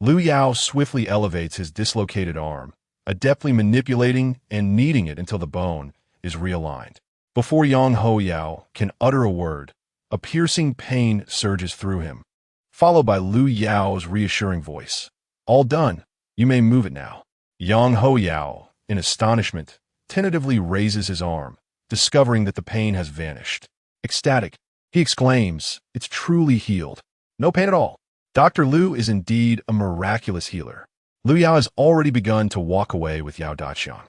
Liu Yao swiftly elevates his dislocated arm, adeptly manipulating and kneading it until the bone is realigned. Before Yang Ho Yao can utter a word, a piercing pain surges through him, followed by Liu Yao's reassuring voice. All done. You may move it now. Yang Ho Yao, in astonishment, tentatively raises his arm, discovering that the pain has vanished. Ecstatic, he exclaims, it's truly healed. No pain at all. Dr. Liu is indeed a miraculous healer. Liu Yao has already begun to walk away with Yao Daqiang.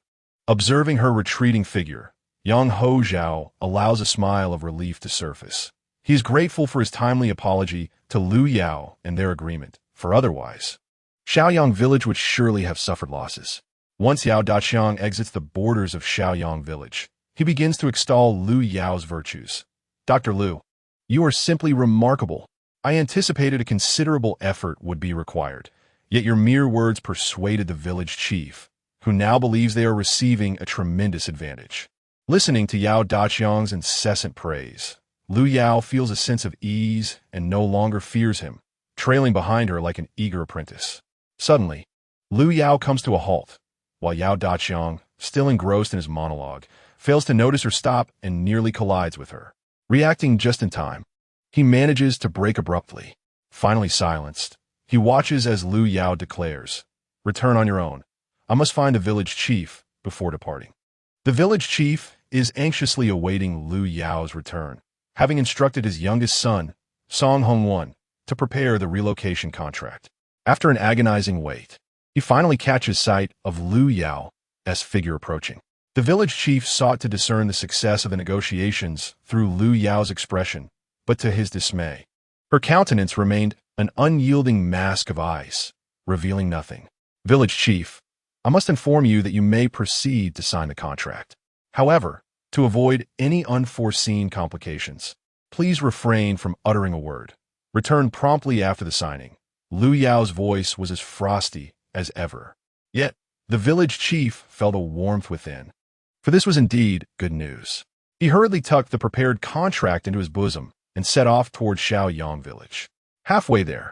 Observing her retreating figure, Yang Ho Zhao allows a smile of relief to surface. He is grateful for his timely apology to Liu Yao and their agreement, for otherwise, Shaoyang village would surely have suffered losses. Once Yao Daqiang exits the borders of Shaoyang village, he begins to extol Liu Yao's virtues. Dr. Liu, you are simply remarkable. I anticipated a considerable effort would be required, yet your mere words persuaded the village chief, who now believes they are receiving a tremendous advantage. Listening to Yao Daqiang's incessant praise, Liu Yao feels a sense of ease and no longer fears him, trailing behind her like an eager apprentice. Suddenly, Liu Yao comes to a halt, while Yao Daqiang, still engrossed in his monologue, fails to notice her stop and nearly collides with her. Reacting just in time, he manages to break abruptly. Finally silenced, he watches as Liu Yao declares, "Return on your own. I must find the village chief before departing." The village chief is anxiously awaiting Liu Yao's return, having instructed his youngest son, Song Hongwan, to prepare the relocation contract. After an agonizing wait, he finally catches sight of Liu Yao's figure approaching. The village chief sought to discern the success of the negotiations through Liu Yao's expression, but to his dismay, her countenance remained an unyielding mask of ice, revealing nothing. Village chief, I must inform you that you may proceed to sign the contract. However, to avoid any unforeseen complications, please refrain from uttering a word. Return promptly after the signing. Liu Yao's voice was as frosty as ever. Yet, the village chief felt a warmth within, for this was indeed good news. He hurriedly tucked the prepared contract into his bosom and set off toward Shaoyang village. Halfway there,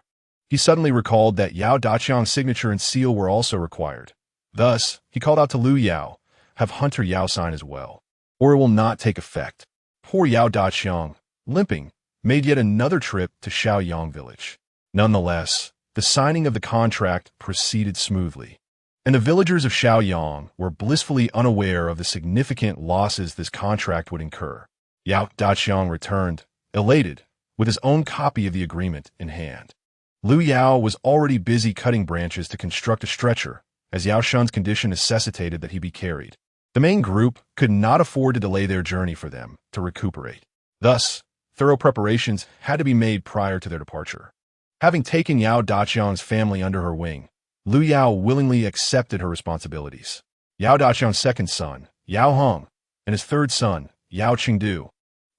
he suddenly recalled that Yao Daqiang's signature and seal were also required. Thus, he called out to Liu Yao, "Have Hunter Yao sign as well, or it will not take effect." Poor Yao Daqiang, limping, made yet another trip to Shaoyang village. Nonetheless, the signing of the contract proceeded smoothly, and the villagers of Shaoyang were blissfully unaware of the significant losses this contract would incur. Yao Daqiang returned, elated, with his own copy of the agreement in hand. Lu Yao was already busy cutting branches to construct a stretcher, as Yao Shun's condition necessitated that he be carried. The main group could not afford to delay their journey for them to recuperate. Thus, thorough preparations had to be made prior to their departure. Having taken Yao Daqiang's family under her wing, Lu Yao willingly accepted her responsibilities. Yao Daqiang's second son, Yao Hong, and his third son, Yao Qingdu,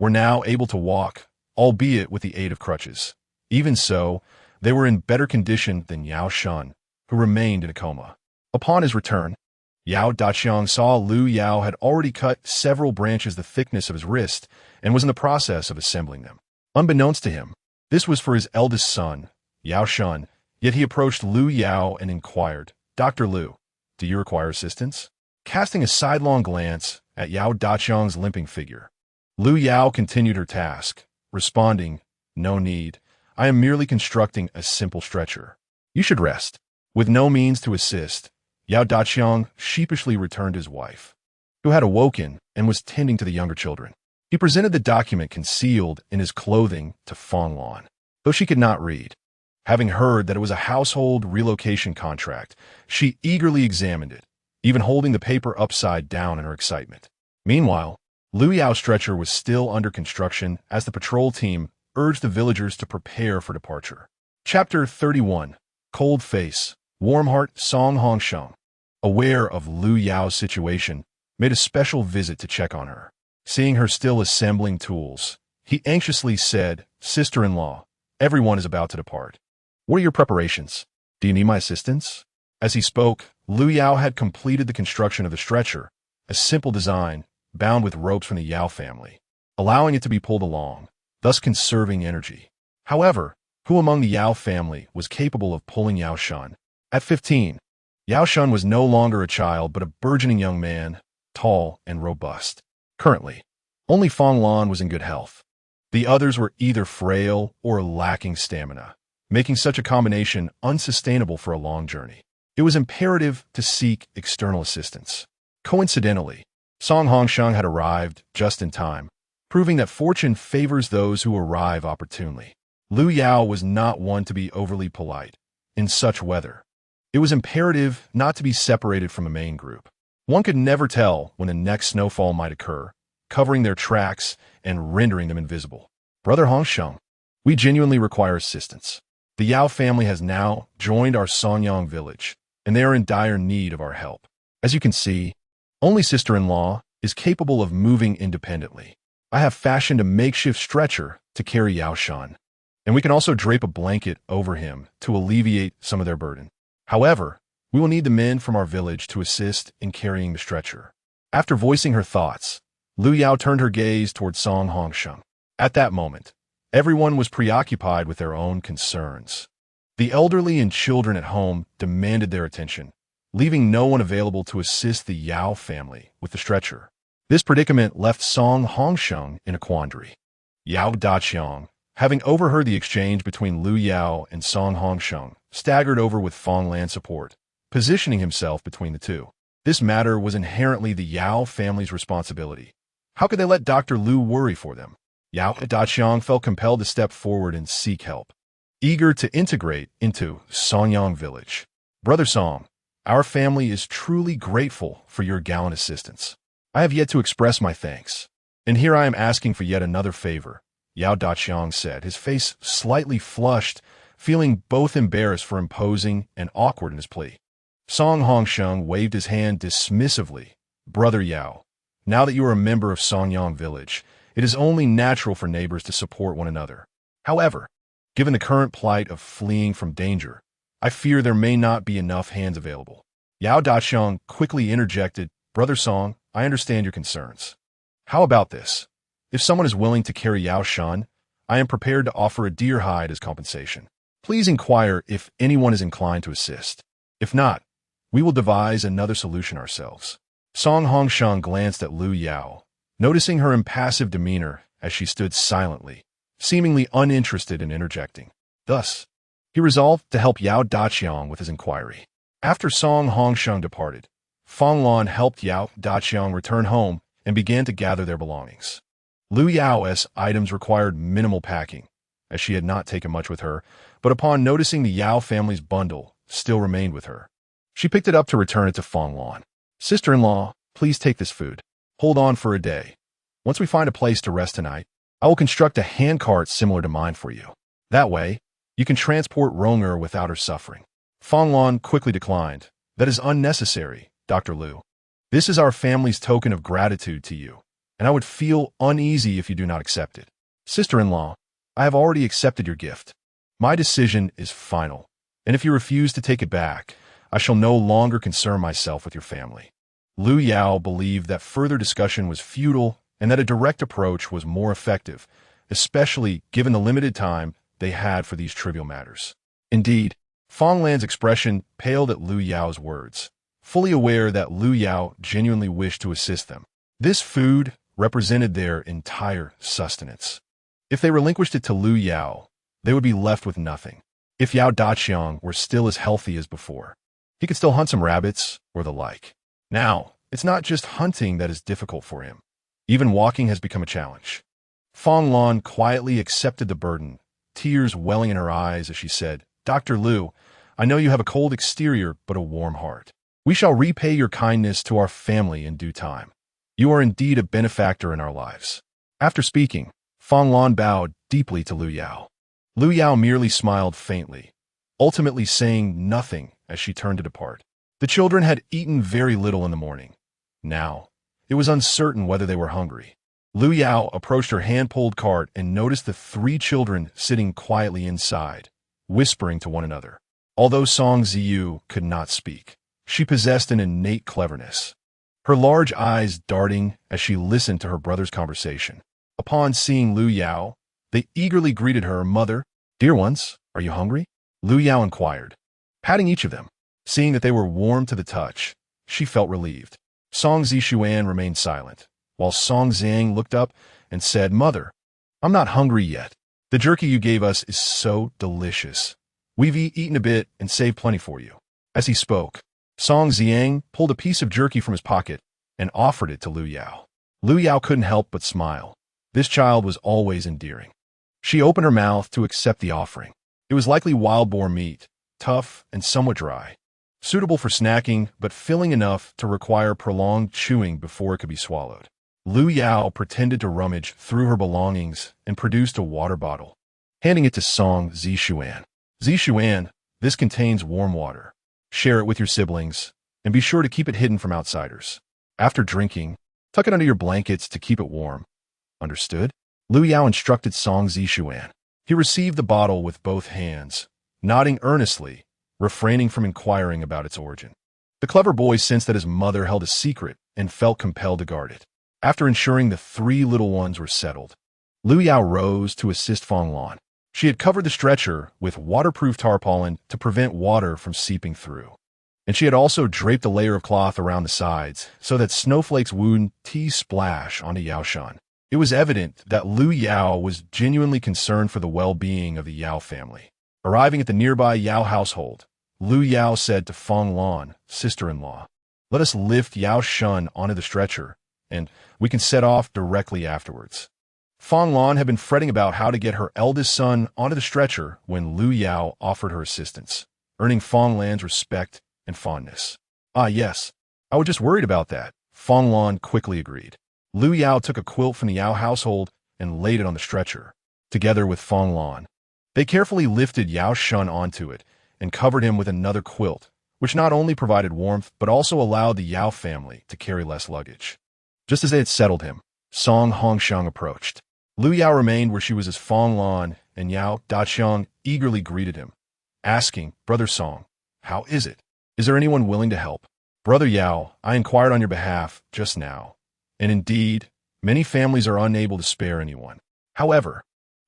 were now able to walk, albeit with the aid of crutches. Even so, they were in better condition than Yao Shun, who remained in a coma. Upon his return, Yao Daqiang saw Lu Yao had already cut several branches the thickness of his wrist and was in the process of assembling them. Unbeknownst to him, this was for his eldest son, Yao Shun, yet he approached Lu Yao and inquired, "Dr. Lu, do you require assistance?" Casting a sidelong glance at Yao Daqiang's limping figure, Lu Yao continued her task, responding, "No need. I am merely constructing a simple stretcher. You should rest." With no means to assist, Yao Daqiang sheepishly returned to his wife, who had awoken and was tending to the younger children. He presented the document concealed in his clothing to Fong Lan, though she could not read. Having heard that it was a household relocation contract, she eagerly examined it, even holding the paper upside down in her excitement. Meanwhile, Lu Yao's stretcher was still under construction as the patrol team urged the villagers to prepare for departure. Chapter 31. Cold Face. Warm Heart Song Hongsheng, aware of Lu Yao's situation, made a special visit to check on her. Seeing her still assembling tools, he anxiously said, "Sister-in-law, everyone is about to depart. What are your preparations? Do you need my assistance?" As he spoke, Lu Yao had completed the construction of the stretcher, a simple design bound with ropes from the Yao family, allowing it to be pulled along, thus conserving energy. However, who among the Yao family was capable of pulling Yao Shun? At 15, Yao Shun was no longer a child but a burgeoning young man, tall and robust. Currently, only Fong Lan was in good health. The others were either frail or lacking stamina, making such a combination unsustainable for a long journey. It was imperative to seek external assistance. Coincidentally, Song Hongsheng had arrived just in time, proving that fortune favors those who arrive opportunely. Lu Yao was not one to be overly polite in such weather. It was imperative not to be separated from the main group. One could never tell when the next snowfall might occur, covering their tracks and rendering them invisible. "Brother Hongsheng, we genuinely require assistance. The Yao family has now joined our Sonyang village, and they are in dire need of our help. As you can see, only sister-in-law is capable of moving independently. I have fashioned a makeshift stretcher to carry Yao Shun, and we can also drape a blanket over him to alleviate some of their burden. However, we will need the men from our village to assist in carrying the stretcher." After voicing her thoughts, Lu Yao turned her gaze toward Song Hongsheng. At that moment, everyone was preoccupied with their own concerns. The elderly and children at home demanded their attention, leaving no one available to assist the Yao family with the stretcher. This predicament left Song Hongsheng in a quandary. Yao Daqiang, having overheard the exchange between Lu Yao and Song Hongsheng, staggered over with Fong Lan's support, positioning himself between the two. This matter was inherently the Yao family's responsibility. How could they let Dr. Lu worry for them? Yao Daqiang felt compelled to step forward and seek help, eager to integrate into Sonyang village. "Brother Song, our family is truly grateful for your gallant assistance. I have yet to express my thanks, and here I am asking for yet another favor," Yao Daqiang said, his face slightly flushed, feeling both embarrassed for imposing and awkward in his plea. Song Hongsheng waved his hand dismissively. "Brother Yao, now that you are a member of Sonyang village, it is only natural for neighbors to support one another. However, given the current plight of fleeing from danger, I fear there may not be enough hands available." Yao Daqiang quickly interjected, "Brother Song, I understand your concerns. How about this? If someone is willing to carry Yao Shun, I am prepared to offer a deer hide as compensation. Please inquire if anyone is inclined to assist. If not, we will devise another solution ourselves." Song Hongsheng glanced at Lu Yao, noticing her impassive demeanor as she stood silently, seemingly uninterested in interjecting. Thus, He resolved to help Yao Daqiang with his inquiry. After Song Hongsheng departed, Fang Lan helped Yao Daqiang return home and began to gather their belongings. Lu Yao's items required minimal packing, as she had not taken much with her, but upon noticing the Yao family's bundle still remained with her, she picked it up to return it to Fang Lan. "Sister-in-law, please take this food. Hold on for a day. Once we find a place to rest tonight, I will construct a handcart similar to mine for you. That way, you can transport Ronger without her suffering." Fang Lan quickly declined. "That is unnecessary, Dr. Lu. This is our family's token of gratitude to you, and I would feel uneasy if you do not accept it. Sister-in-law, I have already accepted your gift. My decision is final, and if you refuse to take it back, I shall no longer concern myself with your family." Lu Yao believed that further discussion was futile and that a direct approach was more effective, especially given the limited time they had for these trivial matters. Indeed, Fang Lan's expression paled at Lu Yao's words, fully aware that Lu Yao genuinely wished to assist them. This food represented their entire sustenance. If they relinquished it to Lu Yao, they would be left with nothing. If Yao Daqiang were still as healthy as before, he could still hunt some rabbits or the like. Now, it's not just hunting that is difficult for him. Even walking has become a challenge. Fang Lan quietly accepted the burden, tears welling in her eyes as she said, "Dr. Lu, I know you have a cold exterior but a warm heart. We shall repay your kindness to our family in due time. You are indeed a benefactor in our lives." After speaking, Fang Lan bowed deeply to Lu Yao. Lu Yao merely smiled faintly, ultimately saying nothing as she turned to depart. The children had eaten very little in the morning. Now, it was uncertain whether they were hungry. Lu Yao approached her hand-pulled cart and noticed the 3 children sitting quietly inside, whispering to one another. Although Song Ziyu could not speak, she possessed an innate cleverness, her large eyes darting as she listened to her brother's conversation. Upon seeing Lu Yao, they eagerly greeted her. "Mother, dear ones, are you hungry?" Lu Yao inquired, patting each of them. Seeing that they were warm to the touch, she felt relieved. Song Zishuan remained silent, while Song Zhang looked up and said, "Mother, I'm not hungry yet. The jerky you gave us is so delicious. We've eaten a bit and saved plenty for you." As he spoke, Song Zhang pulled a piece of jerky from his pocket and offered it to Lu Yao. Lu Yao couldn't help but smile. This child was always endearing. She opened her mouth to accept the offering. It was likely wild boar meat, tough and somewhat dry, suitable for snacking but filling enough to require prolonged chewing before it could be swallowed. Lu Yao pretended to rummage through her belongings and produced a water bottle, handing it to Song Zishuan. "Zishuan, this contains warm water. Share it with your siblings, and be sure to keep it hidden from outsiders. After drinking, tuck it under your blankets to keep it warm. Understood?" Lu Yao instructed Song Zishuan. He received the bottle with both hands, nodding earnestly, refraining from inquiring about its origin. The clever boy sensed that his mother held a secret and felt compelled to guard it. After ensuring the 3 little ones were settled, Lu Yao rose to assist Fang Lan. She had covered the stretcher with waterproof tarpaulin to prevent water from seeping through, and she had also draped a layer of cloth around the sides so that snowflakes wouldn't splash onto Yao Shan. It was evident that Lu Yao was genuinely concerned for the well-being of the Yao family. Arriving at the nearby Yao household, Lu Yao said to Fang Lan, "Sister-in-law, let us lift Yao Shun onto the stretcher, and we can set off directly afterwards." Fang Lan had been fretting about how to get her eldest son onto the stretcher when Lu Yao offered her assistance, earning Fang Lan's respect and fondness. "Ah, yes, I was just worried about that," Fang Lan quickly agreed. Lu Yao took a quilt from the Yao household and laid it on the stretcher, together with Fang Lan. They carefully lifted Yao Shun onto it and covered him with another quilt, which not only provided warmth but also allowed the Yao family to carry less luggage. Just as they had settled him, Song Hongsheng approached. Lu Yao remained where she was as Fang Lan and Yao Daqiang eagerly greeted him, asking, "Brother Song, how is it? Is there anyone willing to help?" "Brother Yao, I inquired on your behalf just now, and indeed, many families are unable to spare anyone. However,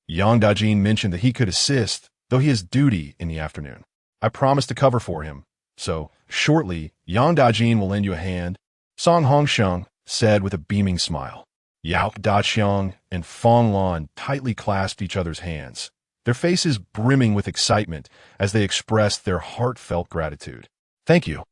Yang Dajin mentioned that he could assist, though he has duty in the afternoon. I promised to cover for him, so shortly Yang Dajin will lend you a hand," Song Hongsheng said with a beaming smile. Yao Daqiang and Fang Lan tightly clasped each other's hands, their faces brimming with excitement as they expressed their heartfelt gratitude. "Thank you,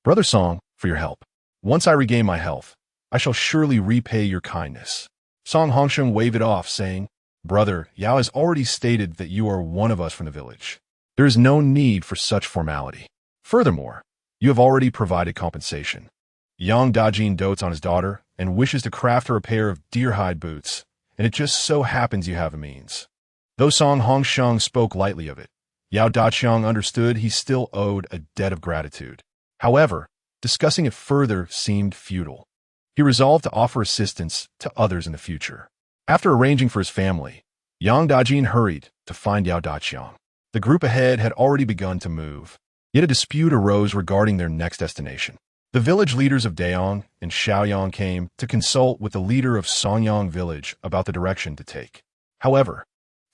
Brother Song, for your help. Once I regain my health, I shall surely repay your kindness." Song Hongsheng waved it off, saying, "Brother, Yao has already stated that you are one of us from the village. There is no need for such formality. Furthermore, you have already provided compensation." Yang Dajin dotes on his daughter and wishes to craft her a pair of deer-hide boots, and it just so happens you have a means. Though Song Hongsheng spoke lightly of it, Yao Daqiang understood he still owed a debt of gratitude. However, discussing it further seemed futile. He resolved to offer assistance to others in the future. After arranging for his family, Yang Dajin hurried to find Yao Daqiang. The group ahead had already begun to move, yet a dispute arose regarding their next destination. The village leaders of Daong and Shaoyang came to consult with the leader of Songyang village about the direction to take. However,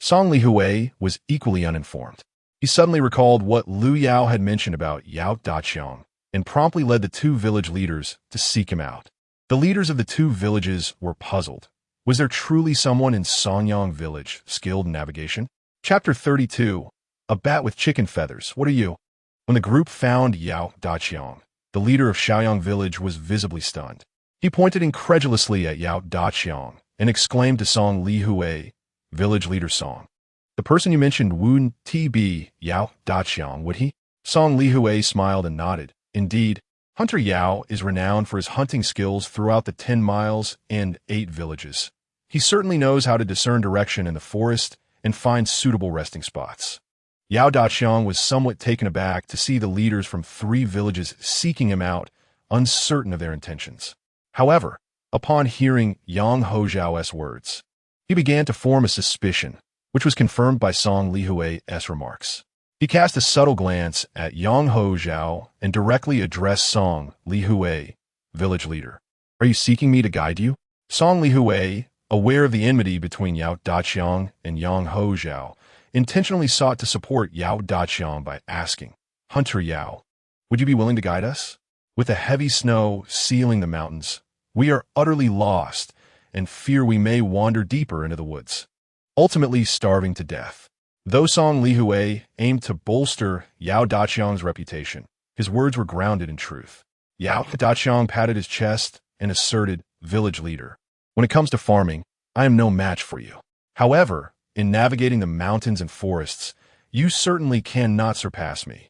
Song Lihui was equally uninformed. He suddenly recalled what Lu Yao had mentioned about Yao Daqiang and promptly led the two village leaders to seek him out. The leaders of the two villages were puzzled. Was there truly someone in Songyang village skilled in navigation? Chapter 32. A bat with chicken feathers. What are you? When the group found Yao Daqiang, the leader of Shaoyang village was visibly stunned. He pointed incredulously at Yao Daqiang and exclaimed to Song Lihui, village leader Song, "The person you mentioned wouldn't be Yao Daqiang, would he?" Song Lihui smiled and nodded. "Indeed, Hunter Yao is renowned for his hunting skills throughout the 10 miles and 8 villages. He certainly knows how to discern direction in the forest and find suitable resting spots." Yao Daqiang was somewhat taken aback to see the leaders from 3 villages seeking him out, uncertain of their intentions. However, upon hearing Yang Hozhao's words, he began to form a suspicion, which was confirmed by Song Lihui's remarks. He cast a subtle glance at Yang Hozhao and directly addressed Song Lihui, village leader. "Are you seeking me to guide you?" Song Lihui, aware of the enmity between Yao Daqiang and Yang Hozhao, intentionally sought to support Yao Daqiang by asking, "Hunter Yao, would you be willing to guide us? With the heavy snow sealing the mountains, we are utterly lost and fear we may wander deeper into the woods, ultimately starving to death." Though Song Lihui aimed to bolster Yao Daqiang's reputation, his words were grounded in truth. Yao Daqiang patted his chest and asserted, "Village leader, when it comes to farming, I am no match for you. However, in navigating the mountains and forests, you certainly cannot surpass me.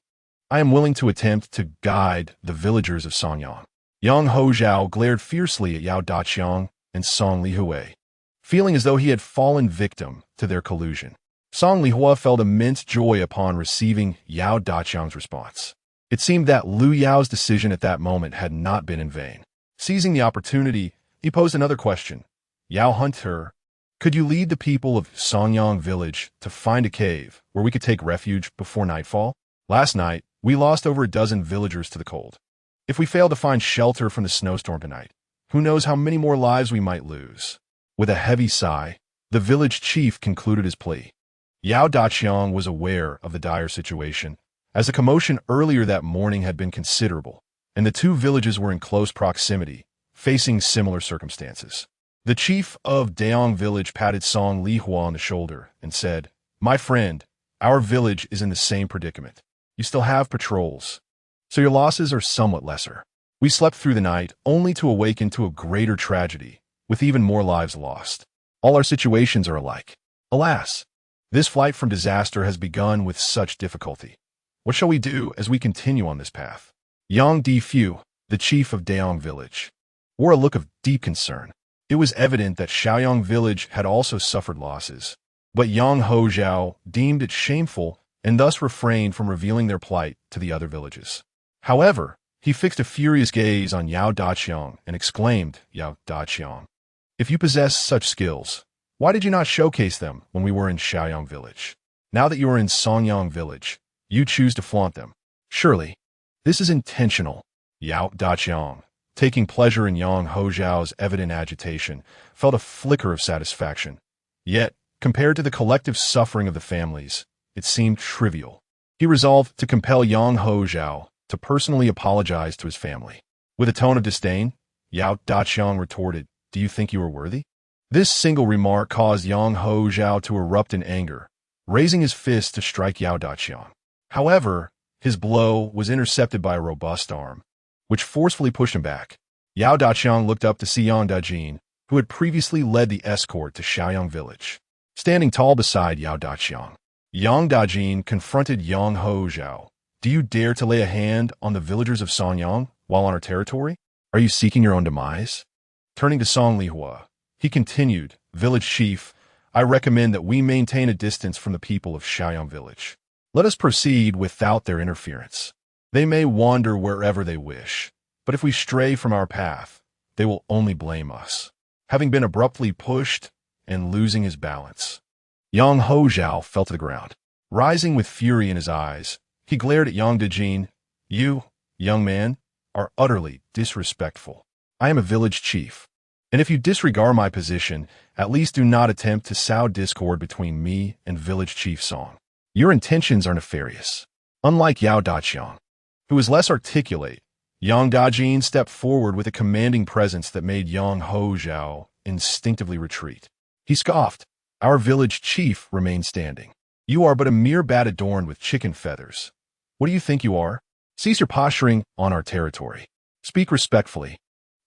I am willing to attempt to guide the villagers of Songyang." Yang Hozhao glared fiercely at Yao Daqiang and Song Lihui, feeling as though he had fallen victim to their collusion. Song Lihua felt immense joy upon receiving Yao Daqiang's response. It seemed that Lu Yao's decision at that moment had not been in vain. Seizing the opportunity, he posed another question. "Yao Hunter, could you lead the people of Songyang village to find a cave where we could take refuge before nightfall? Last night, we lost over a dozen villagers to the cold. If we fail to find shelter from the snowstorm tonight, who knows how many more lives we might lose." With a heavy sigh, the village chief concluded his plea. Yao Daqiang was aware of the dire situation, as the commotion earlier that morning had been considerable, and the two villages were in close proximity, facing similar circumstances. The chief of Daong village patted Song Lihua on the shoulder and said, "My friend, our village is in the same predicament. You still have patrols, so your losses are somewhat lesser. We slept through the night only to awaken to a greater tragedy, with even more lives lost. All our situations are alike. Alas, this flight from disaster has begun with such difficulty. What shall we do as we continue on this path?" Yang Difu, the chief of Daong village, wore a look of deep concern. It was evident that Shaoyang village had also suffered losses, but Yang Hozhao deemed it shameful and thus refrained from revealing their plight to the other villages. However, he fixed a furious gaze on Yao Daqiang and exclaimed, "Yao Daqiang, if you possess such skills, why did you not showcase them when we were in Shaoyang village? Now that you are in Songyang village, you choose to flaunt them. Surely, this is intentional." Yao Daqiang, taking pleasure in Yang Hozhao's evident agitation, felt a flicker of satisfaction. Yet, compared to the collective suffering of the families, it seemed trivial. He resolved to compel Yang Hozhao to personally apologize to his family. With a tone of disdain, Yao Daqiang retorted, "Do you think you are worthy?" This single remark caused Yang Hozhao to erupt in anger, raising his fist to strike Yao Daqiang. However, his blow was intercepted by a robust arm, which forcefully pushed him back. Yao Daqiang looked up to see Yang Dajin, who had previously led the escort to Xiaoyang village. Standing tall beside Yao Daqiang, Yang Dajin confronted Yang Hozhao. Do you dare to lay a hand on the villagers of Sanyang while on our territory? Are you seeking your own demise? Turning to Song Lihua, he continued, Village chief, I recommend that we maintain a distance from the people of Xiaoyang village. Let us proceed without their interference. They may wander wherever they wish, but if we stray from our path, they will only blame us. Having been abruptly pushed and losing his balance, Yang Hozhao fell to the ground. Rising with fury in his eyes, he glared at Yang Dajin. You, young man, are utterly disrespectful. I am a village chief, and if you disregard my position, at least do not attempt to sow discord between me and village chief Song. Your intentions are nefarious. Unlike Yao Daqiang, who was less articulate, Yang Dajin stepped forward with a commanding presence that made Yang Hozhao instinctively retreat. He scoffed. Our village chief remained standing. You are but a mere bat adorned with chicken feathers. What do you think you are? Cease your posturing on our territory. Speak respectfully,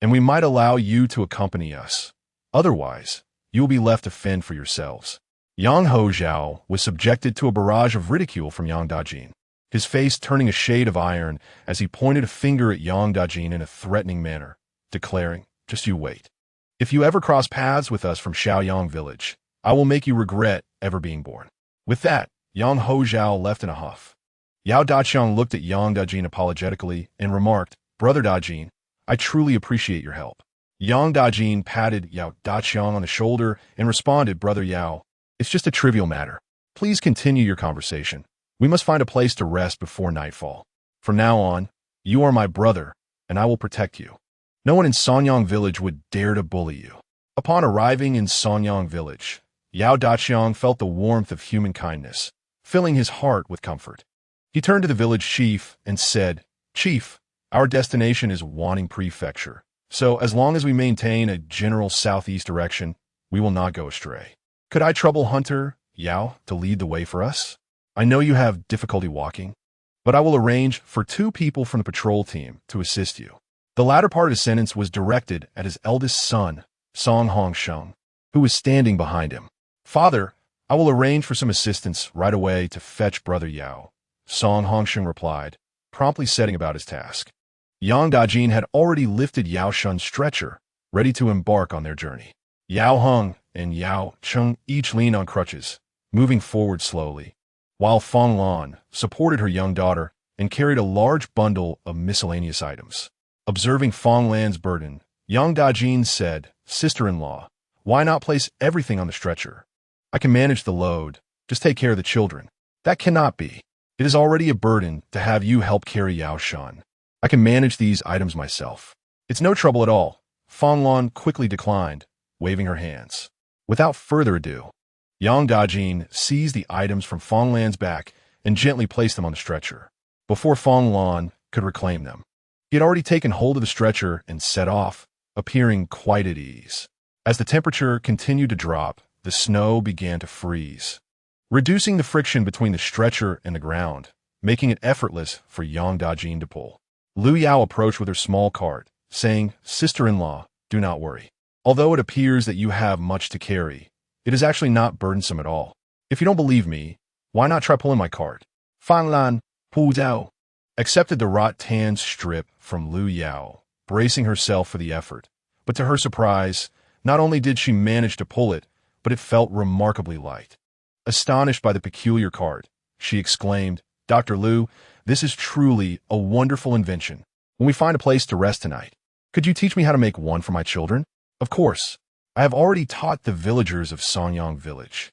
and we might allow you to accompany us. Otherwise, you will be left to fend for yourselves. Yang Hozhao was subjected to a barrage of ridicule from Yang Dajin, his face turning a shade of iron as he pointed a finger at Yang Dajin in a threatening manner, declaring, just you wait. If you ever cross paths with us from Xiaoyang village, I will make you regret ever being born. With that, Yang Hozhao left in a huff. Yao Daqiang looked at Yang Dajin apologetically and remarked, Brother Dajin, I truly appreciate your help. Yang Dajin patted Yao Daqiang on the shoulder and responded, Brother Yao, it's just a trivial matter. Please continue your conversation. We must find a place to rest before nightfall. From now on, you are my brother, and I will protect you. No one in Sanyang village would dare to bully you. Upon arriving in Sanyang village, Yao Daqiang felt the warmth of human kindness, filling his heart with comfort. He turned to the village chief and said, Chief, our destination is Wanning Prefecture, so as long as we maintain a general southeast direction, we will not go astray. Could I trouble Hunter, Yao, to lead the way for us? I know you have difficulty walking, but I will arrange for 2 people from the patrol team to assist you. The latter part of his sentence was directed at his eldest son, Song Hongsheng, who was standing behind him. Father, I will arrange for some assistance right away to fetch Brother Yao, Song Hongsheng replied, promptly setting about his task. Yang Dajin had already lifted Yao Shun's stretcher, ready to embark on their journey. Yao Heng and Yao Cheng each leaned on crutches, moving forward slowly, while Fong Lan supported her young daughter and carried a large bundle of miscellaneous items. Observing Fong Lan's burden, Yang Dajin said, Sister-in-law, why not place everything on the stretcher? I can manage the load, just take care of the children. That cannot be. It is already a burden to have you help carry Yao Shun. I can manage these items myself. It's no trouble at all. Fong Lan quickly declined, waving her hands. Without further ado, Yang Dajin seized the items from Fong Lan's back and gently placed them on the stretcher, before Fong Lan could reclaim them. He had already taken hold of the stretcher and set off, appearing quite at ease. As the temperature continued to drop, the snow began to freeze, reducing the friction between the stretcher and the ground, making it effortless for Yang Dajin to pull. Lu Yao approached with her small cart, saying, Sister-in-law, do not worry. Although it appears that you have much to carry, it is actually not burdensome at all. If you don't believe me, why not try pulling my cart? Fan Lan, Pu Zhao, accepted the rattan strip from Lu Yao, bracing herself for the effort. But to her surprise, not only did she manage to pull it, but it felt remarkably light. Astonished by the peculiar cart, she exclaimed, Dr. Lu, this is truly a wonderful invention. When we find a place to rest tonight, could you teach me how to make one for my children? Of course. I have already taught the villagers of Sanyang village.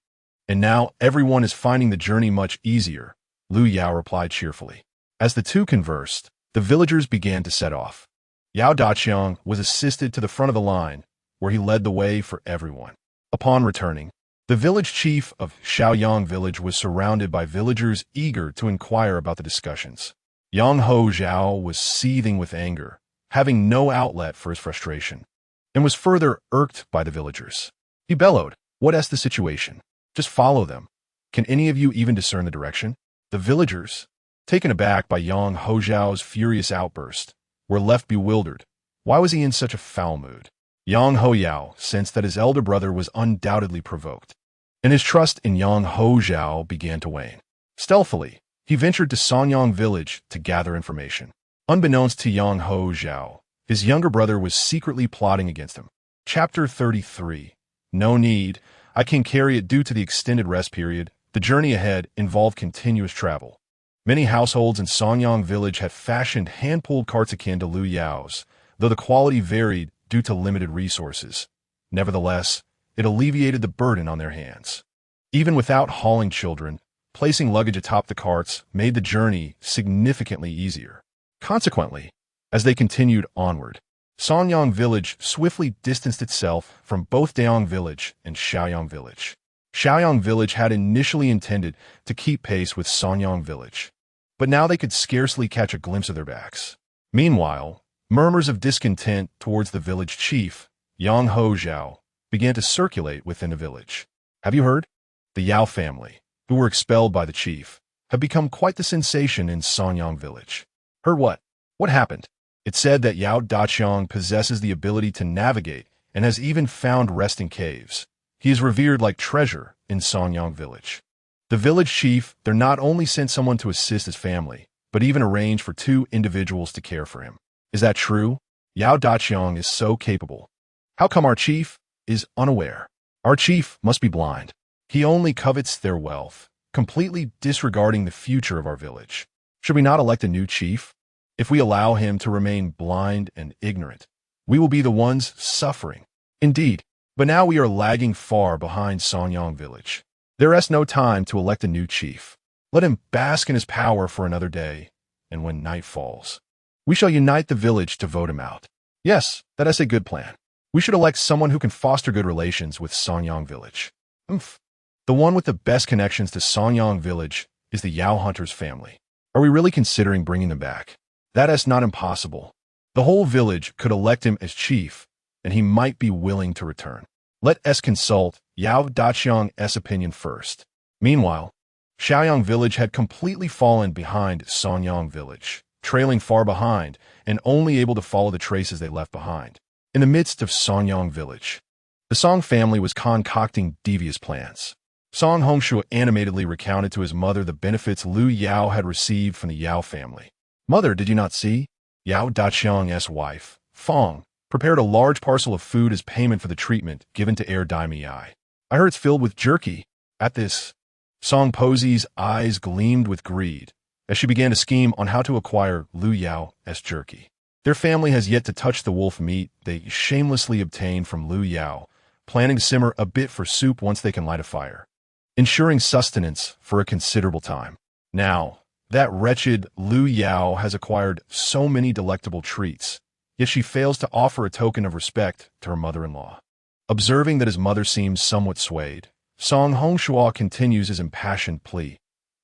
And now everyone is finding the journey much easier, Lu Yao replied cheerfully. As the two conversed, the villagers began to set off. Yao Daqiang was assisted to the front of the line, where he led the way for everyone. Upon returning, the village chief of Xiaoyang village was surrounded by villagers eager to inquire about the discussions. Yang Hozhao was seething with anger, having no outlet for his frustration, and was further irked by the villagers. He bellowed, what is the situation? Just follow them. Can any of you even discern the direction? The villagers, taken aback by Yang Hozhao's furious outburst, were left bewildered. Why was he in such a foul mood? Yang Hoyao sensed that his elder brother was undoubtedly provoked, and his trust in Yang Hozhao began to wane. Stealthily, he ventured to Sanyang village to gather information. Unbeknownst to Yang Hozhao, his younger brother was secretly plotting against him. Chapter 33. No need. I can carry it due to the extended rest period. The journey ahead involved continuous travel. Many households in Sanyang village had fashioned hand-pulled carts akin to Lu Yao's, though the quality varied due to limited resources. Nevertheless, it alleviated the burden on their hands. Even without hauling children, placing luggage atop the carts made the journey significantly easier. Consequently, as they continued onward, Sanyang village swiftly distanced itself from both Daong village and Shaoyang village. Shaoyang village had initially intended to keep pace with Sanyang village, but now they could scarcely catch a glimpse of their backs. Meanwhile, murmurs of discontent towards the village chief, Yang Hozhao, began to circulate within the village. Have you heard? The Yao family, who were expelled by the chief, have become quite the sensation in Sanyang village. Heard what? What happened? It's said that Yao Daqiang possesses the ability to navigate and has even found rest in caves. He is revered like treasure in Sanyang village. The village chief there not only sent someone to assist his family, but even arranged for 2 individuals to care for him. Is that true? Yao Daqiang is so capable. How come our chief is unaware? Our chief must be blind. He only covets their wealth, completely disregarding the future of our village. Should we not elect a new chief? If we allow him to remain blind and ignorant, we will be the ones suffering. Indeed, but now we are lagging far behind Sanyang village. There is no time to elect a new chief. Let him bask in his power for another day, and when night falls, we shall unite the village to vote him out. Yes, that is a good plan. We should elect someone who can foster good relations with Sanyang village. The one with the best connections to Sanyang village is the Yao Hunter's family. Are we really considering bringing them back? That is not impossible. The whole village could elect him as chief, and he might be willing to return. Let us consult Yao Daqiang's opinion first. Meanwhile, Shaoyang village had completely fallen behind Sanyang village, trailing far behind and only able to follow the traces they left behind. In the midst of Sanyang village, the Song family was concocting devious plans. Song Hongshu animatedly recounted to his mother the benefits Lu Yao had received from the Yao family. Mother, did you not see? Yao Daqiang's wife, Fong, prepared a large parcel of food as payment for the treatment given to heir Daimei. I heard it's filled with jerky. At this, Song Posey's eyes gleamed with greed as she began to scheme on how to acquire Lu Yao's jerky. Their family has yet to touch the wolf meat they shamelessly obtained from Lu Yao, planning to simmer a bit for soup once they can light a fire, ensuring sustenance for a considerable time. Now, that wretched Lu Yao has acquired so many delectable treats, yet she fails to offer a token of respect to her mother-in-law. Observing that his mother seems somewhat swayed, Song Hongshua continues his impassioned plea.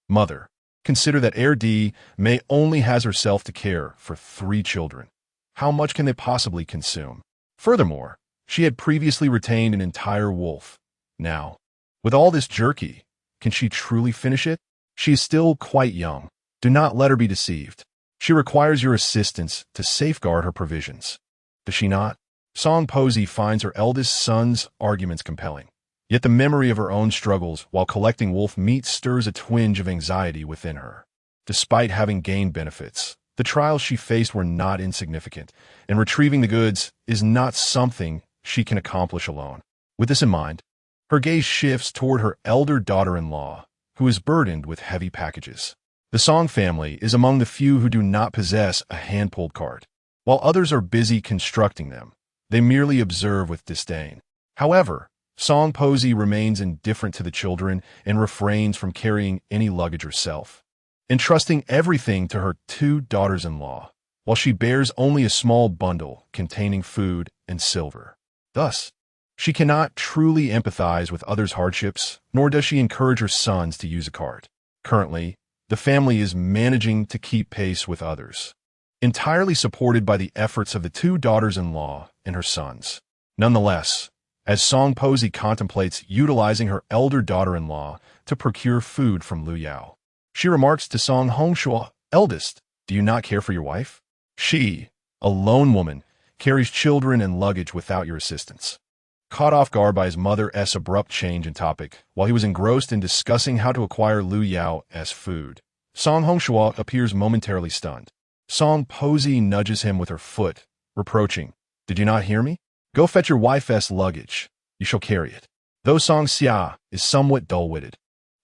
Mother, consider that heir D May only has herself to care for 3 children. How much can they possibly consume? Furthermore, she had previously retained an entire wolf. Now, with all this jerky, can she truly finish it? She is still quite young. Do not let her be deceived. She requires your assistance to safeguard her provisions. Does she not? Song Posey finds her eldest son's arguments compelling. Yet the memory of her own struggles while collecting wolf meat stirs a twinge of anxiety within her. Despite having gained benefits, the trials she faced were not insignificant, and retrieving the goods is not something she can accomplish alone. With this in mind, her gaze shifts toward her elder daughter-in-law, who is burdened with heavy packages. The Song family is among the few who do not possess a hand-pulled cart. While others are busy constructing them, they merely observe with disdain. However, Song Posey remains indifferent to the children and refrains from carrying any luggage herself, entrusting everything to her 2 daughters-in-law, while she bears only a small bundle containing food and silver. Thus, she cannot truly empathize with others' hardships, nor does she encourage her sons to use a cart. Currently, the family is managing to keep pace with others, entirely supported by the efforts of the 2 daughters-in-law and her sons. Nonetheless, as Song Posey contemplates utilizing her elder daughter-in-law to procure food from Lu Yao. She remarks to Song Hongshua, "Eldest, do you not care for your wife? She, a lone woman, carries children and luggage without your assistance." Caught off guard by his mother's abrupt change in topic, while he was engrossed in discussing how to acquire Lu Yao's food, Song Hongshua appears momentarily stunned. Song Posey nudges him with her foot, reproaching, "Did you not hear me? Go fetch your wife's luggage. You shall carry it." Though Song Xia is somewhat dull-witted,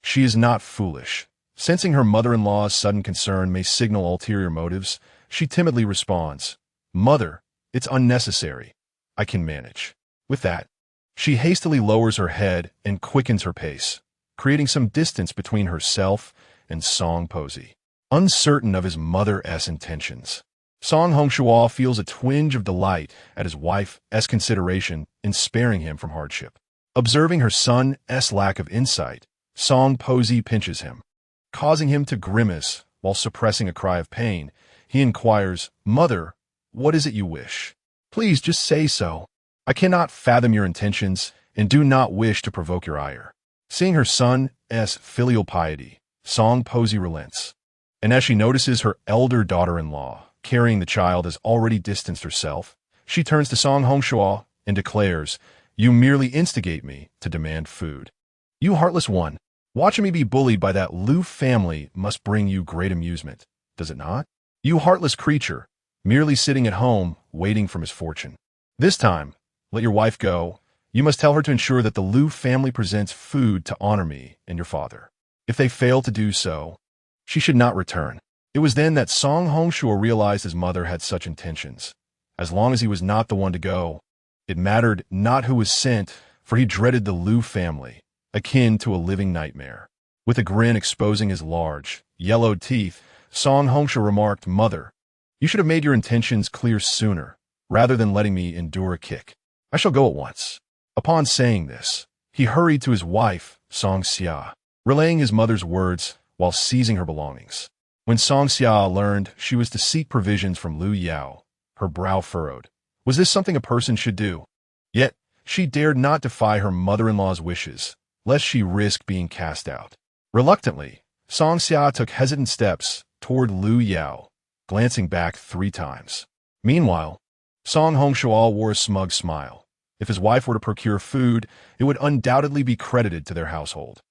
she is not foolish. Sensing her mother-in-law's sudden concern may signal ulterior motives, she timidly responds, "Mother, it's unnecessary. I can manage." With that, she hastily lowers her head and quickens her pace, creating some distance between herself and Song Posey. Uncertain of his mother's intentions, Song Hongshua feels a twinge of delight at his wife's consideration in sparing him from hardship. Observing her son's lack of insight, Song Posey pinches him. Causing him to grimace while suppressing a cry of pain, he inquires, "Mother, what is it you wish? Please just say so. I cannot fathom your intentions and do not wish to provoke your ire." Seeing her son's filial piety, Song Posey relents. And as she notices her elder daughter-in-law carrying the child has already distanced herself, she turns to Song Hongshua and declares, "You merely instigate me to demand food. You heartless one, watching me be bullied by that Lu family must bring you great amusement, does it not? You heartless creature, merely sitting at home waiting for misfortune. This time, let your wife go. You must tell her to ensure that the Lu family presents food to honor me and your father. If they fail to do so, she should not return." It was then that Song Hongshua realized his mother had such intentions. As long as he was not the one to go, it mattered not who was sent, for he dreaded the Lu family, akin to a living nightmare. With a grin exposing his large, yellowed teeth, Song Hongshua remarked, "Mother, you should have made your intentions clear sooner, rather than letting me endure a kick. I shall go at once." Upon saying this, he hurried to his wife, Song Xia, relaying his mother's words while seizing her belongings. When Song Xia learned she was to seek provisions from Lu Yao, her brow furrowed. Was this something a person should do? Yet, she dared not defy her mother-in-law's wishes, lest she risk being cast out. Reluctantly, Song Xia took hesitant steps toward Lu Yao, glancing back 3 times. Meanwhile, Song Hongshua wore a smug smile. If his wife were to procure food, it would undoubtedly be credited to their household,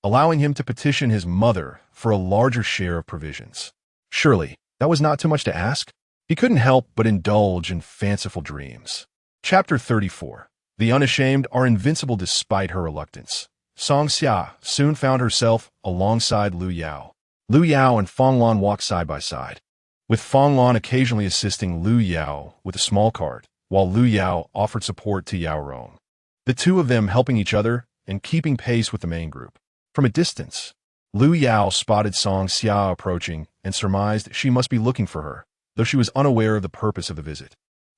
allowing him to petition his mother for a larger share of provisions. Surely, that was not too much to ask? He couldn't help but indulge in fanciful dreams. Chapter 34. The unashamed are invincible despite her reluctance. Song Xia soon found herself alongside Lu Yao. Lu Yao and Fong Lan walked side by side, with Fong Lan occasionally assisting Lu Yao with a small cart, while Lu Yao offered support to Yao Rong. The two of them helping each other and keeping pace with the main group. From a distance, Lu Yao spotted Song Xia approaching and surmised she must be looking for her, though she was unaware of the purpose of the visit.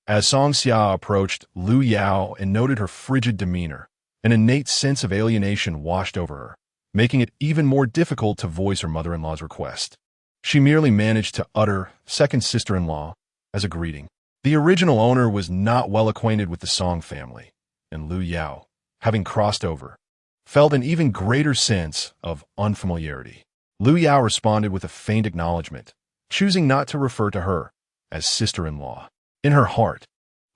As Song Xia approached Lu Yao and noted her frigid demeanor, an innate sense of alienation washed over her, making it even more difficult to voice her mother-in-law's request. She merely managed to utter "second sister-in-law" as a greeting. The original owner was not well acquainted with the Song family, and Lu Yao, having crossed over, felt an even greater sense of unfamiliarity. Lu Yao responded with a faint acknowledgement, choosing not to refer to her as sister-in-law. In her heart,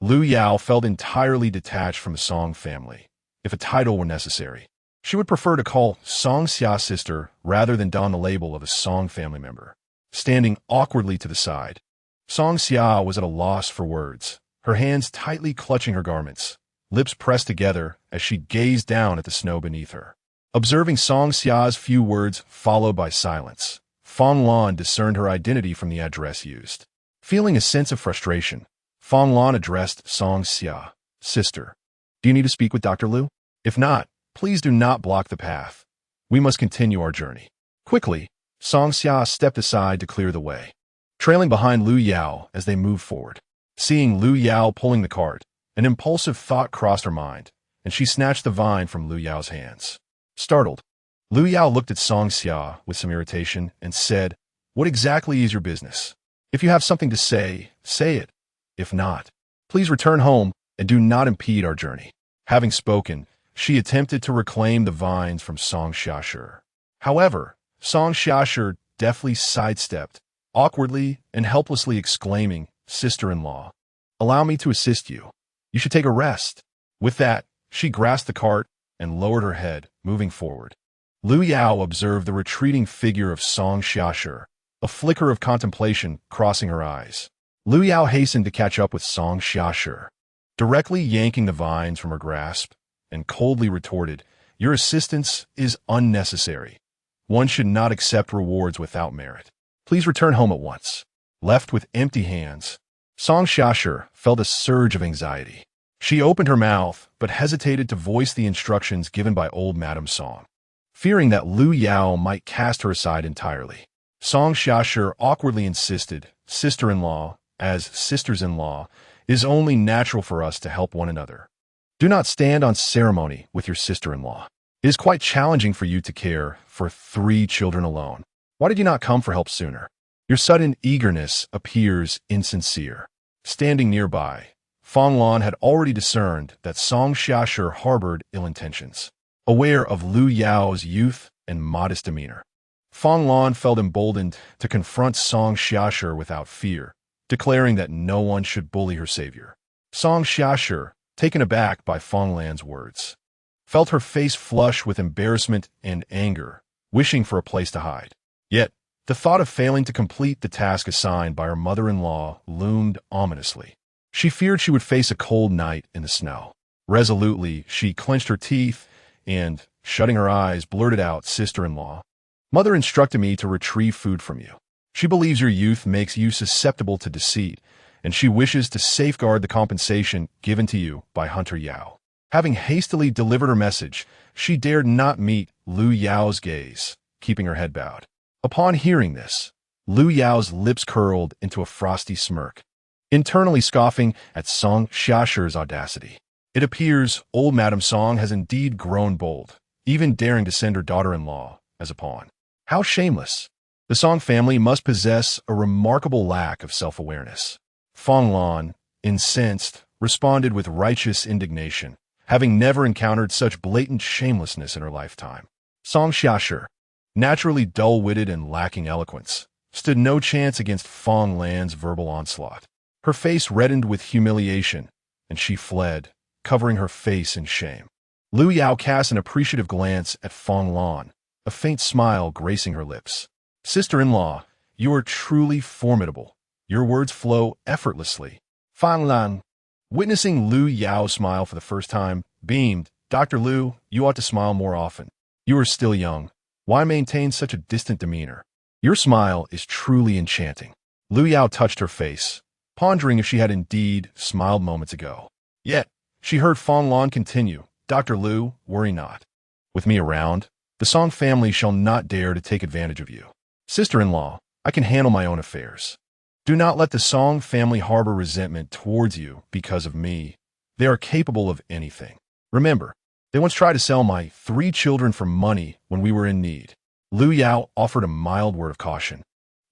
Lu Yao felt entirely detached from the Song family. If a title were necessary, she would prefer to call Song Xia sister rather than don the label of a Song family member. Standing awkwardly to the side, Song Xia was at a loss for words, her hands tightly clutching her garments, lips pressed together as she gazed down at the snow beneath her. Observing Song Xia's few words followed by silence, Fong Lan discerned her identity from the address used. Feeling a sense of frustration, Fong Lan addressed Song Xia, "Sister, do you need to speak with Dr. Lu? If not, please do not block the path. We must continue our journey." Quickly, Song Xia stepped aside to clear the way, trailing behind Lu Yao as they moved forward. Seeing Lu Yao pulling the cart, an impulsive thought crossed her mind, and she snatched the vine from Lu Yao's hands. Startled, Lu Yao looked at Song Xia with some irritation and said, "What exactly is your business? If you have something to say, say it. If not, please return home and do not impede our journey." Having spoken, she attempted to reclaim the vines from Song Xiashi. However, Song Xiashi deftly sidestepped, awkwardly and helplessly exclaiming, "Sister-in-law, allow me to assist you. You should take a rest." With that, she grasped the cart and lowered her head, moving forward. Lu Yao observed the retreating figure of Song Xiashi, a flicker of contemplation crossing her eyes. Lu Yao hastened to catch up with Song Xiashi, directly yanking the vines from her grasp, and coldly retorted, "Your assistance is unnecessary. One should not accept rewards without merit. Please return home at once." Left with empty hands, Song Xiashi felt a surge of anxiety. She opened her mouth, but hesitated to voice the instructions given by old Madame Song, fearing that Lu Yao might cast her aside entirely. Song Xiashi awkwardly insisted, "Sister-in-law, as sisters-in-law, is only natural for us to help one another. Do not stand on ceremony with your sister-in-law. It is quite challenging for you to care for 3 children alone. Why did you not come for help sooner? Your sudden eagerness appears insincere." Standing nearby, Fang Lan had already discerned that Song Xiashi harbored ill intentions. Aware of Lu Yao's youth and modest demeanor, Fang Lan felt emboldened to confront Song Xiashi without fear, declaring that no one should bully her savior. Song Xiashi, taken aback by Fang Lan's words, felt her face flush with embarrassment and anger, wishing for a place to hide. Yet, the thought of failing to complete the task assigned by her mother-in-law loomed ominously. She feared she would face a cold night in the snow. Resolutely, she clenched her teeth and, shutting her eyes, blurted out, "Sister-in-law, Mother instructed me to retrieve food from you. She believes your youth makes you susceptible to deceit, and she wishes to safeguard the compensation given to you by Hunter Yao." Having hastily delivered her message, she dared not meet Lu Yao's gaze, keeping her head bowed. Upon hearing this, Lu Yao's lips curled into a frosty smirk, internally scoffing at Song Xiaxi's audacity. It appears old Madame Song has indeed grown bold, even daring to send her daughter-in-law as a pawn. How shameless! The Song family must possess a remarkable lack of self-awareness. Fang Lan, incensed, responded with righteous indignation, having never encountered such blatant shamelessness in her lifetime. Song Xiashi, naturally dull-witted and lacking eloquence, stood no chance against Fang Lan's verbal onslaught. Her face reddened with humiliation, and she fled, covering her face in shame. Lu Yao cast an appreciative glance at Fang Lan, a faint smile gracing her lips. "Sister-in-law, you are truly formidable. Your words flow effortlessly." Fang Lan, witnessing Lu Yao smile for the first time, beamed, "Dr. Lu, you ought to smile more often. You are still young. Why maintain such a distant demeanor? Your smile is truly enchanting." Lu Yao touched her face, pondering if she had indeed smiled moments ago. Yet, she heard Fang Lan continue, "Dr. Lu, worry not. With me around, the Song family shall not dare to take advantage of you. Sister-in-law, I can handle my own affairs. Do not let the Song family harbor resentment towards you because of me. They are capable of anything. Remember, they once tried to sell my 3 children for money when we were in need." Lu Yao offered a mild word of caution.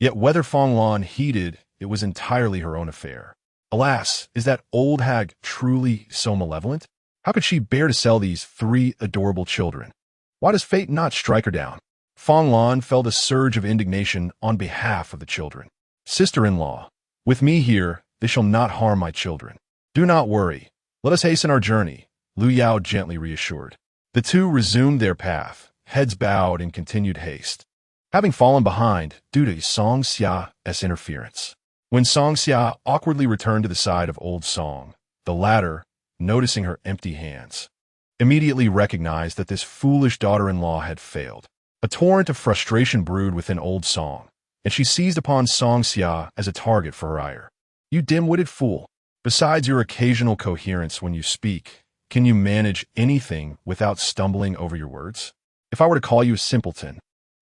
Yet whether Fang Lan heeded, it was entirely her own affair. Alas, is that old hag truly so malevolent? How could she bear to sell these 3 adorable children? Why does fate not strike her down? Fang Lan felt a surge of indignation on behalf of the children. "Sister-in-law, with me here, they shall not harm my children. Do not worry. Let us hasten our journey," Lu Yao gently reassured. The two resumed their path, heads bowed in continued haste, having fallen behind due to Song Xia's interference. When Song Xia awkwardly returned to the side of old Song, the latter, noticing her empty hands, immediately recognized that this foolish daughter-in-law had failed. A torrent of frustration brewed within old Song, and she seized upon Song Xia as a target for her ire. "You dim-witted fool! Besides your occasional coherence when you speak, can you manage anything without stumbling over your words? If I were to call you a simpleton,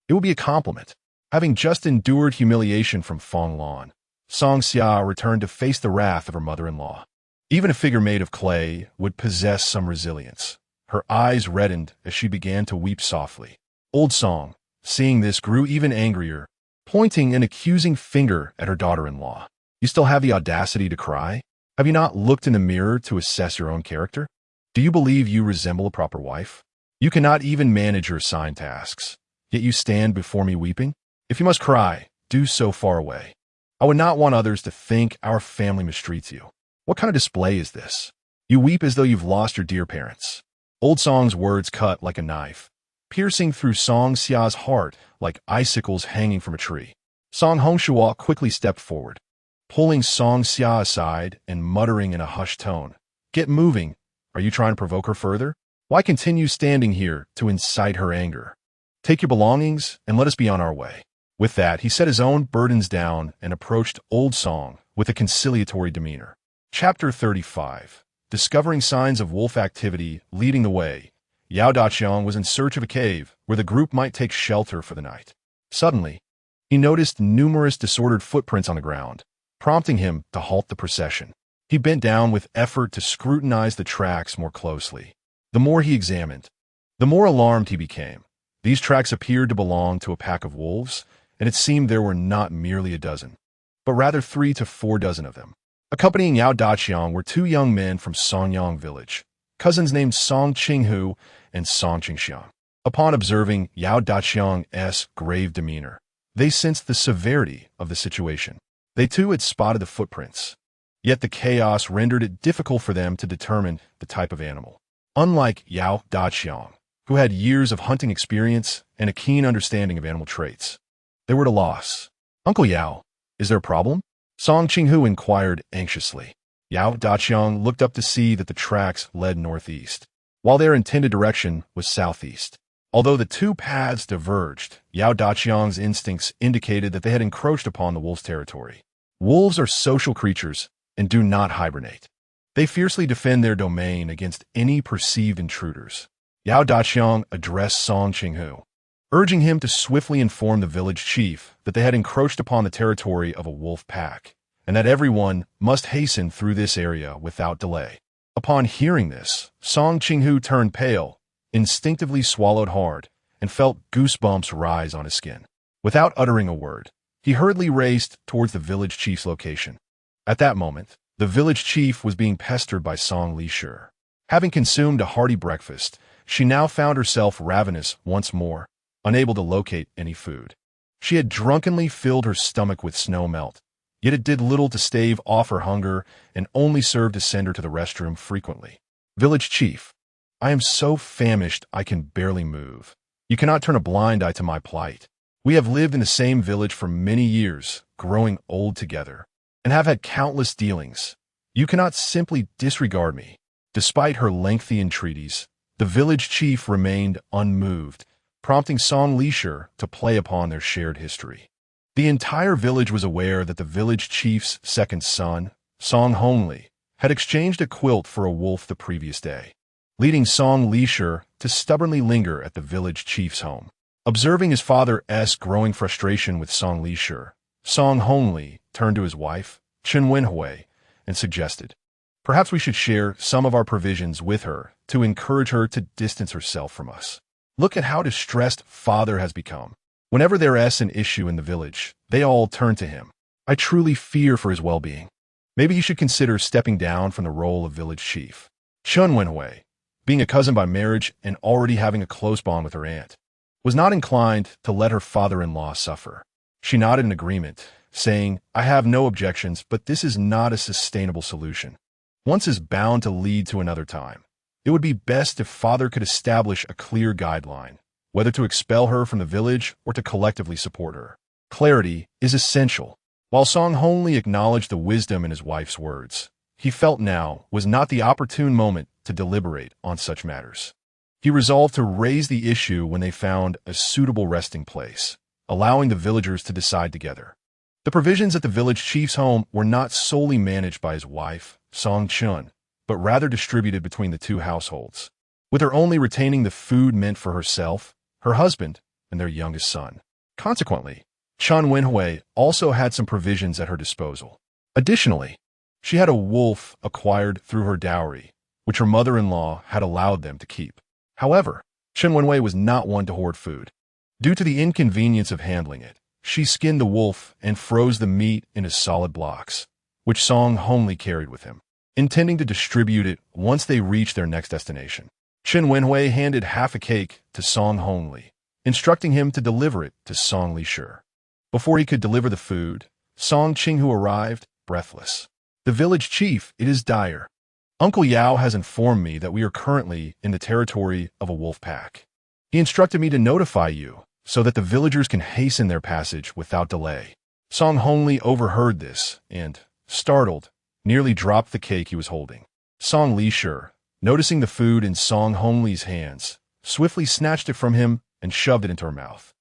it would be a compliment." Having just endured humiliation from Fang Lan, Song Xia returned to face the wrath of her mother-in-law. Even a figure made of clay would possess some resilience. Her eyes reddened as she began to weep softly. Old Song, seeing this, grew even angrier, pointing an accusing finger at her daughter-in-law. "You still have the audacity to cry? Have you not looked in the mirror to assess your own character? Do you believe you resemble a proper wife? You cannot even manage your assigned tasks, yet you stand before me weeping? If you must cry, do so far away. I would not want others to think our family mistreats you. What kind of display is this? You weep as though you've lost your dear parents. Old Song's words cut like a knife, piercing through Song Xia's heart like icicles hanging from a tree. Song Hongshua quickly stepped forward, pulling Song Xia aside and muttering in a hushed tone, "Get moving. Are you trying to provoke her further? Why continue standing here to incite her anger? Take your belongings and let us be on our way." With that, he set his own burdens down and approached Old Song with a conciliatory demeanor. Chapter 35. Discovering signs of wolf activity leading the way, Yao Daqiang was in search of a cave where the group might take shelter for the night. Suddenly, he noticed numerous disordered footprints on the ground, prompting him to halt the procession. He bent down with effort to scrutinize the tracks more closely. The more he examined, the more alarmed he became. These tracks appeared to belong to a pack of wolves, and it seemed there were not merely a dozen, but rather 3 to 4 dozen of them. Accompanying Yao Daqiang were 2 young men from Songyang village, cousins named Song Qinghu and Song Qingxiang. Upon observing Yao Daqiang's grave demeanor, they sensed the severity of the situation. They too had spotted the footprints, yet the chaos rendered it difficult for them to determine the type of animal. Unlike Yao Daqiang, who had years of hunting experience and a keen understanding of animal traits, they were at a loss. "Uncle Yao, is there a problem?" Song Qinghu inquired anxiously. Yao Daqiang looked up to see that the tracks led northeast, while their intended direction was southeast. Although the 2 paths diverged, Yao Daqiang's instincts indicated that they had encroached upon the wolves' territory. Wolves are social creatures and do not hibernate. They fiercely defend their domain against any perceived intruders. Yao Daqiang addressed Song Qinghu, urging him to swiftly inform the village chief that they had encroached upon the territory of a wolf pack, and that everyone must hasten through this area without delay. Upon hearing this, Song Qinghu turned pale, instinctively swallowed hard, and felt goosebumps rise on his skin. Without uttering a word, he hurriedly raced towards the village chief's location. At that moment, the village chief was being pestered by Song Lishur. Having consumed a hearty breakfast, she now found herself ravenous once more, unable to locate any food. She had drunkenly filled her stomach with snow melt, yet it did little to stave off her hunger and only served to send her to the restroom frequently. "Village chief, I am so famished I can barely move. You cannot turn a blind eye to my plight. We have lived in the same village for many years, growing old together, and have had countless dealings. You cannot simply disregard me." Despite her lengthy entreaties, the village chief remained unmoved, prompting Song Lishur to play upon their shared history. The entire village was aware that the village chief's second son, Song Hongli, had exchanged a quilt for a wolf the previous day, leading Song Lishur to stubbornly linger at the village chief's home. Observing his father's growing frustration with Song Lishur, Song Hongli turned to his wife, Chen Wenhui, and suggested, "Perhaps we should share some of our provisions with her to encourage her to distance herself from us. Look at how distressed father has become. Whenever there is an issue in the village, they all turn to him. I truly fear for his well-being. Maybe you should consider stepping down from the role of village chief." Chen Wenhui, being a cousin by marriage and already having a close bond with her aunt, was not inclined to let her father-in-law suffer. She nodded in agreement, saying, "I have no objections, but this is not a sustainable solution. Once is bound to lead to another time. It would be best if father could establish a clear guideline, whether to expel her from the village or to collectively support her. Clarity is essential." While Song Hongli acknowledged the wisdom in his wife's words, he felt now was not the opportune moment to deliberate on such matters. He resolved to raise the issue when they found a suitable resting place, allowing the villagers to decide together. The provisions at the village chief's home were not solely managed by his wife, Song Chun, but rather distributed between the 2 households, with her only retaining the food meant for herself, her husband, and their youngest son. Consequently, Chen Wenhui also had some provisions at her disposal. Additionally, she had a wolf acquired through her dowry, which her mother-in-law had allowed them to keep. However, Chen Wenhui was not one to hoard food. Due to the inconvenience of handling it, she skinned the wolf and froze the meat into solid blocks, which Song Hongli carried with him. intending to distribute it once they reached their next destination. Chen Wenhui handed half a cake to Song Hongli, instructing him to deliver it to Song Lishu. Before he could deliver the food, Song Qinghu arrived, breathless. "The village chief, it is dire. Uncle Yao has informed me that we are currently in the territory of a wolf pack. He instructed me to notify you so that the villagers can hasten their passage without delay." Song Hongli overheard this and, startled, nearly dropped the cake he was holding. Song Lishu, noticing the food in Song Hongli's hands, swiftly snatched it from him and shoved it into her mouth.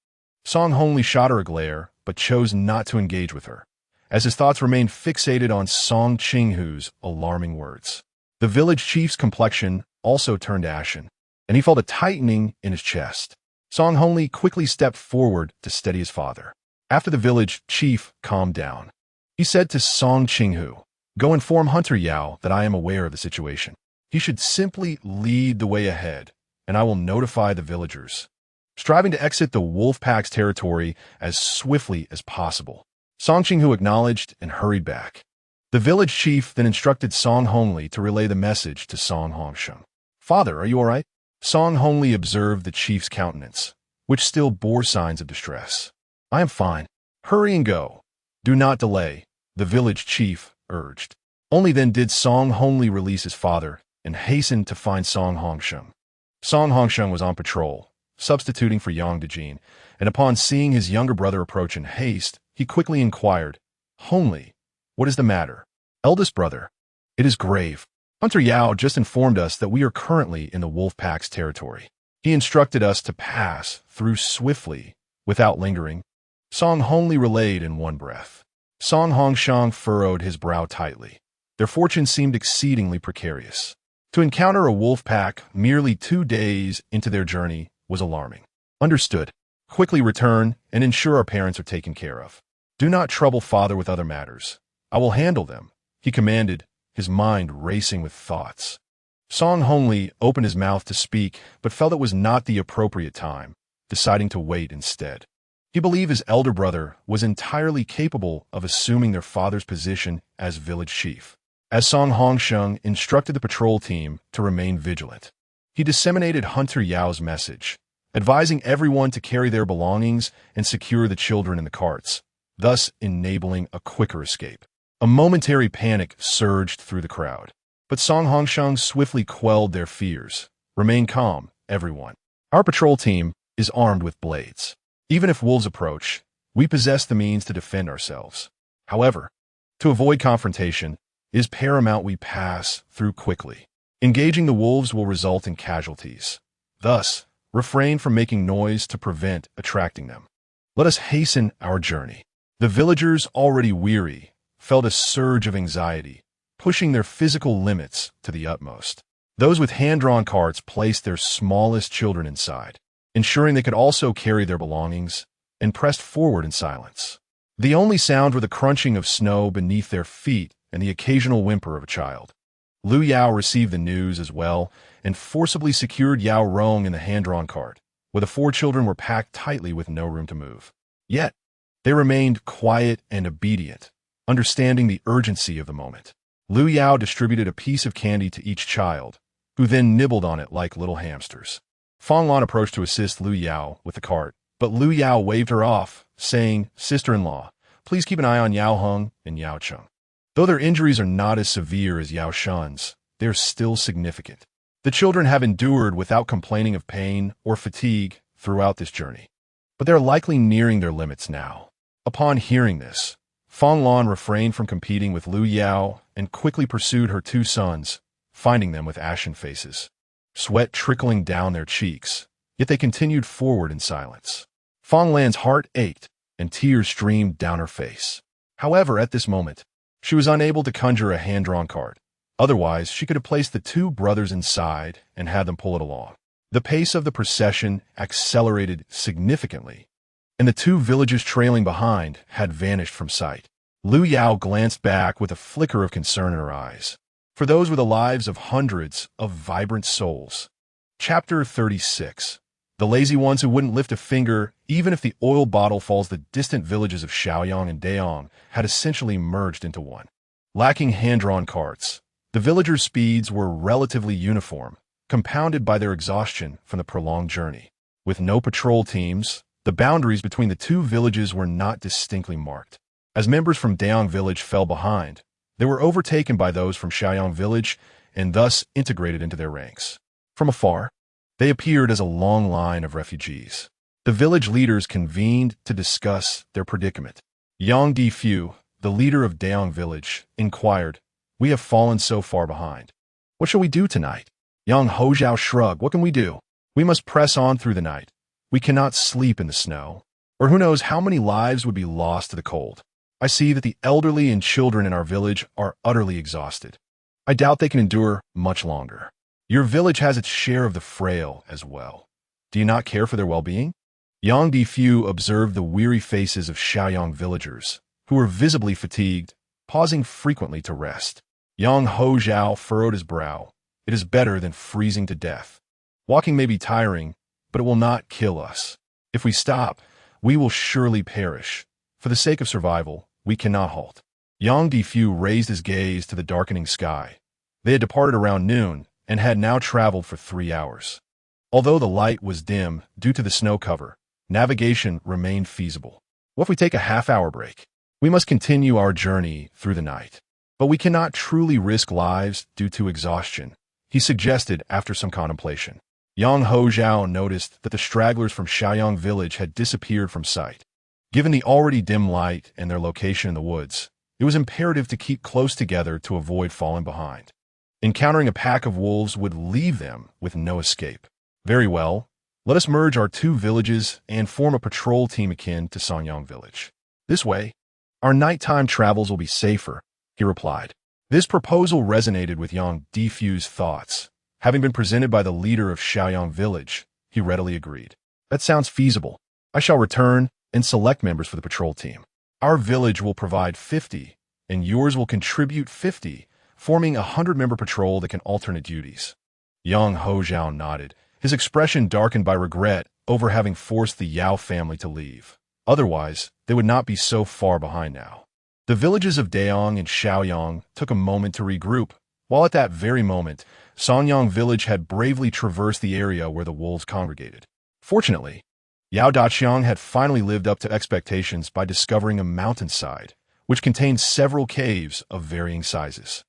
Song Hongli shot her a glare, but chose not to engage with her, as his thoughts remained fixated on Song Qinghu's alarming words. The village chief's complexion also turned ashen, and he felt a tightening in his chest. Song Hongli quickly stepped forward to steady his father. After the village chief calmed down, he said to Song Qinghu, "Go inform Hunter Yao that I am aware of the situation. He should simply lead the way ahead, and I will notify the villagers." Striving to exit the wolf pack's territory as swiftly as possible, Song Qinghu acknowledged and hurried back. The village chief then instructed Song Hongli to relay the message to Song Hongsheng. "Father, are you all right?" Song Hongli observed the chief's countenance, which still bore signs of distress. "I am fine. Hurry and go. Do not delay," the village chief urged. Only then did Song Hongli release his father and hasten to find Song Hongsheng. Song Hongsheng was on patrol, substituting for Yang Dejin, and upon seeing his younger brother approach in haste, he quickly inquired, "Hongli, what is the matter?" "Eldest brother, it is grave. Hunter Yao just informed us that we are currently in the wolf pack's territory. He instructed us to pass through swiftly, without lingering." Song Hongli relayed in one breath. Song Hongsheng furrowed his brow tightly. Their fortune seemed exceedingly precarious. To encounter a wolf pack merely 2 days into their journey was alarming. "Understood. Quickly return and ensure our parents are taken care of. Do not trouble father with other matters. I will handle them," he commanded, his mind racing with thoughts. Song Hongli opened his mouth to speak, but felt it was not the appropriate time, deciding to wait instead. He believed his elder brother was entirely capable of assuming their father's position as village chief. As Song Hongsheng instructed the patrol team to remain vigilant, he disseminated Hunter Yao's message, advising everyone to carry their belongings and secure the children in the carts, thus enabling a quicker escape. A momentary panic surged through the crowd, but Song Hongsheng swiftly quelled their fears. "Remain calm, everyone. Our patrol team is armed with blades. Even if wolves approach, we possess the means to defend ourselves. However, to avoid confrontation, it is paramount we pass through quickly. Engaging the wolves will result in casualties. Thus, refrain from making noise to prevent attracting them. Let us hasten our journey." The villagers, already weary, felt a surge of anxiety, pushing their physical limits to the utmost. Those with hand-drawn carts placed their smallest children inside, ensuring they could also carry their belongings, and pressed forward in silence. The only sound were the crunching of snow beneath their feet and the occasional whimper of a child. Lu Yao received the news as well and forcibly secured Yao Rong in the hand-drawn cart, where the 4 children were packed tightly with no room to move. Yet, they remained quiet and obedient, understanding the urgency of the moment. Lu Yao distributed a piece of candy to each child, who then nibbled on it like little hamsters. Fang Lan approached to assist Lu Yao with the cart, but Lu Yao waved her off, saying, "Sister-in-law, please keep an eye on Yao Heng and Yao Cheng. Though their injuries are not as severe as Yao Shen's, they are still significant. The children have endured without complaining of pain or fatigue throughout this journey, but they are likely nearing their limits now." Upon hearing this, Fang Lan refrained from competing with Lu Yao and quickly pursued her 2 sons, finding them with ashen faces, sweat trickling down their cheeks, yet they continued forward in silence. Fang Lan's heart ached, and tears streamed down her face. However, at this moment, she was unable to conjure a hand-drawn cart. Otherwise, she could have placed the 2 brothers inside and had them pull it along. The pace of the procession accelerated significantly, and the 2 villages trailing behind had vanished from sight. Lu Yao glanced back with a flicker of concern in her eyes, for those were the lives of hundreds of vibrant souls. Chapter 36. The lazy ones who wouldn't lift a finger even if the oil bottle falls. The distant villages of Shaoyang and Daong had essentially merged into one. Lacking hand-drawn carts, The villagers' speeds were relatively uniform, compounded by their exhaustion from the prolonged journey. With no patrol teams, the boundaries between the two villages were not distinctly marked. As members from Daeong village fell behind, they were overtaken by those from Shaoyang village and thus integrated into their ranks. From afar, they appeared as a long line of refugees. The village leaders convened to discuss their predicament. Yang Difu, the leader of Daeong village, inquired, "We have fallen so far behind. What shall we do tonight?" Yang Hojiao shrugged. "What can we do? We must press on through the night. We cannot sleep in the snow. Or who knows how many lives would be lost to the cold. I see that the elderly and children in our village are utterly exhausted. I doubt they can endure much longer. Your village has its share of the frail as well. Do you not care for their well-being?" Yang Difu observed the weary faces of Shaoyang villagers, who were visibly fatigued, pausing frequently to rest. Yang Hojiao furrowed his brow. "It is better than freezing to death. Walking may be tiring, but it will not kill us. If we stop, we will surely perish. For the sake of survival, we cannot halt." Yang Difu raised his gaze to the darkening sky. They had departed around noon and had now traveled for 3 hours. Although the light was dim due to the snow cover, navigation remained feasible. "What if we take a half-hour break? We must continue our journey through the night. But we cannot truly risk lives due to exhaustion," he suggested after some contemplation. Yang Hojiao noticed that the stragglers from Shaoyang village had disappeared from sight. Given the already dim light and their location in the woods, it was imperative to keep close together to avoid falling behind. Encountering a pack of wolves would leave them with no escape. "Very well, let us merge our two villages and form a patrol team akin to Sanyang village. This way, our nighttime travels will be safer," he replied. This proposal resonated with Yang Difu's thoughts. Having been presented by the leader of Shaoyang village, he readily agreed. "That sounds feasible. I shall return and select members for the patrol team. Our village will provide 50, and yours will contribute 50, forming a 100-member patrol that can alternate duties." Yang Hojiao nodded, his expression darkened by regret over having forced the Yao family to leave. Otherwise, they would not be so far behind now. The villages of Daeong and Shaoyang took a moment to regroup, while at that very moment, Sanyang village had bravely traversed the area where the wolves congregated. Fortunately, Yao Daqiang had finally lived up to expectations by discovering a mountainside, which contained several caves of varying sizes.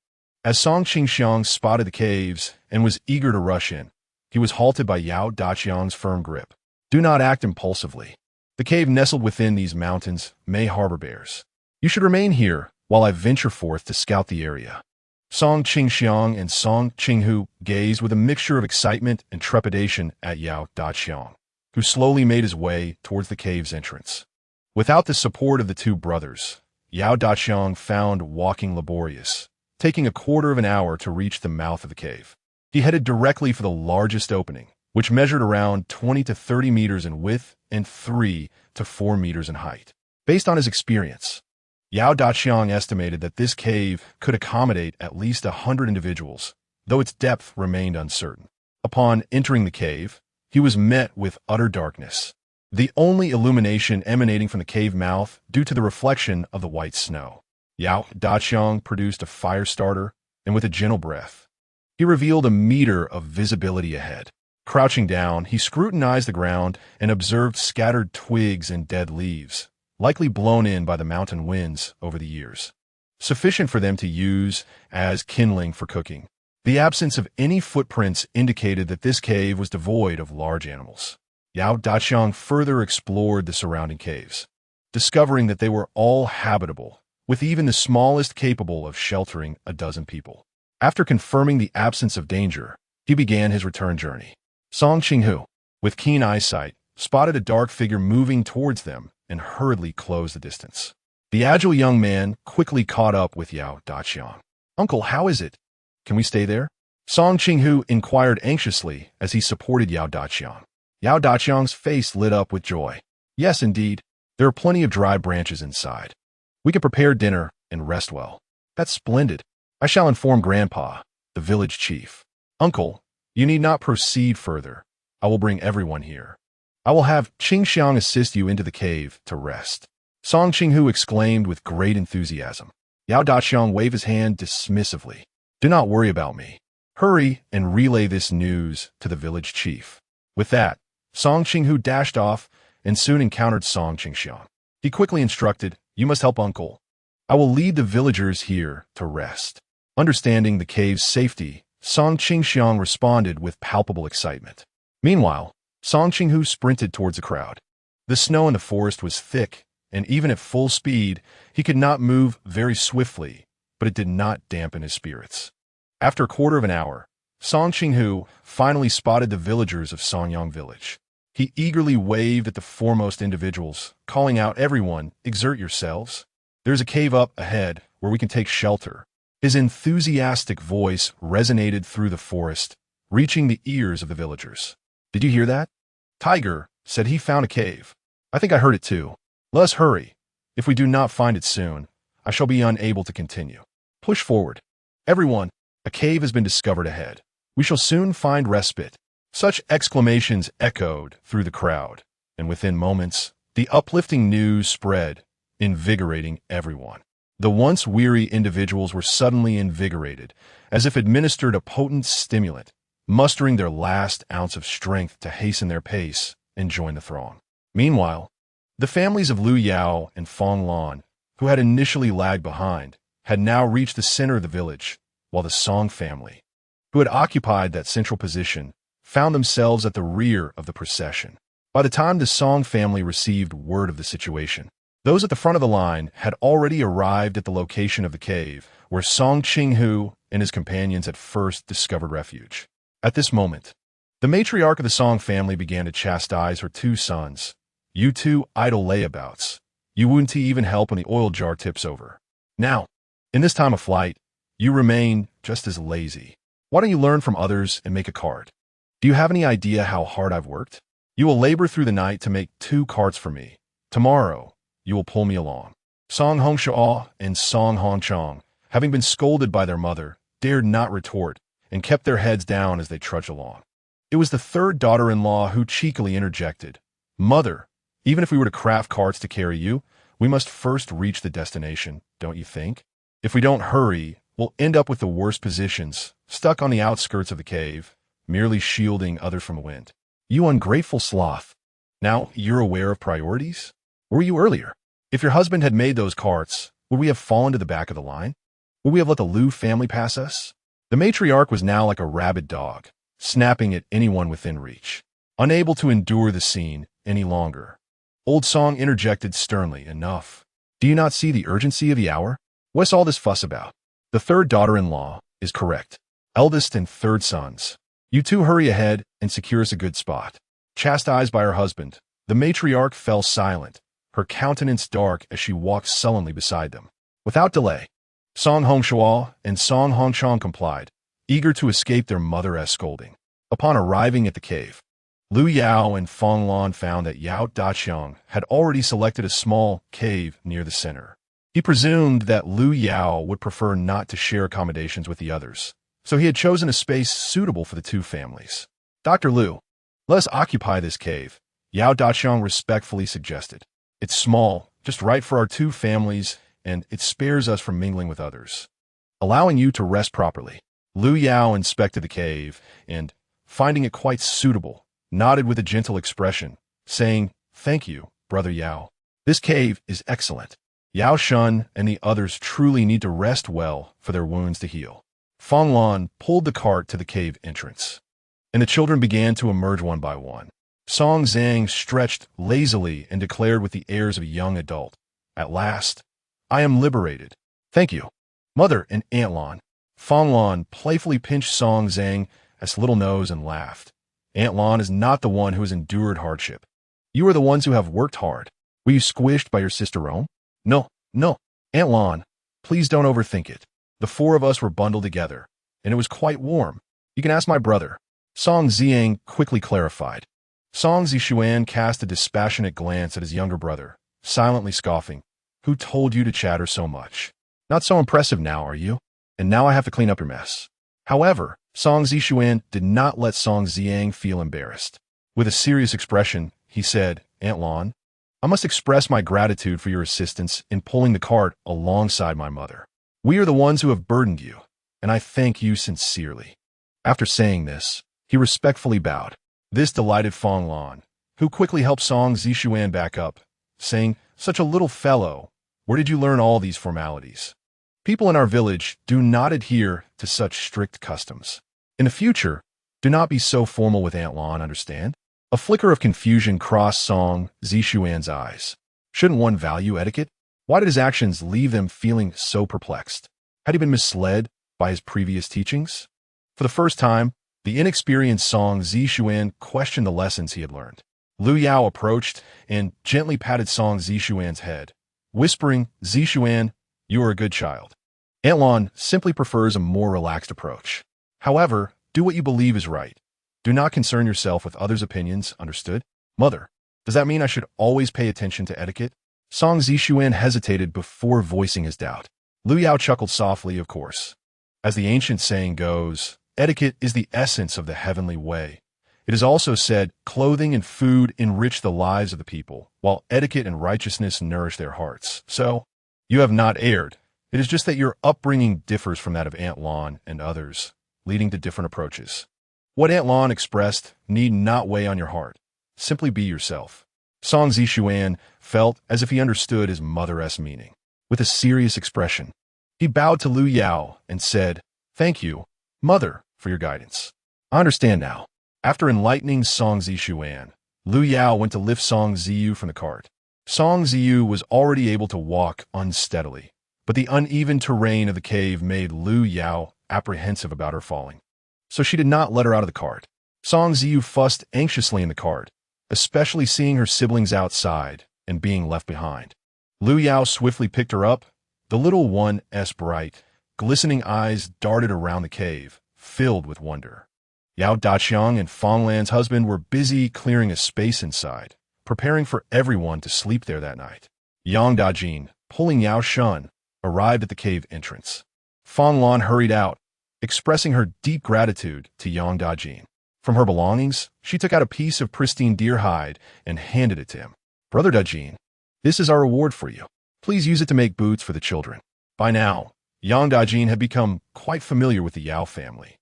As Song Qingxiang spotted the caves and was eager to rush in, he was halted by Yao Daqiang's firm grip. "Do not act impulsively. The cave nestled within these mountains may harbor bears. You should remain here while I venture forth to scout the area." Song Qingxiang and Song Qinghu gazed with a mixture of excitement and trepidation at Yao Daqiang, who slowly made his way towards the cave's entrance. Without the support of the two brothers, Yao Daqiang found walking laborious, taking a quarter of an hour to reach the mouth of the cave. He headed directly for the largest opening, which measured around 20 to 30 meters in width and 3 to 4 meters in height. Based on his experience, Yao Daqiang estimated that this cave could accommodate at least 100 individuals, though its depth remained uncertain. Upon entering the cave, he was met with utter darkness, the only illumination emanating from the cave mouth due to the reflection of the white snow. Yao Daqiang produced a fire starter, and with a gentle breath, he revealed a meter of visibility ahead. Crouching down, he scrutinized the ground and observed scattered twigs and dead leaves, likely blown in by the mountain winds over the years, sufficient for them to use as kindling for cooking. The absence of any footprints indicated that this cave was devoid of large animals. Yao Daqiang further explored the surrounding caves, discovering that they were all habitable, with even the smallest capable of sheltering a dozen people. After confirming the absence of danger, he began his return journey. Song Qinghu, with keen eyesight, spotted a dark figure moving towards them and hurriedly closed the distance. The agile young man quickly caught up with Yao Daqiang. "Uncle, how is it? Can we stay there?" Song Qinghu inquired anxiously as he supported Yao Daqiang. Yao Daqiang's face lit up with joy. "Yes, indeed. There are plenty of dry branches inside. We can prepare dinner and rest well." "That's splendid. I shall inform Grandpa, the village chief." "Uncle, you need not proceed further. I will bring everyone here. I will have Qingxiang assist you into the cave to rest." Song Qinghu exclaimed with great enthusiasm. Yao Daqiang waved his hand dismissively. Do not worry about me. Hurry and relay this news to the village chief. With that, Song Qinghu dashed off and soon encountered Song Qingxiang. He quickly instructed, "You must help Uncle. I will lead the villagers here to rest." Understanding the cave's safety, Song Qingxiang responded with palpable excitement. Meanwhile, Song Qinghu sprinted towards the crowd. The snow in the forest was thick, and even at full speed, he could not move very swiftly, but it did not dampen his spirits. After a quarter of an hour, Song Qinghu finally spotted the villagers of Songyang village. He eagerly waved at the foremost individuals, calling out, "Everyone, exert yourselves. There's a cave up ahead where we can take shelter." His enthusiastic voice resonated through the forest, reaching the ears of the villagers. "Did you hear that? Tiger said he found a cave. I think I heard it too. Let us hurry. If we do not find it soon, I shall be unable to continue. Push forward. Everyone, a cave has been discovered ahead. We shall soon find respite." Such exclamations echoed through the crowd, and within moments, the uplifting news spread, invigorating everyone. The once weary individuals were suddenly invigorated, as if administered a potent stimulant, mustering their last ounce of strength to hasten their pace and join the throng. Meanwhile, the families of Lu Yao and Fong Lan, who had initially lagged behind, had now reached the center of the village, while the Song family, who had occupied that central position, found themselves at the rear of the procession. By the time the Song family received word of the situation, those at the front of the line had already arrived at the location of the cave, where Song Qinghu and his companions at first discovered refuge. At this moment, the matriarch of the Song family began to chastise her two sons. "You two idle layabouts. You wouldn't even help when the oil jar tips over. Now, in this time of flight, you remain just as lazy. Why don't you learn from others and make a cart? Do you have any idea how hard I've worked? You will labor through the night to make 2 carts for me. Tomorrow, you will pull me along." Song Hongxiao and Song Hongchang, having been scolded by their mother, dared not retort and kept their heads down as they trudged along. It was the third daughter-in-law who cheekily interjected, "Mother, even if we were to craft carts to carry you, we must first reach the destination, don't you think? If we don't hurry, we'll end up with the worst positions, stuck on the outskirts of the cave, merely shielding others from the wind. You ungrateful sloth. Now you're aware of priorities? Where were you earlier? If your husband had made those carts, would we have fallen to the back of the line? Would we have let the Liu family pass us?" The matriarch was now like a rabid dog, snapping at anyone within reach. Unable to endure the scene any longer, Old Song interjected sternly, "Enough. Do you not see the urgency of the hour? What's all this fuss about? The third daughter-in-law is correct. Eldest and third sons. You two hurry ahead and secure us a good spot." Chastised by her husband, the matriarch fell silent, her countenance dark as she walked sullenly beside them. Without delay, Song Hongxiao and Song Hongchang complied, eager to escape their mother-esque scolding. Upon arriving at the cave, Lu Yao and Fong Lan found that Yao Daqiang had already selected a small cave near the center. He presumed that Lu Yao would prefer not to share accommodations with the others, so he had chosen a space suitable for the two families. "Dr. Lu, let us occupy this cave," Yao Daqiang respectfully suggested. "It's small, just right for our two families, and it spares us from mingling with others, allowing you to rest properly." Lu Yao inspected the cave and, finding it quite suitable, nodded with a gentle expression, saying, "Thank you, Brother Yao. This cave is excellent. Yao Shun and the others truly need to rest well for their wounds to heal." Fong Lan pulled the cart to the cave entrance, and the children began to emerge one by one. Song Zhang stretched lazily and declared with the airs of a young adult, "At last, I am liberated. Thank you, Mother and Aunt Lan." Fong Lan playfully pinched Song Zhang as little nose and laughed. "Aunt Lan is not the one who has endured hardship. You are the ones who have worked hard. Were you squished by your sister Rome?" No, Aunt Lan, please don't overthink it. The 4 of us were bundled together, and it was quite warm. You can ask my brother." Song Ziang quickly clarified. Song Zishuan cast a dispassionate glance at his younger brother, silently scoffing. "Who told you to chatter so much? Not so impressive now, are you? And now I have to clean up your mess." However, Song Zishuan did not let Song Ziang feel embarrassed. With a serious expression, he said, "Aunt Lan, I must express my gratitude for your assistance in pulling the cart alongside my mother. We are the ones who have burdened you. and I thank you sincerely." After saying this, he respectfully bowed. This delighted Fong Lan, who quickly helped Song Zishuan back up, saying, "Such a little fellow, where did you learn all these formalities? People in our village do not adhere to such strict customs. In the future, do not be so formal with Aunt Lan, understand?" A flicker of confusion crossed Song Zishuan's eyes. Shouldn't one value etiquette? Why did his actions leave them feeling so perplexed? Had he been misled by his previous teachings? For the first time, the inexperienced Song Zishuan questioned the lessons he had learned. Lu Yao approached and gently patted Song Zishuan's head, whispering, "Zishuan, you are a good child. Aunt Lan simply prefers a more relaxed approach. However, do what you believe is right. Do not concern yourself with others' opinions, understood? Mother, does that mean I should always pay attention to etiquette?" Song Zishuan hesitated before voicing his doubt. Lu Yao chuckled softly, "Of course. As the ancient saying goes, etiquette is the essence of the heavenly way. It is also said, clothing and food enrich the lives of the people, while etiquette and righteousness nourish their hearts. So, you have not erred. It is just that your upbringing differs from that of Aunt Lan and others, leading to different approaches. What Aunt Lan expressed need not weigh on your heart. Simply be yourself." Song Zishuan felt as if he understood his mother-esque meaning. With a serious expression, he bowed to Lu Yao and said, "Thank you, Mother, for your guidance. I understand now." After enlightening Song Zishuan, Lu Yao went to lift Song Ziyu from the cart. Song Ziyu was already able to walk unsteadily, but the uneven terrain of the cave made Lu Yao apprehensive about her falling. So she did not let her out of the cart. Song Ziyu fussed anxiously in the cart, especially seeing her siblings outside and being left behind. Lu Yao swiftly picked her up. The little one's bright, glistening eyes darted around the cave, filled with wonder. Yao Daqiang and Fong Lan's husband were busy clearing a space inside, preparing for everyone to sleep there that night. Yang Dajin, pulling Yao Shun, arrived at the cave entrance. Fong Lan hurried out, expressing her deep gratitude to Yang Dajin. From her belongings, she took out a piece of pristine deer hide and handed it to him. "Brother Dajin, this is our reward for you. Please use it to make boots for the children." By now, Yang Dajin had become quite familiar with the Yao family,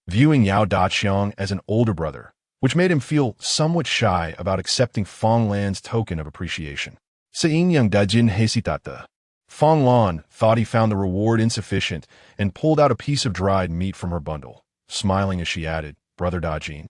viewing Yao Daqiang as an older brother, which made him feel somewhat shy about accepting Fong Lan's token of appreciation. Sain Yang Dajin hesitata. Fong Lan thought he found the reward insufficient and pulled out a piece of dried meat from her bundle, smiling as she added, "Brother Dajin,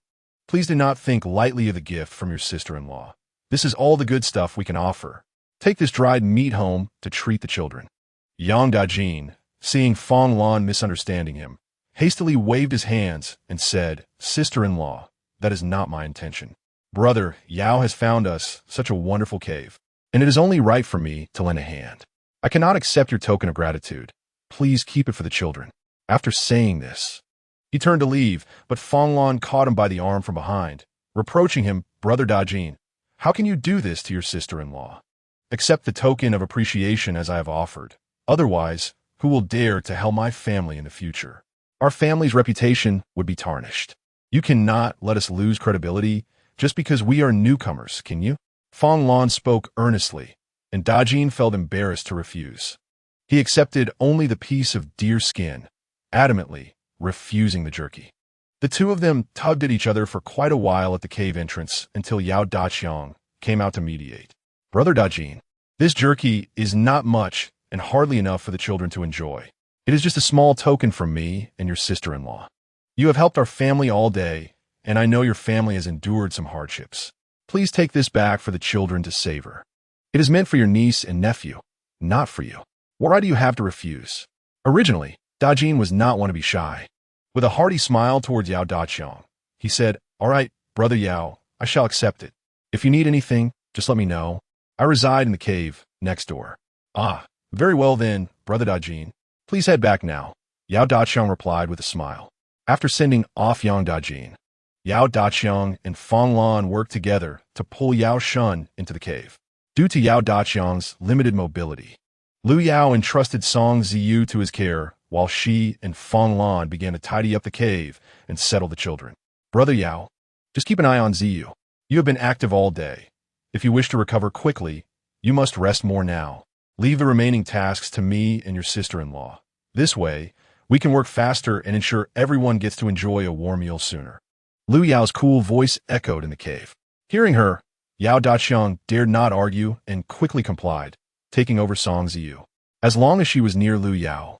please do not think lightly of the gift from your sister-in-law. This is all the good stuff we can offer. Take this dried meat home to treat the children." Yang Dajin, seeing Fong Lan misunderstanding him, hastily waved his hands and said, "Sister-in-law, that is not my intention. Brother Yao has found us such a wonderful cave, and it is only right for me to lend a hand. I cannot accept your token of gratitude. Please keep it for the children." After saying this, he turned to leave, but Fong Lan caught him by the arm from behind, reproaching him, "Brother Dajin, how can you do this to your sister-in-law? Accept the token of appreciation as I have offered. Otherwise, who will dare to help my family in the future? Our family's reputation would be tarnished. You cannot let us lose credibility just because we are newcomers, can you?" Fong Lan spoke earnestly, and Dajin felt embarrassed to refuse. He accepted only the piece of deer skin, adamantly refusing the jerky. The two of them tugged at each other for quite a while at the cave entrance until Yao Daqiang came out to mediate. "Brother Dajin, this jerky is not much and hardly enough for the children to enjoy. It is just a small token from me and your sister-in-law. You have helped our family all day, and I know your family has endured some hardships. Please take this back for the children to savor. It is meant for your niece and nephew, not for you. What right do you have to refuse?" Originally, Dajin was not one to be shy. With a hearty smile towards Yao Daqiang, he said, "All right, Brother Yao, I shall accept it. If you need anything, just let me know. I reside in the cave next door." "Ah, very well then, Brother Dajin. Please head back now," Yao Daqiang replied with a smile. After sending off Yang Dajin, Yao Daqiang and Fong Lan worked together to pull Yao Shun into the cave. Due to Yao Daqiang's limited mobility, Lu Yao entrusted Song Ziyu to his care while she and Fong Lan began to tidy up the cave and settle the children. "Brother Yao, just keep an eye on Ziyu. You have been active all day. If you wish to recover quickly, you must rest more now. Leave the remaining tasks to me and your sister-in-law. This way, We can work faster and ensure everyone gets to enjoy a warm meal sooner. Lu Yao's cool voice echoed in the cave. Hearing her, Yao Daqiang dared not argue and quickly complied, taking over Song Ziyu. As long as she was near Lu Yao,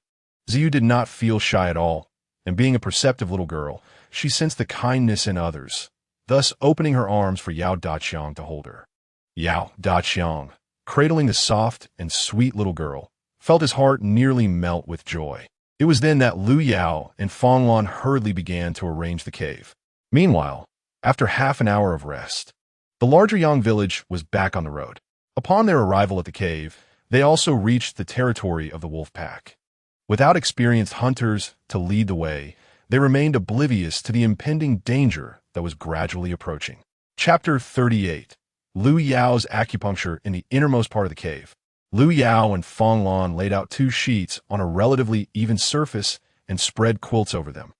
Ziyu did not feel shy at all, and being a perceptive little girl, she sensed the kindness in others, thus opening her arms for Yao Daqiang to hold her. Yao Daqiang, cradling the soft and sweet little girl, felt his heart nearly melt with joy. It was then that Lu Yao and Fong Lan hurriedly began to arrange the cave. Meanwhile, after half an hour of rest, the larger Yang village was back on the road. Upon their arrival at the cave, they also reached the territory of the wolf pack. Without experienced hunters to lead the way, they remained oblivious to the impending danger that was gradually approaching. Chapter 38. Lu Yao's acupuncture in the innermost part of the cave. Lu Yao and Fong Lan laid out 2 sheets on a relatively even surface and spread quilts over them,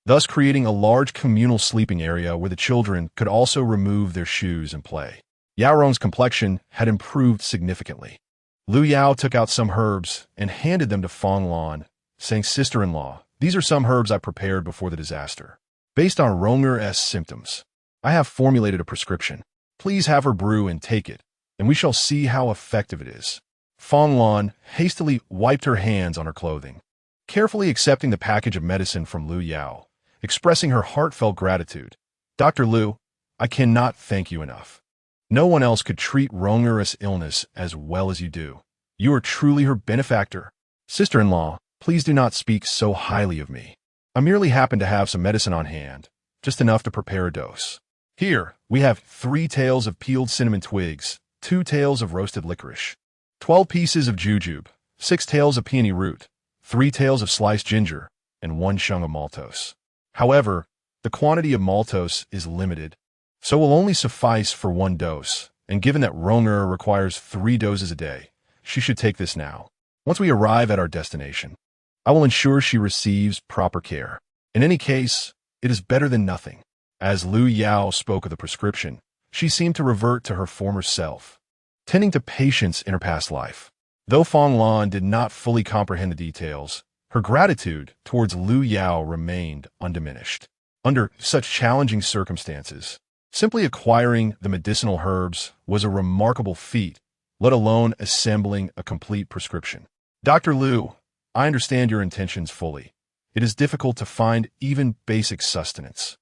thus creating a large communal sleeping area where the children could also remove their shoes and play. Yao Rong's complexion had improved significantly. Lu Yao took out some herbs and handed them to Fong Lan, saying, "Sister-in-law, these are some herbs I prepared before the disaster. Based on Ronger's symptoms, I have formulated a prescription. Please have her brew and take it, and we shall see how effective it is." Fong Lan hastily wiped her hands on her clothing, carefully accepting the package of medicine from Lu Yao, expressing her heartfelt gratitude. "Dr. Lu, I cannot thank you enough. No one else could treat Ronger's illness as well as you do. You are truly her benefactor. Sister-in-law, please do not speak so highly of me. I merely happen to have some medicine on hand, just enough to prepare a dose. Here, we have 3 tails of peeled cinnamon twigs, 2 tails of roasted licorice, 12 pieces of jujube, 6 tails of peony root, 3 tails of sliced ginger, and 1 shung of maltose. However, the quantity of maltose is limited, so will only suffice for 1 dose, and given that Ronger requires 3 doses a day, she should take this now. Once we arrive at our destination, I will ensure she receives proper care. In any case, it is better than nothing." As Lu Yao spoke of the prescription, she seemed to revert to her former self, tending to patients in her past life. Though Fong Lan did not fully comprehend the details, her gratitude towards Lu Yao remained undiminished. Under such challenging circumstances, simply acquiring the medicinal herbs was a remarkable feat, let alone assembling a complete prescription. "Dr. Lu, I understand your intentions fully. It is difficult to find even basic sustenance,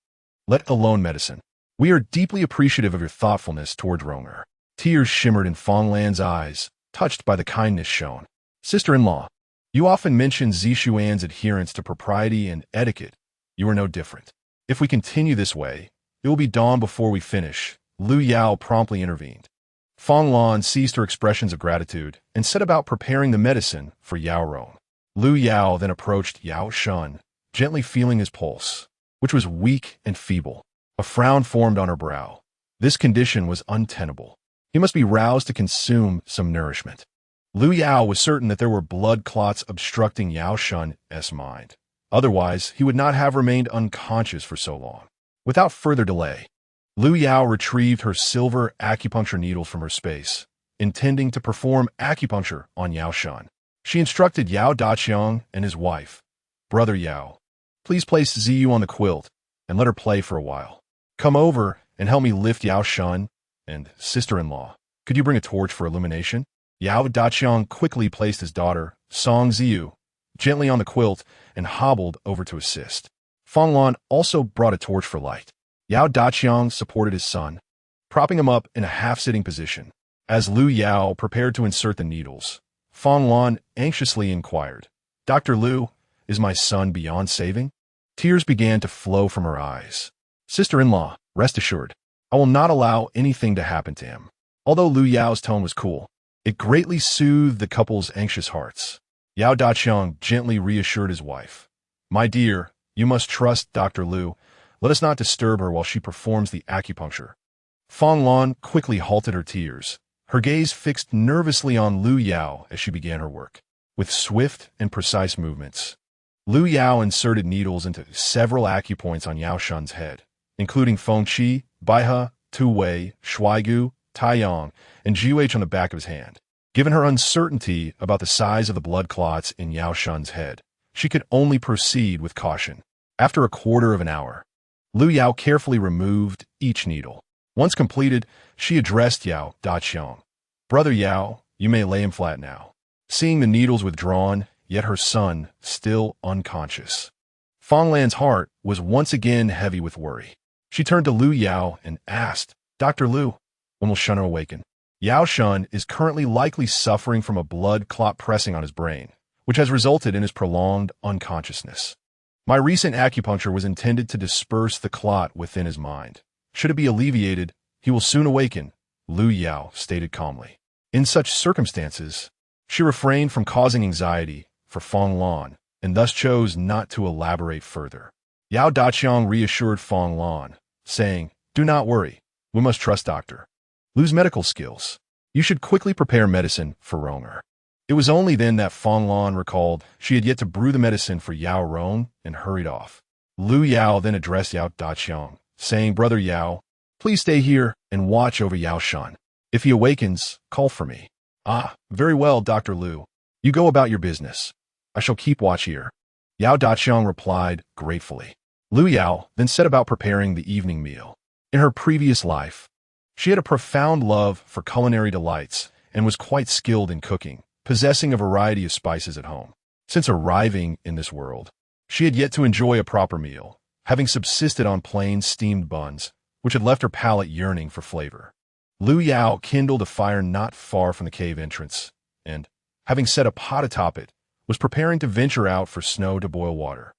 let alone medicine. We are deeply appreciative of your thoughtfulness towards Ronger." Tears shimmered in Fong Lan's eyes, touched by the kindness shown. "Sister-in-law, you often mention Zixuan's adherence to propriety and etiquette. You are no different. If we continue this way, it will be dawn before we finish." Lu Yao promptly intervened. Fong Lan ceased her expressions of gratitude and set about preparing the medicine for Yao Rong. Lu Yao then approached Yao Shun, gently feeling his pulse, which was weak and feeble. A frown formed on her brow. This condition was untenable. He must be roused to consume some nourishment. Lu Yao was certain that there were blood clots obstructing Yao Shun's mind. Otherwise, he would not have remained unconscious for so long. Without further delay, Lu Yao retrieved her silver acupuncture needles from her space, intending to perform acupuncture on Yao Shun. She instructed Yao Daqiang and his wife, "Brother Yao, please place Ziyu on the quilt and let her play for a while. Come over and help me lift Yao Shun, and sister-in-law, could you bring a torch for illumination?" Yao Daqiang quickly placed his daughter, Song Ziyu, gently on the quilt and hobbled over to assist. Fong Lan also brought a torch for light. Yao Daqiang supported his son, propping him up in a half-sitting position. As Lu Yao prepared to insert the needles, Fong Lan anxiously inquired, "Dr. Lu, is my son beyond saving?" Tears began to flow from her eyes. "Sister-in-law, rest assured, I will not allow anything to happen to him." Although Lu Yao's tone was cool, it greatly soothed the couple's anxious hearts. Yao Daqiang gently reassured his wife, "My dear, you must trust Dr. Lu. Let us not disturb her while she performs the acupuncture." Fong Lan quickly halted her tears, her gaze fixed nervously on Lu Yao as she began her work. With swift and precise movements, Lu Yao inserted needles into several acupoints on Yao Shun's head, including Fengqi, Baihe, Tu Wei, Shuaigu, Taiyang, and Jiuh on the back of his hand. Given her uncertainty about the size of the blood clots in Yao Shun's head, she could only proceed with caution. After a quarter of an hour, Lu Yao carefully removed each needle. Once completed, she addressed Yao Daqiang. "Brother Yao, you may lay him flat now." Seeing the needles withdrawn, yet her son still unconscious, Fong Lan's heart was once again heavy with worry. She turned to Lu Yao and asked, "Dr. Lu, when will Shun awaken?" Yao Shun is currently likely suffering from a blood clot pressing on his brain, which has resulted in his prolonged unconsciousness. My recent acupuncture was intended to disperse the clot within his mind. Should it be alleviated, he will soon awaken, Lu Yao stated calmly. In such circumstances, she refrained from causing anxiety for Fong Lan, and thus chose not to elaborate further. Yao Daqiang reassured Fong Lan, saying, "Do not worry, we must trust Dr. Lu's medical skills. You should quickly prepare medicine for Ronger." It was only then that Fong Lan recalled she had yet to brew the medicine for Yao Rong and hurried off. Lu Yao then addressed Yao Daqiang, saying, "Brother Yao, please stay here and watch over Yao Shun. If he awakens, call for me." "Ah, very well, Dr. Lu. You go about your business. I shall keep watch here," Yao Daqiang replied gratefully. Lu Yao then set about preparing the evening meal. In her previous life, she had a profound love for culinary delights and was quite skilled in cooking, possessing a variety of spices at home. Since arriving in this world, she had yet to enjoy a proper meal, having subsisted on plain steamed buns, which had left her palate yearning for flavor. Lu Yao kindled a fire not far from the cave entrance, and, having set a pot atop it, was preparing to venture out for snow to boil water.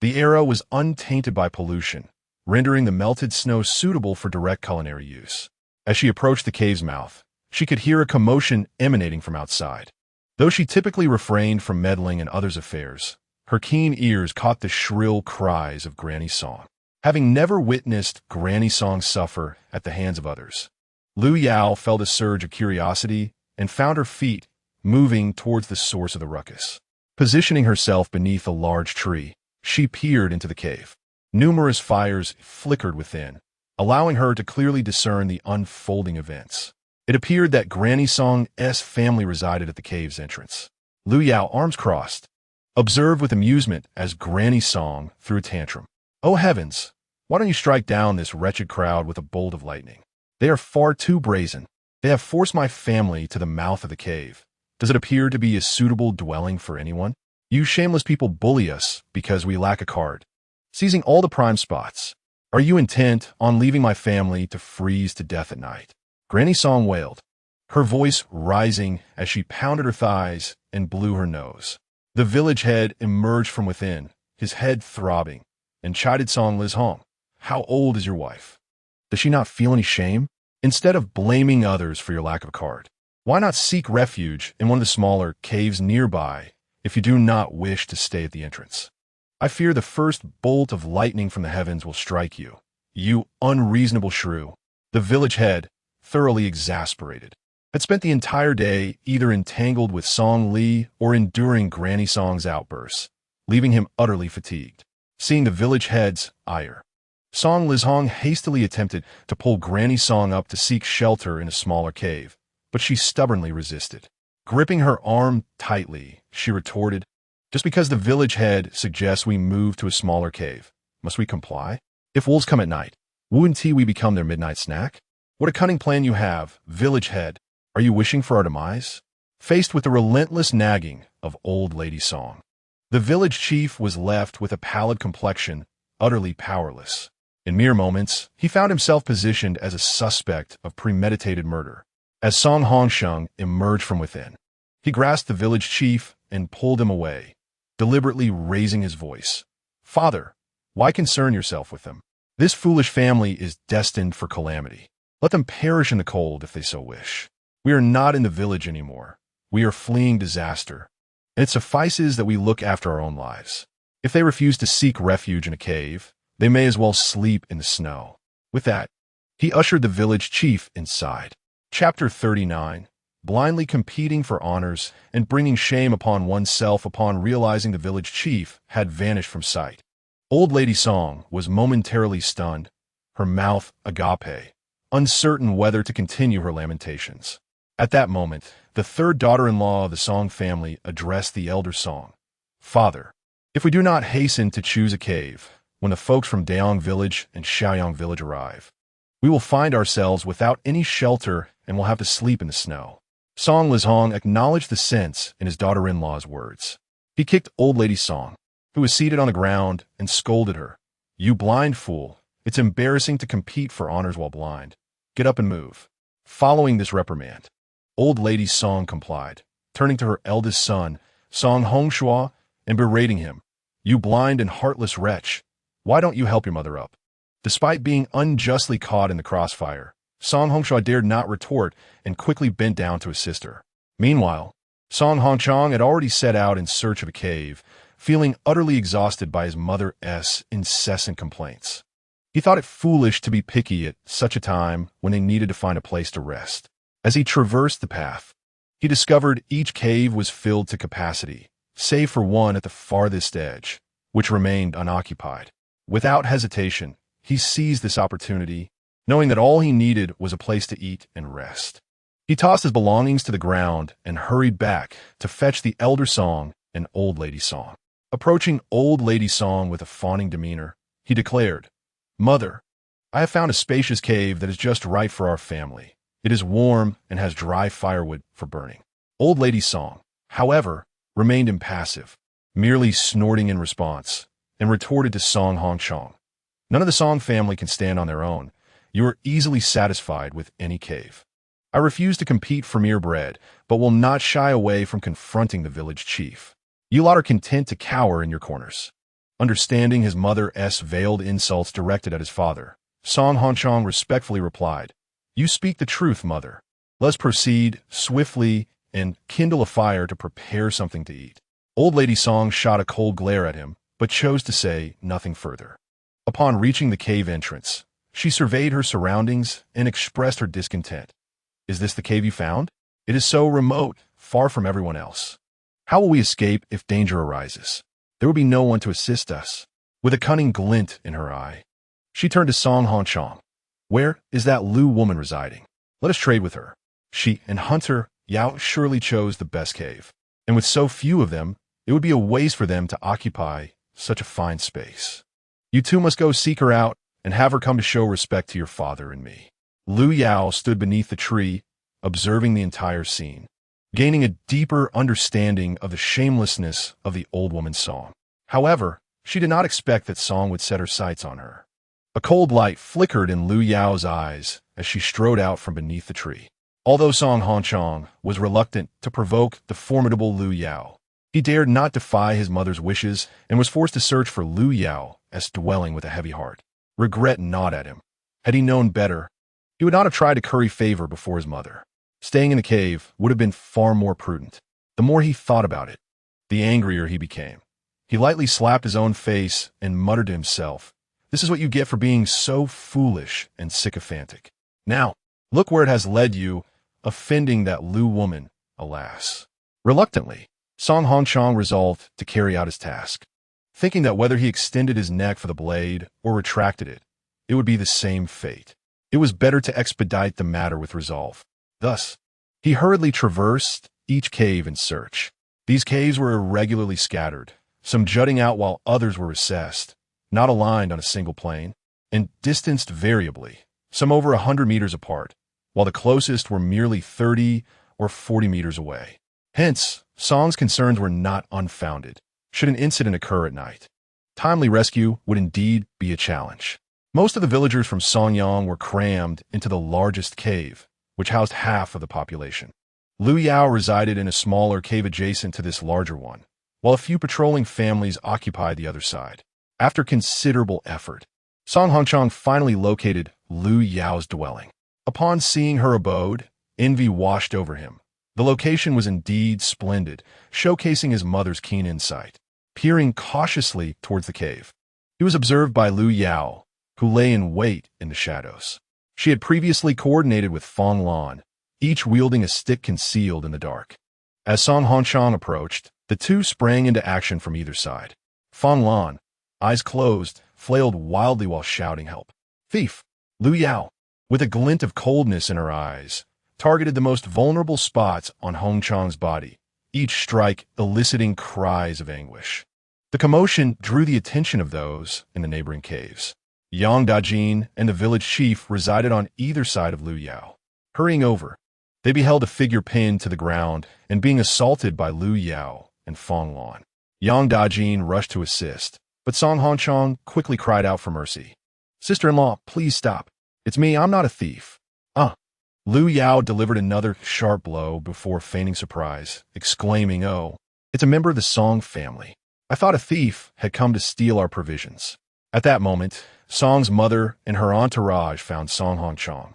The area was untainted by pollution, rendering the melted snow suitable for direct culinary use. As she approached the cave's mouth, she could hear a commotion emanating from outside. Though she typically refrained from meddling in others' affairs, her keen ears caught the shrill cries of Granny Song. Having never witnessed Granny Song suffer at the hands of others, Lu Yao felt a surge of curiosity and found her feet moving towards the source of the ruckus. Positioning herself beneath a large tree, she peered into the cave. Numerous fires flickered within, allowing her to clearly discern the unfolding events. It appeared that Granny Song's family resided at the cave's entrance. Lu Yao, arms crossed, observed with amusement as Granny Song threw a tantrum. "Oh heavens, why don't you strike down this wretched crowd with a bolt of lightning? They are far too brazen. They have forced my family to the mouth of the cave. Does it appear to be a suitable dwelling for anyone? You shameless people bully us because we lack a card, seizing all the prime spots. Are you intent on leaving my family to freeze to death at night?" Granny Song wailed, her voice rising as she pounded her thighs and blew her nose. The village head emerged from within, his head throbbing, and chided Song Liz Hong. "How old is your wife? Does she not feel any shame? Instead of blaming others for your lack of a card, why not seek refuge in one of the smaller caves nearby if you do not wish to stay at the entrance? I fear the first bolt of lightning from the heavens will strike you, you unreasonable shrew." The village head, thoroughly exasperated, had spent the entire day either entangled with Song Li or enduring Granny Song's outbursts, leaving him utterly fatigued. Seeing the village head's ire, Song Liz Hong hastily attempted to pull Granny Song up to seek shelter in a smaller cave, but she stubbornly resisted. Gripping her arm tightly, she retorted, "Just because the village head suggests we move to a smaller cave, must we comply? If wolves come at night, wouldn't we become their midnight snack? What a cunning plan you have, village head. Are you wishing for our demise?" Faced with the relentless nagging of Old Lady Song, the village chief was left with a pallid complexion, utterly powerless. In mere moments, he found himself positioned as a suspect of premeditated murder. As Song Hongsheng emerged from within, he grasped the village chief and pulled him away, deliberately raising his voice. "Father, why concern yourself with them? This foolish family is destined for calamity. Let them perish in the cold if they so wish. We are not in the village anymore. We are fleeing disaster, and it suffices that we look after our own lives. If they refuse to seek refuge in a cave, they may as well sleep in the snow." With that, he ushered the village chief inside. Chapter 39. Blindly competing for honors and bringing shame upon oneself upon realizing the village chief had vanished from sight. Old Lady Song was momentarily stunned, her mouth agape, uncertain whether to continue her lamentations. At that moment, the third daughter-in-law of the Song family addressed the elder Song. "Father, If we do not hasten to choose a cave, when the folks from Daong village and Xiaoyang village arrive, we will find ourselves without any shelter and will have to sleep in the snow. Song Lizhong acknowledged the sense in his daughter-in-law's words. He kicked old lady Song, who was seated on the ground, and scolded her. "You blind fool. It's embarrassing to compete for honors while blind. Get up and move." Following this reprimand, old lady Song complied, turning to her eldest son, Song Hongshua, and berating him. "You blind and heartless wretch. Why don't you help your mother up?" Despite being unjustly caught in the crossfire, Song Hongshua dared not retort and quickly bent down to assist her. Meanwhile, Song Hongchang had already set out in search of a cave, feeling utterly exhausted by his mother's incessant complaints. He thought it foolish to be picky at such a time when they needed to find a place to rest. As he traversed the path, he discovered each cave was filled to capacity, save for one at the farthest edge, which remained unoccupied. Without hesitation, he seized this opportunity, knowing that all he needed was a place to eat and rest. He tossed his belongings to the ground and hurried back to fetch the elder Song and old lady Song. Approaching old lady Song with a fawning demeanor, he declared, "Mother, I have found a spacious cave that is just right for our family. It is warm and has dry firewood for burning." Old lady Song, however, remained impassive, merely snorting in response, and retorted to Song Hongchang, "None of the Song family can stand on their own. You are easily satisfied with any cave. I refuse to compete for mere bread, but will not shy away from confronting the village chief. You lot are content to cower in your corners." Understanding his mother's veiled insults directed at his father, Song Hongchang respectfully replied, "You speak the truth, mother. Let's proceed swiftly and kindle a fire to prepare something to eat." Old lady Song shot a cold glare at him, but chose to say nothing further. Upon reaching the cave entrance, she surveyed her surroundings and expressed her discontent. "Is this the cave you found? It is so remote, far from everyone else. How will we escape if danger arises? There will be no one to assist us." With a cunning glint in her eye, she turned to Song Hongchang. "Where is that Lu woman residing? Let us trade with her." She and Hunter Yao surely chose the best cave, and with so few of them, it would be a waste for them to occupy such a fine space. "You two must go seek her out and have her come to show respect to your father and me." Lu Yao stood beneath the tree, observing the entire scene, gaining a deeper understanding of the shamelessness of the old woman's song. However, she did not expect that Song would set her sights on her. A cold light flickered in Lu Yao's eyes as she strode out from beneath the tree. Although Song Hongchang was reluctant to provoke the formidable Lu Yao, he dared not defy his mother's wishes and was forced to search for Lu Yao's dwelling with a heavy heart. Regret gnawed at him. Had he known better, he would not have tried to curry favor before his mother. Staying in the cave would have been far more prudent. The more he thought about it, the angrier he became. He lightly slapped his own face and muttered to himself, "This is what you get for being so foolish and sycophantic. Now, look where it has led you, offending that Lu woman, alas." Reluctantly, Song Hongchang resolved to carry out his task, thinking that whether he extended his neck for the blade or retracted it, it would be the same fate. It was better to expedite the matter with resolve. Thus, he hurriedly traversed each cave in search. These caves were irregularly scattered, some jutting out while others were recessed, not aligned on a single plane, and distanced variably, some over 100 meters apart, while the closest were merely 30 or 40 meters away. Hence, Song's concerns were not unfounded. Should an incident occur at night, timely rescue would indeed be a challenge. Most of the villagers from Songyang were crammed into the largest cave, which housed half of the population. Lu Yao resided in a smaller cave adjacent to this larger one, while a few patrolling families occupied the other side. After considerable effort, Song Hongchang finally located Lu Yao's dwelling. Upon seeing her abode, envy washed over him. The location was indeed splendid, showcasing his mother's keen insight. Peering cautiously towards the cave, he was observed by Lu Yao, who lay in wait in the shadows. She had previously coordinated with Fong Lan, each wielding a stick concealed in the dark. As Song Hongchang approached, the two sprang into action from either side. Fong Lan, eyes closed, flailed wildly while shouting help. "Thief!" Lu Yao, with a glint of coldness in her eyes, targeted the most vulnerable spots on Hongchang's body, each strike eliciting cries of anguish. The commotion drew the attention of those in the neighboring caves. Yang Dajin and the village chief resided on either side of Lu Yao. Hurrying over, they beheld a figure pinned to the ground and being assaulted by Lu Yao and Fong Lan. Yang Dajin rushed to assist, but Song Hongchong quickly cried out for mercy. "Sister-in-law, please stop. It's me, I'm not a thief." Lu Yao delivered another sharp blow before feigning surprise, exclaiming, "Oh, it's a member of the Song family. I thought a thief had come to steal our provisions." At that moment, Song's mother and her entourage found Song Hongchong,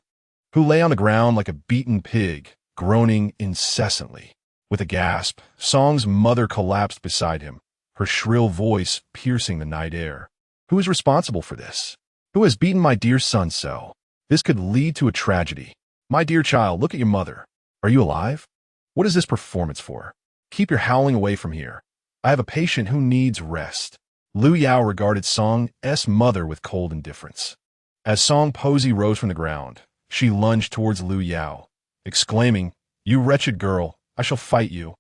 who lay on the ground like a beaten pig, groaning incessantly. With a gasp, Song's mother collapsed beside him, her shrill voice piercing the night air. "Who is responsible for this? Who has beaten my dear son so? This could lead to a tragedy. My dear child, look at your mother. Are you alive? What is this performance for? Keep your howling away from here. I have a patient who needs rest." Lu Yao regarded Song's mother with cold indifference. As Song Posey rose from the ground, she lunged towards Lu Yao, exclaiming, "You wretched girl, I shall fight you.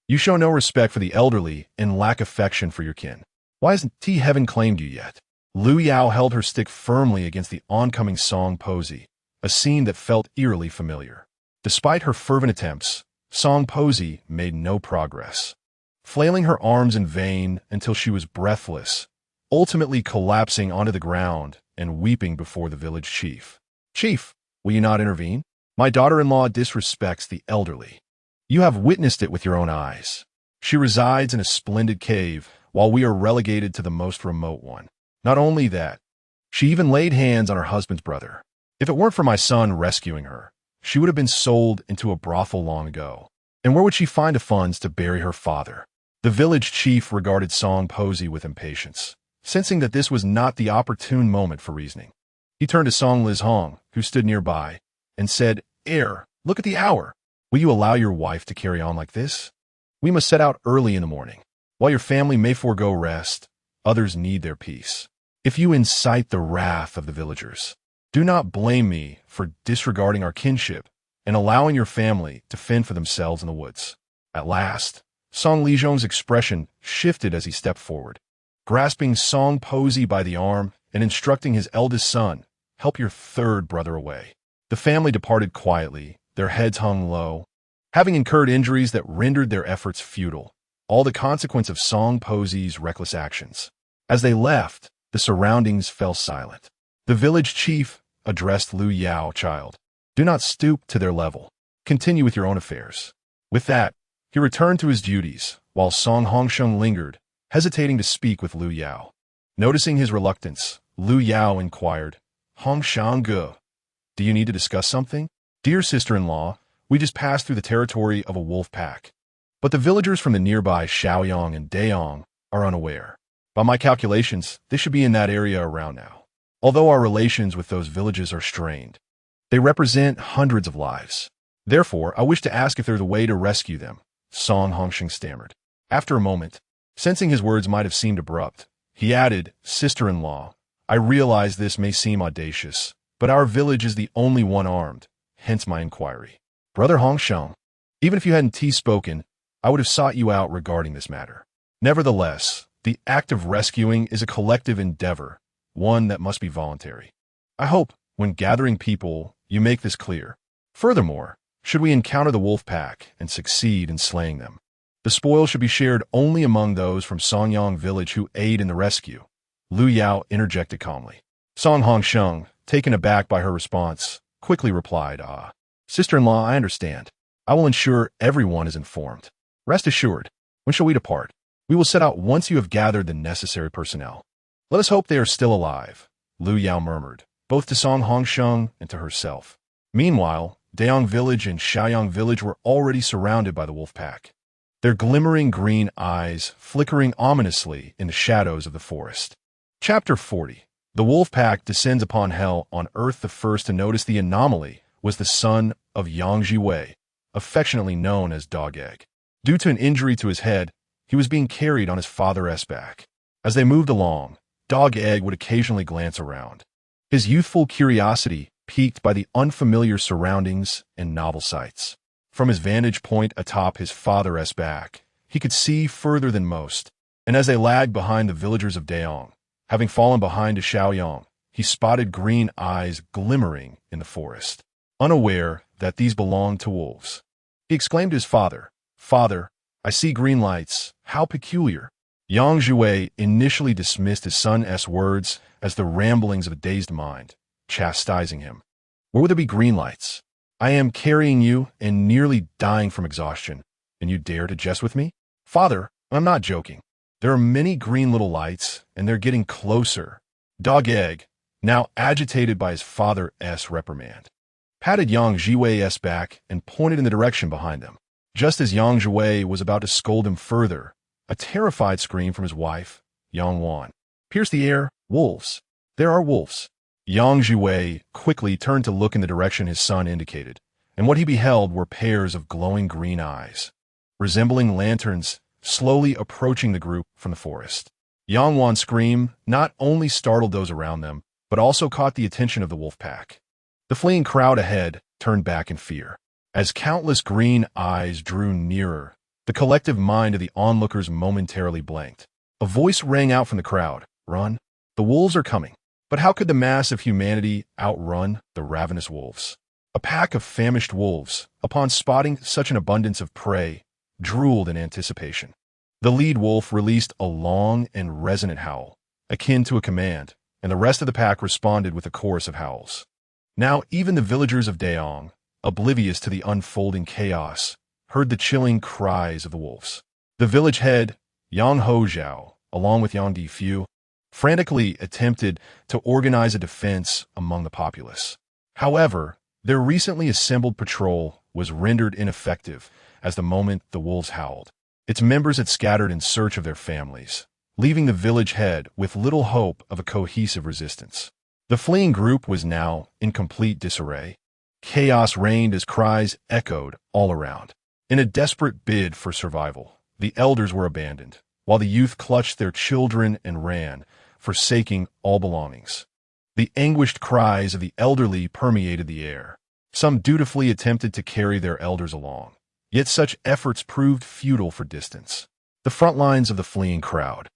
You show no respect for the elderly and lack affection for your kin. Why hasn't Heaven claimed you yet?" Lu Yao held her stick firmly against the oncoming Song Posey, a scene that felt eerily familiar. Despite her fervent attempts, Song Posey made no progress, flailing her arms in vain until she was breathless, ultimately collapsing onto the ground and weeping before the village chief. "Chief, will you not intervene? My daughter-in-law disrespects the elderly. You have witnessed it with your own eyes. She resides in a splendid cave, while we are relegated to the most remote one. Not only that, she even laid hands on her husband's brother. If it weren't for my son rescuing her, she would have been sold into a brothel long ago. And where would she find the funds to bury her father?" The village chief regarded Song Posey with impatience, sensing that this was not the opportune moment for reasoning. He turned to Song Lizhong, who stood nearby, and said, Look at the hour. Will you allow your wife to carry on like this? We must set out early in the morning. While your family may forego rest, others need their peace. If you incite the wrath of the villagers, do not blame me for disregarding our kinship and allowing your family to fend for themselves in the woods." At last, Song Lizhong's expression shifted as he stepped forward, grasping Song Posey by the arm and instructing his eldest son, "Help your third brother away." The family departed quietly, their heads hung low, having incurred injuries that rendered their efforts futile, all the consequence of Song Posey's reckless actions. As they left, the surroundings fell silent. The village chief addressed Lu Yao, "Child, do not stoop to their level. Continue with your own affairs." With that, he returned to his duties, while Song Hongsheng lingered, hesitating to speak with Lu Yao. Noticing his reluctance, Lu Yao inquired, "Hongsheng, do you need to discuss something?" "Dear sister-in-law, we just passed through the territory of a wolf pack, but the villagers from the nearby Shaoyang and Dayong are unaware. By my calculations, they should be in that area around now. Although our relations with those villages are strained, they represent hundreds of lives. Therefore, I wish to ask if there's a way to rescue them," Song Hongsheng stammered. After a moment, sensing his words might have seemed abrupt, he added, "Sister-in-law, I realize this may seem audacious, but our village is the only one armed, hence my inquiry." "Brother Hongsheng, even if you hadn't spoken, I would have sought you out regarding this matter. Nevertheless, the act of rescuing is a collective endeavor, one that must be voluntary. I hope, when gathering people, you make this clear. Furthermore, should we encounter the wolf pack and succeed in slaying them, the spoil should be shared only among those from Songyang village who aid in the rescue." Lu Yao interjected calmly. Song Hongsheng, taken aback by her response, quickly replied, "Sister-in-law, I understand. I will ensure everyone is informed. Rest assured, when shall we depart?" "We will set out once you have gathered the necessary personnel." "Let us hope they are still alive," Lu Yao murmured, both to Song Hongsheng and to herself. Meanwhile, Dayong village and Shaoyang village were already surrounded by the wolf pack, their glimmering green eyes flickering ominously in the shadows of the forest. Chapter 40. The wolf pack descends upon hell on earth. The first to notice the anomaly was the son of Yang Jiwei, affectionately known as Dog Egg. Due to an injury to his head, he was being carried on his father's back. As they moved along, Dog Egg would occasionally glance around, his youthful curiosity piqued by the unfamiliar surroundings and novel sights. From his vantage point atop his father's back, he could see further than most, And as they lagged behind the villagers of Daong, having fallen behind to Xiaoyang, he spotted green eyes glimmering in the forest. Unaware that these belonged to wolves, he exclaimed to his father, "Father, I see green lights. How peculiar." Yang Jue initially dismissed his son's words as the ramblings of a dazed mind, chastising him. "Where would there be green lights? I am carrying you and nearly dying from exhaustion, and you dare to jest with me? Father, I'm not joking. There are many green little lights, and they're getting closer." Dog Egg, now agitated by his father's reprimand, patted Yang Jiwei's back and pointed in the direction behind them. Just as Yang Jiwei was about to scold him further, a terrified scream from his wife, Yang Wan, pierced the air. "Wolves! There are wolves!" Yang Jiwei quickly turned to look in the direction his son indicated, and what he beheld were pairs of glowing green eyes, resembling lanterns, slowly approaching the group from the forest. Yang Wan's scream not only startled those around them, but also caught the attention of the wolf pack. The fleeing crowd ahead turned back in fear. As countless green eyes drew nearer, the collective mind of the onlookers momentarily blanked. A voice rang out from the crowd, "Run! The wolves are coming!" But how could the mass of humanity outrun the ravenous wolves? A pack of famished wolves, upon spotting such an abundance of prey, drooled in anticipation. The lead wolf released a long and resonant howl, akin to a command, and the rest of the pack responded with a chorus of howls. Now even the villagers of Daong, oblivious to the unfolding chaos, heard the chilling cries of the wolves. The village head, Yang Hozhao, along with Yang Difu, frantically attempted to organize a defense among the populace. However, their recently assembled patrol was rendered ineffective as the moment the wolves howled. Its members had scattered in search of their families, leaving the village head with little hope of a cohesive resistance. The fleeing group was now in complete disarray. Chaos reigned as cries echoed all around. In a desperate bid for survival, the elders were abandoned, while the youth clutched their children and ran, forsaking all belongings. The anguished cries of the elderly permeated the air. Some dutifully attempted to carry their elders along, yet such efforts proved futile for distance. The front lines of the fleeing crowd,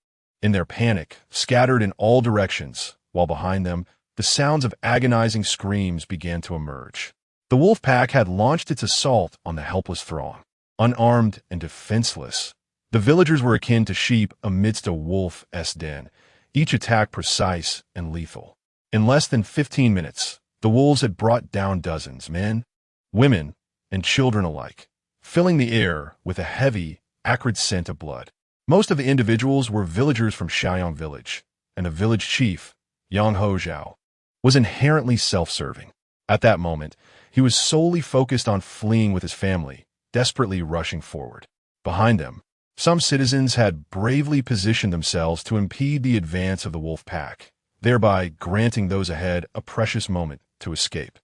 in their panic, scattered in all directions, while behind them, the sounds of agonizing screams began to emerge. The wolf pack had launched its assault on the helpless throng. Unarmed and defenseless, the villagers were akin to sheep amidst a wolf's den, each attack precise and lethal. In less than 15 minutes, the wolves had brought down dozens, men, women, and children alike, filling the air with a heavy, acrid scent of blood. Most of the individuals were villagers from Xiaoyang village, and the village chief, Yang Hozhao, was inherently self-serving. At that moment, he was solely focused on fleeing with his family, desperately rushing forward. Behind them, some citizens had bravely positioned themselves to impede the advance of the wolf pack, thereby granting those ahead a precious moment to escape.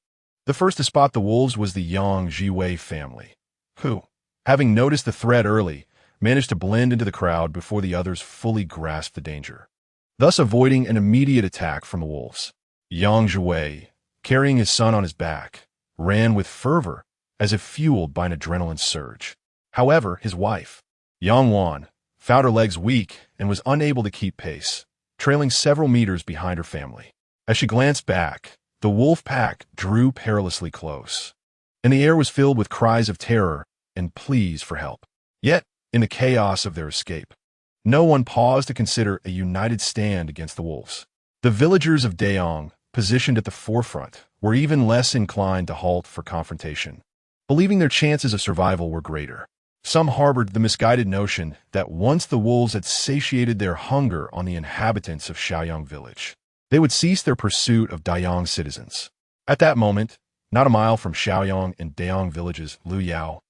The first to spot the wolves was the Yang Jiwei family, who, having noticed the threat early, managed to blend into the crowd before the others fully grasped the danger, thus avoiding an immediate attack from the wolves. Yang Jiwei, carrying his son on his back, ran with fervor as if fueled by an adrenaline surge. However, his wife, Yang Wan, found her legs weak and was unable to keep pace, trailing several meters behind her family. As she glanced back, the wolf pack drew perilously close, and the air was filled with cries of terror and pleas for help. Yet, in the chaos of their escape, no one paused to consider a united stand against the wolves. The villagers of Daong, positioned at the forefront, were even less inclined to halt for confrontation, believing their chances of survival were greater. Some harbored the misguided notion that once the wolves had satiated their hunger on the inhabitants of Xiaoyang village, they would cease their pursuit of Dayang citizens. At that moment, not a mile from Xiaoyang and Daong villages, Lu Yao,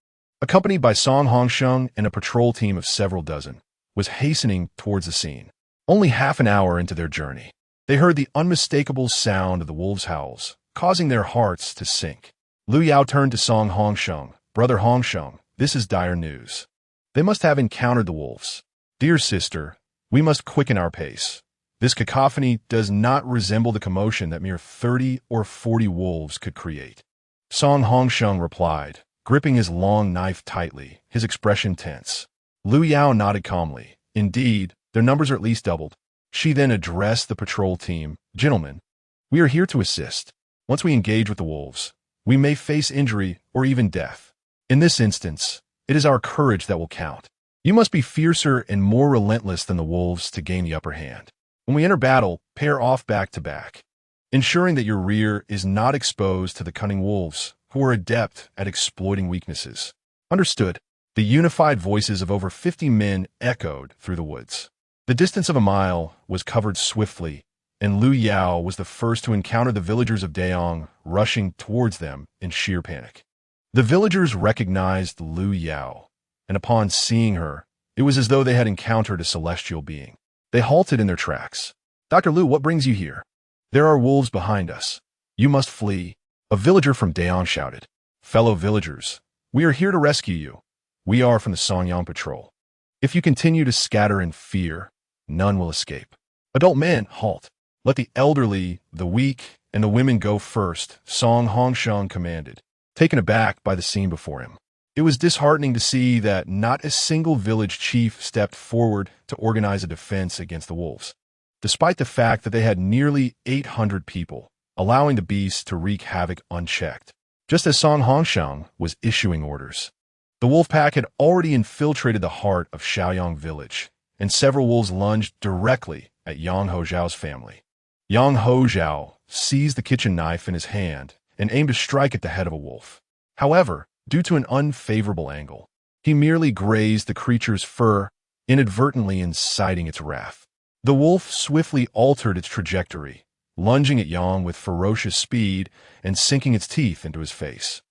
accompanied by Song Hongsheng and a patrol team of several dozen, was hastening towards the scene. Only half an hour into their journey, they heard the unmistakable sound of the wolves' howls, causing their hearts to sink. Lu Yao turned to Song Hongsheng. "Brother Hongsheng, this is dire news. They must have encountered the wolves. Dear sister, we must quicken our pace. This cacophony does not resemble the commotion that mere 30 or 40 wolves could create." Song Hongsheng replied, gripping his long knife tightly, his expression tense. Lu Yao nodded calmly. Indeed, Their numbers are at least doubled. She then addressed the patrol team. Gentlemen, we are here to assist. Once we engage with the wolves, we may face injury or even death. In this instance, it is our courage that will count. You must be fiercer and more relentless than the wolves to gain the upper hand. When we enter battle, pair off back to back, ensuring that your rear is not exposed to the cunning wolves, who are adept at exploiting weaknesses. Understood. The unified voices of over 50 men echoed through the woods. The distance of a mile was covered swiftly, and Lu Yao was the first to encounter the villagers of Daong rushing towards them in sheer panic. The villagers recognized Lu Yao, and upon seeing her, it was as though they had encountered a celestial being. They halted in their tracks. "Dr. Lu, what brings you here?" "There are wolves behind us. You must flee," a villager from Daong shouted. "Fellow villagers, we are here to rescue you. We are from the Songyang Patrol. If you continue to scatter in fear, none will escape. Adult men, halt. Let the elderly, the weak, and the women go first," Song Hongsheng commanded, taken aback by the scene before him. It was disheartening to see that not a single village chief stepped forward to organize a defense against the wolves, despite the fact that they had nearly 800 people, allowing the beasts to wreak havoc unchecked. Just as Song Hongsheng was issuing orders, the wolf pack had already infiltrated the heart of Shaoyang village, and several wolves lunged directly at Yang Hozhao's family. Yang Hozhao seized the kitchen knife in his hand and aimed to strike at the head of a wolf. However, due to an unfavorable angle, he merely grazed the creature's fur, inadvertently inciting its wrath. The wolf swiftly altered its trajectory, lunging at Yang with ferocious speed and sinking its teeth into his face,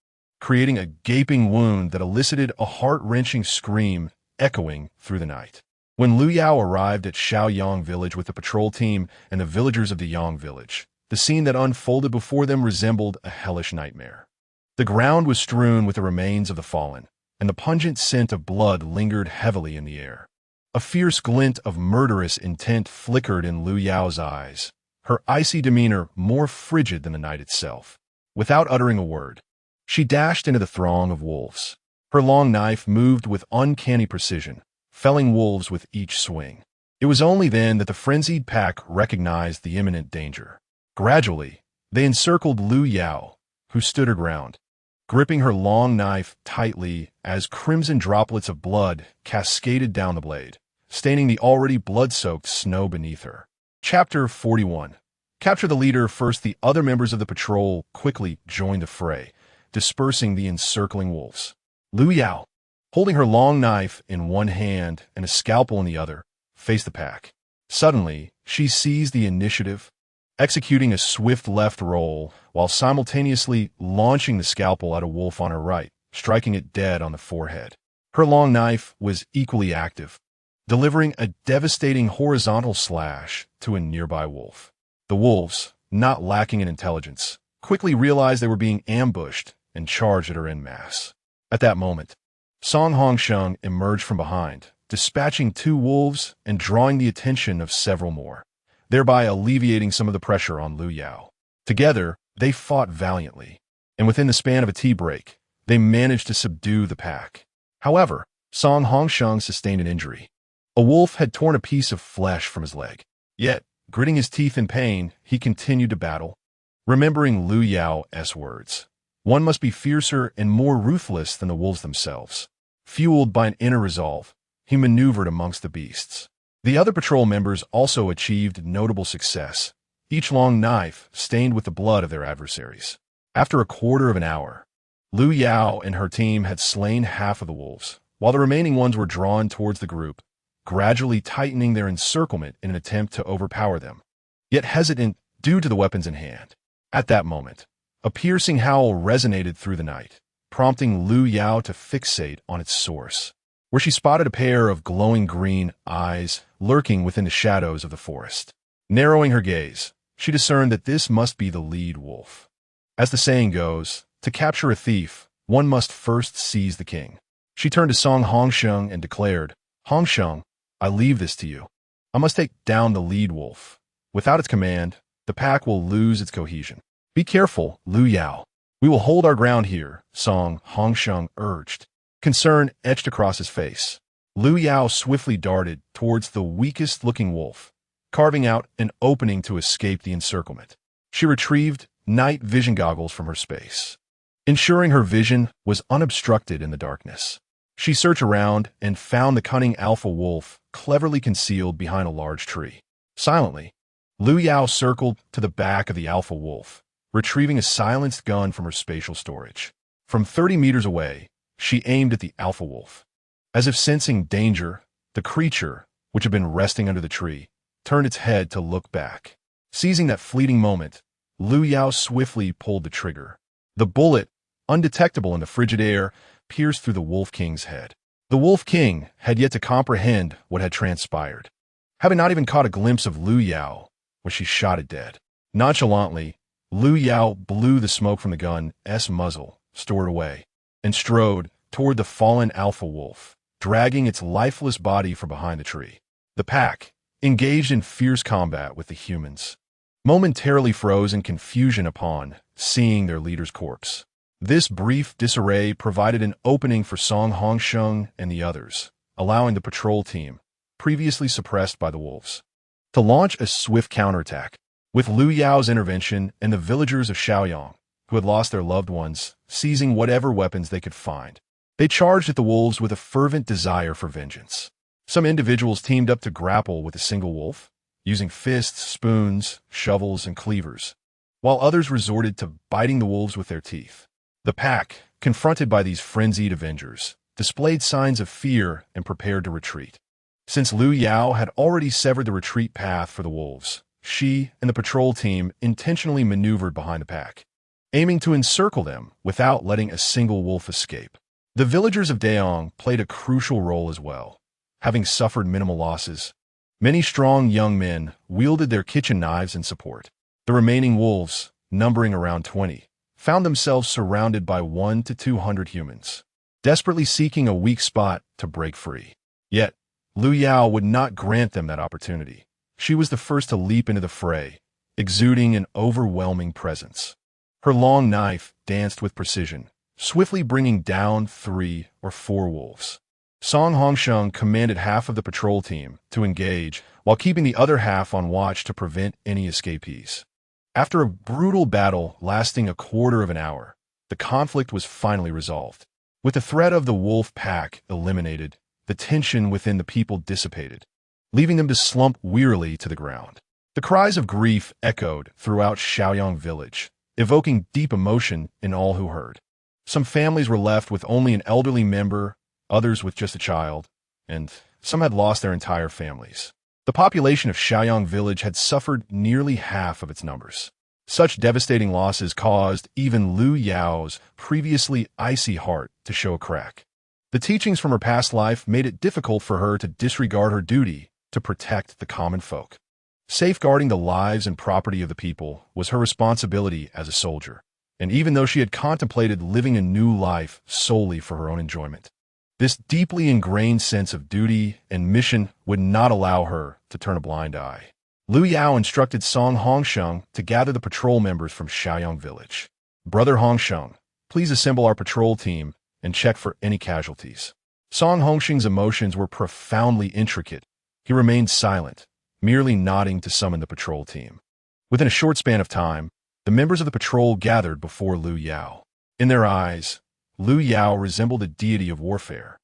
creating a gaping wound that elicited a heart-wrenching scream echoing through the night. When Lu Yao arrived at Shaoyang village with the patrol team and the villagers of the Yang village, the scene that unfolded before them resembled a hellish nightmare. The ground was strewn with the remains of the fallen, and the pungent scent of blood lingered heavily in the air. A fierce glint of murderous intent flickered in Lu Yao's eyes, her icy demeanor more frigid than the night itself. Without uttering a word, she dashed into the throng of wolves. Her long knife moved with uncanny precision, felling wolves with each swing. It was only then that the frenzied pack recognized the imminent danger. Gradually, they encircled Lu Yao, who stood her ground, gripping her long knife tightly as crimson droplets of blood cascaded down the blade, staining the already blood-soaked snow beneath her. Chapter 41. Capture the leader first. The other members of the patrol quickly joined the fray, dispersing the encircling wolves. Lu Yao, holding her long knife in one hand and a scalpel in the other, faced the pack. Suddenly, she seized the initiative, executing a swift left roll while simultaneously launching the scalpel at a wolf on her right, striking it dead on the forehead. Her long knife was equally active, delivering a devastating horizontal slash to a nearby wolf. The wolves, not lacking in intelligence, quickly realized they were being ambushed and charged at her en masse. At that moment, Song Hongsheng emerged from behind, dispatching 2 wolves and drawing the attention of several more, thereby alleviating some of the pressure on Lu Yao. Together, they fought valiantly, and within the span of a tea break, they managed to subdue the pack. However, Song Hongsheng sustained an injury. A wolf had torn a piece of flesh from his leg. Yet, gritting his teeth in pain, he continued to battle, remembering Lu Yao's words. One must be fiercer and more ruthless than the wolves themselves. Fueled by an inner resolve, he maneuvered amongst the beasts. The other patrol members also achieved notable success, each long knife stained with the blood of their adversaries. After a quarter of an hour, Lu Yao and her team had slain half of the wolves, while the remaining ones were drawn towards the group, gradually tightening their encirclement in an attempt to overpower them, yet hesitant due to the weapons in hand. At that moment, a piercing howl resonated through the night, prompting Lu Yao to fixate on its source, where she spotted a pair of glowing green eyes lurking within the shadows of the forest. Narrowing her gaze, she discerned that this must be the lead wolf. As the saying goes, to capture a thief, one must first seize the king. She turned to Song Hongsheng and declared, "Hongsheng, I leave this to you. I must take down the lead wolf. Without its command, the pack will lose its cohesion. Be careful, Lu Yao. We will hold our ground here," Song Hongsheng urged. Concern etched across his face. Lu Yao swiftly darted towards the weakest-looking wolf, carving out an opening to escape the encirclement. She retrieved night vision goggles from her space, ensuring her vision was unobstructed in the darkness. She searched around and found the cunning alpha wolf cleverly concealed behind a large tree. Silently, Lu Yao circled to the back of the alpha wolf, retrieving a silenced gun from her spatial storage. From 30 meters away, she aimed at the alpha wolf. As if sensing danger, the creature, which had been resting under the tree, turned its head to look back. Seizing that fleeting moment, Lu Yao swiftly pulled the trigger. The bullet, undetectable in the frigid air, pierced through the Wolf King's head. The Wolf King had yet to comprehend what had transpired, having not even caught a glimpse of Lu Yao when she shot it dead. Nonchalantly, Lu Yao blew the smoke from the gun's muzzle, stored away, and strode toward the fallen alpha wolf, dragging its lifeless body from behind the tree. The pack, engaged in fierce combat with the humans, momentarily froze in confusion upon seeing their leader's corpse. This brief disarray provided an opening for Song Hongsheng and the others, allowing the patrol team, previously suppressed by the wolves, to launch a swift counterattack. With Lu Yao's intervention and the villagers of Shaoyang, who had lost their loved ones, seizing whatever weapons they could find, they charged at the wolves with a fervent desire for vengeance. Some individuals teamed up to grapple with a single wolf, using fists, spoons, shovels, and cleavers, while others resorted to biting the wolves with their teeth. The pack, confronted by these frenzied avengers, displayed signs of fear and prepared to retreat. Since Lu Yao had already severed the retreat path for the wolves, she and the patrol team intentionally maneuvered behind the pack, aiming to encircle them without letting a single wolf escape. The villagers of Daong played a crucial role as well. Having suffered minimal losses, many strong young men wielded their kitchen knives in support. The remaining wolves, numbering around 20, found themselves surrounded by 100 to 200 humans, desperately seeking a weak spot to break free. Yet, Lu Yao would not grant them that opportunity. She was the first to leap into the fray, exuding an overwhelming presence. Her long knife danced with precision, swiftly bringing down 3 or 4 wolves. Song Hongsheng commanded half of the patrol team to engage, while keeping the other half on watch to prevent any escapees. After a brutal battle lasting a quarter of an hour, the conflict was finally resolved. With the threat of the wolf pack eliminated, the tension within the people dissipated, leaving them to slump wearily to the ground. The cries of grief echoed throughout Shaoyang village, evoking deep emotion in all who heard. Some families were left with only an elderly member, others with just a child, and some had lost their entire families. The population of Shaoyang village had suffered nearly half of its numbers. Such devastating losses caused even Lu Yao's previously icy heart to show a crack. The teachings from her past life made it difficult for her to disregard her duty to protect the common folk. Safeguarding the lives and property of the people was her responsibility as a soldier, and even though she had contemplated living a new life solely for her own enjoyment, this deeply ingrained sense of duty and mission would not allow her to turn a blind eye. Lu Yao instructed Song Hongsheng to gather the patrol members from Shaoyang village. "Brother Hongsheng, please assemble our patrol team and check for any casualties." Song Hongsheng's emotions were profoundly intricate. He remained silent, merely nodding to summon the patrol team. Within a short span of time, the members of the patrol gathered before Lu Yao. In their eyes, Lu Yao resembled a deity of warfare,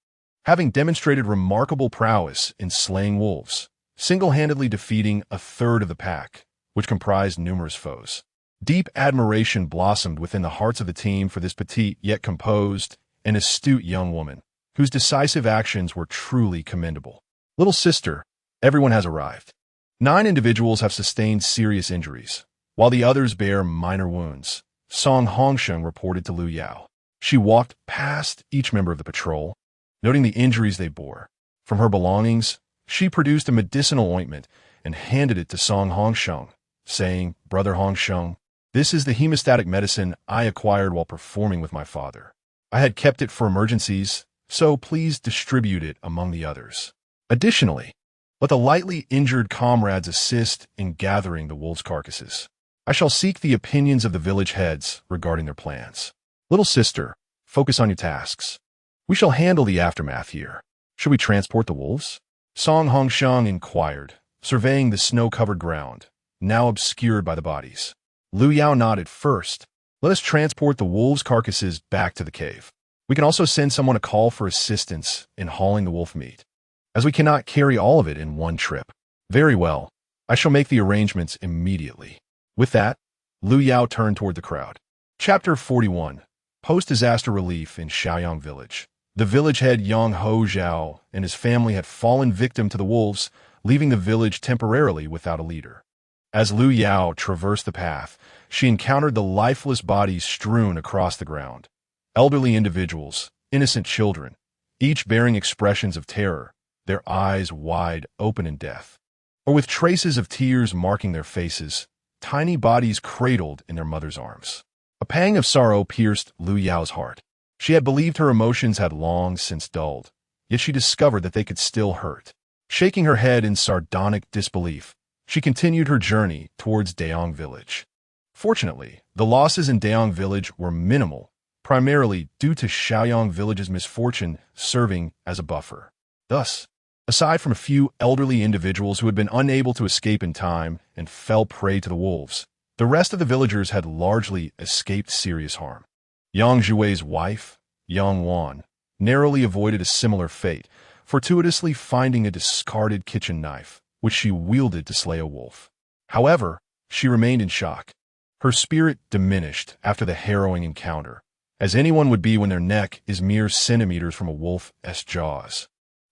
having demonstrated remarkable prowess in slaying wolves, single-handedly defeating a third of the pack, which comprised numerous foes. Deep admiration blossomed within the hearts of the team for this petite yet composed and astute young woman, whose decisive actions were truly commendable. "Little sister, everyone has arrived. 9 individuals have sustained serious injuries, while the others bear minor wounds," Song Hongsheng reported to Lu Yao. She walked past each member of the patrol, noting the injuries they bore. From her belongings, she produced a medicinal ointment and handed it to Song Hongsheng, saying, "Brother Hongsheng, this is the hemostatic medicine I acquired while performing with my father. I had kept it for emergencies, so please distribute it among the others. Additionally, let the lightly injured comrades assist in gathering the wolves' carcasses. I shall seek the opinions of the village heads regarding their plans. Little sister, focus on your tasks. We shall handle the aftermath here." Should we transport the wolves? Song Hongsheng inquired, surveying the snow-covered ground, now obscured by the bodies. Lu Yao nodded. First, let us transport the wolves' carcasses back to the cave. We can also send someone to call for assistance in hauling the wolf meat, as we cannot carry all of it in one trip. Very well. I shall make the arrangements immediately. With that, Lu Yao turned toward the crowd. Chapter 41. Post-disaster relief in Shaoyang village. The village head Yang Ho Zhao and his family had fallen victim to the wolves, leaving the village temporarily without a leader. As Lu Yao traversed the path, she encountered the lifeless bodies strewn across the ground. Elderly individuals, innocent children, each bearing expressions of terror, their eyes wide open in death, or with traces of tears marking their faces, tiny bodies cradled in their mother's arms. A pang of sorrow pierced Lu Yao's heart. She had believed her emotions had long since dulled, yet she discovered that they could still hurt. Shaking her head in sardonic disbelief, she continued her journey towards Daong village. Fortunately, the losses in Daong village were minimal, primarily due to Shaoyang village's misfortune serving as a buffer. Thus, aside from a few elderly individuals who had been unable to escape in time and fell prey to the wolves, the rest of the villagers had largely escaped serious harm. Yang Zhuwei's wife, Yang Wan, narrowly avoided a similar fate, fortuitously finding a discarded kitchen knife, which she wielded to slay a wolf. However, she remained in shock. Her spirit diminished after the harrowing encounter, as anyone would be when their neck is mere centimeters from a wolf's jaws.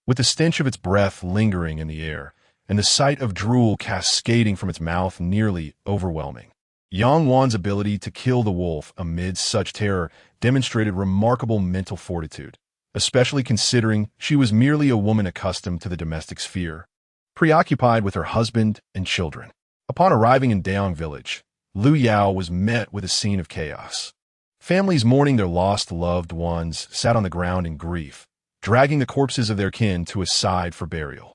With the stench of its breath lingering in the air, and the sight of drool cascading from its mouth nearly overwhelming, Yang Wan's ability to kill the wolf amid such terror demonstrated remarkable mental fortitude, especially considering she was merely a woman accustomed to the domestic sphere, preoccupied with her husband and children. Upon arriving in Daong village, Lu Yao was met with a scene of chaos. Families mourning their lost loved ones sat on the ground in grief, dragging the corpses of their kin to a side for burial.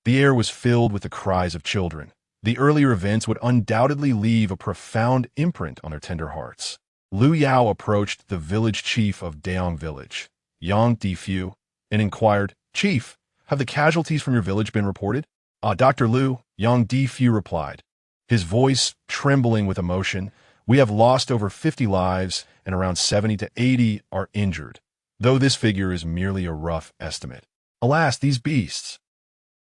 The air was filled with the cries of children. The earlier events would undoubtedly leave a profound imprint on their tender hearts. Lu Yao approached the village chief of Daong village, Yang Difu, and inquired, "Chief, have the casualties from your village been reported?" Dr. Lu," Yang Difu replied, his voice trembling with emotion. "We have lost over 50 lives and around 70 to 80 are injured, though this figure is merely a rough estimate. Alas, these beasts!"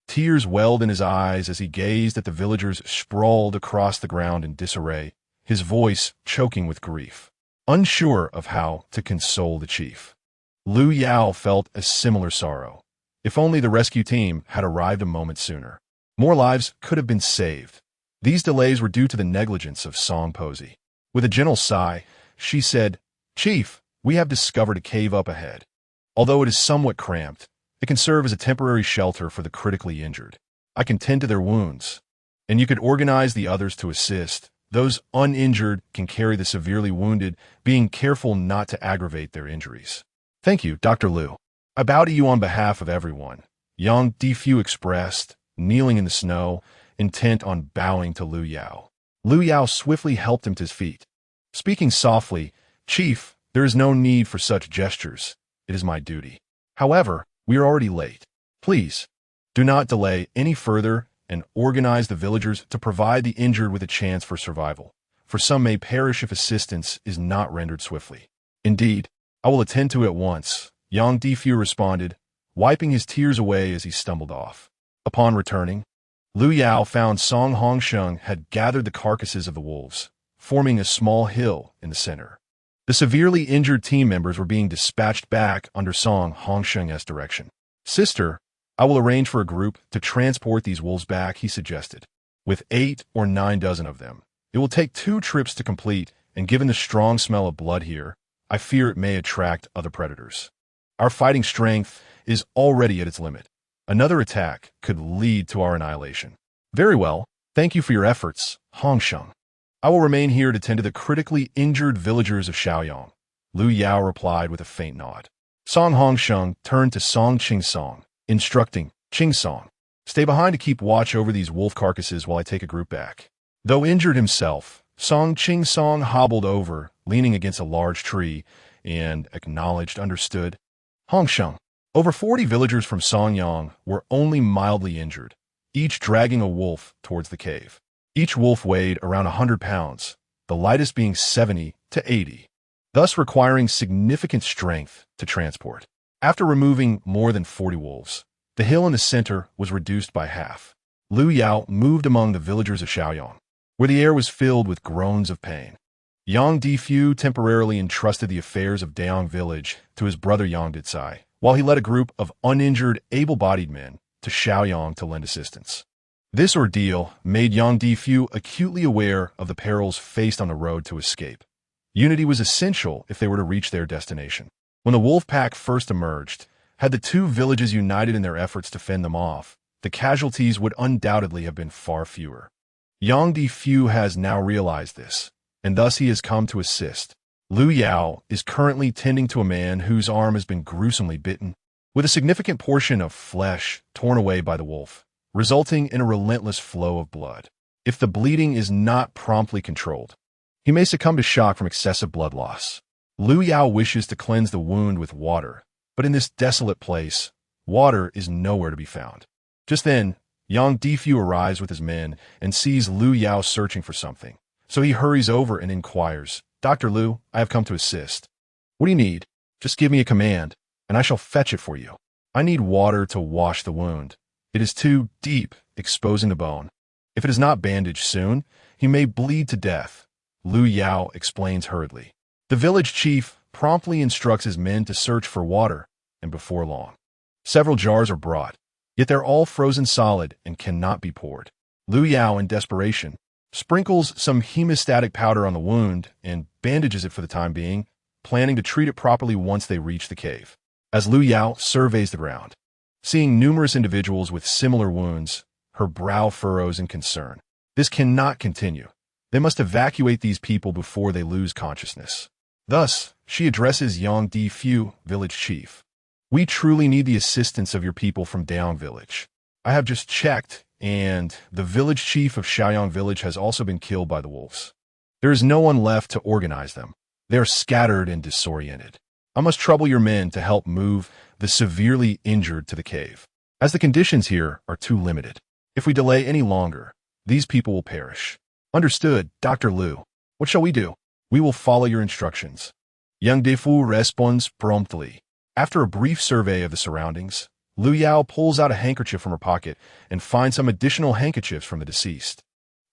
Tears welled in his eyes as he gazed at the villagers sprawled across the ground in disarray, his voice choking with grief. Unsure of how to console the chief, Lu Yao felt a similar sorrow. If only the rescue team had arrived a moment sooner, more lives could have been saved. These delays were due to the negligence of Song Posey. With a gentle sigh, she said, "Chief, we have discovered a cave up ahead. Although it is somewhat cramped, it can serve as a temporary shelter for the critically injured. I can tend to their wounds, and you could organize the others to assist. Those uninjured can carry the severely wounded, being careful not to aggravate their injuries." "Thank you, Dr. Lu. I bow to you on behalf of everyone," Yang Difu expressed, kneeling in the snow, intent on bowing to Lu Yao. Lu Yao swiftly helped him to his feet. Speaking softly, "Chief, there is no need for such gestures. It is my duty. However, we are already late. Please, do not delay any further and organize the villagers to provide the injured with a chance for survival, for some may perish if assistance is not rendered swiftly." "Indeed, I will attend to it at once," Yang Difu responded, wiping his tears away as he stumbled off. Upon returning, Lu Yao found Song Hongsheng had gathered the carcasses of the wolves, forming a small hill in the center. The severely injured team members were being dispatched back under Song Hongsheng's direction. "Sister, I will arrange for a group to transport these wolves back," he suggested. "With 8 or 9 dozen of them, it will take 2 trips to complete, and given the strong smell of blood here, I fear it may attract other predators. Our fighting strength is already at its limit. Another attack could lead to our annihilation." "Very well. Thank you for your efforts, Hongsheng. I will remain here to tend to the critically injured villagers of Shaoyang," Lu Yao replied with a faint nod. Song Hongsheng turned to Song Qingsong, instructing, "Qingsong, stay behind to keep watch over these wolf carcasses while I take a group back." Though injured himself, Song Qingsong hobbled over, leaning against a large tree, and acknowledged understood. "Hongsheng, Over 40 villagers from Sonyang were only mildly injured, each dragging a wolf towards the cave. Each wolf weighed around 100 pounds, the lightest being 70 to 80, thus requiring significant strength to transport. After removing more than 40 wolves, the hill in the center was reduced by half. Lu Yao moved among the villagers of Shaoyang, where the air was filled with groans of pain. Yang Difu temporarily entrusted the affairs of Daong village to his brother Yang Ditsai, while he led a group of uninjured, able-bodied men to Shaoyang to lend assistance. This ordeal made Yang Difu acutely aware of the perils faced on the road to escape. Unity was essential if they were to reach their destination. When the wolf pack first emerged, had the two villages united in their efforts to fend them off, the casualties would undoubtedly have been far fewer. Yang Difu has now realized this, and thus he has come to assist. Lu Yao is currently tending to a man whose arm has been gruesomely bitten, with a significant portion of flesh torn away by the wolf, resulting in a relentless flow of blood. If the bleeding is not promptly controlled, he may succumb to shock from excessive blood loss. Lu Yao wishes to cleanse the wound with water, but in this desolate place, water is nowhere to be found. Just then, Yang Difu arrives with his men and sees Lu Yao searching for something, so he hurries over and inquires, "Dr. Lu, I have come to assist. What do you need? Just give me a command, and I shall fetch it for you. I need water to wash the wound. It is too deep, exposing the bone. If it is not bandaged soon, he may bleed to death," Lu Yao explains hurriedly. The village chief promptly instructs his men to search for water, and before long, several jars are brought, yet they're all frozen solid and cannot be poured. Lu Yao, in desperation, sprinkles some hemostatic powder on the wound and bandages it for the time being, planning to treat it properly once they reach the cave. As Lu Yao surveys the ground, seeing numerous individuals with similar wounds, her brow furrows in concern. This cannot continue. They must evacuate these people before they lose consciousness. Thus, she addresses Yang Difu, village chief. "We truly need the assistance of your people from Daong village. I have just checked, and the village chief of Shaoyang village has also been killed by the wolves. There is no one left to organize them. They are scattered and disoriented. I must trouble your men to help move the severely injured to the cave, as the conditions here are too limited. If we delay any longer, these people will perish." "Understood, Dr. Lu. What shall we do?" "We will follow your instructions." Yang Difu responds promptly. After a brief survey of the surroundings, Lu Yao pulls out a handkerchief from her pocket and finds some additional handkerchiefs from the deceased.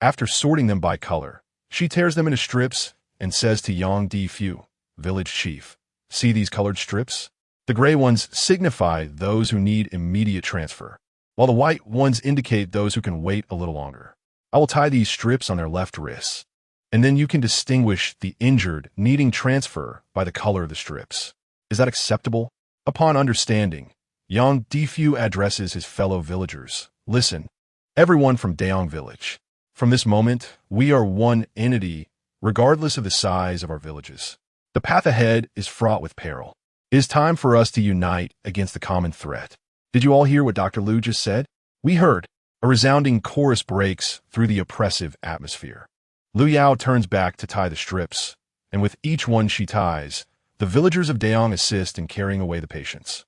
After sorting them by color, she tears them into strips and says to Yang Difu, village chief, "See these colored strips? The gray ones signify those who need immediate transfer, while the white ones indicate those who can wait a little longer. I will tie these strips on their left wrists, and then you can distinguish the injured needing transfer by the color of the strips. Is that acceptable?" Upon understanding, Yang Difu addresses his fellow villagers. "Listen, everyone from Daong village. From this moment, we are one entity, regardless of the size of our villages. The path ahead is fraught with peril. It is time for us to unite against the common threat." Did you all hear what Dr. Lu just said? We heard. A resounding chorus breaks through the oppressive atmosphere. Lu Yao turns back to tie the strips, and with each one she ties, the villagers of Daong assist in carrying away the patients.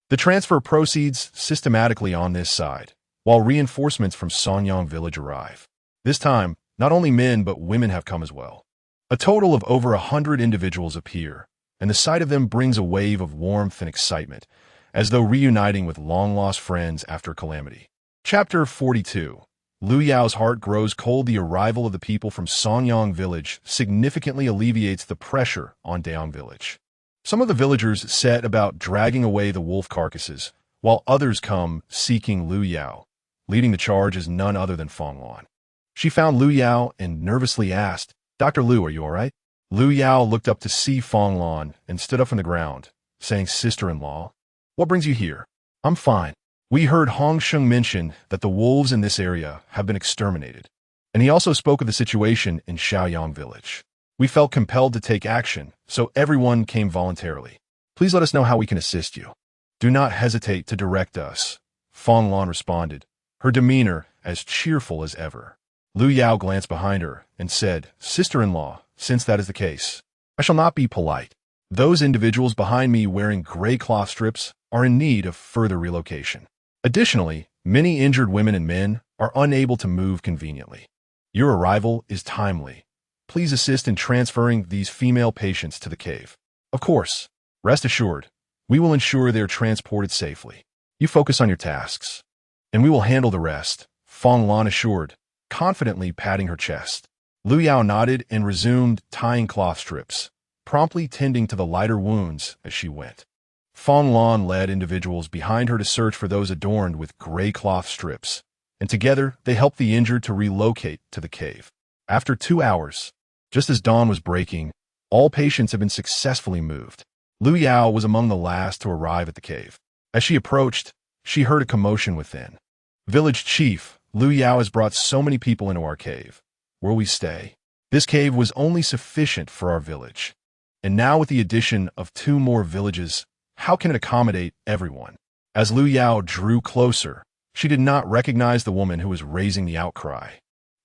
The transfer proceeds systematically on this side, while reinforcements from Sonyang village arrive. This time, not only men but women have come as well. A total of over 100 individuals appear, and the sight of them brings a wave of warmth and excitement, as though reuniting with long-lost friends after calamity. Chapter 42. Lu Yao's heart grows cold. The arrival of the people from Sonyang village significantly alleviates the pressure on Daong village. Some of the villagers set about dragging away the wolf carcasses, while others come seeking Lu Yao. Leading the charge is none other than Fong Lan. She found Lu Yao and nervously asked, "Dr. Lu, are you all right?" Lu Yao looked up to see Fong Lan and stood up from the ground, saying, "Sister-in-law, what brings you here?" "I'm fine. We heard Hong Sheng mention that the wolves in this area have been exterminated, and he also spoke of the situation in Shaoyang village. We felt compelled to take action, so everyone came voluntarily. Please let us know how we can assist you." "Do not hesitate to direct us," Fong Lan responded, her demeanor as cheerful as ever. Lu Yao glanced behind her and said, "Sister-in-law, since that is the case, I shall not be polite. Those individuals behind me wearing gray cloth strips are in need of further relocation. Additionally, many injured women and men are unable to move conveniently. Your arrival is timely. Please assist in transferring these female patients to the cave. Of course, rest assured, we will ensure they are transported safely. You focus on your tasks, and we will handle the rest, Fong Lan assured, confidently patting her chest. Lu Yao nodded and resumed tying cloth strips, promptly tending to the lighter wounds as she went. Fong Lan led individuals behind her to search for those adorned with gray cloth strips, and together they helped the injured to relocate to the cave. After 2 hours, just as dawn was breaking, all patients had been successfully moved. Lu Yao was among the last to arrive at the cave. As she approached, she heard a commotion within. Village chief, Lu Yao has brought so many people into our cave. Where we stay. This cave was only sufficient for our village. And now with the addition of 2 more villages, how can it accommodate everyone? As Lu Yao drew closer, she did not recognize the woman who was raising the outcry.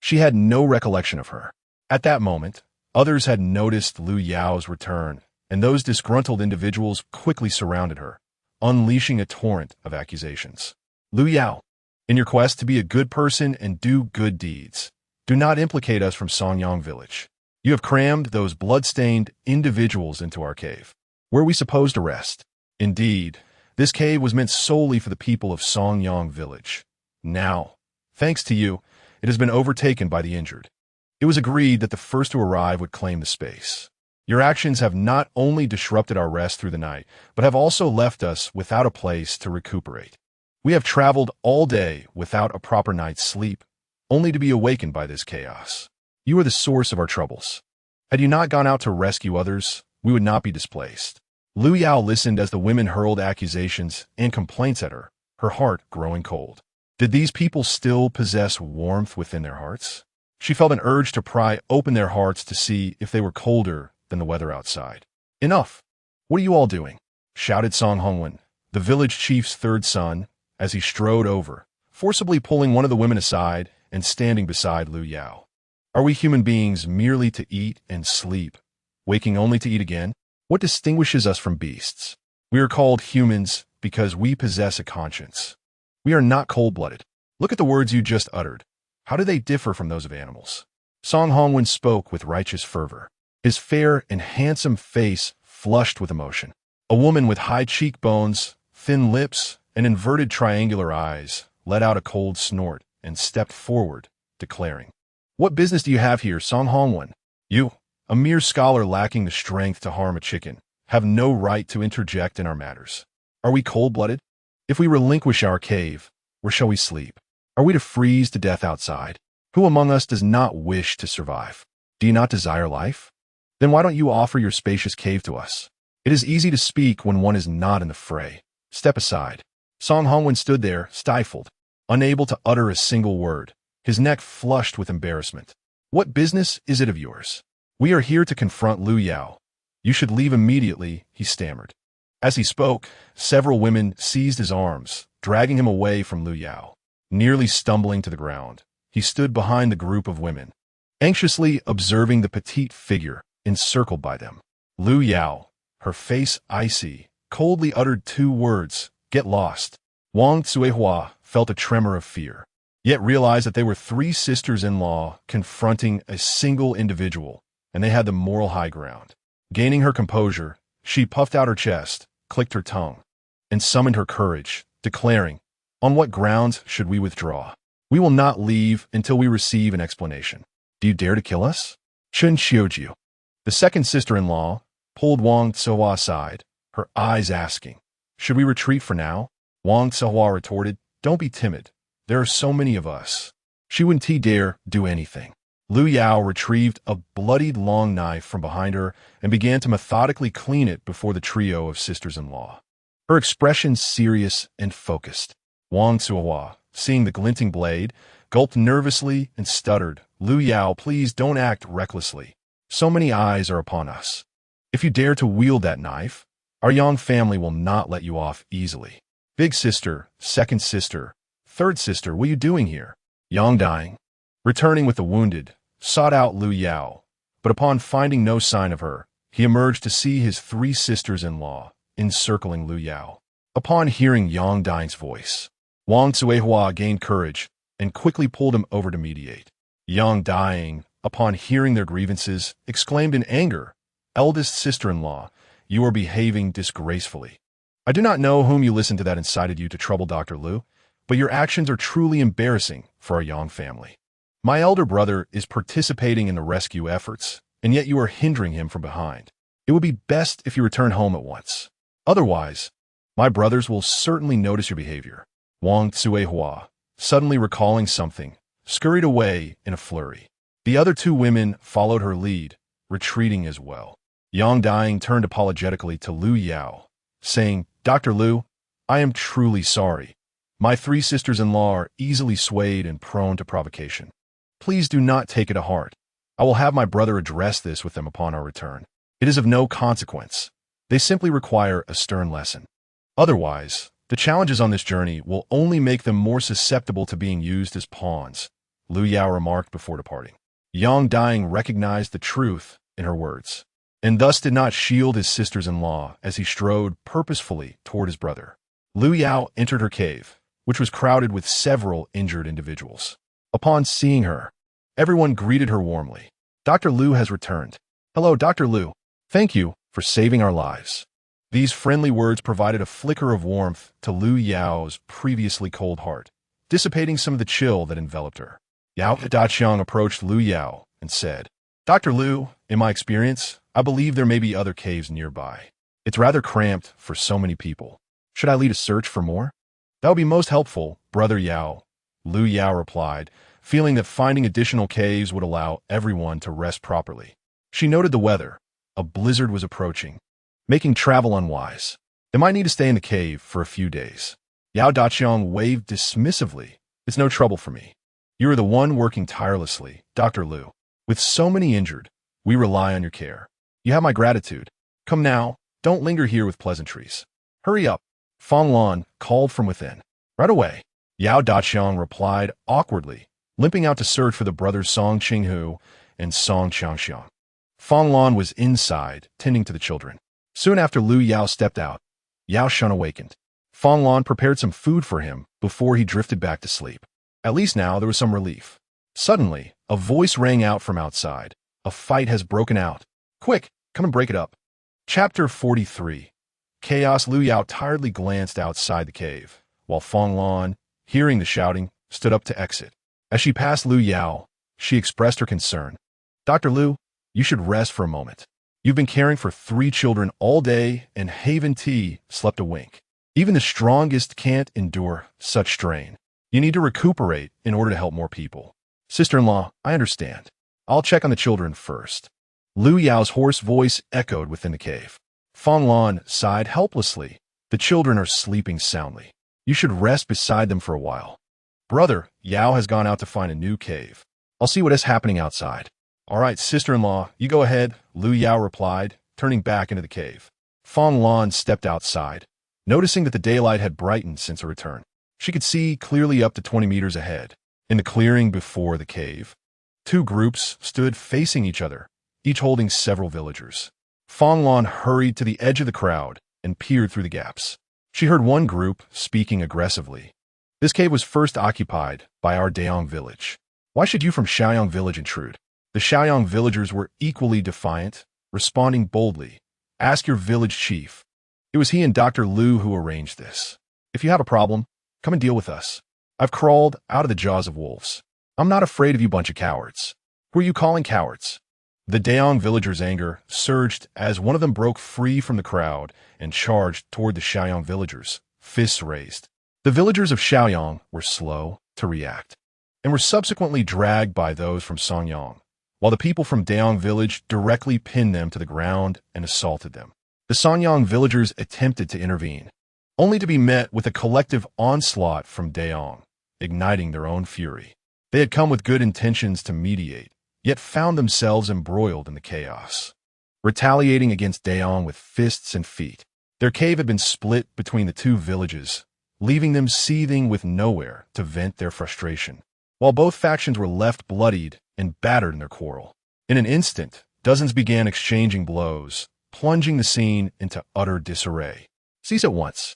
She had no recollection of her. At that moment, others had noticed Lu Yao's return, and those disgruntled individuals quickly surrounded her, unleashing a torrent of accusations. Lu Yao, in your quest to be a good person and do good deeds, do not implicate us from Songyang village. You have crammed those blood-stained individuals into our cave. Where are we supposed to rest? Indeed, this cave was meant solely for the people of Songyang village. Now, thanks to you, it has been overtaken by the injured. It was agreed that the first to arrive would claim the space. Your actions have not only disrupted our rest through the night, but have also left us without a place to recuperate. We have traveled all day without a proper night's sleep, only to be awakened by this chaos. You are the source of our troubles. Had you not gone out to rescue others, we would not be displaced. Lu Yao listened as the women hurled accusations and complaints at her, her heart growing cold. Did these people still possess warmth within their hearts? She felt an urge to pry open their hearts to see if they were colder than the weather outside. Enough! What are you all doing? Shouted Song Hongwen, the village chief's 3rd son, as he strode over, forcibly pulling one of the women aside and standing beside Lu Yao. Are we human beings merely to eat and sleep, waking only to eat again? What distinguishes us from beasts? We are called humans because we possess a conscience. We are not cold-blooded. Look at the words you just uttered. How do they differ from those of animals? Song Hongwen spoke with righteous fervor, his fair and handsome face flushed with emotion. A woman with high cheekbones, thin lips, and inverted triangular eyes let out a cold snort and stepped forward, declaring, "What business do you have here, Song Hongwen? You, a mere scholar lacking the strength to harm a chicken, have no right to interject in our matters. Are we cold-blooded? If we relinquish our cave, where shall we sleep? Are we to freeze to death outside? Who among us does not wish to survive? Do you not desire life? Then why don't you offer your spacious cave to us? It is easy to speak when one is not in the fray. Step aside." Song Hongwen stood there, stifled, unable to utter a single word, his neck flushed with embarrassment. "What business is it of yours? We are here to confront Lu Yao. You should leave immediately," he stammered. As he spoke, several women seized his arms, dragging him away from Lu Yao. Nearly stumbling to the ground, he stood behind the group of women, anxiously observing the petite figure encircled by them. Lu Yao, her face icy, coldly uttered 2 words, "Get lost." Wang Tsuehua felt a tremor of fear, yet realized that they were 3 sisters-in-law confronting a single individual, and they had the moral high ground. Gaining her composure, she puffed out her chest, clicked her tongue, and summoned her courage, declaring, "On what grounds should we withdraw? We will not leave until we receive an explanation. Do you dare to kill us?" Chun Xiujiu, the second sister-in-law, pulled Wang Tsuehua aside, her eyes asking, "Should we retreat for now?" Wang Tsuehua retorted, "Don't be timid. There are so many of us. She wouldn't dare do anything." Lu Yao retrieved a bloodied long knife from behind her and began to methodically clean it before the trio of sisters-in-law. Her expression serious and focused. Wang Tsuehua, seeing the glinting blade, gulped nervously and stuttered, "Lu Yao, please don't act recklessly. So many eyes are upon us. If you dare to wield that knife, our Yang family will not let you off easily." "Big sister, second sister, third sister, what are you doing here?" Yang dying, returning with the wounded, sought out Lu Yao, but upon finding no sign of her, he emerged to see his 3 sisters-in-law encircling Lu Yao. Upon hearing Yang Dai's voice, Wang Cuihua gained courage and quickly pulled him over to mediate. Yang Dai, upon hearing their grievances, exclaimed in anger, "Eldest sister-in-law, you are behaving disgracefully. I do not know whom you listened to that incited you to trouble Dr. Lu, but your actions are truly embarrassing for our Yang family. My elder brother is participating in the rescue efforts, and yet you are hindering him from behind. It would be best if you return home at once. Otherwise, my brothers will certainly notice your behavior." Wang Cuihua, suddenly recalling something, scurried away in a flurry. The other two women followed her lead, retreating as well. Yang Dai turned apologetically to Lu Yao, saying, "Dr. Lu, I am truly sorry. My three sisters-in-law are easily swayed and prone to provocation. Please do not take it to heart. I will have my brother address this with them upon our return. It is of no consequence. They simply require a stern lesson. Otherwise, the challenges on this journey will only make them more susceptible to being used as pawns," Lu Yao remarked before departing. Yang Dai recognized the truth in her words, and thus did not shield his sisters-in-law as he strode purposefully toward his brother. Lu Yao entered her cave, which was crowded with several injured individuals. Upon seeing her, everyone greeted her warmly. "Dr. Lu has returned. Hello, Dr. Lu. Thank you for saving our lives." These friendly words provided a flicker of warmth to Lu Yao's previously cold heart, dissipating some of the chill that enveloped her. Yao Daqiang approached Lu Yao and said, "Dr. Lu, in my experience, I believe there may be other caves nearby. It's rather cramped for so many people. Should I lead a search for more?" "That would be most helpful, Brother Yao," Lu Yao replied, feeling that finding additional caves would allow everyone to rest properly. She noted the weather. A blizzard was approaching, making travel unwise. "They might need to stay in the cave for a few days." Yao Daqiang waved dismissively. "It's no trouble for me. You are the one working tirelessly, Dr. Lu. With so many injured, we rely on your care. You have my gratitude. Come now, don't linger here with pleasantries. Hurry up." Fang Lan called from within. "Right away," Yao Daqiang replied awkwardly, limping out to search for the brothers Song Qinghu and Song Qiangxiang. Fang Lan was inside, tending to the children. Soon after Lu Yao stepped out, Yao Shun awakened. Fang Lan prepared some food for him before he drifted back to sleep. At least now there was some relief. Suddenly, a voice rang out from outside. "A fight has broken out. Quick, come and break it up." Chapter 43. Chaos. Lu Yao tiredly glanced outside the cave, while Fang Lan, hearing the shouting, stood up to exit. As she passed Lu Yao, she expressed her concern. "Dr. Lu, you should rest for a moment. You've been caring for 3 children all day, and Haven T slept a wink. Even the strongest can't endure such strain. You need to recuperate in order to help more people." "Sister-in-law, I understand. I'll check on the children first." Lu Yao's hoarse voice echoed within the cave. Fang Lan sighed helplessly. "The children are sleeping soundly. You should rest beside them for a while." "Brother, Yao has gone out to find a new cave. I'll see what is happening outside." "All right, sister-in-law, you go ahead," Lu Yao replied, turning back into the cave. Fang Lan stepped outside, noticing that the daylight had brightened since her return. She could see clearly up to 20 meters ahead. In the clearing before the cave, 2 groups stood facing each other, each holding several villagers. Fang Lan hurried to the edge of the crowd and peered through the gaps. She heard one group speaking aggressively. "This cave was first occupied by our Daong village. Why should you from Xiaoyang village intrude?" The Xiaoyang villagers were equally defiant, responding boldly. "Ask your village chief. It was he and Dr. Lu who arranged this. If you have a problem, come and deal with us. I've crawled out of the jaws of wolves. I'm not afraid of you bunch of cowards. Who are you calling cowards?" The Daong villagers' anger surged as one of them broke free from the crowd and charged toward the Xiaoyang villagers, fists raised. The villagers of Xiaoyang were slow to react, and were subsequently dragged by those from Songyang, while the people from Daong village directly pinned them to the ground and assaulted them. The Songyang villagers attempted to intervene, only to be met with a collective onslaught from Daong, igniting their own fury. They had come with good intentions to mediate, yet found themselves embroiled in the chaos, retaliating against Daong with fists and feet. Their cave had been split between the 2 villages, leaving them seething with nowhere to vent their frustration, while both factions were left bloodied and battered in their quarrel. In an instant, dozens began exchanging blows, plunging the scene into utter disarray. "Cease at once.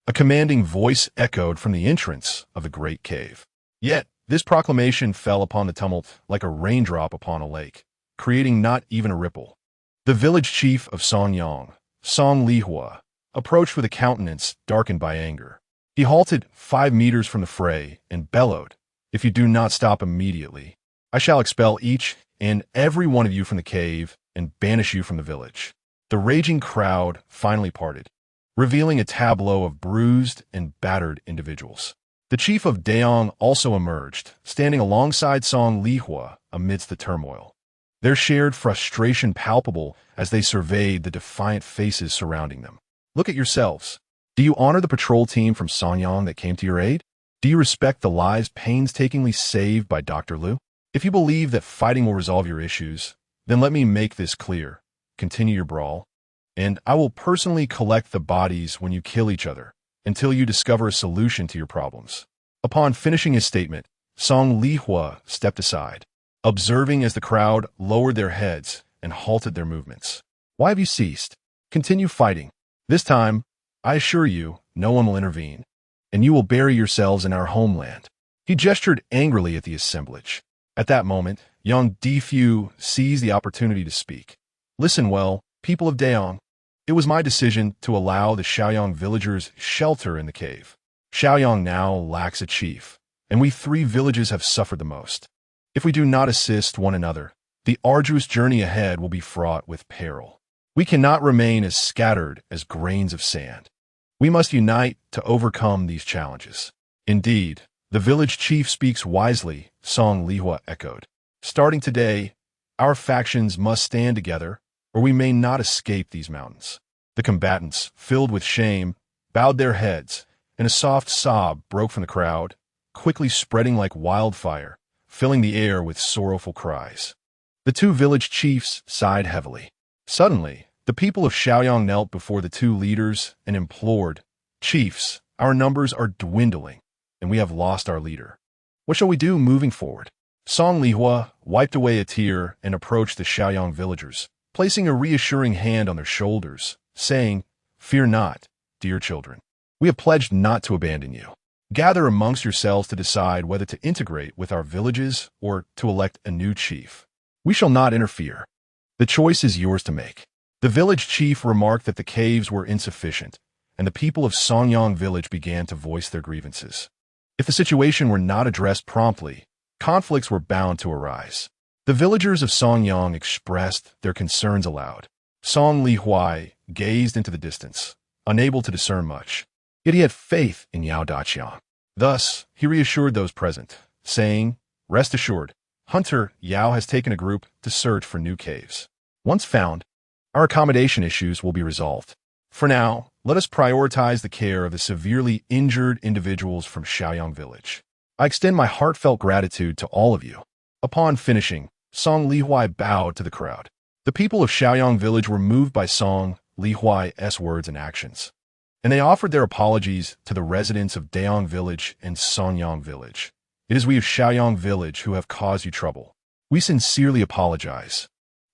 A commanding voice echoed from the entrance of the great cave. Yet, this proclamation fell upon the tumult like a raindrop upon a lake, creating not even a ripple. The village chief of Sonyang, Song Lihua, approached with a countenance darkened by anger. He halted 5 meters from the fray and bellowed, "If you do not stop immediately, I shall expel each and every one of you from the cave and banish you from the village." The raging crowd finally parted, revealing a tableau of bruised and battered individuals. The chief of Daong also emerged, standing alongside Song Lihua amidst the turmoil, their shared frustration palpable as they surveyed the defiant faces surrounding them. Look at yourselves. Do you honor the patrol team from Sonyang that came to your aid? Do you respect the lives painstakingly saved by Dr. Liu? If you believe that fighting will resolve your issues, then let me make this clear. Continue your brawl, and I will personally collect the bodies when you kill each other, until you discover a solution to your problems. Upon finishing his statement, Song Lihua stepped aside, observing as the crowd lowered their heads and halted their movements. Why have you ceased? Continue fighting. This time, I assure you, no one will intervene, and you will bury yourselves in our homeland. He gestured angrily at the assemblage. At that moment, young Difu seized the opportunity to speak. Listen well, people of Daong. It was my decision to allow the Shaoyang villagers shelter in the cave. Shaoyang now lacks a chief, and we 3 villages have suffered the most. If we do not assist one another, the arduous journey ahead will be fraught with peril. We cannot remain as scattered as grains of sand. We must unite to overcome these challenges. Indeed, the village chief speaks wisely, Song Lihua echoed. Starting today, our factions must stand together, or we may not escape these mountains. The combatants, filled with shame, bowed their heads, and a soft sob broke from the crowd, quickly spreading like wildfire, filling the air with sorrowful cries. The 2 village chiefs sighed heavily. Suddenly, the people of Shaoyang knelt before the 2 leaders and implored, "Chiefs, our numbers are dwindling, and we have lost our leader. What shall we do moving forward?" Song Lihua wiped away a tear and approached the Shaoyang villagers, placing a reassuring hand on their shoulders, saying, "Fear not, dear children. We have pledged not to abandon you. Gather amongst yourselves to decide whether to integrate with our villages or to elect a new chief. We shall not interfere. The choice is yours to make." The village chief remarked that the caves were insufficient, and the people of Songyang village began to voice their grievances. If the situation were not addressed promptly, conflicts were bound to arise. The villagers of Songyang expressed their concerns aloud. Song Lihua gazed into the distance, unable to discern much. Yet he had faith in Yao Daqiang. Thus, he reassured those present, saying, "Rest assured, Hunter Yao has taken a group to search for new caves. Once found, our accommodation issues will be resolved. For now, let us prioritize the care of the severely injured individuals from Shaoyang village. I extend my heartfelt gratitude to all of you." Upon finishing, Song Lihua bowed to the crowd. The people of Shaoyang village were moved by Song Lihua's words and actions, and they offered their apologies to the residents of Daong village and Sonyang village. "It is we of Shaoyang village who have caused you trouble. We sincerely apologize.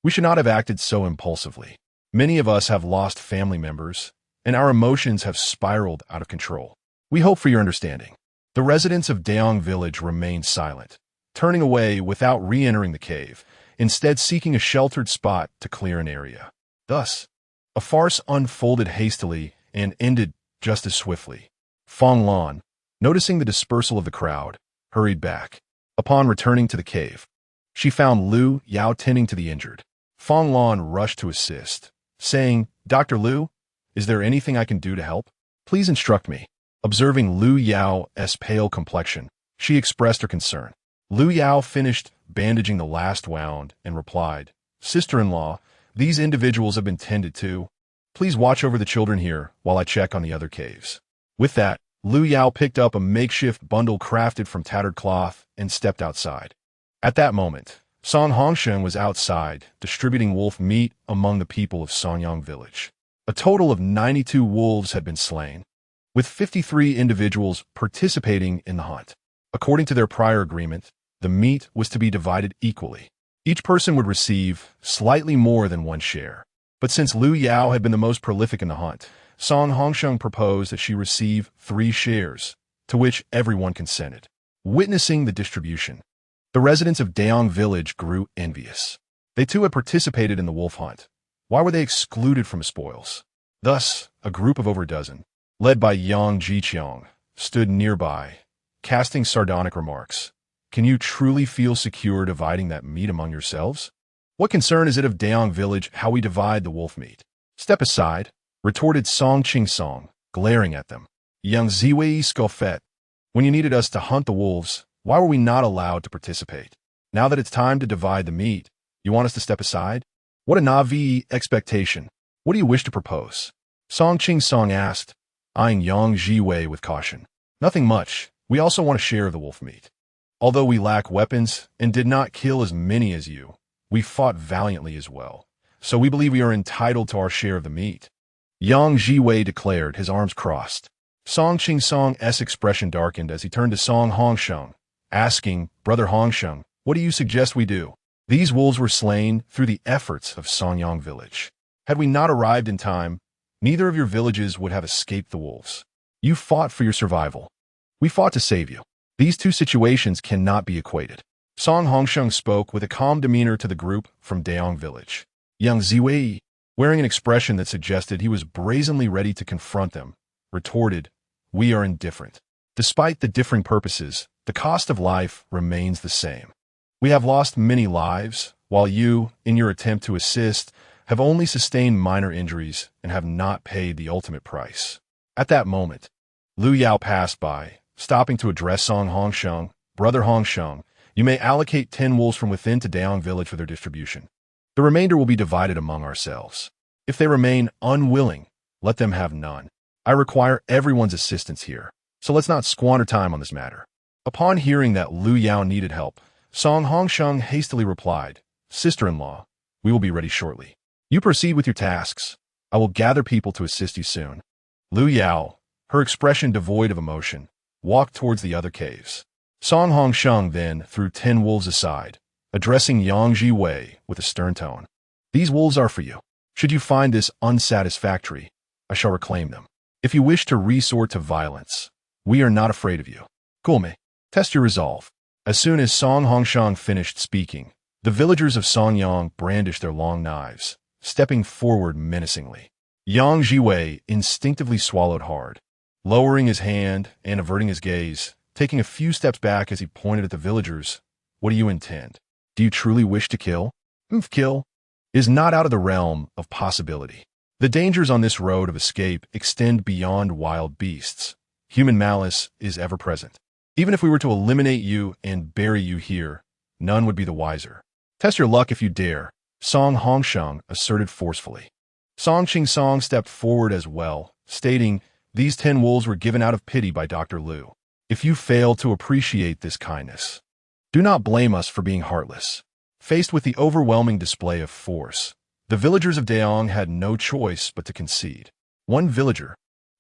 We should not have acted so impulsively. Many of us have lost family members, and our emotions have spiraled out of control. We hope for your understanding." The residents of Daong village remained silent, turning away without re-entering the cave, instead seeking a sheltered spot to clear an area. Thus, a farce unfolded hastily and ended just as swiftly. Fong Lan, noticing the dispersal of the crowd, hurried back. Upon returning to the cave, she found Liu Yao tending to the injured. Fong Lan rushed to assist, saying, "Dr. Liu, is there anything I can do to help? Please instruct me." Observing Liu Yao's pale complexion, she expressed her concern. Liu Yao finished bandaging the last wound and replied, "Sister-in-law, these individuals have been tended to. Please watch over the children here while I check on the other caves." With that, Liu Yao picked up a makeshift bundle crafted from tattered cloth and stepped outside. At that moment, Song Hongshen was outside, distributing wolf meat among the people of Sonyang village. A total of 92 wolves had been slain, with 53 individuals participating in the hunt. According to their prior agreement, the meat was to be divided equally. Each person would receive slightly more than one share. But since Lu Yao had been the most prolific in the hunt, Song Hongsheng proposed that she receive 3 shares, to which everyone consented. Witnessing the distribution, the residents of Daong village grew envious. They too had participated in the wolf hunt. Why were they excluded from spoils? Thus, a group of over a dozen, led by Yang Jiqiang, stood nearby, casting sardonic remarks. Can you truly feel secure dividing that meat among yourselves? What concern is it of Daong village how we divide the wolf meat? Step aside, retorted Song Ching Song, glaring at them. Young Ziwei scoffed. When you needed us to hunt the wolves, why were we not allowed to participate? Now that it's time to divide the meat, you want us to step aside? What a naive expectation. What do you wish to propose? Song Ching Song asked, eyeing Yang Jiwei with caution. Nothing much. We also want a share of the wolf meat. Although we lack weapons and did not kill as many as you, we fought valiantly as well. So we believe we are entitled to our share of the meat. Yang Jiwei declared, his arms crossed. Song Ching Song's expression darkened as he turned to Song Hongsheng, asking, Brother Hongsheng, what do you suggest we do? These wolves were slain through the efforts of Songyang village. Had we not arrived in time, neither of your villages would have escaped the wolves. You fought for your survival. We fought to save you. These two situations cannot be equated. Song Hongsheng spoke with a calm demeanor to the group from Daong village. Young Ziwei, wearing an expression that suggested he was brazenly ready to confront them, retorted, We are indifferent. Despite the differing purposes, the cost of life remains the same. We have lost many lives, while you, in your attempt to assist, have only sustained minor injuries and have not paid the ultimate price. At that moment, Lu Yao passed by, stopping to address Song Hongsheng. Brother Hongsheng, you may allocate 10 wolves from within to Daong village for their distribution. The remainder will be divided among ourselves. If they remain unwilling, let them have none. I require everyone's assistance here, so let's not squander time on this matter. Upon hearing that Lu Yao needed help, Song Hongsheng hastily replied, Sister-in-law, we will be ready shortly. You proceed with your tasks. I will gather people to assist you soon. Lu Yao, her expression devoid of emotion, walked towards the other caves. Song Hongsheng then threw 10 wolves aside, addressing Yang Jiwei with a stern tone. These wolves are for you. Should you find this unsatisfactory, I shall reclaim them. If you wish to resort to violence, we are not afraid of you. Gulme, test your resolve. As soon as Song Hongsheng finished speaking, the villagers of Songyang brandished their long knives, stepping forward menacingly. Yang Jiwei instinctively swallowed hard, lowering his hand and averting his gaze, taking a few steps back as he pointed at the villagers. What do you intend? Do you truly wish to kill? Kill is not out of the realm of possibility. The dangers on this road of escape extend beyond wild beasts. Human malice is ever present. Even if we were to eliminate you and bury you here, none would be the wiser. Test your luck if you dare, Song Hongsheng asserted forcefully. Song Ching Song stepped forward as well, stating, These 10 wolves were given out of pity by Dr. Lu. If you fail to appreciate this kindness, do not blame us for being heartless. Faced with the overwhelming display of force, the villagers of Daong had no choice but to concede. One villager,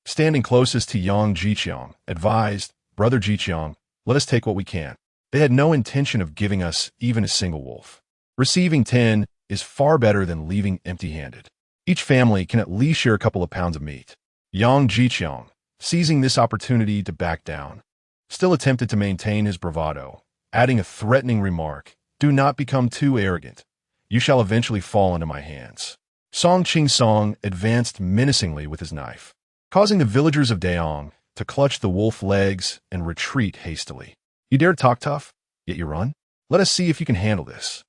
standing closest to Yang Jiqiang, advised, Brother Jiqiang, let us take what we can. They had no intention of giving us even a single wolf. Receiving 10 is far better than leaving empty-handed. Each family can at least share a couple of pounds of meat. Yang Jiqiang, seizing this opportunity to back down, still attempted to maintain his bravado, adding a threatening remark, Do not become too arrogant. You shall eventually fall into my hands. Song Ching Song advanced menacingly with his knife, causing the villagers of Daong to clutch the wolf legs and retreat hastily. You dare talk tough, yet you run? Let us see if you can handle this,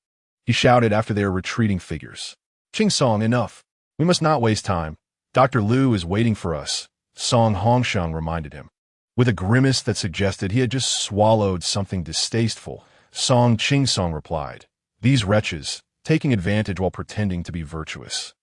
he shouted after their retreating figures. Ching Song, enough. We must not waste time. Dr. Lu is waiting for us, Song Hongsheng reminded him. With a grimace that suggested he had just swallowed something distasteful, Song Ching Song replied, These wretches, taking advantage while pretending to be virtuous.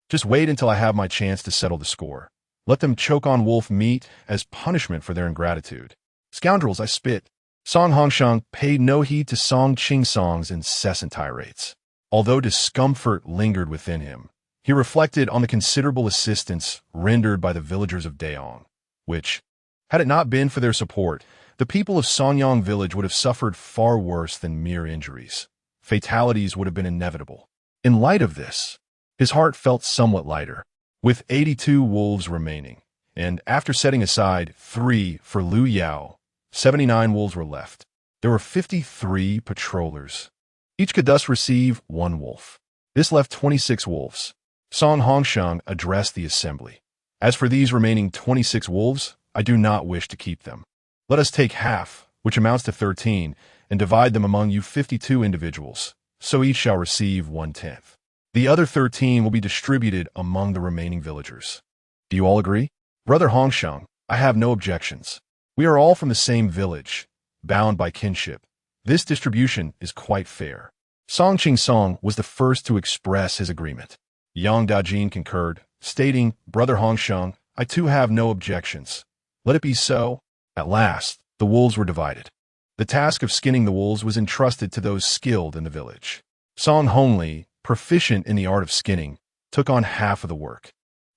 Just wait until I have my chance to settle the score. Let them choke on wolf meat as punishment for their ingratitude. Scoundrels, I spit. Song Hongsheng paid no heed to Song Ching Song's incessant tirades. Although discomfort lingered within him, he reflected on the considerable assistance rendered by the villagers of Daong, which, had it not been for their support, the people of Songyang village would have suffered far worse than mere injuries. Fatalities would have been inevitable. In light of this, His heart felt somewhat lighter. With 82 wolves remaining, and after setting aside 3 for Lu Yao, 79 wolves were left. There were 53 patrollers. Each could thus receive 1 wolf. This left 26 wolves. Song Hongsheng addressed the assembly. As for these remaining 26 wolves, I do not wish to keep them. Let us take half, which amounts to 13, and divide them among you 52 individuals, so each shall receive 1/10. The other 13 will be distributed among the remaining villagers. Do you all agree? Brother Hongsheng, I have no objections. We are all from the same village, bound by kinship. This distribution is quite fair. Song Qingsong was the first to express his agreement. Yang Dajin concurred, stating, Brother Hongsheng, I too have no objections. Let it be so. At last, the wolves were divided. The task of skinning the wolves was entrusted to those skilled in the village. Song Hongli, proficient in the art of skinning, took on half of the work,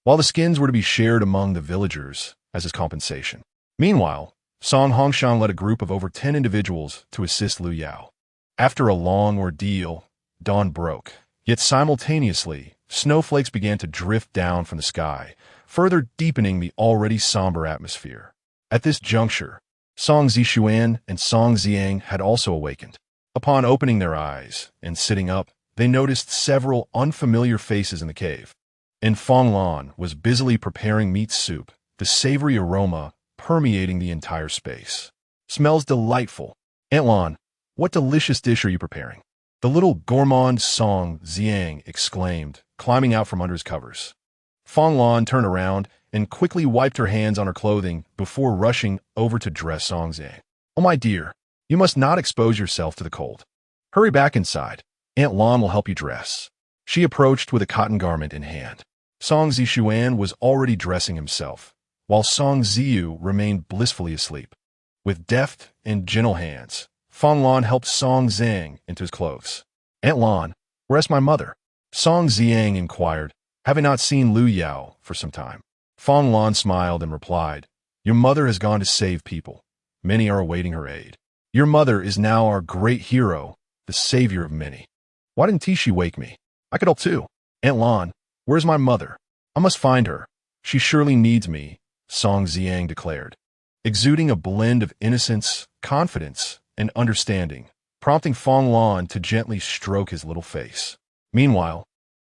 while the skins were to be shared among the villagers as his compensation. Meanwhile, Song Hongsheng led a group of over 10 individuals to assist Lu Yao. After a long ordeal, dawn broke, yet simultaneously, snowflakes began to drift down from the sky, further deepening the already somber atmosphere. At this juncture, Song Zishuan and Song Ziang had also awakened. Upon opening their eyes and sitting up, they noticed several unfamiliar faces in the cave. And Fong Lan was busily preparing meat soup, the savory aroma permeating the entire space. Smells delightful. Aunt Lan, what delicious dish are you preparing? The little gourmand Song Ziang exclaimed, climbing out from under his covers. Fong Lan turned around and quickly wiped her hands on her clothing before rushing over to dress Song Ziang. Oh my dear, you must not expose yourself to the cold. Hurry back inside. Aunt Lan will help you dress. She approached with a cotton garment in hand. Song Zishuan was already dressing himself, while Song Ziyu remained blissfully asleep. With deft and gentle hands, Fong Lan helped Song Zhang into his clothes. Aunt Lan, where's my mother? Song Ziang inquired, having not seen Lu Yao for some time. Fong Lan smiled and replied, Your mother has gone to save people. Many are awaiting her aid. Your mother is now our great hero, the savior of many. Why didn't Tishi wake me? I could help too. Aunt Lan, where's my mother? I must find her. She surely needs me, Song Ziang declared, exuding a blend of innocence, confidence, and understanding, prompting Fong Lan to gently stroke his little face. Meanwhile,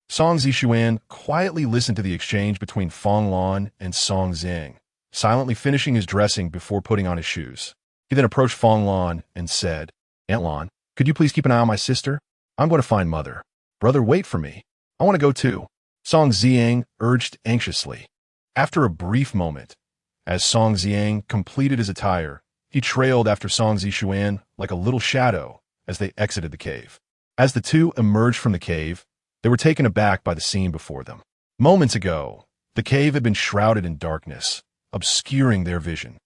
Song Zishuan quietly listened to the exchange between Fong Lan and Song Zhang, silently finishing his dressing before putting on his shoes. He then approached Fong Lan and said, Aunt Lan, could you please keep an eye on my sister? I'm going to find Mother. Brother, wait for me. I want to go too. Song Ziang urged anxiously. After a brief moment, as Song Ziang completed his attire, he trailed after Song Zishuan like a little shadow as they exited the cave. As the two emerged from the cave, they were taken aback by the scene before them. Moments ago, the cave had been shrouded in darkness, obscuring their vision.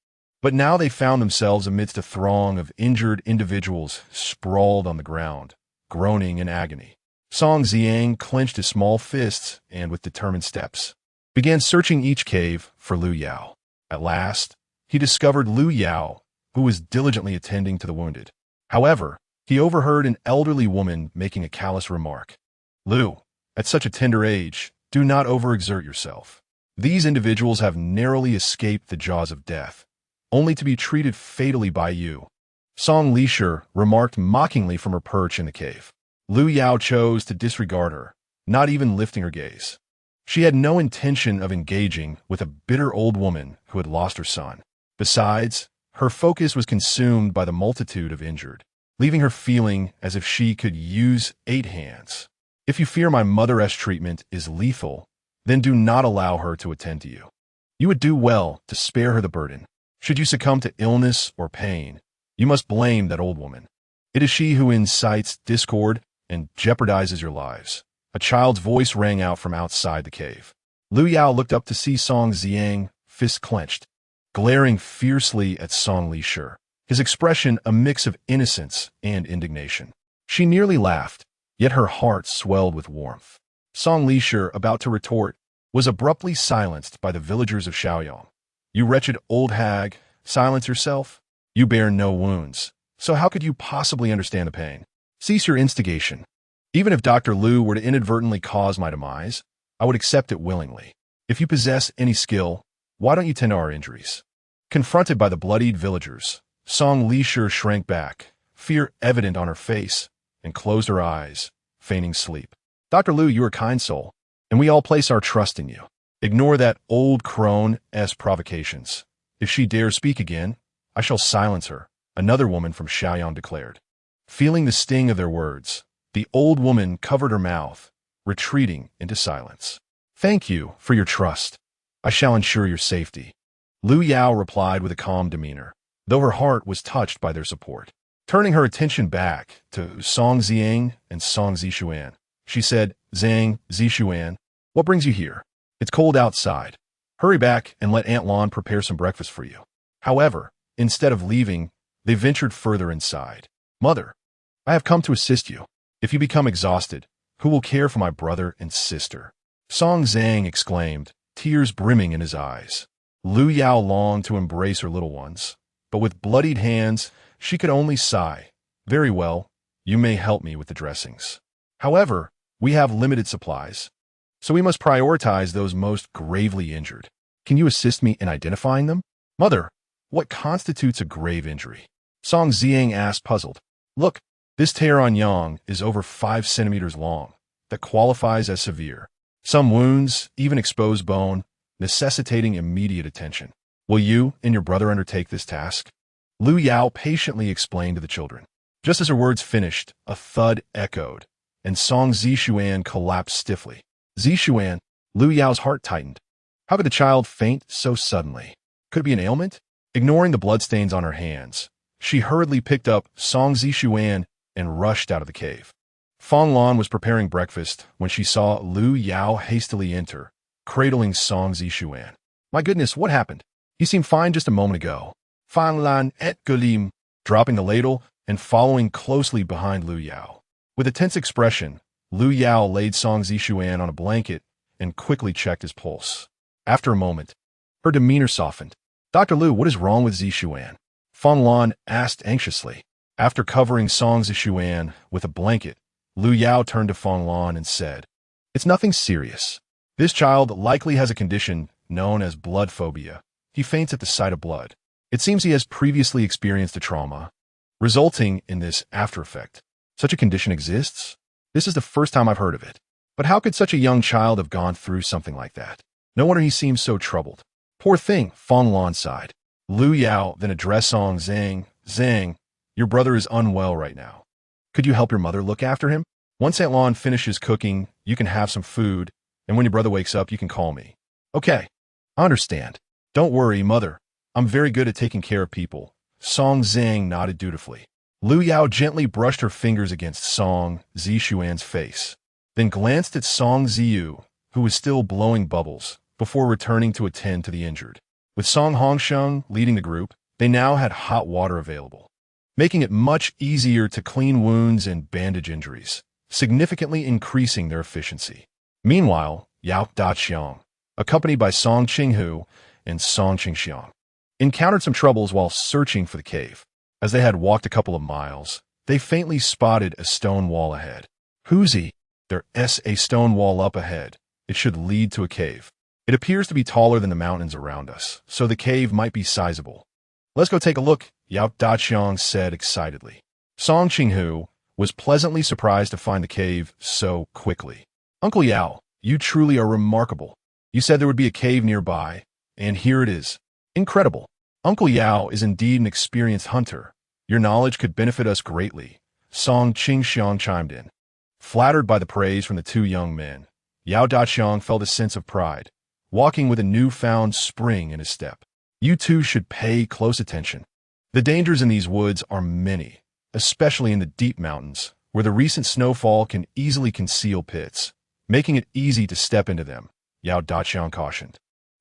But now they found themselves amidst a throng of injured individuals sprawled on the ground, groaning in agony. Song Ziang clenched his small fists and, with determined steps, began searching each cave for Lu Yao. At last, he discovered Lu Yao, who was diligently attending to the wounded. However, he overheard an elderly woman making a callous remark. Lu, at such a tender age, do not overexert yourself. These individuals have narrowly escaped the jaws of death, only to be treated fatally by you. Song Lisher remarked mockingly from her perch in the cave. Lu Yao chose to disregard her, not even lifting her gaze. She had no intention of engaging with a bitter old woman who had lost her son. Besides, her focus was consumed by the multitude of injured, leaving her feeling as if she could use 8 hands. If you fear my mother-esque treatment is lethal, then do not allow her to attend to you. You would do well to spare her the burden. Should you succumb to illness or pain, you must blame that old woman. It is she who incites discord and jeopardizes your lives. A child's voice rang out from outside the cave. Lu Yao looked up to see Song Ziang, fists clenched, glaring fiercely at Song Lisher, his expression a mix of innocence and indignation. She nearly laughed, yet her heart swelled with warmth. Song Lisher, about to retort, was abruptly silenced by the villagers of Shaoyong. You wretched old hag, silence yourself. You bear no wounds, so how could you possibly understand the pain? Cease your instigation. Even if Dr. Lu were to inadvertently cause my demise, I would accept it willingly. If you possess any skill, why don't you tend to our injuries? Confronted by the bloodied villagers, Song Li-Shur shrank back, fear evident on her face, and closed her eyes, feigning sleep. Dr. Lu, you are a kind soul, and we all place our trust in you. Ignore that old crone's provocations. If she dares speak again, I shall silence her, another woman from Shaoyang declared. Feeling the sting of their words, the old woman covered her mouth, retreating into silence. Thank you for your trust. I shall ensure your safety. Lu Yao replied with a calm demeanor, though her heart was touched by their support. Turning her attention back to Song Ziang and Song Zishuan, she said, Zhang, Zishuan, what brings you here? It's cold outside. Hurry back and let Aunt Lon prepare some breakfast for you. However, instead of leaving, they ventured further inside. Mother, I have come to assist you. If you become exhausted, who will care for my brother and sister? Song Zhang exclaimed, tears brimming in his eyes. Lu Yao longed to embrace her little ones, but with bloodied hands, she could only sigh. Very well, you may help me with the dressings. However, we have limited supplies, so we must prioritize those most gravely injured. Can you assist me in identifying them? Mother, what constitutes a grave injury? Song Ziang asked, puzzled. Look, this tear on Yang is over 5 centimeters long. That qualifies as severe. Some wounds, even exposed bone, necessitating immediate attention. Will you and your brother undertake this task? Lu Yao patiently explained to the children. Just as her words finished, a thud echoed, and Song Zishuan collapsed stiffly. Zishuan, Lu Yao's heart tightened. How could the child faint so suddenly? Could it be an ailment? Ignoring the bloodstains on her hands, she hurriedly picked up Song Zishuan and rushed out of the cave. Fong Lan was preparing breakfast when she saw Lu Yao hastily enter, cradling Song Zishuan. My goodness, what happened? You seemed fine just a moment ago. Fong Lan et Gulim, dropping the ladle and following closely behind Lu Yao. With a tense expression, Lu Yao laid Song Zishuan on a blanket and quickly checked his pulse. After a moment, her demeanor softened. Dr. Lu, what is wrong with Zishuan? Fong Lan asked anxiously. After covering Song Zishuan with a blanket, Lu Yao turned to Fong Lan and said, It's nothing serious. This child likely has a condition known as blood phobia. He faints at the sight of blood. It seems he has previously experienced a trauma, resulting in this after effect. Such a condition exists? This is the first time I've heard of it. But how could such a young child have gone through something like that? No wonder he seems so troubled. Poor thing, Fong Lan sighed. Lu Yao then addressed Song Zhang. Zhang, your brother is unwell right now. Could you help your mother look after him? Once Aunt Lon finishes cooking, you can have some food, and when your brother wakes up, you can call me. Okay, I understand. Don't worry, mother. I'm very good at taking care of people. Song Zhang nodded dutifully. Lu Yao gently brushed her fingers against Song Zishuan's face, then glanced at Song Ziyu, who was still blowing bubbles, before returning to attend to the injured. With Song Hongsheng leading the group, they now had hot water available, making it much easier to clean wounds and bandage injuries, significantly increasing their efficiency. Meanwhile, Yao Daqiang, accompanied by Song Qinghu and Song Qingxiang, encountered some troubles while searching for the cave. As they had walked a couple of miles, they faintly spotted a stone wall ahead. Who's there's a stone wall up ahead. It should lead to a cave. It appears to be taller than the mountains around us, so the cave might be sizable. Let's go take a look, Yao Daqiang said excitedly. Song Qinghu was pleasantly surprised to find the cave so quickly. Uncle Yao, you truly are remarkable. You said there would be a cave nearby, and here it is. Incredible. Uncle Yao is indeed an experienced hunter. Your knowledge could benefit us greatly, Song Qingxiang chimed in. Flattered by the praise from the two young men, Yao Daqiang felt a sense of pride, walking with a newfound spring in his step. You two should pay close attention. The dangers in these woods are many, especially in the deep mountains, where the recent snowfall can easily conceal pits, making it easy to step into them, Yao Daqiang cautioned.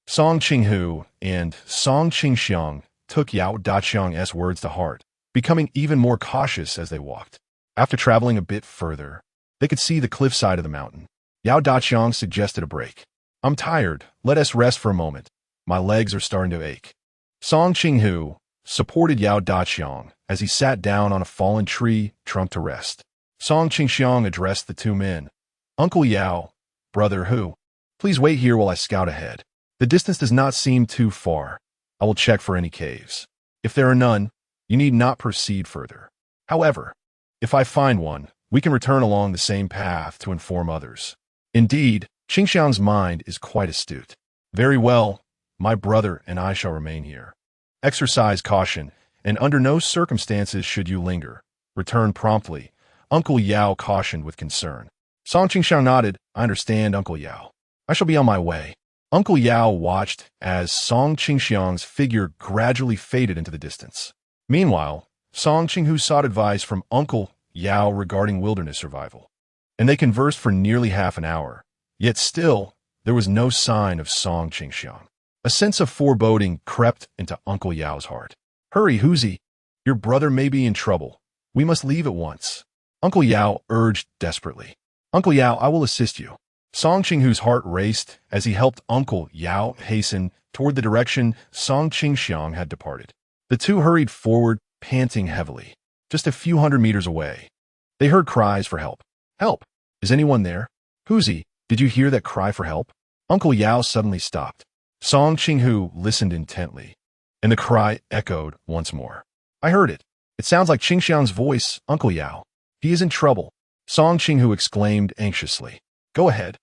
Song Qinghu and Song Qingxiang took Yao Daqiang's words to heart, becoming even more cautious as they walked. After traveling a bit further, they could see the cliffside of the mountain. Yao Daqiang suggested a break. I'm tired. Let us rest for a moment. My legs are starting to ache. Song Qinghu supported Yao Daqiang as he sat down on a fallen tree trunk to rest. Song Qingxiang addressed the two men. Uncle Yao, brother Hu, please wait here while I scout ahead. The distance does not seem too far. I will check for any caves. If there are none, you need not proceed further. However, if I find one, we can return along the same path to inform others. Indeed, Qingxiang's mind is quite astute. Very well, my brother and I shall remain here. Exercise caution, and under no circumstances should you linger. Return promptly, Uncle Yao cautioned with concern. Song Qingxiang nodded. I understand, Uncle Yao. I shall be on my way. Uncle Yao watched as Song Qingxiang's figure gradually faded into the distance. Meanwhile, Song Qinghu sought advice from Uncle Yao regarding wilderness survival, and they conversed for nearly half an hour. Yet still, there was no sign of Song Qingxiang. A sense of foreboding crept into Uncle Yao's heart. Hurry, Huzi. Your brother may be in trouble. We must leave at once. Uncle Yao urged desperately. Uncle Yao, I will assist you. Song Qinghu's heart raced as he helped Uncle Yao hasten toward the direction Song Qingxiang had departed. The two hurried forward, panting heavily. Just a few hundred meters away, they heard cries for help. Help! Is anyone there? Huzi, did you hear that cry for help? Uncle Yao suddenly stopped. Song Qinghu listened intently, and the cry echoed once more. I heard it. It sounds like Qingxiang's voice, Uncle Yao. He is in trouble. Song Qinghu exclaimed anxiously. Go ahead.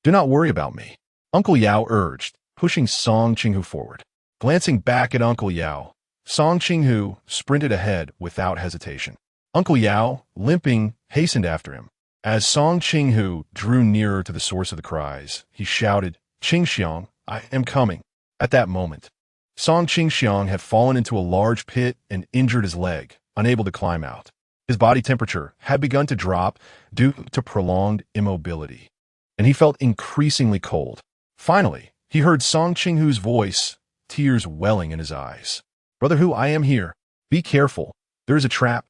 Do not worry about me, Uncle Yao urged, pushing Song Qinghu forward. Glancing back at Uncle Yao, Song Qinghu sprinted ahead without hesitation. Uncle Yao, limping, hastened after him. As Song Qinghu drew nearer to the source of the cries, he shouted, Qingxiang, I am coming. At that moment, Song Qingxiang had fallen into a large pit and injured his leg, unable to climb out. His body temperature had begun to drop due to prolonged immobility, and he felt increasingly cold. Finally, he heard Song Qinghu's voice, tears welling in his eyes. Brother Hu, I am here. Be careful. There is a trap.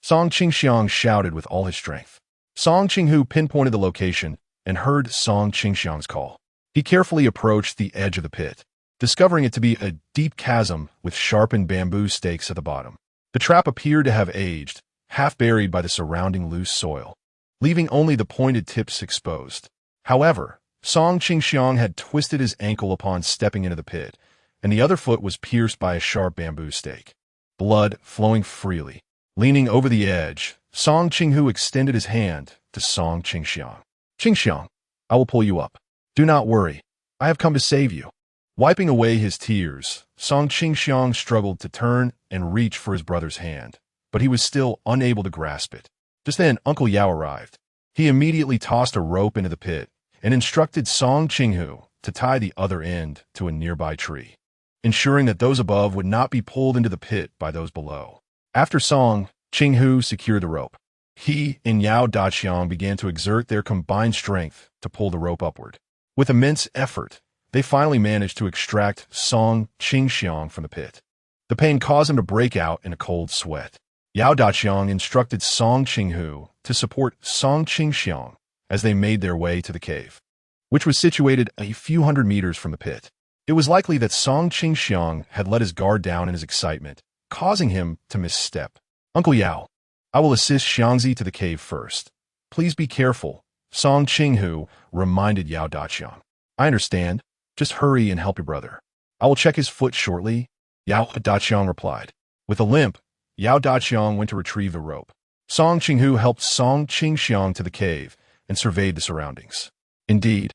Song Qingxiang shouted with all his strength. Song Qinghu pinpointed the location and heard Song Qingxiang's call. He carefully approached the edge of the pit, discovering it to be a deep chasm with sharpened bamboo stakes at the bottom. The trap appeared to have aged, half buried by the surrounding loose soil, leaving only the pointed tips exposed. However, Song Qingxiang had twisted his ankle upon stepping into the pit, and the other foot was pierced by a sharp bamboo stake. Blood flowing freely. Leaning over the edge, Song Qinghu extended his hand to Song Qingxiang. Qingxiang, I will pull you up. Do not worry. I have come to save you. Wiping away his tears, Song Qingxiang struggled to turn and reach for his brother's hand, but he was still unable to grasp it. Just then, Uncle Yao arrived. He immediately tossed a rope into the pit and instructed Song Qinghu to tie the other end to a nearby tree, ensuring that those above would not be pulled into the pit by those below. After Song Qinghu secured the rope, he and Yao Daqiang began to exert their combined strength to pull the rope upward. With immense effort, they finally managed to extract Song Qingxiang from the pit. The pain caused him to break out in a cold sweat. Yao Daqiang instructed Song Qinghu to support Song Qingxiang as they made their way to the cave, which was situated a few hundred meters from the pit. It was likely that Song Qingxiang had let his guard down in his excitement, causing him to misstep. Uncle Yao, I will assist Xiangzi to the cave first. Please be careful, Song Qinghu reminded Yao Daqiang. I understand. Just hurry and help your brother. I will check his foot shortly, Yao Daqiang replied. With a limp, Yao Daqiang went to retrieve the rope. Song Qinghu helped Song Qingxiang to the cave and surveyed the surroundings. Indeed,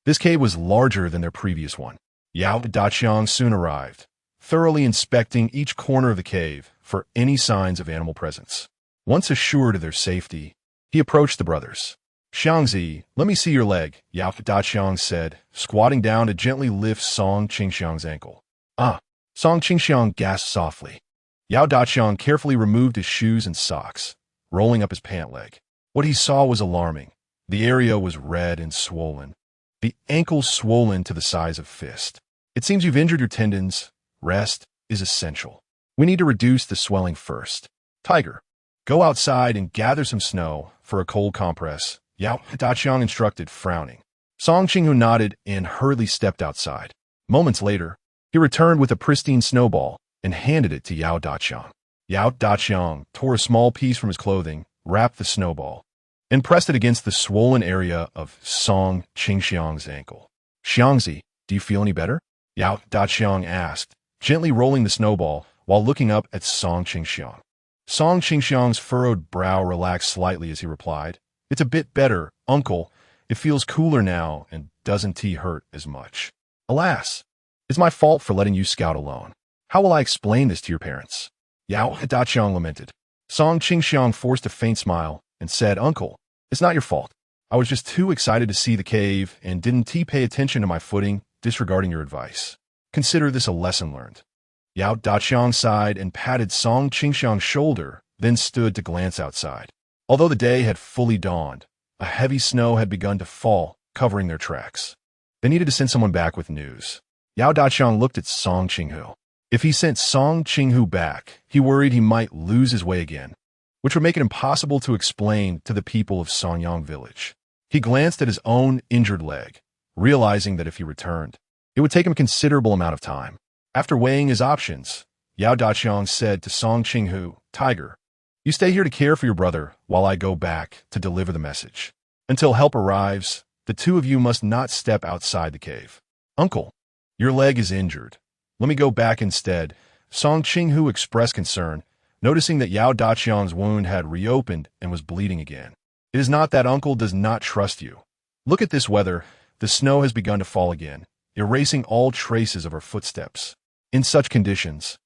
this cave was larger than their previous one. Yao Daqiang soon arrived, thoroughly inspecting each corner of the cave for any signs of animal presence. Once assured of their safety, he approached the brothers. Xiangzi, let me see your leg, Yao Daqiang said, squatting down to gently lift Song Qingxiang's ankle. Ah! Song Qingxiang gasped softly. Yao Daqiang carefully removed his shoes and socks, rolling up his pant leg. What he saw was alarming. The area was red and swollen, the ankle swollen to the size of fist. It seems you've injured your tendons. Rest is essential. We need to reduce the swelling first. Tiger, go outside and gather some snow for a cold compress, Yao Daqiang instructed, frowning. Song Qinghu nodded and hurriedly stepped outside. Moments later, he returned with a pristine snowball and handed it to Yao Daqiang. Yao Daqiang tore a small piece from his clothing, wrapped the snowball, and pressed it against the swollen area of Song Qingxiang's ankle. Xiangzi, do you feel any better? Yao Daqiang asked, gently rolling the snowball while looking up at Song Qingxiang. Song Qingxiang's furrowed brow relaxed slightly as he replied, It's a bit better, uncle. It feels cooler now and doesn't hurt as much. Alas, it's my fault for letting you scout alone. How will I explain this to your parents? Yao Daqiang lamented. Song Qingxiang forced a faint smile and said, Uncle, it's not your fault. I was just too excited to see the cave and didn't pay attention to my footing, disregarding your advice. Consider this a lesson learned. Yao Daqiang sighed and patted Song Qingxiang's shoulder, then stood to glance outside. Although the day had fully dawned, a heavy snow had begun to fall, covering their tracks. They needed to send someone back with news. Yao Daqiang looked at Song Qinghu. If he sent Song Qinghu back, he worried he might lose his way again, which would make it impossible to explain to the people of Songyang village. He glanced at his own injured leg, realizing that if he returned, it would take him a considerable amount of time. After weighing his options, Yao Daqiang said to Song Qinghu, Tiger, you stay here to care for your brother while I go back to deliver the message. Until help arrives, the two of you must not step outside the cave. Uncle, your leg is injured. Let me go back instead. Song Qinghu expressed concern, noticing that Yao Daqiang's wound had reopened and was bleeding again. It is not that uncle does not trust you. Look at this weather. The snow has begun to fall again, erasing all traces of our footsteps. In such conditions,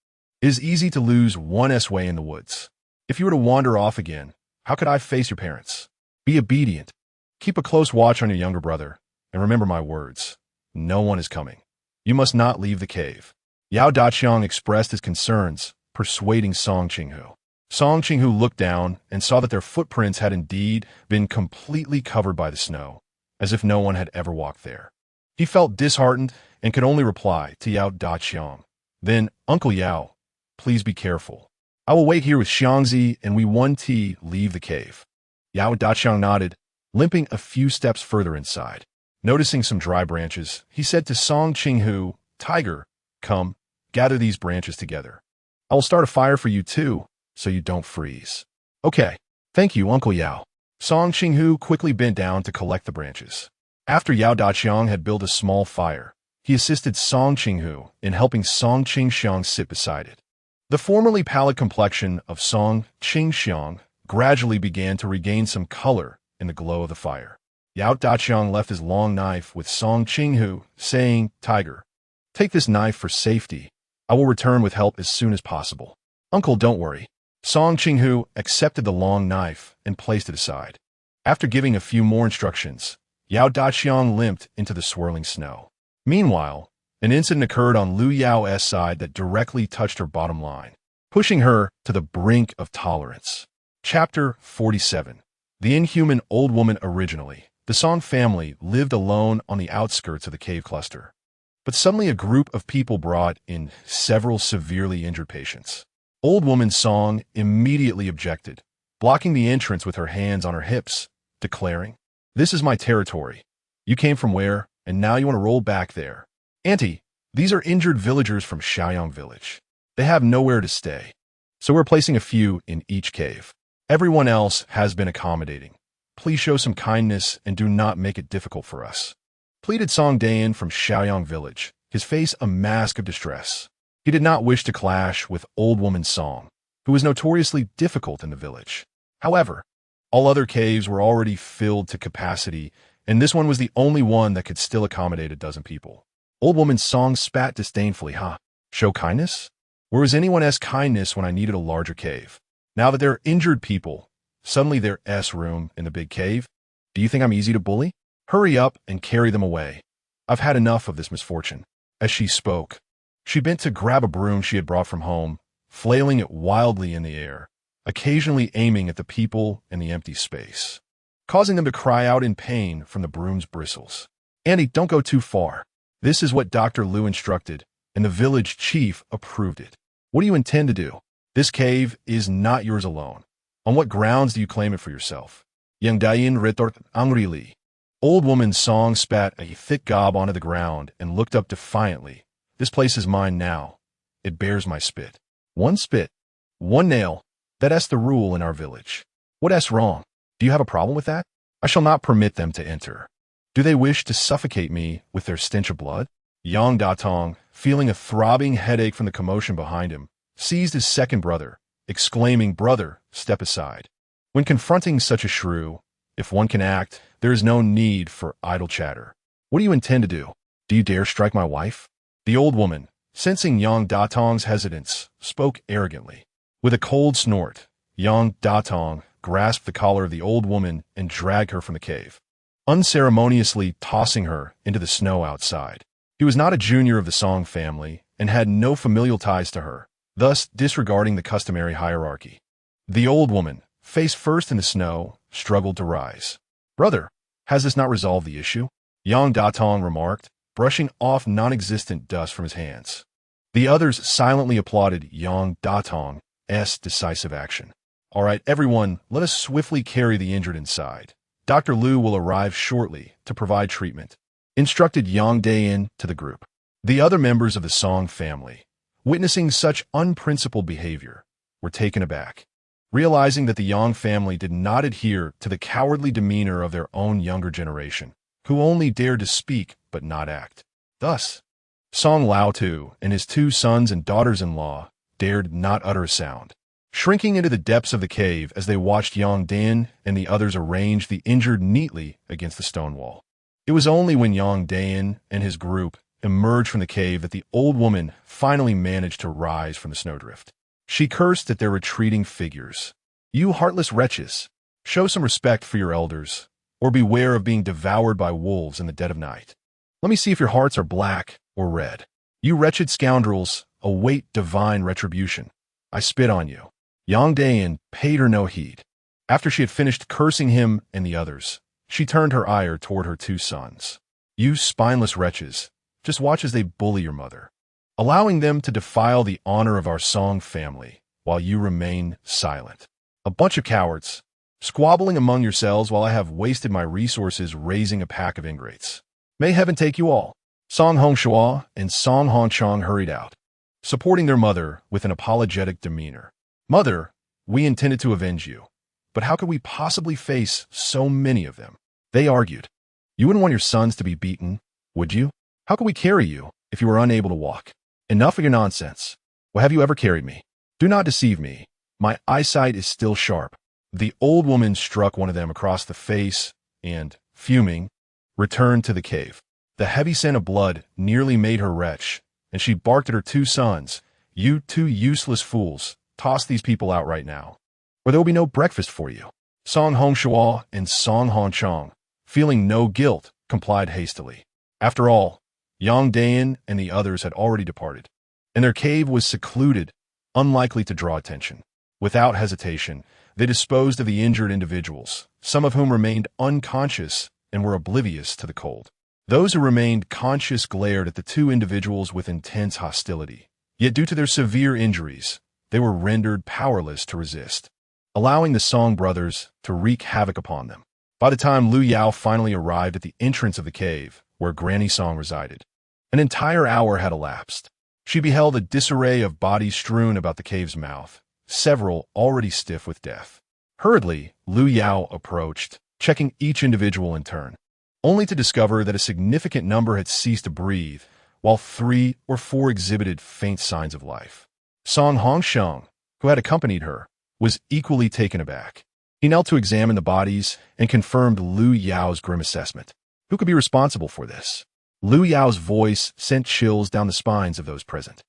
it is easy to lose one's way in the woods. If you were to wander off again, how could I face your parents? Be obedient. Keep a close watch on your younger brother, and remember my words. No one is coming. You must not leave the cave. Yao Daqiang expressed his concerns, persuading Song Qinghu. Song Qinghu looked down and saw that their footprints had indeed been completely covered by the snow, as if no one had ever walked there. He felt disheartened and could only reply to Yao Daqiang. Then, Uncle Yao, please be careful. I will wait here with Xiangzi and we leave the cave. Yao Daqiang nodded, limping a few steps further inside. Noticing some dry branches, he said to Song Qinghu, Tiger, come, gather these branches together. I will start a fire for you too, so you don't freeze. Okay, thank you, Uncle Yao. Song Qinghu quickly bent down to collect the branches. After Yao Daqiang had built a small fire, he assisted Song Qinghu in helping Song Qingxiang sit beside it. The formerly pallid complexion of Song Qingxiang gradually began to regain some color in the glow of the fire. Yao Daqiang left his long knife with Song Qinghu, saying, Tiger, take this knife for safety. I will return with help as soon as possible. Uncle, don't worry. Song Qinghu accepted the long knife and placed it aside. After giving a few more instructions, Yao Daqiang limped into the swirling snow. Meanwhile, an incident occurred on Lu Yao's side that directly touched her bottom line, pushing her to the brink of tolerance. Chapter 47. The inhuman old woman. Originally, the Song family lived alone on the outskirts of the cave cluster. But suddenly a group of people brought in several severely injured patients. Old woman Song immediately objected, blocking the entrance with her hands on her hips, declaring, This is my territory. You came from where, and now you want to roll back there. Auntie, these are injured villagers from Xiaoyang village. They have nowhere to stay. So we're placing a few in each cave. Everyone else has been accommodating. Please show some kindness and do not make it difficult for us. Pleaded Song Dayan from Xiaoyang village, his face a mask of distress. He did not wish to clash with old woman Song, who was notoriously difficult in the village. However, all other caves were already filled to capacity, and this one was the only one that could still accommodate a dozen people. Old woman Song spat disdainfully, Show kindness? Where was anyone's kindness when I needed a larger cave? Now that there are injured people, suddenly there's room in the big cave? Do you think I'm easy to bully? Hurry up and carry them away. I've had enough of this misfortune. As she spoke, she bent to grab a broom she had brought from home, flailing it wildly in the air, occasionally aiming at the people in the empty space, causing them to cry out in pain from the broom's bristles. Annie, don't go too far. This is what Dr. Liu instructed, and the village chief approved it. What do you intend to do? This cave is not yours alone. On what grounds do you claim it for yourself? Yang Dayin retorted angrily. Old woman Song spat a thick gob onto the ground and looked up defiantly. This place is mine now. It bears my spit. One spit, one nail. That's the rule in our village. What's wrong? Do you have a problem with that? I shall not permit them to enter. Do they wish to suffocate me with their stench of blood? Yang Datong, feeling a throbbing headache from the commotion behind him, seized his second brother, exclaiming, "Brother, step aside." When confronting such a shrew, if one can act, there is no need for idle chatter. What do you intend to do? Do you dare strike my wife? The old woman, sensing Yang Datong's hesitance, spoke arrogantly. With a cold snort, Yang Datong grasped the collar of the old woman and dragged her from the cave, unceremoniously tossing her into the snow outside. He was not a junior of the Song family and had no familial ties to her, thus disregarding the customary hierarchy. The old woman, face first in the snow, struggled to rise. "Brother, has this not resolved the issue?" Yang Datong remarked, brushing off non-existent dust from his hands. The others silently applauded Yang Datong's decisive action. "All right, everyone, let us swiftly carry the injured inside. Dr. Liu will arrive shortly to provide treatment," instructed Yang Dayin to the group. The other members of the Song family, witnessing such unprincipled behavior, were taken aback, realizing that the Yang family did not adhere to the cowardly demeanor of their own younger generation, who only dared to speak but not act. Thus, Song Lao-tu and his two sons and daughters-in-law dared not utter a sound, shrinking into the depths of the cave as they watched Yang Dayin and the others arrange the injured neatly against the stone wall. It was only when Yang Dayin and his group emerged from the cave that the old woman finally managed to rise from the snowdrift. She cursed at their retreating figures. "You heartless wretches, show some respect for your elders, or beware of being devoured by wolves in the dead of night. Let me see if your hearts are black or red. You wretched scoundrels await divine retribution. I spit on you." Yang Dayin paid her no heed. After she had finished cursing him and the others, she turned her ire toward her two sons. "You spineless wretches, just watch as they bully your mother, allowing them to defile the honor of our Song family while you remain silent. A bunch of cowards, squabbling among yourselves while I have wasted my resources raising a pack of ingrates. May heaven take you all." Song Hongshua and Song Hongchong hurried out, supporting their mother with an apologetic demeanor. "Mother, we intended to avenge you, but how could we possibly face so many of them?" They argued. "You wouldn't want your sons to be beaten, would you? How could we carry you if you were unable to walk? Enough of your nonsense. Well, have you ever carried me? Do not deceive me. My eyesight is still sharp." The old woman struck one of them across the face and, fuming, returned to the cave. The heavy scent of blood nearly made her retch, and she barked at her two sons. "You two useless fools, toss these people out right now, or there will be no breakfast for you." Song Hongshua and Song Hongchong, feeling no guilt, complied hastily. After all, Yang Dayin and the others had already departed, and their cave was secluded, unlikely to draw attention. Without hesitation, they disposed of the injured individuals, some of whom remained unconscious and were oblivious to the cold. Those who remained conscious glared at the two individuals with intense hostility, yet due to their severe injuries, they were rendered powerless to resist, allowing the Song brothers to wreak havoc upon them. By the time Lu Yao finally arrived at the entrance of the cave, where Granny Song resided, an entire hour had elapsed. She beheld a disarray of bodies strewn about the cave's mouth, several already stiff with death. Hurriedly, Lu Yao approached, checking each individual in turn, only to discover that a significant number had ceased to breathe, while 3 or 4 exhibited faint signs of life. Song Hongsheng, who had accompanied her, was equally taken aback. He knelt to examine the bodies and confirmed Lu Yao's grim assessment. Who could be responsible for this? Lu Yao's voice sent chills down the spines of those present.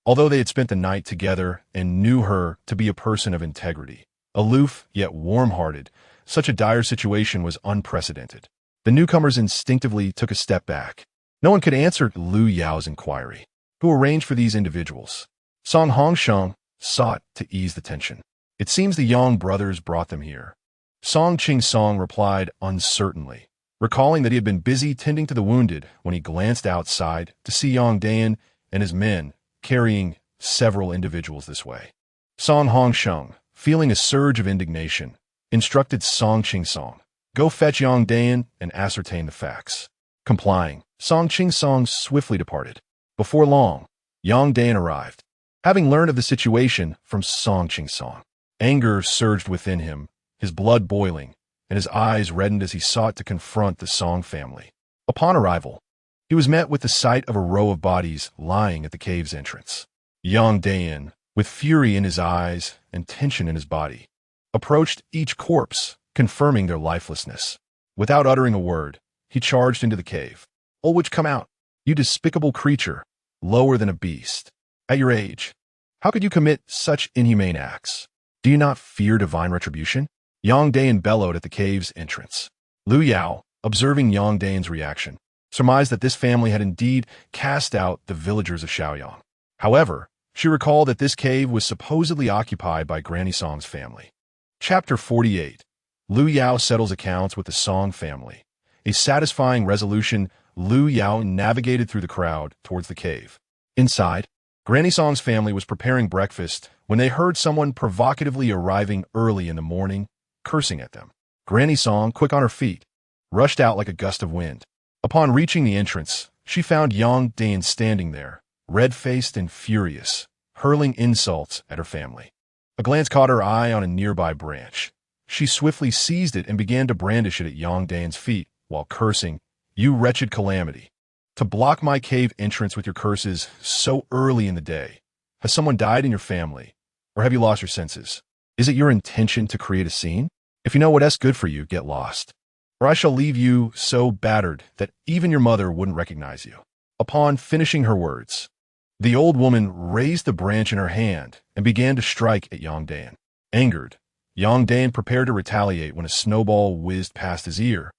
Although they had spent the night together and knew her to be a person of integrity, aloof yet warm-hearted, such a dire situation was unprecedented. The newcomers instinctively took a step back. No one could answer Lu Yao's inquiry. Who arranged for these individuals? Song Hongsheng sought to ease the tension. It seems the Yang brothers brought them here. Song Qing-song replied uncertainly, recalling that he had been busy tending to the wounded when he glanced outside to see Yang Dayin and his men carrying several individuals this way. Song Hongsheng, feeling a surge of indignation, instructed Song Qing-song, "Go fetch Yang Dayin and ascertain the facts." Complying, Song Qing-song swiftly departed. Before long, Yang Dayin arrived. Having learned of the situation from Song Qing-song, anger surged within him, his blood boiling, and his eyes reddened as he sought to confront the Song family. Upon arrival, he was met with the sight of a row of bodies lying at the cave's entrance. Yang Dayan, with fury in his eyes and tension in his body, approached each corpse, confirming their lifelessness. Without uttering a word, he charged into the cave. "All which come out, you despicable creature, lower than a beast. At your age, how could you commit such inhumane acts? Do you not fear divine retribution?" Yang Dayan bellowed at the cave's entrance. Lu Yao, observing Yang Dayan's reaction, surmised that this family had indeed cast out the villagers of Shaoyang. However, she recalled that this cave was supposedly occupied by Granny Song's family. Chapter 48. Lu Yao settles accounts with the Song family. A satisfying resolution, Lu Yao navigated through the crowd towards the cave. Inside, Granny Song's family was preparing breakfast when they heard someone provocatively arriving early in the morning, cursing at them. Granny Song, quick on her feet, rushed out like a gust of wind. Upon reaching the entrance, she found Yang Dayan standing there, red-faced and furious, hurling insults at her family. A glance caught her eye on a nearby branch. She swiftly seized it and began to brandish it at Yang Dayan's feet, while cursing, "You wretched calamity! To block my cave entrance with your curses so early in the day. Has someone died in your family? Or have you lost your senses? Is it your intention to create a scene? If you know what's good for you, get lost. Or I shall leave you so battered that even your mother wouldn't recognize you." Upon finishing her words, the old woman raised the branch in her hand and began to strike at Yang Dayan. Angered, Yang Dayan prepared to retaliate when a snowball whizzed past his ear,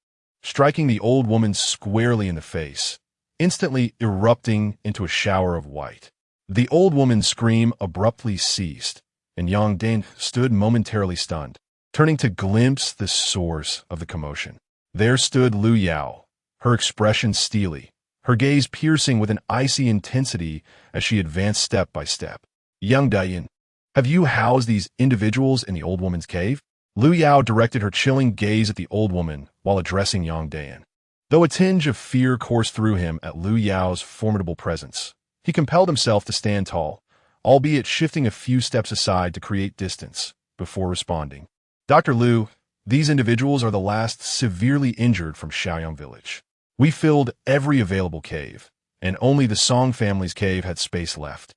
striking the old woman squarely in the face, instantly erupting into a shower of white. The old woman's scream abruptly ceased, and Yang Dayan stood momentarily stunned, turning to glimpse the source of the commotion. There stood Lu Yao, her expression steely, her gaze piercing with an icy intensity as she advanced step by step. "Yang Dayan, have you housed these individuals in the old woman's cave?" Lu Yao directed her chilling gaze at the old woman while addressing Yang Dayan. Though a tinge of fear coursed through him at Lu Yao's formidable presence, he compelled himself to stand tall, albeit shifting a few steps aside to create distance, before responding. "Dr. Lu, these individuals are the last severely injured from Shaoyang Village. We filled every available cave, and only the Song family's cave had space left.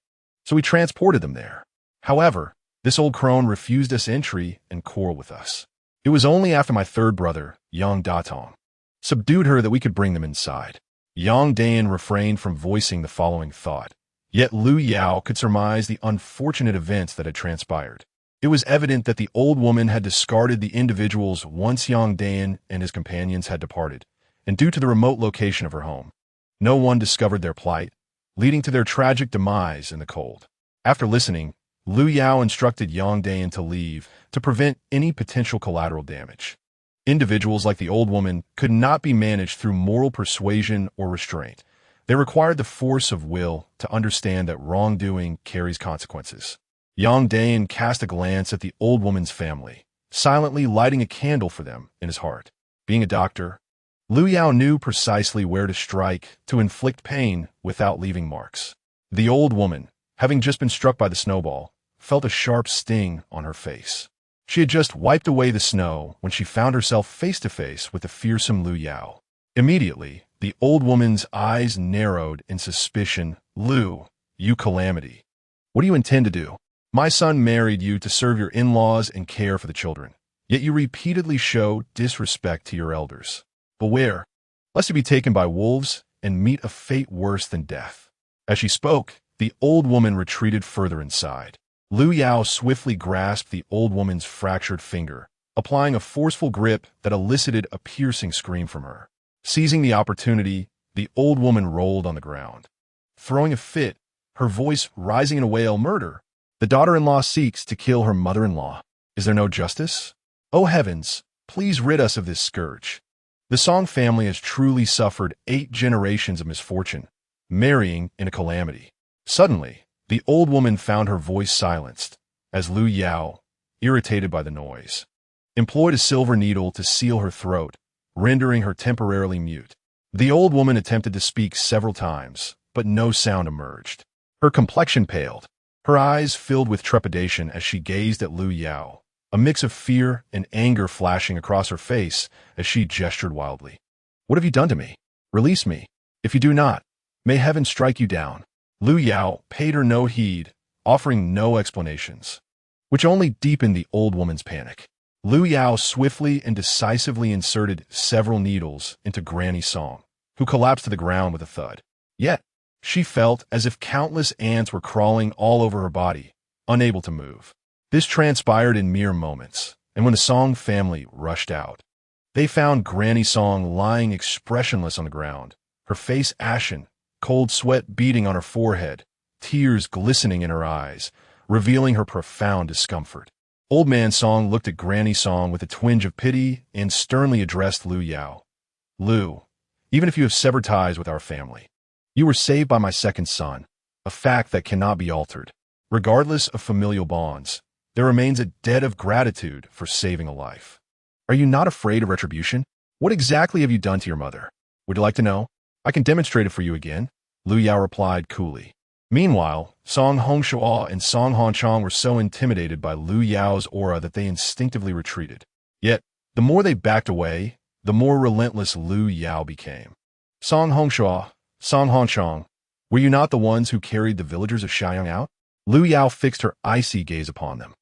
So we transported them there. However, this old crone refused us entry and quarreled with us. It was only after my third brother, Yang Datong, subdued her that we could bring them inside." Yang Dayan refrained from voicing the following thought, yet Lu Yao could surmise the unfortunate events that had transpired. It was evident that the old woman had discarded the individuals once Yang Dayan and his companions had departed, and due to the remote location of her home, no one discovered their plight, leading to their tragic demise in the cold. After listening, Lu Yao instructed Yang Dayan to leave to prevent any potential collateral damage. Individuals like the old woman could not be managed through moral persuasion or restraint. They required the force of will to understand that wrongdoing carries consequences. Yang Dayan cast a glance at the old woman's family, silently lighting a candle for them in his heart. Being a doctor, Lu Yao knew precisely where to strike to inflict pain without leaving marks. The old woman, having just been struck by the snowball, felt a sharp sting on her face. She had just wiped away the snow when she found herself face to face with the fearsome Lu Yao. Immediately, the old woman's eyes narrowed in suspicion. "Lu, you calamity. What do you intend to do? My son married you to serve your in-laws and care for the children, yet you repeatedly show disrespect to your elders. Beware, lest you be taken by wolves and meet a fate worse than death." As she spoke, the old woman retreated further inside. Lu Yao swiftly grasped the old woman's fractured finger, applying a forceful grip that elicited a piercing scream from her. Seizing the opportunity, the old woman rolled on the ground. Throwing a fit, her voice rising in a wail, "Murder! The daughter-in-law seeks to kill her mother-in-law. Is there no justice? Oh heavens, please rid us of this scourge." The Song family has truly suffered 8 generations of misfortune, marrying in a calamity. Suddenly, the old woman found her voice silenced, as Lu Yao, irritated by the noise, employed a silver needle to seal her throat, rendering her temporarily mute. The old woman attempted to speak several times, but no sound emerged. Her complexion paled, her eyes filled with trepidation as she gazed at Lu Yao, a mix of fear and anger flashing across her face as she gestured wildly. "What have you done to me? Release me. If you do not, may heaven strike you down." Lu Yao paid her no heed, offering no explanations, which only deepened the old woman's panic. Lu Yao swiftly and decisively inserted several needles into Granny Song, who collapsed to the ground with a thud. Yet, she felt as if countless ants were crawling all over her body, unable to move. This transpired in mere moments, and when the Song family rushed out, they found Granny Song lying expressionless on the ground, her face ashen, cold sweat beading on her forehead, tears glistening in her eyes, revealing her profound discomfort. Old Man Song looked at Granny Song with a twinge of pity and sternly addressed Lu Yao. "Lu, even if you have severed ties with our family, you were saved by my second son, a fact that cannot be altered. Regardless of familial bonds, there remains a debt of gratitude for saving a life. Are you not afraid of retribution? What exactly have you done to your mother? Would you like to know? I can demonstrate it for you again," Lu Yao replied coolly. Meanwhile, Song Hongshua and Song Honchong were so intimidated by Lu Yao's aura that they instinctively retreated. Yet, the more they backed away, the more relentless Lu Yao became. "Song Hongshua, Song Honchong, were you not the ones who carried the villagers of Xiaoyang out?" Lu Yao fixed her icy gaze upon them.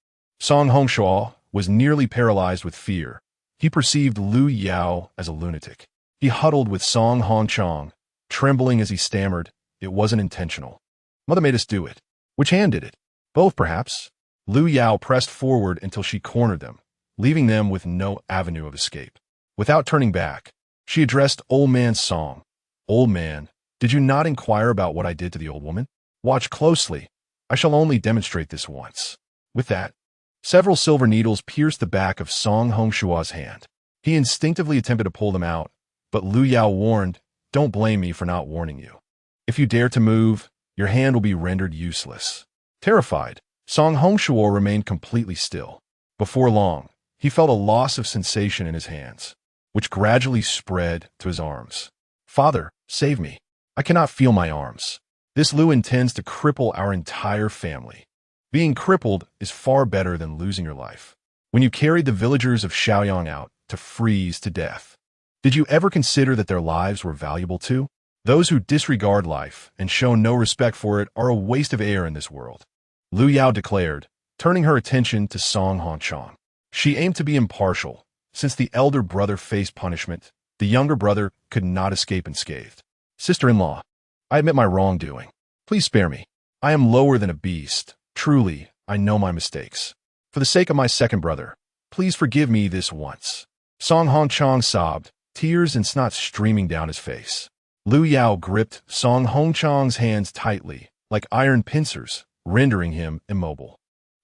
Song Hongshua was nearly paralyzed with fear. He perceived Lu Yao as a lunatic. He huddled with Song Honchong, trembling as he stammered, "It wasn't intentional. Mother made us do it." "Which hand did it?" "Both, perhaps." Lu Yao pressed forward until she cornered them, leaving them with no avenue of escape. Without turning back, she addressed Old Man Song. "Old man, did you not inquire about what I did to the old woman? Watch closely. I shall only demonstrate this once." With that, several silver needles pierced the back of Song Hongshua's hand. He instinctively attempted to pull them out, but Lu Yao warned, "Don't blame me for not warning you. If you dare to move, your hand will be rendered useless." Terrified, Song Hongshua remained completely still. Before long, he felt a loss of sensation in his hands, which gradually spread to his arms. "Father, save me. I cannot feel my arms. This Lu intends to cripple our entire family. Being crippled is far better than losing your life. When you carried the villagers of Xiaoyang out to freeze to death, did you ever consider that their lives were valuable too? Those who disregard life and show no respect for it are a waste of air in this world," Lu Yao declared, turning her attention to Song Honchong. She aimed to be impartial. Since the elder brother faced punishment, the younger brother could not escape unscathed. "Sister-in-law, I admit my wrongdoing. Please spare me. I am lower than a beast. Truly, I know my mistakes. For the sake of my second brother, please forgive me this once." Song Honchong sobbed, tears and snot streaming down his face. Lu Yao gripped Song Honchong's hands tightly, like iron pincers, rendering him immobile.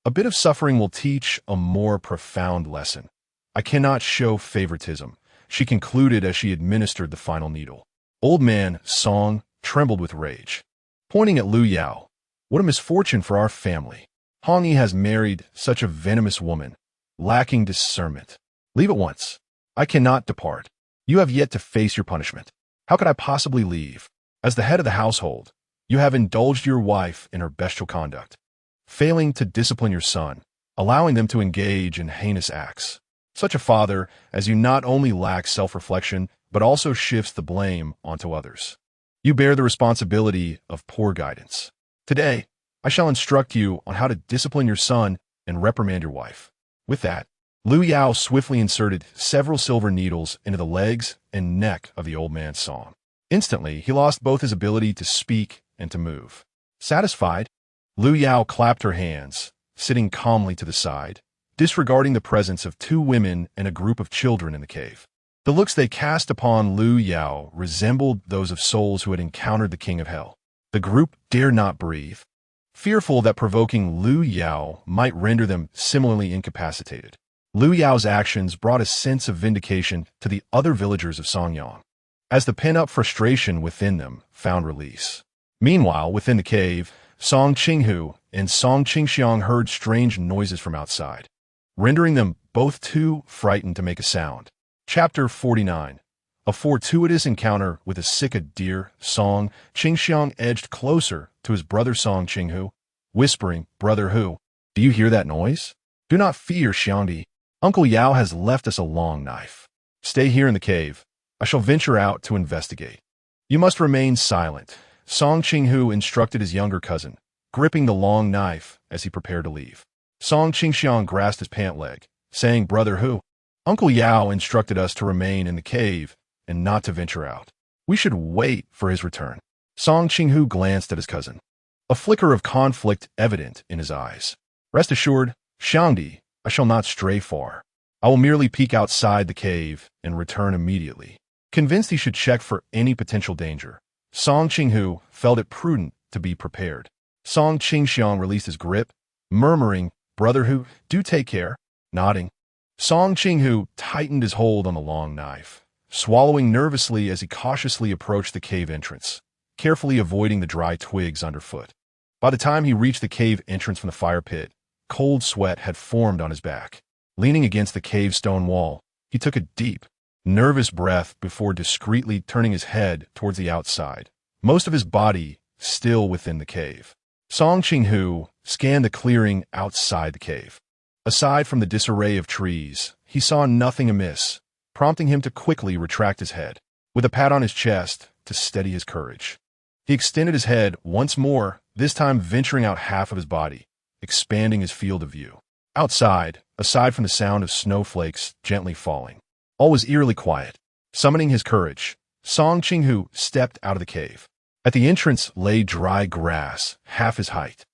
"A bit of suffering will teach a more profound lesson. I cannot show favoritism," she concluded as she administered the final needle. Old Man Song trembled with rage. Pointing at Lu Yao, "What a misfortune for our family. Hong Yi has married such a venomous woman, lacking discernment. Leave at once. I cannot depart. You have yet to face your punishment. How could I possibly leave? As the head of the household, you have indulged your wife in her bestial conduct, failing to discipline your son, allowing them to engage in heinous acts. Such a father as you not only lacks self-reflection, but also shifts the blame onto others. You bear the responsibility of poor guidance. Today, I shall instruct you on how to discipline your son and reprimand your wife." With that, Lu Yao swiftly inserted several silver needles into the legs and neck of the old man's Song. Instantly, he lost both his ability to speak and to move. Satisfied, Lu Yao clapped her hands, sitting calmly to the side, disregarding the presence of two women and a group of children in the cave. The looks they cast upon Lu Yao resembled those of souls who had encountered the King of Hell. The group dared not breathe, fearful that provoking Lu Yao might render them similarly incapacitated. Lu Yao's actions brought a sense of vindication to the other villagers of Songyang, as the pent-up frustration within them found release. Meanwhile, within the cave, Song Qinghu and Song Qingxiang heard strange noises from outside, rendering them both too frightened to make a sound. Chapter 49. A fortuitous encounter with a sick deer. Song Qingxiang edged closer to his brother Song Qinghu, whispering, "Brother Hu, do you hear that noise?" Do not fear, Xiangdi. Uncle Yao has left us a long knife. Stay here in the cave. I shall venture out to investigate. You must remain silent, Song Qinghu instructed his younger cousin, gripping the long knife as he prepared to leave. Song Qingxiang grasped his pant leg, saying, Brother Hu, Uncle Yao instructed us to remain in the cave and not to venture out. We should wait for his return. Song Qinghu glanced at his cousin, a flicker of conflict evident in his eyes. Rest assured, Xiangdi, I shall not stray far. I will merely peek outside the cave and return immediately. Convinced he should check for any potential danger, Song Qinghu felt it prudent to be prepared. Song Qingxiang released his grip, murmuring, Brother Hu, do take care. Nodding, Song Qinghu tightened his hold on the long knife, swallowing nervously as he cautiously approached the cave entrance, carefully avoiding the dry twigs underfoot. By the time he reached the cave entrance from the fire pit, cold sweat had formed on his back. Leaning against the cave stone wall, he took a deep, nervous breath before discreetly turning his head towards the outside, most of his body still within the cave. Song Qinghu scanned the clearing outside the cave. Aside from the disarray of trees, he saw nothing amiss, prompting him to quickly retract his head, with a pat on his chest to steady his courage. He extended his head once more, this time venturing out half of his body, expanding his field of view. Outside, aside from the sound of snowflakes gently falling, all was eerily quiet. Summoning his courage, Song Qinghu stepped out of the cave. At the entrance lay dry grass, half his height.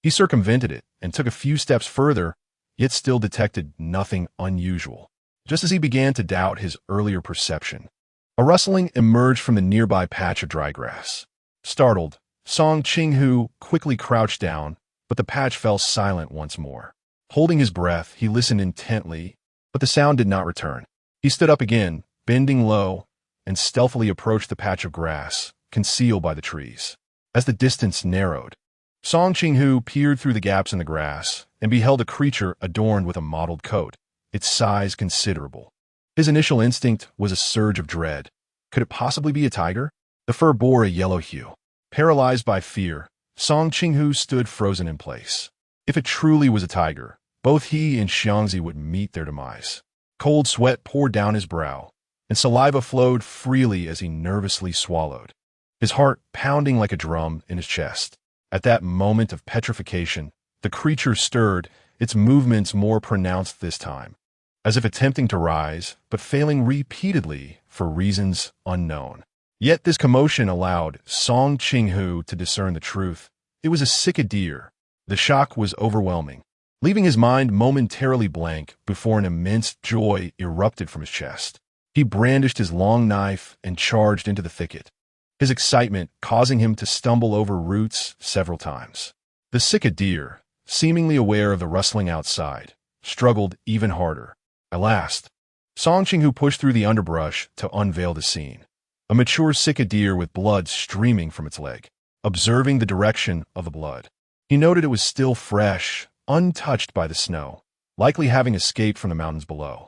He circumvented it and took a few steps further, yet still detected nothing unusual. Just as he began to doubt his earlier perception, a rustling emerged from the nearby patch of dry grass. Startled, Song Qinghu quickly crouched down, but the patch fell silent once more. Holding his breath, he listened intently, but the sound did not return. He stood up again, bending low, and stealthily approached the patch of grass, concealed by the trees. As the distance narrowed, Song Qinghu peered through the gaps in the grass and beheld a creature adorned with a mottled coat, its size considerable. His initial instinct was a surge of dread. Could it possibly be a tiger? The fur bore a yellow hue. Paralyzed by fear, Song Qinghu stood frozen in place. If it truly was a tiger, both he and Xiangzi would meet their demise. Cold sweat poured down his brow, and saliva flowed freely as he nervously swallowed, his heart pounding like a drum in his chest. At that moment of petrification, the creature stirred, its movements more pronounced this time, as if attempting to rise, but failing repeatedly for reasons unknown. Yet this commotion allowed Song Qinghu to discern the truth. It was a cicadere. The shock was overwhelming, leaving his mind momentarily blank before an immense joy erupted from his chest. He brandished his long knife and charged into the thicket, his excitement causing him to stumble over roots several times. The cicadere, seemingly aware of the rustling outside, struggled even harder. At last, Song Qinghu pushed through the underbrush to unveil the scene. A mature cicadere with blood streaming from its leg. Observing the direction of the blood, he noted it was still fresh, untouched by the snow, likely having escaped from the mountains below.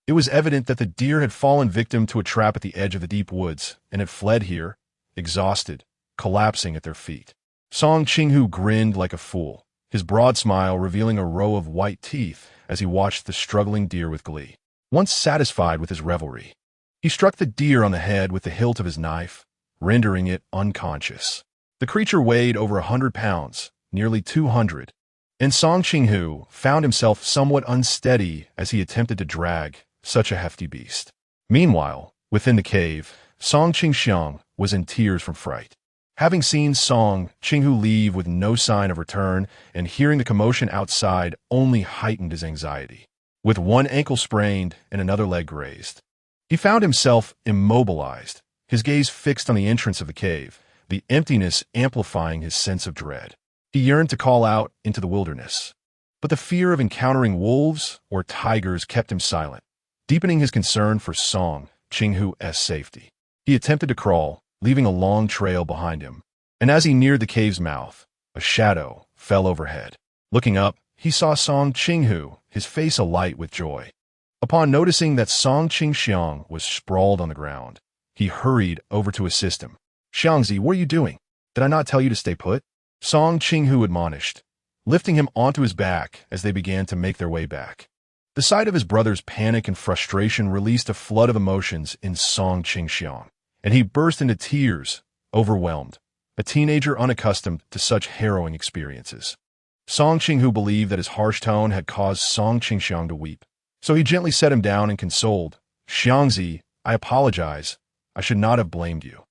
It was evident that the deer had fallen victim to a trap at the edge of the deep woods and had fled here, exhausted, collapsing at their feet. Song Qinghu grinned like a fool, his broad smile revealing a row of white teeth as he watched the struggling deer with glee. Once satisfied with his revelry, he struck the deer on the head with the hilt of his knife, rendering it unconscious. The creature weighed over 100 pounds, nearly 200, and Song Qinghu found himself somewhat unsteady as he attempted to drag such a hefty beast. Meanwhile, within the cave, Song Qingxiang was in tears from fright. Having seen Song Qinghu leave with no sign of return and hearing the commotion outside only heightened his anxiety. With one ankle sprained and another leg grazed, he found himself immobilized, his gaze fixed on the entrance of the cave, the emptiness amplifying his sense of dread. He yearned to call out into the wilderness, but the fear of encountering wolves or tigers kept him silent, deepening his concern for Song Qinghu's safety. He attempted to crawl, leaving a long trail behind him, and as he neared the cave's mouth, a shadow fell overhead. Looking up, he saw Song Qinghu, his face alight with joy. Upon noticing that Song Qingxiang was sprawled on the ground, he hurried over to assist him. Xiangzi, what are you doing? Did I not tell you to stay put? Song Qinghu admonished, lifting him onto his back as they began to make their way back. The sight of his brother's panic and frustration released a flood of emotions in Song Qingxiang, and he burst into tears, overwhelmed, a teenager unaccustomed to such harrowing experiences. Song Qinghu believed that his harsh tone had caused Song Qingxiang to weep, so he gently set him down and consoled, "Xiangzi, I apologize. I should not have blamed you.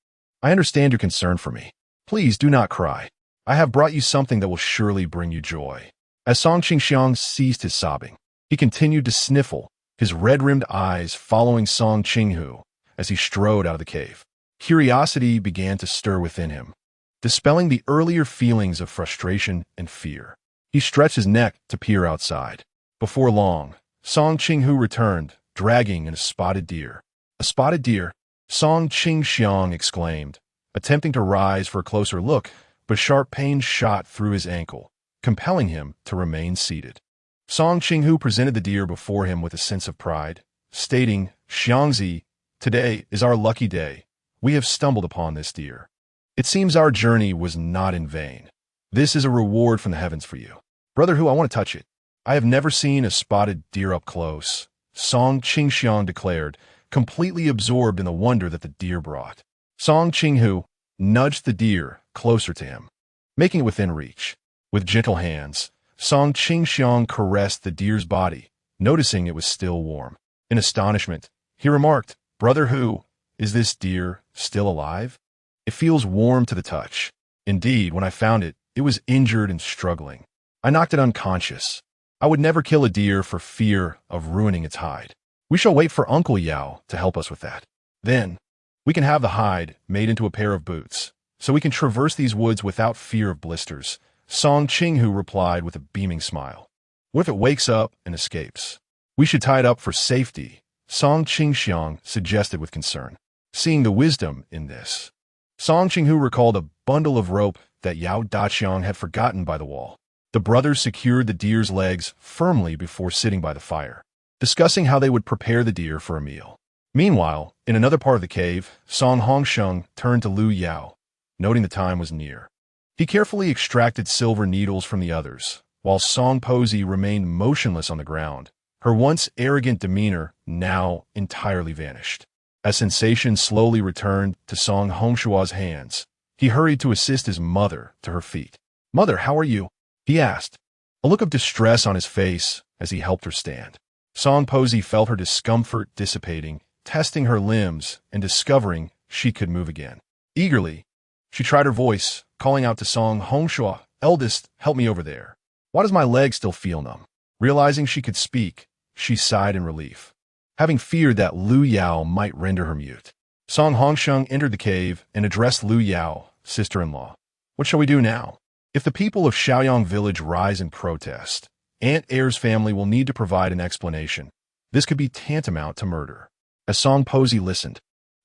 I understand your concern for me. Please do not cry. I have brought you something that will surely bring you joy." As Song Qingxiang ceased his sobbing, he continued to sniffle, his red-rimmed eyes following Song Qinghu as he strode out of the cave. Curiosity began to stir within him, dispelling the earlier feelings of frustration and fear. He stretched his neck to peer outside. Before long, Song Qinghu returned, dragging in a spotted deer. "A spotted deer?" Song Qingxiang exclaimed, attempting to rise for a closer look, but sharp pain shot through his ankle, compelling him to remain seated. Song Qinghu presented the deer before him with a sense of pride, stating, "Xiangzi, today is our lucky day. We have stumbled upon this deer. It seems our journey was not in vain. This is a reward from the heavens for you." "Brother Hu, I want to touch it. I have never seen a spotted deer up close," Song Qingxiang declared, completely absorbed in the wonder that the deer brought. Song Qinghu nudged the deer closer to him, making it within reach. With gentle hands, Song Qingxiang caressed the deer's body, noticing it was still warm. In astonishment, he remarked, "Brother Hu, is this deer still alive? It feels warm to the touch. Indeed, when I found it, it was injured and struggling. I knocked it unconscious. I would never kill a deer for fear of ruining its hide. We shall wait for Uncle Yao to help us with that. Then, we can have the hide made into a pair of boots, so we can traverse these woods without fear of blisters," Song Qinghu replied with a beaming smile. "What if it wakes up and escapes? We should tie it up for safety," Song Qingxiang suggested with concern, seeing the wisdom in this. Song Qinghu recalled a bundle of rope that Yao Daqiang had forgotten by the wall. The brothers secured the deer's legs firmly before sitting by the fire, discussing how they would prepare the deer for a meal. Meanwhile, in another part of the cave, Song Hongsheng turned to Lu Yao, noting the time was near. He carefully extracted silver needles from the others, while Song Posey remained motionless on the ground, her once arrogant demeanor now entirely vanished. As sensation slowly returned to Song Hongshua's hands, he hurried to assist his mother to her feet. "Mother, how are you?" he asked, a look of distress on his face as he helped her stand. Song Posey felt her discomfort dissipating, testing her limbs and discovering she could move again. Eagerly, she tried her voice, calling out to Song Hongshua, "Eldest, help me over there. Why does my leg still feel numb?" Realizing she could speak, she sighed in relief, having feared that Lu Yao might render her mute. Song Hongsheng entered the cave and addressed Lu Yao, sister-in-law. "What shall we do now? If the people of Shaoyang village rise in protest, Aunt Air's family will need to provide an explanation. This could be tantamount to murder." As Song Posey listened,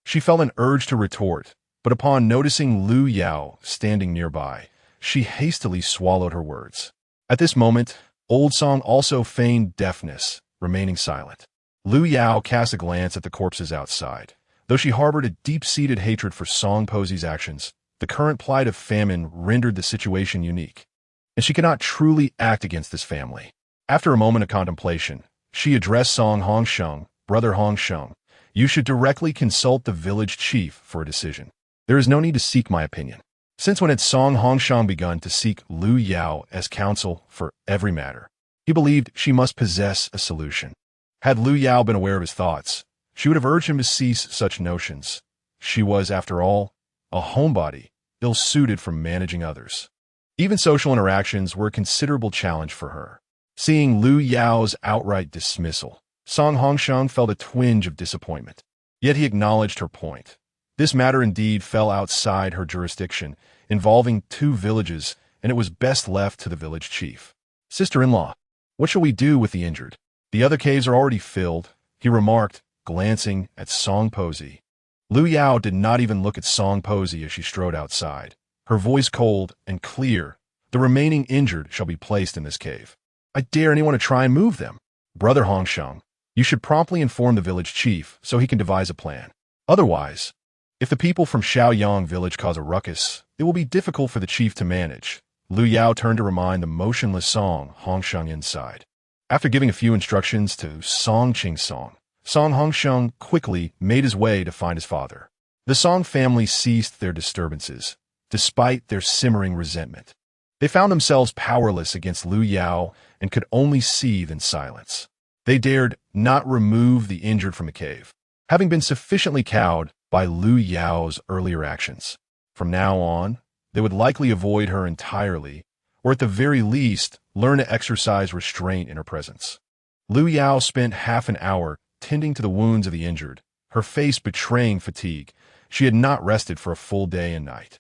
she felt an urge to retort, but upon noticing Lu Yao standing nearby, she hastily swallowed her words. At this moment, old Song also feigned deafness, remaining silent. Lu Yao cast a glance at the corpses outside. Though she harbored a deep-seated hatred for Song Posey's actions, the current plight of famine rendered the situation unique, and she cannot truly act against this family. After a moment of contemplation, she addressed Song Hongsheng, "Brother Hongsheng, you should directly consult the village chief for a decision. There is no need to seek my opinion." Since when had Song Hongsheng begun to seek Lu Yao as counsel for every matter? He believed she must possess a solution. Had Lu Yao been aware of his thoughts, she would have urged him to cease such notions. She was, after all, a homebody, ill-suited for managing others. Even social interactions were a considerable challenge for her. Seeing Lu Yao's outright dismissal, Song Hongsheng felt a twinge of disappointment. Yet he acknowledged her point. This matter indeed fell outside her jurisdiction, involving 2 villages, and it was best left to the village chief. "Sister-in-law, what shall we do with the injured? The other caves are already filled," he remarked, glancing at Song Posey. Lu Yao did not even look at Song Posey as she strode outside, her voice cold and clear. "The remaining injured shall be placed in this cave. I dare anyone to try and move them. Brother Hongsheng, you should promptly inform the village chief so he can devise a plan. Otherwise, if the people from Shaoyang village cause a ruckus, it will be difficult for the chief to manage. Lu Yao turned to remind the motionless Song Hongsheng inside. After giving a few instructions to Song Qing-song, Song Hongsheng quickly made his way to find his father. The Song family ceased their disturbances, despite their simmering resentment. They found themselves powerless against Lu Yao and could only seethe in silence. They dared not remove the injured from the cave, having been sufficiently cowed by Lu Yao's earlier actions. From now on, they would likely avoid her entirely, or at the very least, learn to exercise restraint in her presence. Lu Yao spent half an hour tending to the wounds of the injured, her face betraying fatigue. She had not rested for a full day and night.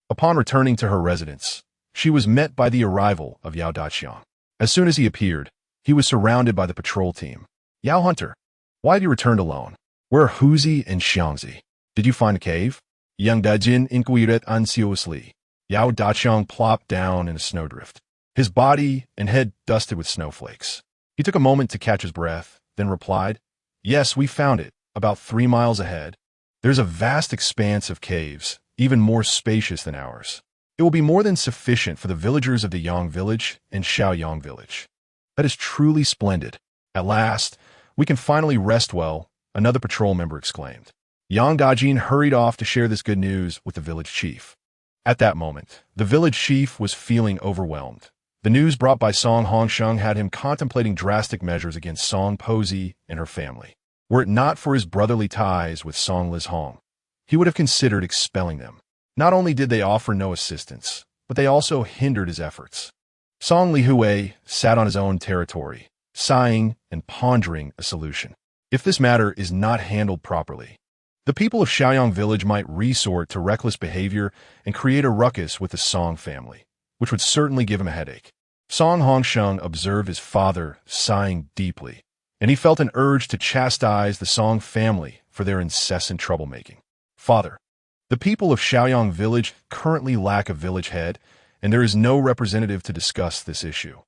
Upon returning to her residence, she was met by the arrival of Yao Daqiang. As soon as he appeared, he was surrounded by the patrol team. Yao Hunter, why have you returned alone? Where are Huzi and Xiangzi? Did you find a cave? Young Dajin inquired anxiously. Yao Daqiang plopped down in a snowdrift, his body and head dusted with snowflakes. He took a moment to catch his breath, then replied, "Yes, we found it, about 3 miles ahead. There's a vast expanse of caves, even more spacious than ours. It will be more than sufficient for the villagers of the Yang village and Xiaoyang village." "That is truly splendid. At last, we can finally rest well," another patrol member exclaimed. Yang Dajin hurried off to share this good news with the village chief. At that moment, the village chief was feeling overwhelmed. The news brought by Song Hongsheng had him contemplating drastic measures against Song Pozi and her family. Were it not for his brotherly ties with Song Lizhong, he would have considered expelling them. Not only did they offer no assistance, but they also hindered his efforts. Song Lihui sat on his own territory, sighing and pondering a solution. If this matter is not handled properly, the people of Xiaoyang village might resort to reckless behavior and create a ruckus with the Song family, which would certainly give him a headache. Song Hongsheng observed his father sighing deeply, and he felt an urge to chastise the Song family for their incessant troublemaking. "Father, the people of Xiaoyang village currently lack a village head, and there is no representative to discuss this issue.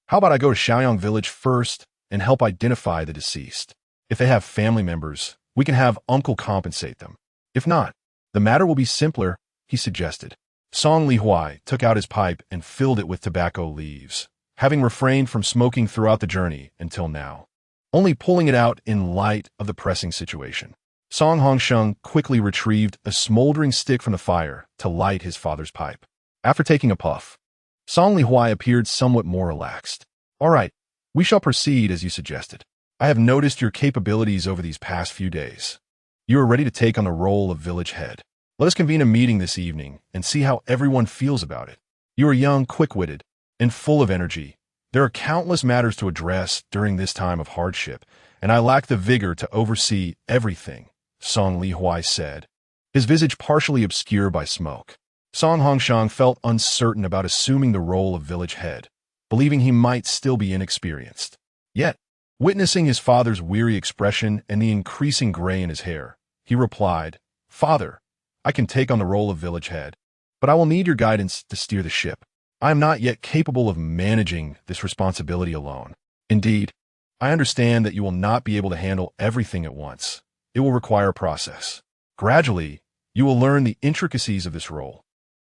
How about I go to Xiaoyang village first and help identify the deceased? If they have family members, we can have uncle compensate them. If not, the matter will be simpler," he suggested. Song Lihui took out his pipe and filled it with tobacco leaves, having refrained from smoking throughout the journey until now, only pulling it out in light of the pressing situation. Song Hongsheng quickly retrieved a smoldering stick from the fire to light his father's pipe. After taking a puff, Song Lihui appeared somewhat more relaxed. "All right, we shall proceed as you suggested. I have noticed your capabilities over these past few days. You are ready to take on the role of village head. Let us convene a meeting this evening and see how everyone feels about it. You are young, quick-witted, and full of energy. There are countless matters to address during this time of hardship, and I lack the vigor to oversee everything," Song Lihui said, his visage partially obscured by smoke. Song Hongsheng felt uncertain about assuming the role of village head, believing he might still be inexperienced. Yet, witnessing his father's weary expression and the increasing gray in his hair, he replied, "Father, I can take on the role of village head, but I will need your guidance to steer the ship. I am not yet capable of managing this responsibility alone. Indeed, I understand that you will not be able to handle everything at once. It will require a process. Gradually, you will learn the intricacies of this role.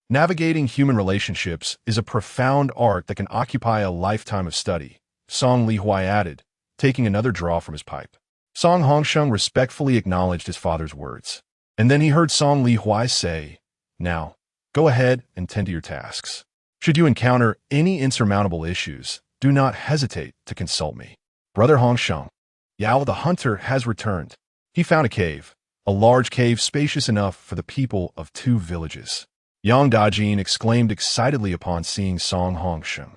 Navigating human relationships is a profound art that can occupy a lifetime of study," Song Lihui added, taking another draw from his pipe. Song Hongsheng respectfully acknowledged his father's words, and then he heard Song Lihui say, "Now, go ahead and tend to your tasks. Should you encounter any insurmountable issues, do not hesitate to consult me." Brother Hongsheng, Yao the hunter has returned. He found a cave, a large cave spacious enough for the people of 2 villages. Yang Dajin exclaimed excitedly upon seeing Song Hongsheng.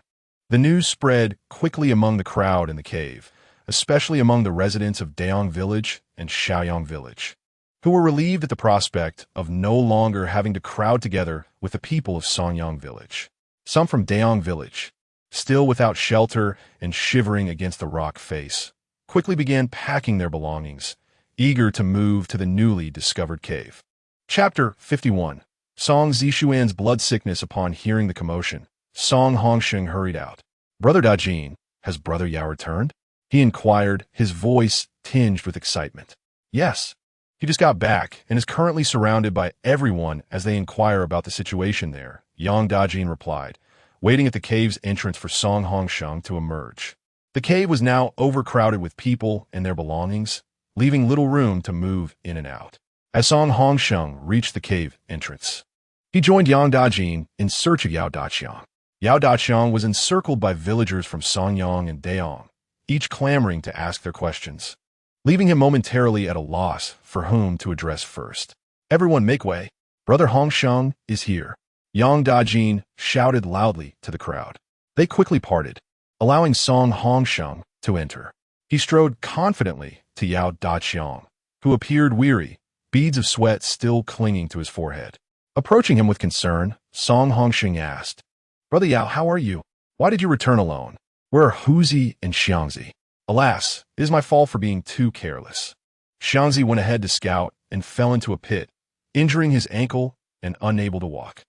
The news spread quickly among the crowd in the cave, especially among the residents of Daong village and Xiaoyang village, who were relieved at the prospect of no longer having to crowd together with the people of Songyang village. Some from Daong village, still without shelter and shivering against the rock face, quickly began packing their belongings, eager to move to the newly discovered cave. Chapter 51. Song Zishuan's blood sickness. Upon hearing the commotion, Song Hongsheng hurried out. "Brother Dajin, has Brother Yao returned?" he inquired, his voice tinged with excitement. "Yes. He just got back and is currently surrounded by everyone as they inquire about the situation there," Yang Dajin replied, waiting at the cave's entrance for Song Hongsheng to emerge. The cave was now overcrowded with people and their belongings, leaving little room to move in and out. As Song Hongsheng reached the cave entrance, he joined Yang Dajin in search of Yao Daqiang. Yao Daqiang was encircled by villagers from Sonyang and Daong, each clamoring to ask their questions, leaving him momentarily at a loss for whom to address first. "Everyone make way. Brother Hongsheng is here," Yang Dajin shouted loudly to the crowd. They quickly parted, allowing Song Hongsheng to enter. He strode confidently to Yao Daqiang, who appeared weary, beads of sweat still clinging to his forehead. Approaching him with concern, Song Hongsheng asked, "Brother Yao, how are you? Why did you return alone? Where are Huzi and Xiangzi?" "Alas, it is my fault for being too careless." Xiangzi went ahead to scout and fell into a pit, injuring his ankle and unable to walk.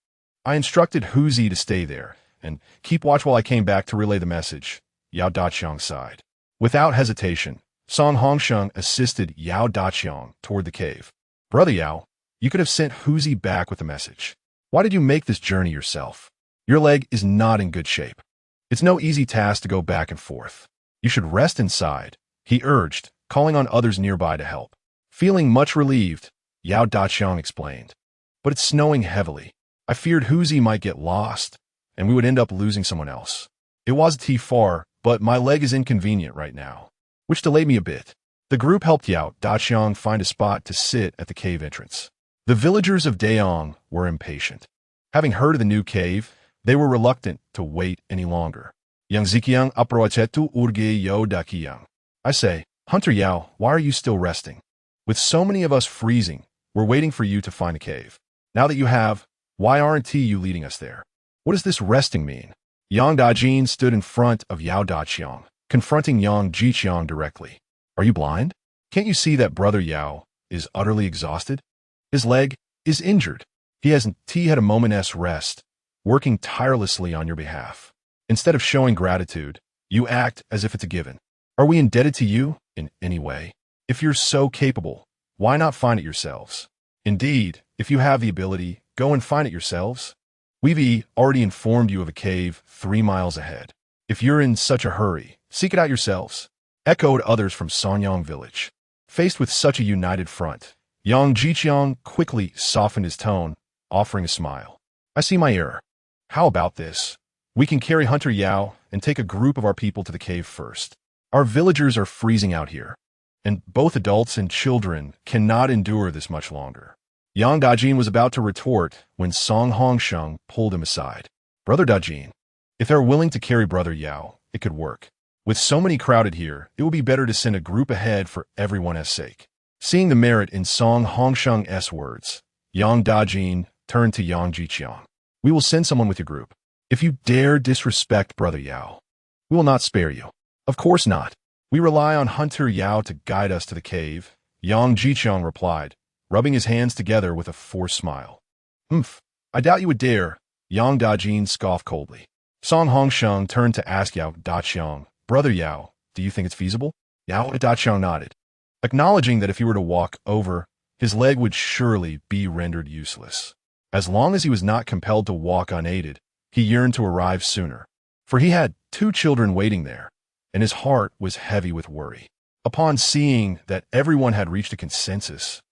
"I instructed Huzi to stay there and keep watch while I came back to relay the message," Yao Daqiang sighed. Without hesitation, Song Hongsheng assisted Yao Daqiang toward the cave. "Brother Yao, you could have sent Huzi back with the message. Why did you make this journey yourself? Your leg is not in good shape. It's no easy task to go back and forth. You should rest inside," he urged, calling on others nearby to help. Feeling much relieved, Yao Daqiang explained, "But it's snowing heavily. I feared Huzi might get lost, and we would end up losing someone else. It was too far, but my leg is inconvenient right now," which delayed me a bit. The group helped Yao Daqiang find a spot to sit at the cave entrance. The villagers of Daong were impatient. Having heard of the new cave, they were reluctant to wait any longer. "Yang Ziqiang aproachetu urge Yao Daqiang." "I say, Hunter Yao, why are you still resting? With so many of us freezing, we're waiting for you to find a cave. Now that you have, why aren't you leading us there? What does this resting mean?" Yang Dajin stood in front of Yao Daqiang, confronting Yang Jiqiang directly. "Are you blind? Can't you see that Brother Yao is utterly exhausted? His leg is injured. He hasn't had a moment's rest, working tirelessly on your behalf. Instead of showing gratitude, you act as if it's a given. Are we indebted to you in any way? If you're so capable, why not find it yourselves? Indeed, if you have the ability, go and find it yourselves. We've already informed you of a cave 3 miles ahead. If you're in such a hurry, seek it out yourselves," echoed others from Sonyang village. Faced with such a united front, Yang Jiqiang quickly softened his tone, offering a smile. "I see my error. How about this? We can carry Hunter Yao and take a group of our people to the cave first. Our villagers are freezing out here, and both adults and children cannot endure this much longer." Yang Dajin was about to retort when Song Hongsheng pulled him aside. "Brother Dajin, if they're willing to carry Brother Yao, it could work. With so many crowded here, it would be better to send a group ahead for everyone's sake." Seeing the merit in Song Hongsheng's words, Yang Dajin turned to Yang Jiqiang. "We will send someone with your group. If you dare disrespect Brother Yao, we will not spare you." "Of course not. We rely on Hunter Yao to guide us to the cave," Yang Jiqiang replied, rubbing his hands together with a forced smile. "Humph, I doubt you would dare," Yang Dajin scoffed coldly. Song Hongsheng turned to ask Yao Daqiang, "Brother Yao, do you think it's feasible?" Yao Daqiang nodded, acknowledging that if he were to walk over, his leg would surely be rendered useless. As long as he was not compelled to walk unaided, he yearned to arrive sooner, for he had 2 children waiting there, and his heart was heavy with worry. Upon seeing that everyone had reached a consensus,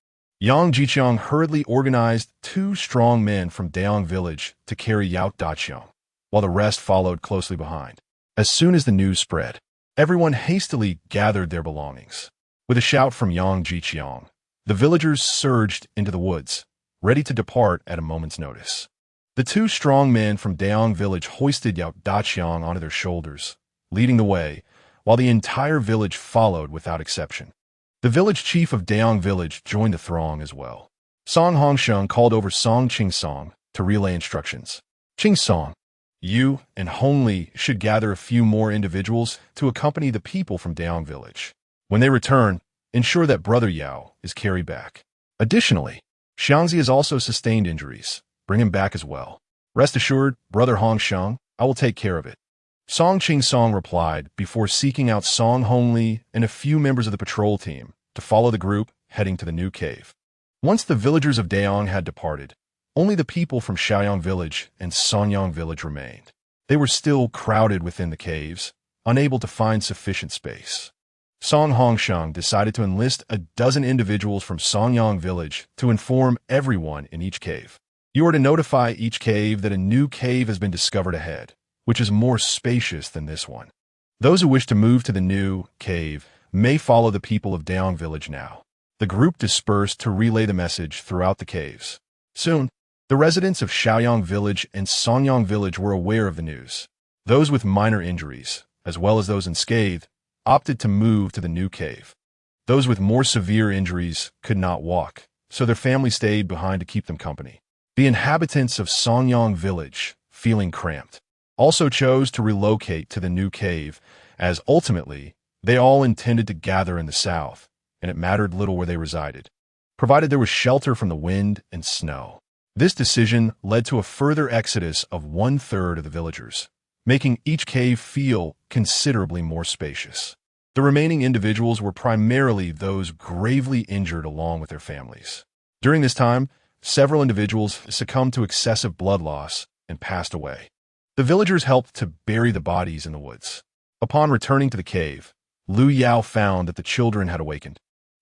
Yang Jiqiang hurriedly organized 2 strong men from Daong village to carry Yao Daqiang, while the rest followed closely behind. As soon as the news spread, everyone hastily gathered their belongings. With a shout from Yang Jiqiang, the villagers surged into the woods, ready to depart at a moment's notice. The 2 strong men from Daong village hoisted Yao Daqiang onto their shoulders, leading the way, while the entire village followed without exception. The village chief of Daong village joined the throng as well. Song Hongsheng called over Song Qingsong to relay instructions. "Qingsong, you and Hongli should gather a few more individuals to accompany the people from Daong village. When they return, ensure that Brother Yao is carried back. Additionally, Xiangzi has also sustained injuries. Bring him back as well. Rest assured, Brother Hongsheng, I will take care of it." Song Qingsong replied before seeking out Song Hongli and a few members of the patrol team to follow the group heading to the new cave. Once the villagers of Daong had departed, only the people from Shaoyang village and Sonyang village remained. They were still crowded within the caves, unable to find sufficient space. Song Hongsheng decided to enlist a dozen individuals from Songyang village to inform everyone in each cave. You are to notify each cave that a new cave has been discovered ahead, which is more spacious than this one. Those who wish to move to the new cave may follow the people of Daong village now. The group dispersed to relay the message throughout the caves. Soon, the residents of Shaoyang village and Songyang village were aware of the news. Those with minor injuries, as well as those unscathed, opted to move to the new cave. Those with more severe injuries could not walk, so their family stayed behind to keep them company. The inhabitants of Songyang village, feeling cramped, also chose to relocate to the new cave, as ultimately, they all intended to gather in the south, and it mattered little where they resided, provided there was shelter from the wind and snow. This decision led to a further exodus of 1/3 of the villagers, making each cave feel considerably more spacious. The remaining individuals were primarily those gravely injured along with their families. During this time, several individuals succumbed to excessive blood loss and passed away. The villagers helped to bury the bodies in the woods. Upon returning to the cave, Lu Yao found that the children had awakened,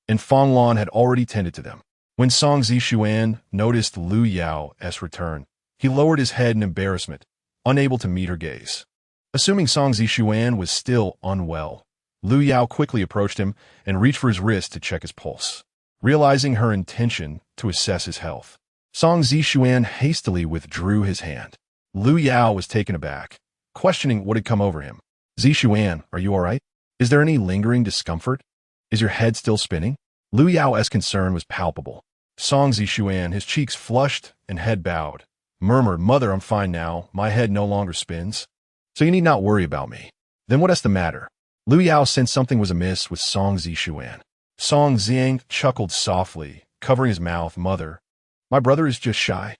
and Fong Lan had already tended to them. When Song Zishuan noticed Lu Yao's return, he lowered his head in embarrassment, unable to meet her gaze. Assuming Song Zishuan was still unwell, Lu Yao quickly approached him and reached for his wrist to check his pulse. Realizing her intention to assess his health, Song Zishuan hastily withdrew his hand. Lu Yao was taken aback, questioning what had come over him. Zishuan, are you all right? Is there any lingering discomfort? Is your head still spinning? Lu Yao's concern was palpable. Song Zishuan, his cheeks flushed and head bowed, murmured, "Mother, I'm fine now. My head no longer spins. So you need not worry about me." Then what is the matter? Lu Yao sensed something was amiss with Song Zishuan. Song Ziang chuckled softly, covering his mouth. "Mother, my brother is just shy."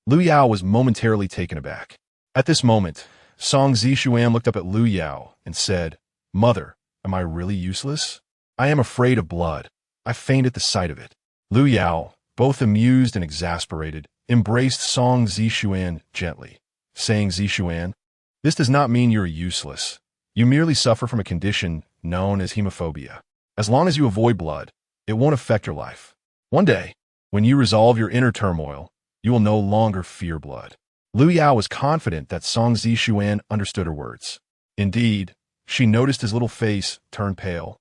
Lu Yao was momentarily taken aback. At this moment, Song Zishuan looked up at Lu Yao and said, "Mother, am I really useless? I am afraid of blood. I faint at the sight of it." Lu Yao, both amused and exasperated, embraced Song Zishuan gently, saying, "Zishuan, this does not mean you are useless. You merely suffer from a condition known as hemophobia. As long as you avoid blood, it won't affect your life. One day, when you resolve your inner turmoil, you will no longer fear blood." Lu Yao was confident that Song Zishuan understood her words. Indeed, she noticed his little face turn pale,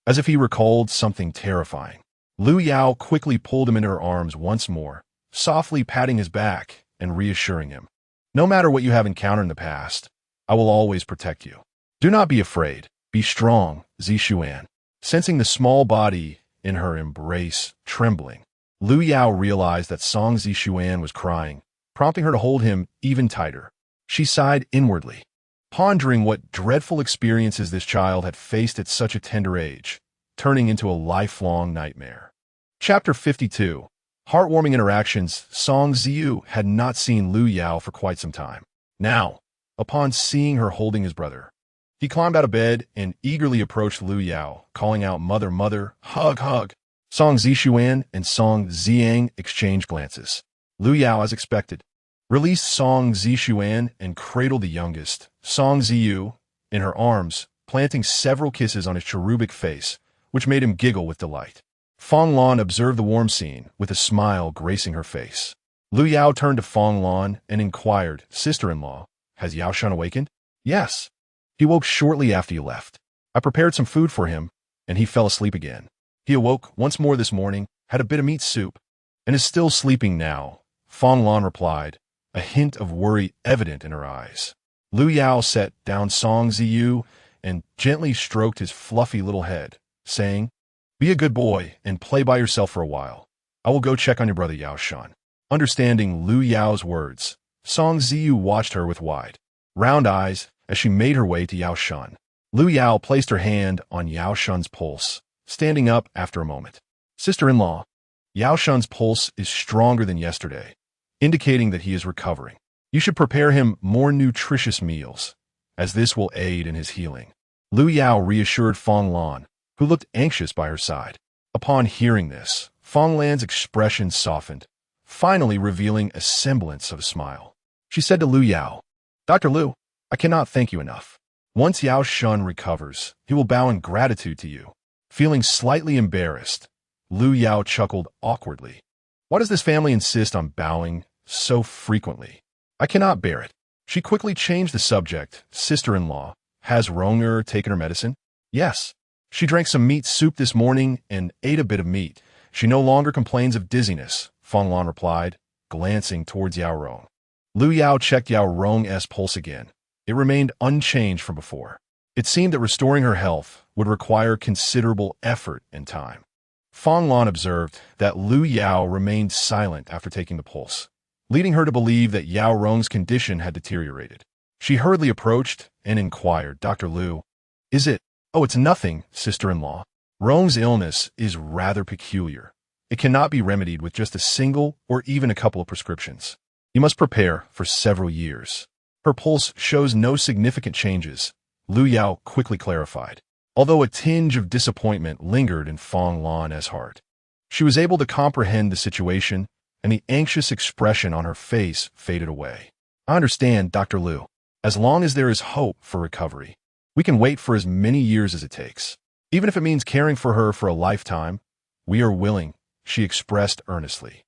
as if he recalled something terrifying. Lu Yao quickly pulled him into her arms once more, softly patting his back and reassuring him. "No matter what you have encountered in the past, I will always protect you. Do not be afraid. Be strong, Zishuan." Sensing the small body in her embrace trembling, Lu Yao realized that Song Zishuan was crying, prompting her to hold him even tighter. She sighed inwardly, pondering what dreadful experiences this child had faced at such a tender age, turning into a lifelong nightmare. Chapter 52. Heartwarming interactions. Song Ziyu had not seen Lu Yao for quite some time. Now, upon seeing her holding his brother, he climbed out of bed and eagerly approached Lu Yao, calling out, "Mother, mother, hug, hug." Song Zishuan and Song Ziang exchanged glances. Lu Yao, as expected, released Song Zishuan and cradled the youngest, Song Ziyu, in her arms, planting several kisses on his cherubic face, which made him giggle with delight. Fong Lan observed the warm scene, with a smile gracing her face. Lu Yao turned to Fong Lan and inquired, "Sister-in-law, has Yao Shun awakened?" "Yes. He woke shortly after you left. I prepared some food for him, and he fell asleep again. He awoke once more this morning, had a bit of meat soup, and is still sleeping now," Fong Lan replied, a hint of worry evident in her eyes. Lu Yao set down Song Ziyu and gently stroked his fluffy little head, saying, "Be a good boy and play by yourself for a while. I will go check on your brother Yao Shun." Understanding Lu Yao's words, Song Ziyu watched her with wide, round eyes as she made her way to Yao Shun. Lu Yao placed her hand on Yao Shun's pulse, standing up after a moment. "Sister-in-law, Yao Shun's pulse is stronger than yesterday, indicating that he is recovering. You should prepare him more nutritious meals, as this will aid in his healing." Lu Yao reassured Fong Lan, who looked anxious by her side. Upon hearing this, Fong Lan's expression softened, finally revealing a semblance of a smile. She said to Lu Yao, Dr. Lu, I cannot thank you enough. Once Yao Shun recovers, he will bow in gratitude to you. Feeling slightly embarrassed, Lu Yao chuckled awkwardly. Why does this family insist on bowing so frequently? I cannot bear it. She quickly changed the subject. Sister-in-law, has Ronger taken her medicine? Yes. She drank some meat soup this morning and ate a bit of meat. She no longer complains of dizziness, Fong Lan replied, glancing towards Yao Rong. Lu Yao checked Yao Rong's pulse again. It remained unchanged from before. It seemed that restoring her health would require considerable effort and time. Fong Lan observed that Lu Yao remained silent after taking the pulse, leading her to believe that Yao Rong's condition had deteriorated. She hurriedly approached and inquired, Dr. Lu, is it? Oh, it's nothing, sister-in-law. Rong's illness is rather peculiar. It cannot be remedied with just a single or even a couple of prescriptions. You must prepare for several years. Her pulse shows no significant changes, Lu Yao quickly clarified, although a tinge of disappointment lingered in Fong Lan's heart. She was able to comprehend the situation, and the anxious expression on her face faded away. I understand, Dr. Lu. As long as there is hope for recovery, we can wait for as many years as it takes. Even if it means caring for her for a lifetime, we are willing, she expressed earnestly.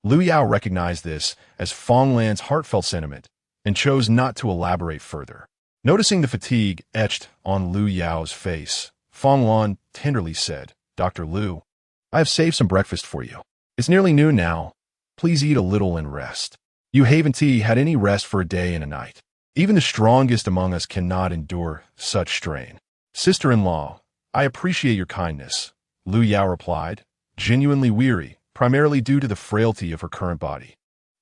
Lu Yao recognized this as Fong Lan's heartfelt sentiment and chose not to elaborate further. Noticing the fatigue etched on Lu Yao's face, Fong Lan tenderly said, Dr. Lu, I have saved some breakfast for you. It's nearly noon now. Please eat a little and rest. You haven't had any rest for a day and a night. Even the strongest among us cannot endure such strain. Sister-in-law, I appreciate your kindness, Lu Yao replied, genuinely weary, primarily due to the frailty of her current body.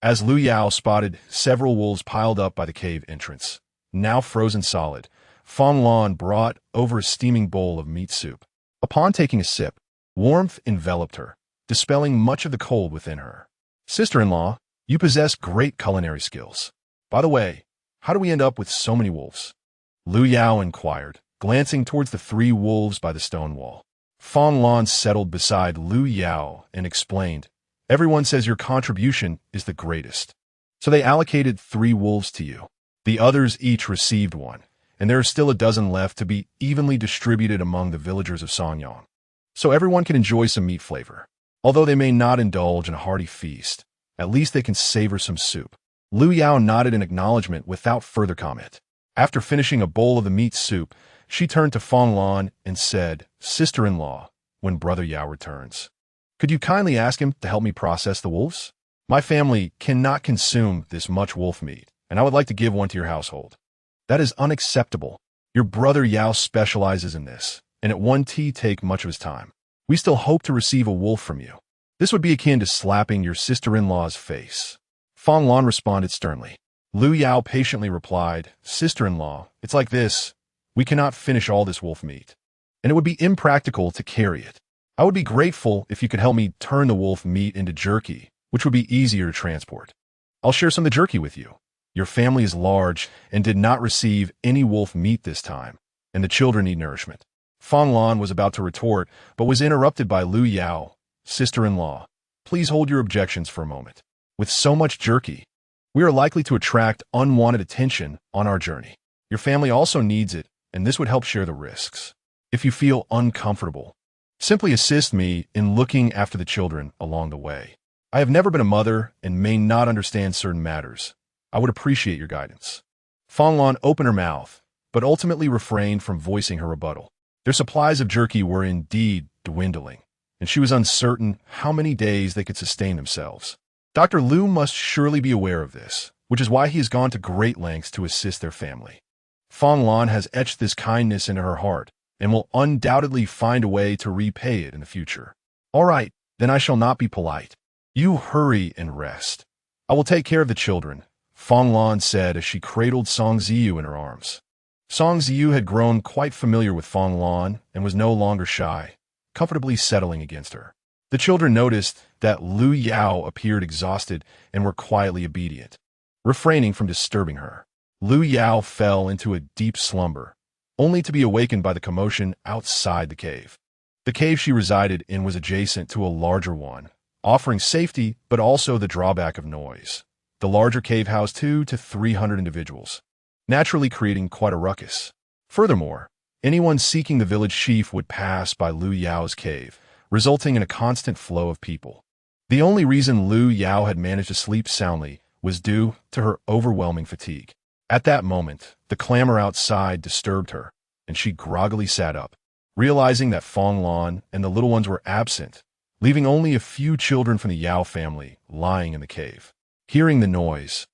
As Lu Yao spotted several wolves piled up by the cave entrance, now frozen solid, Fong Lan brought over a steaming bowl of meat soup. Upon taking a sip, warmth enveloped her, dispelling much of the cold within her. Sister-in-law, you possess great culinary skills. By the way, how do we end up with so many wolves? Lu Yao inquired, glancing towards the 3 wolves by the stone wall. Fong Lan settled beside Lu Yao and explained, everyone says your contribution is the greatest. So they allocated 3 wolves to you. The others each received 1, and there are still a dozen left to be evenly distributed among the villagers of Songyang. So everyone can enjoy some meat flavor. Although they may not indulge in a hearty feast, at least they can savor some soup. Lu Yao nodded in acknowledgement without further comment. After finishing a bowl of the meat soup, she turned to Fong Lan and said, Sister-in-law, when Brother Yao returns, could you kindly ask him to help me process the wolves? My family cannot consume this much wolf meat, and I would like to give one to your household. That is unacceptable. Your brother Yao specializes in this, and it won't take much of his time. We still hope to receive a wolf from you. This would be akin to slapping your sister-in-law's face. Fong Lan responded sternly. Lu Yao patiently replied, Sister-in-law, it's like this. We cannot finish all this wolf meat, and it would be impractical to carry it. I would be grateful if you could help me turn the wolf meat into jerky, which would be easier to transport. I'll share some of the jerky with you. Your family is large and did not receive any wolf meat this time, and the children need nourishment. Fong Lan was about to retort, but was interrupted by Lu Yao. Sister-in-law, please hold your objections for a moment. With so much jerky, we are likely to attract unwanted attention on our journey. Your family also needs it, and this would help share the risks. If you feel uncomfortable, simply assist me in looking after the children along the way. I have never been a mother and may not understand certain matters. I would appreciate your guidance. Fong Lan opened her mouth, but ultimately refrained from voicing her rebuttal. Their supplies of jerky were indeed dwindling, and she was uncertain how many days they could sustain themselves. Dr. Lu must surely be aware of this, which is why he has gone to great lengths to assist their family. Fong Lan has etched this kindness into her heart and will undoubtedly find a way to repay it in the future. All right, then I shall not be polite. You hurry and rest. I will take care of the children, Fong Lan said as she cradled Song Ziyu in her arms. Song Ziyu had grown quite familiar with Fong Lan and was no longer shy, comfortably settling against her. The children noticed that Lu Yao appeared exhausted and were quietly obedient. Refraining from disturbing her, Lu Yao fell into a deep slumber, only to be awakened by the commotion outside the cave. The cave she resided in was adjacent to a larger one, offering safety but also the drawback of noise. The larger cave housed 200 to 300 individuals. naturally creating quite a ruckus. Furthermore, anyone seeking the village chief would pass by Lu Yao's cave, resulting in a constant flow of people. The only reason Lu Yao had managed to sleep soundly was due to her overwhelming fatigue. At that moment, the clamor outside disturbed her, and she groggily sat up, realizing that Fong Lan and the little ones were absent, leaving only a few children from the Yao family lying in the cave. Hearing the noise,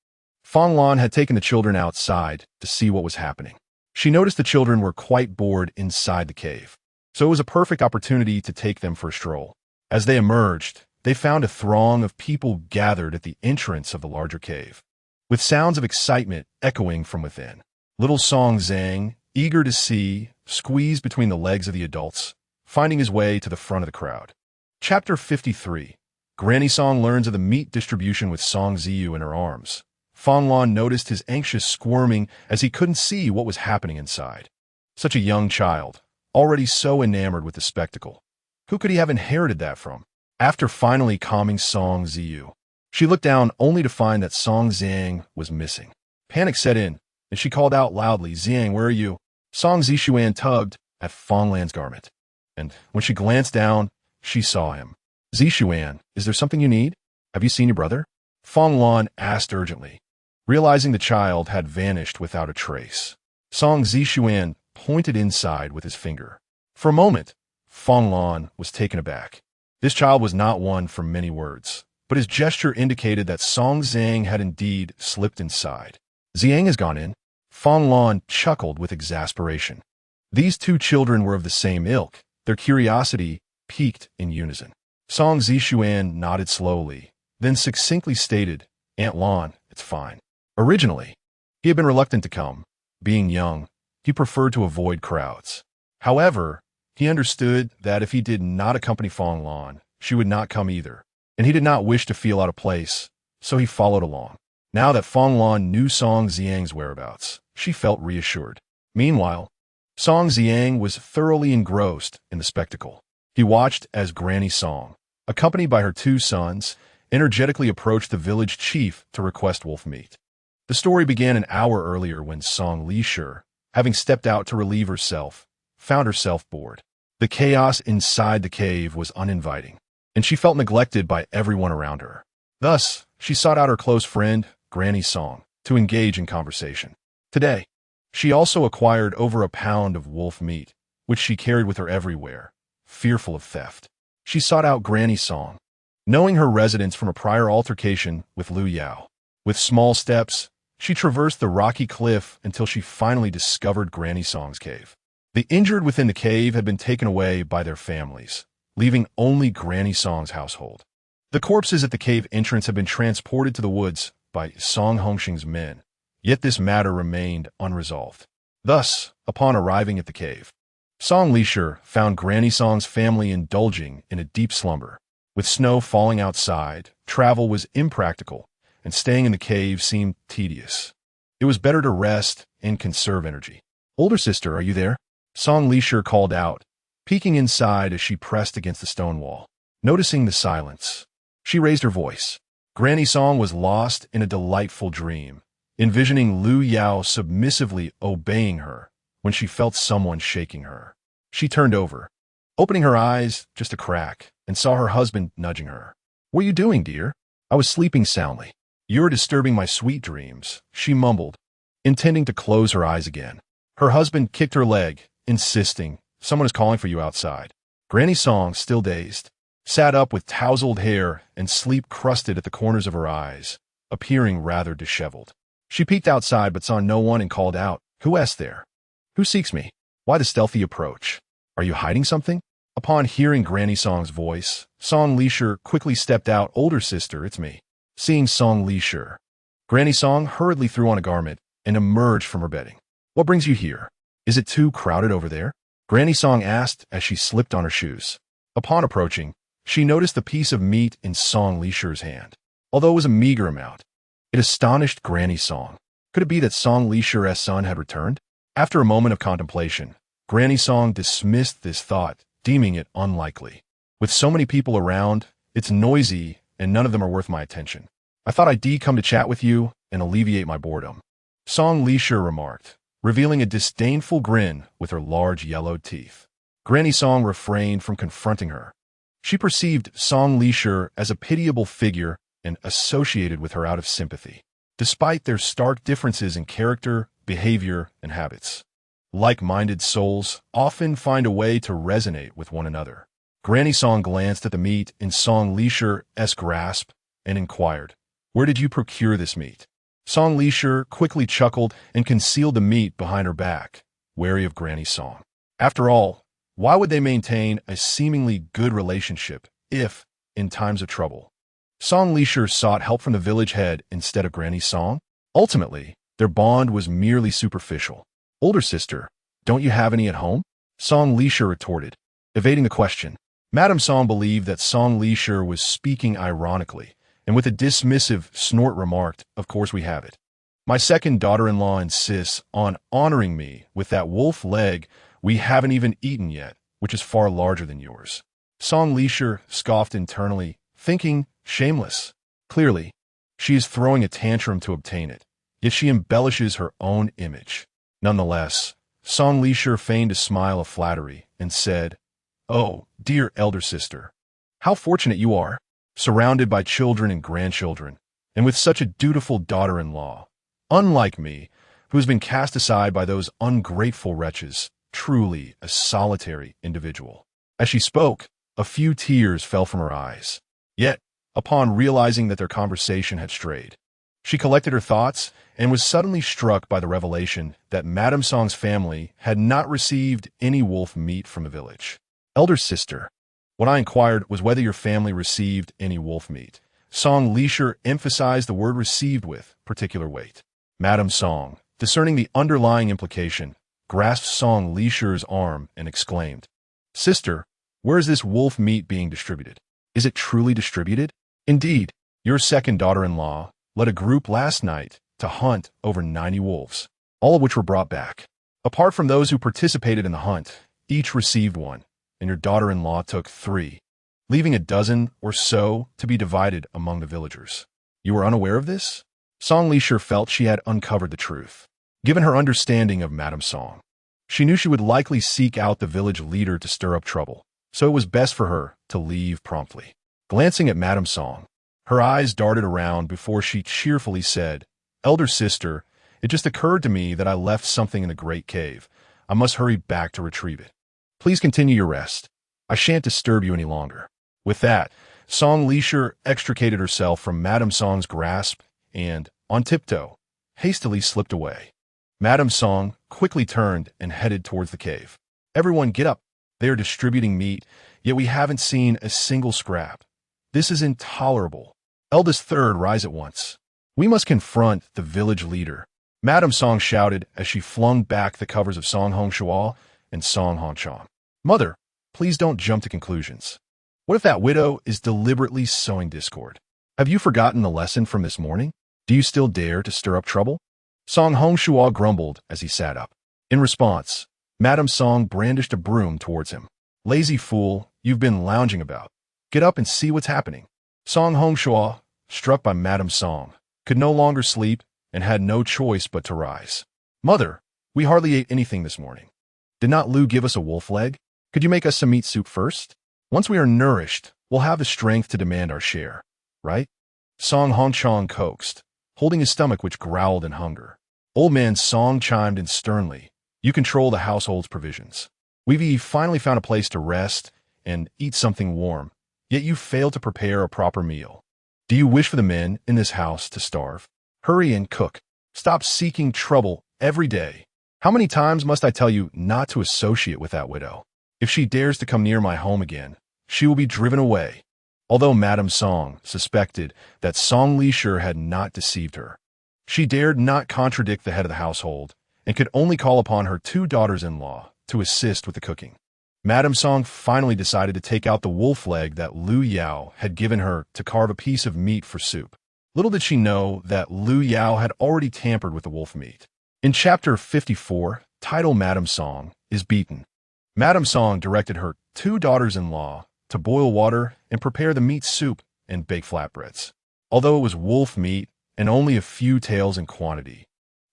Fong Lan had taken the children outside to see what was happening. She noticed the children were quite bored inside the cave, so it was a perfect opportunity to take them for a stroll. As they emerged, they found a throng of people gathered at the entrance of the larger cave, with sounds of excitement echoing from within. Little Song Zhang, eager to see, squeezed between the legs of the adults, finding his way to the front of the crowd. Chapter 53. Granny Song learns of the meat distribution with Song Ziyu in her arms. Fong Lan noticed his anxious squirming as he couldn't see what was happening inside. Such a young child, already so enamored with the spectacle. Who could he have inherited that from? After finally calming Song Ziyu, she looked down only to find that Song Zhang was missing. Panic set in, and she called out loudly, "Zhang, where are you?" Song Zishuan tugged at Fong Lan's garment, and when she glanced down, she saw him. "Zishuan, is there something you need? Have you seen your brother?" Fong Lan asked urgently, realizing the child had vanished without a trace. Song Zishuan pointed inside with his finger. For a moment, Fong Lan was taken aback. This child was not one for many words, but his gesture indicated that Song Zhang had indeed slipped inside. "Zhang has gone in." Fong Lan chuckled with exasperation. These two children were of the same ilk. Their curiosity piqued in unison. Song Zishuan nodded slowly, then succinctly stated, "Aunt Lan, it's fine." Originally, he had been reluctant to come. Being young, he preferred to avoid crowds. However, he understood that if he did not accompany Fong Lan, she would not come either, and he did not wish to feel out of place, so he followed along. Now that Fong Lan knew Song Zhang's whereabouts, she felt reassured. Meanwhile, Song Zhang was thoroughly engrossed in the spectacle. He watched as Granny Song, accompanied by her two sons, energetically approached the village chief to request wolf meat. The story began an hour earlier when Song Lisher, having stepped out to relieve herself, found herself bored. The chaos inside the cave was uninviting, and she felt neglected by everyone around her. Thus, she sought out her close friend, Granny Song, to engage in conversation. Today, she also acquired over a pound of wolf meat, which she carried with her everywhere, fearful of theft. She sought out Granny Song, knowing her residence from a prior altercation with Lu Yao. With small steps, she traversed the rocky cliff until she finally discovered Granny Song's cave. The injured within the cave had been taken away by their families, leaving only Granny Song's household. The corpses at the cave entrance had been transported to the woods by Song Hongxing's men, yet this matter remained unresolved. Thus, upon arriving at the cave, Song Lisher found Granny Song's family indulging in a deep slumber. With snow falling outside, travel was impractical, and staying in the cave seemed tedious. It was better to rest and conserve energy. "Older sister, are you there?" Song Lisher called out, peeking inside as she pressed against the stone wall. Noticing the silence, she raised her voice. Granny Song was lost in a delightful dream, envisioning Lu Yao submissively obeying her when she felt someone shaking her. She turned over, opening her eyes just a crack, and saw her husband nudging her. "What are you doing, dear?" "I was sleeping soundly." "You're disturbing my sweet dreams," she mumbled, intending to close her eyes again. Her husband kicked her leg, insisting, "Someone is calling for you outside." Granny Song, still dazed, sat up with tousled hair and sleep crusted at the corners of her eyes, appearing rather disheveled. She peeked outside but saw no one and called out, "Who is there? Who seeks me? Why the stealthy approach? Are you hiding something?" Upon hearing Granny Song's voice, Song Lisher quickly stepped out. "Older sister, it's me." Seeing Song Lisher, Granny Song hurriedly threw on a garment and emerged from her bedding. "What brings you here? Is it too crowded over there?" Granny Song asked as she slipped on her shoes. Upon approaching, she noticed the piece of meat in Song Lisher's hand. Although it was a meager amount, it astonished Granny Song. Could it be that Song Lisher's son had returned? After a moment of contemplation, Granny Song dismissed this thought, deeming it unlikely. "With so many people around, it's noisy and none of them are worth my attention. I thought I'd come to chat with you and alleviate my boredom." Song Lisha remarked, revealing a disdainful grin with her large yellowed teeth. Granny Song refrained from confronting her. She perceived Song Lisha as a pitiable figure and associated with her out of sympathy, despite their stark differences in character, behavior, and habits. Like-minded souls often find a way to resonate with one another. Granny Song glanced at the meat in Song Lisha's grasp and inquired, "Where did you procure this meat?" Song Lisha quickly chuckled and concealed the meat behind her back, wary of Granny Song. After all, why would they maintain a seemingly good relationship if, in times of trouble, Song Lisha sought help from the village head instead of Granny Song? Ultimately, their bond was merely superficial. "Older sister, don't you have any at home?" Song Lisha retorted, evading the question. Madame Song believed that Song Lisha was speaking ironically, and with a dismissive snort remarked, "Of course we have it. My second daughter-in-law insists on honoring me with that wolf leg we haven't even eaten yet, which is far larger than yours." Song Lisha scoffed internally, thinking, shameless. Clearly, she is throwing a tantrum to obtain it, yet she embellishes her own image. Nonetheless, Song Lisha feigned a smile of flattery and said, "Oh, dear elder sister, how fortunate you are, surrounded by children and grandchildren, and with such a dutiful daughter-in-law, unlike me, who has been cast aside by those ungrateful wretches, truly a solitary individual." As she spoke, a few tears fell from her eyes. Yet, upon realizing that their conversation had strayed, she collected her thoughts and was suddenly struck by the revelation that Madame Song's family had not received any wolf meat from the village. "Elder sister, what I inquired was whether your family received any wolf meat." Song Lisha emphasized the word "received" with particular weight. Madame Song, discerning the underlying implication, grasped Song Lisha's arm and exclaimed, "Sister, where is this wolf meat being distributed? Is it truly distributed? Indeed, your second daughter-in-law led a group last night to hunt over 90 wolves, all of which were brought back. Apart from those who participated in the hunt, each received one, and your daughter-in-law took 3, leaving a dozen or so to be divided among the villagers. You were unaware of this?" Song Lisha felt she had uncovered the truth. Given her understanding of Madame Song, she knew she would likely seek out the village leader to stir up trouble, so it was best for her to leave promptly. Glancing at Madame Song, her eyes darted around before she cheerfully said, "Elder sister, it just occurred to me that I left something in the great cave. I must hurry back to retrieve it. Please continue your rest. I shan't disturb you any longer." With that, Song Lisha extricated herself from Madame Song's grasp and, on tiptoe, hastily slipped away. Madame Song quickly turned and headed towards the cave. "Everyone get up. They are distributing meat, yet we haven't seen a single scrap. This is intolerable. Eldest third, rise at once. We must confront the village leader." Madame Song shouted as she flung back the covers of Song Hongshua and Song Hongchong. "Mother, please don't jump to conclusions. What if that widow is deliberately sowing discord? Have you forgotten the lesson from this morning? Do you still dare to stir up trouble?" Song Hongshua grumbled as he sat up. In response, Madame Song brandished a broom towards him. "Lazy fool, you've been lounging about. Get up and see what's happening." Song Hongshua, struck by Madame Song, could no longer sleep and had no choice but to rise. "Mother, we hardly ate anything this morning. Did not Lu give us a wolf leg? Could you make us some meat soup first? Once we are nourished, we'll have the strength to demand our share, right?" Song Hongchong coaxed, holding his stomach which growled in hunger. Old man Song chimed in sternly, "You control the household's provisions. We've finally found a place to rest and eat something warm, yet you fail to prepare a proper meal. Do you wish for the men in this house to starve? Hurry and cook. Stop seeking trouble every day. How many times must I tell you not to associate with that widow? If she dares to come near my home again, she will be driven away." Although Madame Song suspected that Song Lisha had not deceived her, she dared not contradict the head of the household and could only call upon her 2 daughters-in-law to assist with the cooking. Madame Song finally decided to take out the wolf leg that Lu Yao had given her to carve a piece of meat for soup. Little did she know that Lu Yao had already tampered with the wolf meat. In Chapter 54, title Madame Song is beaten. Madame Song directed her 2 daughters-in-law to boil water and prepare the meat soup and bake flatbreads. Although it was wolf meat and only a few taels in quantity,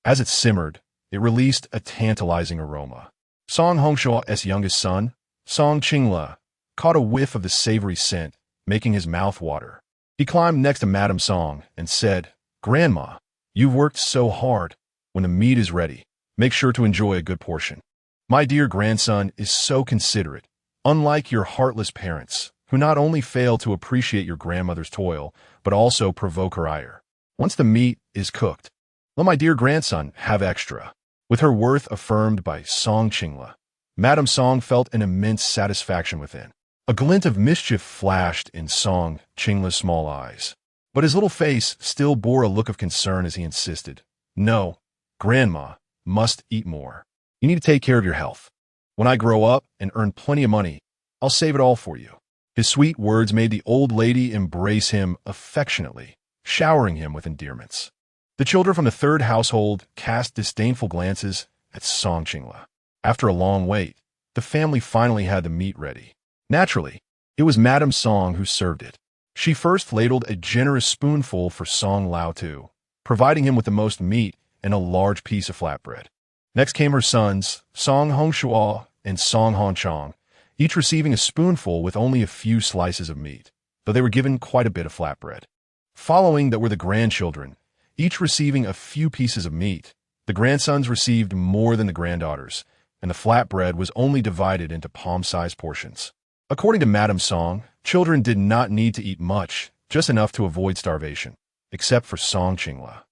As it simmered, it released a tantalizing aroma. Song Hongshua's youngest son, Song Qingla, caught a whiff of the savory scent, making his mouth water. He climbed next to Madame Song and said, "Grandma, you've worked so hard. When the meat is ready, make sure to enjoy a good portion. My dear grandson is so considerate, unlike your heartless parents, who not only fail to appreciate your grandmother's toil, but also provoke her ire. Once the meat is cooked, let my dear grandson have extra." With her worth affirmed by Song Qingla, Madame Song felt an immense satisfaction within. A glint of mischief flashed in Song Qingla's small eyes, but his little face still bore a look of concern as he insisted, "No, Grandma must eat more. You need to take care of your health. When I grow up and earn plenty of money, I'll save it all for you." His sweet words made the old lady embrace him affectionately, showering him with endearments. The children from the third household cast disdainful glances at Song Qingla. After a long wait, the family finally had the meat ready. Naturally, it was Madame Song who served it. She first ladled a generous spoonful for Song Lao Tu, providing him with the most meat and a large piece of flatbread. Next came her sons, Song Hongshua and Song Hongchong, each receiving a spoonful with only a few slices of meat, though they were given quite a bit of flatbread. Following that were the grandchildren, each receiving a few pieces of meat. The grandsons received more than the granddaughters, and the flatbread was only divided into palm-sized portions. According to Madame Song, children did not need to eat much, just enough to avoid starvation, except for Song Qingla,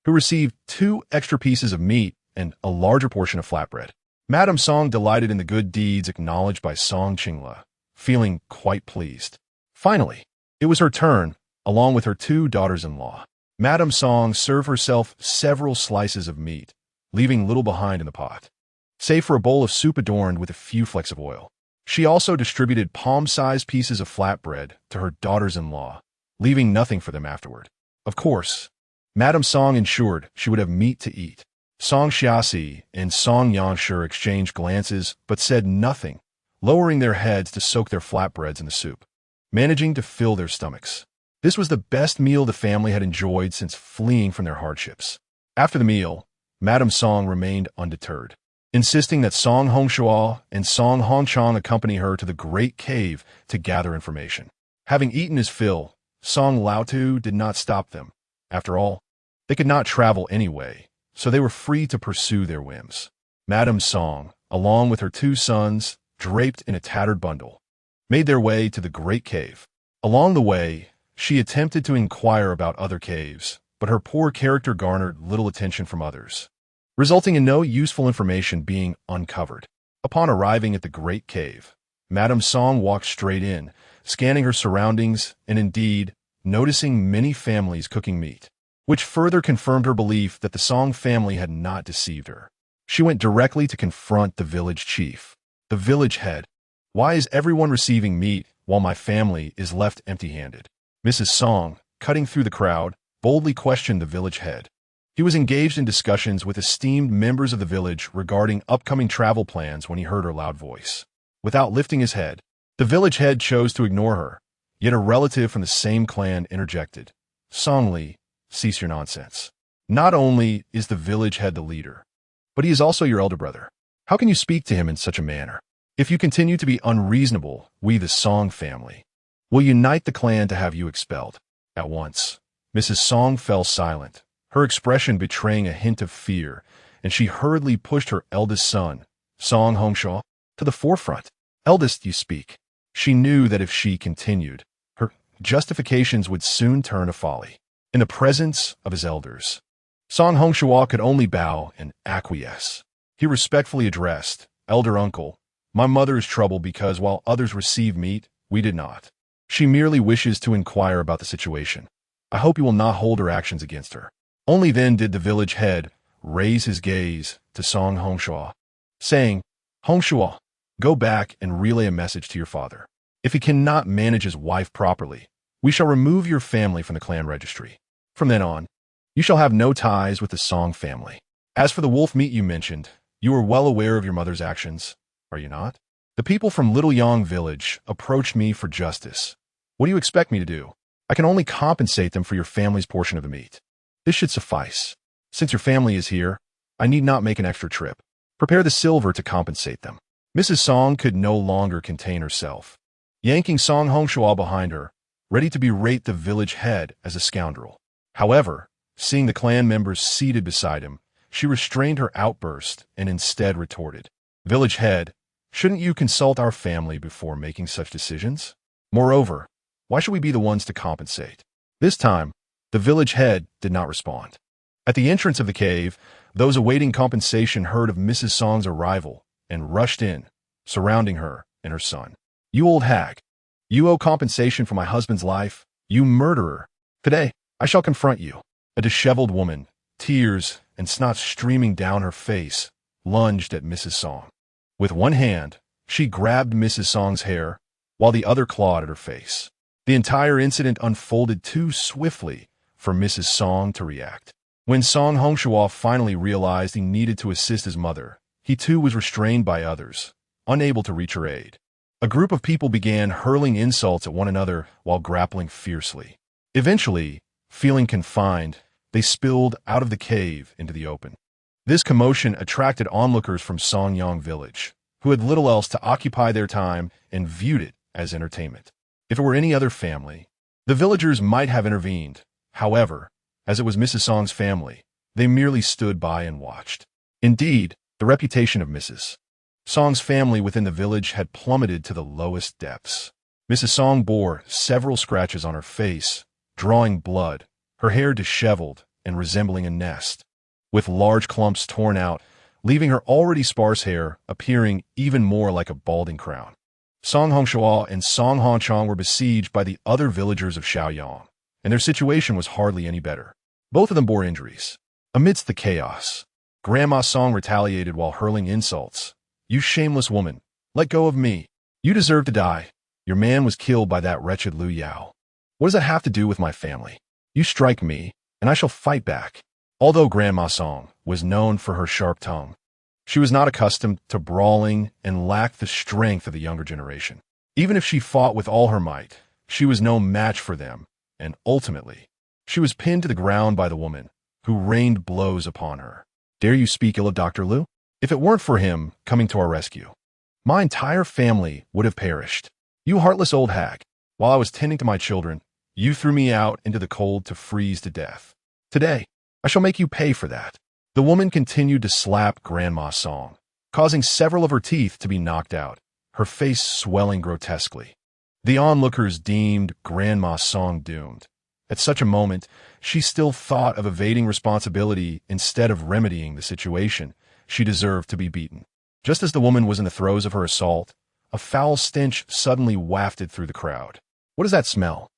who received 2 extra pieces of meat and a larger portion of flatbread. Madame Song delighted in the good deeds acknowledged by Song Qingla, feeling quite pleased. Finally, it was her turn, along with her 2 daughters-in-law. Madame Song served herself several slices of meat, leaving little behind in the pot, save for a bowl of soup adorned with a few flecks of oil. She also distributed palm-sized pieces of flatbread to her daughters-in-law, leaving nothing for them afterward. Of course, Madame Song ensured she would have meat to eat. Song Xiaxi and Song Yanshu exchanged glances but said nothing, lowering their heads to soak their flatbreads in the soup, managing to fill their stomachs. This was the best meal the family had enjoyed since fleeing from their hardships. After the meal, Madame Song remained undeterred, insisting that Song Hongshua and Song Hongchong accompany her to the great cave to gather information. Having eaten his fill, Song Laotu did not stop them. After all, they could not travel anyway, so they were free to pursue their whims. Madame Song, along with her 2 sons, draped in a tattered bundle, made their way to the great cave. Along the way, she attempted to inquire about other caves, but her poor character garnered little attention from others, resulting in no useful information being uncovered. Upon arriving at the great cave, Madame Song walked straight in, scanning her surroundings and indeed noticing many families cooking meat, which further confirmed her belief that the Song family had not deceived her. She went directly to confront the village chief. The village head, "Why is everyone receiving meat while my family is left empty-handed?" Mrs. Song, cutting through the crowd, boldly questioned the village head. He was engaged in discussions with esteemed members of the village regarding upcoming travel plans when he heard her loud voice. Without lifting his head, the village head chose to ignore her, yet a relative from the same clan interjected, "Song Li, cease your nonsense. Not only is the village head the leader, but he is also your elder brother. How can you speak to him in such a manner? If you continue to be unreasonable, we, the Song family, will unite the clan to have you expelled." At once, Mrs. Song fell silent, her expression betraying a hint of fear, and she hurriedly pushed her eldest son, Song Hongshaw, to the forefront. "Eldest, you speak." She knew that if she continued, her justifications would soon turn to folly. In the presence of his elders, Song Hongshaw could only bow and acquiesce. He respectfully addressed, "Elder uncle, my mother is troubled because while others receive meat, we did not. She merely wishes to inquire about the situation. I hope you will not hold her actions against her." Only then did the village head raise his gaze to Song Hongshaw, saying, "Hongshaw, go back and relay a message to your father. If he cannot manage his wife properly, we shall remove your family from the clan registry. From then on, you shall have no ties with the Song family. As for the wolf meat you mentioned, you are well aware of your mother's actions, are you not? The people from Little Yang village approached me for justice. What do you expect me to do? I can only compensate them for your family's portion of the meat. This should suffice. Since your family is here, I need not make an extra trip. Prepare the silver to compensate them. Mrs. Song could no longer contain herself, yanking Song Hongshua behind her, ready to berate the village head as a scoundrel. However, seeing the clan members seated beside him, she restrained her outburst and instead retorted, "Village head, shouldn't you consult our family before making such decisions? Moreover, why should we be the ones to compensate?" This time, the village head did not respond. At the entrance of the cave, those awaiting compensation heard of Mrs. Song's arrival and rushed in, surrounding her and her son. "You old hag! You owe compensation for my husband's life, you murderer! Today, I shall confront you." A disheveled woman, tears and snot streaming down her face, lunged at Mrs. Song. With one hand, she grabbed Mrs. Song's hair, while the other clawed at her face. The entire incident unfolded too swiftly for Mrs. Song to react. When Song Hongshua finally realized he needed to assist his mother, he too was restrained by others, unable to reach her aid. A group of people began hurling insults at one another while grappling fiercely. Eventually, feeling confined, they spilled out of the cave into the open. This commotion attracted onlookers from Songyang village, who had little else to occupy their time and viewed it as entertainment. If it were any other family, the villagers might have intervened. However, as it was Mrs. Song's family, they merely stood by and watched. Indeed, the reputation of Mrs. Song's family within the village had plummeted to the lowest depths. Mrs. Song bore several scratches on her face, drawing blood, her hair disheveled and resembling a nest, with large clumps torn out, leaving her already sparse hair appearing even more like a balding crown. Song Hongshua and Song Hongchong were besieged by the other villagers of Shaoyang, and their situation was hardly any better. Both of them bore injuries. Amidst the chaos, Grandma Song retaliated while hurling insults. "You shameless woman, let go of me. You deserve to die. Your man was killed by that wretched Lu Yao. What does that have to do with my family? You strike me, and I shall fight back." Although Grandma Song was known for her sharp tongue, she was not accustomed to brawling and lacked the strength of the younger generation. Even if she fought with all her might, she was no match for them, and ultimately, she was pinned to the ground by the woman, who rained blows upon her. "Dare you speak ill of Dr. Lu? If it weren't for him coming to our rescue, my entire family would have perished. You heartless old hag, while I was tending to my children, you threw me out into the cold to freeze to death. Today, I shall make you pay for that." The woman continued to slap Grandma Song, causing several of her teeth to be knocked out, her face swelling grotesquely. The onlookers deemed Grandma Song doomed. At such a moment, she still thought of evading responsibility instead of remedying the situation. She deserved to be beaten. Just as the woman was in the throes of her assault, a foul stench suddenly wafted through the crowd. "What does that smell?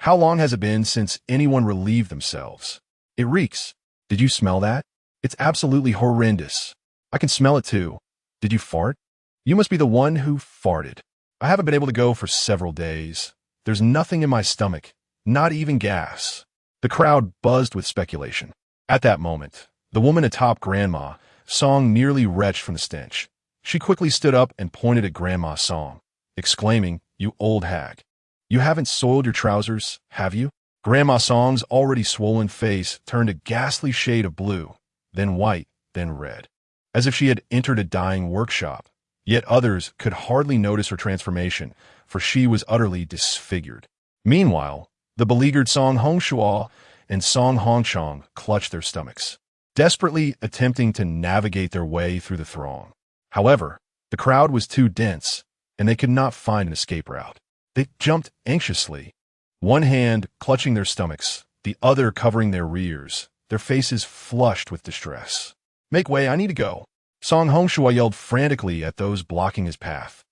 How long has it been since anyone relieved themselves? It reeks. Did you smell that? It's absolutely horrendous. I can smell it too. Did you fart? You must be the one who farted. I haven't been able to go for several days. There's nothing in my stomach, not even gas." The crowd buzzed with speculation. At that moment, the woman atop Grandma Song nearly retched from the stench. She quickly stood up and pointed at Grandma Song, exclaiming, "You old hag. You haven't soiled your trousers, have you?" Grandma Song's already swollen face turned a ghastly shade of blue, then white, then red, as if she had entered a dying workshop. Yet others could hardly notice her transformation, for she was utterly disfigured. Meanwhile, the beleaguered Song Hongshua and Song Hongchong clutched their stomachs, desperately attempting to navigate their way through the throng. However, the crowd was too dense, and they could not find an escape route. They jumped anxiously, one hand clutching their stomachs, the other covering their rears, their faces flushed with distress. "Make way, I need to go." Song Hongshua yelled frantically at those blocking his path.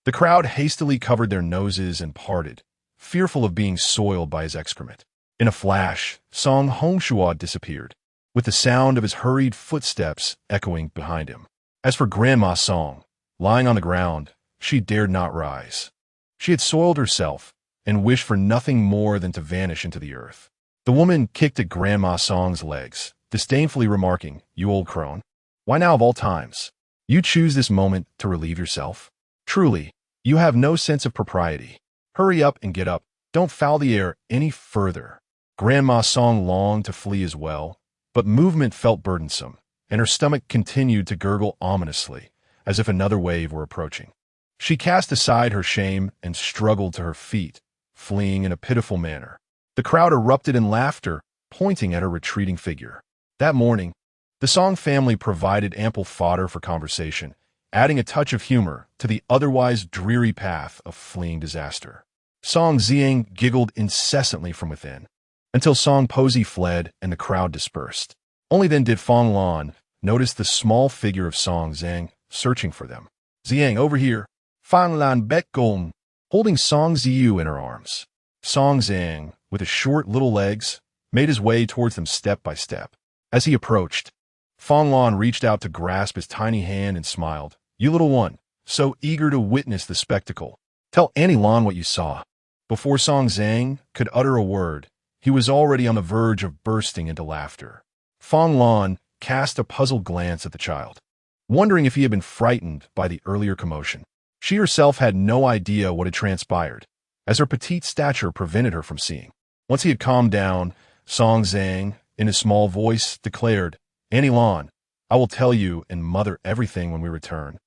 The crowd hastily covered their noses and parted, fearful of being soiled by his excrement. In a flash, Song Hongshua disappeared, with the sound of his hurried footsteps echoing behind him. As for Grandma Song, lying on the ground, she dared not rise. She had soiled herself and wished for nothing more than to vanish into the earth. The woman kicked at Grandma Song's legs, disdainfully remarking, "You old crone. Why now of all times? You choose this moment to relieve yourself? Truly, you have no sense of propriety. Hurry up and get up. Don't foul the air any further." Grandma Song longed to flee as well, but movement felt burdensome, and her stomach continued to gurgle ominously, as if another wave were approaching. She cast aside her shame and struggled to her feet, fleeing in a pitiful manner. The crowd erupted in laughter, pointing at her retreating figure. That morning, the Song family provided ample fodder for conversation, adding a touch of humor to the otherwise dreary path of fleeing disaster. Song Ziang giggled incessantly from within, until Song Posey fled and the crowd dispersed. Only then did Fong Lan notice the small figure of Song Zhang searching for them. Ziang, over here. Fong Lan bet gong, holding Song Ziyu in her arms. Song Zhang, with his short little legs, made his way towards them step by step. As he approached, Fong Lan reached out to grasp his tiny hand and smiled. You little one, so eager to witness the spectacle. Tell Annie Lan what you saw. Before Song Zhang could utter a word, he was already on the verge of bursting into laughter. Fong Lan cast a puzzled glance at the child, wondering if he had been frightened by the earlier commotion. She herself had no idea what had transpired, as her petite stature prevented her from seeing. Once he had calmed down, Song Zhang, in a small voice, declared, Annie Lan, I will tell you and Mother everything when we return,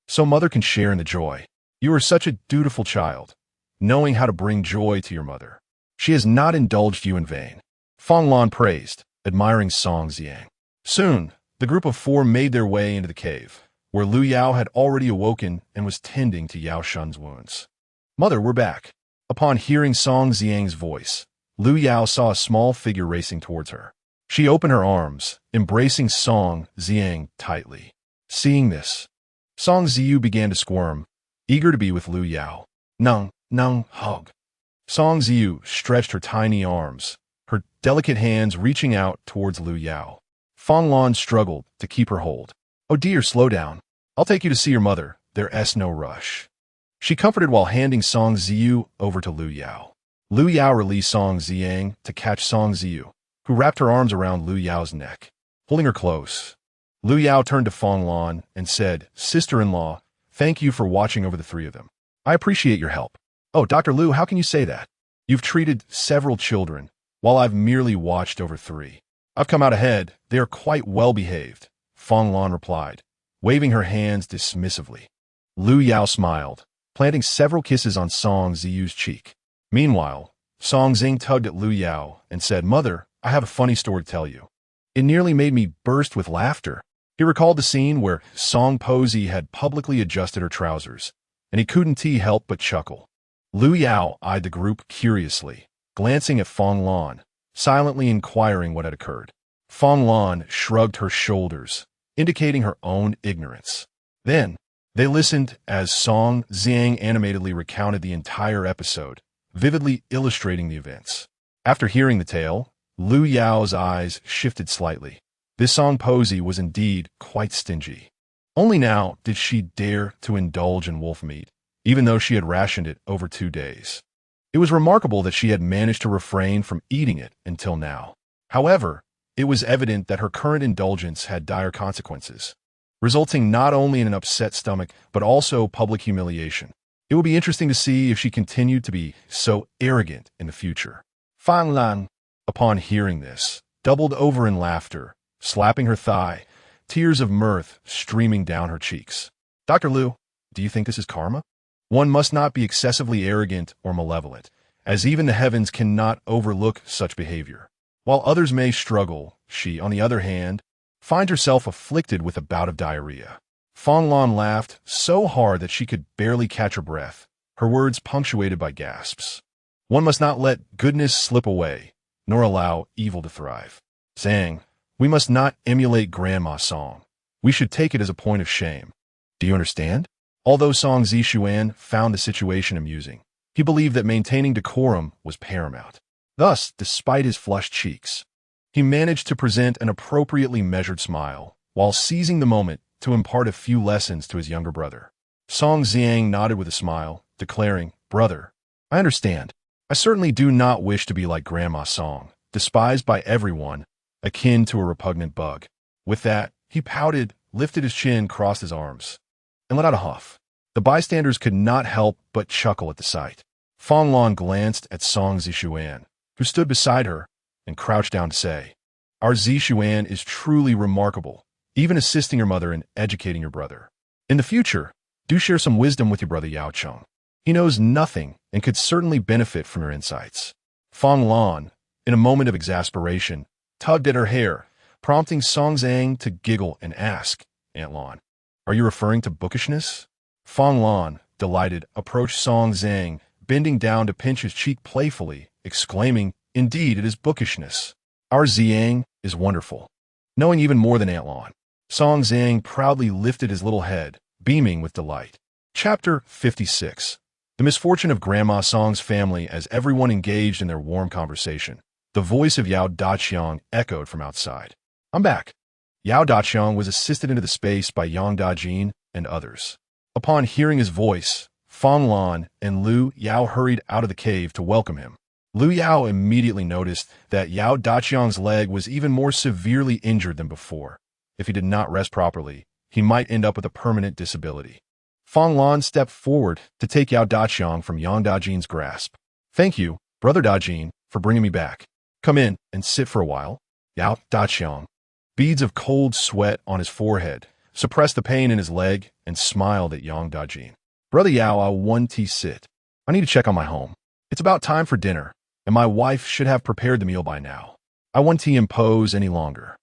so Mother can share in the joy. You are such a dutiful child, knowing how to bring joy to your mother. She has not indulged you in vain. Fong Lan praised, admiring Song Ziang. Soon, the group of four made their way into the cave, where Lu Yao had already awoken and was tending to Yao Shun's wounds. Mother, we're back. Upon hearing Song Ziang's voice, Lu Yao saw a small figure racing towards her. She opened her arms, embracing Song Ziang tightly. Seeing this, Song Ziyu began to squirm, eager to be with Lu Yao. Nung, hug. Song Ziyu stretched her tiny arms, her delicate hands reaching out towards Lu Yao. Fong Lan struggled to keep her hold. Oh dear, slow down. I'll take you to see your mother. There's no rush. She comforted while handing Song Ziyu over to Lu Yao. Lu Yao released Song Ziang to catch Song Ziyu, who wrapped her arms around Lu Yao's neck, holding her close. Lu Yao turned to Fong Lan and said, Sister-in-law, thank you for watching over the three of them. I appreciate your help. Oh, Dr. Lu, how can you say that? You've treated several children, while I've merely watched over three. I've come out ahead. They are quite well behaved, Fong Lan replied, waving her hands dismissively. Lu Yao smiled, planting several kisses on Song Ziyu's cheek. Meanwhile, Song Zing tugged at Lu Yao and said, Mother, I have a funny story to tell you. It nearly made me burst with laughter. He recalled the scene where Song Posey had publicly adjusted her trousers, and he couldn't help but chuckle. Lu Yao eyed the group curiously, glancing at Fong Lan, silently inquiring what had occurred. Fong Lan shrugged her shoulders, indicating her own ignorance. Then, they listened as Song Ziang animatedly recounted the entire episode, vividly illustrating the events. After hearing the tale, Lu Yao's eyes shifted slightly. This Song Posey was indeed quite stingy. Only now did she dare to indulge in wolf meat, even though she had rationed it over 2 days. It was remarkable that she had managed to refrain from eating it until now. However, it was evident that her current indulgence had dire consequences, resulting not only in an upset stomach, but also public humiliation. It will be interesting to see if she continued to be so arrogant in the future. Fong Lan, upon hearing this, doubled over in laughter, slapping her thigh, tears of mirth streaming down her cheeks. Dr. Lu, do you think this is karma? One must not be excessively arrogant or malevolent, as even the heavens cannot overlook such behavior. While others may struggle, she, on the other hand, finds herself afflicted with a bout of diarrhea. Fong Lan laughed so hard that she could barely catch her breath, her words punctuated by gasps. One must not let goodness slip away, nor allow evil to thrive. Saying, we must not emulate Grandma's song. We should take it as a point of shame. Do you understand? Although Song Zishuan found the situation amusing, he believed that maintaining decorum was paramount. Thus, despite his flushed cheeks, he managed to present an appropriately measured smile, while seizing the moment to impart a few lessons to his younger brother. Song Ziang nodded with a smile, declaring, Brother, I understand. I certainly do not wish to be like Grandma Song, despised by everyone, akin to a repugnant bug. With that, he pouted, lifted his chin, crossed his arms, and let out a huff. The bystanders could not help but chuckle at the sight. Fong Lan glanced at Song Zishuan, who stood beside her, and crouched down to say, Our Zishuan is truly remarkable, even assisting your mother in educating your brother. In the future, do share some wisdom with your brother Yao Cheng. He knows nothing and could certainly benefit from your insights. Fong Lan, in a moment of exasperation, tugged at her hair, prompting Song Zhang to giggle and ask, Aunt Lan, are you referring to bookishness? Fong Lan, delighted, approached Song Zhang, bending down to pinch his cheek playfully, exclaiming, indeed, it is bookishness. Our Zhang is wonderful. Knowing even more than Aunt Lan, Song Zhang proudly lifted his little head, beaming with delight. Chapter 56. The misfortune of Grandma Song's family as everyone engaged in their warm conversation. The voice of Yao Daqiang echoed from outside. I'm back. Yao Daqiang was assisted into the space by Yang Dajin and others. Upon hearing his voice, Fong Lan and Lu Yao hurried out of the cave to welcome him. Lu Yao immediately noticed that Yao Daqiang's leg was even more severely injured than before. If he did not rest properly, he might end up with a permanent disability. Fong Lan stepped forward to take Yao Daqiang from Yang Dajin's grasp. Thank you, Brother Dajin, for bringing me back. Come in and sit for a while. Yao Daqiang, beads of cold sweat on his forehead, suppressed the pain in his leg and smiled at Yang Dajin. Brother Yao, I want to sit. I need to check on my home. It's about time for dinner, and my wife should have prepared the meal by now. I want to impose any longer.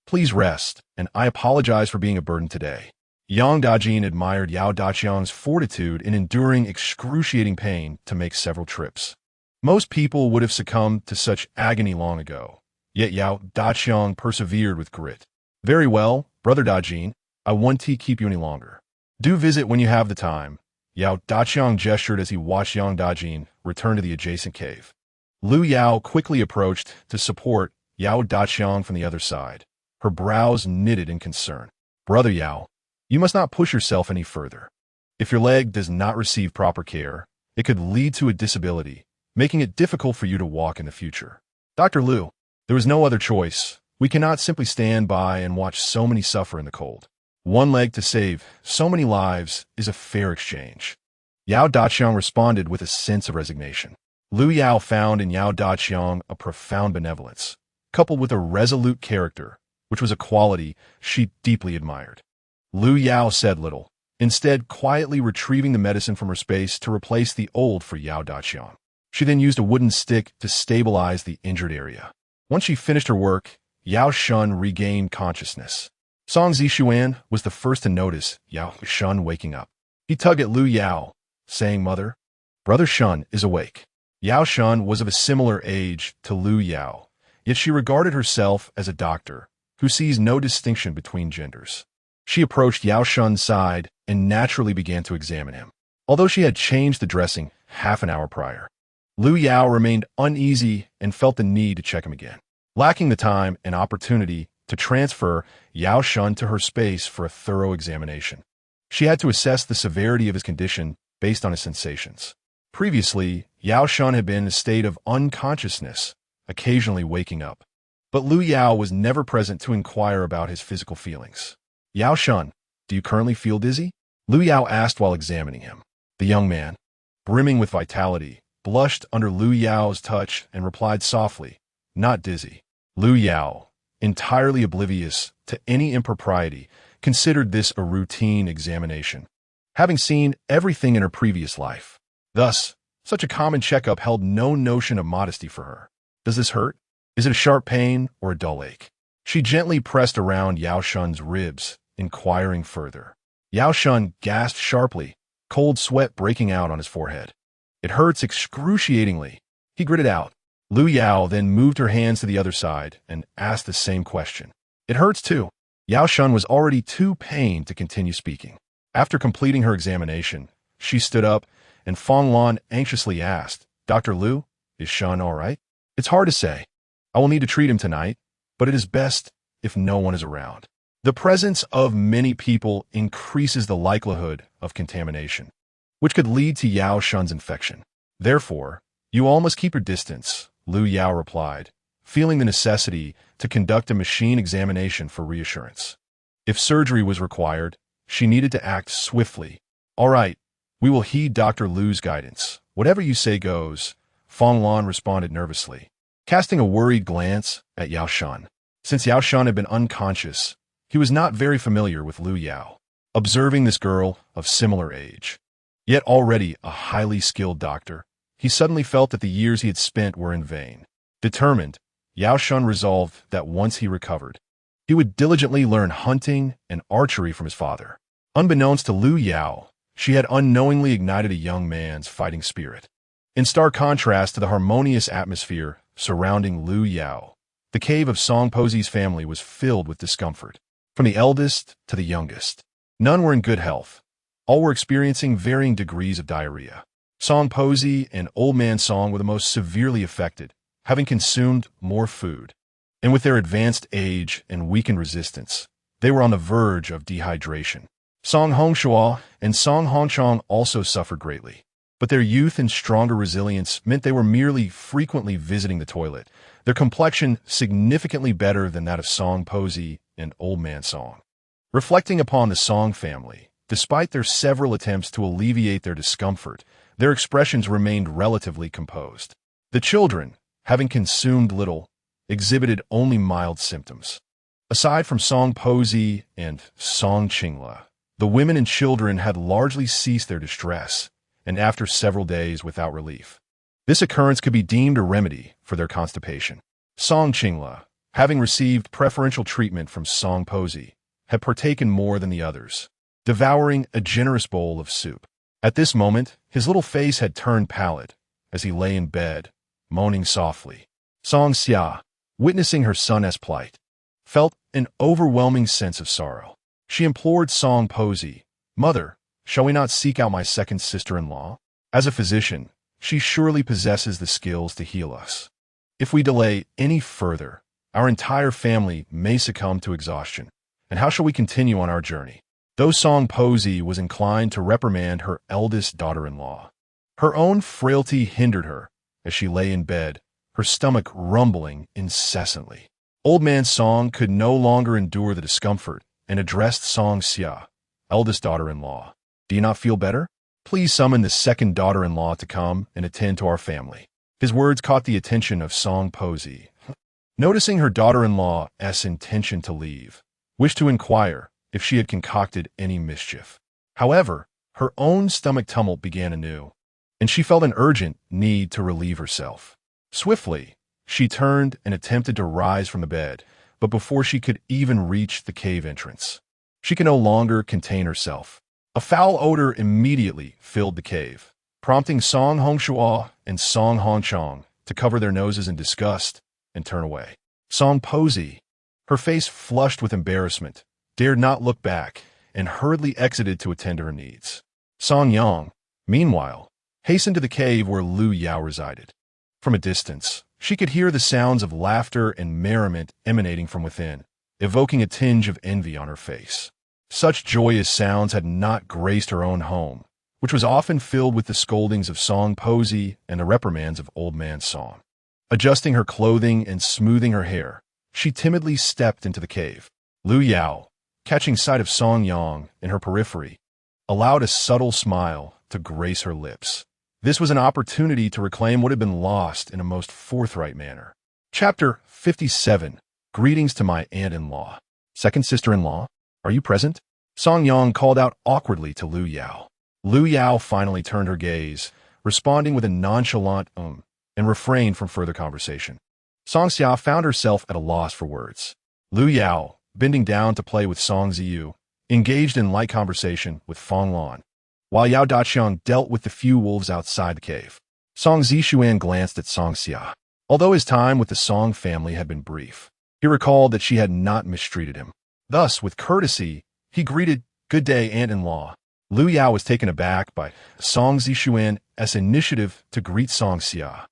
Please rest, and I apologize for being a burden today. Yang Dajin admired Yao Daqiang's fortitude in enduring excruciating pain to make several trips. Most people would have succumbed to such agony long ago, yet Yao Daqiang persevered with grit. Very well, Brother Dajin, I won't keep you any longer. Do visit when you have the time. Yao Daqiang gestured as he watched Yang Dajin return to the adjacent cave. Lu Yao quickly approached to support Yao Daqiang from the other side, her brows knitted in concern. Brother Yao, you must not push yourself any further. If your leg does not receive proper care, it could lead to a disability, making it difficult for you to walk in the future. Dr. Lu, there was no other choice. We cannot simply stand by and watch so many suffer in the cold. One leg to save so many lives is a fair exchange. Yao Daqiang responded with a sense of resignation. Lu Yao found in Yao Daqiang a profound benevolence, coupled with a resolute character, which was a quality she deeply admired. Lu Yao said little, instead quietly retrieving the medicine from her space to replace the old for Yao Daqiang. She then used a wooden stick to stabilize the injured area. Once she finished her work, Yao Shun regained consciousness. Song Zishuan was the first to notice Yao Shun waking up. He tugged at Lu Yao, saying, Mother, Brother Shun is awake. Yao Shun was of a similar age to Lu Yao, yet she regarded herself as a doctor who sees no distinction between genders. She approached Yao Shun's side and naturally began to examine him, although she had changed the dressing half an hour prior. Lu Yao remained uneasy and felt the need to check him again, lacking the time and opportunity to transfer Yao Shun to her space for a thorough examination. She had to assess the severity of his condition based on his sensations. Previously, Yao Shun had been in a state of unconsciousness, occasionally waking up. But Lu Yao was never present to inquire about his physical feelings. Yao Shun, do you currently feel dizzy? Lu Yao asked while examining him. The young man, brimming with vitality, blushed under Lu Yao's touch and replied softly, not dizzy. Lu Yao, entirely oblivious to any impropriety, considered this a routine examination, having seen everything in her previous life. Thus, such a common checkup held no notion of modesty for her. Does this hurt? Is it a sharp pain or a dull ache? She gently pressed around Yao Shun's ribs, inquiring further. Yao Shun gasped sharply, cold sweat breaking out on his forehead. It hurts excruciatingly, he gritted out. Lu Yao then moved her hands to the other side and asked the same question. It hurts too. Yao Shun was already too pained to continue speaking. After completing her examination, she stood up and Fong Lan anxiously asked, Dr. Lu, is Shun all right? It's hard to say. I will need to treat him tonight, but it is best if no one is around. The presence of many people increases the likelihood of contamination, which could lead to Yao Shun's infection. Therefore, you all must keep your distance, Lu Yao replied, feeling the necessity to conduct a machine examination for reassurance. If surgery was required, she needed to act swiftly. All right, we will heed Dr. Lu's guidance. Whatever you say goes, Fong Lan responded nervously, casting a worried glance at Yao Shun. Since Yao Shun had been unconscious, He was not very familiar with Lu Yao. Observing this girl of similar age, yet already a highly skilled doctor, he suddenly felt that the years he had spent were in vain. Determined, Yao Shun resolved that once he recovered, he would diligently learn hunting and archery from his father. Unbeknownst to Lu Yao, she had unknowingly ignited a young man's fighting spirit. In stark contrast to the harmonious atmosphere surrounding Lu Yao, the cave of Song Posi's family was filled with discomfort. From the eldest to the youngest, none were in good health. All were experiencing varying degrees of diarrhea. Song Posi and Old Man Song were the most severely affected, having consumed more food. And with their advanced age and weakened resistance, they were on the verge of dehydration. Song Hongshua and Song Hongchong also suffered greatly, but their youth and stronger resilience meant they were merely frequently visiting the toilet, their complexion significantly better than that of Song Posi and Old Man Song. Reflecting upon the Song family, despite their several attempts to alleviate their discomfort, their expressions remained relatively composed. The children, having consumed little, exhibited only mild symptoms. Aside from Song Posi and Song Qingla, the women and children had largely ceased their distress, and after several days without relief. This occurrence could be deemed a remedy for their constipation. Song Qingla, having received preferential treatment from Song Posi, had partaken more than the others, devouring a generous bowl of soup. At this moment, his little face had turned pallid as he lay in bed, moaning softly. Song Xia, witnessing her son's plight, felt an overwhelming sense of sorrow. She implored Song Posi, "Mother, shall we not seek out my second sister-in-law? As a physician, she surely possesses the skills to heal us. If we delay any further, our entire family may succumb to exhaustion, and how shall we continue on our journey?" Though Song Posi was inclined to reprimand her eldest daughter-in-law, her own frailty hindered her as she lay in bed, her stomach rumbling incessantly. Old Man Song could no longer endure the discomfort and addressed Song Xia, eldest daughter-in-law. "Do you not feel better? Please summon the second daughter-in-law to come and attend to our family." His words caught the attention of Song Posi. Noticing her daughter-in-law's intention to leave, wished to inquire if she had concocted any mischief. However, her own stomach tumult began anew, and she felt an urgent need to relieve herself. Swiftly, she turned and attempted to rise from the bed, but before she could even reach the cave entrance, she could no longer contain herself. A foul odor immediately filled the cave, prompting Song Hongshua and Song Hongchong to cover their noses in disgust and turn away. Song Posi, her face flushed with embarrassment, dared not look back and hurriedly exited to attend to her needs. Song Yang, meanwhile, hastened to the cave where Lu Yao resided. From a distance, she could hear the sounds of laughter and merriment emanating from within, evoking a tinge of envy on her face. Such joyous sounds had not graced her own home, which was often filled with the scoldings of Song Posi and the reprimands of Old Man Song. Adjusting her clothing and smoothing her hair, she timidly stepped into the cave. Lu Yao, catching sight of Song Yang in her periphery, allowed a subtle smile to grace her lips. This was an opportunity to reclaim what had been lost in a most forthright manner. Chapter 57. Greetings to my aunt-in-law. Second sister-in-law, are you present? Song Yang called out awkwardly to Lu Yao. Lu Yao finally turned her gaze, responding with a nonchalant and refrained from further conversation. Song Xia found herself at a loss for words. Lu Yao, bending down to play with Song Ziyu, engaged in light conversation with Fong Lan, while Yao Daqiang dealt with the few wolves outside the cave. Song Zishuan glanced at Song Xia. Although his time with the Song family had been brief, he recalled that she had not mistreated him. Thus, with courtesy, he greeted, "Good day, aunt-in-law." Lu Yao was taken aback by Song Zishuan's initiative to greet Song Xia,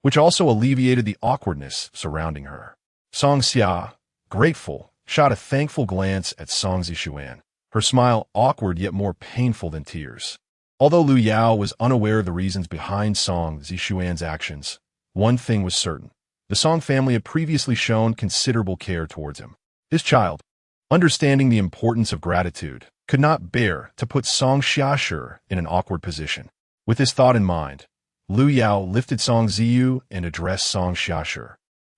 which also alleviated the awkwardness surrounding her. Song Xia, grateful, shot a thankful glance at Song Zishuan, her smile awkward yet more painful than tears. Although Lu Yao was unaware of the reasons behind Song Zishuan's actions, one thing was certain. The Song family had previously shown considerable care towards him. His child, understanding the importance of gratitude, could not bear to put Song Xiashi in an awkward position. With this thought in mind, Lu Yao lifted Song Ziyu and addressed Song Xiashi.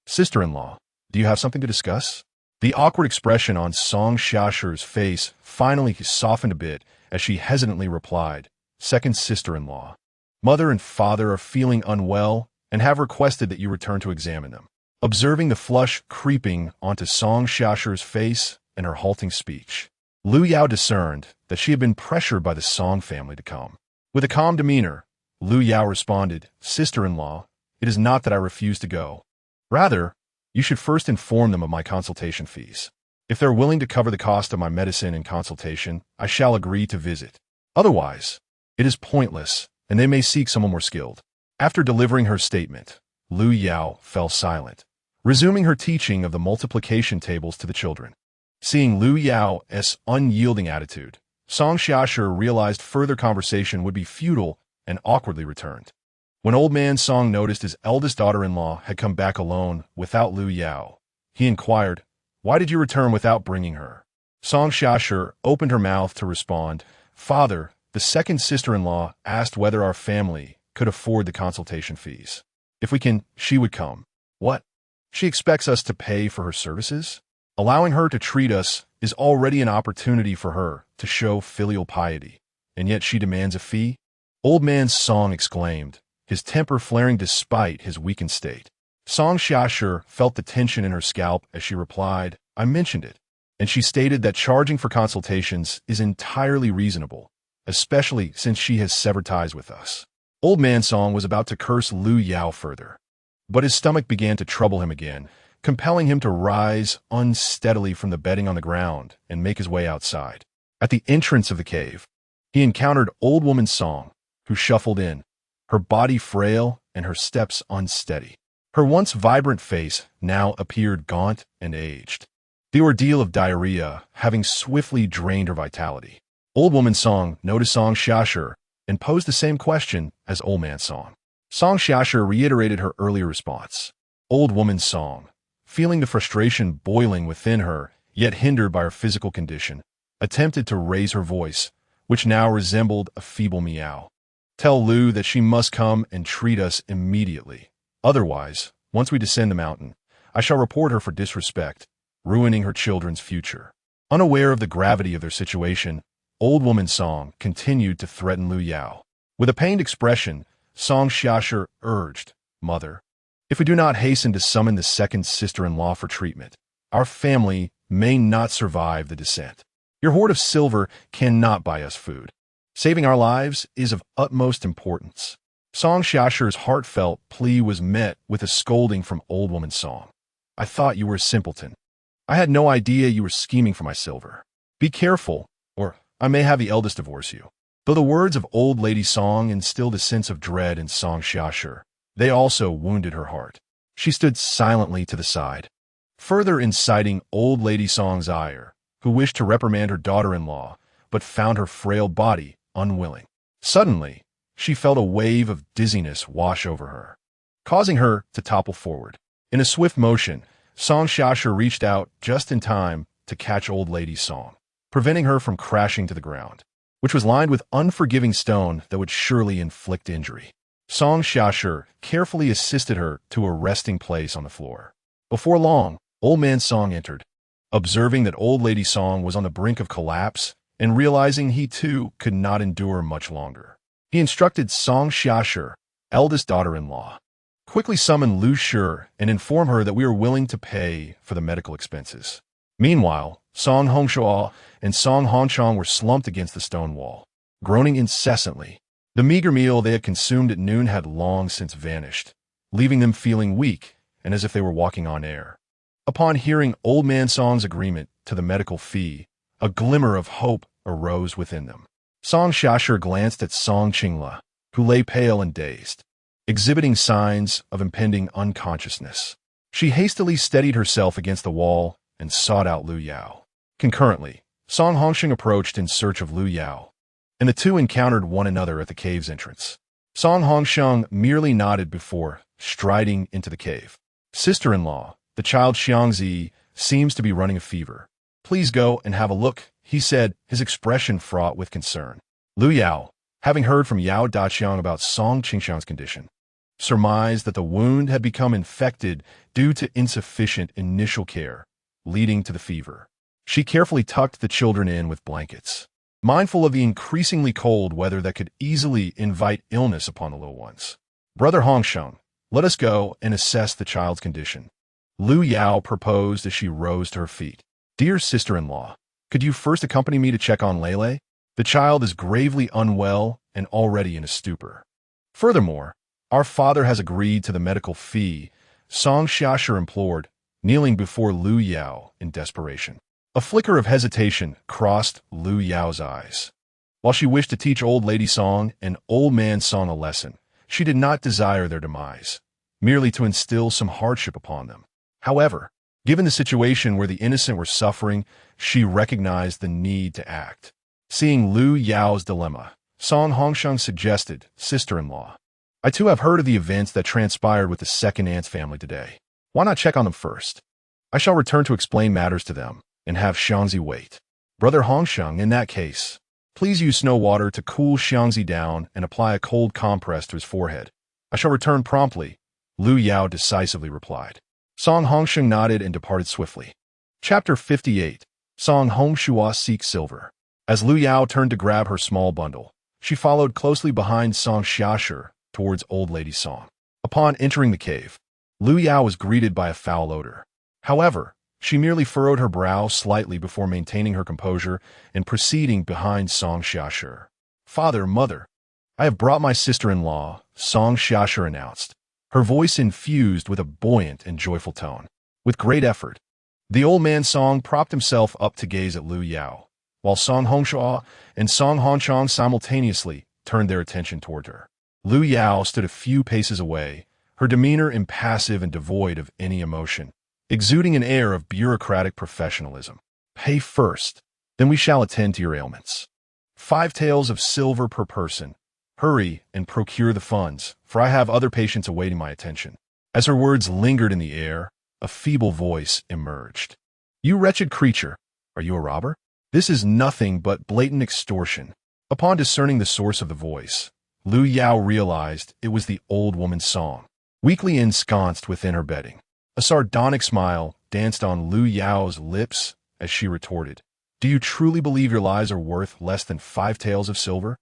"Sister-in-law, do you have something to discuss?" The awkward expression on Song Xiaoshi's face finally softened a bit as she hesitantly replied, "Second sister-in-law. Mother and father are feeling unwell and have requested that you return to examine them." Observing the flush creeping onto Song Xiaoshi's face and her halting speech, Lu Yao discerned that she had been pressured by the Song family to come. With a calm demeanor, Lu Yao responded, "Sister-in-law, it is not that I refuse to go. Rather, you should first inform them of my consultation fees. If they're willing to cover the cost of my medicine and consultation, I shall agree to visit. Otherwise, it is pointless, and they may seek someone more skilled." After delivering her statement, Lu Yao fell silent, resuming her teaching of the multiplication tables to the children. Seeing Lu Yao's unyielding attitude, Song Xiaoshi realized further conversation would be futile and awkwardly returned. When Old Man Song noticed his eldest daughter-in-law had come back alone without Lu Yao, he inquired, "Why did you return without bringing her?" Song Xiaoshi opened her mouth to respond, "Father, the second sister-in-law asked whether our family could afford the consultation fees. If we can, she would come." "What? She expects us to pay for her services?" Allowing her to treat us is already an opportunity for her to show filial piety, and yet she demands a fee? Old Man Song exclaimed, his temper flaring despite his weakened state. Song Xiaoshi felt the tension in her scalp as she replied, "I mentioned it," and she stated that charging for consultations is entirely reasonable, especially since she has severed ties with us. Old Man Song was about to curse Lu Yao further, but his stomach began to trouble him again, compelling him to rise unsteadily from the bedding on the ground and make his way outside. At the entrance of the cave, he encountered Old Woman Song, who shuffled in, her body frail and her steps unsteady. Her once vibrant face now appeared gaunt and aged, the ordeal of diarrhea having swiftly drained her vitality. Old Woman Song noticed Song Xiaoshi and posed the same question as Old Man Song. Song Xiaoshi reiterated her earlier response. Old Woman Song, feeling the frustration boiling within her, yet hindered by her physical condition, attempted to raise her voice, which now resembled a feeble meow. "Tell Lu that she must come and treat us immediately. Otherwise, once we descend the mountain, I shall report her for disrespect, ruining her children's future." Unaware of the gravity of their situation, Old Woman Song continued to threaten Lu Yao. With a pained expression, Song Xiaoshi urged, "Mother, if we do not hasten to summon the second sister-in-law for treatment, our family may not survive the descent. Your hoard of silver cannot buy us food. Saving our lives is of utmost importance." Song Xiaoshi's heartfelt plea was met with a scolding from Old Woman Song. "I thought you were a simpleton. I had no idea you were scheming for my silver. Be careful, or I may have the eldest divorce you." Though the words of Old Lady Song instilled a sense of dread in Song Xiaoshi, they also wounded her heart. She stood silently to the side, further inciting Old Lady Song's ire, who wished to reprimand her daughter-in-law, but found her frail body unwilling. Suddenly, she felt a wave of dizziness wash over her, causing her to topple forward. In a swift motion, Song Xiaoshi reached out just in time to catch Old Lady Song, preventing her from crashing to the ground, which was lined with unforgiving stone that would surely inflict injury. Song Xiaoshi carefully assisted her to a resting place on the floor. Before long, Old Man Song entered. Observing that Old Lady Song was on the brink of collapse and realizing he too could not endure much longer, he instructed Song Xiaoshi, eldest daughter-in-law, quickly summon Lu Shi and inform her that we are willing to pay for the medical expenses. Meanwhile, Song Hongshuo and Song Hongchong were slumped against the stone wall, groaning incessantly. The meager meal they had consumed at noon had long since vanished, leaving them feeling weak and as if they were walking on air. Upon hearing Old Man Song's agreement to the medical fee, a glimmer of hope arose within them. Song Xiaoshi glanced at Song Qingla, who lay pale and dazed, exhibiting signs of impending unconsciousness. She hastily steadied herself against the wall and sought out Lu Yao. Concurrently, Song Hongxing approached in search of Lu Yao, and the two encountered one another at the cave's entrance. Song Hongxiang merely nodded before striding into the cave. "Sister-in-law, the child Xiangzi seems to be running a fever. Please go and have a look," he said, his expression fraught with concern. Lu Yao, having heard from Yao Daqiang about Song Qingxiang's condition, surmised that the wound had become infected due to insufficient initial care, leading to the fever. She carefully tucked the children in with blankets, mindful of the increasingly cold weather that could easily invite illness upon the little ones. Brother Hongsheng, let us go and assess the child's condition. Lu Yao proposed as she rose to her feet. Dear sister-in-law, could you first accompany me to check on Lele? The child is gravely unwell and already in a stupor. Furthermore, our father has agreed to the medical fee, Song Xiaoshu implored, kneeling before Lu Yao in desperation. A flicker of hesitation crossed Lu Yao's eyes. While she wished to teach old lady Song and old man Song a lesson, she did not desire their demise, merely to instill some hardship upon them. However, given the situation where the innocent were suffering, she recognized the need to act. Seeing Lu Yao's dilemma, Song Hongsheng suggested, Sister-in-law, I too have heard of the events that transpired with the second aunt's family today. Why not check on them first? I shall return to explain matters to them and have Xiangzi wait. Brother Hongsheng, in that case, please use snow water to cool Xiangzi down and apply a cold compress to his forehead. I shall return promptly, Lu Yao decisively replied. Song Hongsheng nodded and departed swiftly. Chapter 58. Song Hongshua seeks silver. As Lu Yao turned to grab her small bundle, she followed closely behind Song Xiaoshu towards old lady Song. Upon entering the cave, Lu Yao was greeted by a foul odor. However, she merely furrowed her brow slightly before maintaining her composure and proceeding behind Song Xiaoshu. Father, mother, I have brought my sister-in-law, Song Xiaoshu announced, her voice infused with a buoyant and joyful tone. With great effort, the old man Song propped himself up to gaze at Lu Yao, while Song Hongshua and Song Hongchang simultaneously turned their attention toward her. Lu Yao stood a few paces away, her demeanor impassive and devoid of any emotion, exuding an air of bureaucratic professionalism. Pay first, then we shall attend to your ailments. 5 taels of silver per person. Hurry and procure the funds, for I have other patients awaiting my attention. As her words lingered in the air, a feeble voice emerged. You wretched creature, are you a robber? This is nothing but blatant extortion. Upon discerning the source of the voice, Lu Yao realized it was the old woman's Song, weakly ensconced within her bedding. A sardonic smile danced on Lu Yao's lips as she retorted, Do you truly believe your lies are worth less than 5 taels of silver?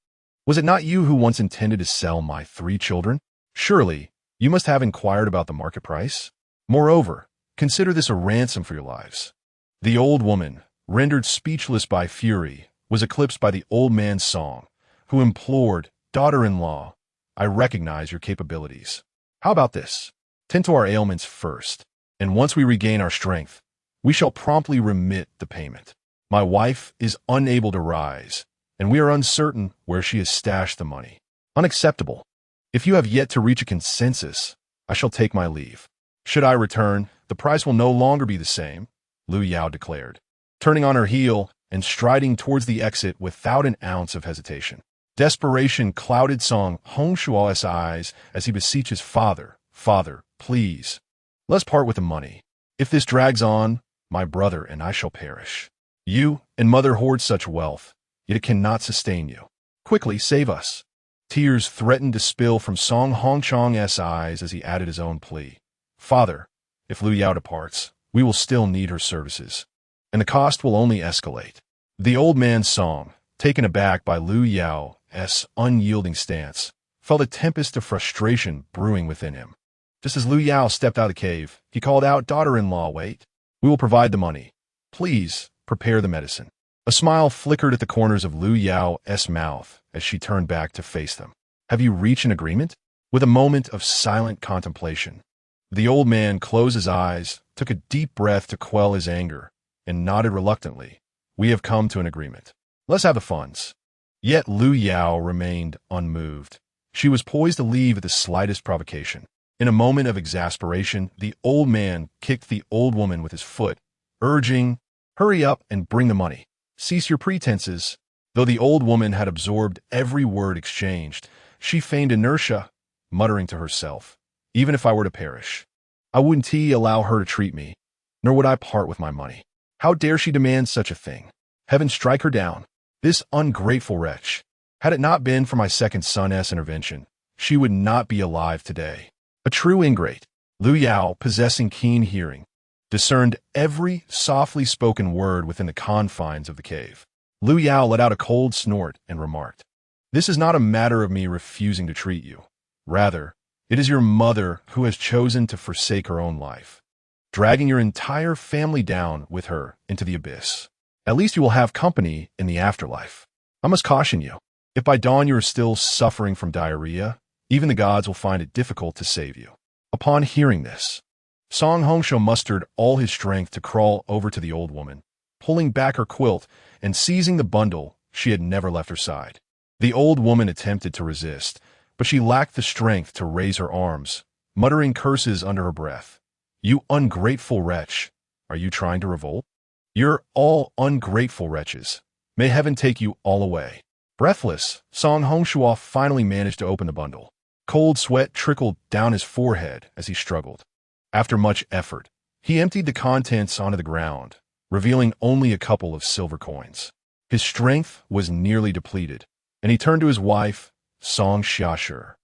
Was it not you who once intended to sell my 3 children? Surely, you must have inquired about the market price. Moreover, consider this a ransom for your lives. The old woman, rendered speechless by fury, was eclipsed by the old man's Song, who implored, Daughter-in-law, I recognize your capabilities. How about this? Tend to our ailments first, and once we regain our strength, we shall promptly remit the payment. My wife is unable to rise, and we are uncertain where she has stashed the money. Unacceptable. If you have yet to reach a consensus, I shall take my leave. Should I return, the price will no longer be the same, Lu Yao declared, turning on her heel and striding towards the exit without an ounce of hesitation. Desperation clouded Song Hongshua's eyes as he beseeched his father, Father, please, let's part with the money. If this drags on, my brother and I shall perish. You and mother hoard such wealth, yet it cannot sustain you. Quickly, save us. Tears threatened to spill from Song Hongchang's eyes as he added his own plea. Father, if Lu Yao departs, we will still need her services, and the cost will only escalate. The old man Song, taken aback by Lu Yao's unyielding stance, felt a tempest of frustration brewing within him. Just as Lu Yao stepped out of the cave, he called out, Daughter-in-law, wait. We will provide the money. Please, prepare the medicine. A smile flickered at the corners of Lu Yao's mouth as she turned back to face them. Have you reached an agreement? With a moment of silent contemplation, the old man closed his eyes, took a deep breath to quell his anger, and nodded reluctantly. We have come to an agreement. Let's have the funds. Yet Lu Yao remained unmoved. She was poised to leave at the slightest provocation. In a moment of exasperation, the old man kicked the old woman with his foot, urging, Hurry up and bring the money. Cease your pretenses. Though the old woman had absorbed every word exchanged, she feigned inertia, muttering to herself, Even if I were to perish, I wouldn't allow her to treat me, nor would I part with my money. How dare she demand such a thing? Heaven strike her down. This ungrateful wretch. Had it not been for my second son's intervention, she would not be alive today. A true ingrate. Lu Yao, possessing keen hearing, discerned every softly spoken word within the confines of the cave. Lu Yao let out a cold snort and remarked, "This is not a matter of me refusing to treat you. Rather, it is your mother who has chosen to forsake her own life, dragging your entire family down with her into the abyss. At least you will have company in the afterlife. I must caution you, if by dawn you are still suffering from diarrhea, even the gods will find it difficult to save you." Upon hearing this, Song Hongsho mustered all his strength to crawl over to the old woman, pulling back her quilt and seizing the bundle she had never left her side. The old woman attempted to resist, but she lacked the strength to raise her arms, muttering curses under her breath. "You ungrateful wretch, are you trying to revolt? You're all ungrateful wretches. May heaven take you all away." Breathless, Song Hongshuo finally managed to open the bundle. Cold sweat trickled down his forehead as he struggled. After much effort, he emptied the contents onto the ground, revealing only a couple of silver coins. His strength was nearly depleted, and he turned to his wife, Song Xiashi,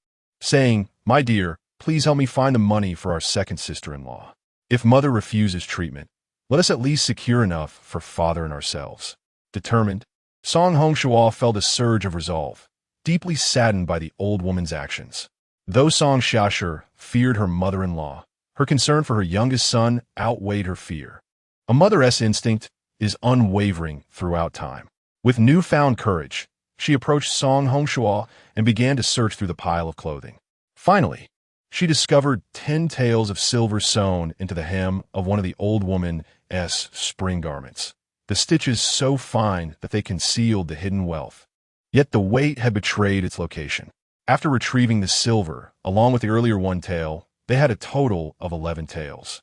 saying, "My dear, please help me find the money for our second sister-in-law. If mother refuses treatment, let us at least secure enough for father and ourselves." Determined, Song Hongshuo felt a surge of resolve, deeply saddened by the old woman's actions. Though Song Xiashi feared her mother-in-law, her concern for her youngest son outweighed her fear. A mother's instinct is unwavering throughout time. With newfound courage, she approached Song Hongshuo and began to search through the pile of clothing. Finally, she discovered 10 taels of silver sewn into the hem of one of the old woman's spring garments, the stitches so fine that they concealed the hidden wealth. Yet the weight had betrayed its location. After retrieving the silver, along with the earlier one tael, they had a total of 11 taels.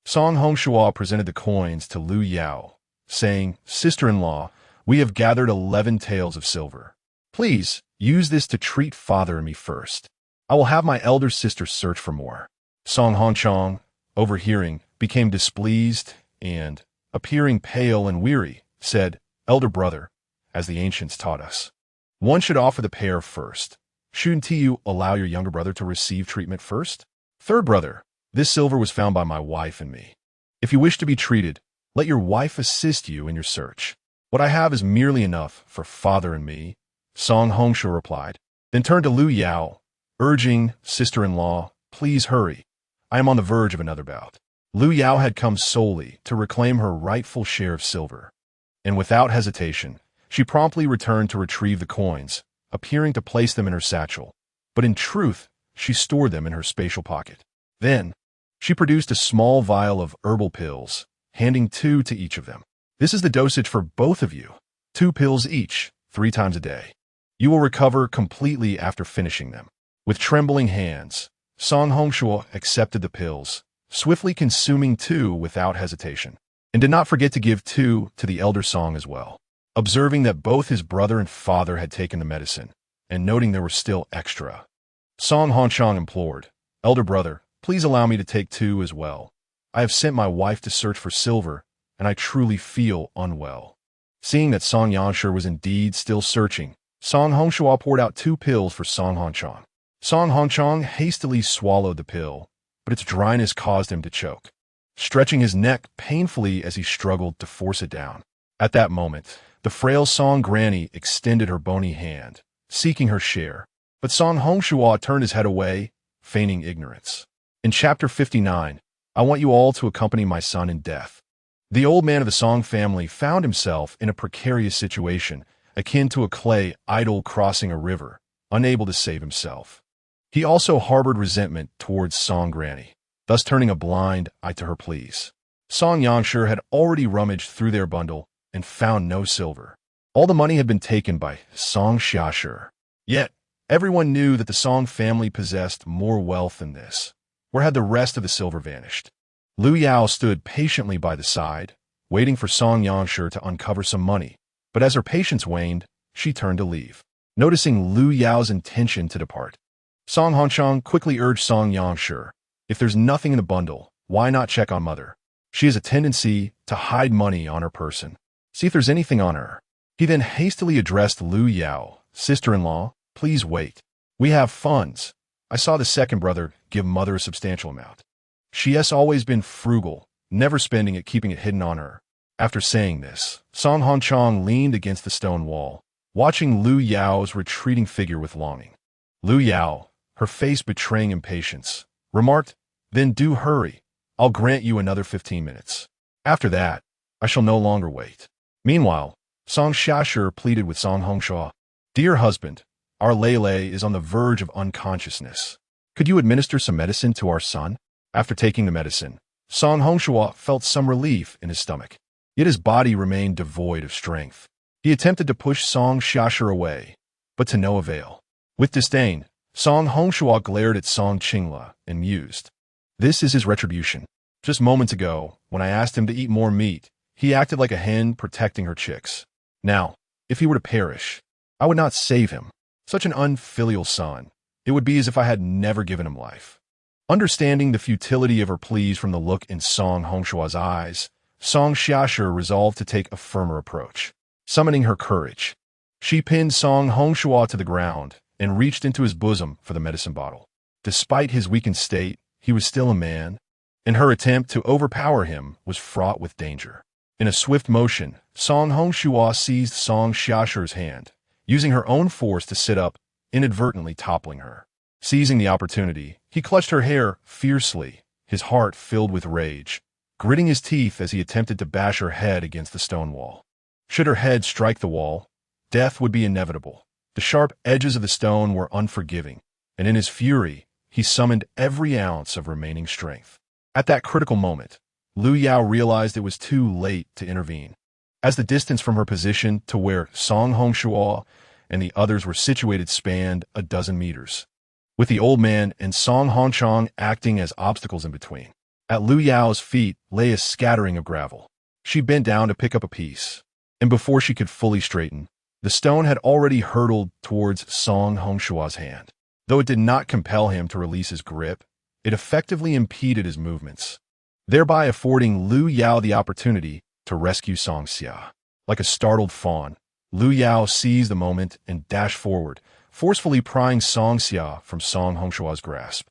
Song Hongshuo presented the coins to Lu Yao, saying, "Sister-in-law, we have gathered 11 taels of silver. Please use this to treat father and me first. I will have my elder sister search for more." Song Hongchong, overhearing, became displeased and, appearing pale and weary, said, "Elder brother, as the ancients taught us, one should offer the pair first. Shouldn't you allow your younger brother to receive treatment first? Third brother, this silver was found by my wife and me. If you wish to be treated, let your wife assist you in your search. What I have is merely enough for father and me," Song Hongshuo replied, then turned to Lu Yao, urging, "Sister-in-law, please hurry. I am on the verge of another bout." Lu Yao had come solely to reclaim her rightful share of silver, and without hesitation, she promptly returned to retrieve the coins, appearing to place them in her satchel, but in truth, she stored them in her spatial pocket. Then, she produced a small vial of herbal pills, handing 2 to each of them. "This is the dosage for both of you, 2 pills each, 3 times a day. You will recover completely after finishing them." With trembling hands, Song Hongshuo accepted the pills, swiftly consuming 2 without hesitation, and did not forget to give 2 to the elder Song as well. Observing that both his brother and father had taken the medicine, and noting there were still extra, Song Hongchong implored, "Elder brother, please allow me to take 2 as well. I have sent my wife to search for silver, and I truly feel unwell." Seeing that Song Yansher was indeed still searching, Song Hongshuo poured out 2 pills for Song Hongchong. Song Hongchong hastily swallowed the pill, but its dryness caused him to choke, stretching his neck painfully as he struggled to force it down. At that moment, the frail Song Granny extended her bony hand, seeking her share, but Song Hongshuo turned his head away, feigning ignorance. In Chapter 59, I want you all to accompany my son in death. The old man of the Song family found himself in a precarious situation, akin to a clay idol crossing a river, unable to save himself. He also harbored resentment towards Song Granny, thus turning a blind eye to her pleas. Song Yansher had already rummaged through their bundle and found no silver. All the money had been taken by Song Xiashi. Yet, everyone knew that the Song family possessed more wealth than this. Where had the rest of the silver vanished? Lu Yao stood patiently by the side, waiting for Song Yansher to uncover some money, but as her patience waned, she turned to leave. Noticing Lu Yao's intention to depart, Song Hongchong quickly urged Song Yansher, "If there's nothing in the bundle, why not check on mother? She has a tendency to hide money on her person. See if there's anything on her." He then hastily addressed Lu Yao, "Sister-in-law, please wait. We have funds. I saw the second brother give mother a substantial amount. She has always been frugal, never spending it keeping it hidden on her. After saying this, Song Hongchong leaned against the stone wall, watching Lu Yao's retreating figure with longing. Lu Yao, her face betraying impatience, remarked, "Then do hurry. I'll grant you another 15 minutes. After that, I shall no longer wait." Meanwhile, Song Xiashi pleaded with Song Hongshuo, "Dear husband, our Lei is on the verge of unconsciousness. Could you administer some medicine to our son?" After taking the medicine, Song Hongshuo felt some relief in his stomach, yet his body remained devoid of strength. He attempted to push Song Xiashi away, but to no avail. With disdain, Song Hongshuo glared at Song Qingla and mused, "This is his retribution. Just moments ago, when I asked him to eat more meat, he acted like a hen protecting her chicks. Now, if he were to perish, I would not save him. Such an unfilial son. It would be as if I had never given him life." Understanding the futility of her pleas from the look in Song Hongshuo's eyes, Song Xiashi resolved to take a firmer approach. Summoning her courage, she pinned Song Hongshuo to the ground and reached into his bosom for the medicine bottle. Despite his weakened state, he was still a man, and her attempt to overpower him was fraught with danger. In a swift motion, Song Hongshuo seized Song Xiaxi's hand, using her own force to sit up, inadvertently toppling her. Seizing the opportunity, he clutched her hair fiercely, his heart filled with rage, gritting his teeth as he attempted to bash her head against the stone wall. Should her head strike the wall, death would be inevitable. The sharp edges of the stone were unforgiving, and in his fury, he summoned every ounce of remaining strength. At that critical moment, Lu Yao realized it was too late to intervene. As the distance from her position to where Song Hongshuo and the others were situated spanned a dozen meters, with the old man and Song Hongchong acting as obstacles in between. At Lu Yao's feet lay a scattering of gravel. She bent down to pick up a piece, and before she could fully straighten, the stone had already hurtled towards Song Hongshuo's hand. Though it did not compel him to release his grip, it effectively impeded his movements, thereby affording Lu Yao the opportunity to rescue Song Xia. Like a startled fawn, Lu Yao seized the moment and dashed forward, forcefully prying Song Xia from Song Hongshuo's grasp.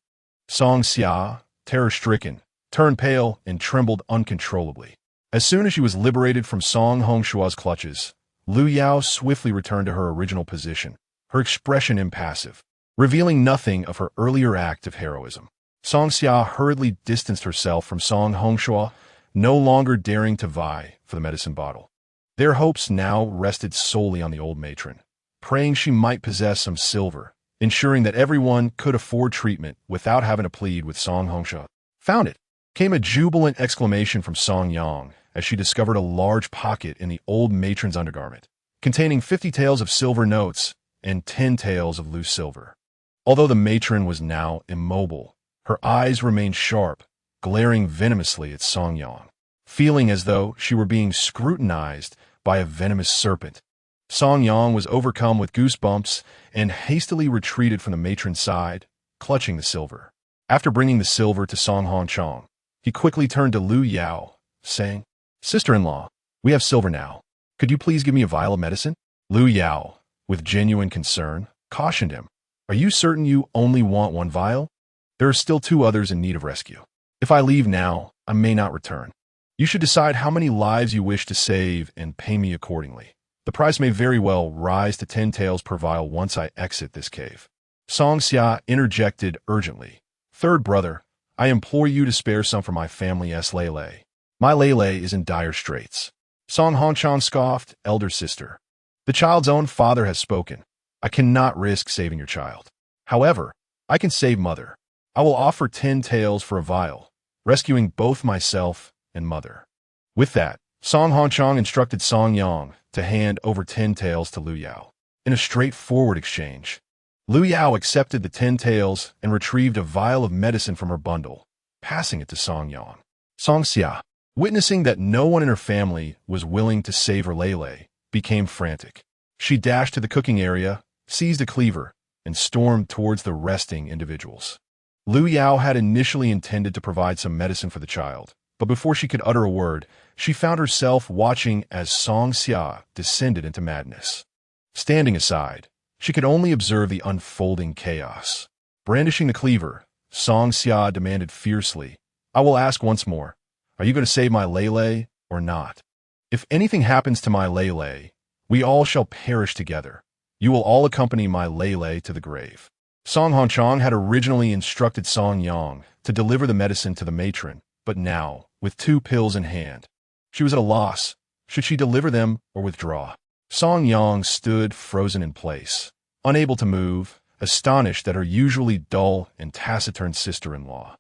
Song Xia, terror-stricken, turned pale and trembled uncontrollably. As soon as she was liberated from Song Hongshuo's clutches, Lu Yao swiftly returned to her original position, her expression impassive, revealing nothing of her earlier act of heroism. Song Xia hurriedly distanced herself from Song Hongshuo, no longer daring to vie for the medicine bottle. Their hopes now rested solely on the old matron, praying she might possess some silver, ensuring that everyone could afford treatment without having to plead with Song Hongshuo. "Found it!" came a jubilant exclamation from Song Yang as she discovered a large pocket in the old matron's undergarment, containing 50 taels of silver notes and 10 taels of loose silver. Although the matron was now immobile, her eyes remained sharp, glaring venomously at Song Yang. Feeling as though she were being scrutinized by a venomous serpent, Song Yang was overcome with goosebumps and hastily retreated from the matron's side, clutching the silver. After bringing the silver to Song Hongchong, he quickly turned to Lu Yao, saying, "Sister-in-law, we have silver now. Could you please give me a vial of medicine?" Lu Yao, with genuine concern, cautioned him, "Are you certain you only want one vial? There are still 2 others in need of rescue. If I leave now, I may not return. You should decide how many lives you wish to save and pay me accordingly. The price may very well rise to 10 taels per vial once I exit this cave." Song Xia interjected urgently, "Third brother, I implore you to spare some for my family's Lei. My Lei is in dire straits." Song Hongchong scoffed, "Elder sister, the child's own father has spoken. I cannot risk saving your child. However, I can save mother. I will offer 10 taels for a vial, rescuing both myself and mother." With that, Song Hongchong instructed Song Yang to hand over 10 taels to Lu Yao. In a straightforward exchange, Lu Yao accepted the 10 taels and retrieved a vial of medicine from her bundle, passing it to Song Yang. Song Xia, witnessing that no one in her family was willing to save her Lei, became frantic. She dashed to the cooking area, seized a cleaver, and stormed towards the resting individuals. Lu Yao had initially intended to provide some medicine for the child, but before she could utter a word, she found herself watching as Song Xia descended into madness. Standing aside, she could only observe the unfolding chaos. Brandishing the cleaver, Song Xia demanded fiercely, "I will ask once more, Are you going to save my Lele or not? If anything happens to my Lele, we all shall perish together. You will all accompany my Lele to the grave. Song Hongchang had originally instructed Song Yang to deliver the medicine to the matron, but now, with 2 pills in hand, she was at a loss. Should she deliver them or withdraw? Song Yang stood frozen in place, unable to move, astonished that her usually dull and taciturn sister-in-law,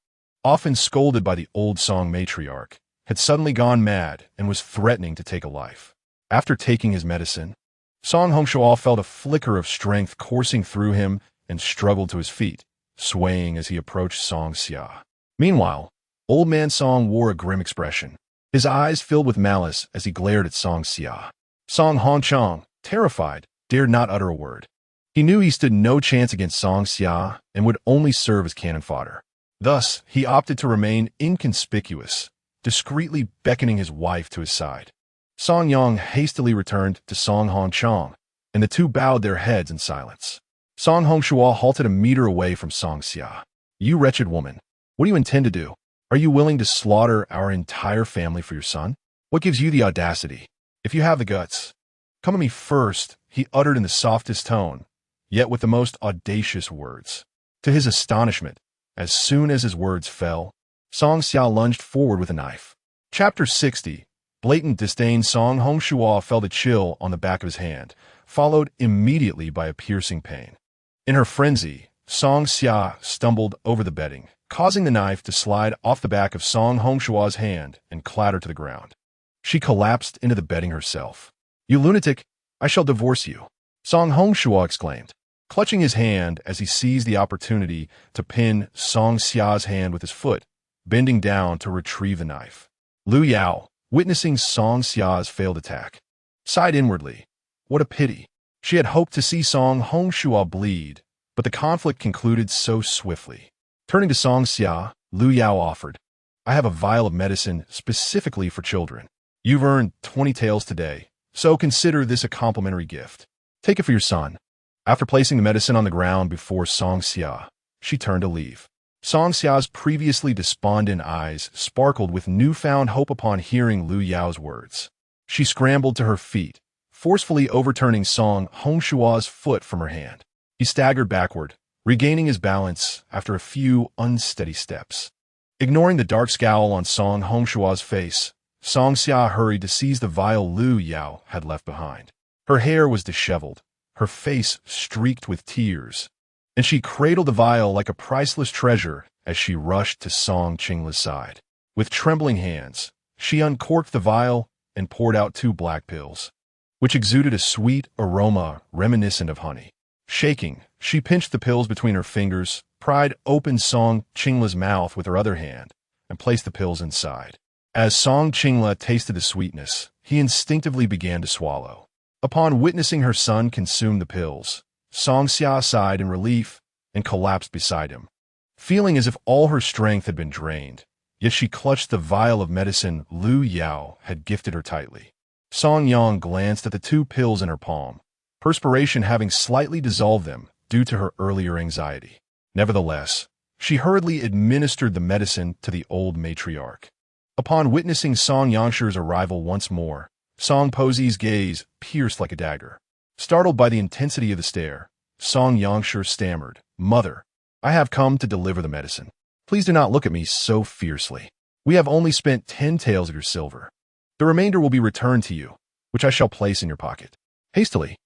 often scolded by the old Song matriarch, had suddenly gone mad and was threatening to take a life. After taking his medicine, Song Hongshua felt a flicker of strength coursing through him and struggled to his feet, swaying as he approached Song Xia. Meanwhile, old man Song wore a grim expression, his eyes filled with malice as he glared at Song Xia. Song Hongchang, terrified, dared not utter a word. He knew he stood no chance against Song Xia and would only serve as cannon fodder. Thus, he opted to remain inconspicuous, discreetly beckoning his wife to his side. Song Yang hastily returned to Song Hongchang, and the two bowed their heads in silence. Song Hongshua halted a meter away from Song Xia. You wretched woman, what do you intend to do? Are you willing to slaughter our entire family for your son? What gives you the audacity? If you have the guts, come at me first, he uttered in the softest tone, yet with the most audacious words. To his astonishment, as soon as his words fell, Song Xia lunged forward with a knife. Chapter 60. Blatant disdain. Song Hongshua felt a chill on the back of his hand, followed immediately by a piercing pain. In her frenzy, Song Xia stumbled over the bedding, causing the knife to slide off the back of Song Hongshua's hand and clatter to the ground. She collapsed into the bedding herself. You lunatic, I shall divorce you, Song Hongshua exclaimed, clutching his hand as he seized the opportunity to pin Song Xia's hand with his foot, bending down to retrieve the knife. Lu Yao, witnessing Song Xia's failed attack, sighed inwardly. What a pity. She had hoped to see Song Hongshua bleed, but the conflict concluded so swiftly. Turning to Song Xia, Lu Yao offered, I have a vial of medicine specifically for children. You've earned 20 taels today, so consider this a complimentary gift. Take it for your son. After placing the medicine on the ground before Song Xia, she turned to leave. Song Xia's previously despondent eyes sparkled with newfound hope upon hearing Lu Yao's words. She scrambled to her feet, forcefully overturning Song Hongshua's foot from her hand. He staggered backward, regaining his balance after a few unsteady steps. Ignoring the dark scowl on Song Hongshua's face, Song Xia hurried to seize the vial Lu Yao had left behind. Her hair was disheveled, her face streaked with tears, and she cradled the vial like a priceless treasure as she rushed to Song Qingla's side. With trembling hands, she uncorked the vial and poured out 2 black pills, which exuded a sweet aroma reminiscent of honey. Shaking, she pinched the pills between her fingers, pried open Song Qingla's mouth with her other hand, and placed the pills inside. As Song Qingla tasted the sweetness, he instinctively began to swallow. Upon witnessing her son consume the pills, Song Xia sighed in relief and collapsed beside him, feeling as if all her strength had been drained, yet she clutched the vial of medicine Lu Yao had gifted her tightly. Song Yang glanced at the 2 pills in her palm, perspiration having slightly dissolved them due to her earlier anxiety. Nevertheless, she hurriedly administered the medicine to the old matriarch. Upon witnessing Song Yangshi's arrival once more, Song Posi's gaze pierced like a dagger. Startled by the intensity of the stare, Song Yangshi stammered, Mother, I have come to deliver the medicine. Please do not look at me so fiercely. We have only spent 10 taels of your silver. The remainder will be returned to you, which I shall place in your pocket. Hastily,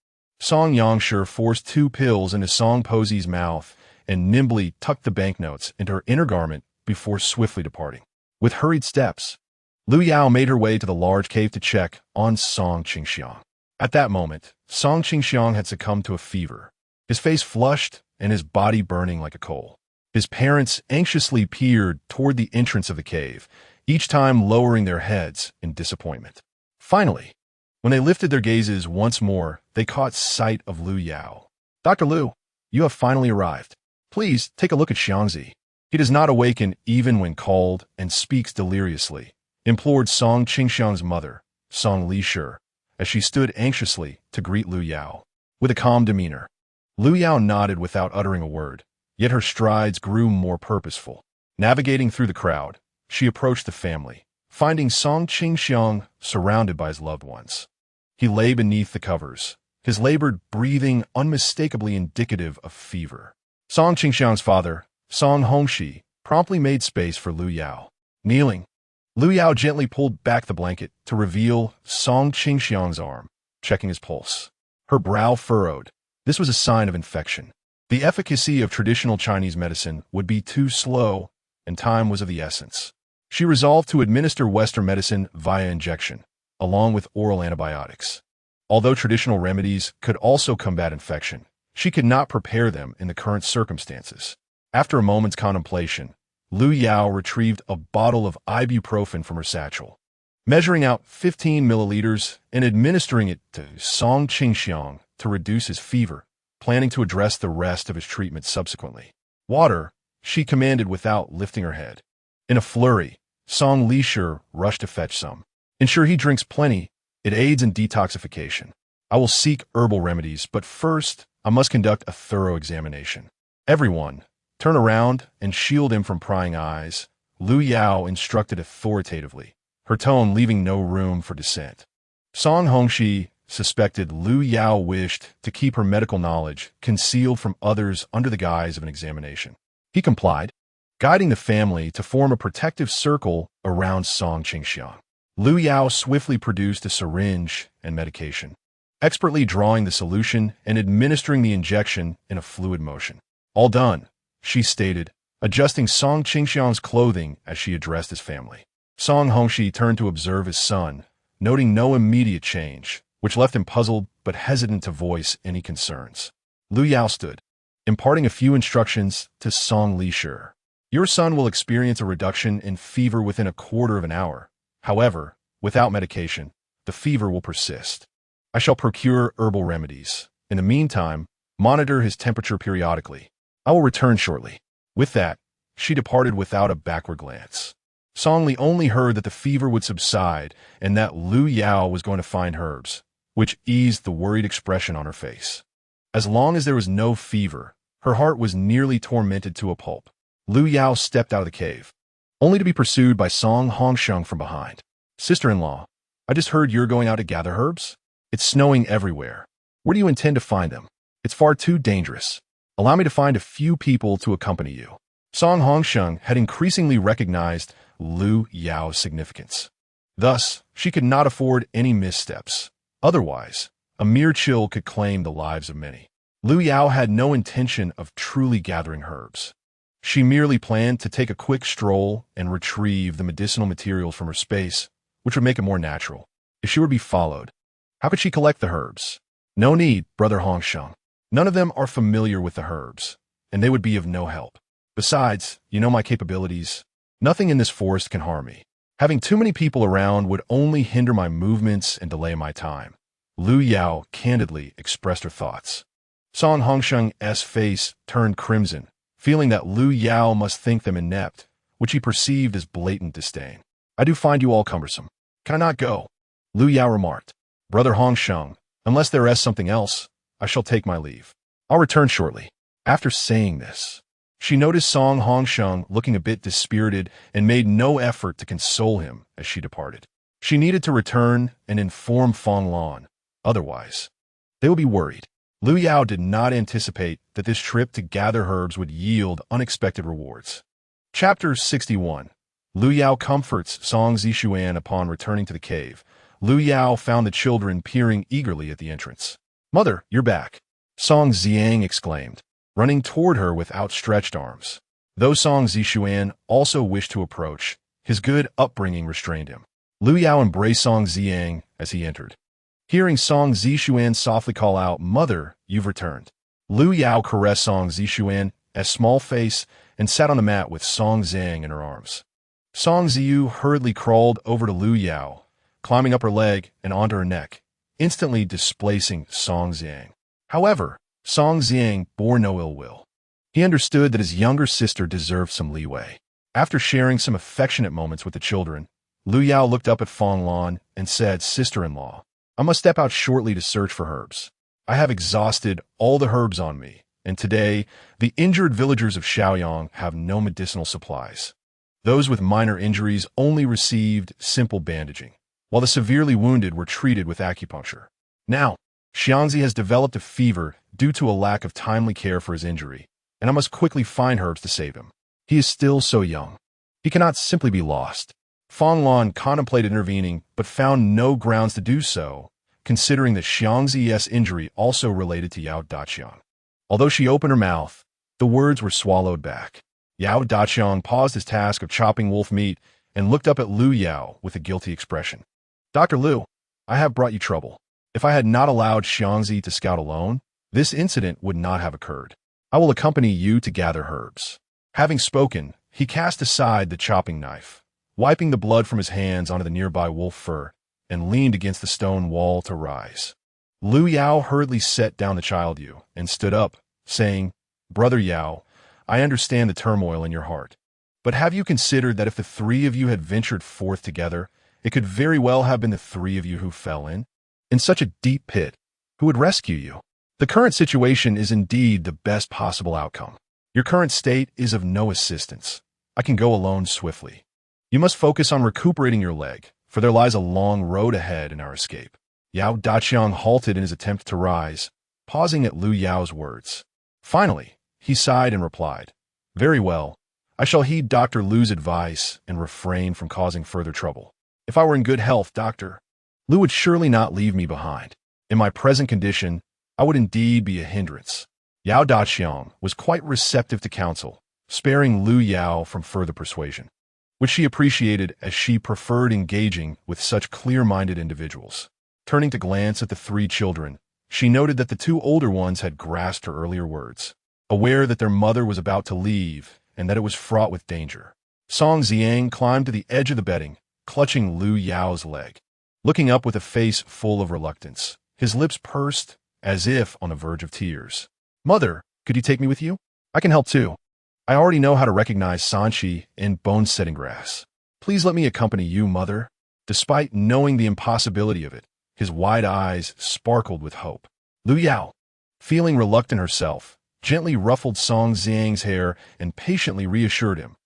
Song Yangshi forced 2 pills into Song Posi's mouth and nimbly tucked the banknotes into her inner garment before swiftly departing. With hurried steps, Lu Yao made her way to the large cave to check on Song Qingxiang. At that moment, Song Qingxiang had succumbed to a fever, his face flushed and his body burning like a coal. His parents anxiously peered toward the entrance of the cave, each time lowering their heads in disappointment. Finally, when they lifted their gazes once more, they caught sight of Lu Yao. Dr. Lu, you have finally arrived. Please take a look at Xiangzi. He does not awaken even when called and speaks deliriously, implored Song Qingxiang's mother, Song Lixi, as she stood anxiously to greet Lu Yao. With a calm demeanor, Lu Yao nodded without uttering a word, yet her strides grew more purposeful. Navigating through the crowd, she approached the family, finding Song Qingxiang surrounded by his loved ones. He lay beneath the covers, his labored breathing unmistakably indicative of fever. Song Qingxiang's father, Song Hongxi, promptly made space for Lu Yao. Kneeling, Lu Yao gently pulled back the blanket to reveal Song Qingxiang's arm, checking his pulse. Her brow furrowed. This was a sign of infection. The efficacy of traditional Chinese medicine would be too slow, and time was of the essence. She resolved to administer Western medicine via injection, along with oral antibiotics. Although traditional remedies could also combat infection, she could not prepare them in the current circumstances. After a moment's contemplation, Lu Yao retrieved a bottle of ibuprofen from her satchel. Measuring out 15 milliliters and administering it to Song Qingxiang to reduce his fever, planning to address the rest of his treatment subsequently. Water, she commanded without lifting her head. In a flurry, Song Lisher rushed to fetch some. Ensure he drinks plenty. It aids in detoxification. I will seek herbal remedies, but first, I must conduct a thorough examination. Everyone, turn around and shield him from prying eyes, Lu Yao instructed authoritatively, her tone leaving no room for dissent. Song Hongxi suspected Lu Yao wished to keep her medical knowledge concealed from others under the guise of an examination. He complied, guiding the family to form a protective circle around Song Qingxiang. Lu Yao swiftly produced a syringe and medication, expertly drawing the solution and administering the injection in a fluid motion. All done, she stated, adjusting Song Qingxiang's clothing as she addressed his family. Song Hongxi turned to observe his son, noting no immediate change, which left him puzzled but hesitant to voice any concerns. Lu Yao stood, imparting a few instructions to Song Lisher. Your son will experience a reduction in fever within a quarter of an hour. However, without medication, the fever will persist. I shall procure herbal remedies. In the meantime, monitor his temperature periodically. I will return shortly. With that, she departed without a backward glance. Song Li only heard that the fever would subside and that Lu Yao was going to find herbs, which eased the worried expression on her face. As long as there was no fever, her heart was nearly tormented to a pulp. Lu Yao stepped out of the cave, only to be pursued by Song Hongxiang from behind. Sister-in-law, I just heard you're going out to gather herbs? It's snowing everywhere. Where do you intend to find them? It's far too dangerous. Allow me to find a few people to accompany you. Song Hongxiang had increasingly recognized Lu Yao's significance. Thus, she could not afford any missteps. Otherwise, a mere chill could claim the lives of many. Lu Yao had no intention of truly gathering herbs. She merely planned to take a quick stroll and retrieve the medicinal materials from her space, which would make it more natural. If she were to be followed, how could she collect the herbs? No need, Brother Hongxiang. None of them are familiar with the herbs, and they would be of no help. Besides, you know my capabilities. Nothing in this forest can harm me. Having too many people around would only hinder my movements and delay my time. Lu Yao candidly expressed her thoughts. Song Hongxiang's face turned crimson, feeling that Lu Yao must think them inept, which he perceived as blatant disdain. I do find you all cumbersome. Can I not go? Lu Yao remarked. Brother Hongxiang, unless there is something else, I shall take my leave. I'll return shortly. After saying this, she noticed Song Hongxiang looking a bit dispirited and made no effort to console him as she departed. She needed to return and inform Fong Lan. Otherwise, they would be worried. Lu Yao did not anticipate that this trip to gather herbs would yield unexpected rewards. Chapter 61. Lu Yao comforts Song Zishuan upon returning to the cave. Lu Yao found the children peering eagerly at the entrance. Mother, you're back, Song Ziang exclaimed, running toward her with outstretched arms. Though Song Zishuan also wished to approach, his good upbringing restrained him. Lu Yao embraced Song Ziang as he entered. Hearing Song Zishuan softly call out, Mother, you've returned. Lu Yao caressed Song Zishuan's small face and sat on the mat with Song Zhang in her arms. Song Ziyu hurriedly crawled over to Lu Yao, climbing up her leg and onto her neck, instantly displacing Song Zhang. However, Song Zhang bore no ill will. He understood that his younger sister deserved some leeway. After sharing some affectionate moments with the children, Lu Yao looked up at Fong Lan and said, Sister-in-law, I must step out shortly to search for herbs. I have exhausted all the herbs on me, and today, the injured villagers of Shaoyang have no medicinal supplies. Those with minor injuries only received simple bandaging, while the severely wounded were treated with acupuncture. Now, Xiangzi has developed a fever due to a lack of timely care for his injury, and I must quickly find herbs to save him. He is still so young. He cannot simply be lost. Feng Lan contemplated intervening, but found no grounds to do so, considering that Xiangzi's injury also related to Yao Daqiang. Although she opened her mouth, the words were swallowed back. Yao Daqiang paused his task of chopping wolf meat and looked up at Lu Yao with a guilty expression. Dr. Lu, I have brought you trouble. If I had not allowed Xiangzi to scout alone, this incident would not have occurred. I will accompany you to gather herbs. Having spoken, he cast aside the chopping knife, wiping the blood from his hands onto the nearby wolf fur, and leaned against the stone wall to rise. Lu Yao hurriedly set down the child Yu and stood up, saying, Brother Yao, I understand the turmoil in your heart. But have you considered that if the three of you had ventured forth together, it could very well have been the three of you who fell in such a deep pit? Who would rescue you? The current situation is indeed the best possible outcome. Your current state is of no assistance. I can go alone swiftly. You must focus on recuperating your leg, for there lies a long road ahead in our escape. Yao Daqiang halted in his attempt to rise, pausing at Lu Yao's words. Finally, he sighed and replied, Very well. I shall heed Dr. Lu's advice and refrain from causing further trouble. If I were in good health, Dr. Lu would surely not leave me behind. In my present condition, I would indeed be a hindrance. Yao Daqiang was quite receptive to counsel, sparing Lu Yao from further persuasion, which she appreciated as she preferred engaging with such clear-minded individuals. Turning to glance at the three children, she noted that the two older ones had grasped her earlier words, aware that their mother was about to leave and that it was fraught with danger. Song Ziang climbed to the edge of the bedding, clutching Lu Yao's leg. Looking up with a face full of reluctance, his lips pursed as if on the verge of tears. Mother, could you take me with you? I can help too. I already know how to recognize Sanchi in bone-setting grass. Please let me accompany you, Mother. Despite knowing the impossibility of it, his wide eyes sparkled with hope. Lu Yao, feeling reluctant herself, gently ruffled Song Zhang's hair and patiently reassured him.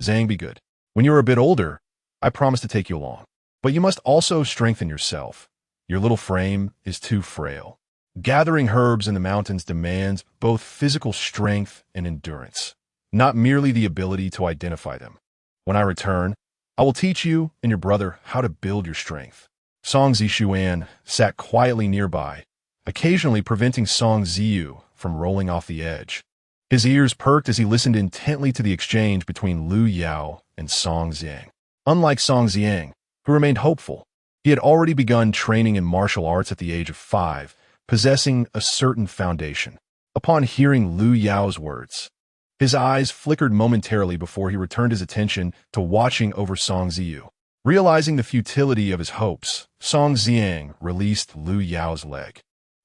Zhang, be good. When you are a bit older, I promise to take you along. But you must also strengthen yourself. Your little frame is too frail. Gathering herbs in the mountains demands both physical strength and endurance, not merely the ability to identify them. When I return, I will teach you and your brother how to build your strength. Song Zishuan sat quietly nearby, occasionally preventing Song Ziyu from rolling off the edge. His ears perked as he listened intently to the exchange between Lu Yao and Song Zhang. Unlike Song Ziang, who remained hopeful, he had already begun training in martial arts at the age of 5, possessing a certain foundation. Upon hearing Lu Yao's words, his eyes flickered momentarily before he returned his attention to watching over Song Ziyu. Realizing the futility of his hopes, Song Ziang released Lu Yao's leg.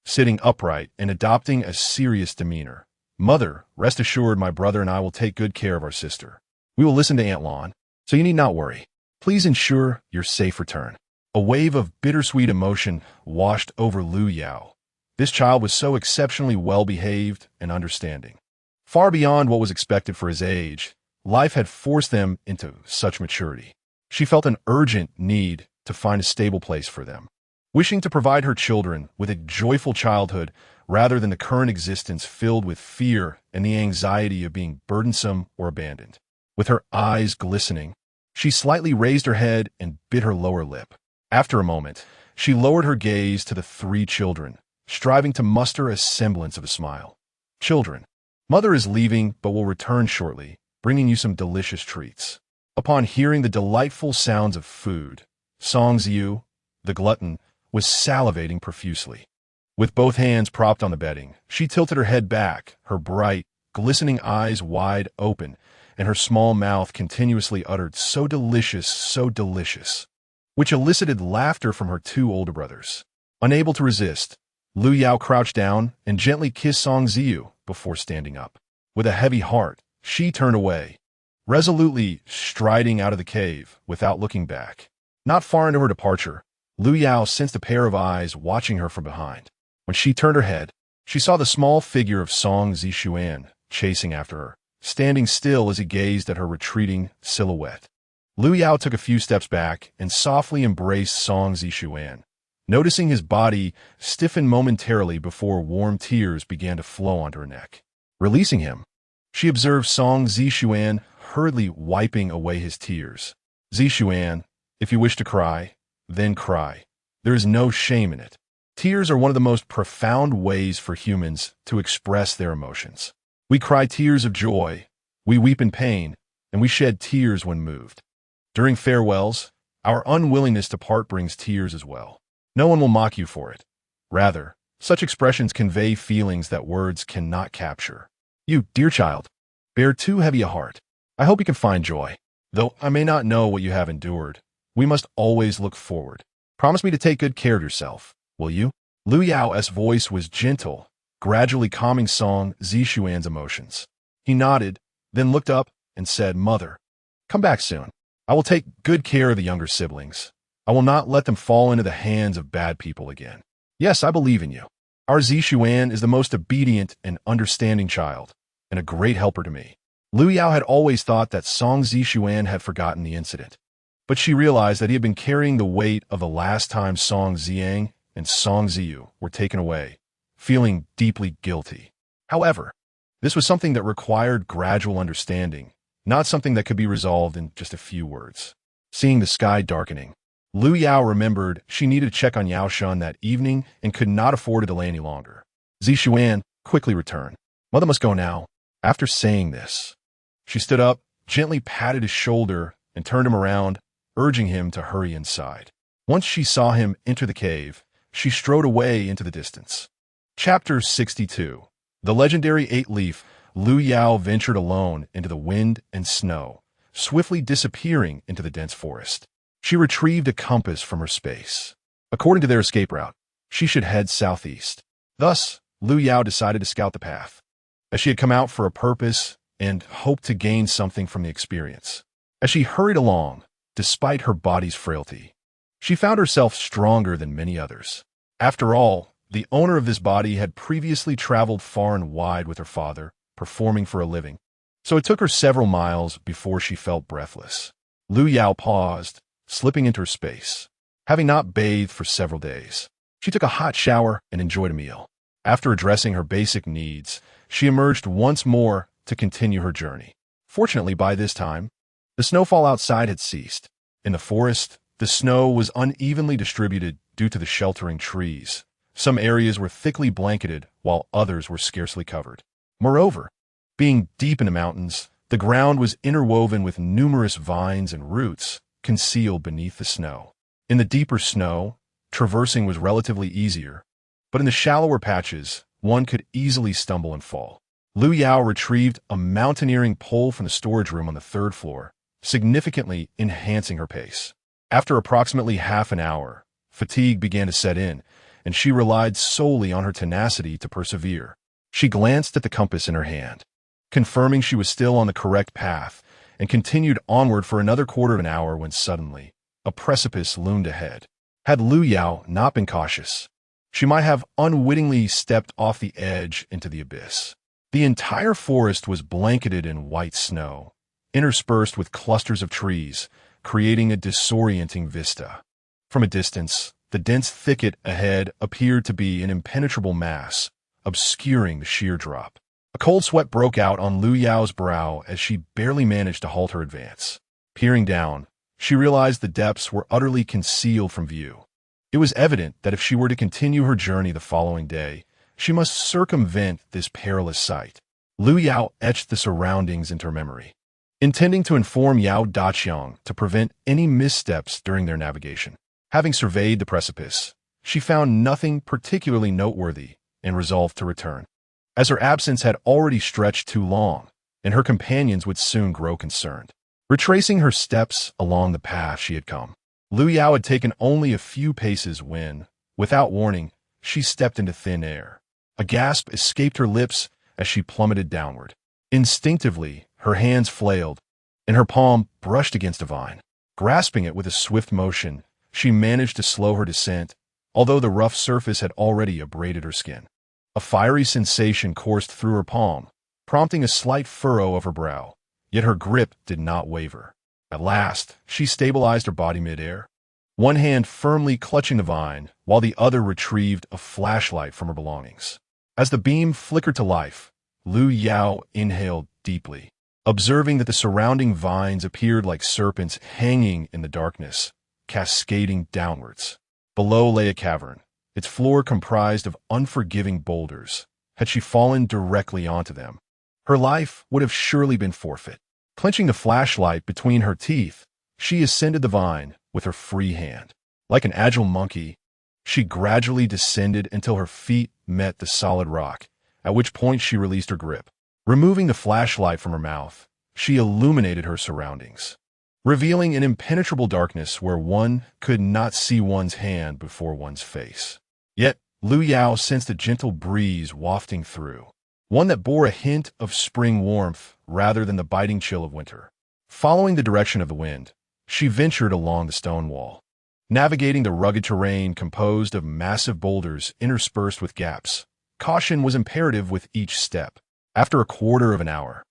Sitting upright and adopting a serious demeanor, Mother, rest assured my brother and I will take good care of our sister. We will listen to Aunt Lan, so you need not worry. Please ensure your safe return. A wave of bittersweet emotion washed over Lu Yao. This child was so exceptionally well-behaved and understanding. Far beyond what was expected for his age, life had forced them into such maturity. She felt an urgent need to find a stable place for them, wishing to provide her children with a joyful childhood rather than the current existence filled with fear and the anxiety of being burdensome or abandoned. With her eyes glistening, she slightly raised her head and bit her lower lip. After a moment, she lowered her gaze to the three children, striving to muster a semblance of a smile. Children, Mother is leaving but will return shortly, bringing you some delicious treats. Upon hearing the delightful sounds of food, Song Ziyu, the glutton, was salivating profusely. With both hands propped on the bedding, she tilted her head back, her bright, glistening eyes wide open, and her small mouth continuously uttered so delicious, which elicited laughter from her two older brothers. Unable to resist, Lu Yao crouched down and gently kissed Song Ziyu before standing up. With a heavy heart, she turned away, resolutely striding out of the cave without looking back. Not far into her departure, Lu Yao sensed a pair of eyes watching her from behind. When she turned her head, she saw the small figure of Song Zishuan chasing after her. standing still as he gazed at her retreating silhouette. Lu Yao took a few steps back and softly embraced Song Zishuan, noticing his body stiffen momentarily before warm tears began to flow onto her neck. Releasing him, she observed Song Zishuan hurriedly wiping away his tears. Zishuan, if you wish to cry, then cry. There is no shame in it. Tears are one of the most profound ways for humans to express their emotions. We cry tears of joy, we weep in pain, and we shed tears when moved. During farewells, our unwillingness to part brings tears as well. No one will mock you for it. Rather, such expressions convey feelings that words cannot capture. You, dear child, bear too heavy a heart. I hope you can find joy. Though I may not know what you have endured, we must always look forward. Promise me to take good care of yourself, will you? Lu Yao's voice was gentle, gradually calming Song Zishuan's emotions. He nodded, then looked up and said, Mother, come back soon. I will take good care of the younger siblings. I will not let them fall into the hands of bad people again. Yes, I believe in you. Our Zishuan is the most obedient and understanding child, and a great helper to me. Lu Yao had always thought that Song Zishuan had forgotten the incident, but she realized that he had been carrying the weight of the last time Song Ziyang and Song Ziyu were taken away, feeling deeply guilty. However, this was something that required gradual understanding, not something that could be resolved in just a few words. Seeing the sky darkening, Lu Yao remembered she needed to check on Yao Shun that evening and could not afford to delay any longer. Zishuan quickly returned. Mother must go now. After saying this, she stood up, gently patted his shoulder, and turned him around, urging him to hurry inside. Once she saw him enter the cave, she strode away into the distance. Chapter 62. The legendary eight-leaf Lu Yao ventured alone into the wind and snow, swiftly disappearing into the dense forest. She retrieved a compass from her space. According to their escape route, she should head southeast. Thus, Lu Yao decided to scout the path, as she had come out for a purpose and hoped to gain something from the experience. As she hurried along, despite her body's frailty, she found herself stronger than many others. After all, the owner of this body had previously traveled far and wide with her father, performing for a living, so it took her several miles before she felt breathless. Lu Yao paused, slipping into her space. Having not bathed for several days, she took a hot shower and enjoyed a meal. After addressing her basic needs, she emerged once more to continue her journey. Fortunately, by this time, the snowfall outside had ceased. In the forest, the snow was unevenly distributed due to the sheltering trees. Some areas were thickly blanketed, while others were scarcely covered. Moreover, being deep in the mountains, the ground was interwoven with numerous vines and roots concealed beneath the snow. In the deeper snow, traversing was relatively easier, but in the shallower patches, one could easily stumble and fall. Lu Yao retrieved a mountaineering pole from the storage room on the third floor, significantly enhancing her pace. After approximately half an hour, fatigue began to set in, and she relied solely on her tenacity to persevere. She glanced at the compass in her hand, confirming she was still on the correct path, and continued onward for another quarter of an hour when suddenly, a precipice loomed ahead. Had Lu Yao not been cautious, she might have unwittingly stepped off the edge into the abyss. The entire forest was blanketed in white snow, interspersed with clusters of trees, creating a disorienting vista. From a distance, the dense thicket ahead appeared to be an impenetrable mass, obscuring the sheer drop. A cold sweat broke out on Lu Yao's brow as she barely managed to halt her advance. Peering down, she realized the depths were utterly concealed from view. It was evident that if she were to continue her journey the following day, she must circumvent this perilous sight. Lu Yao etched the surroundings into her memory, intending to inform Yao Daqiang to prevent any missteps during their navigation. Having surveyed the precipice, she found nothing particularly noteworthy and resolved to return, as her absence had already stretched too long, and her companions would soon grow concerned. Retracing her steps along the path she had come, Lu Yao had taken only a few paces when, without warning, she stepped into thin air. A gasp escaped her lips as she plummeted downward. Instinctively, her hands flailed, and her palm brushed against a vine. Grasping it with a swift motion, she managed to slow her descent, although the rough surface had already abraded her skin. A fiery sensation coursed through her palm, prompting a slight furrow of her brow, yet her grip did not waver. At last, she stabilized her body midair, one hand firmly clutching the vine, while the other retrieved a flashlight from her belongings. As the beam flickered to life, Lu Yao inhaled deeply, observing that the surrounding vines appeared like serpents hanging in the darkness, cascading downwards. Below lay a cavern, its floor comprised of unforgiving boulders. Had she fallen directly onto them, her life would have surely been forfeit. Clenching the flashlight between her teeth, she ascended the vine with her free hand. Like an agile monkey, she gradually descended until her feet met the solid rock, at which point she released her grip. Removing the flashlight from her mouth, she illuminated her surroundings, revealing an impenetrable darkness where one could not see one's hand before one's face. Yet, Lu Yao sensed a gentle breeze wafting through, one that bore a hint of spring warmth rather than the biting chill of winter. Following the direction of the wind, she ventured along the stone wall, navigating the rugged terrain composed of massive boulders interspersed with gaps. Caution was imperative with each step. After a quarter of an hour,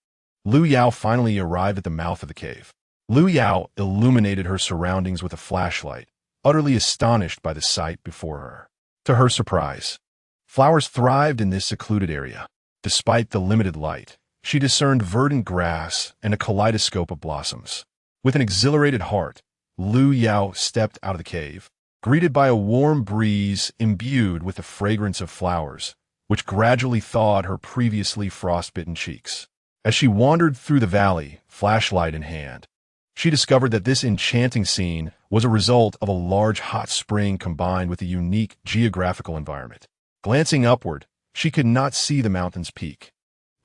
Lu Yao finally arrived at the mouth of the cave. Lu Yao illuminated her surroundings with a flashlight, utterly astonished by the sight before her. To her surprise, flowers thrived in this secluded area. Despite the limited light, she discerned verdant grass and a kaleidoscope of blossoms. With an exhilarated heart, Lu Yao stepped out of the cave, greeted by a warm breeze imbued with the fragrance of flowers, which gradually thawed her previously frostbitten cheeks. As she wandered through the valley, flashlight in hand, she discovered that this enchanting scene was a result of a large hot spring combined with a unique geographical environment. Glancing upward, she could not see the mountain's peak.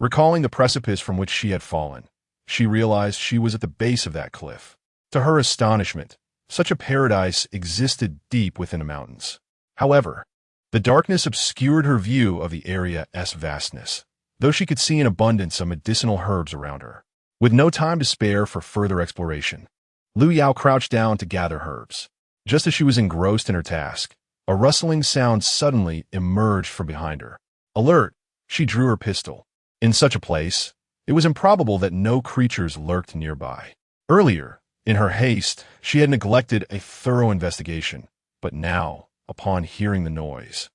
Recalling the precipice from which she had fallen, she realized she was at the base of that cliff. To her astonishment, such a paradise existed deep within the mountains. However, the darkness obscured her view of the area's vastness, though she could see an abundance of medicinal herbs around her. With no time to spare for further exploration, Lu Yao crouched down to gather herbs. Just as she was engrossed in her task, a rustling sound suddenly emerged from behind her. Alert, she drew her pistol. In such a place, it was improbable that no creatures lurked nearby. Earlier, in her haste, she had neglected a thorough investigation, but now, upon hearing the noise,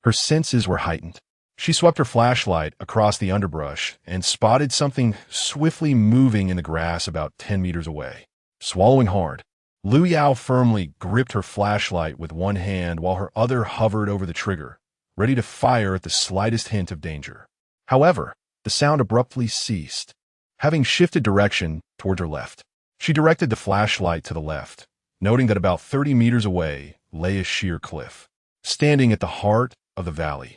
her senses were heightened. She swept her flashlight across the underbrush and spotted something swiftly moving in the grass about 10 meters away. Swallowing hard, Lu Yao firmly gripped her flashlight with one hand while her other hovered over the trigger, ready to fire at the slightest hint of danger. However, the sound abruptly ceased. Having shifted direction toward her left, she directed the flashlight to the left, noting that about 30 meters away lay a sheer cliff, standing at the heart of the valley.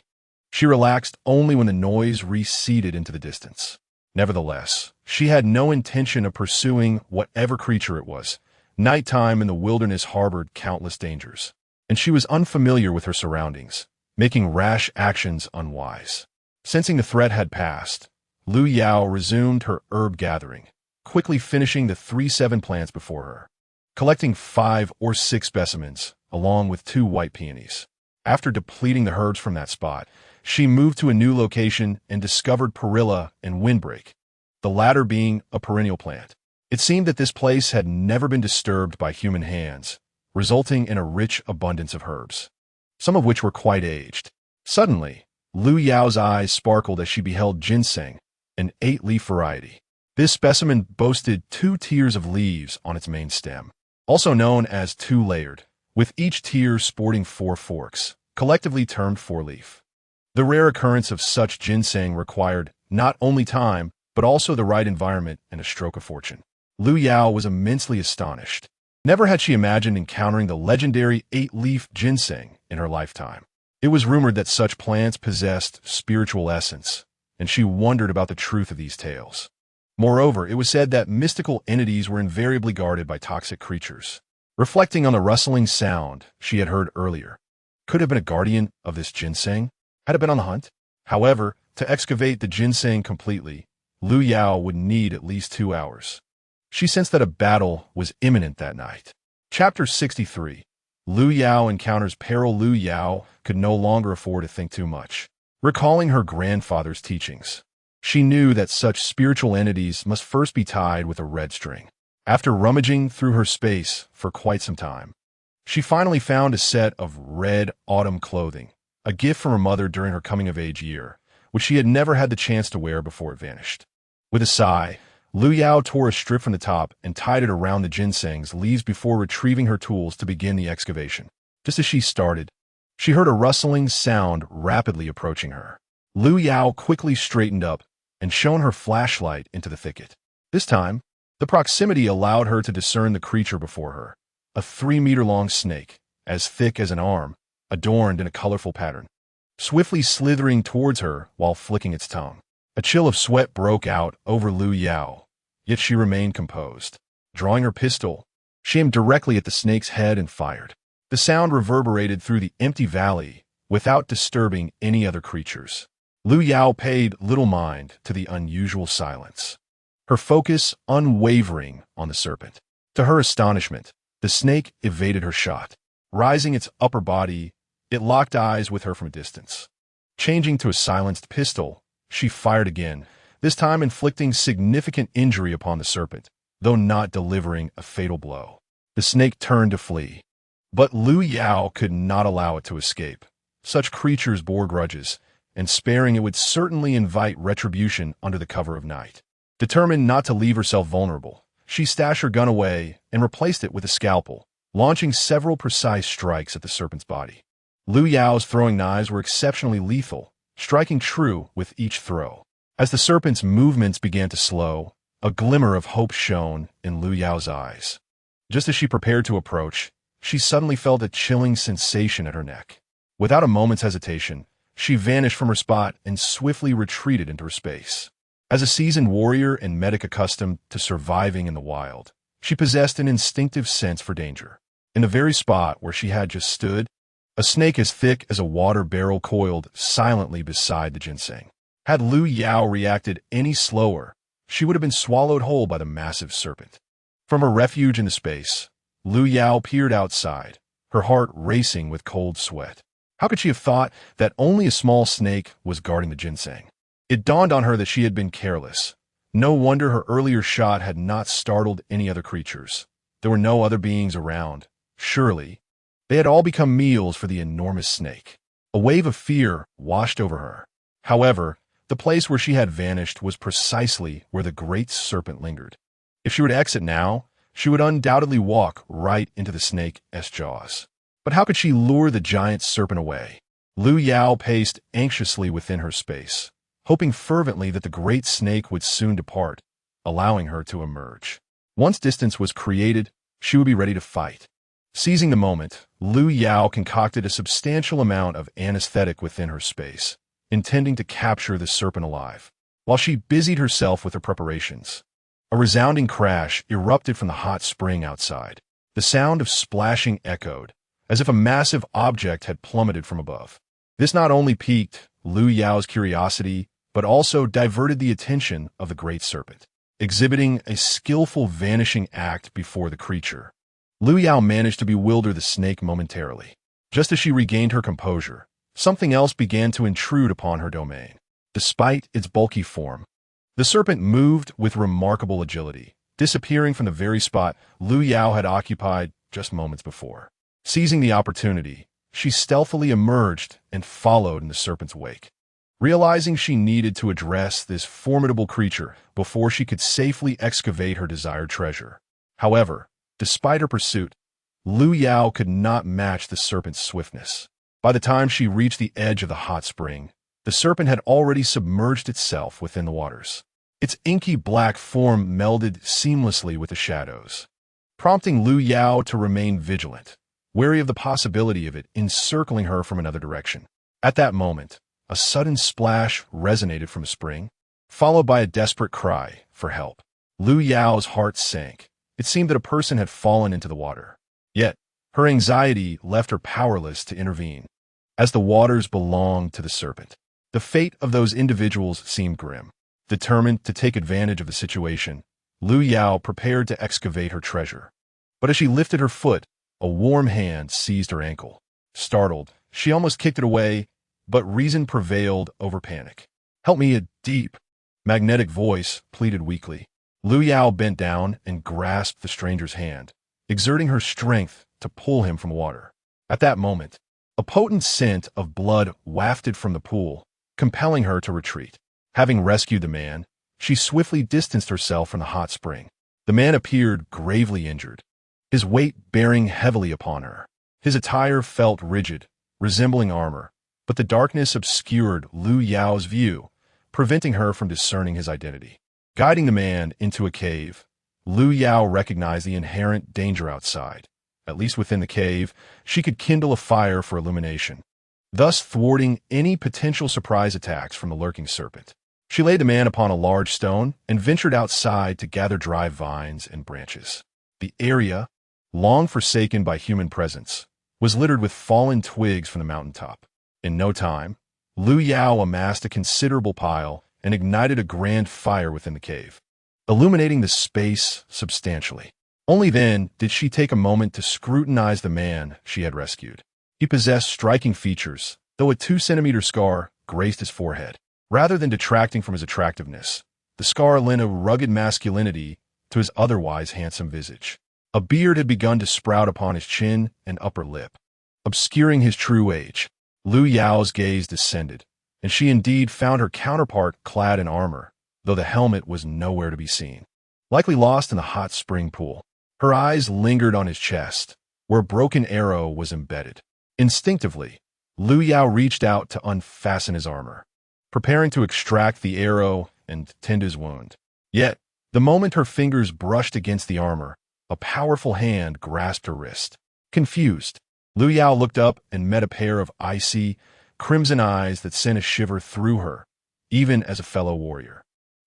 She relaxed only when the noise receded into the distance. Nevertheless, she had no intention of pursuing whatever creature it was. Nighttime in the wilderness harbored countless dangers, and she was unfamiliar with her surroundings, making rash actions unwise. Sensing the threat had passed, Lu Yao resumed her herb gathering, quickly finishing the 3-7 plants before her, collecting 5 or 6 specimens, along with 2 white peonies. After depleting the herbs from that spot, she moved to a new location and discovered perilla and windbreak, the latter being a perennial plant. It seemed that this place had never been disturbed by human hands, resulting in a rich abundance of herbs, some of which were quite aged. Suddenly, Lu Yao's eyes sparkled as she beheld ginseng, an 8-leaf variety. This specimen boasted 2 tiers of leaves on its main stem, also known as 2-layered, with each tier sporting 4 forks, collectively termed 4-leaf. The rare occurrence of such ginseng required not only time, but also the right environment and a stroke of fortune. Lu Yao was immensely astonished. Never had she imagined encountering the legendary 8-leaf ginseng in her lifetime. It was rumored that such plants possessed spiritual essence, and she wondered about the truth of these tales. Moreover, it was said that mystical entities were invariably guarded by toxic creatures. Reflecting on the rustling sound she had heard earlier, could have been a guardian of this ginseng? Had it been on the hunt? However, to excavate the ginseng completely, Lu Yao would need at least 2 hours. She sensed that a battle was imminent that night. Chapter 63. Lu Yao encounters peril. Lu Yao could no longer afford to think too much. Recalling her grandfather's teachings, She knew that such spiritual entities must first be tied with a red string. After rummaging through her space for quite some time, she finally found a set of red autumn clothing, a gift from her mother during her coming-of-age year, which she had never had the chance to wear before it vanished. With a sigh, Lu Yao tore a strip from the top and tied it around the ginseng's leaves before retrieving her tools to begin the excavation. Just as she started, she heard a rustling sound rapidly approaching her. Lu Yao quickly straightened up and shone her flashlight into the thicket. This time, the proximity allowed her to discern the creature before her, a 3-meter-long snake, as thick as an arm, adorned in a colorful pattern, swiftly slithering towards her while flicking its tongue. A chill of sweat broke out over Lu Yao, yet she remained composed. Drawing her pistol, she aimed directly at the snake's head and fired. The sound reverberated through the empty valley without disturbing any other creatures. Lu Yao paid little mind to the unusual silence, her focus unwavering on the serpent. To her astonishment, the snake evaded her shot. Rising its upper body, it locked eyes with her from a distance. Changing to a silenced pistol, she fired again, this time inflicting significant injury upon the serpent, though not delivering a fatal blow. The snake turned to flee, but Lu Yao could not allow it to escape. Such creatures bore grudges, and sparing it would certainly invite retribution under the cover of night. Determined not to leave herself vulnerable, she stashed her gun away and replaced it with a scalpel, launching several precise strikes at the serpent's body. Lu Yao's throwing knives were exceptionally lethal, striking true with each throw. As the serpent's movements began to slow, a glimmer of hope shone in Lu Yao's eyes. Just as she prepared to approach, she suddenly felt a chilling sensation at her neck. Without a moment's hesitation, she vanished from her spot and swiftly retreated into her space. As a seasoned warrior and medic accustomed to surviving in the wild, she possessed an instinctive sense for danger. In the very spot where she had just stood, a snake as thick as a water barrel coiled silently beside the ginseng. Had Lu Yao reacted any slower, she would have been swallowed whole by the massive serpent. From her refuge in the space, Lu Yao peered outside, her heart racing with cold sweat. How could she have thought that only a small snake was guarding the ginseng? It dawned on her that she had been careless. No wonder her earlier shot had not startled any other creatures. There were no other beings around. Surely, they had all become meals for the enormous snake. A wave of fear washed over her. However, the place where she had vanished was precisely where the great serpent lingered. If she were to exit now, she would undoubtedly walk right into the snake's jaws. But how could she lure the giant serpent away? Lu Yao paced anxiously within her space, hoping fervently that the great snake would soon depart, allowing her to emerge. Once distance was created, she would be ready to fight. Seizing the moment, Lu Yao concocted a substantial amount of anesthetic within her space, intending to capture the serpent alive. While she busied herself with her preparations, a resounding crash erupted from the hot spring outside. The sound of splashing echoed, as if a massive object had plummeted from above. This not only piqued Lu Yao's curiosity, but also diverted the attention of the great serpent. Exhibiting a skillful vanishing act before the creature, Lu Yao managed to bewilder the snake momentarily. Just as she regained her composure, something else began to intrude upon her domain. Despite its bulky form, the serpent moved with remarkable agility, disappearing from the very spot Lu Yao had occupied just moments before. Seizing the opportunity, she stealthily emerged and followed in the serpent's wake. Realizing she needed to address this formidable creature before she could safely excavate her desired treasure. However, despite her pursuit, Lu Yao could not match the serpent's swiftness. By the time she reached the edge of the hot spring, the serpent had already submerged itself within the waters. Its inky black form melded seamlessly with the shadows, prompting Lu Yao to remain vigilant, wary of the possibility of it encircling her from another direction. At that moment, a sudden splash resonated from a spring, followed by a desperate cry for help. Lu Yao's heart sank. It seemed that a person had fallen into the water. Yet, her anxiety left her powerless to intervene, as the waters belonged to the serpent. The fate of those individuals seemed grim. Determined to take advantage of the situation, Lu Yao prepared to excavate her treasure. But as she lifted her foot, a warm hand seized her ankle. Startled, she almost kicked it away, but reason prevailed over panic. "Help me a deep," magnetic voice pleaded weakly. Lu Yao bent down and grasped the stranger's hand, exerting her strength to pull him from water. At that moment, a potent scent of blood wafted from the pool, compelling her to retreat. Having rescued the man, she swiftly distanced herself from the hot spring. The man appeared gravely injured, his weight bearing heavily upon her. His attire felt rigid, resembling armor, but the darkness obscured Lu Yao's view, preventing her from discerning his identity. Guiding the man into a cave, Lu Yao recognized the inherent danger outside. At least within the cave, she could kindle a fire for illumination, thus thwarting any potential surprise attacks from the lurking serpent. She laid the man upon a large stone and ventured outside to gather dry vines and branches. The area, long forsaken by human presence, was littered with fallen twigs from the mountaintop. In no time, Lu Yao amassed a considerable pile and ignited a grand fire within the cave, illuminating the space substantially. Only then did she take a moment to scrutinize the man she had rescued. He possessed striking features, though a 2-centimeter scar graced his forehead. Rather than detracting from his attractiveness, the scar lent a rugged masculinity to his otherwise handsome visage. A beard had begun to sprout upon his chin and upper lip, obscuring his true age. Lu Yao's gaze descended, and she indeed found her counterpart clad in armor, though the helmet was nowhere to be seen. Likely lost in the hot spring pool, her eyes lingered on his chest, where a broken arrow was embedded. Instinctively, Lu Yao reached out to unfasten his armor, preparing to extract the arrow and tend his wound. Yet, the moment her fingers brushed against the armor, a powerful hand grasped her wrist. Confused, Lu Yao looked up and met a pair of icy, crimson eyes that sent a shiver through her, even as a fellow warrior.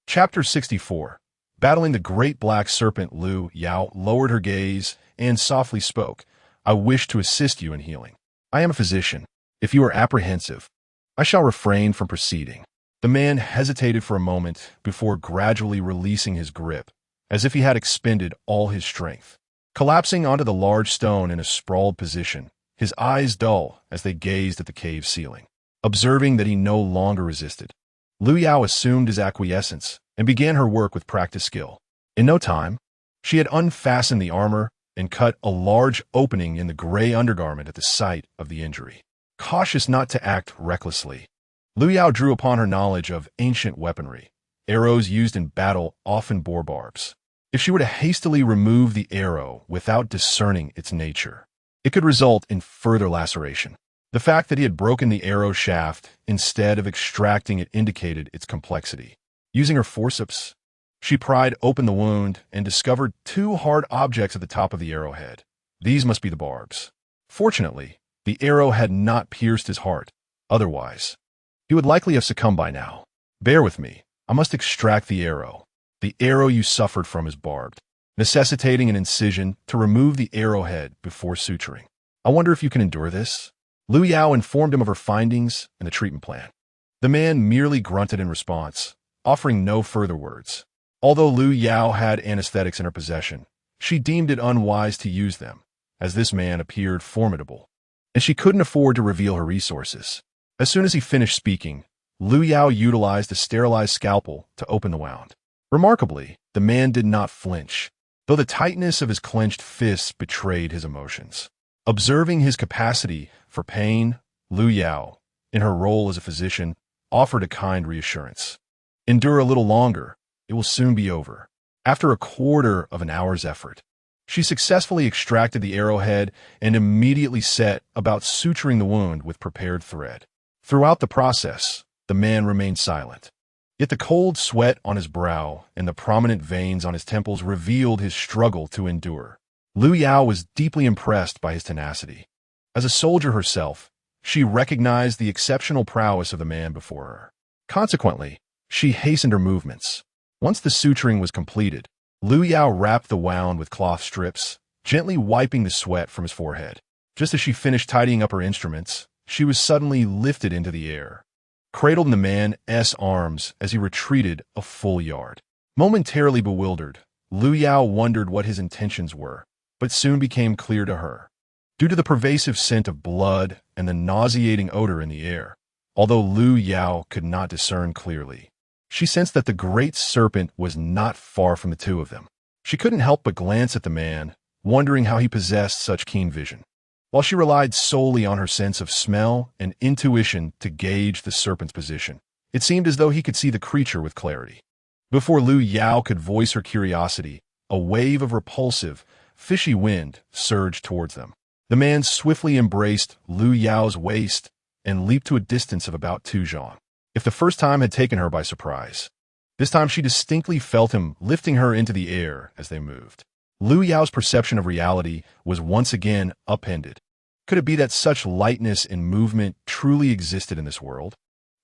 Chapter 64. Battling the great black serpent, Lu Yao lowered her gaze and softly spoke. I wish to assist you in healing. I am a physician. If you are apprehensive, I shall refrain from proceeding. The man hesitated for a moment before gradually releasing his grip, as if he had expended all his strength. Collapsing onto the large stone in a sprawled position, his eyes dull as they gazed at the cave ceiling. Observing that he no longer resisted, Lu Yao assumed his acquiescence and began her work with practiced skill. In no time, she had unfastened the armor and cut a large opening in the gray undergarment at the site of the injury. Cautious not to act recklessly, Lu Yao drew upon her knowledge of ancient weaponry. Arrows used in battle often bore barbs. If she were to hastily remove the arrow without discerning its nature, it could result in further laceration. The fact that he had broken the arrow shaft instead of extracting it indicated its complexity. Using her forceps, she pried open the wound and discovered 2 hard objects at the top of the arrowhead. These must be the barbs. Fortunately, the arrow had not pierced his heart. Otherwise, he would likely have succumbed by now. Bear with me. I must extract the arrow. The arrow you suffered from is barbed, necessitating an incision to remove the arrowhead before suturing. I wonder if you can endure this? Lu Yao informed him of her findings and the treatment plan. The man merely grunted in response, offering no further words. Although Lu Yao had anesthetics in her possession, she deemed it unwise to use them, as this man appeared formidable, and she couldn't afford to reveal her resources. As soon as he finished speaking, Lu Yao utilized a sterilized scalpel to open the wound. Remarkably, the man did not flinch, though the tightness of his clenched fists betrayed his emotions. Observing his capacity for pain, Lu Yao, in her role as a physician, offered a kind reassurance. Endure a little longer. It will soon be over. After a quarter of an hour's effort, she successfully extracted the arrowhead and immediately set about suturing the wound with prepared thread. Throughout the process, the man remained silent. Yet the cold sweat on his brow and the prominent veins on his temples revealed his struggle to endure. Lu Yao was deeply impressed by his tenacity. As a soldier herself, she recognized the exceptional prowess of the man before her. Consequently, she hastened her movements. Once the suturing was completed, Lu Yao wrapped the wound with cloth strips, gently wiping the sweat from his forehead. Just as she finished tidying up her instruments, she was suddenly lifted into the air, cradled in the man's arms as he retreated a full yard. Momentarily bewildered, Lu Yao wondered what his intentions were, but soon became clear to her. Due to the pervasive scent of blood and the nauseating odor in the air, although Lu Yao could not discern clearly, She sensed that the great serpent was not far from the two of them. She couldn't help but glance at the man, wondering how he possessed such keen vision. While she relied solely on her sense of smell and intuition to gauge the serpent's position, it seemed as though he could see the creature with clarity. Before Lu Yao could voice her curiosity, a wave of repulsive, fishy wind surged towards them. The man swiftly embraced Lu Yao's waist and leaped to a distance of about 2 zhang. If the first time had taken her by surprise, this time she distinctly felt him lifting her into the air as they moved. Lu Yao's perception of reality was once again upended. Could it be that such lightness and movement truly existed in this world?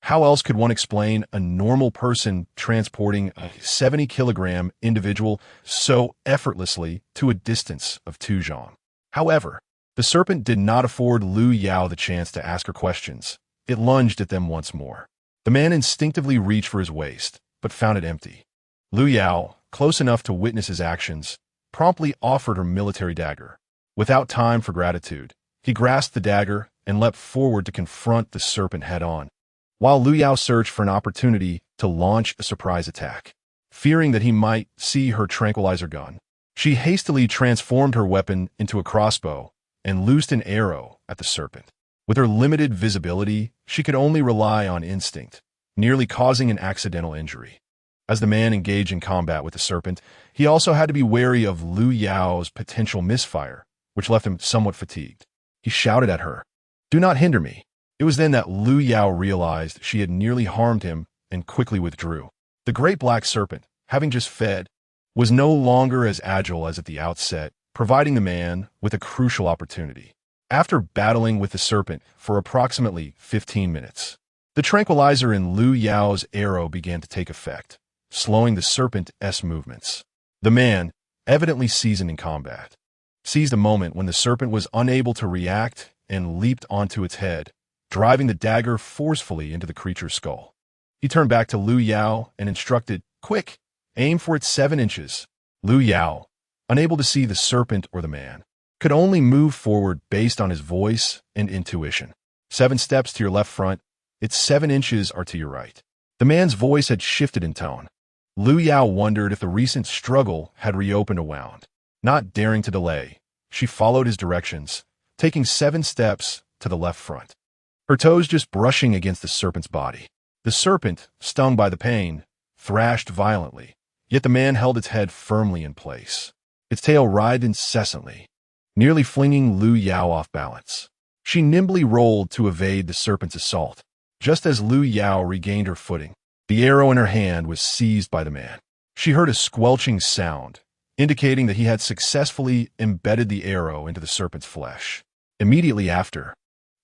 How else could one explain a normal person transporting a 70-kilogram individual so effortlessly to a distance of 2 zhang? However, the serpent did not afford Lu Yao the chance to ask her questions. It lunged at them once more. The man instinctively reached for his waist, but found it empty. Lu Yao, close enough to witness his actions, promptly offered her military dagger. Without time for gratitude, he grasped the dagger and leapt forward to confront the serpent head-on, while Lu Yao searched for an opportunity to launch a surprise attack. Fearing that he might see her tranquilizer gun, she hastily transformed her weapon into a crossbow and loosed an arrow at the serpent. With her limited visibility, she could only rely on instinct, nearly causing an accidental injury. As the man engaged in combat with the serpent, he also had to be wary of Lu Yao's potential misfire, which left him somewhat fatigued. He shouted at her, "Do not hinder me." It was then that Lu Yao realized she had nearly harmed him and quickly withdrew. The great black serpent, having just fed, was no longer as agile as at the outset, providing the man with a crucial opportunity. After battling with the serpent for approximately 15 minutes, the tranquilizer in Lu Yao's arrow began to take effect, slowing the serpent's movements. The man, evidently seasoned in combat, seized a moment when the serpent was unable to react and leaped onto its head, driving the dagger forcefully into the creature's skull. He turned back to Lu Yao and instructed, "Quick, aim for its 7 inches." Lu Yao, unable to see the serpent or the man, could only move forward based on his voice and intuition. 7 steps to your left front, its 7 inches are to your right. The man's voice had shifted in tone. Lu Yao wondered if the recent struggle had reopened a wound. Not daring to delay, she followed his directions, taking 7 steps to the left front, her toes just brushing against the serpent's body. The serpent, stung by the pain, thrashed violently, yet the man held its head firmly in place. Its tail writhed incessantly, nearly flinging Lu Yao off balance. She nimbly rolled to evade the serpent's assault. Just as Lu Yao regained her footing, the arrow in her hand was seized by the man. She heard a squelching sound, indicating that he had successfully embedded the arrow into the serpent's flesh. Immediately after,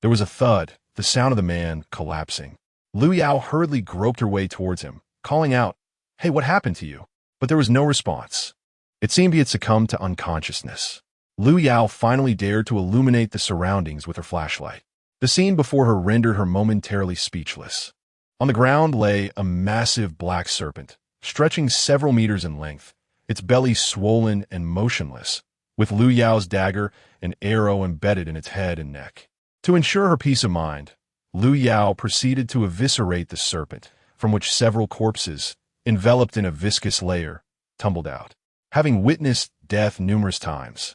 there was a thud, the sound of the man collapsing. Lu Yao hurriedly groped her way towards him, calling out, "Hey, what happened to you?" But there was no response. It seemed he had succumbed to unconsciousness. Lu Yao finally dared to illuminate the surroundings with her flashlight. The scene before her rendered her momentarily speechless. On the ground lay a massive black serpent, stretching several meters in length, its belly swollen and motionless, with Lu Yao's dagger and arrow embedded in its head and neck. To ensure her peace of mind, Lu Yao proceeded to eviscerate the serpent, from which several corpses, enveloped in a viscous layer, tumbled out. Having witnessed death numerous times,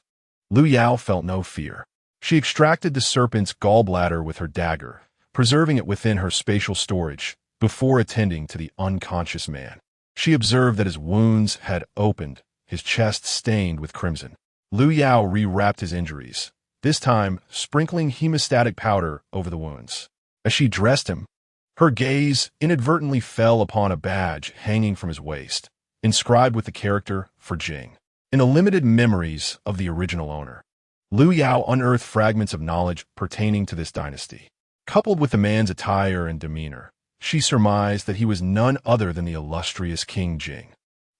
Lu Yao felt no fear. She extracted the serpent's gallbladder with her dagger, preserving it within her spatial storage, before attending to the unconscious man. She observed that his wounds had opened, his chest stained with crimson. Lu Yao rewrapped his injuries, this time sprinkling hemostatic powder over the wounds. As she dressed him, her gaze inadvertently fell upon a badge hanging from his waist, inscribed with the character for Jing. In the limited memories of the original owner, Lu Yao unearthed fragments of knowledge pertaining to this dynasty. Coupled with the man's attire and demeanor, she surmised that he was none other than the illustrious King Jing,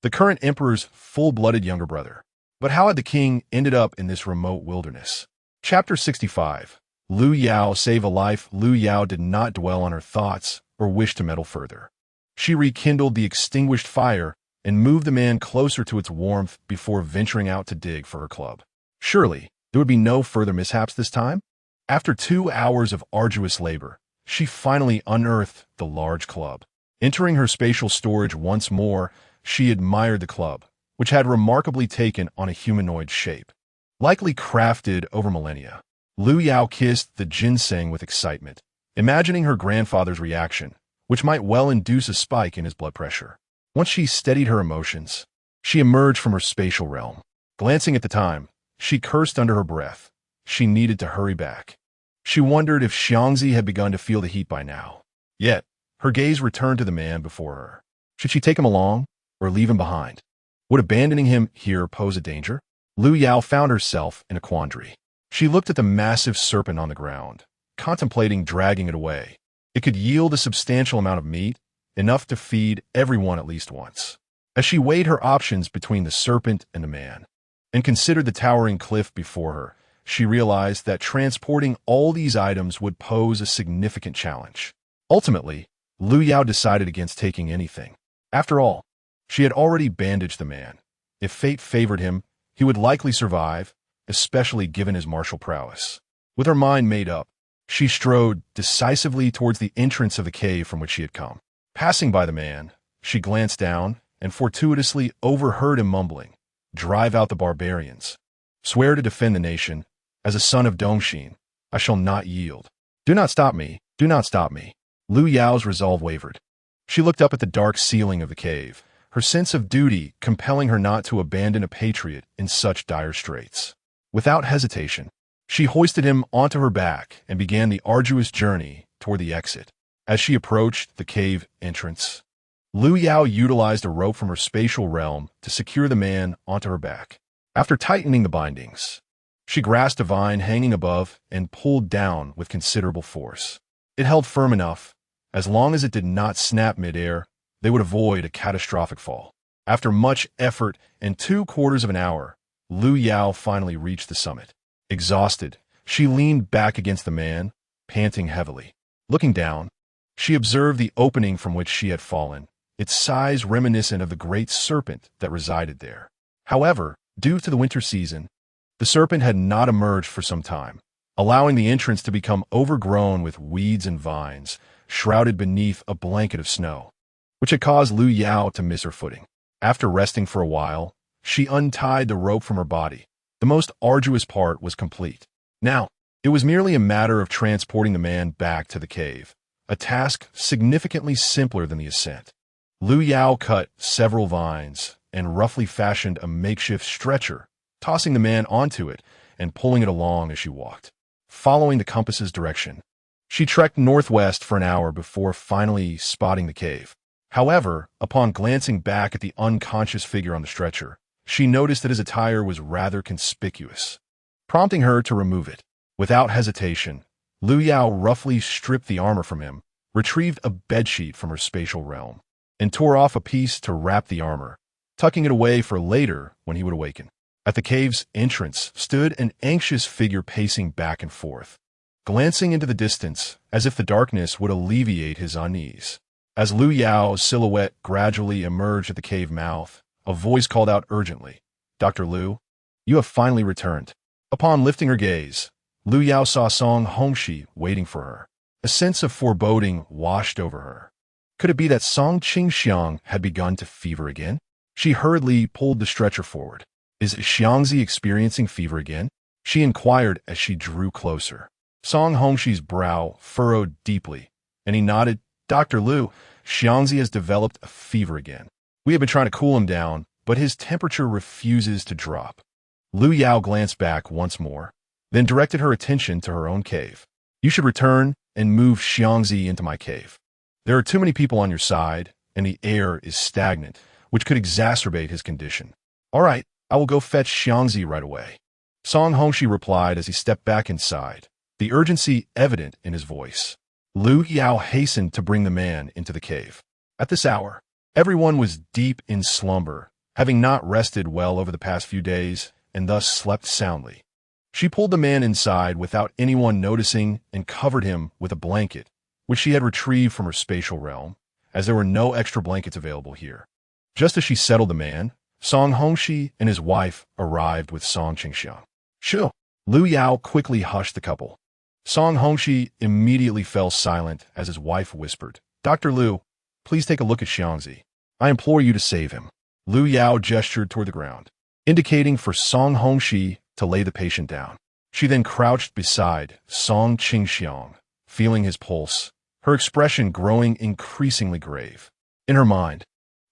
the current emperor's full-blooded younger brother. But how had the king ended up in this remote wilderness? Chapter 65. Lu Yao Save a Life. Lu Yao did not dwell on her thoughts or wish to meddle further. She rekindled the extinguished fire and moved the man closer to its warmth before venturing out to dig for her club. Surely, there would be no further mishaps this time? After 2 hours of arduous labor, she finally unearthed the large club. Entering her spatial storage once more, she admired the club, which had remarkably taken on a humanoid shape. Likely crafted over millennia. Lu Yao kissed the ginseng with excitement, imagining her grandfather's reaction, which might well induce a spike in his blood pressure. Once she steadied her emotions, she emerged from her spatial realm. Glancing at the time, she cursed under her breath. She needed to hurry back. She wondered if Xiangzi had begun to feel the heat by now. Yet, her gaze returned to the man before her. Should she take him along, or leave him behind? Would abandoning him here pose a danger? Lu Yao found herself in a quandary. She looked at the massive serpent on the ground, contemplating dragging it away. It could yield a substantial amount of meat, enough to feed everyone at least once. As she weighed her options between the serpent and the man, and considered the towering cliff before her, she realized that transporting all these items would pose a significant challenge. Ultimately, Lu Yao decided against taking anything. After all, she had already bandaged the man. If fate favored him, he would likely survive, especially given his martial prowess. With her mind made up, she strode decisively towards the entrance of the cave from which she had come. Passing by the man, she glanced down and fortuitously overheard him mumbling, "Drive out the barbarians. Swear to defend the nation. As a son of Dongshin, I shall not yield. Do not stop me, do not stop me." Lu Yao's resolve wavered. She looked up at the dark ceiling of the cave, her sense of duty compelling her not to abandon a patriot in such dire straits. Without hesitation, she hoisted him onto her back and began the arduous journey toward the exit. As she approached the cave entrance, Lu Yao utilized a rope from her spatial realm to secure the man onto her back. After tightening the bindings, she grasped a vine hanging above and pulled down with considerable force. It held firm enough. As long as it did not snap midair, they would avoid a catastrophic fall. After much effort and 3/4 of an hour, Lu Yao finally reached the summit. Exhausted, she leaned back against the man, panting heavily. Looking down, she observed the opening from which she had fallen, its size reminiscent of the great serpent that resided there. However, due to the winter season, the serpent had not emerged for some time, allowing the entrance to become overgrown with weeds and vines, shrouded beneath a blanket of snow, which had caused Lu Yao to miss her footing. After resting for a while, she untied the rope from her body. The most arduous part was complete. Now, it was merely a matter of transporting the man back to the cave, a task significantly simpler than the ascent. Lu Yao cut several vines and roughly fashioned a makeshift stretcher, tossing the man onto it and pulling it along as she walked. Following the compass's direction, she trekked northwest for an hour before finally spotting the cave. However, upon glancing back at the unconscious figure on the stretcher, she noticed that his attire was rather conspicuous, prompting her to remove it. Without hesitation, Lu Yao roughly stripped the armor from him, retrieved a bedsheet from her spatial realm, and tore off a piece to wrap the armor, tucking it away for later when he would awaken. At the cave's entrance stood an anxious figure pacing back and forth, glancing into the distance as if the darkness would alleviate his unease. As Lu Yao's silhouette gradually emerged at the cave mouth, a voice called out urgently, "Dr. Lu, you have finally returned." Upon lifting her gaze, Lu Yao saw Song Hongxi waiting for her. A sense of foreboding washed over her. Could it be that Song Qingxiang had begun to fever again? She hurriedly pulled the stretcher forward. "Is Xiangzi experiencing fever again?" she inquired as she drew closer. Song Hongxi's brow furrowed deeply, and he nodded. "Dr. Lu, Xiangzi has developed a fever again. We have been trying to cool him down, but his temperature refuses to drop." Lu Yao glanced back once more, then directed her attention to her own cave. "You should return and move Xiangzi into my cave. There are too many people on your side, and the air is stagnant, which could exacerbate his condition." "All right, I will go fetch Xiangzi right away," Song Hongxi replied as he stepped back inside, the urgency evident in his voice. Lu Yao hastened to bring the man into the cave. At this hour, everyone was deep in slumber, having not rested well over the past few days and thus slept soundly. She pulled the man inside without anyone noticing and covered him with a blanket, which she had retrieved from her spatial realm, as there were no extra blankets available here. Just as she settled the man, Song Hongxi and his wife arrived with Song Qingxiang. "Shoo!" Lu Yao quickly hushed the couple. Song Hongxi immediately fell silent as his wife whispered, "Dr. Lu, Please take a look at Xiangzi. I implore you to save him. Lu Yao gestured toward the ground, indicating for Song Hongxi to lay the patient down. She then crouched beside Song Qingxiang, feeling his pulse, her expression growing increasingly grave. In her mind,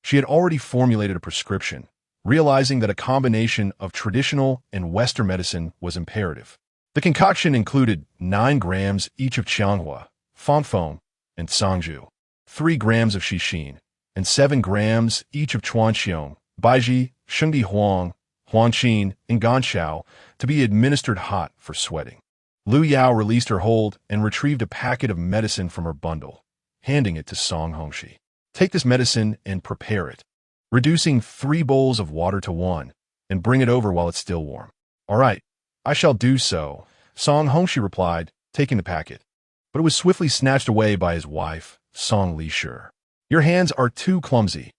she had already formulated a prescription, realizing that a combination of traditional and Western medicine was imperative. The concoction included 9 grams each of Qianghua, Fanfeng, and Sangju, 3 grams of Xixin, and 7 grams each of Chuanxiong, Baiji, Shengdi Huang, Huanqin, and Ganshao to be administered hot for sweating. Lu Yao released her hold and retrieved a packet of medicine from her bundle, handing it to Song Hongxi. Take this medicine and prepare it, reducing 3 bowls of water to 1, and bring it over while it's still warm. All right, I shall do so, Song Hongxi replied, taking the packet. But it was swiftly snatched away by his wife, Song Lisher. Your hands are too clumsy.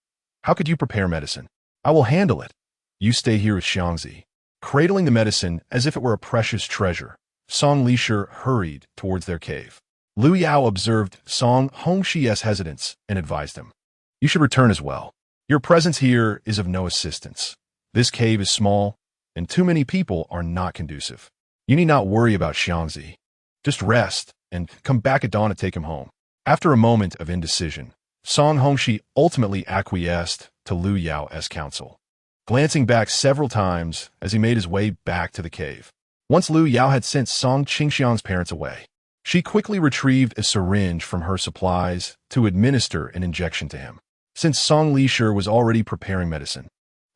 How could you prepare medicine? I will handle it. You stay here with Xiangzi. Cradling the medicine as if it were a precious treasure, Song Lisher hurried towards their cave. Lu Yao observed Song Hongxi's hesitance and advised him. You should return as well. Your presence here is of no assistance. This cave is small, and too many people are not conducive. You need not worry about Xiangzi. Just rest and come back at dawn to take him home. After a moment of indecision, Song Hongxi ultimately acquiesced to Lu Yao's counsel, glancing back several times as he made his way back to the cave. Once Lu Yao had sent Song Qingxiang's parents away, she quickly retrieved a syringe from her supplies to administer an injection to him. Since Song Lisher was already preparing medicine,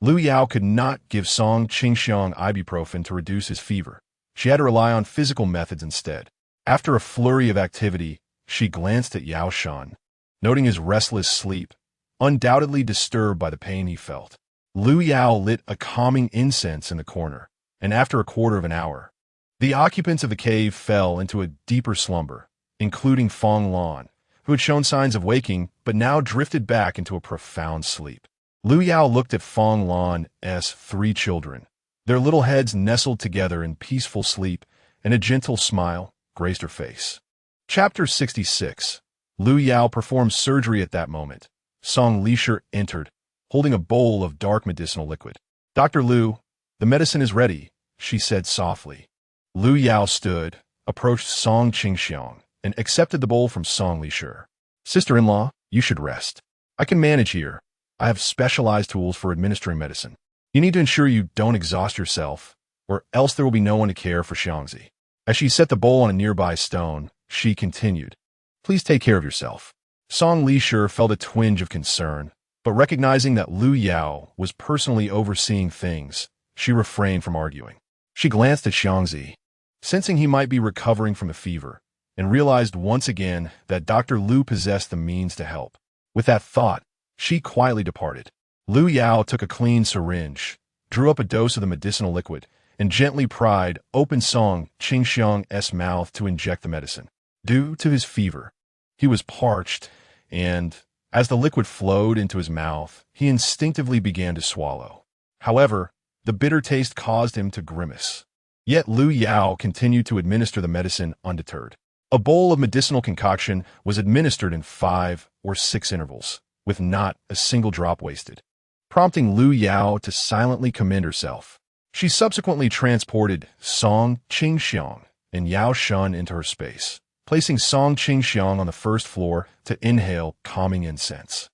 Lu Yao could not give Song Qingxiang ibuprofen to reduce his fever. She had to rely on physical methods instead. After a flurry of activity, she glanced at Yao Shan, noting his restless sleep, undoubtedly disturbed by the pain he felt. Lu Yao lit a calming incense in the corner, and after a quarter of an hour, the occupants of the cave fell into a deeper slumber, including Fong Lan, who had shown signs of waking but now drifted back into a profound sleep. Lu Yao looked at Fong Lan's 3 children. Their little heads nestled together in peaceful sleep, and a gentle smile graced her face. Chapter 66. Lu Yao performed surgery at that moment. Song Lisher entered, holding a bowl of dark medicinal liquid. Dr. Lu, the medicine is ready, she said softly. Lu Yao stood, approached Song Qingxiang, and accepted the bowl from Song Lisher. Sister-in-law, you should rest. I can manage here. I have specialized tools for administering medicine. You need to ensure you don't exhaust yourself, or else there will be no one to care for Xiangzi. As she set the bowl on a nearby stone, she continued, Please take care of yourself. Song Lisher felt a twinge of concern, but recognizing that Lu Yao was personally overseeing things, she refrained from arguing. She glanced at Xiangzi, sensing he might be recovering from a fever, and realized once again that Dr. Lu possessed the means to help. With that thought, she quietly departed. Lu Yao took a clean syringe, drew up a dose of the medicinal liquid, and gently pried open Song Qingxiang's mouth to inject the medicine. Due to his fever, he was parched, and as the liquid flowed into his mouth, he instinctively began to swallow. However, the bitter taste caused him to grimace. Yet Lu Yao continued to administer the medicine undeterred. A bowl of medicinal concoction was administered in 5 or 6 intervals, with not a single drop wasted, prompting Lu Yao to silently commend herself. She subsequently transported Song Qingxiang and Yao Shan into her space, placing Song Qingxiang on the first floor to inhale calming incense,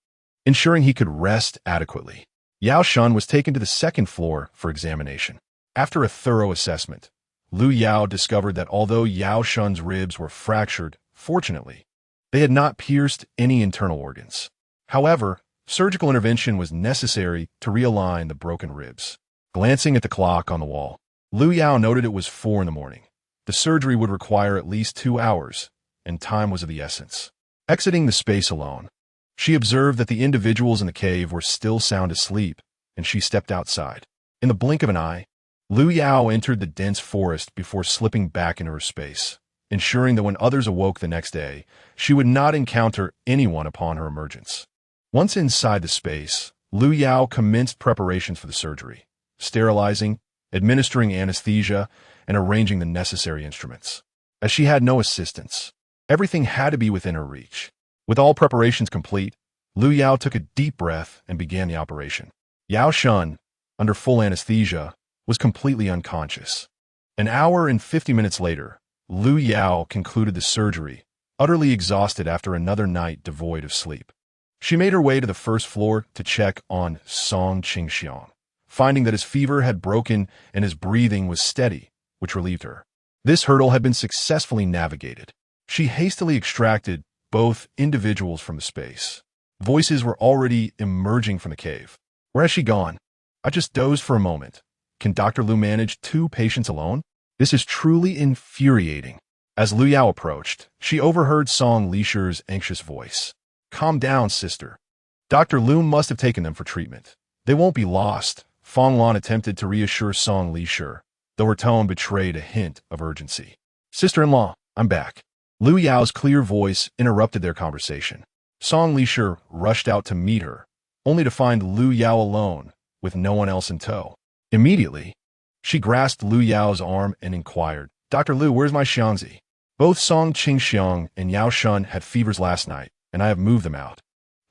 ensuring he could rest adequately. Yao Shan was taken to the second floor for examination. After a thorough assessment, Lu Yao discovered that although Yao Shan's ribs were fractured, fortunately, they had not pierced any internal organs. However, surgical intervention was necessary to realign the broken ribs. Glancing at the clock on the wall, Lu Yao noted it was 4 in the morning. The surgery would require at least 2 hours, and time was of the essence. Exiting the space alone, she observed that the individuals in the cave were still sound asleep, and she stepped outside. In the blink of an eye, Lu Yao entered the dense forest before slipping back into her space, ensuring that when others awoke the next day, she would not encounter anyone upon her emergence. Once inside the space, Lu Yao commenced preparations for the surgery, sterilizing, administering anesthesia, and arranging the necessary instruments. As she had no assistance, everything had to be within her reach. With all preparations complete, Lu Yao took a deep breath and began the operation. Yao Shun, under full anesthesia, was completely unconscious. An hour and 50 minutes later, Lu Yao concluded the surgery, utterly exhausted after another night devoid of sleep. She made her way to the first floor to check on Song Qingxiang, finding that his fever had broken and his breathing was steady, which relieved her. This hurdle had been successfully navigated. She hastily extracted both individuals from the space. Voices were already emerging from the cave. Where has she gone? I just dozed for a moment. Can Dr. Lu manage 2 patients alone? This is truly infuriating. As Lu Yao approached, she overheard Song Lishi's anxious voice. Calm down, sister. Dr. Lu must have taken them for treatment. They won't be lost. Fong Lan attempted to reassure Song Lishi, though her tone betrayed a hint of urgency. Sister-in-law, I'm back. Lu Yao's clear voice interrupted their conversation. Song Lishi rushed out to meet her, only to find Lu Yao alone, with no one else in tow. Immediately, she grasped Lu Yao's arm and inquired, Dr. Lu, where's my Xiangzi? Both Song Qingxiang and Yao Shun had fevers last night, and I have moved them out.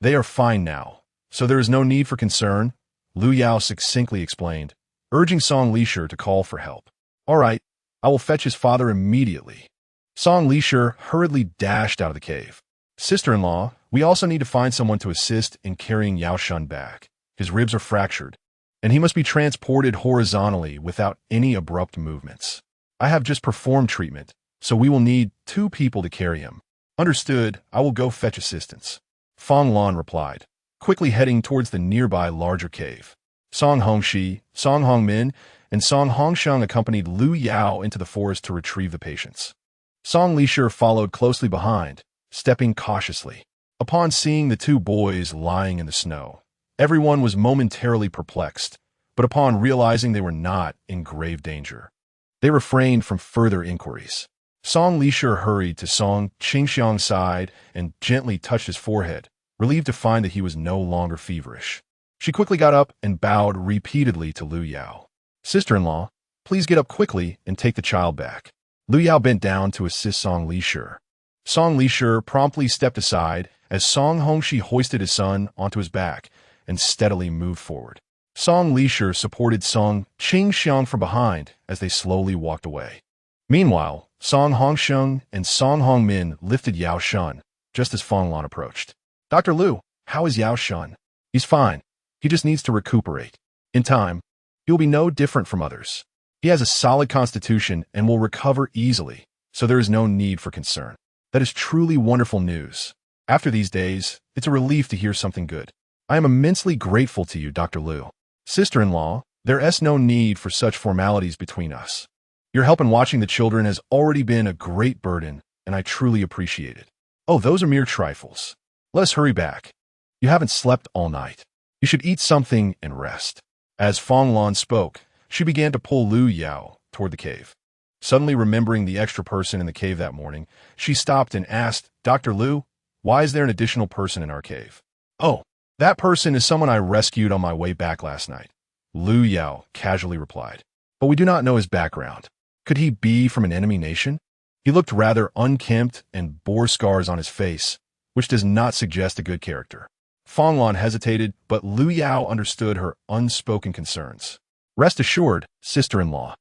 They are fine now, so there is no need for concern, Lu Yao succinctly explained, urging Song Lishi to call for help. All right, I will fetch his father immediately. Song Lishi hurriedly dashed out of the cave. Sister-in-law, we also need to find someone to assist in carrying Yao Shun back. His ribs are fractured, and he must be transported horizontally without any abrupt movements. I have just performed treatment, so we will need 2 people to carry him. Understood, I will go fetch assistance. Fong Lan replied, quickly heading towards the nearby larger cave. Song Hongxi, Song Hongmin, and Song Hongxiang accompanied Lu Yao into the forest to retrieve the patients. Song Lishi followed closely behind, stepping cautiously. Upon seeing the 2 boys lying in the snow, everyone was momentarily perplexed, but upon realizing they were not in grave danger, they refrained from further inquiries. Song Lishi hurried to Song Qingxiang's side and gently touched his forehead, relieved to find that he was no longer feverish. She quickly got up and bowed repeatedly to Lu Yao. Sister-in-law, please get up quickly and take the child back. Lu Yao bent down to assist Song Lishi. Song Lishi promptly stepped aside as Song Hongxi hoisted his son onto his back and steadily moved forward. Song Lishi supported Song Qingxiang from behind as they slowly walked away. Meanwhile, Song Hongxiang and Song Hongmin lifted Yao Shun just as Fong Lan approached. Dr. Lu, how is Yao Shun? He's fine. He just needs to recuperate. In time, he will be no different from others. He has a solid constitution and will recover easily, so there is no need for concern. That is truly wonderful news. After these days, it's a relief to hear something good. I am immensely grateful to you, Dr. Lu. Sister-in-law, there is no need for such formalities between us. Your help in watching the children has already been a great burden, and I truly appreciate it. Oh, those are mere trifles. Let us hurry back. You haven't slept all night. You should eat something and rest. As Fong Lan spoke, she began to pull Lu Yao toward the cave. Suddenly remembering the extra person in the cave that morning, she stopped and asked, Dr. Lu, why is there an additional person in our cave? Oh, that person is someone I rescued on my way back last night, Lu Yao casually replied. But we do not know his background. Could he be from an enemy nation? He looked rather unkempt and bore scars on his face, which does not suggest a good character. Fong Lan hesitated, but Lu Yao understood her unspoken concerns. Rest assured, sister-in-law.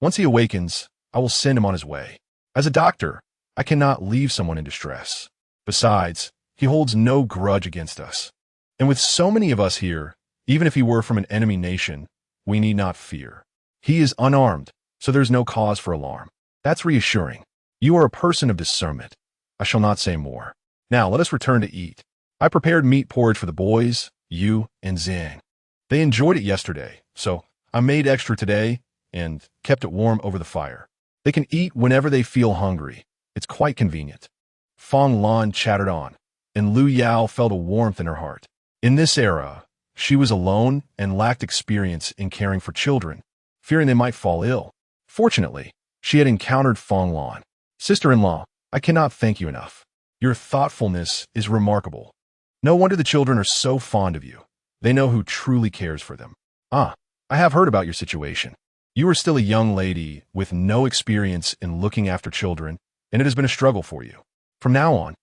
Once he awakens, I will send him on his way. As a doctor, I cannot leave someone in distress. Besides, he holds no grudge against us. And with so many of us here, even if he were from an enemy nation, we need not fear. He is unarmed, so there's no cause for alarm. That's reassuring. You are a person of discernment. I shall not say more. Now let us return to eat. I prepared meat porridge for the boys, you, and Zhang. They enjoyed it yesterday, so I made extra today and kept it warm over the fire. They can eat whenever they feel hungry. It's quite convenient. Fong Lan chattered on, and Lu Yao felt a warmth in her heart. In this era, she was alone and lacked experience in caring for children, fearing they might fall ill. Fortunately, she had encountered Fong Lan. Sister-in-law, I cannot thank you enough. Your thoughtfulness is remarkable. No wonder the children are so fond of you. They know who truly cares for them. I have heard about your situation. You are still a young lady with no experience in looking after children, and it has been a struggle for you. From now on,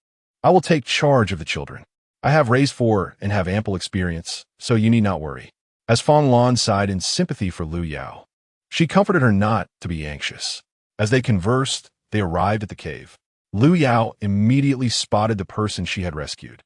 I will take charge of the children. I have raised 4 and have ample experience, so you need not worry. As Fong Lan sighed in sympathy for Lu Yao, she comforted her not to be anxious. As they conversed, they arrived at the cave. Lu Yao immediately spotted the person she had rescued,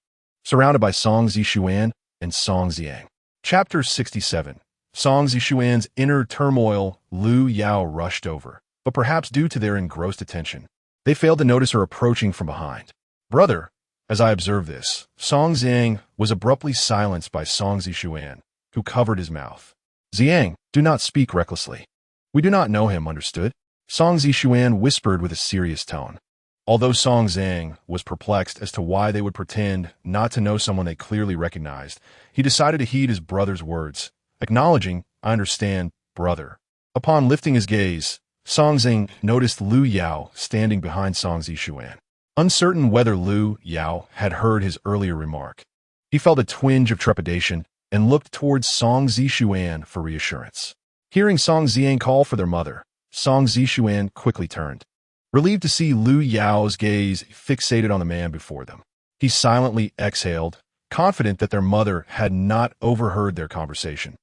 surrounded by Song Zishuan and Song Ziang. Chapter 67. Song Zishuan's inner turmoil. Lu Yao rushed over, but perhaps due to their engrossed attention, they failed to notice her approaching from behind. Brother, as I observed this, Song Ziang was abruptly silenced by Song Zishuan, who covered his mouth. Ziang, do not speak recklessly. We do not know him, understood? Song Zishuan whispered with a serious tone. Although Song Zhang was perplexed as to why they would pretend not to know someone they clearly recognized, he decided to heed his brother's words, acknowledging, I understand, brother. Upon lifting his gaze, Song Zhang noticed Lu Yao standing behind Song Zishuan. Uncertain whether Lu Yao had heard his earlier remark, he felt a twinge of trepidation and looked towards Song Zishuan for reassurance. Hearing Song Ziang call for their mother, Song Zishuan quickly turned, relieved to see Lu Yao's gaze fixated on the man before them. He silently exhaled, confident that their mother had not overheard their conversation.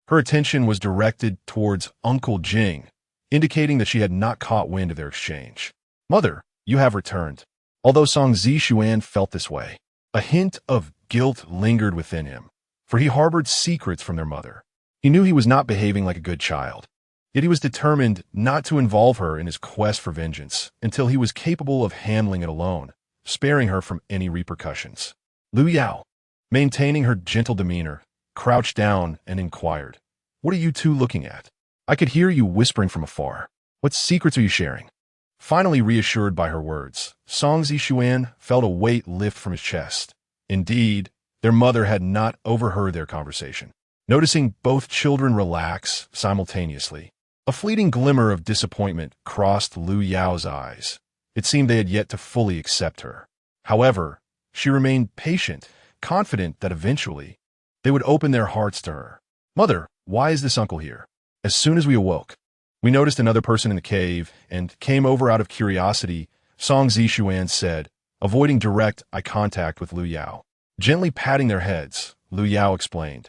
Her attention was directed towards Uncle Jing, indicating that she had not caught wind of their exchange. Mother, you have returned. Although Song Zishuan felt this way, a hint of guilt lingered within him, for he harbored secrets from their mother. He knew he was not behaving like a good child, yet he was determined not to involve her in his quest for vengeance until he was capable of handling it alone, sparing her from any repercussions. Lu Yao, maintaining her gentle demeanor, crouched down and inquired, What are you two looking at? I could hear you whispering from afar. What secrets are you sharing? Finally reassured by her words, Song Zishuan felt a weight lift from his chest. Indeed, their mother had not overheard their conversation. Noticing both children relax simultaneously, a fleeting glimmer of disappointment crossed Lu Yao's eyes. It seemed they had yet to fully accept her. However, she remained patient, confident that eventually they would open their hearts to her. Mother, why is this uncle here? As soon as we awoke, we noticed another person in the cave and came over out of curiosity, Song Zishuan said, avoiding direct eye contact with Lu Yao. Gently patting their heads, Lu Yao explained,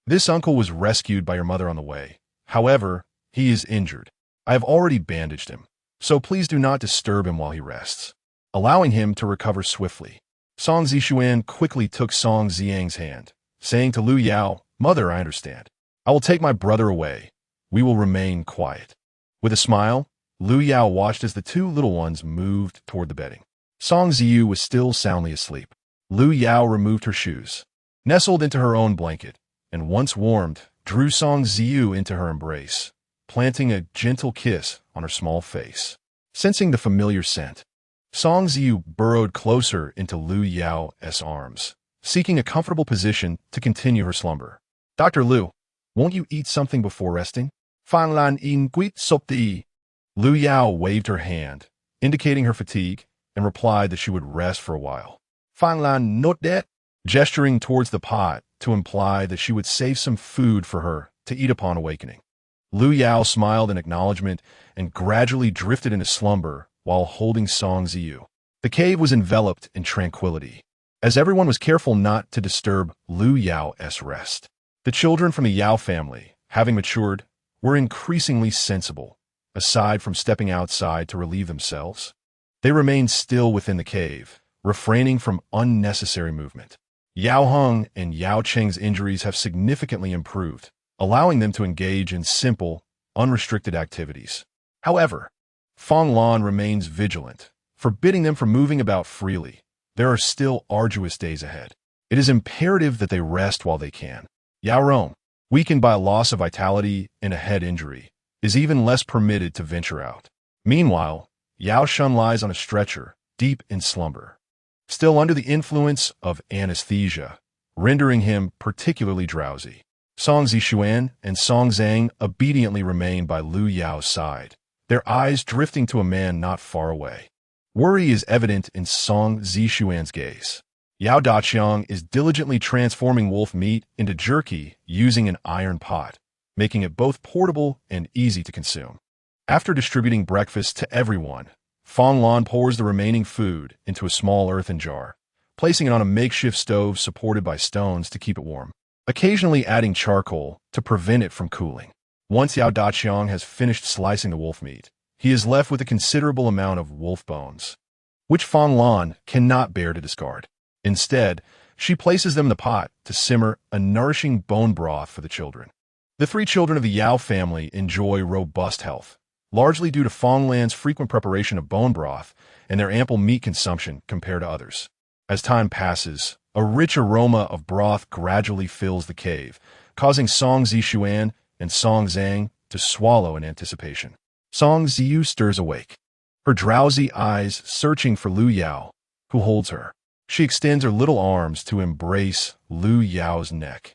This uncle was rescued by your mother on the way. However, he is injured. I have already bandaged him, so please do not disturb him while he rests, allowing him to recover swiftly. Song Zishuan quickly took Song Ziang's hand, saying to Lu Yao, Mother, I understand. I will take my brother away. We will remain quiet. With a smile, Lu Yao watched as the two little ones moved toward the bedding. Song Ziyu was still soundly asleep. Lu Yao removed her shoes, nestled into her own blanket, and once warmed, drew Song Ziyu into her embrace, planting a gentle kiss on her small face. Sensing the familiar scent, Song Ziyu burrowed closer into Lu Yao's arms, seeking a comfortable position to continue her slumber. Dr. Lu, won't you eat something before resting? Fan lan in guit sop de. Lu Yao waved her hand, indicating her fatigue, and replied that she would rest for a while. Fan lan not that, gesturing towards the pot to imply that she would save some food for her to eat upon awakening. Lu Yao smiled in acknowledgement and gradually drifted into slumber while holding Song Ziyu. The cave was enveloped in tranquility, as everyone was careful not to disturb Lu Yao's rest. The children from the Yao family, having matured, were increasingly sensible. Aside from stepping outside to relieve themselves, they remained still within the cave, refraining from unnecessary movement. Yao Heng and Yao Cheng's injuries have significantly improved, allowing them to engage in simple, unrestricted activities. However, Fong Lan remains vigilant, forbidding them from moving about freely. There are still arduous days ahead. It is imperative that they rest while they can. Yao Rong, weakened by a loss of vitality and a head injury, is even less permitted to venture out. Meanwhile, Yao Shun lies on a stretcher, deep in slumber, still under the influence of anesthesia, rendering him particularly drowsy. Song Zishuan and Song Zhang obediently remain by Lu Yao's side, their eyes drifting to a man not far away. Worry is evident in Song Zishuan's gaze. Yao Daqiang is diligently transforming wolf meat into jerky using an iron pot, making it both portable and easy to consume. After distributing breakfast to everyone, Fong Lan pours the remaining food into a small earthen jar, placing it on a makeshift stove supported by stones to keep it warm, occasionally adding charcoal to prevent it from cooling. Once Yao Daqiang has finished slicing the wolf meat, he is left with a considerable amount of wolf bones, which Fang Lan cannot bear to discard. Instead, she places them in the pot to simmer a nourishing bone broth for the children. The three children of the Yao family enjoy robust health, largely due to Fang Lan's frequent preparation of bone broth and their ample meat consumption compared to others. As time passes, a rich aroma of broth gradually fills the cave, causing Song Zishuan and Song Zhang to swallow in anticipation. Song Ziyu stirs awake, her drowsy eyes searching for Lu Yao, who holds her. She extends her little arms to embrace Lu Yao's neck,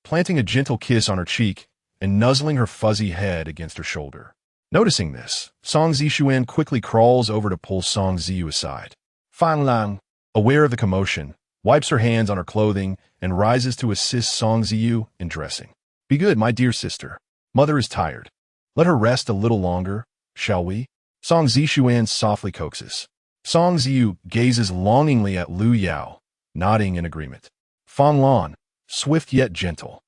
planting a gentle kiss on her cheek and nuzzling her fuzzy head against her shoulder. Noticing this, Song Zishuan quickly crawls over to pull Song Ziyu aside. Fan Lang, aware of the commotion, wipes her hands on her clothing and rises to assist Song Ziyu in dressing. Be good, my dear sister. Mother is tired. Let her rest a little longer, shall we? Song Zishuan softly coaxes. Song Ziyu gazes longingly at Lu Yao, nodding in agreement. Fang Lan, swift yet gentle,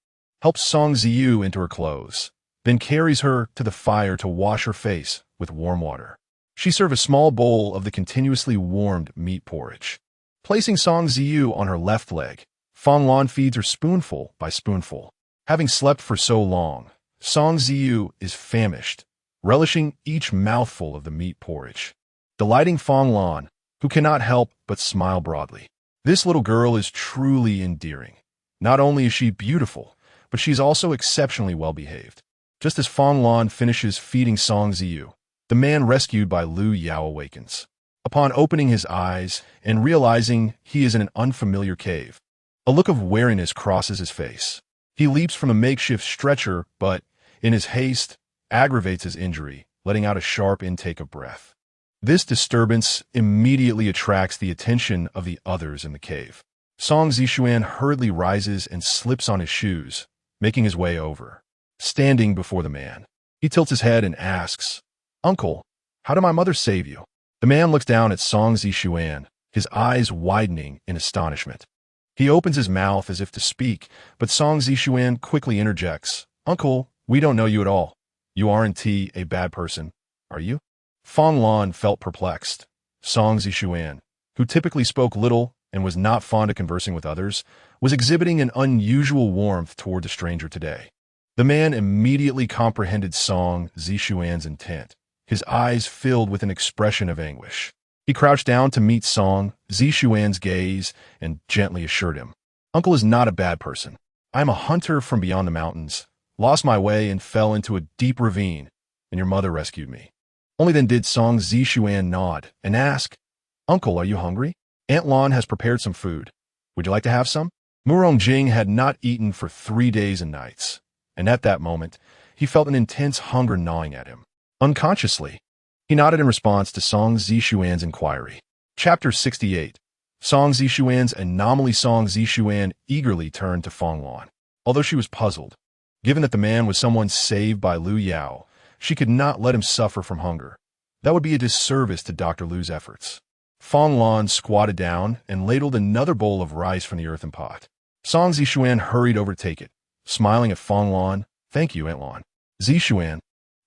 helps Song Ziyu into her clothes, then carries her to the fire to wash her face with warm water. She serves a small bowl of the continuously warmed meat porridge. Placing Song Ziyu on her left leg, Fang Lan feeds her spoonful by spoonful. Having slept for so long, Song Ziyu is famished, relishing each mouthful of the meat porridge, delighting Fang Lan, who cannot help but smile broadly. This little girl is truly endearing. Not only is she beautiful, but she's also exceptionally well-behaved. Just as Fang Lan finishes feeding Song Ziyu, the man rescued by Lu Yao awakens. Upon opening his eyes and realizing he is in an unfamiliar cave, a look of wariness crosses his face. He leaps from a makeshift stretcher, but, in his haste, aggravates his injury, letting out a sharp intake of breath. This disturbance immediately attracts the attention of the others in the cave. Song Zishuan hurriedly rises and slips on his shoes, making his way over. Standing before the man, he tilts his head and asks, "Uncle, how did my mother save you?" The man looks down at Song Zishuan, his eyes widening in astonishment. He opens his mouth as if to speak, but Song Zishuan quickly interjects, "Uncle, we don't know you at all. You aren't a bad person, are you?" Fang Lan felt perplexed. Song Zishuan, who typically spoke little and was not fond of conversing with others, was exhibiting an unusual warmth toward the stranger today. The man immediately comprehended Song Zishuan's intent. His eyes filled with an expression of anguish. He crouched down to meet Song Zishuan's gaze and gently assured him, "Uncle is not a bad person. I am a hunter from beyond the mountains, lost my way and fell into a deep ravine, and your mother rescued me." Only then did Song Zishuan nod and ask, "Uncle, are you hungry? Aunt Lan has prepared some food. Would you like to have some?" Murong Jing had not eaten for 3 days and nights, and at that moment, he felt an intense hunger gnawing at him. Unconsciously, he nodded in response to Song Zishuan's inquiry. Chapter 68. Song Zishuan's anomaly. Song Zishuan eagerly turned to Fang Lan. Although she was puzzled, given that the man was someone saved by Lu Yao, she could not let him suffer from hunger. That would be a disservice to Dr. Lu's efforts. Fang Lan squatted down and ladled another bowl of rice from the earthen pot. Song Zishuan hurried over to take it, smiling at Fang Lan. "Thank you, Aunt Lan." "Zishuan,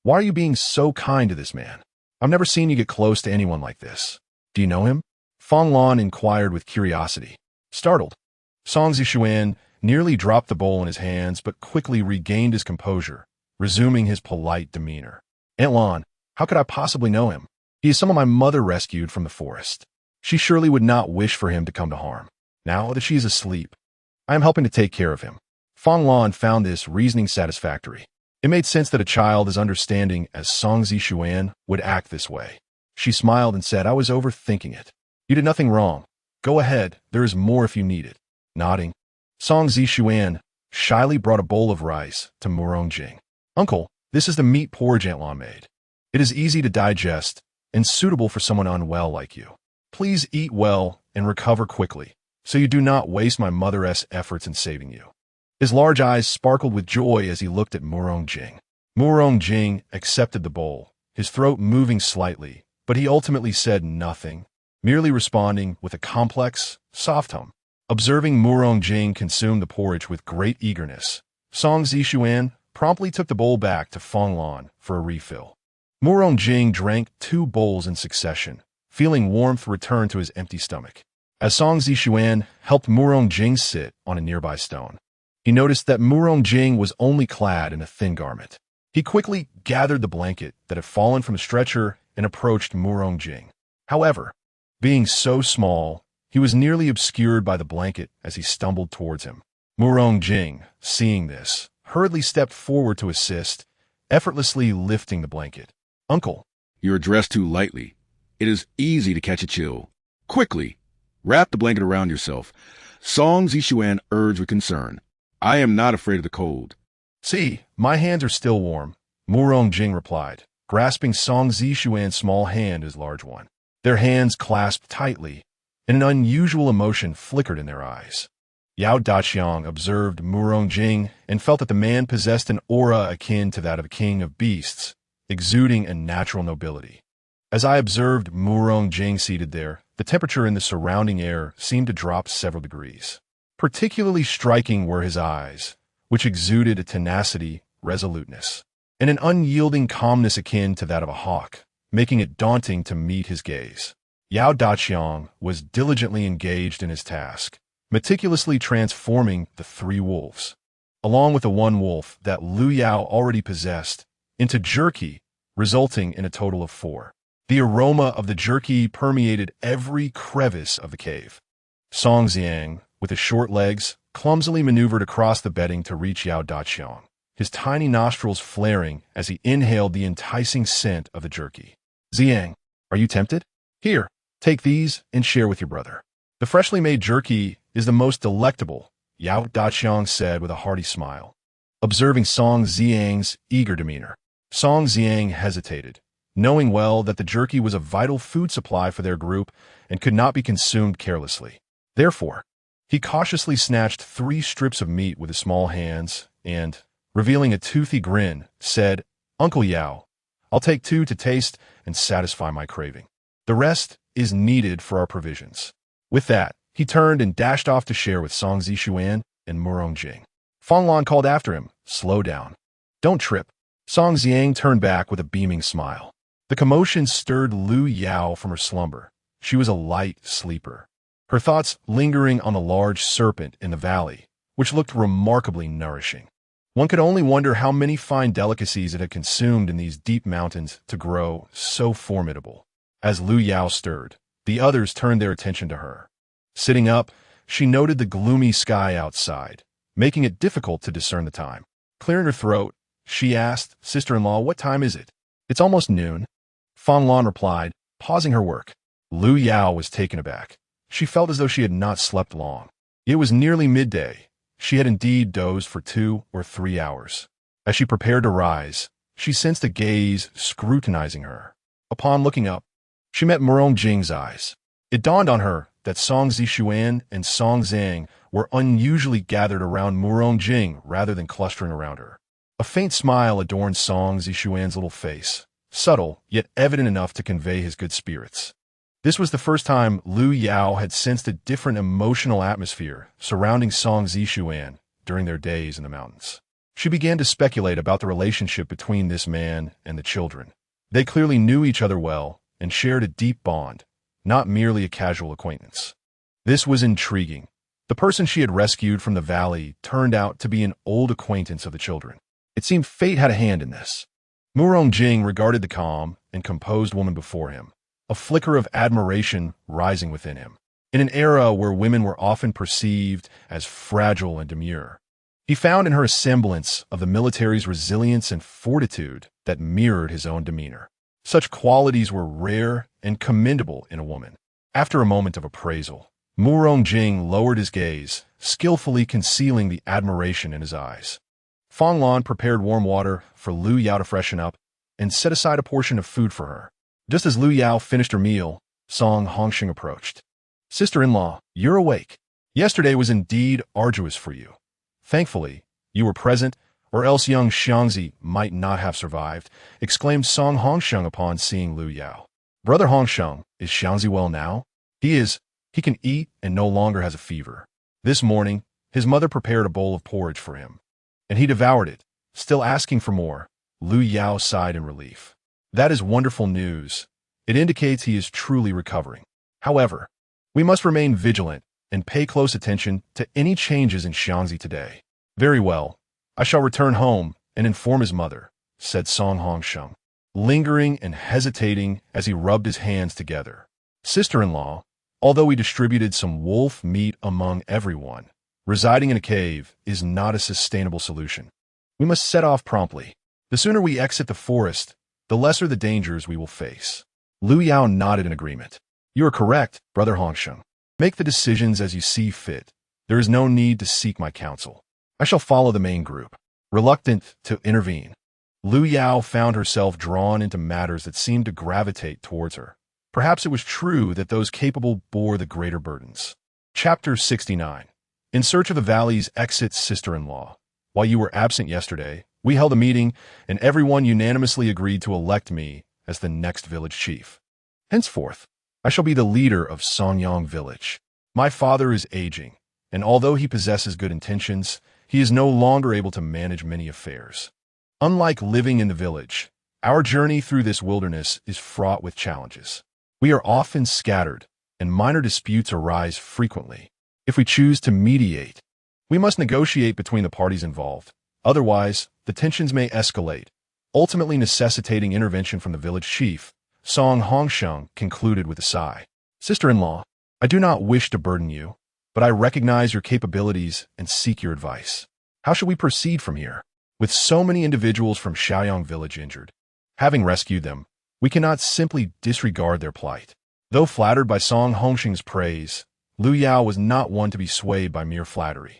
why are you being so kind to this man? I've never seen you get close to anyone like this. Do you know him?" Fang Lan inquired with curiosity. Startled, Song Zishuan nearly dropped the bowl in his hands but quickly regained his composure, resuming his polite demeanor. "Aunt Lan, how could I possibly know him? He is someone my mother rescued from the forest. She surely would not wish for him to come to harm. Now that she is asleep, I am helping to take care of him." Fang Lan found this reasoning satisfactory. It made sense that a child as understanding as Song Zishuan would act this way. She smiled and said, "I was overthinking it. You did nothing wrong. Go ahead, there is more if you need it." Nodding, Song Zishuan shyly brought a bowl of rice to Murong Jing. "Uncle, this is the meat porridge Aunt Lan made. It is easy to digest and suitable for someone unwell like you. Please eat well and recover quickly, so you do not waste my mother's efforts in saving you." His large eyes sparkled with joy as he looked at Murong Jing. Murong Jing accepted the bowl, his throat moving slightly, but he ultimately said nothing. merely responding with a complex, soft hum. Observing Murong Jing consume the porridge with great eagerness, Song Zishuan promptly took the bowl back to Fong Lan for a refill. Murong Jing drank 2 bowls in succession, feeling warmth return to his empty stomach. As Song Zishuan helped Murong Jing sit on a nearby stone, he noticed that Murong Jing was only clad in a thin garment. He quickly gathered the blanket that had fallen from the stretcher and approached Murong Jing. However, being so small, he was nearly obscured by the blanket as he stumbled towards him. Murong Jing, seeing this, hurriedly stepped forward to assist, effortlessly lifting the blanket. "Uncle." "You are dressed too lightly. It is easy to catch a chill. Quickly, wrap the blanket around yourself," Song Zishuan urged with concern. "I am not afraid of the cold." "See, my hands are still warm," Murong Jing replied, grasping Song Zishuan's small hand as large one. Their hands clasped tightly, and an unusual emotion flickered in their eyes. Yao Daqiang observed Murong Jing and felt that the man possessed an aura akin to that of a king of beasts, exuding a natural nobility. As I observed Murong Jing seated there, the temperature in the surrounding air seemed to drop several degrees. Particularly striking were his eyes, which exuded a tenacity, resoluteness, and an unyielding calmness akin to that of a hawk, making it daunting to meet his gaze. Yao Daqiang was diligently engaged in his task, meticulously transforming the 3 wolves, along with the 1 wolf that Lu Yao already possessed, into jerky, resulting in a total of 4. The aroma of the jerky permeated every crevice of the cave. Song Xiang, with his short legs, clumsily maneuvered across the bedding to reach Yao Daqiang, his tiny nostrils flaring as he inhaled the enticing scent of the jerky. "Xiang, are you tempted? Here, take these and share with your brother. The freshly made jerky is the most delectable," Yao Daqiang said with a hearty smile. Observing Song Xiang's eager demeanor, Song Xiang hesitated, knowing well that the jerky was a vital food supply for their group and could not be consumed carelessly. Therefore, he cautiously snatched 3 strips of meat with his small hands and, revealing a toothy grin, said, "Uncle Yao, I'll take 2 to taste and satisfy my craving. The rest is needed for our provisions." With that, he turned and dashed off to share with Song Zishuan and Murong Jing. Fong Lan called after him, "Slow down. Don't trip." Song Xiang turned back with a beaming smile. The commotion stirred Lu Yao from her slumber. She was a light sleeper, her thoughts lingering on a large serpent in the valley, which looked remarkably nourishing. One could only wonder how many fine delicacies it had consumed in these deep mountains to grow so formidable. As Lu Yao stirred, the others turned their attention to her. Sitting up, she noted the gloomy sky outside, making it difficult to discern the time. Clearing her throat, she asked, "Sister-in-law, what time is it?" "It's almost noon," Fong Lan replied, pausing her work. Lu Yao was taken aback. She felt as though she had not slept long. It was nearly midday. She had indeed dozed for 2 or 3 hours. As she prepared to rise, she sensed a gaze scrutinizing her. Upon looking up, she met Murong Jing's eyes. It dawned on her that Song Zishuan and Song Zhang were unusually gathered around Murong Jing rather than clustering around her. A faint smile adorned Song Zishuan's little face, subtle yet evident enough to convey his good spirits. This was the first time Lu Yao had sensed a different emotional atmosphere surrounding Song Zishuan during their days in the mountains. She began to speculate about the relationship between this man and the children. They clearly knew each other well and shared a deep bond, not merely a casual acquaintance. This was intriguing. The person she had rescued from the valley turned out to be an old acquaintance of the children. It seemed fate had a hand in this. Murong Jing regarded the calm and composed woman before him, a flicker of admiration rising within him. In an era where women were often perceived as fragile and demure, he found in her a semblance of the military's resilience and fortitude that mirrored his own demeanor. Such qualities were rare and commendable in a woman. After a moment of appraisal, Murong Jing lowered his gaze, skillfully concealing the admiration in his eyes. Fong Lan prepared warm water for Lu Yao to freshen up and set aside a portion of food for her. Just as Lu Yao finished her meal, Song Hongxing approached. "Sister-in-law, you're awake. Yesterday was indeed arduous for you. Thankfully, you were present, or else young Xiangzi might not have survived," exclaimed Song Hongxiang upon seeing Lu Yao. "Brother Hongxiang, is Xiangzi well now?" He can eat and no longer has a fever. This morning, his mother prepared a bowl of porridge for him, and he devoured it, still asking for more. Lu Yao sighed in relief. That is wonderful news. It indicates he is truly recovering. However, we must remain vigilant and pay close attention to any changes in Xiangzi today. Very well. I shall return home and inform his mother, said Song Hongsheng, lingering and hesitating as he rubbed his hands together. Sister-in-law, although we distributed some wolf meat among everyone, residing in a cave is not a sustainable solution. We must set off promptly. The sooner we exit the forest, the lesser the dangers we will face. Lu Yao nodded in agreement. You are correct, Brother Hongsheng. Make the decisions as you see fit. There is no need to seek my counsel. I shall follow the main group. Reluctant to intervene, Lu Yao found herself drawn into matters that seemed to gravitate towards her. Perhaps it was true that those capable bore the greater burdens. Chapter 69. In search of the valley's exit, sister-in-law. While you were absent yesterday, we held a meeting, and everyone unanimously agreed to elect me as the next village chief. Henceforth, I shall be the leader of Songyang village. My father is aging, and although he possesses good intentions, he is no longer able to manage many affairs. Unlike living in the village, our journey through this wilderness is fraught with challenges. We are often scattered, and minor disputes arise frequently. If we choose to mediate, we must negotiate between the parties involved. Otherwise, the tensions may escalate, ultimately necessitating intervention from the village chief. Song Hongsheng concluded with a sigh. Sister-in-law, I do not wish to burden you, but I recognize your capabilities and seek your advice. How should we proceed from here? With so many individuals from Xiaoyang village injured, having rescued them, we cannot simply disregard their plight. Though flattered by Song Hongsheng's praise, Lu Yao was not one to be swayed by mere flattery.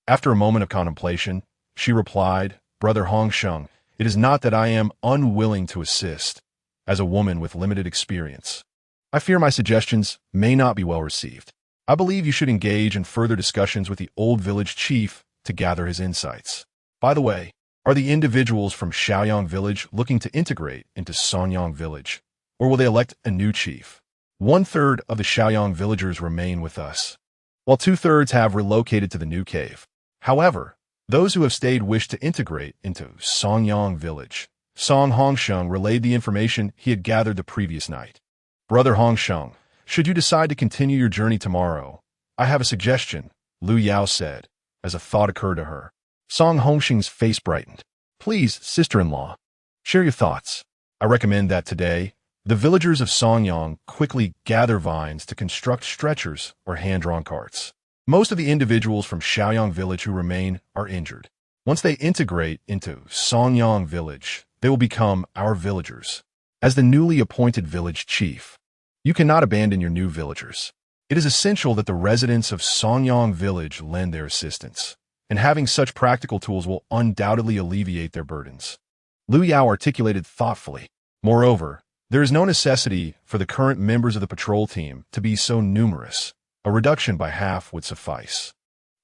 After a moment of contemplation, she replied, Brother Hongsheng, it is not that I am unwilling to assist, as a woman with limited experience. I fear my suggestions may not be well received. I believe you should engage in further discussions with the old village chief to gather his insights. By the way, are the individuals from Xiaoyang village looking to integrate into Songyang village, or will they elect a new chief? 1/3 of the Xiaoyang villagers remain with us, while 2/3 have relocated to the new cave. However, those who have stayed wish to integrate into Songyang village. Song Hongsheng relayed the information he had gathered the previous night. Brother Hongsheng, should you decide to continue your journey tomorrow, I have a suggestion, Lu Yao said, as a thought occurred to her. Song Hongsheng's face brightened. Please, sister-in-law, share your thoughts. I recommend that today, the villagers of Songyang quickly gather vines to construct stretchers or hand-drawn carts. Most of the individuals from Xiaoyang village who remain are injured. Once they integrate into Songyang village, they will become our villagers. As the newly appointed village chief, you cannot abandon your new villagers. It is essential that the residents of Songyang village lend their assistance, and having such practical tools will undoubtedly alleviate their burdens. Lu Yao articulated thoughtfully. Moreover, there is no necessity for the current members of the patrol team to be so numerous. A reduction by half would suffice.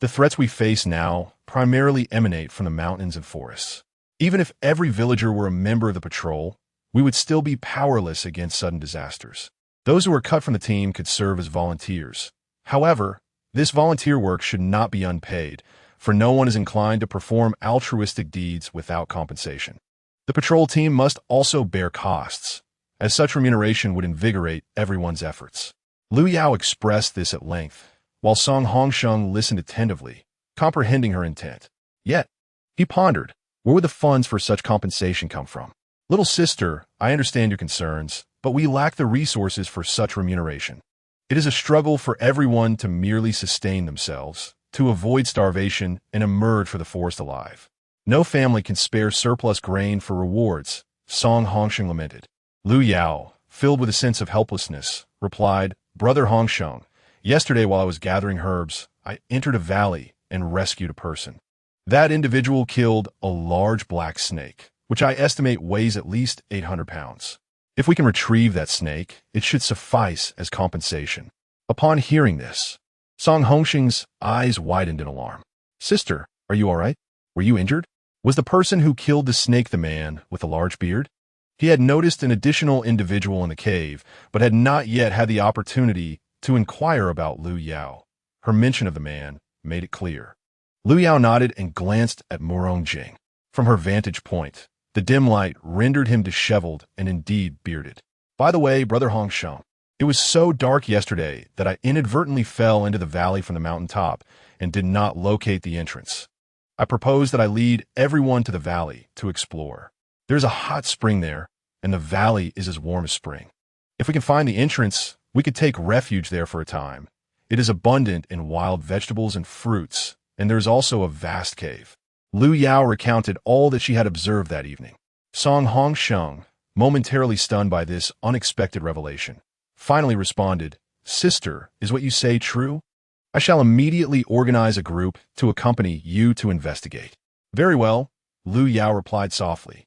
The threats we face now primarily emanate from the mountains and forests. Even if every villager were a member of the patrol, we would still be powerless against sudden disasters. Those who are cut from the team could serve as volunteers. However, this volunteer work should not be unpaid, for no one is inclined to perform altruistic deeds without compensation. The patrol team must also bear costs, as such remuneration would invigorate everyone's efforts. Lu Yao expressed this at length, while Song Hongsheng listened attentively, comprehending her intent. Yet, he pondered, where would the funds for such compensation come from? Little sister, I understand your concerns, but we lack the resources for such remuneration. It is a struggle for everyone to merely sustain themselves, to avoid starvation and emerge for the forest alive. No family can spare surplus grain for rewards, Song Hongsheng lamented. Lu Yao, filled with a sense of helplessness, replied, Brother Hongsheng, yesterday while I was gathering herbs, I entered a valley and rescued a person. That individual killed a large black snake, which I estimate weighs at least 800 pounds. If we can retrieve that snake, it should suffice as compensation. Upon hearing this, Song Hongsheng's eyes widened in alarm. Sister, are you all right? Were you injured? Was the person who killed the snake the man with a large beard? He had noticed an additional individual in the cave, but had not yet had the opportunity to inquire about Lu Yao. Her mention of the man made it clear. Lu Yao nodded and glanced at Murong Jing. From her vantage point, the dim light rendered him disheveled and indeed bearded. By the way, Brother Hong Sheng, it was so dark yesterday that I inadvertently fell into the valley from the mountaintop and did not locate the entrance. I propose that I lead everyone to the valley to explore. There's a hot spring there, and the valley is as warm as spring. If we can find the entrance, we could take refuge there for a time. It is abundant in wild vegetables and fruits, and there is also a vast cave. Lu Yao recounted all that she had observed that evening. Song Hong Sheng, momentarily stunned by this unexpected revelation, finally responded, "Sister, is what you say true? I shall immediately organize a group to accompany you to investigate." "Very well," Lu Yao replied softly,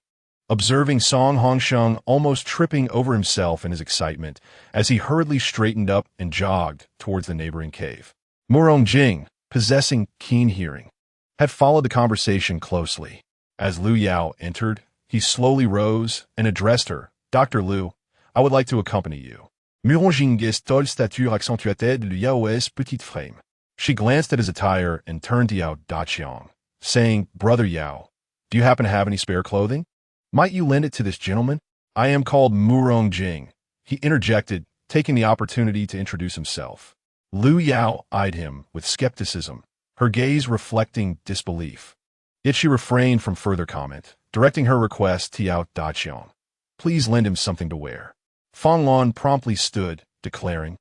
observing Song Hong Sheng almost tripping over himself in his excitement as he hurriedly straightened up and jogged towards the neighboring cave. Murong Jing, possessing keen hearing, had followed the conversation closely. As Lu Yao entered, he slowly rose and addressed her. "Dr. Lu, I would like to accompany you." Murong Jing's tall stature accentuait Lu Yao's petite frame. She glanced at his attire and turned to Yao Daqiang, saying, "Brother Yao, do you happen to have any spare clothing? Might you lend it to this gentleman? I am called Murong Jing," he interjected, taking the opportunity to introduce himself. Lu Yao eyed him with skepticism, her gaze reflecting disbelief. Yet she refrained from further comment, directing her request to Yao Daqiang. "Please lend him something to wear." Fang Lan promptly stood, declaring,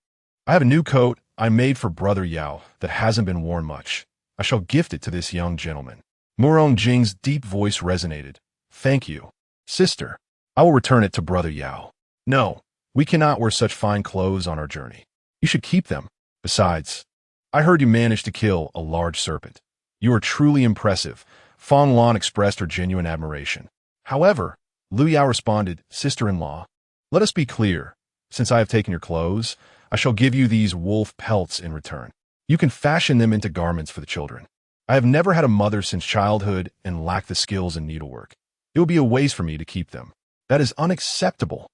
"I have a new coat I made for Brother Yao that hasn't been worn much. I shall gift it to this young gentleman." Murong Jing's deep voice resonated. "Thank you, sister. I will return it to Brother Yao." "No, we cannot wear such fine clothes on our journey. You should keep them. Besides, I heard you managed to kill a large serpent. You are truly impressive." Fang Lan expressed her genuine admiration. However, Lu Yao responded, "Sister-in-law, let us be clear. Since I have taken your clothes, I shall give you these wolf pelts in return. You can fashion them into garments for the children. I have never had a mother since childhood and lack the skills in needlework. It would be a waste for me to keep them. That is unacceptable.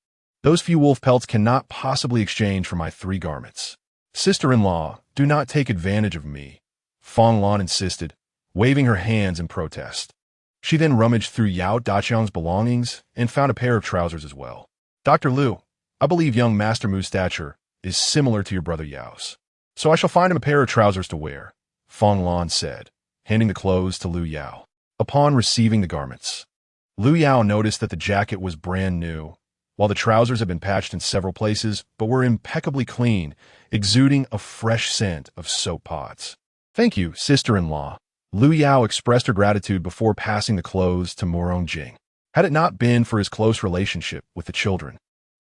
Those few wolf pelts cannot possibly exchange for my 3 garments. Sister-in-law, do not take advantage of me," Fang Lan insisted, waving her hands in protest. She then rummaged through Yao Daqiang's belongings and found a pair of trousers as well. "Dr. Lu, I believe young Master Mu's stature is similar to your brother Yao's, so I shall find him a pair of trousers to wear," Fang Lan said, handing the clothes to Lu Yao. Upon receiving the garments, Lu Yao noticed that the jacket was brand new, while the trousers had been patched in several places but were impeccably clean, exuding a fresh scent of soap pods. "Thank you, sister-in-law." Lu Yao expressed her gratitude before passing the clothes to Murong Jing. Had it not been for his close relationship with the children,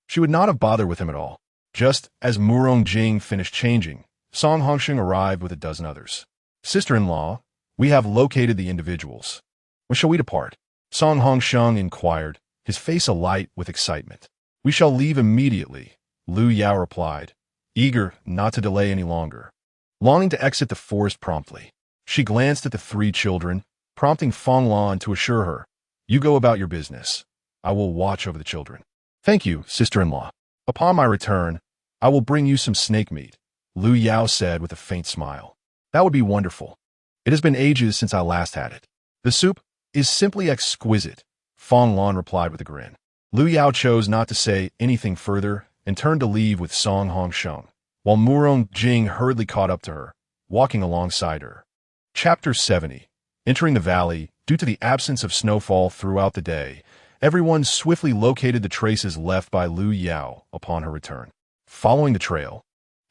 she would not have bothered with him at all. Just as Murong Jing finished changing, Song Hongsheng arrived with a dozen others. "Sister-in-law, we have located the individuals. When shall we depart?" Song Hongsheng inquired, his face alight with excitement. "We shall leave immediately," Lu Yao replied, eager not to delay any longer. Longing to exit the forest promptly, she glanced at the 3 children, prompting Fang Lan to assure her, "You go about your business. I will watch over the children." "Thank you, sister-in-law. Upon my return, I will bring you some snake meat," Lu Yao said with a faint smile. "That would be wonderful. It has been ages since I last had it." "The soup is simply exquisite," Fang Lan replied with a grin. Lu Yao chose not to say anything further and turned to leave with Song Hongsheng, while Murong Jing hurriedly caught up to her, walking alongside her. Chapter 70. Entering the valley, due to the absence of snowfall throughout the day, everyone swiftly located the traces left by Lu Yao upon her return. Following the trail,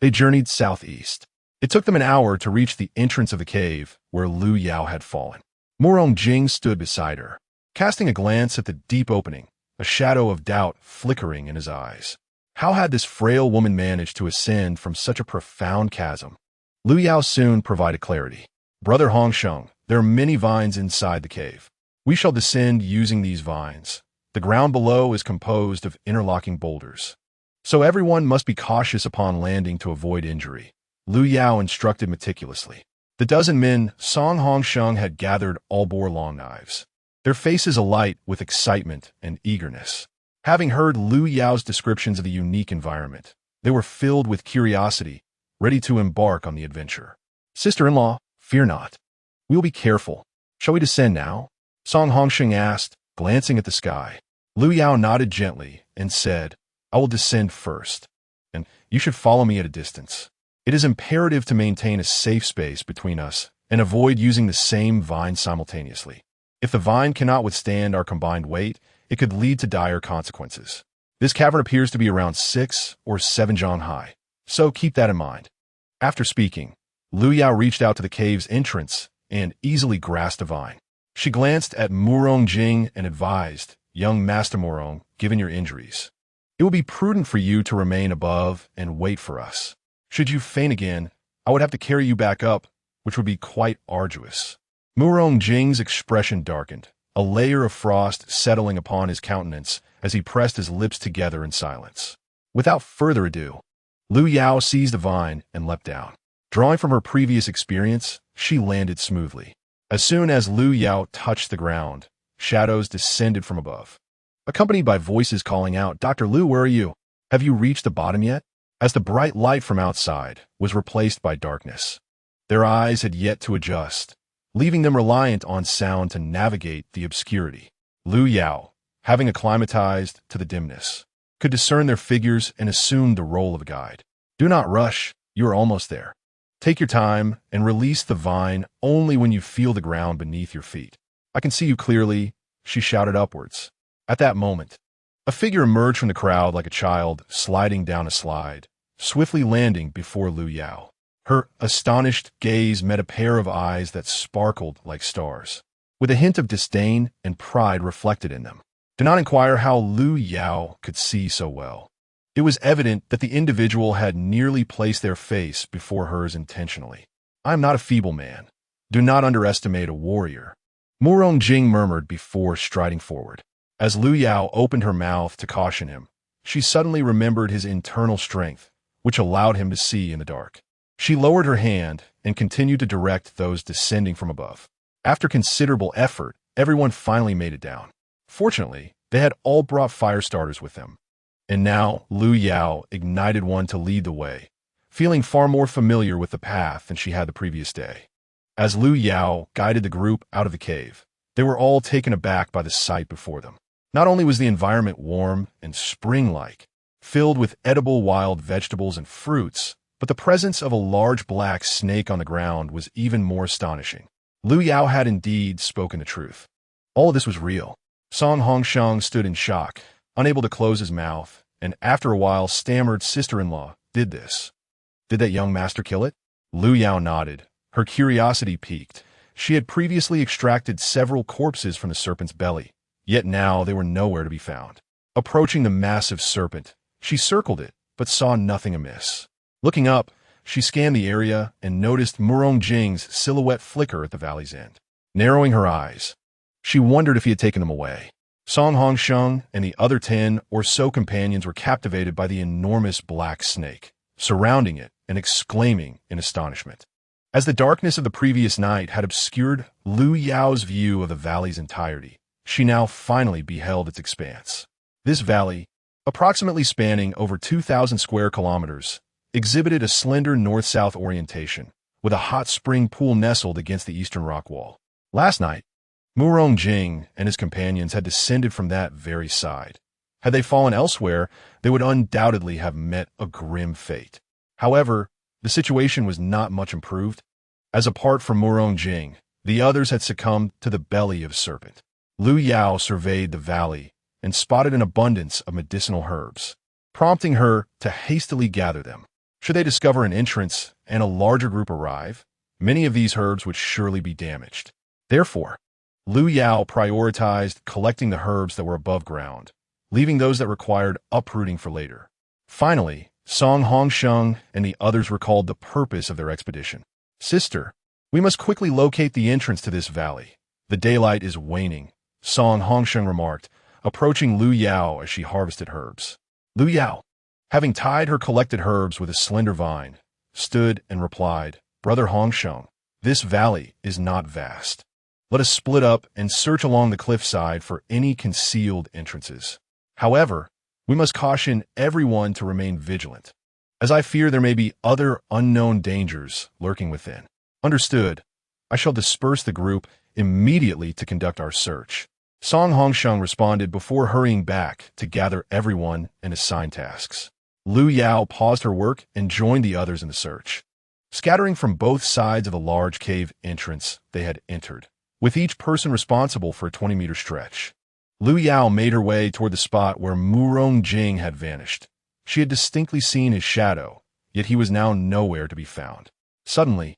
they journeyed southeast. It took them an hour to reach the entrance of the cave where Lu Yao had fallen. Murong Jing stood beside her, casting a glance at the deep opening, a shadow of doubt flickering in his eyes. How had this frail woman managed to ascend from such a profound chasm? Lu Yao soon provided clarity. "Brother Hongsheng, there are many vines inside the cave. We shall descend using these vines. The ground below is composed of interlocking boulders, so everyone must be cautious upon landing to avoid injury," Lu Yao instructed meticulously. The dozen men Song Hongsheng had gathered all bore long knives, their faces alight with excitement and eagerness. Having heard Lu Yao's descriptions of the unique environment, they were filled with curiosity ready to embark on the adventure. Sister-in-law, fear not. We will be careful. Shall we descend now? Song Hongsheng asked, glancing at the sky. Lu Yao nodded gently and said, I will descend first, and you should follow me at a distance. It is imperative to maintain a safe space between us and avoid using the same vine simultaneously. If the vine cannot withstand our combined weight, it could lead to dire consequences. This cavern appears to be around 6 or 7 zhang high, so keep that in mind. After speaking, Lu Yao reached out to the cave's entrance and easily grasped a vine. She glanced at Murong Jing and advised, Young Master Murong, given your injuries, it will be prudent for you to remain above and wait for us. Should you faint again, I would have to carry you back up, which would be quite arduous. Murong Jing's expression darkened, a layer of frost settling upon his countenance as he pressed his lips together in silence. Without further ado, Lu Yao seized a vine and leapt down. Drawing from her previous experience, she landed smoothly. As soon as Lu Yao touched the ground, shadows descended from above, accompanied by voices calling out, Dr. Lu, where are you? Have you reached the bottom yet? As the bright light from outside was replaced by darkness, their eyes had yet to adjust, leaving them reliant on sound to navigate the obscurity. Lu Yao, having acclimatized to the dimness, could discern their figures and assumed the role of a guide. Do not rush, you are almost there. Take your time and release the vine only when you feel the ground beneath your feet. I can see you clearly, she shouted upwards. At that moment, a figure emerged from the crowd like a child sliding down a slide, swiftly landing before Lu Yao. Her astonished gaze met a pair of eyes that sparkled like stars, with a hint of disdain and pride reflected in them. Do not inquire how Lu Yao could see so well. It was evident that the individual had nearly placed their face before hers intentionally. I am not a feeble man. Do not underestimate a warrior, Murong Jing murmured before striding forward. As Lu Yao opened her mouth to caution him, she suddenly remembered his internal strength, which allowed him to see in the dark. She lowered her hand and continued to direct those descending from above. After considerable effort, everyone finally made it down. Fortunately, they had all brought fire starters with them. And now Lu Yao ignited one to lead the way, feeling far more familiar with the path than she had the previous day. As Lu Yao guided the group out of the cave, they were all taken aback by the sight before them. Not only was the environment warm and spring-like, filled with edible wild vegetables and fruits, but the presence of a large black snake on the ground was even more astonishing. Lu Yao had indeed spoken the truth. All of this was real. Song Hongsheng stood in shock, unable to close his mouth, and after a while stammered, Sister-in-law, did this? Did that young master kill it? Lu Yao nodded. Her curiosity piqued. She had previously extracted several corpses from the serpent's belly, yet now they were nowhere to be found. Approaching the massive serpent, she circled it, but saw nothing amiss. Looking up, she scanned the area and noticed Murong Jing's silhouette flicker at the valley's end. Narrowing her eyes, she wondered if he had taken them away. Song Hongsheng and the other 10 or so companions were captivated by the enormous black snake, surrounding it and exclaiming in astonishment. As the darkness of the previous night had obscured Lu Yao's view of the valley's entirety, she now finally beheld its expanse. This valley, approximately spanning over 2,000 square kilometers, exhibited a slender north-south orientation, with a hot spring pool nestled against the eastern rock wall. Last night, Murong Jing and his companions had descended from that very side. Had they fallen elsewhere, they would undoubtedly have met a grim fate. However, the situation was not much improved, as apart from Murong Jing, the others had succumbed to the belly of a serpent. Lu Yao surveyed the valley and spotted an abundance of medicinal herbs, prompting her to hastily gather them. Should they discover an entrance and a larger group arrive, many of these herbs would surely be damaged. Therefore, Lu Yao prioritized collecting the herbs that were above ground, leaving those that required uprooting for later. Finally, Song Hongsheng and the others recalled the purpose of their expedition. Sister, we must quickly locate the entrance to this valley. The daylight is waning, Song Hongsheng remarked, approaching Lu Yao as she harvested herbs. Lu Yao, having tied her collected herbs with a slender vine, stood and replied, Brother Hongsheng, this valley is not vast. Let us split up and search along the cliffside for any concealed entrances. However, we must caution everyone to remain vigilant. as I fear there may be other unknown dangers lurking within. Understood. I shall disperse the group immediately to conduct our search. Song Hongsheng responded before hurrying back to gather everyone and assign tasks. Lu Yao paused her work and joined the others in the search. Scattering from both sides of a large cave entrance they had entered, with each person responsible for a 20-meter stretch. Lu Yao made her way toward the spot where Murong Jing had vanished. She had distinctly seen his shadow, yet he was now nowhere to be found. Suddenly,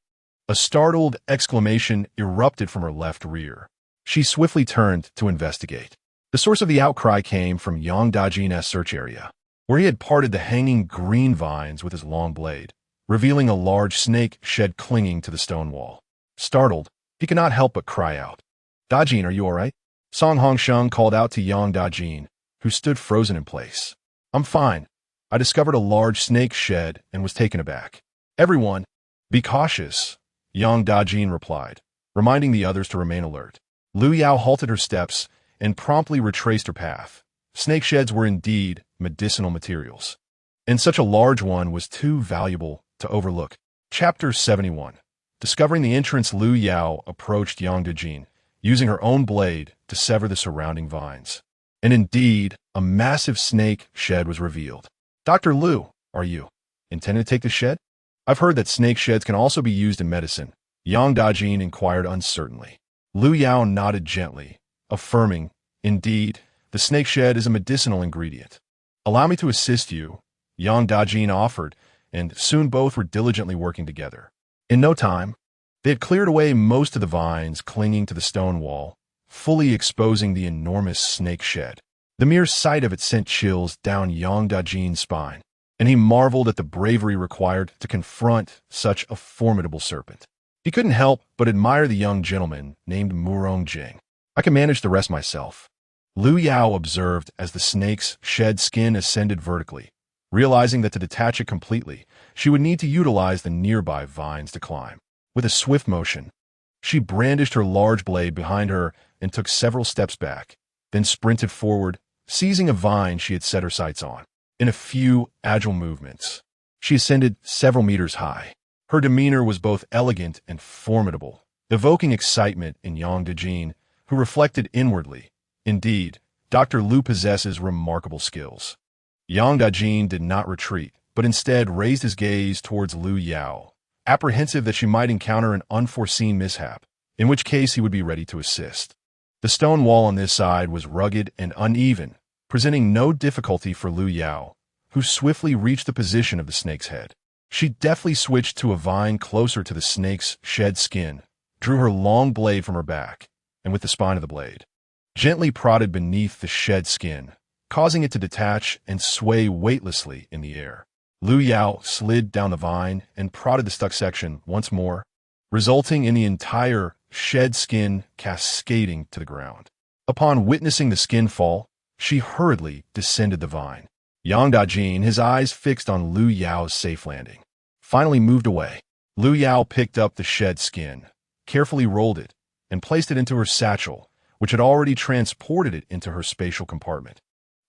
a startled exclamation erupted from her left rear. She swiftly turned to investigate. The source of the outcry came from Yang Dajin's search area, where he had parted the hanging green vines with his long blade, revealing a large snake shed clinging to the stone wall. Startled, he could not help but cry out. "Dajin, are you all right?" Song Hongsheng called out to Yang Dajin, who stood frozen in place. "I'm fine. I discovered a large snake shed and was taken aback." "Everyone, be cautious," Yang Dajin replied, reminding the others to remain alert. Lu Yao halted her steps and promptly retraced her path. Snake sheds were indeed medicinal materials, and such a large one was too valuable to overlook. Chapter 71. Discovering the entrance, Lu Yao approached Yang Dajin, using her own blade to sever the surrounding vines. And indeed, a massive snake shed was revealed. "Dr. Lu, are you intending to take the shed? I've heard that snake sheds can also be used in medicine," Yang Dajin inquired uncertainly. Lu Yao nodded gently, affirming, "Indeed, the snake shed is a medicinal ingredient." "Allow me to assist you," Yang Dajin offered, and soon both were diligently working together. In no time, they had cleared away most of the vines clinging to the stone wall, fully exposing the enormous snake shed. The mere sight of it sent chills down Yang Dajin's spine, and he marveled at the bravery required to confront such a formidable serpent. He couldn't help but admire the young gentleman named Murong Jing. "I can manage the rest myself," Lu Yao observed as the snake's shed skin ascended vertically, realizing that to detach it completely, she would need to utilize the nearby vines to climb. With a swift motion, she brandished her large blade behind her and took several steps back, then sprinted forward, seizing a vine she had set her sights on. In a few agile movements, she ascended several meters high. Her demeanor was both elegant and formidable, evoking excitement in Yang Dajin, who reflected inwardly, "Indeed, Dr. Lu possesses remarkable skills." Yang Dajin did not retreat, but instead raised his gaze towards Lu Yao, apprehensive that she might encounter an unforeseen mishap, in which case he would be ready to assist. The stone wall on this side was rugged and uneven, presenting no difficulty for Lu Yao, who swiftly reached the position of the snake's head. She deftly switched to a vine closer to the snake's shed skin, drew her long blade from her back, and with the spine of the blade, gently prodded beneath the shed skin, causing it to detach and sway weightlessly in the air. Lu Yao slid down the vine and prodded the stuck section once more, resulting in the entire shed skin cascading to the ground. Upon witnessing the skin fall, she hurriedly descended the vine. Yang Dajin, his eyes fixed on Lu Yao's safe landing, finally moved away. Lu Yao picked up the shed skin, carefully rolled it, and placed it into her satchel, which had already transported it into her spatial compartment.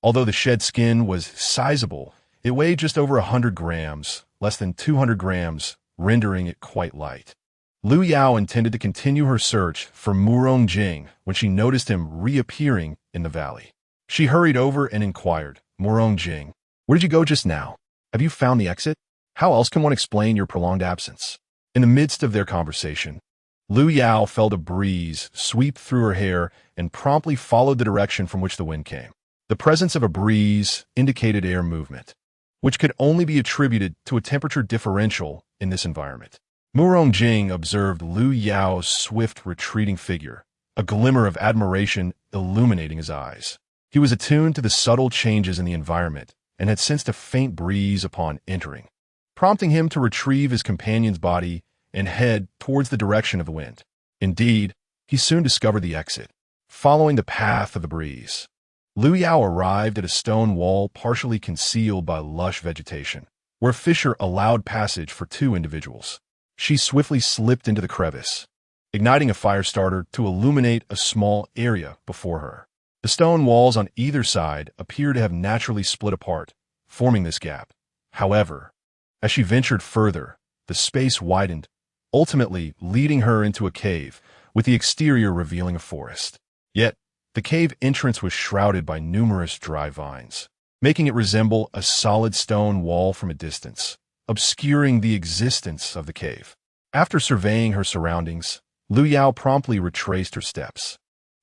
Although the shed skin was sizable, it weighed just over 100 grams, less than 200 grams, rendering it quite light. Lu Yao intended to continue her search for Murong Jing when she noticed him reappearing in the valley. She hurried over and inquired, "Murong Jing, where did you go just now? Have you found the exit? How else can one explain your prolonged absence?" In the midst of their conversation, Lu Yao felt a breeze sweep through her hair and promptly followed the direction from which the wind came. The presence of a breeze indicated air movement, which could only be attributed to a temperature differential in this environment. Murong Jing observed Lu Yao's swift retreating figure, a glimmer of admiration illuminating his eyes. He was attuned to the subtle changes in the environment and had sensed a faint breeze upon entering, prompting him to retrieve his companion's body and head towards the direction of the wind. Indeed, he soon discovered the exit, following the path of the breeze. Lu Yao arrived at a stone wall partially concealed by lush vegetation, where a fissure allowed passage for two individuals. She swiftly slipped into the crevice, igniting a fire starter to illuminate a small area before her. The stone walls on either side appear to have naturally split apart, forming this gap. However, As she ventured further, the space widened, ultimately leading her into a cave, with the exterior revealing a forest. Yet, the cave entrance was shrouded by numerous dry vines, making it resemble a solid stone wall from a distance, obscuring the existence of the cave. After surveying her surroundings, Lu Yao promptly retraced her steps.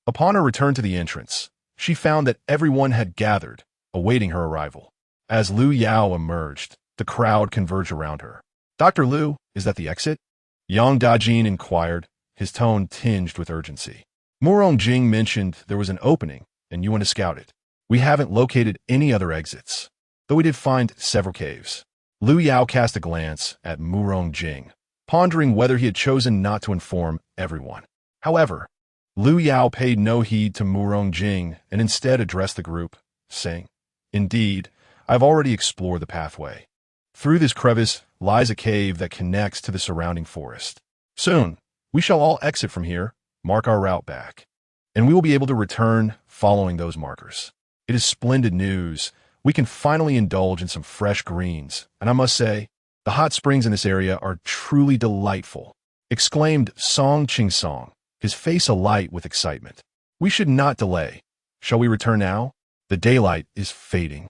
Upon her return to the entrance, she found that everyone had gathered, awaiting her arrival. As Lu Yao emerged, the crowd converged around her. "Dr. Lu, is that the exit?" Yang Dajin inquired, his tone tinged with urgency. Murong Jing mentioned there was an opening, and you want to scout it. We haven't located any other exits, though we did find several caves. Lu Yao cast a glance at Murong Jing, pondering whether he had chosen not to inform everyone. However, Lu Yao paid no heed to Murong Jing and instead addressed the group, saying, "Indeed, I've already explored the pathway. Through this crevice lies a cave that connects to the surrounding forest. Soon, we shall all exit from here, mark our route back, and we will be able to return following those markers. It is splendid news. We can finally indulge in some fresh greens, and I must say, the hot springs in this area are truly delightful," exclaimed Song Ching Song, his face alight with excitement. "We should not delay. Shall we return now? The daylight is fading,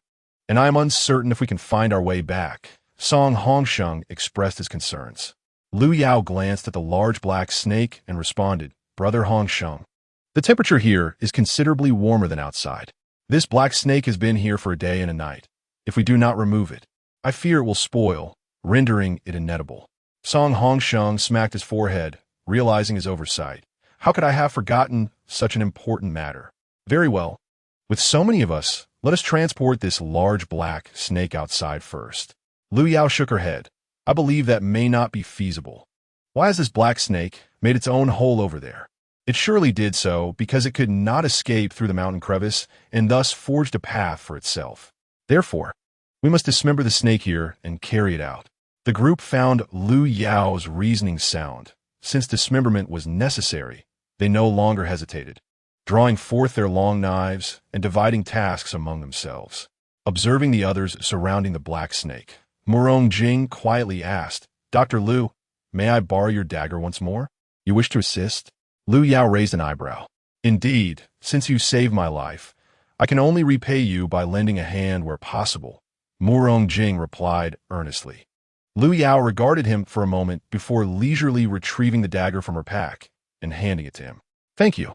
and I am uncertain if we can find our way back." Song Hongsheng expressed his concerns. Lu Yao glanced at the large black snake and responded, "Brother Hongsheng, the temperature here is considerably warmer than outside. This black snake has been here for a day and a night. If we do not remove it, I fear it will spoil, rendering it inedible." Song Hongsheng smacked his forehead, realizing his oversight. "How could I have forgotten such an important matter? Very well. With so many of us, let us transport this large black snake outside first." Lu Yao shook her head. "I believe that may not be feasible. Why has this black snake made its own hole over there? It surely did so because it could not escape through the mountain crevice and thus forged a path for itself. Therefore, we must dismember the snake here and carry it out." The group found Lu Yao's reasoning sound. Since dismemberment was necessary, they no longer hesitated, drawing forth their long knives and dividing tasks among themselves. Observing the others surrounding the black snake, Murong Jing quietly asked, "Dr. Lu, may I borrow your dagger once more? You wish to assist?" Lu Yao raised an eyebrow. "Indeed, since you saved my life, I can only repay you by lending a hand where possible," Murong Jing replied earnestly. Lu Yao regarded him for a moment before leisurely retrieving the dagger from her pack and handing it to him. "Thank you,"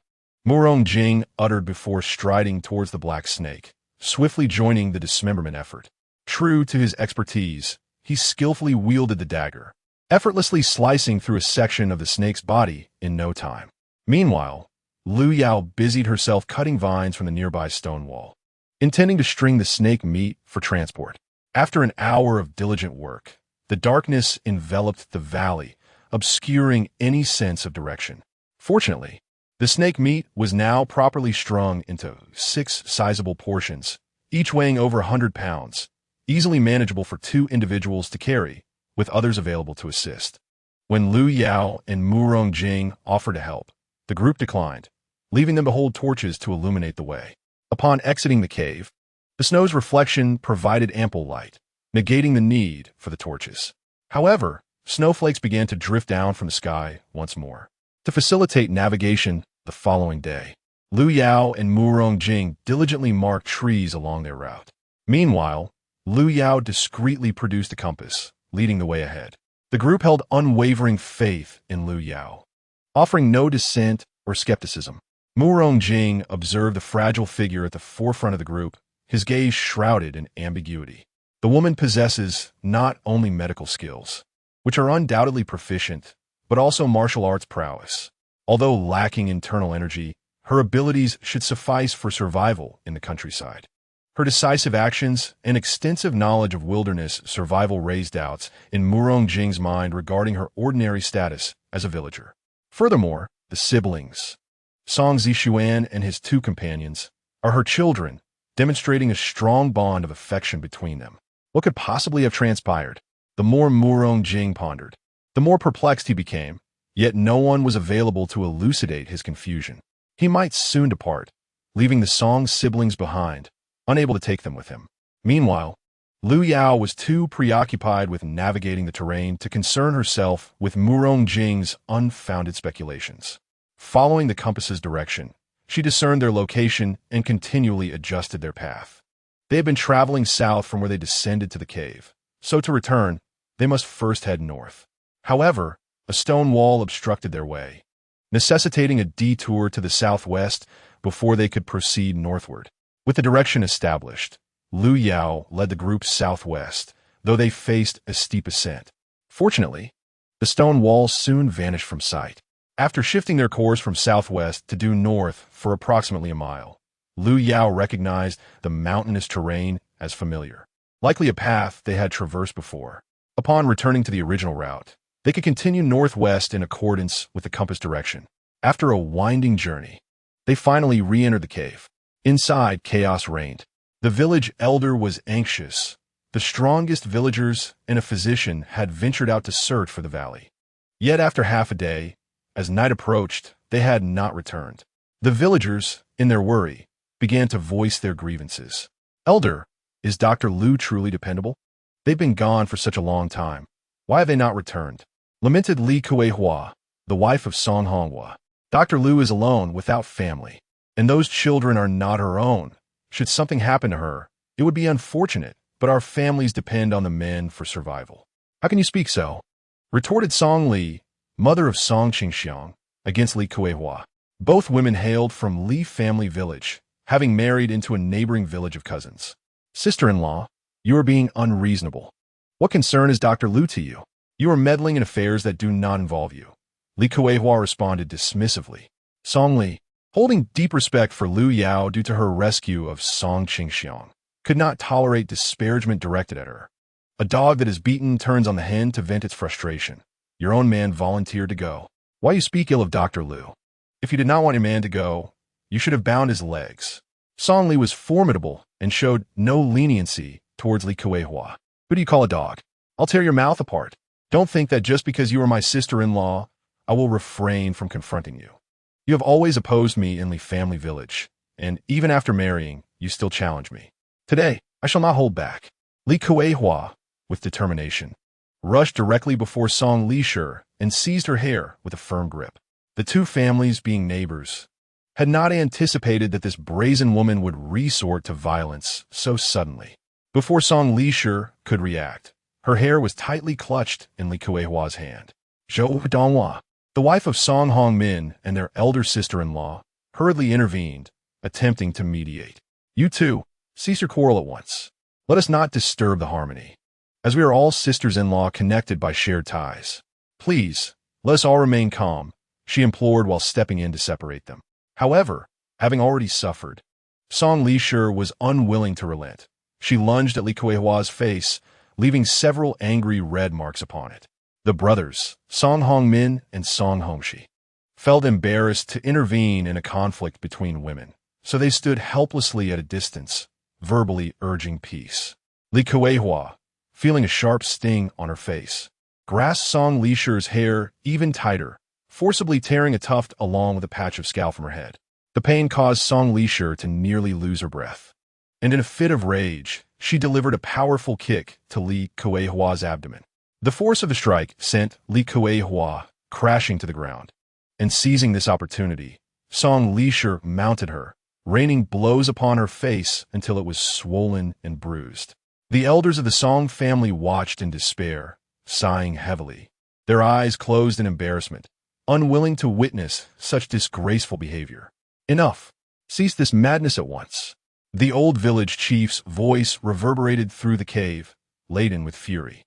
Murong Jing uttered before striding towards the black snake, swiftly joining the dismemberment effort. True to his expertise, he skillfully wielded the dagger, effortlessly slicing through a section of the snake's body in no time. Meanwhile, Lu Yao busied herself cutting vines from the nearby stone wall, intending to string the snake meat for transport. After an hour of diligent work, the darkness enveloped the valley, obscuring any sense of direction. Fortunately, the snake meat was now properly strung into 6 sizable portions, each weighing over 100 pounds, easily manageable for 2 individuals to carry, with others available to assist. When Lu Yao and Murong Jing offered to help, the group declined, leaving them to hold torches to illuminate the way. Upon exiting the cave, the snow's reflection provided ample light, negating the need for the torches. However, snowflakes began to drift down from the sky once more. To facilitate navigation the following day, Lu Yao and Murong Jing diligently marked trees along their route. Meanwhile, Lu Yao discreetly produced a compass, leading the way ahead. The group held unwavering faith in Lu Yao, offering no dissent or skepticism. Murong Jing observed the fragile figure at the forefront of the group, his gaze shrouded in ambiguity. The woman possesses not only medical skills, which are undoubtedly proficient, but also martial arts prowess. Although lacking internal energy, her abilities should suffice for survival in the countryside. Her decisive actions and extensive knowledge of wilderness survival raised doubts in Murong Jing's mind regarding her ordinary status as a villager. Furthermore, the siblings, Song Zixuan and his 2 companions, are her children, demonstrating a strong bond of affection between them. What could possibly have transpired? The more Murong Jing pondered, the more perplexed he became, yet no one was available to elucidate his confusion. He might soon depart, leaving the Song siblings behind, unable to take them with him. Meanwhile, Lu Yao was too preoccupied with navigating the terrain to concern herself with Murong Jing's unfounded speculations. Following the compass's direction, she discerned their location and continually adjusted their path. They had been traveling south from where they descended to the cave, so to return, they must first head north. However, a stone wall obstructed their way, necessitating a detour to the southwest before they could proceed northward. With the direction established, Lu Yao led the group southwest, though they faced a steep ascent. Fortunately, the stone wall soon vanished from sight. After shifting their course from southwest to due north for approximately a mile, Lu Yao recognized the mountainous terrain as familiar, likely a path they had traversed before. Upon returning to the original route, they could continue northwest in accordance with the compass direction. After a winding journey, they finally re-entered the cave. Inside, chaos reigned. The village elder was anxious. The strongest villagers and a physician had ventured out to search for the valley. Yet after half a day, as night approached, they had not returned. The villagers, in their worry, began to voice their grievances. "Elder, is Dr. Lu truly dependable? They've been gone for such a long time. Why have they not returned?" Lamented Li Kuei-hua, the wife of Song Honghua. "Dr. Lu is alone without family, and those children are not her own. Should something happen to her, it would be unfortunate, but our families depend on the men for survival." "How can you speak so?" retorted Song Li, mother of Song Qingxiang, against Li Kuei-hua. Both women hailed from Li family village, having married into a neighboring village of cousins. "Sister-in-law, you are being unreasonable. What concern is Dr. Lu to you? You are meddling in affairs that do not involve you." Li Kuei-hua responded dismissively. Song Li, holding deep respect for Lu Yao due to her rescue of Song Qingxiang, could not tolerate disparagement directed at her. A dog that is beaten turns on the hen to vent its frustration. Your own man volunteered to go. Why you speak ill of Dr. Lu? If you did not want your man to go, you should have bound his legs. Song Li was formidable and showed no leniency towards Li Kuei-hua. "Who do you call a dog? I'll tear your mouth apart. Don't think that just because you are my sister-in-law, I will refrain from confronting you. You have always opposed me in Li family village, and even after marrying, you still challenge me. Today, I shall not hold back." Li Kuei-hua, with determination, rushed directly before Song Li-shi and seized her hair with a firm grip. The two families, being neighbors, had not anticipated that this brazen woman would resort to violence so suddenly. Before Song Li-shi could react, her hair was tightly clutched in Li Kuei-hua's hand. Zhou Donghua, the wife of Song Hongmin and their elder sister-in-law, hurriedly intervened, attempting to mediate. "You two, cease your quarrel at once. Let us not disturb the harmony, as we are all sisters-in-law connected by shared ties. Please, let us all remain calm," she implored while stepping in to separate them. However, having already suffered, Song Li-shi was unwilling to relent. She lunged at Li Kuei-hua's face, leaving several angry red marks upon it. The brothers, Song Hongmin and Song Hongxi, felt embarrassed to intervene in a conflict between women, so they stood helplessly at a distance, verbally urging peace. Li Kuei-hua, feeling a sharp sting on her face, grasped Song Li-shi's hair even tighter, forcibly tearing a tuft along with a patch of scalp from her head. The pain caused Song Li-shi to nearly lose her breath, and in a fit of rage, she delivered a powerful kick to Li Kuei-hua's abdomen. The force of the strike sent Li Kuei-hua crashing to the ground, and seizing this opportunity, Song Li-shi mounted her, raining blows upon her face until it was swollen and bruised. The elders of the Song family watched in despair, sighing heavily, their eyes closed in embarrassment, unwilling to witness such disgraceful behavior. "Enough! Cease this madness at once." The old village chief's voice reverberated through the cave, laden with fury.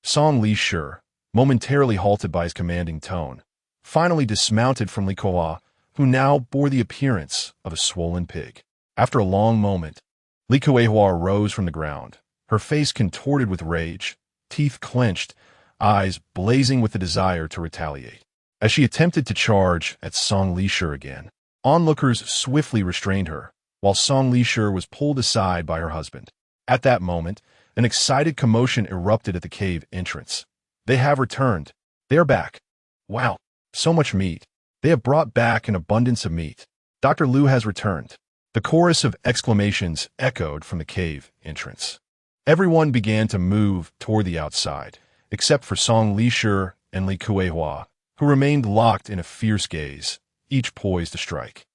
Song Li-shi, momentarily halted by his commanding tone, finally dismounted from Li Kuei-hua, who now bore the appearance of a swollen pig. After a long moment, Li Kuei-hua rose from the ground, her face contorted with rage, teeth clenched, eyes blazing with the desire to retaliate. As she attempted to charge at Song Li-shi again, onlookers swiftly restrained her, while Song Li-shi was pulled aside by her husband. At that moment, an excited commotion erupted at the cave entrance. "They have returned. They are back. Wow, so much meat. They have brought back an abundance of meat. Dr. Lu has returned." The chorus of exclamations echoed from the cave entrance. Everyone began to move toward the outside, except for Song Lishur and Li Kuehua, who remained locked in a fierce gaze, each poised to strike.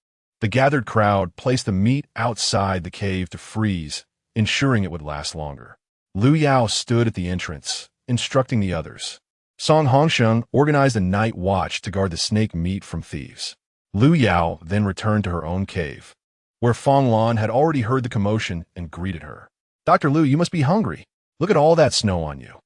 The gathered crowd placed the meat outside the cave to freeze, ensuring it would last longer. Lu Yao stood at the entrance, instructing the others. Song Hongsheng organized a night watch to guard the snake meat from thieves. Lu Yao then returned to her own cave, where Fong Lan had already heard the commotion and greeted her. "Dr. Lu, you must be hungry. Look at all that snow on you.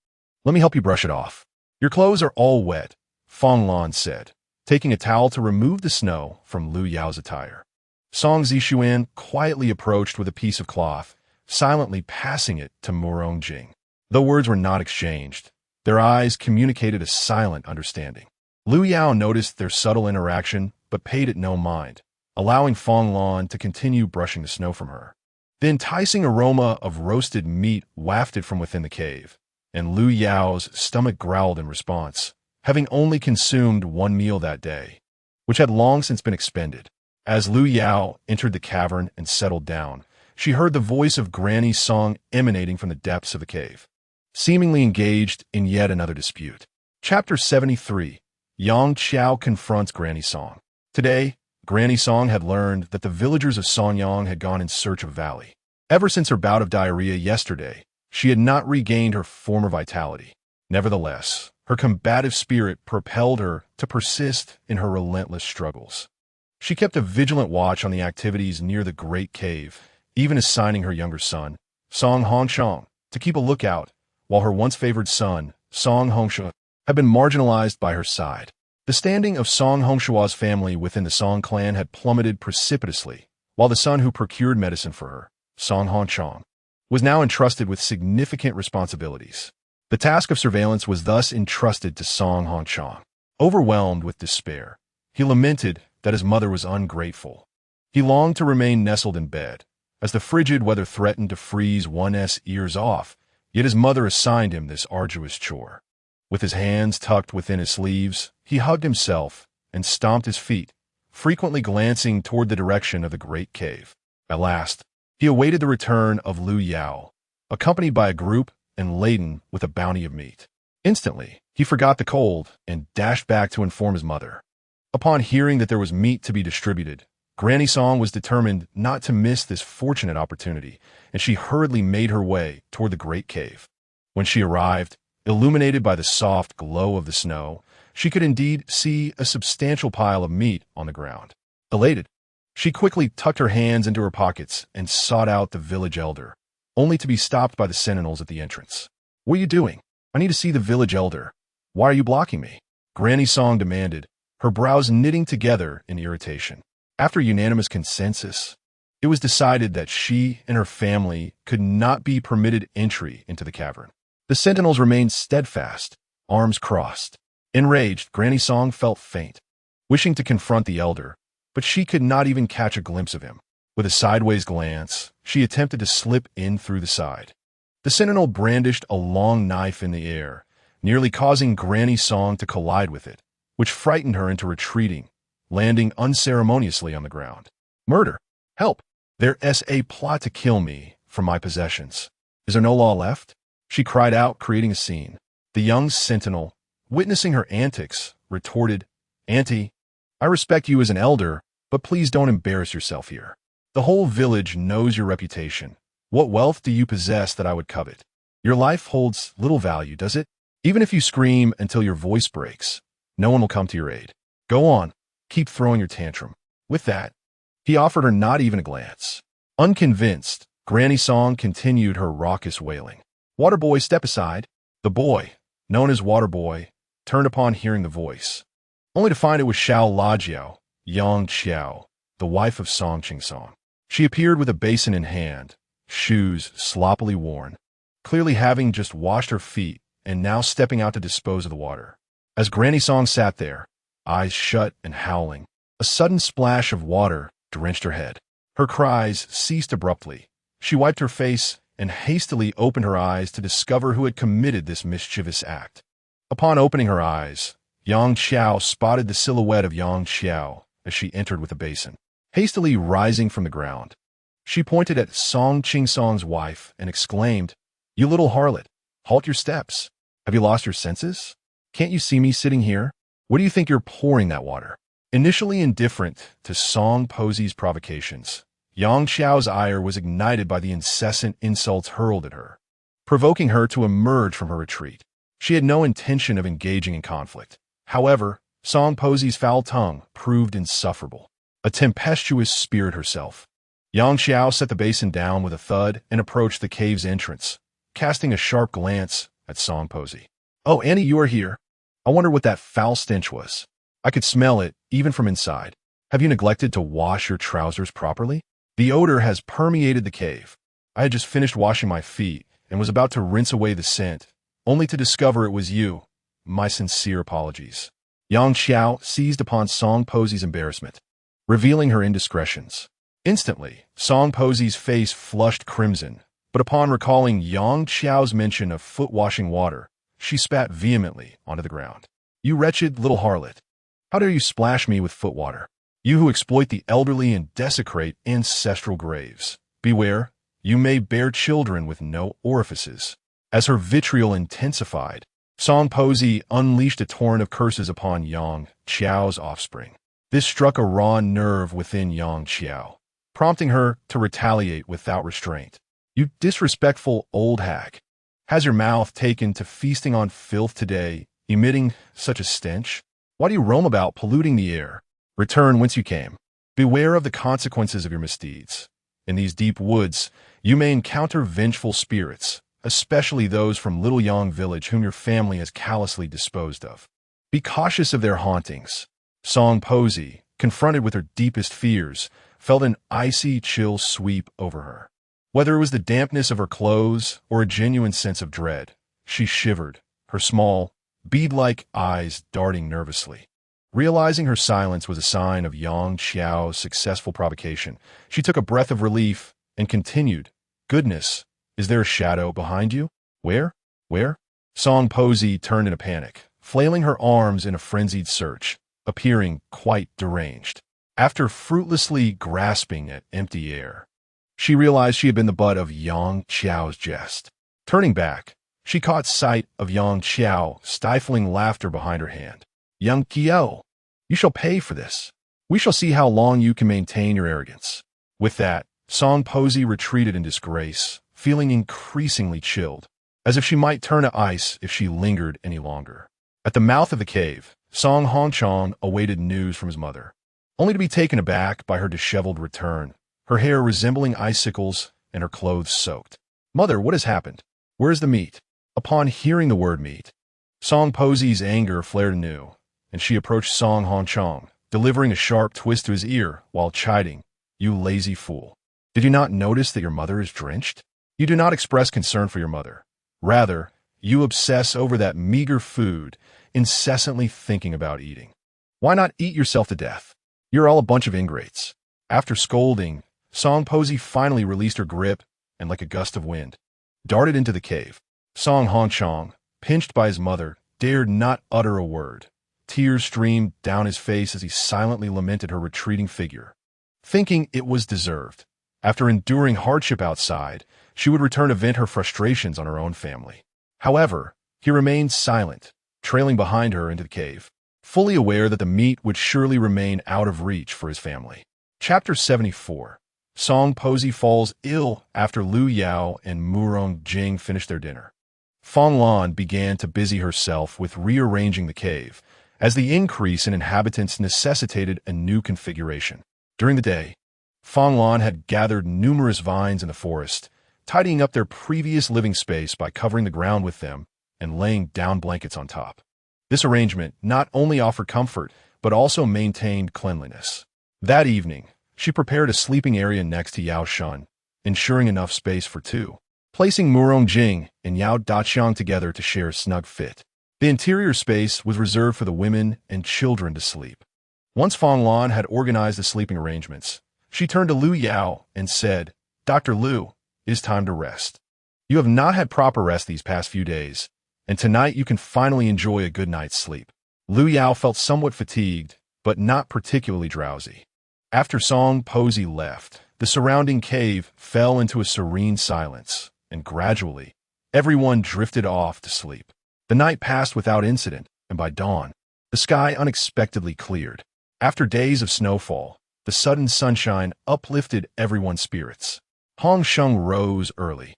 Let me help you brush it off. Your clothes are all wet," Fong Lan said, taking a towel to remove the snow from Lu Yao's attire. Song Zishuan quietly approached with a piece of cloth, silently passing it to Murong Jing. Though words were not exchanged, their eyes communicated a silent understanding. Lu Yao noticed their subtle interaction, but paid it no mind, allowing Fong Lan to continue brushing the snow from her. The enticing aroma of roasted meat wafted from within the cave, and Lu Yao's stomach growled in response, having only consumed one meal that day, which had long since been expended. As Lu Yao entered the cavern and settled down, she heard the voice of Granny Song emanating from the depths of the cave, seemingly engaged in yet another dispute. Chapter 73. Yang Qiao confronts Granny Song. Today, Granny Song had learned that the villagers of Sonyang had gone in search of Valley. Ever since her bout of diarrhea yesterday, she had not regained her former vitality. Nevertheless, her combative spirit propelled her to persist in her relentless struggles. She kept a vigilant watch on the activities near the Great Cave, even assigning her younger son, Song Hongsheng, to keep a lookout, while her once favored son, Song Hongshe, had been marginalized by her side. The standing of Song Hongshua's family within the Song clan had plummeted precipitously, while the son who procured medicine for her, Song Hongchong, was now entrusted with significant responsibilities. The task of surveillance was thus entrusted to Song Hongchong. Overwhelmed with despair, he lamented that his mother was ungrateful. He longed to remain nestled in bed, as the frigid weather threatened to freeze one's ears off, yet his mother assigned him this arduous chore. With his hands tucked within his sleeves, he hugged himself and stomped his feet, frequently glancing toward the direction of the great cave. At last, he awaited the return of Lu Yao, accompanied by a group and laden with a bounty of meat. Instantly, he forgot the cold and dashed back to inform his mother. Upon hearing that there was meat to be distributed, Granny Song was determined not to miss this fortunate opportunity, and she hurriedly made her way toward the great cave. When she arrived, illuminated by the soft glow of the snow, she could indeed see a substantial pile of meat on the ground. Elated, she quickly tucked her hands into her pockets and sought out the village elder, only to be stopped by the sentinels at the entrance. "What are you doing? I need to see the village elder. Why are you blocking me?" Granny Song demanded, her brows knitting together in irritation. After unanimous consensus, it was decided that she and her family could not be permitted entry into the cavern. The sentinels remained steadfast, arms crossed. Enraged, Granny Song felt faint, wishing to confront the elder, but she could not even catch a glimpse of him. With a sideways glance, she attempted to slip in through the side. The sentinel brandished a long knife in the air, nearly causing Granny Song to collide with it, which frightened her into retreating, landing unceremoniously on the ground. "Murder! Help! There's a plot to kill me for my possessions. Is there no law left?" she cried out, creating a scene. The young sentinel, witnessing her antics, retorted, "Auntie, I respect you as an elder, but please don't embarrass yourself here. The whole village knows your reputation. What wealth do you possess that I would covet? Your life holds little value, does it? Even if you scream until your voice breaks, no one will come to your aid. Go on, keep throwing your tantrum." With that, he offered her not even a glance. Unconvinced, Granny Song continued her raucous wailing. "Water boy, step aside." The boy, known as Water Boy, turned upon hearing the voice, only to find it was Xiao Lajiao, Yang Qiao, the wife of Song Qingsong. She appeared with a basin in hand, shoes sloppily worn, clearly having just washed her feet and now stepping out to dispose of the water. As Granny Song sat there, eyes shut and howling, a sudden splash of water drenched her head. Her cries ceased abruptly. She wiped her face and hastily opened her eyes to discover who had committed this mischievous act. Upon opening her eyes, Yang Qiao spotted the silhouette of Yang Qiao as she entered with a basin. Hastily rising from the ground, she pointed at Song Qingsong's wife and exclaimed, You little harlot, halt your steps. Have you lost your senses? Can't you see me sitting here? What do you think you're pouring that water? Initially indifferent to Song Posy's provocations, Yang Xiao's ire was ignited by the incessant insults hurled at her, provoking her to emerge from her retreat. She had no intention of engaging in conflict. However, Song Posy's foul tongue proved insufferable, a tempestuous spirit herself. Yang Xiao set the basin down with a thud and approached the cave's entrance, casting a sharp glance at Song Posy. "Oh, Annie, you are here. I wonder what that foul stench was. I could smell it, even from inside. Have you neglected to wash your trousers properly? The odor has permeated the cave. I had just finished washing my feet and was about to rinse away the scent, only to discover it was you. My sincere apologies." Yang Xiao seized upon Song Posy's embarrassment, revealing her indiscretions. Instantly, Song Posy's face flushed crimson, but upon recalling Yang Xiao's mention of foot-washing water, she spat vehemently onto the ground. "You wretched little harlot! How dare you splash me with foot water? You who exploit the elderly and desecrate ancestral graves. Beware, you may bear children with no orifices." As her vitriol intensified, Song Posy unleashed a torrent of curses upon Yang Xiao's offspring. This struck a raw nerve within Yang Xiao, prompting her to retaliate without restraint. "You disrespectful old hag! Has your mouth taken to feasting on filth today, emitting such a stench? Why do you roam about polluting the air? Return whence you came. Beware of the consequences of your misdeeds. In these deep woods, you may encounter vengeful spirits, especially those from Little Yang Village whom your family has callously disposed of. Be cautious of their hauntings." Song Posy, confronted with her deepest fears, felt an icy chill sweep over her. Whether it was the dampness of her clothes or a genuine sense of dread, she shivered, her small, bead-like eyes darting nervously. Realizing her silence was a sign of Yang Xiao's successful provocation, she took a breath of relief and continued, "Goodness, is there a shadow behind you? Where? Where?" Song Posy turned in a panic, flailing her arms in a frenzied search, appearing quite deranged. After fruitlessly grasping at empty air, she realized she had been the butt of Yang Xiao's jest. Turning back, she caught sight of Yang Xiao stifling laughter behind her hand. "Yang Qiao, you shall pay for this. We shall see how long you can maintain your arrogance." With that, Song Posy retreated in disgrace, feeling increasingly chilled, as if she might turn to ice if she lingered any longer. At the mouth of the cave, Song Hongchong awaited news from his mother, only to be taken aback by her disheveled return, her hair resembling icicles and her clothes soaked. "Mother, what has happened? Where is the meat?" Upon hearing the word meat, Song Posy's anger flared anew, and she approached Song Hongchong, delivering a sharp twist to his ear while chiding, "You lazy fool. Did you not notice that your mother is drenched? You do not express concern for your mother. Rather, you obsess over that meager food, incessantly thinking about eating. Why not eat yourself to death? You're all a bunch of ingrates." After scolding, Song Posy finally released her grip and, like a gust of wind, darted into the cave. Song Hongchong, pinched by his mother, dared not utter a word. Tears streamed down his face as he silently lamented her retreating figure, thinking it was deserved. After enduring hardship outside, she would return to vent her frustrations on her own family. However, he remained silent, trailing behind her into the cave, fully aware that the meat would surely remain out of reach for his family. Chapter 74. Song Posy falls ill after Lu Yao and Murong Jing finished their dinner. Fong Lan began to busy herself with rearranging the cave, as the increase in inhabitants necessitated a new configuration. During the day, Fong Lan had gathered numerous vines in the forest, tidying up their previous living space by covering the ground with them and laying down blankets on top. This arrangement not only offered comfort, but also maintained cleanliness. That evening, she prepared a sleeping area next to Yao Shun, ensuring enough space for two, placing Murong Jing and Yao Daqiang together to share a snug fit. The interior space was reserved for the women and children to sleep. Once Fong Lan had organized the sleeping arrangements, she turned to Lu Yao and said, "Dr. Lu, it is time to rest. You have not had proper rest these past few days, and tonight you can finally enjoy a good night's sleep." Lu Yao felt somewhat fatigued, but not particularly drowsy. After Song Posy left, the surrounding cave fell into a serene silence, and gradually, Everyone drifted off to sleep. The night passed without incident, and by dawn, the sky unexpectedly cleared. After days of snowfall, the sudden sunshine uplifted everyone's spirits. Hong Sheng rose early,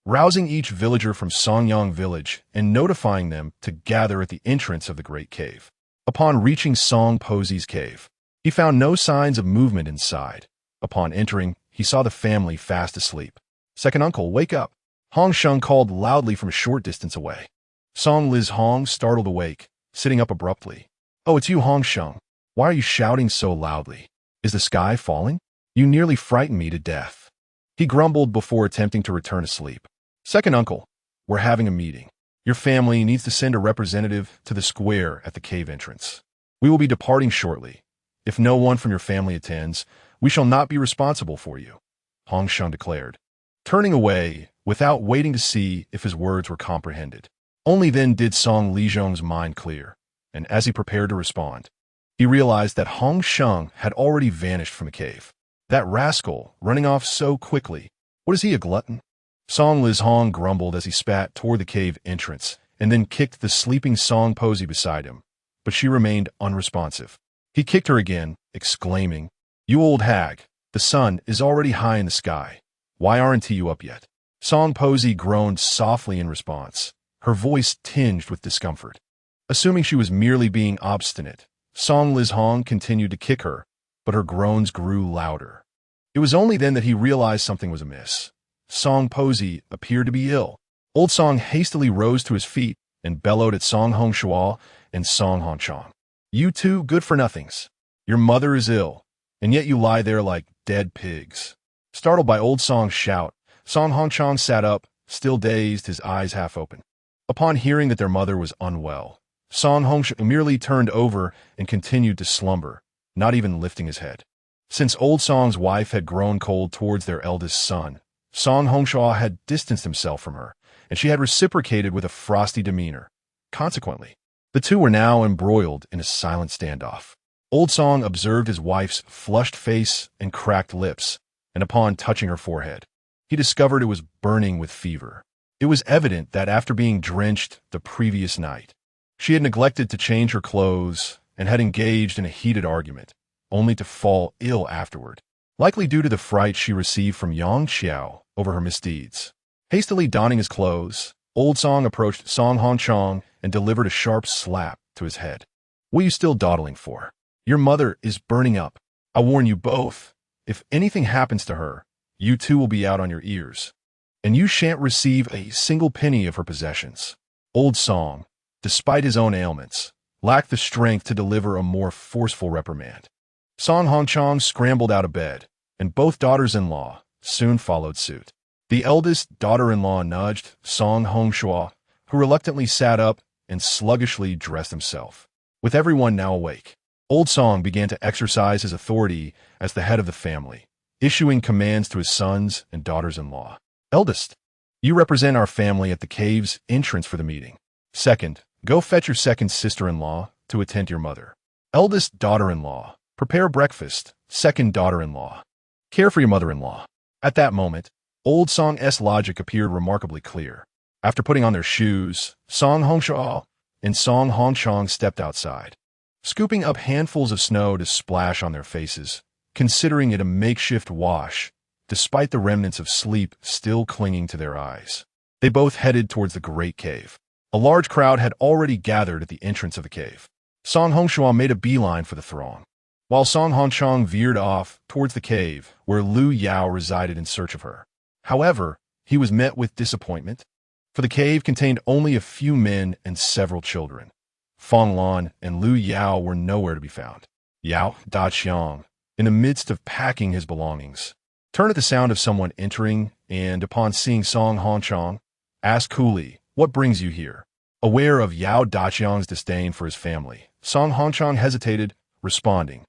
rousing each villager from Songyang village and notifying them to gather at the entrance of the great cave. Upon reaching Song Posey's cave, he found no signs of movement inside. Upon entering, he saw the family fast asleep. "Second uncle, wake up!" Hong Sheng called loudly from a short distance away. Song Liz Hong startled awake, sitting up abruptly. "Oh, it's you, Hong Sheng. Why are you shouting so loudly? Is the sky falling? You nearly frightened me to death." He grumbled before attempting to return to sleep. "Second uncle, we're having a meeting. Your family needs to send a representative to the square at the cave entrance. We will be departing shortly. If no one from your family attends, we shall not be responsible for you," Hong Sheng declared, turning away without waiting to see if his words were comprehended. Only then did Song Lijong's mind clear, and as he prepared to respond, he realized that Hong Sheng had already vanished from the cave. That rascal, running off so quickly. What is he, a glutton? Song Liz Hong grumbled as he spat toward the cave entrance and then kicked the sleeping Song Posey beside him, but she remained unresponsive. He kicked her again, exclaiming, "You old hag, the sun is already high in the sky. Why aren't you up yet?" Song Posey groaned softly in response, her voice tinged with discomfort. Assuming she was merely being obstinate, Song Liz Hong continued to kick her, but her groans grew louder. It was only then that he realized something was amiss. Song Posey appeared to be ill. Old Song hastily rose to his feet and bellowed at Song Hong Shua and Song Hong Chong. "You two good-for-nothings. Your mother is ill, and yet you lie there like dead pigs." Startled by Old Song's shout, Song Hong Chong sat up, still dazed, his eyes half open. Upon hearing that their mother was unwell, Song Hong Chong merely turned over and continued to slumber, not even lifting his head. Since Old Song's wife had grown cold towards their eldest son, Song Hong Shua had distanced himself from her, and she had reciprocated with a frosty demeanor. Consequently, the two were now embroiled in a silent standoff. Old Song observed his wife's flushed face and cracked lips, and upon touching her forehead, he discovered it was burning with fever. It was evident that after being drenched the previous night, she had neglected to change her clothes and had engaged in a heated argument, only to fall ill afterward, likely due to the fright she received from Yang Xiao over her misdeeds. Hastily donning his clothes, Old Song approached Song Hong Chong and delivered a sharp slap to his head. "What are you still dawdling for? Your mother is burning up. I warn you both, if anything happens to her, you two will be out on your ears, and you shan't receive a single penny of her possessions." Old Song, despite his own ailments, lacked the strength to deliver a more forceful reprimand. Song Hong Chong scrambled out of bed, and both daughters-in-law soon followed suit. The eldest daughter-in-law nudged Song Hong Shua, who reluctantly sat up and sluggishly dressed himself. With everyone now awake, Old Song began to exercise his authority as the head of the family, issuing commands to his sons and daughters-in-law. "Eldest, you represent our family at the cave's entrance for the meeting. Second, go fetch your second sister-in-law to attend your mother. Eldest daughter-in-law, prepare breakfast. Second daughter-in-law, care for your mother-in-law." At that moment, Old Song's logic appeared remarkably clear. After putting on their shoes, Song Hong Shua and Song Hong Chong stepped outside, scooping up handfuls of snow to splash on their faces, considering it a makeshift wash, despite the remnants of sleep still clinging to their eyes. They both headed towards the great cave. A large crowd had already gathered at the entrance of the cave. Song Hong Shua made a beeline for the throng, while Song Hong Chong veered off towards the cave where Lu Yao resided in search of her. However, he was met with disappointment, for the cave contained only a few men and several children. Fong Lan and Lu Yao were nowhere to be found. Yao Daqiang, in the midst of packing his belongings, turned at the sound of someone entering and, upon seeing Song Hong Chong, asked coolly, "What brings you here?" Aware of Yao Daqiang's disdain for his family, Song Hong Chong hesitated, responding,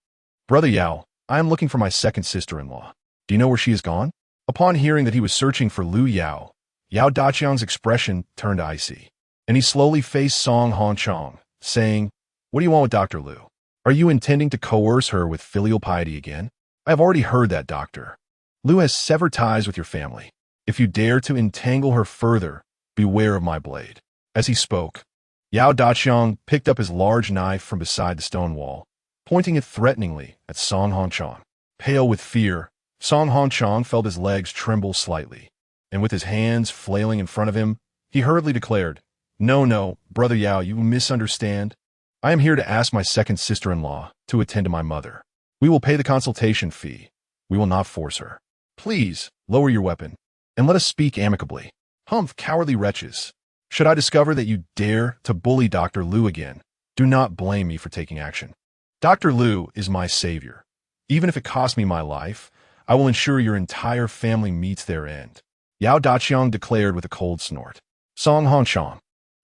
"Brother Yao, I am looking for my second sister-in-law. Do you know where she has gone?" Upon hearing that he was searching for Lu Yao, Yao Daqiang's expression turned icy, and he slowly faced Song Hong Chong, saying, "What do you want with Dr. Lu? Are you intending to coerce her with filial piety again? I have already heard that, Doctor. Lu has severed ties with your family. If you dare to entangle her further, beware of my blade." As he spoke, Yao Daqiang picked up his large knife from beside the stone wall, pointing it threateningly at Song Hongchang. Pale with fear, Song Hongchang felt his legs tremble slightly, and with his hands flailing in front of him, he hurriedly declared, No, Brother Yao, you misunderstand. I am here to ask my second sister-in-law to attend to my mother. We will pay the consultation fee. We will not force her. Please, lower your weapon, and let us speak amicably. Humph, cowardly wretches. Should I discover that you dare to bully Dr. Liu again, do not blame me for taking action. Dr. Liu is my savior. Even if it costs me my life, I will ensure your entire family meets their end. Yao Daqiang declared with a cold snort. Song Hongchang,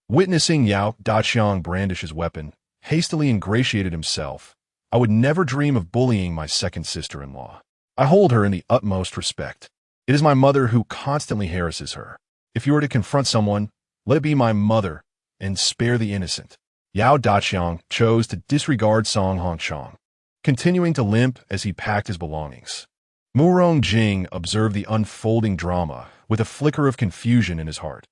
witnessing Yao Daqiang brandish his weapon, hastily ingratiated himself. I would never dream of bullying my second sister-in-law. I hold her in the utmost respect. It is my mother who constantly harasses her. If you were to confront someone, let it be my mother, and spare the innocent. Yao Daqiang chose to disregard Song Hongchang, continuing to limp as he packed his belongings. Murong Jing observed the unfolding drama with a flicker of confusion in his heart.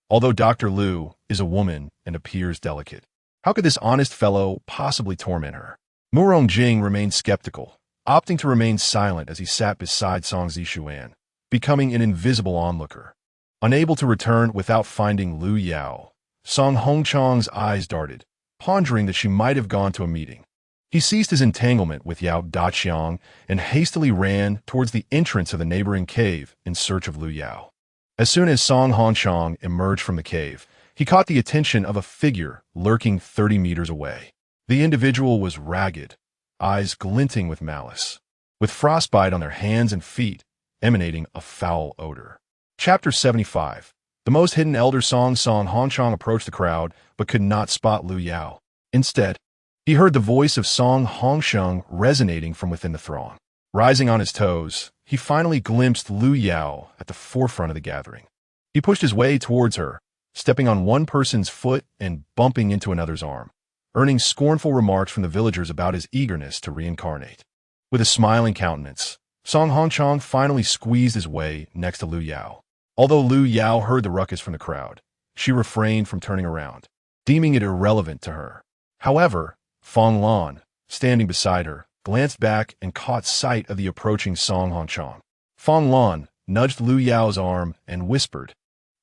Although Dr. Liu is a woman and appears delicate, how could this honest fellow possibly torment her? Murong Jing remained skeptical, opting to remain silent as he sat beside Song Zishuan, becoming an invisible onlooker. Unable to return without finding Liu Yao, Song Hongchang's eyes darted, pondering that she might have gone to a meeting. He ceased his entanglement with Yao Daqiang and hastily ran towards the entrance of the neighboring cave in search of Liu Yao. As soon as Song Hongchang emerged from the cave, he caught the attention of a figure lurking 30 meters away. The individual was ragged, eyes glinting with malice, with frostbite on their hands and feet, emanating a foul odor. Chapter 75. The most hidden elder Song Hongchang approached the crowd, but could not spot Liu Yao. Instead, he heard the voice of Song Hongchang resonating from within the throng. Rising on his toes, he finally glimpsed Liu Yao at the forefront of the gathering. He pushed his way towards her, stepping on one person's foot and bumping into another's arm, earning scornful remarks from the villagers about his eagerness to reincarnate. With a smiling countenance, Song Hongchang finally squeezed his way next to Liu Yao. Although Liu Yao heard the ruckus from the crowd, she refrained from turning around, deeming it irrelevant to her. However, Fong Lan, standing beside her, glanced back and caught sight of the approaching Song Hongchang. Fong Lan nudged Liu Yao's arm and whispered,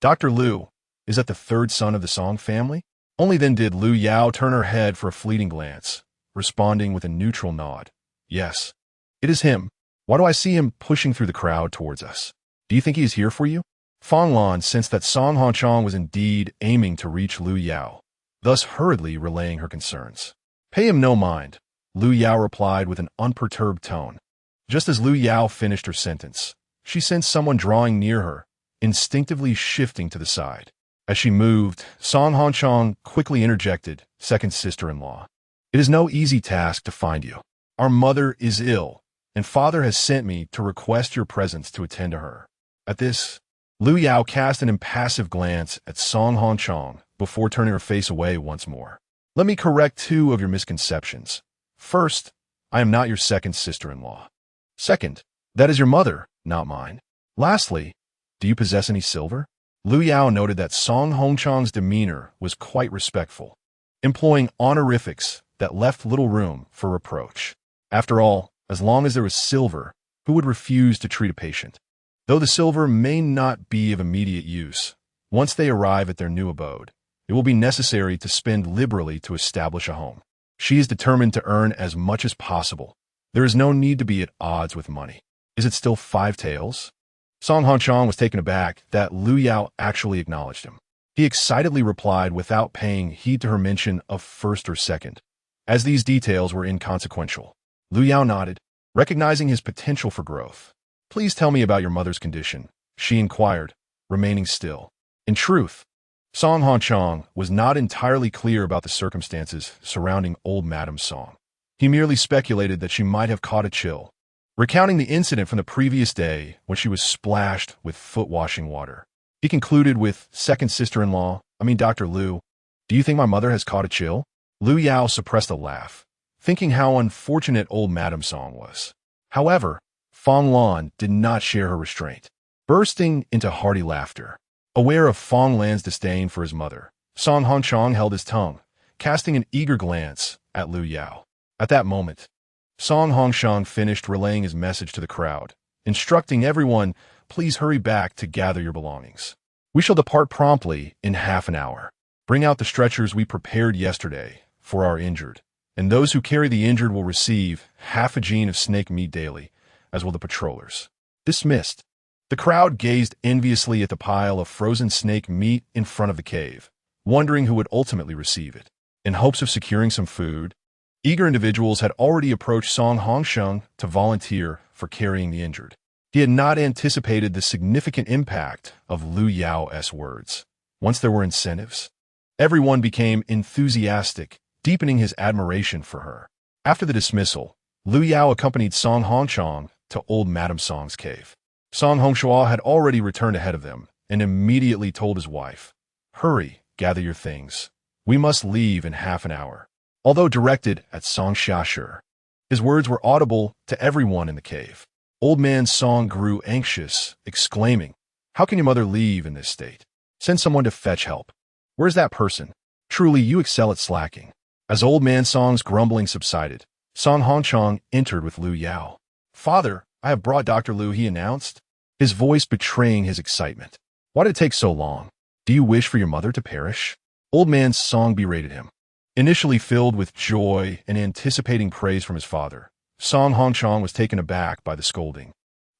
Dr. Liu, is that the third son of the Song family? Only then did Liu Yao turn her head for a fleeting glance, responding with a neutral nod. Yes, it is him. Why do I see him pushing through the crowd towards us? Do you think he is here for you? Fong Lan sensed that Song Hongchang was indeed aiming to reach Liu Yao, thus hurriedly relaying her concerns. Pay him no mind, Liu Yao replied with an unperturbed tone. Just as Liu Yao finished her sentence, she sensed someone drawing near her, instinctively shifting to the side. As she moved, Song Hongchang quickly interjected, second sister-in-law. It is no easy task to find you. Our mother is ill, and father has sent me to request your presence to attend to her. At this, Liu Yao cast an impassive glance at Song Hongchang before turning her face away once more. Let me correct two of your misconceptions. First, I am not your second sister-in-law. Second, that is your mother, not mine. Lastly, do you possess any silver? Liu Yao noted that Song Hongchang's demeanor was quite respectful, employing honorifics that left little room for reproach. After all, as long as there was silver, who would refuse to treat a patient? Though the silver may not be of immediate use, once they arrive at their new abode, it will be necessary to spend liberally to establish a home. She is determined to earn as much as possible. There is no need to be at odds with money. Is it still 5 taels? Song Hongchang was taken aback that Liu Yao actually acknowledged him. He excitedly replied without paying heed to her mention of first or second, as these details were inconsequential. Liu Yao nodded, recognizing his potential for growth. Please tell me about your mother's condition, she inquired, remaining still. In truth, Song Hongchang was not entirely clear about the circumstances surrounding old Madame Song. He merely speculated that she might have caught a chill, recounting the incident from the previous day when she was splashed with foot-washing water. He concluded with, second sister-in-law, Dr. Liu, do you think my mother has caught a chill? Liu Yao suppressed a laugh, thinking how unfortunate old Madame Song was. However, Fong Lan did not share her restraint, bursting into hearty laughter. Aware of Fong Lan's disdain for his mother, Song Hongchong held his tongue, casting an eager glance at Lu Yao. At that moment, Song Hongchong finished relaying his message to the crowd, instructing everyone, please hurry back to gather your belongings. We shall depart promptly in half an hour. Bring out the stretchers we prepared yesterday for our injured, and those who carry the injured will receive half a gene of snake meat daily, as will the patrollers. Dismissed. The crowd gazed enviously at the pile of frozen snake meat in front of the cave, wondering who would ultimately receive it. In hopes of securing some food, eager individuals had already approached Song Hongchong to volunteer for carrying the injured. He had not anticipated the significant impact of Lu Yao's words. Once there were incentives, everyone became enthusiastic, deepening his admiration for her. After the dismissal, Lu Yao accompanied Song Hongchong to old Madame Song's cave. Song Hongchua had already returned ahead of them and immediately told his wife, hurry, gather your things. We must leave in half an hour. Although directed at Song Xiashi, his words were audible to everyone in the cave. Old man Song grew anxious, exclaiming, how can your mother leave in this state? Send someone to fetch help. Where's that person? Truly, you excel at slacking. As old man Song's grumbling subsided, Song Hongchong entered with Lu Yao. Father, I have brought Dr. Lu, he announced, his voice betraying his excitement. Why did it take so long? Do you wish for your mother to perish? Old man Song berated him. Initially filled with joy and anticipating praise from his father, Song Hongchong was taken aback by the scolding,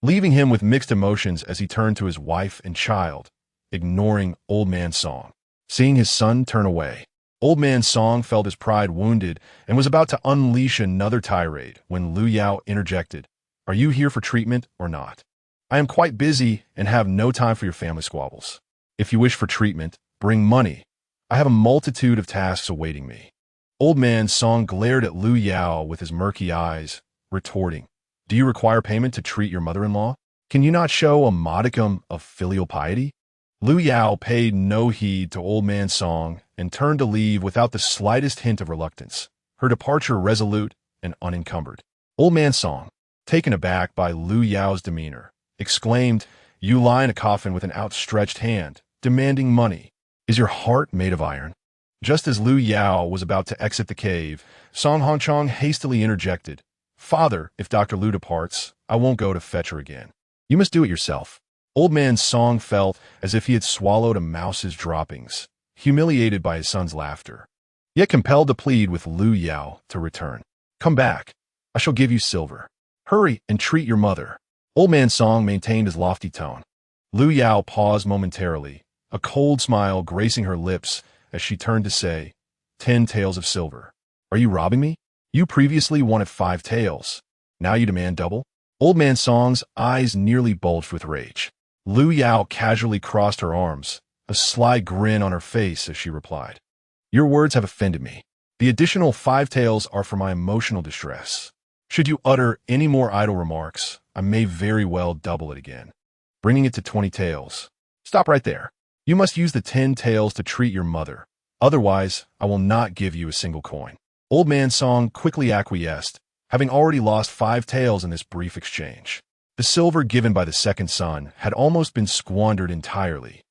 leaving him with mixed emotions as he turned to his wife and child, ignoring old man Song. Seeing his son turn away, old man Song felt his pride wounded and was about to unleash another tirade when Lu Yao interjected, are you here for treatment or not? I am quite busy and have no time for your family squabbles. If you wish for treatment, bring money. I have a multitude of tasks awaiting me. Old man Song glared at Lu Yao with his murky eyes, retorting, do you require payment to treat your mother-in-law? Can you not show a modicum of filial piety? Lu Yao paid no heed to old man Song and turned to leave without the slightest hint of reluctance, her departure resolute and unencumbered. Old man Song, taken aback by Lu Yao's demeanor, exclaimed, you lie in a coffin with an outstretched hand, demanding money. Is your heart made of iron? Just as Lu Yao was about to exit the cave, Song Hongchong hastily interjected, Father, if Dr. Lu departs, I won't go to fetch her again. You must do it yourself. Old man Song felt as if he had swallowed a mouse's droppings, humiliated by his son's laughter, yet compelled to plead with Lu Yao to return. Come back. I shall give you silver. Hurry and treat your mother. Old man Song maintained his lofty tone. Lu Yao paused momentarily, a cold smile gracing her lips as she turned to say, 10 taels of silver. Are you robbing me? You previously wanted 5 taels. Now you demand double? Old man Song's eyes nearly bulged with rage. Lu Yao casually crossed her arms, a sly grin on her face as she replied, your words have offended me. The additional 5 taels are for my emotional distress. Should you utter any more idle remarks, I may very well double it again, bringing it to 20 taels. Stop right there. You must use the 10 taels to treat your mother. Otherwise, I will not give you a single coin. Old man Song quickly acquiesced, having already lost 5 taels in this brief exchange. The silver given by the second son had almost been squandered entirely,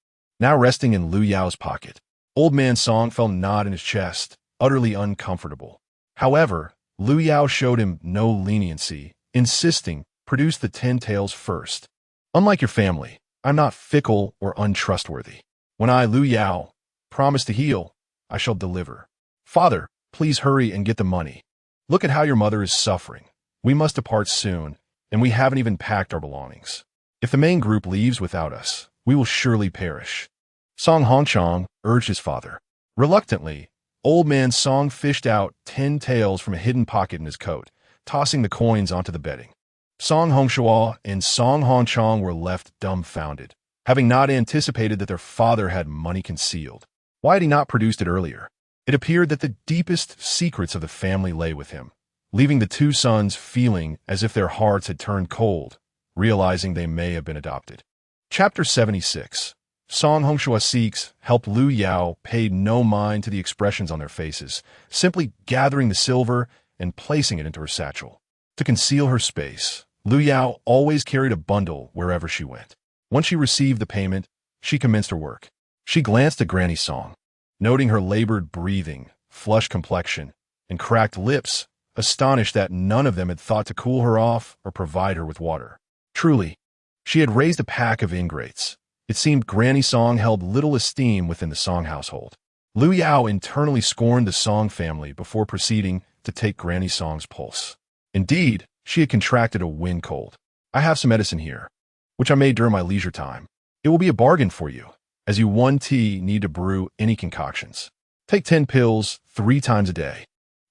now resting in Lu Yao's pocket. Old man Song felt a knot in his chest, utterly uncomfortable. However, Lu Yao showed him no leniency, insisting, produce the 10 taels first. Unlike your family, I'm not fickle or untrustworthy. When I, Lu Yao, promise to heal, I shall deliver. Father, please hurry and get the money. Look at how your mother is suffering. We must depart soon, and we haven't even packed our belongings. If the main group leaves without us, we will surely perish. Song Hongchong urged his father. Reluctantly, old man Song fished out 10 taels from a hidden pocket in his coat, tossing the coins onto the bedding. Song Hongshua and Song Hongchong were left dumbfounded, having not anticipated that their father had money concealed. Why had he not produced it earlier? It appeared that the deepest secrets of the family lay with him, leaving the 2 sons feeling as if their hearts had turned cold, realizing they may have been adopted. Chapter 76. Song Hongshua Sikhs helped Lu Yao paid no mind to the expressions on their faces, simply gathering the silver and placing it into her satchel. To conceal her space, Lu Yao always carried a bundle wherever she went. Once she received the payment, she commenced her work. She glanced at Granny Song, noting her labored breathing, flushed complexion, and cracked lips, astonished that none of them had thought to cool her off or provide her with water. Truly, she had raised a pack of ingrates. It seemed Granny Song held little esteem within the Song household. Lu Yao internally scorned the Song family before proceeding to take Granny Song's pulse. Indeed, she had contracted a wind cold. I have some medicine here, which I made during my leisure time. It will be a bargain for you, as you 1T need to brew any concoctions. Take 10 pills 3 times a day.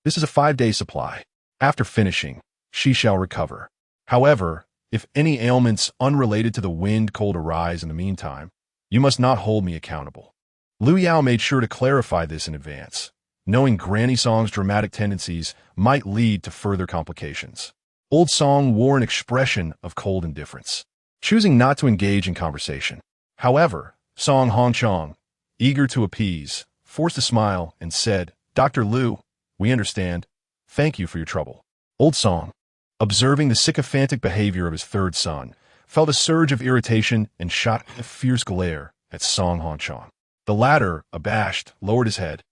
This is a 5-day supply. After finishing, she shall recover. However, if any ailments unrelated to the wind cold arise in the meantime, you must not hold me accountable. Lu Yao made sure to clarify this in advance, knowing Granny Song's dramatic tendencies might lead to further complications. Old Song wore an expression of cold indifference, choosing not to engage in conversation. However, Song Hongchong, eager to appease, forced a smile and said, "Dr. Lu, we understand. Thank you for your trouble." Old Song, observing the sycophantic behavior of his third son, felt a surge of irritation and shot a fierce glare at Song Hongchong. The latter, abashed, lowered his head,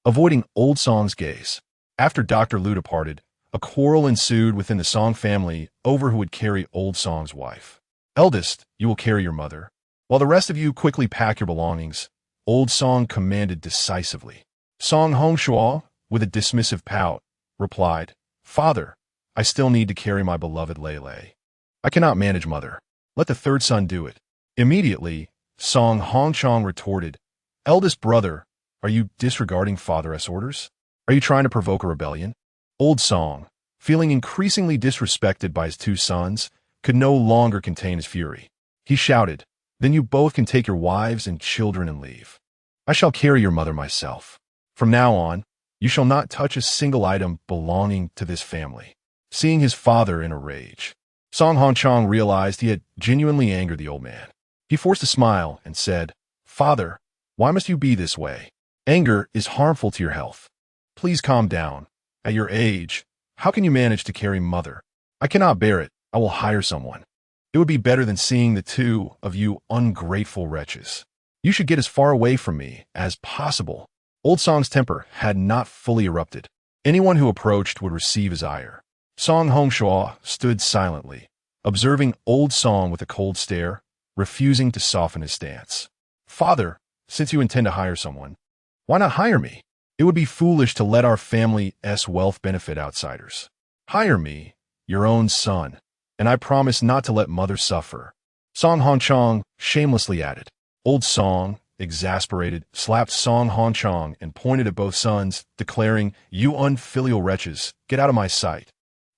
avoiding Old Song's gaze. After Dr. Lu departed, a quarrel ensued within the Song family over who would carry Old Song's wife. "Eldest, you will carry your mother, while the rest of you quickly pack your belongings," Old Song commanded decisively. Song Hongshua, with a dismissive pout, replied, "Father, I still need to carry my beloved Lele. I cannot manage mother. Let the third son do it." Immediately, Song Hongchong retorted, "Eldest brother, are you disregarding father's orders? Are you trying to provoke a rebellion?" Old Song, feeling increasingly disrespected by his two sons, could no longer contain his fury. He shouted, "Then you both can take your wives and children and leave. I shall carry your mother myself. From now on, you shall not touch a single item belonging to this family." Seeing his father in a rage, Song Hongchong realized he had genuinely angered the old man. He forced a smile and said, "Father, why must you be this way? Anger is harmful to your health. Please calm down. At your age, how can you manage to carry mother? I cannot bear it. I will hire someone. It would be better than seeing the two of you ungrateful wretches. You should get as far away from me as possible." Old Song's temper had not fully erupted. Anyone who approached would receive his ire. Song Hongshua stood silently, observing Old Song with a cold stare, refusing to soften his stance. "Father, since you intend to hire someone, why not hire me? It would be foolish to let our family's wealth benefit outsiders. Hire me, your own son, and I promise not to let mother suffer." Song Hongchong shamelessly added. Old Song, exasperated, slapped Song Hongchong and pointed at both sons, declaring, "You unfilial wretches, get out of my sight.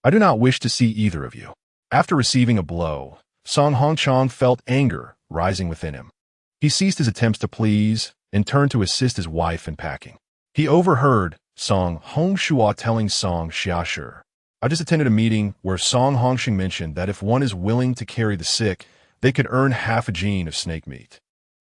I do not wish to see either of you." After receiving a blow, Song Hongchong felt anger rising within him. He ceased his attempts to please and turned to assist his wife in packing. He overheard Song Hongshua telling Song Xiashi, "I just attended a meeting where Song Hongxing mentioned that if one is willing to carry the sick, they could earn half a gene of snake meat.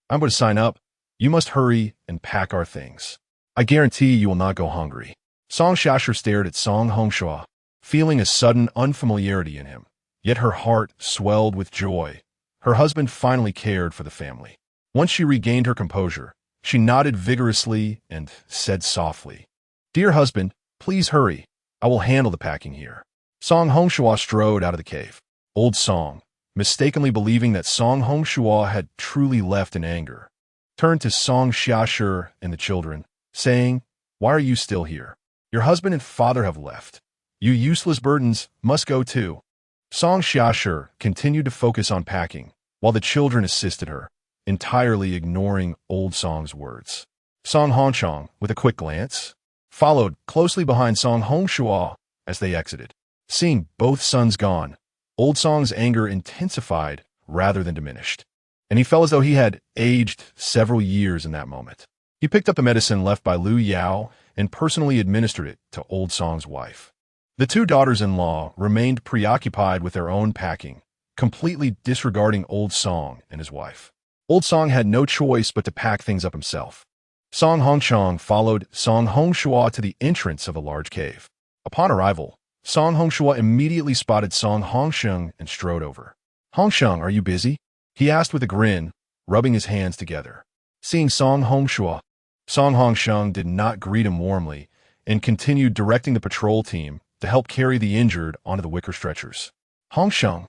I'm going to sign up. You must hurry and pack our things. I guarantee you will not go hungry." Song Xiashi stared at Song Hongshua, feeling a sudden unfamiliarity in him, yet her heart swelled with joy. Her husband finally cared for the family. Once she regained her composure, she nodded vigorously and said softly, "Dear husband, please hurry. I will handle the packing here." Song Hongshua strode out of the cave. Old Song, mistakenly believing that Song Hongshua had truly left in anger, turned to Song Xiashi and the children, saying, "Why are you still here? Your husband and father have left. You useless burdens must go too." Song Xiashi continued to focus on packing, while the children assisted her, entirely ignoring Old Song's words. Song Hongchong, with a quick glance, followed closely behind Song Hongshua as they exited. Seeing both sons gone, Old Song's anger intensified rather than diminished, and he felt as though he had aged several years in that moment. He picked up the medicine left by Lu Yao and personally administered it to Old Song's wife. The two daughters-in-law remained preoccupied with their own packing, completely disregarding Old Song and his wife. Old Song had no choice but to pack things up himself. Song Hongchong followed Song Hongshua to the entrance of a large cave. Upon arrival, Song Hongshua immediately spotted Song Hongsheng and strode over. "Hongsheng, are you busy?" he asked with a grin, rubbing his hands together. Seeing Song Hongshua, Song Hongsheng did not greet him warmly and continued directing the patrol team to help carry the injured onto the wicker stretchers. Hongsheng,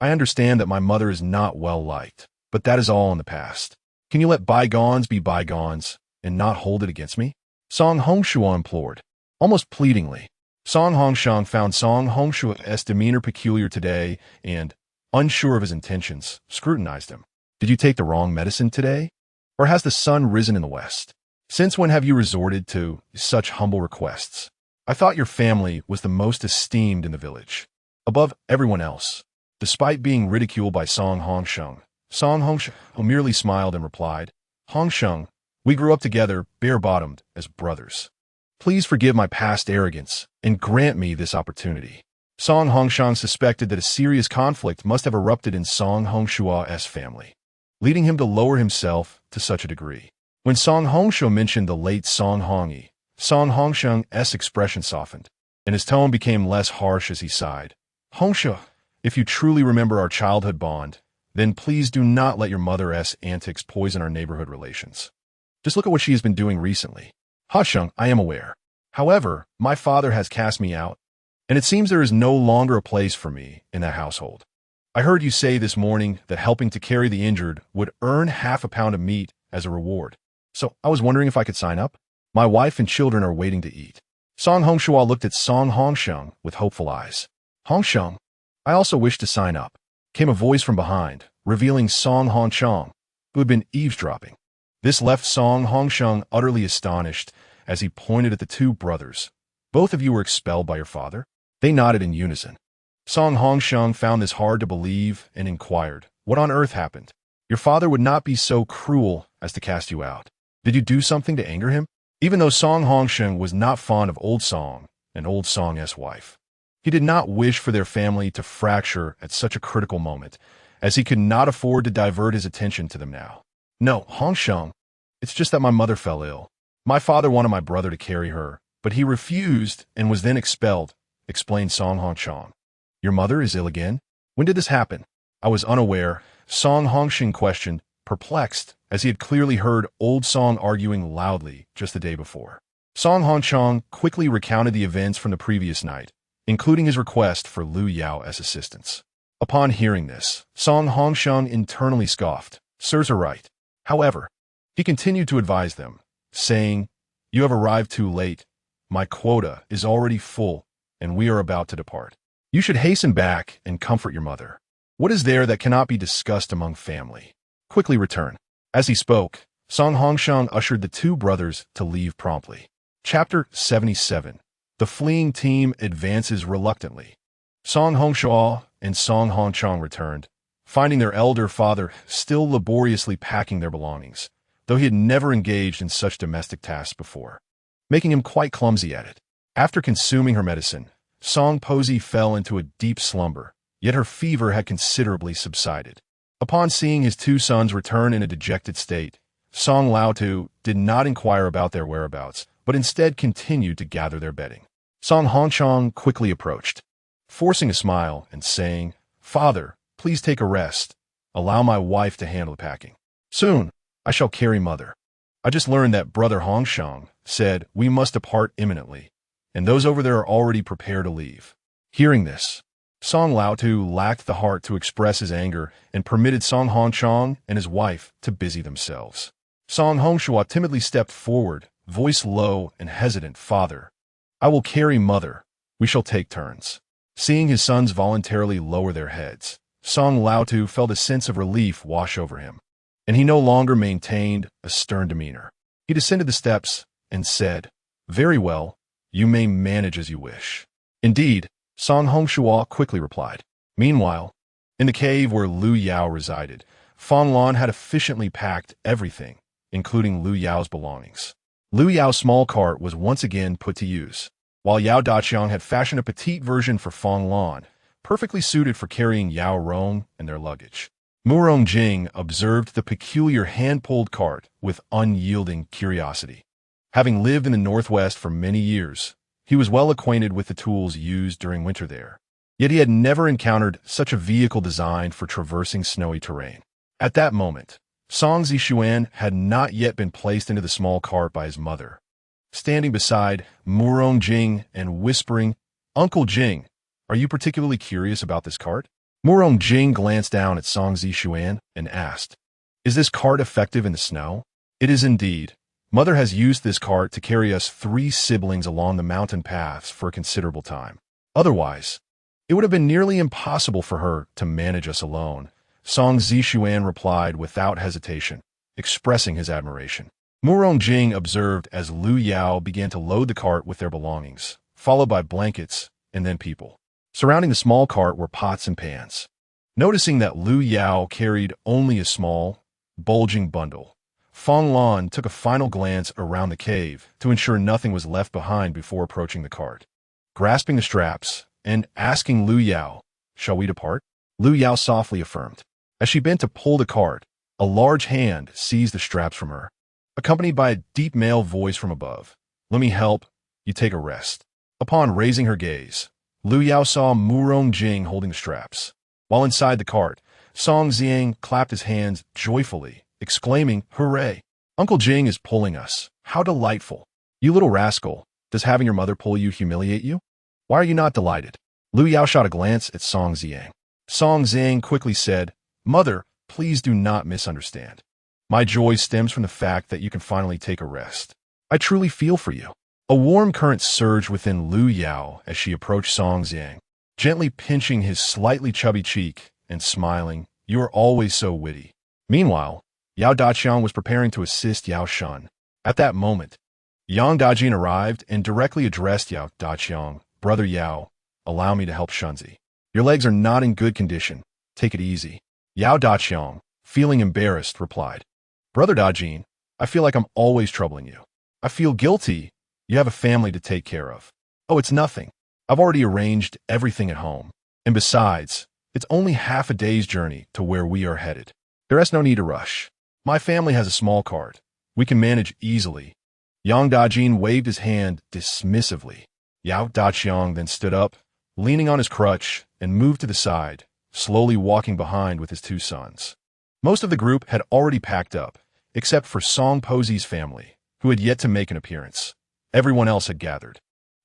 I understand that my mother is not well liked, but that is all in the past. Can you let bygones be bygones and not hold it against me? Song Hongshua implored, almost pleadingly. Song Hongsheng found Song Hongshua's demeanor peculiar today and, unsure of his intentions, scrutinized him. Did you take the wrong medicine today? Or has the sun risen in the west? Since when have you resorted to such humble requests? I thought your family was the most esteemed in the village, above everyone else. Despite being ridiculed by Song Hongsheng, Song Hongsheng merely smiled and replied, Hongsheng, we grew up together, bare-bottomed, as brothers. Please forgive my past arrogance and grant me this opportunity. Song Hongsheng suspected that a serious conflict must have erupted in Song Hongshua's family, leading him to lower himself to such a degree. When Song Hongshua mentioned the late Song Hongyi, Song Hongsheng's expression softened, and his tone became less harsh as he sighed. Hongshua, if you truly remember our childhood bond, then please do not let your mother's antics poison our neighborhood relations. Just look at what she has been doing recently. Hongsheng, I am aware. However, my father has cast me out, and it seems there is no longer a place for me in that household. I heard you say this morning that helping to carry the injured would earn half a pound of meat as a reward. So I was wondering if I could sign up. My wife and children are waiting to eat. Song Hongshua looked at Song Hongsheng with hopeful eyes. Hongsheng, I also wish to sign up. Came a voice from behind, revealing Song Hongsheng, who had been eavesdropping. This left Song Hongsheng utterly astonished as he pointed at the two brothers. Both of you were expelled by your father? They nodded in unison. Song Hongsheng found this hard to believe and inquired, what on earth happened? Your father would not be so cruel as to cast you out. Did you do something to anger him? Even though Song Hongsheng was not fond of Old Song and Old Song's wife, he did not wish for their family to fracture at such a critical moment, as he could not afford to divert his attention to them now. No, Hongsheng, it's just that my mother fell ill. My father wanted my brother to carry her, but he refused and was then expelled, explained Song Hongsheng. Your mother is ill again? When did this happen? I was unaware, Song Hongsheng questioned, perplexed, as he had clearly heard Old Song arguing loudly just the day before. Song Hongsheng quickly recounted the events from the previous night, including his request for Lu Yao as assistance. Upon hearing this, Song Hongsheng internally scoffed. Sirs are right. However, he continued to advise them, saying, You have arrived too late. My quota is already full, and we are about to depart. You should hasten back and comfort your mother. What is there that cannot be discussed among family? Quickly return. As he spoke, Song Hongsheng ushered the two brothers to leave promptly. Chapter 77. The fleeing team advances reluctantly. Song Hongshua and Song Hongsheng returned, finding their elder father still laboriously packing their belongings, though he had never engaged in such domestic tasks before, making him quite clumsy at it. After consuming her medicine, Song Posey fell into a deep slumber, yet her fever had considerably subsided. Upon seeing his two sons return in a dejected state, Song Laotu did not inquire about their whereabouts, but instead continued to gather their bedding. Song Hongsheng quickly approached, forcing a smile and saying, Father, please take a rest. Allow my wife to handle the packing. Soon, I shall carry mother. I just learned that Brother Hongsheng said we must depart imminently, and those over there are already prepared to leave. Hearing this, Song Laotu lacked the heart to express his anger and permitted Song Hongsheng and his wife to busy themselves. Song Hongshua timidly stepped forward, voice low and hesitant. Father, I will carry mother. We shall take turns. Seeing his sons voluntarily lower their heads, Song Laotu felt a sense of relief wash over him, and he no longer maintained a stern demeanor. He descended the steps and said, Very well, you may manage as you wish. Indeed, Song Hongshua quickly replied. Meanwhile, in the cave where Lu Yao resided, Fan Lan had efficiently packed everything, including Lu Yao's belongings. Lu Yao's small cart was once again put to use, while Yao Daqiang had fashioned a petite version for Fan Lan, perfectly suited for carrying Yao Rong and their luggage. Murong Jing observed the peculiar hand-pulled cart with unyielding curiosity. Having lived in the Northwest for many years, he was well acquainted with the tools used during winter there, yet he had never encountered such a vehicle designed for traversing snowy terrain. At that moment, Song Zishuan had not yet been placed into the small cart by his mother. Standing beside Murong Jing and whispering, "Uncle Jing, are you particularly curious about this cart?" Murong Jing glanced down at Song Zishuan and asked, "Is this cart effective in the snow?" "It is indeed. Mother has used this cart to carry us 3 siblings along the mountain paths for a considerable time. Otherwise, it would have been nearly impossible for her to manage us alone," Song Zishuan replied without hesitation, expressing his admiration. Murong Jing observed as Lu Yao began to load the cart with their belongings, followed by blankets and then people. Surrounding the small cart were pots and pans. Noticing that Lu Yao carried only a small, bulging bundle, Fong Lan took a final glance around the cave to ensure nothing was left behind before approaching the cart. Grasping the straps and asking Lu Yao, "Shall we depart?" Lu Yao softly affirmed. As she bent to pull the cart, a large hand seized the straps from her, accompanied by a deep male voice from above. "Let me help. You take a rest." Upon raising her gaze, Lu Yao saw Murong Jing holding the straps. While inside the cart, Song Xiang clapped his hands joyfully, exclaiming, "Hooray! Uncle Jing is pulling us. How delightful! You little rascal, does having your mother pull you humiliate you? Why are you not delighted?" Lu Yao shot a glance at Song Xiang. Song Xiang quickly said, "Mother, please do not misunderstand. My joy stems from the fact that you can finally take a rest. I truly feel for you." A warm current surged within Lu Yao as she approached Song Xiang, gently pinching his slightly chubby cheek and smiling, "You are always so witty." Meanwhile, Yao Daqiang was preparing to assist Yao Shun. At that moment, Yang Dajin arrived and directly addressed Yao Daqiang, "Brother Yao, allow me to help Shunzi. Your legs are not in good condition. Take it easy." Yao Daqiang, feeling embarrassed, replied, "Brother Dajin, I feel like I'm always troubling you. I feel guilty. You have a family to take care of." "Oh, it's nothing. I've already arranged everything at home. And besides, it's only half a day's journey to where we are headed. There is no need to rush. My family has a small cart. We can manage easily." Yang Dajin waved his hand dismissively. Yao Daqiang then stood up, leaning on his crutch, and moved to the side, slowly walking behind with his 2 sons. Most of the group had already packed up, except for Song Posey's family, who had yet to make an appearance. Everyone else had gathered.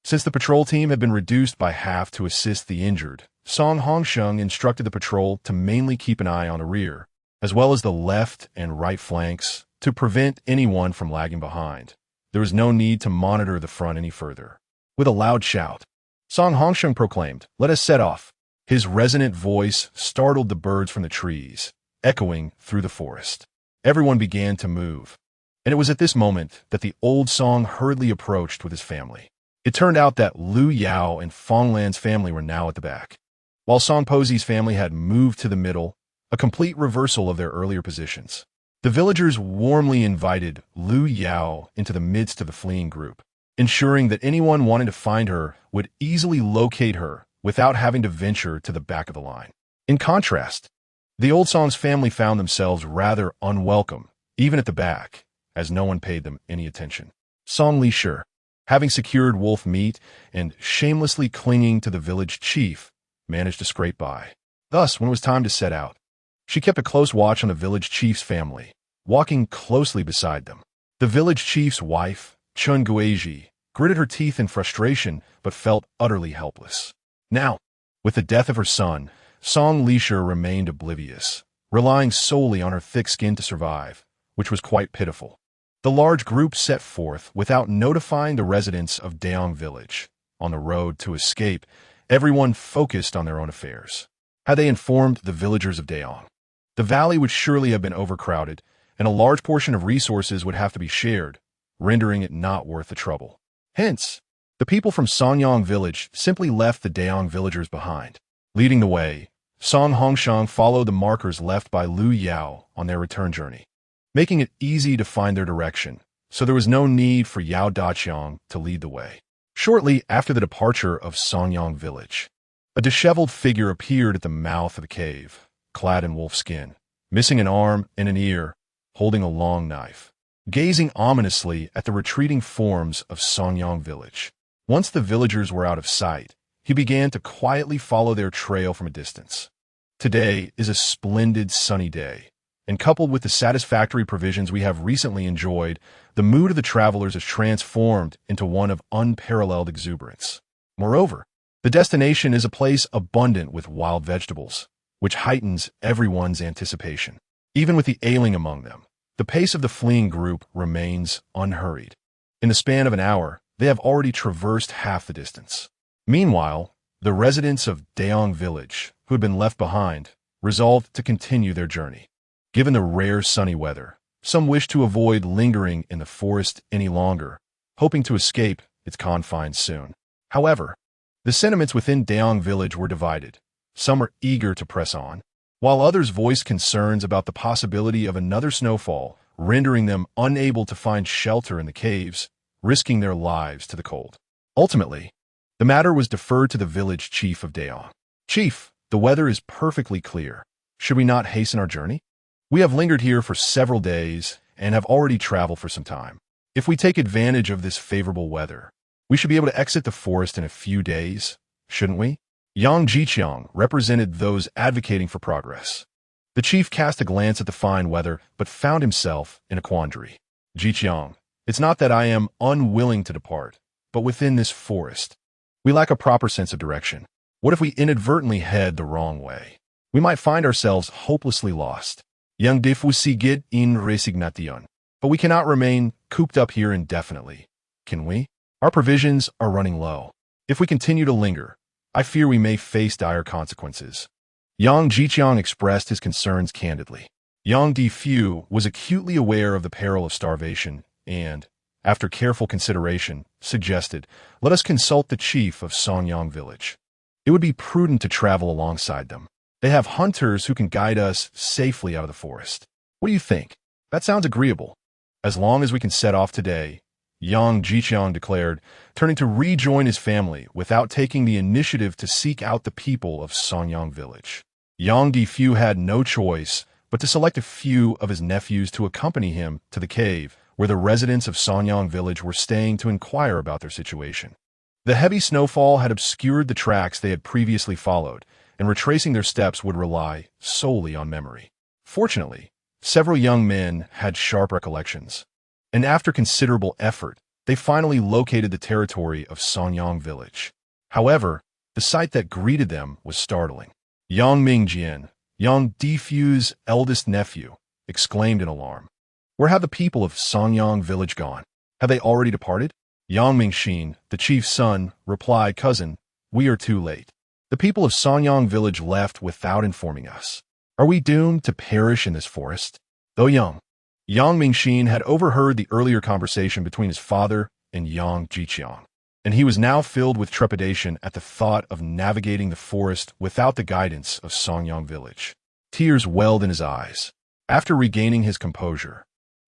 Since the patrol team had been reduced by half to assist the injured, Song Hongsheng instructed the patrol to mainly keep an eye on the rear, as well as the left and right flanks, to prevent anyone from lagging behind. There was no need to monitor the front any further. With a loud shout, Song Hongsheng proclaimed, "Let us set off." His resonant voice startled the birds from the trees, echoing through the forest. Everyone began to move, and it was at this moment that the old Song hurriedly approached with his family. It turned out that Lu Yao and Fong Lan's family were now at the back, while Song Posey's family had moved to the middle, a complete reversal of their earlier positions. The villagers warmly invited Lu Yao into the midst of the fleeing group, ensuring that anyone wanting to find her would easily locate her without having to venture to the back of the line. In contrast, the old Song's family found themselves rather unwelcome, even at the back, as no one paid them any attention. Song Li Shi, having secured wolf meat and shamelessly clinging to the village chief, managed to scrape by. Thus, when it was time to set out, she kept a close watch on the village chief's family, walking closely beside them. The village chief's wife, Chun Guizhi, gritted her teeth in frustration but felt utterly helpless. Now, with the death of her son, Song Li Shi remained oblivious, relying solely on her thick skin to survive, which was quite pitiful. The large group set forth without notifying the residents of Daong village. On the road to escape, everyone focused on their own affairs. Had they informed the villagers of Daong, the valley would surely have been overcrowded, and a large portion of resources would have to be shared, rendering it not worth the trouble. Hence, the people from Songyang village simply left the Daong villagers behind. Leading the way, Song Hongsheng followed the markers left by Lu Yao on their return journey, making it easy to find their direction, so there was no need for Yao Daqiang to lead the way. Shortly after the departure of Songyang village, a disheveled figure appeared at the mouth of the cave, clad in wolf skin, missing an arm and an ear, holding a long knife, gazing ominously at the retreating forms of Songyang village. Once the villagers were out of sight, he began to quietly follow their trail from a distance. Today is a splendid sunny day, and coupled with the satisfactory provisions we have recently enjoyed, the mood of the travelers is transformed into one of unparalleled exuberance. Moreover, the destination is a place abundant with wild vegetables, which heightens everyone's anticipation. Even with the ailing among them, the pace of the fleeing group remains unhurried. In the span of an hour, they have already traversed half the distance. Meanwhile, the residents of Daeong village, who had been left behind, resolved to continue their journey. Given the rare sunny weather, some wished to avoid lingering in the forest any longer, hoping to escape its confines soon. However, the sentiments within Daeong village were divided. Some were eager to press on, while others voiced concerns about the possibility of another snowfall, rendering them unable to find shelter in the caves, risking their lives to the cold. Ultimately, the matter was deferred to the village chief of Daeong. Chief, the weather is perfectly clear. Should we not hasten our journey? We have lingered here for several days and have already traveled for some time. If we take advantage of this favorable weather, we should be able to exit the forest in a few days, shouldn't we? Yang Jiqiang represented those advocating for progress. The chief cast a glance at the fine weather, but found himself in a quandary. Jiqiang, it's not that I am unwilling to depart, but within this forest, we lack a proper sense of direction. What if we inadvertently head the wrong way? We might find ourselves hopelessly lost. Yang defusigit in resignation. But we cannot remain cooped up here indefinitely, can we? Our provisions are running low. If we continue to linger, I fear we may face dire consequences. Yang Jiqiang expressed his concerns candidly. Yang Difu was acutely aware of the peril of starvation and, after careful consideration, suggested, let us consult the chief of Songyang village. It would be prudent to travel alongside them. They have hunters who can guide us safely out of the forest. What do you think? That sounds agreeable. As long as we can set off today, Yang Jiqiang declared, turning to rejoin his family without taking the initiative to seek out the people of Songyang village. Yang Difu had no choice but to select a few of his nephews to accompany him to the cave where the residents of Songyang village were staying to inquire about their situation. The heavy snowfall had obscured the tracks they had previously followed, and retracing their steps would rely solely on memory. Fortunately, several young men had sharp recollections, and after considerable effort, they finally located the territory of Songyang village. However, the sight that greeted them was startling. Yang Mingjian, Yang Difu's eldest nephew, exclaimed in alarm. Where have the people of Songyang village gone? Have they already departed? Yang Mingxin, the chief's son, replied, cousin, we are too late. The people of Songyang village left without informing us. Are we doomed to perish in this forest? Though young, Yang Mingxin had overheard the earlier conversation between his father and Yang Jiqiang, and he was now filled with trepidation at the thought of navigating the forest without the guidance of Songyang village. Tears welled in his eyes. After regaining his composure,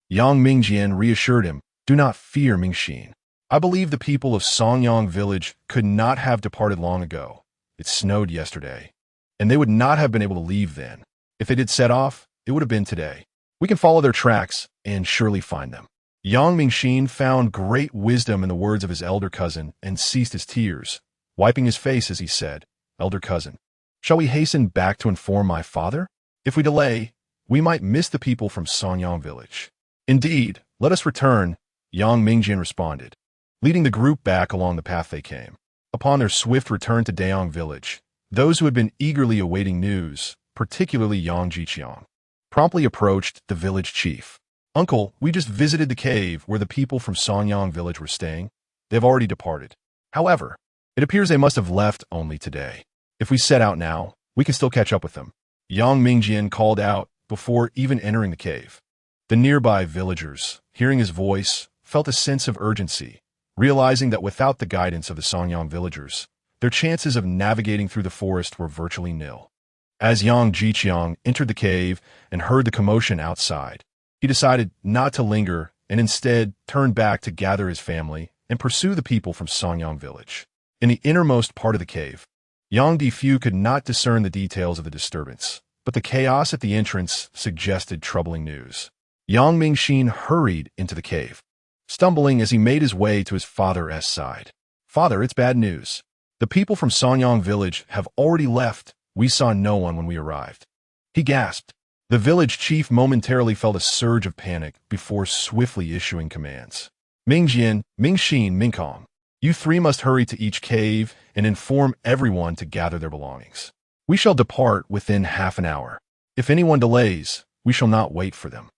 Yang Mingjian reassured him, do not fear, Mingxin. I believe the people of Songyang village could not have departed long ago. It snowed yesterday, and they would not have been able to leave then. If they did set off, it would have been today. We can follow their tracks and surely find them. Yang Mingxin found great wisdom in the words of his elder cousin and ceased his tears, wiping his face as he said, elder cousin, shall we hasten back to inform my father? If we delay, we might miss the people from Songyang village. Indeed, let us return, Yang Mingjian responded, leading the group back along the path they came. Upon their swift return to Daeong village, those who had been eagerly awaiting news, particularly Yang Jiqiang, promptly approached the village chief. Uncle, we just visited the cave where the people from Songyang village were staying. They have already departed. However, it appears they must have left only today. If we set out now, we can still catch up with them. Yang Mingjian called out before even entering the cave. The nearby villagers, hearing his voice, felt a sense of urgency, realizing that without the guidance of the Songyang villagers, their chances of navigating through the forest were virtually nil. As Yang Jiqiang entered the cave and heard the commotion outside, he decided not to linger and instead turned back to gather his family and pursue the people from Songyang village. In the innermost part of the cave, Yang Difu could not discern the details of the disturbance, but the chaos at the entrance suggested troubling news. Yang Mingxin hurried into the cave, stumbling as he made his way to his father's side. Father, it's bad news. The people from Songyang village have already left. We saw no one when we arrived. He gasped. The village chief momentarily felt a surge of panic before swiftly issuing commands. Mingjian, Mingxin, Mingkong, you three must hurry to each cave and inform everyone to gather their belongings. We shall depart within half an hour. If anyone delays, we shall not wait for them.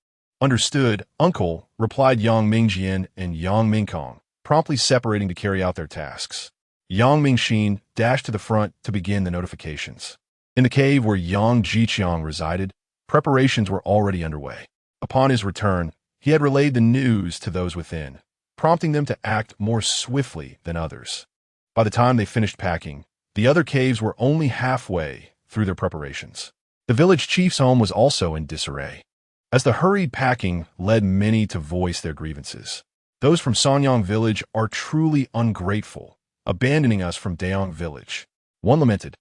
Understood, uncle, replied Yang Mingjian and Yang Mingkong, promptly separating to carry out their tasks. Yang Mingxin dashed to the front to begin the notifications. In the cave where Yang Jiqiang resided, preparations were already underway. Upon his return, he had relayed the news to those within, prompting them to act more swiftly than others. By the time they finished packing, the other caves were only halfway through their preparations. The village chief's home was also in disarray, as the hurried packing led many to voice their grievances. Those from Sanyang village are truly ungrateful, abandoning us from Daong village. One lamented,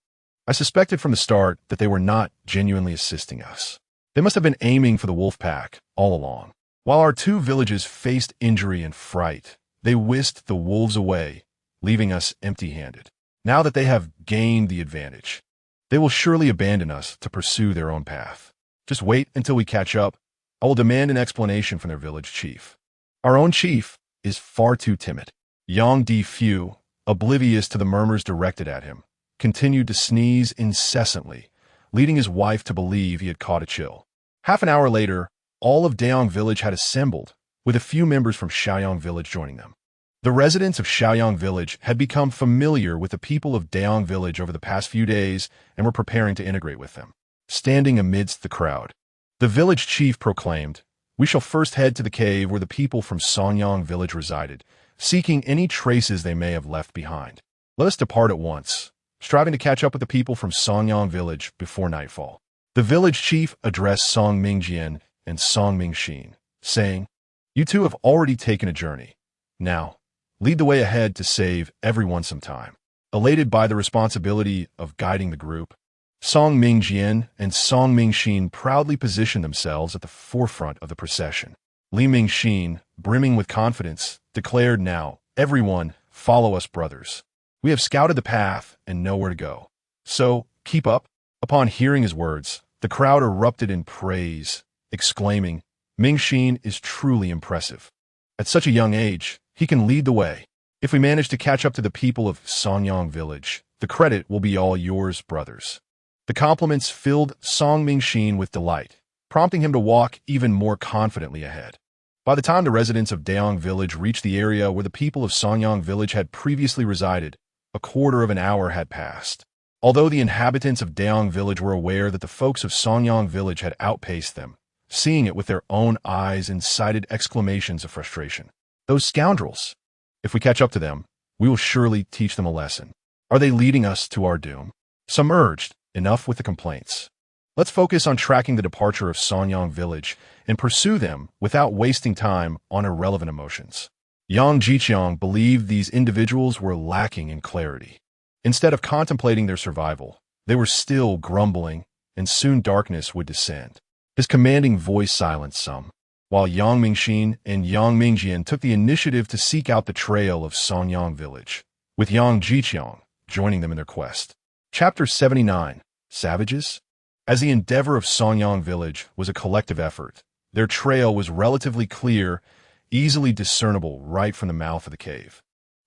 I suspected from the start that they were not genuinely assisting us. They must have been aiming for the wolf pack all along. While our two villages faced injury and fright, they whisked the wolves away, leaving us empty-handed. Now that they have gained the advantage, they will surely abandon us to pursue their own path. Just wait until we catch up. I will demand an explanation from their village chief. Our own chief is far too timid. Yang Di Fu, oblivious to the murmurs directed at him, continued to sneeze incessantly, leading his wife to believe he had caught a chill. Half an hour later, all of Daong village had assembled, with a few members from Shaoyang village joining them. The residents of Shaoyang village had become familiar with the people of Daong village over the past few days and were preparing to integrate with them. Standing amidst the crowd, the village chief proclaimed, we shall first head to the cave where the people from Sanyang village resided, seeking any traces they may have left behind. Let us depart at once, striving to catch up with the people from Sanyang village before nightfall. The village chief addressed Song Mingjian and Song Mingxin, saying, you two have already taken a journey. Now, lead the way ahead to save everyone some time. Elated by the responsibility of guiding the group, Song Mingjian and Song Mingxin proudly positioned themselves at the forefront of the procession. Li Mingxin, brimming with confidence, declared, now, everyone, follow us, brothers. We have scouted the path and know where to go. So, keep up. Upon hearing his words, the crowd erupted in praise, exclaiming, Mingxin is truly impressive. At such a young age, he can lead the way. If we manage to catch up to the people of Sanyang village, the credit will be all yours, brothers. The compliments filled Song Mingxin with delight, prompting him to walk even more confidently ahead. By the time the residents of Daong village reached the area where the people of Sanyang village had previously resided, a quarter of an hour had passed. Although the inhabitants of Daong village were aware that the folks of Sanyang village had outpaced them, seeing it with their own eyes incited exclamations of frustration. Those scoundrels! If we catch up to them, we will surely teach them a lesson. Are they leading us to our doom? Some urged, enough with the complaints. Let's focus on tracking the departure of Sanyang village and pursue them without wasting time on irrelevant emotions. Yang Jiqiang believed these individuals were lacking in clarity. Instead of contemplating their survival, they were still grumbling, and soon darkness would descend. His commanding voice silenced some, while Yang Mingxin and Yang Mingjian took the initiative to seek out the trail of Sanyang village, with Yang Jiqiang joining them in their quest. Chapter 79, Savages? As the endeavor of Sanyang village was a collective effort, their trail was relatively clear, easily discernible right from the mouth of the cave.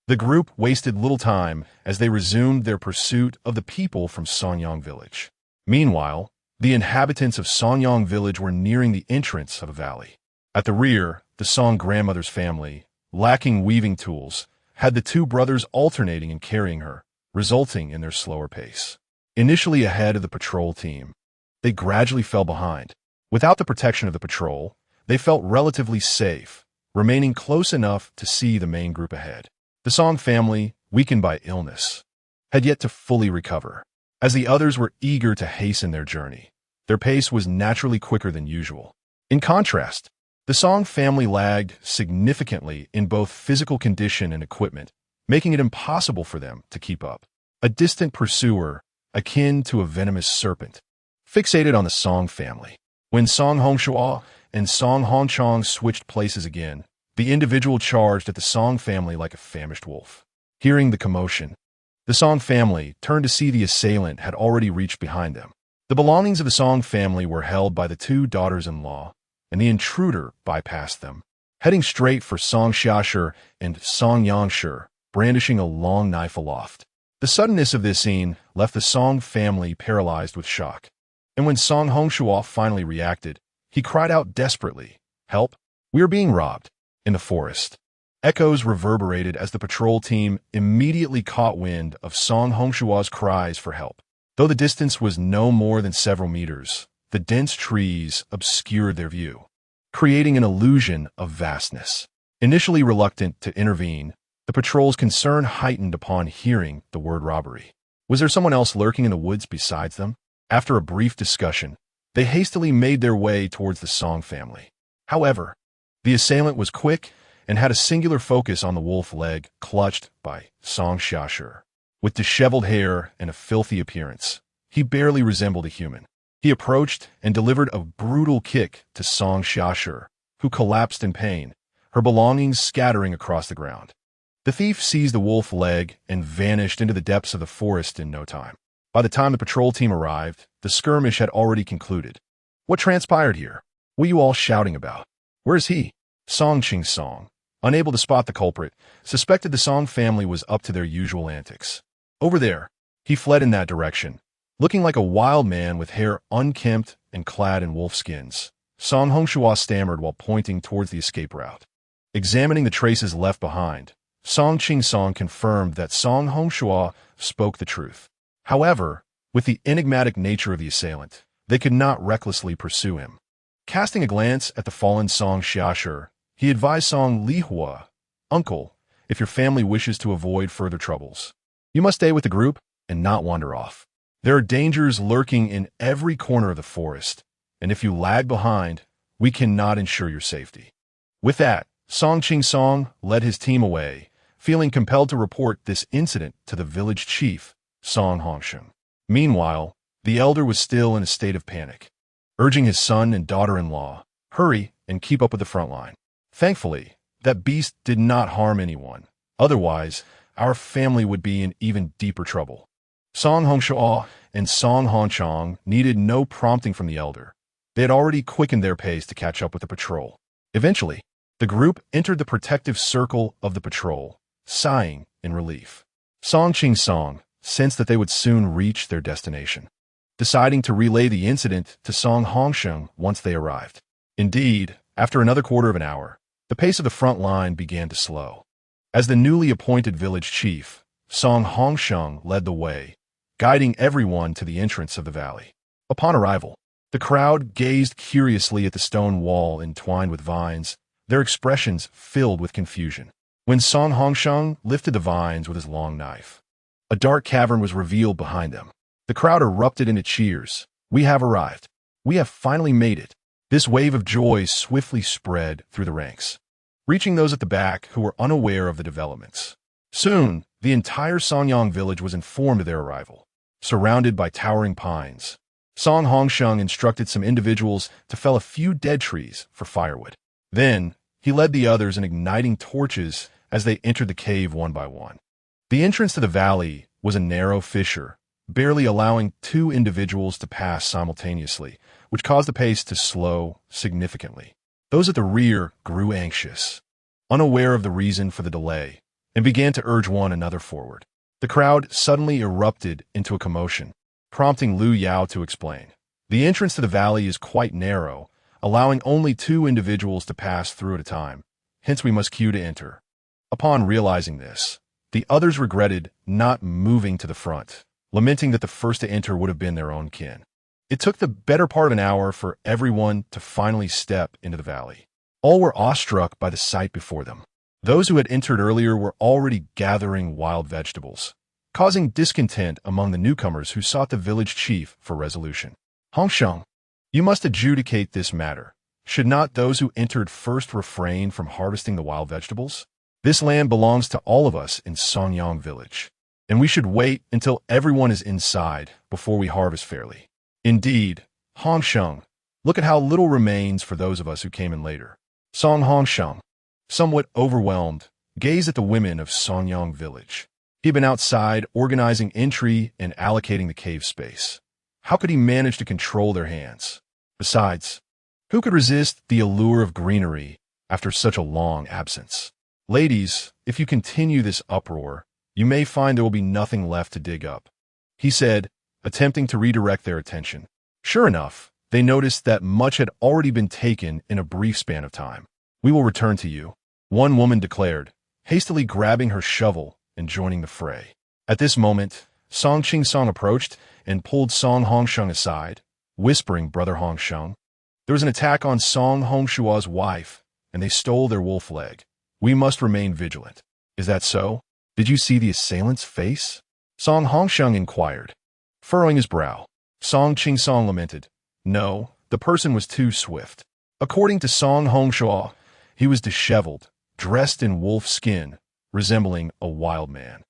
The group wasted little time as they resumed their pursuit of the people from Sanyang village. Meanwhile, the inhabitants of Sanyang village were nearing the entrance of a valley. At the rear, the Song grandmother's family, lacking weaving tools, had the two brothers alternating in carrying her, resulting in their slower pace. Initially ahead of the patrol team, they gradually fell behind. Without the protection of the patrol, they felt relatively safe, remaining close enough to see the main group ahead. The Song family, weakened by illness, had yet to fully recover. As the others were eager to hasten their journey, their pace was naturally quicker than usual. In contrast, the Song family lagged significantly in both physical condition and equipment, making it impossible for them to keep up. A distant pursuer, akin to a venomous serpent, fixated on the Song family. When Song Hongshua and Song Hongchong switched places again, the individual charged at the Song family like a famished wolf. Hearing the commotion, the Song family turned to see the assailant had already reached behind them. The belongings of the Song family were held by the two daughters-in-law, and the intruder bypassed them, heading straight for Song Xiashi and Song Yangshi, brandishing a long knife aloft. The suddenness of this scene left the Song family paralyzed with shock, and when Song Hongxue finally reacted, he cried out desperately, "Help! We are being robbed!" In the forest, echoes reverberated as the patrol team immediately caught wind of Song Hongxue's cries for help. Though the distance was no more than several meters, the dense trees obscured their view, creating an illusion of vastness. Initially reluctant to intervene, the patrol's concern heightened upon hearing the word robbery. Was there someone else lurking in the woods besides them? After a brief discussion, they hastily made their way towards the Song family. However, the assailant was quick and had a singular focus on the wolf leg clutched by Song Xiashi. With disheveled hair and a filthy appearance, he barely resembled a human. He approached and delivered a brutal kick to Song Xiashi, who collapsed in pain, her belongings scattering across the ground. The thief seized the wolf leg and vanished into the depths of the forest in no time. By the time the patrol team arrived, the skirmish had already concluded. What transpired here? What are you all shouting about? Where is he? Song Song, unable to spot the culprit, suspected the Song family was up to their usual antics. Over there, he fled in that direction, looking like a wild man with hair unkempt and clad in wolf skins. Song Hongxue stammered while pointing towards the escape route. Examining the traces left behind, Song Song confirmed that Song Hongxue spoke the truth. However, with the enigmatic nature of the assailant, they could not recklessly pursue him. Casting a glance at the fallen Song Xiashi, he advised Song Lihua, "Uncle, if your family wishes to avoid further troubles, you must stay with the group and not wander off. There are dangers lurking in every corner of the forest, and if you lag behind, we cannot ensure your safety." With that, Song Song led his team away, feeling compelled to report this incident to the village chief, Song Hongsheng. Meanwhile, the elder was still in a state of panic, urging his son and daughter-in-law, "Hurry and keep up with the front line." Thankfully, that beast did not harm anyone. Otherwise, our family would be in even deeper trouble. Song Hongxue and Song Hongchong needed no prompting from the elder. They had already quickened their pace to catch up with the patrol. Eventually, the group entered the protective circle of the patrol, sighing in relief. Song Song sensed that they would soon reach their destination, deciding to relay the incident to Song Hongsheng once they arrived. Indeed, after another quarter of an hour, the pace of the front line began to slow. As the newly appointed village chief, Song Hongsheng led the way, guiding everyone to the entrance of the valley. Upon arrival, the crowd gazed curiously at the stone wall entwined with vines, their expressions filled with confusion. When Song Hongsheng lifted the vines with his long knife, a dark cavern was revealed behind them. The crowd erupted into cheers. "We have arrived. We have finally made it." This wave of joy swiftly spread through the ranks, reaching those at the back who were unaware of the developments. Soon, the entire Songyang village was informed of their arrival. Surrounded by towering pines, Song Hongsheng instructed some individuals to fell a few dead trees for firewood. Then, he led the others in igniting torches as they entered the cave one by one. The entrance to the valley was a narrow fissure, barely allowing two individuals to pass simultaneously, which caused the pace to slow significantly. Those at the rear grew anxious, unaware of the reason for the delay, and began to urge one another forward. The crowd suddenly erupted into a commotion, prompting Lu Yao to explain. "The entrance to the valley is quite narrow, allowing only two individuals to pass through at a time, hence we must queue to enter." Upon realizing this, the others regretted not moving to the front, lamenting that the first to enter would have been their own kin. It took the better part of an hour for everyone to finally step into the valley. All were awestruck by the sight before them. Those who had entered earlier were already gathering wild vegetables, causing discontent among the newcomers who sought the village chief for resolution. "Hongsheng, you must adjudicate this matter. Should not those who entered first refrain from harvesting the wild vegetables? This land belongs to all of us in Songyang village, and we should wait until everyone is inside before we harvest fairly. Indeed, Hongsheng, look at how little remains for those of us who came in later." Song Hongsheng, somewhat overwhelmed, gazed at the women of Songyang village. He had been outside organizing entry and allocating the cave space. How could he manage to control their hands? Besides, who could resist the allure of greenery after such a long absence? Ladies, if you continue this uproar, you may find there will be nothing left to dig up, he said, attempting to redirect their attention. Sure enough, they noticed that much had already been taken in a brief span of time. We will return to you, one woman declared, hastily grabbing her shovel and joining the fray. At this moment, Song Qing-song approached and pulled Song Hongsheng aside, whispering, "Brother Hongsheng, there was an attack on Song Hongshua's wife, and they stole their wolf leg. We must remain vigilant." "Is that so? Did you see the assailant's face?" Song Hongsheng inquired, furrowing his brow. Song Qing-song lamented, "No, the person was too swift." According to Song Hongshua, he was disheveled, dressed in wolf skin, resembling a wild man,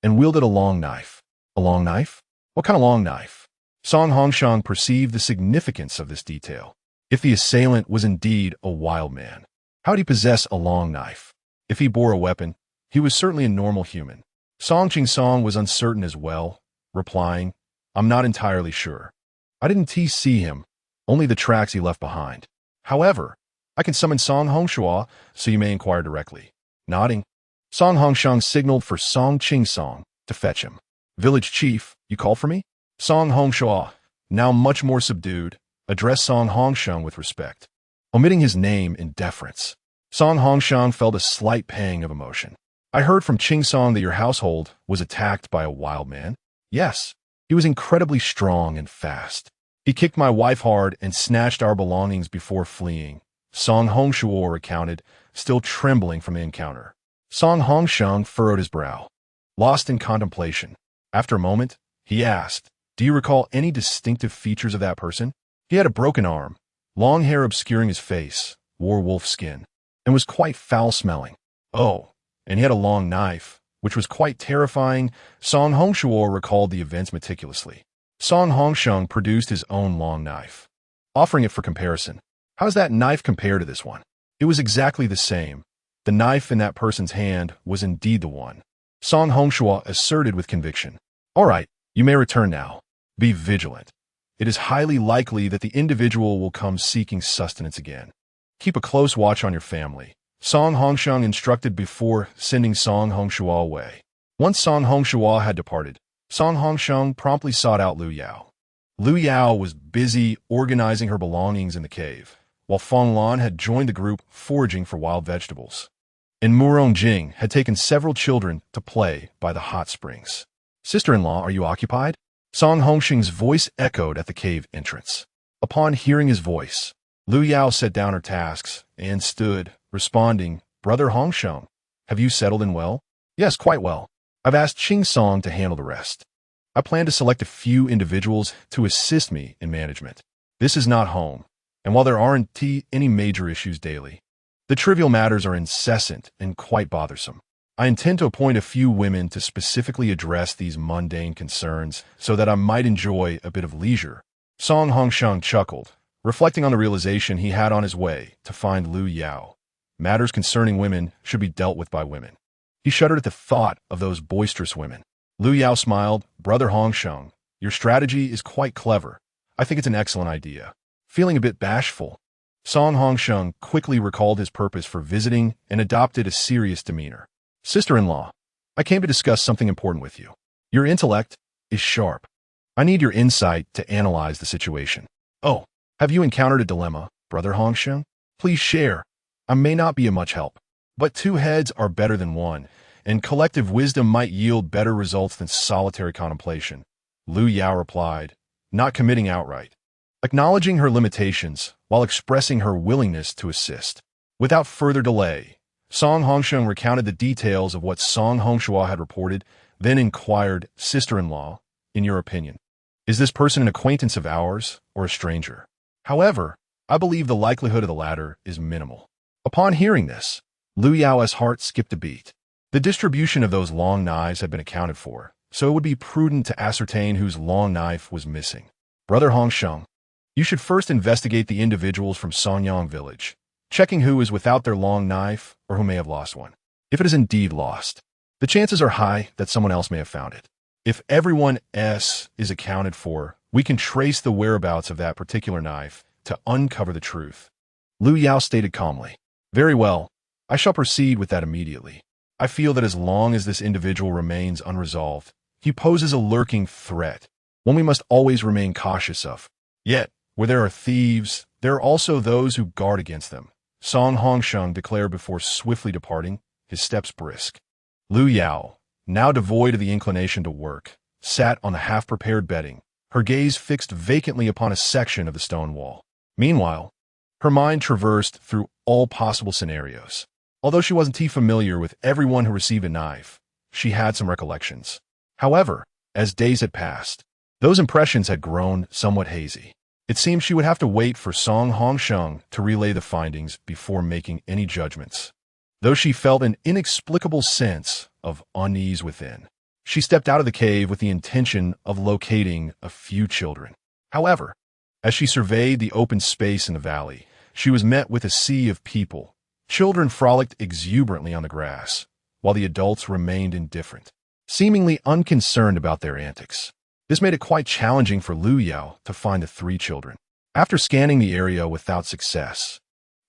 and wielded a long knife. A long knife? What kind of long knife? Song Hongsheng perceived the significance of this detail. If the assailant was indeed a wild man, how did he possess a long knife? If he bore a weapon, he was certainly a normal human. Song Qing-song was uncertain as well, replying, "I'm not entirely sure. I didn't see him, only the tracks he left behind. However, I can summon Song Hongshua, so you may inquire directly." Nodding, Song Hongsheng signaled for Song Qing-song to fetch him. "Village chief, you called for me?" Song Hongshua, now much more subdued, addressed Song Hongsheng with respect, omitting his name in deference. Song Hongsheng felt a slight pang of emotion. "I heard from Qing-song that your household was attacked by a wild man." "Yes, he was incredibly strong and fast. He kicked my wife hard and snatched our belongings before fleeing," Song Hongshua recounted, still trembling from the encounter. Song Hongsheng furrowed his brow, lost in contemplation. After a moment, he asked, "Do you recall any distinctive features of that person?" "He had a broken arm, long hair obscuring his face, wore wolf skin, and was quite foul-smelling." "Oh, and he had a long knife, which was quite terrifying." Song Hongshua recalled the events meticulously. Song Hongsheng produced his own long knife, offering it for comparison. "How does that knife compare to this one?" It was exactly the same. The knife in that person's hand was indeed the one, Song Hongshua asserted with conviction. "All right, you may return now. Be vigilant. It is highly likely that the individual will come seeking sustenance again. Keep a close watch on your family," Song Hongsheng instructed before sending Song Hongshua away. Once Song Hongshua had departed, Song Hongsheng promptly sought out Lu Yao. Lu Yao was busy organizing her belongings in the cave, while Feng Lan had joined the group foraging for wild vegetables. And Murong Jing had taken several children to play by the hot springs. "Sister-in-law, are you occupied?" Song Hongsheng's voice echoed at the cave entrance. Upon hearing his voice, Lu Yao set down her tasks and stood, responding, "Brother Hongsheng, have you settled in well?" "Yes, quite well. I've asked Qing-song to handle the rest. I plan to select a few individuals to assist me in management. This is not home, and while there aren't any major issues daily, the trivial matters are incessant and quite bothersome. I intend to appoint a few women to specifically address these mundane concerns so that I might enjoy a bit of leisure." Song Hongsheng chuckled, reflecting on the realization he had on his way to find Lu Yao. Matters concerning women should be dealt with by women. He shuddered at the thought of those boisterous women. Lu Yao smiled, "Brother Hongsheng, your strategy is quite clever. I think it's an excellent idea." Feeling a bit bashful, Song Hongsheng quickly recalled his purpose for visiting and adopted a serious demeanor. "Sister-in-law, I came to discuss something important with you. Your intellect is sharp. I need your insight to analyze the situation." "Oh, have you encountered a dilemma, Brother Hongsheng? Please share. I may not be of much help, but two heads are better than one, and collective wisdom might yield better results than solitary contemplation," Lu Yao replied, not committing outright, acknowledging her limitations while expressing her willingness to assist. Without further delay, Song Hongsheng recounted the details of what Song Hongshua had reported, then inquired, "Sister-in-law, in your opinion, is this person an acquaintance of ours or a stranger? However, I believe the likelihood of the latter is minimal." Upon hearing this, Lu Yao's heart skipped a beat. The distribution of those long knives had been accounted for, so it would be prudent to ascertain whose long knife was missing. "Brother Hongsheng, you should first investigate the individuals from Songyang village, checking who is without their long knife or who may have lost one. If it is indeed lost, the chances are high that someone else may have found it. If everyone else is accounted for, we can trace the whereabouts of that particular knife to uncover the truth. Lu Yao stated calmly. Very well, I shall proceed with that immediately. I feel that as long as this individual remains unresolved, he poses a lurking threat, one we must always remain cautious of. Yet, where there are thieves, there are also those who guard against them. Song Hongsheng declared before swiftly departing, his steps brisk. Lu Yao, now devoid of the inclination to work, sat on the half-prepared bedding, her gaze fixed vacantly upon a section of the stone wall. Meanwhile, her mind traversed through all possible scenarios. Although she wasn't too familiar with everyone who received a knife, she had some recollections. However, as days had passed, those impressions had grown somewhat hazy. It seemed she would have to wait for Song Hongsheng to relay the findings before making any judgments. Though she felt an inexplicable sense of unease within, she stepped out of the cave with the intention of locating a few children. However, as she surveyed the open space in the valley, she was met with a sea of people. Children frolicked exuberantly on the grass, while the adults remained indifferent, seemingly unconcerned about their antics. This made it quite challenging for Lu Yao to find the 3 children. After scanning the area without success,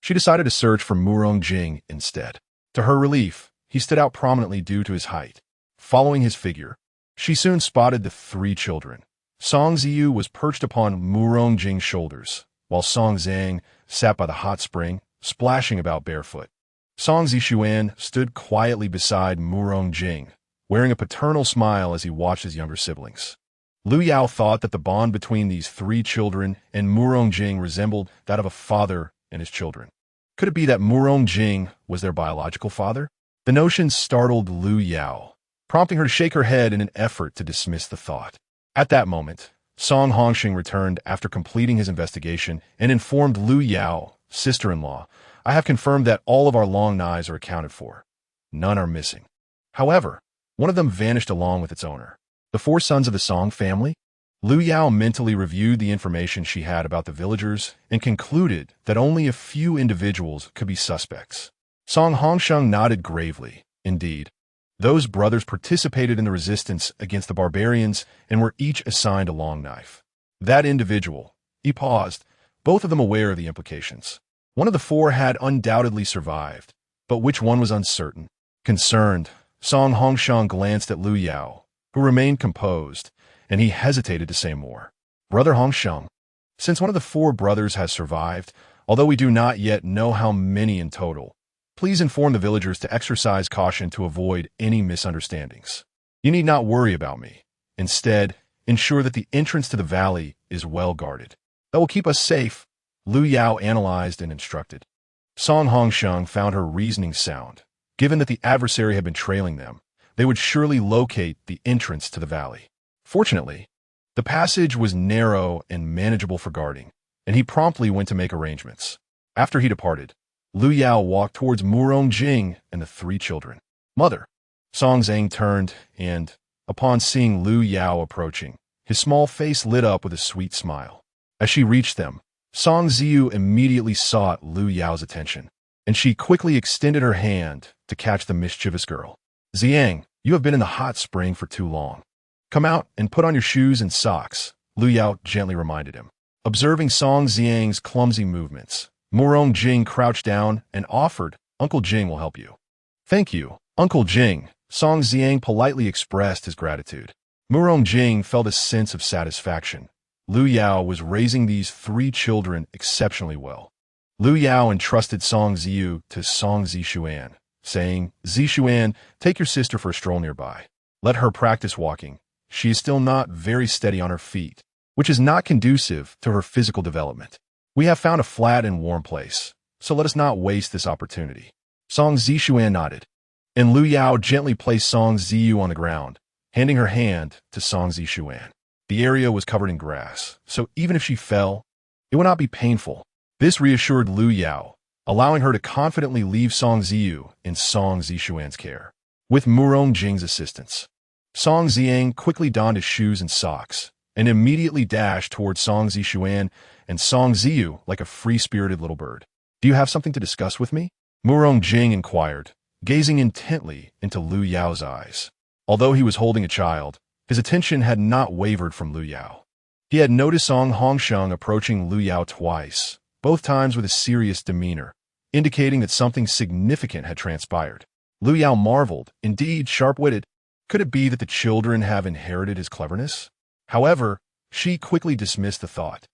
she decided to search for Murong Jing instead. To her relief, he stood out prominently due to his height. Following his figure, she soon spotted the 3 children. Song Ziyu was perched upon Murong Jing's shoulders, while Song Zhang sat by the hot spring, splashing about barefoot. Song Zishuan stood quietly beside Murong Jing, wearing a paternal smile as he watched his younger siblings. Lu Yao thought that the bond between these 3 children and Murong Jing resembled that of a father and his children. Could it be that Murong Jing was their biological father? The notion startled Lu Yao, prompting her to shake her head in an effort to dismiss the thought. At that moment, Song Hongsheng returned after completing his investigation and informed Lu Yao, sister-in-law, I have confirmed that all of our long knives are accounted for. None are missing. However, one of them vanished along with its owner. The 4 sons of the Song family? Lu Yao mentally reviewed the information she had about the villagers and concluded that only a few individuals could be suspects. Song Hongsheng nodded gravely. Indeed, those brothers participated in the resistance against the barbarians and were each assigned a long knife. That individual, he paused, both of them aware of the implications. One of the 4 had undoubtedly survived, but which one was uncertain. Concerned, Song Hongsheng glanced at Lu Yao, who remained composed, and he hesitated to say more. Brother Hongsheng, since one of the 4 brothers has survived, although we do not yet know how many in total, please inform the villagers to exercise caution to avoid any misunderstandings. You need not worry about me. Instead, ensure that the entrance to the valley is well guarded. That will keep us safe, Lu Yao analyzed and instructed. Song Hongsheng found her reasoning sound. Given that the adversary had been trailing them, they would surely locate the entrance to the valley. Fortunately, the passage was narrow and manageable for guarding, and he promptly went to make arrangements. After he departed, Lu Yao walked towards Murong Jing and the 3 children. Mother. Song Zhang turned and, upon seeing Lu Yao approaching, his small face lit up with a sweet smile. As she reached them, Song Ziyu immediately sought Lu Yao's attention, and she quickly extended her hand to catch the mischievous girl. Ziyang, you have been in the hot spring for too long. Come out and put on your shoes and socks, Lu Yao gently reminded him. Observing Song Ziyang's clumsy movements, Murong Jing crouched down and offered, Uncle Jing will help you. Thank you, Uncle Jing, Song Ziyang politely expressed his gratitude. Murong Jing felt a sense of satisfaction. Lu Yao was raising these 3 children exceptionally well. Lu Yao entrusted Song Ziyu to Song Zishuan, saying, Zishuan, take your sister for a stroll nearby. Let her practice walking. She is still not very steady on her feet, which is not conducive to her physical development. We have found a flat and warm place, so let us not waste this opportunity. Song Zishuan nodded, and Lu Yao gently placed Song Ziyu on the ground, handing her hand to Song Zishuan. The area was covered in grass, so even if she fell, it would not be painful. This reassured Lu Yao, allowing her to confidently leave Song Ziyu in Song Zishuan's care. With Murong Jing's assistance, Song Ziyang quickly donned his shoes and socks, and immediately dashed towards Song Zishuan and Song Ziyu like a free-spirited little bird. Do you have something to discuss with me? Murong Jing inquired, gazing intently into Lu Yao's eyes. Although he was holding a child, His attention had not wavered from Lu Yao. He had noticed Song Hongsheng approaching Lu Yao twice, both times with a serious demeanor, indicating that something significant had transpired. Lu Yao marveled, indeed sharp-witted. Could it be that the children have inherited his cleverness? However, she quickly dismissed the thought,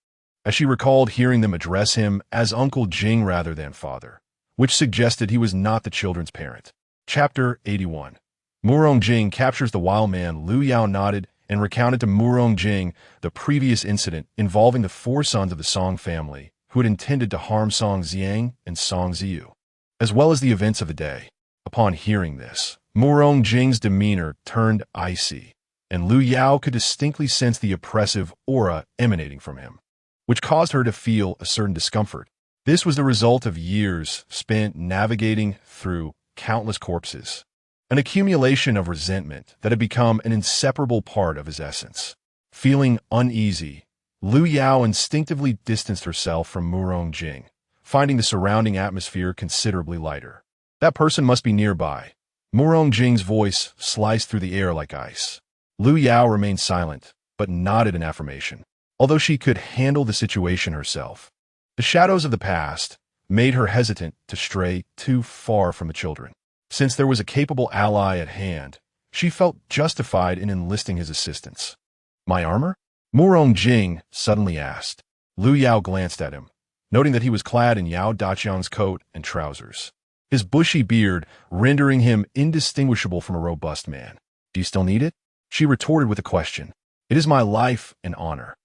as she recalled hearing them address him as Uncle Jing rather than father, which suggested he was not the children's parent. Chapter 81. Murong Jing captures the wild man. Lu Yao nodded and recounted to Murong Jing the previous incident involving the 4 sons of the Song family who had intended to harm Song Xiang and Song Ziyu, as well as the events of the day. Upon hearing this, Murong Jing's demeanor turned icy, and Lu Yao could distinctly sense the oppressive aura emanating from him, which caused her to feel a certain discomfort. This was the result of years spent navigating through countless corpses, an accumulation of resentment that had become an inseparable part of his essence. Feeling uneasy, Lu Yao instinctively distanced herself from Murong Jing, finding the surrounding atmosphere considerably lighter. That person must be nearby. Murong Jing's voice sliced through the air like ice. Lu Yao remained silent, but nodded in affirmation, although she could handle the situation herself. The shadows of the past made her hesitant to stray too far from the children. Since there was a capable ally at hand, she felt justified in enlisting his assistance. My armor? Murong Jing suddenly asked. Lu Yao glanced at him, noting that he was clad in Yao Daqiang's coat and trousers, his bushy beard rendering him indistinguishable from a robust man. Do you still need it? She retorted with a question. It is my life and honor.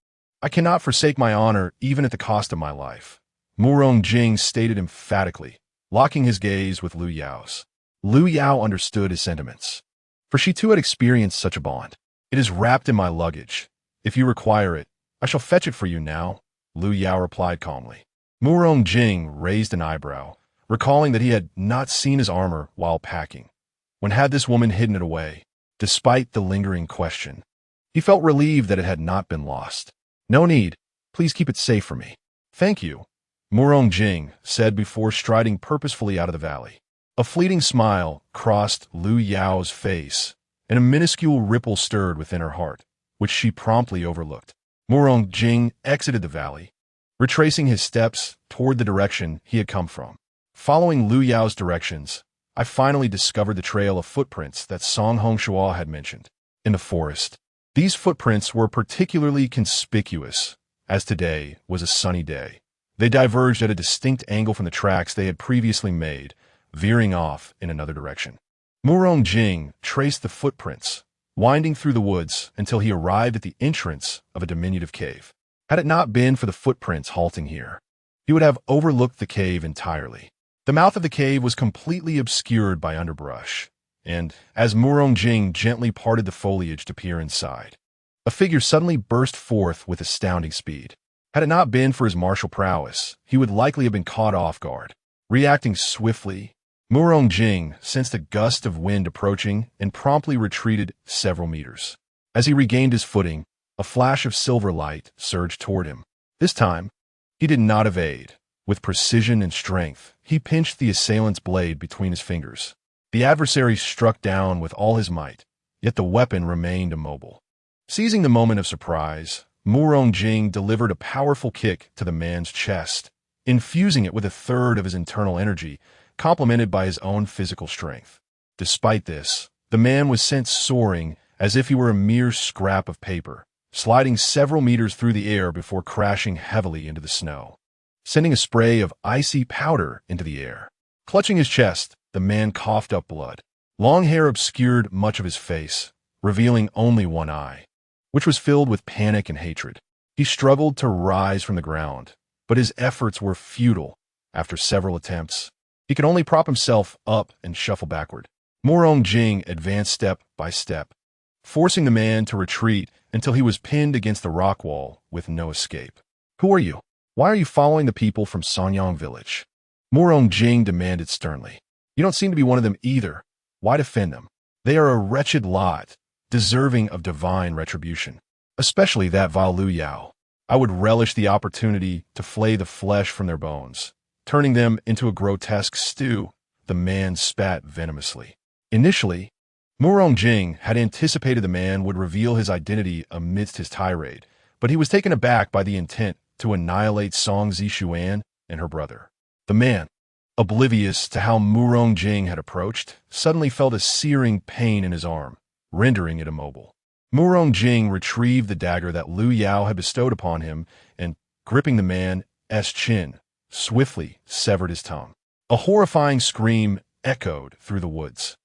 I cannot forsake my honor even at the cost of my life, Murong Jing stated emphatically, locking his gaze with Lu Yao's. Lu Yao understood his sentiments, for she too had experienced such a bond. It is wrapped in my luggage. If you require it, I shall fetch it for you now, Lu Yao replied calmly. Murong Jing raised an eyebrow, recalling that he had not seen his armor while packing. When had this woman hidden it away? Despite the lingering question, he felt relieved that it had not been lost. No need. Please keep it safe for me. Thank you, Murong Jing said before striding purposefully out of the valley. A fleeting smile crossed Lu Yao's face, and a minuscule ripple stirred within her heart, which she promptly overlooked. Murong Jing exited the valley, retracing his steps toward the direction he had come from. Following Lu Yao's directions, I finally discovered the trail of footprints that Song Hongshua had mentioned. In the forest, these footprints were particularly conspicuous, as today was a sunny day. They diverged at a distinct angle from the tracks they had previously made, veering off in another direction. Murong Jing traced the footprints, winding through the woods until he arrived at the entrance of a diminutive cave. Had it not been for the footprints halting here, he would have overlooked the cave entirely. The mouth of the cave was completely obscured by underbrush, and as Murong Jing gently parted the foliage to peer inside, a figure suddenly burst forth with astounding speed. Had it not been for his martial prowess, he would likely have been caught off guard. Reacting swiftly, Murong Jing sensed a gust of wind approaching and promptly retreated several meters. As he regained his footing, a flash of silver light surged toward him. This time, he did not evade. With precision and strength, he pinched the assailant's blade between his fingers. The adversary struck down with all his might, yet the weapon remained immobile. Seizing the moment of surprise, Murong Jing delivered a powerful kick to the man's chest, infusing it with a third of his internal energy, complemented by his own physical strength. Despite this, the man was sent soaring as if he were a mere scrap of paper, sliding several meters through the air before crashing heavily into the snow, sending a spray of icy powder into the air. Clutching his chest, the man coughed up blood. Long hair obscured much of his face, revealing only one eye, which was filled with panic and hatred. He struggled to rise from the ground, but his efforts were futile. After several attempts, he could only prop himself up and shuffle backward. Murong Jing advanced step by step, forcing the man to retreat until he was pinned against the rock wall with no escape. Who are you? Why are you following the people from Sanyang village? Murong Jing demanded sternly. You don't seem to be one of them either. Why defend them? They are a wretched lot, deserving of divine retribution, especially that vile Lu Yao. I would relish the opportunity to flay the flesh from their bones, turning them into a grotesque stew. The man spat venomously. Initially, Murong Jing had anticipated the man would reveal his identity amidst his tirade, but he was taken aback by the intent to annihilate Song Zishuan and her brother. The man, oblivious to how Murong Jing had approached, suddenly felt a searing pain in his arm, rendering it immobile. Murong Jing retrieved the dagger that Lu Yao had bestowed upon him and, gripping the man's chin, swiftly severed his tongue. A horrifying scream echoed through the woods,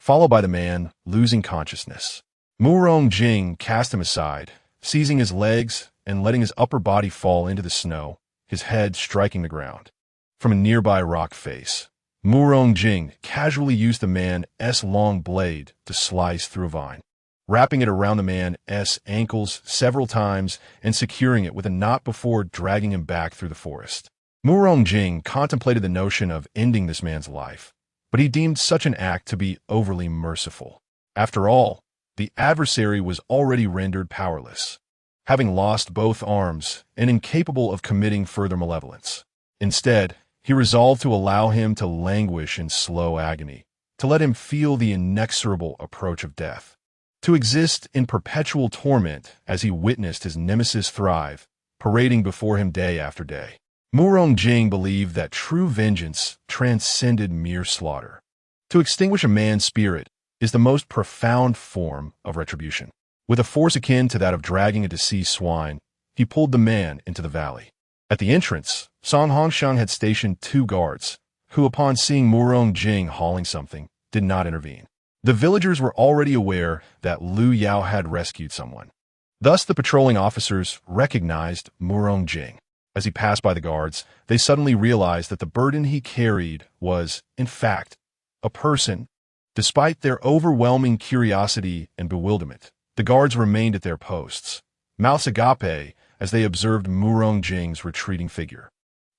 followed by the man losing consciousness. Murong Jing cast him aside, seizing his legs and letting his upper body fall into the snow, his head striking the ground. From a nearby rock face, Murong Jing casually used the man's long blade to slice through a vine, wrapping it around the man's ankles several times and securing it with a knot before dragging him back through the forest. Murong Jing contemplated the notion of ending this man's life, but he deemed such an act to be overly merciful. After all, the adversary was already rendered powerless, having lost both arms and incapable of committing further malevolence. Instead, he resolved to allow him to languish in slow agony, to let him feel the inexorable approach of death, to exist in perpetual torment as he witnessed his nemesis thrive, parading before him day after day. Murong Jing believed that true vengeance transcended mere slaughter. To extinguish a man's spirit is the most profound form of retribution. With a force akin to that of dragging a deceased swine, he pulled the man into the valley. At the entrance, Song Hongsheng had stationed 2 guards, who, upon seeing Murong Jing hauling something, did not intervene. The villagers were already aware that Lu Yao had rescued someone. Thus, the patrolling officers recognized Murong Jing. As he passed by the guards, they suddenly realized that the burden he carried was, in fact, a person. Despite their overwhelming curiosity and bewilderment, the guards remained at their posts, mouths agape, as they observed Murong Jing's retreating figure.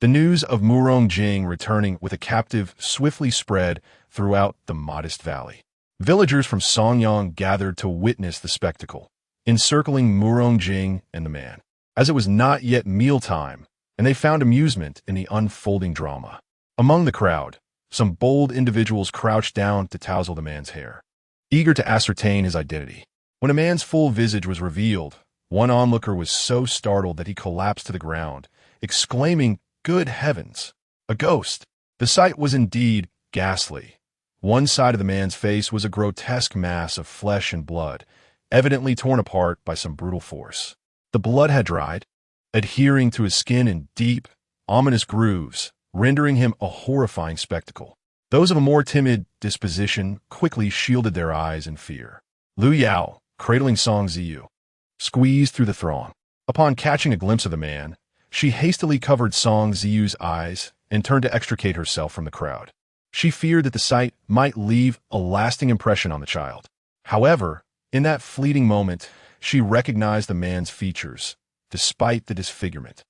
The news of Murong Jing returning with a captive swiftly spread throughout the modest valley. Villagers from Songyang gathered to witness the spectacle, encircling Murong Jing and the man, as it was not yet mealtime, and they found amusement in the unfolding drama. Among the crowd, some bold individuals crouched down to touzle the man's hair, eager to ascertain his identity. When a man's full visage was revealed, one onlooker was so startled that he collapsed to the ground, exclaiming, "Good heavens! A ghost!" The sight was indeed ghastly. One side of the man's face was a grotesque mass of flesh and blood, evidently torn apart by some brutal force. The blood had dried, adhering to his skin in deep, ominous grooves, rendering him a horrifying spectacle. Those of a more timid disposition quickly shielded their eyes in fear. Lu Yao, cradling Song Ziyu, squeezed through the throng. Upon catching a glimpse of the man, she hastily covered Song Ziyu's eyes and turned to extricate herself from the crowd. She feared that the sight might leave a lasting impression on the child. However, in that fleeting moment, she recognized the man's features, despite the disfigurement.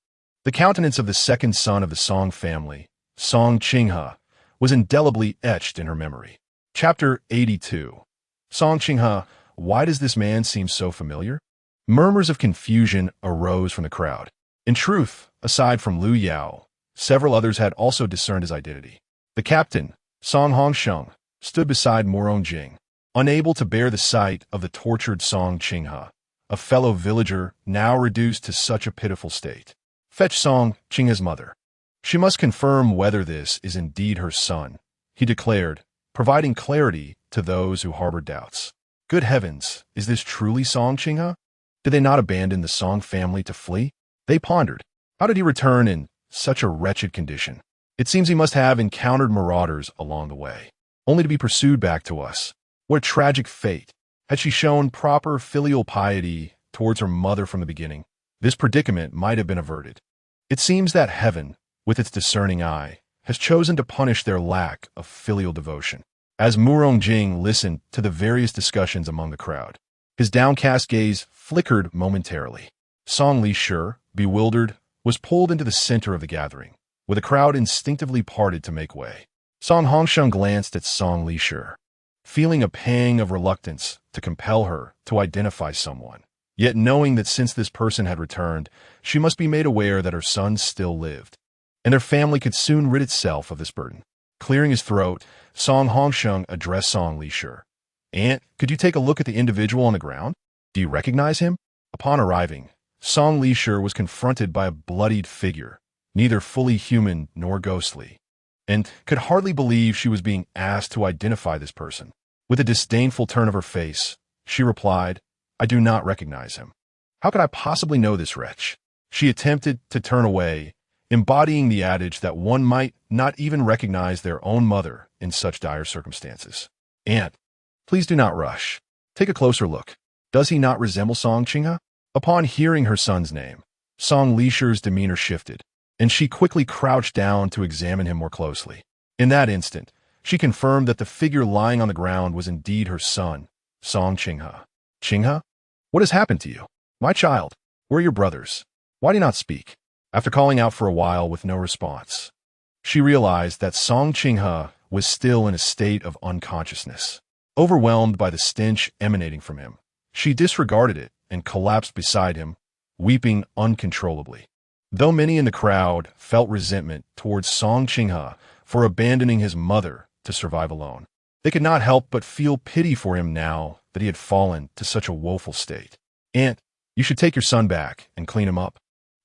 The countenance of the second son of the Song family, Song Qinghe, was indelibly etched in her memory. Chapter 82. Song Qinghe, why does this man seem so familiar? Murmurs of confusion arose from the crowd. In truth, aside from Lu Yao, several others had also discerned his identity. The captain, Song Hongsheng, stood beside Murong Jing, unable to bear the sight of the tortured Song Qinghe, a fellow villager now reduced to such a pitiful state. Fetch Song Qinghe's mother. She must confirm whether this is indeed her son, he declared, providing clarity to those who harbored doubts. Good heavens, is this truly Song Qinghe? Did they not abandon the Song family to flee? They pondered. How did he return in such a wretched condition? It seems he must have encountered marauders along the way, only to be pursued back to us. What a tragic fate. Had she shown proper filial piety towards her mother from the beginning, this predicament might have been averted. It seems that heaven, with its discerning eye, has chosen to punish their lack of filial devotion. As Murong Jing listened to the various discussions among the crowd, his downcast gaze flickered momentarily. Song Li-shi, bewildered, was pulled into the center of the gathering, where the crowd instinctively parted to make way. Song Hongsheng glanced at Song Li-shi, feeling a pang of reluctance to compel her to identify someone, yet knowing that since this person had returned, she must be made aware that her son still lived, and their family could soon rid itself of this burden. Clearing his throat, Song Hongsheng addressed Song Li-shi. "Aunt, could you take a look at the individual on the ground? Do you recognize him?" Upon arriving, Song Lisher was confronted by a bloodied figure, neither fully human nor ghostly, and could hardly believe she was being asked to identify this person. With a disdainful turn of her face, she replied, "I do not recognize him. How could I possibly know this wretch?" She attempted to turn away, embodying the adage that one might not even recognize their own mother in such dire circumstances. "Aunt, please do not rush. Take a closer look. Does he not resemble Song Chingha?" Upon hearing her son's name, Song Lisher's demeanor shifted, and she quickly crouched down to examine him more closely. In that instant, she confirmed that the figure lying on the ground was indeed her son, Song Chingha. "Chingha? What has happened to you? My child, where are your brothers? Why do you not speak?" After calling out for a while with no response, she realized that Song Chingha was still in a state of unconsciousness. Overwhelmed by the stench emanating from him, she disregarded it and collapsed beside him, weeping uncontrollably. Though many in the crowd felt resentment towards Song Chingha for abandoning his mother to survive alone, they could not help but feel pity for him now that he had fallen to such a woeful state. "Aunt, you should take your son back and clean him up.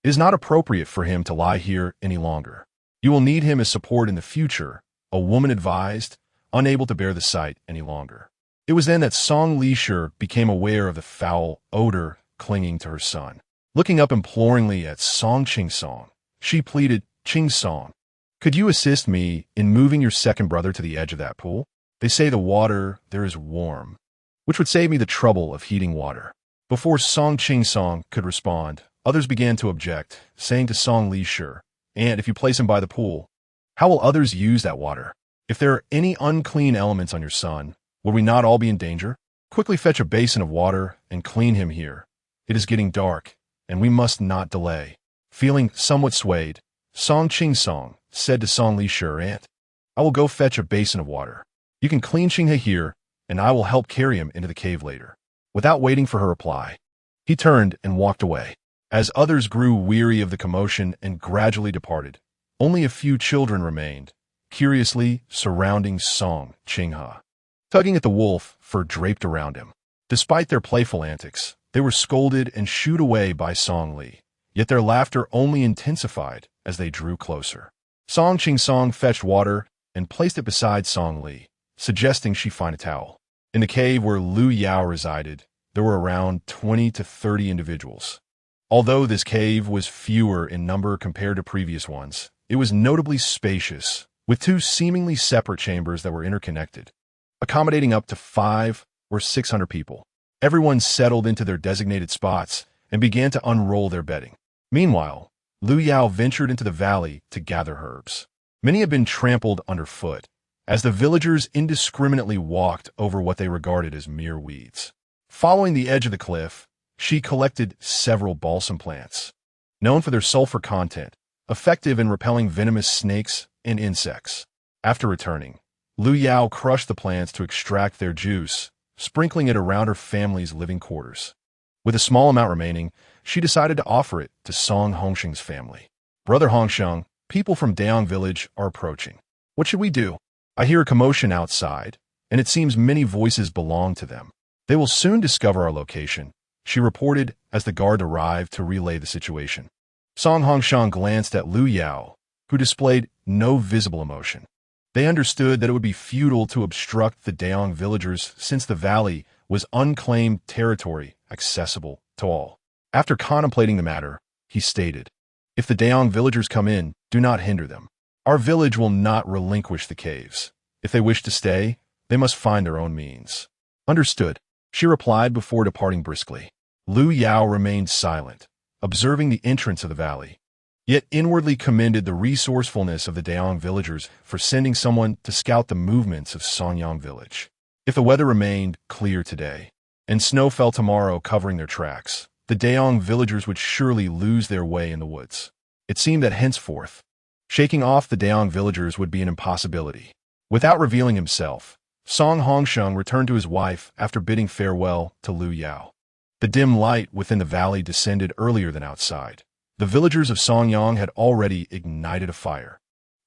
It is not appropriate for him to lie here any longer. You will need him as support in the future," a woman advised, unable to bear the sight any longer. It was then that Song Lisher became aware of the foul odor clinging to her son. Looking up imploringly at Song Ching Song, she pleaded, "Ching Song, could you assist me in moving your second brother to the edge of that pool? They say the water there is warm, which would save me the trouble of heating water." Before Song Ching Song could respond, others began to object, saying to Song Lisher, "And if you place him by the pool, how will others use that water? If there are any unclean elements on your son, will we not all be in danger? Quickly fetch a basin of water and clean him here. It is getting dark, and we must not delay." Feeling somewhat swayed, Song Ching Song said to Song Lisher, "Aunt, I will go fetch a basin of water. You can clean Chingha here, and I will help carry him into the cave later." Without waiting for her reply, he turned and walked away. As others grew weary of the commotion and gradually departed, only a few children remained, curiously surrounding Song Chingha, tugging at the wolf fur draped around him. Despite their playful antics, they were scolded and shooed away by Song Li, yet their laughter only intensified as they drew closer. Song Ching Song fetched water and placed it beside Song Li, suggesting she find a towel. In the cave where Lu Yao resided, there were around 20 to 30 individuals. Although this cave was fewer in number compared to previous ones, it was notably spacious, with two seemingly separate chambers that were interconnected, accommodating up to 500 or 600 people. Everyone settled into their designated spots and began to unroll their bedding. Meanwhile, Lu Yao ventured into the valley to gather herbs. Many had been trampled underfoot, as the villagers indiscriminately walked over what they regarded as mere weeds. Following the edge of the cliff, she collected several balsam plants, known for their sulfur content, effective in repelling venomous snakes and insects. After returning, Lu Yao crushed the plants to extract their juice, sprinkling it around her family's living quarters. With a small amount remaining, she decided to offer it to Song Hongsheng's family. "Brother Hongsheng, people from Daong village are approaching. What should we do? I hear a commotion outside, and it seems many voices belong to them. They will soon discover our location," she reported as the guard arrived to relay the situation. Song Hongsheng glanced at Lu Yao, who displayed no visible emotion. They understood that it would be futile to obstruct the Daong villagers since the valley was unclaimed territory accessible to all. After contemplating the matter, he stated, "If the Daong villagers come in, do not hinder them. Our village will not relinquish the caves. If they wish to stay, they must find their own means." "Understood," she replied before departing briskly. Lu Yao remained silent, observing the entrance of the valley, yet inwardly commended the resourcefulness of the Daong villagers for sending someone to scout the movements of Songyang village. If the weather remained clear today, and snow fell tomorrow covering their tracks, the Daong villagers would surely lose their way in the woods. It seemed that henceforth, shaking off the Daong villagers would be an impossibility. Without revealing himself, Song Hongsheng returned to his wife after bidding farewell to Lu Yao. The dim light within the valley descended earlier than outside. The villagers of Songyang had already ignited a fire.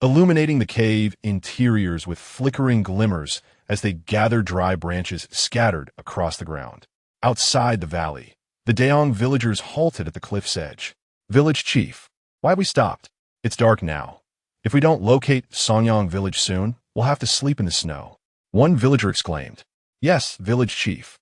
illuminating the cave interiors with flickering glimmers as they gathered dry branches scattered across the ground. Outside the valley, the Daong villagers halted at the cliff's edge. Village chief, why have we stopped? It's dark now. If we don't locate Songyang village soon, we'll have to sleep in the snow. One villager exclaimed. Yes, village chief.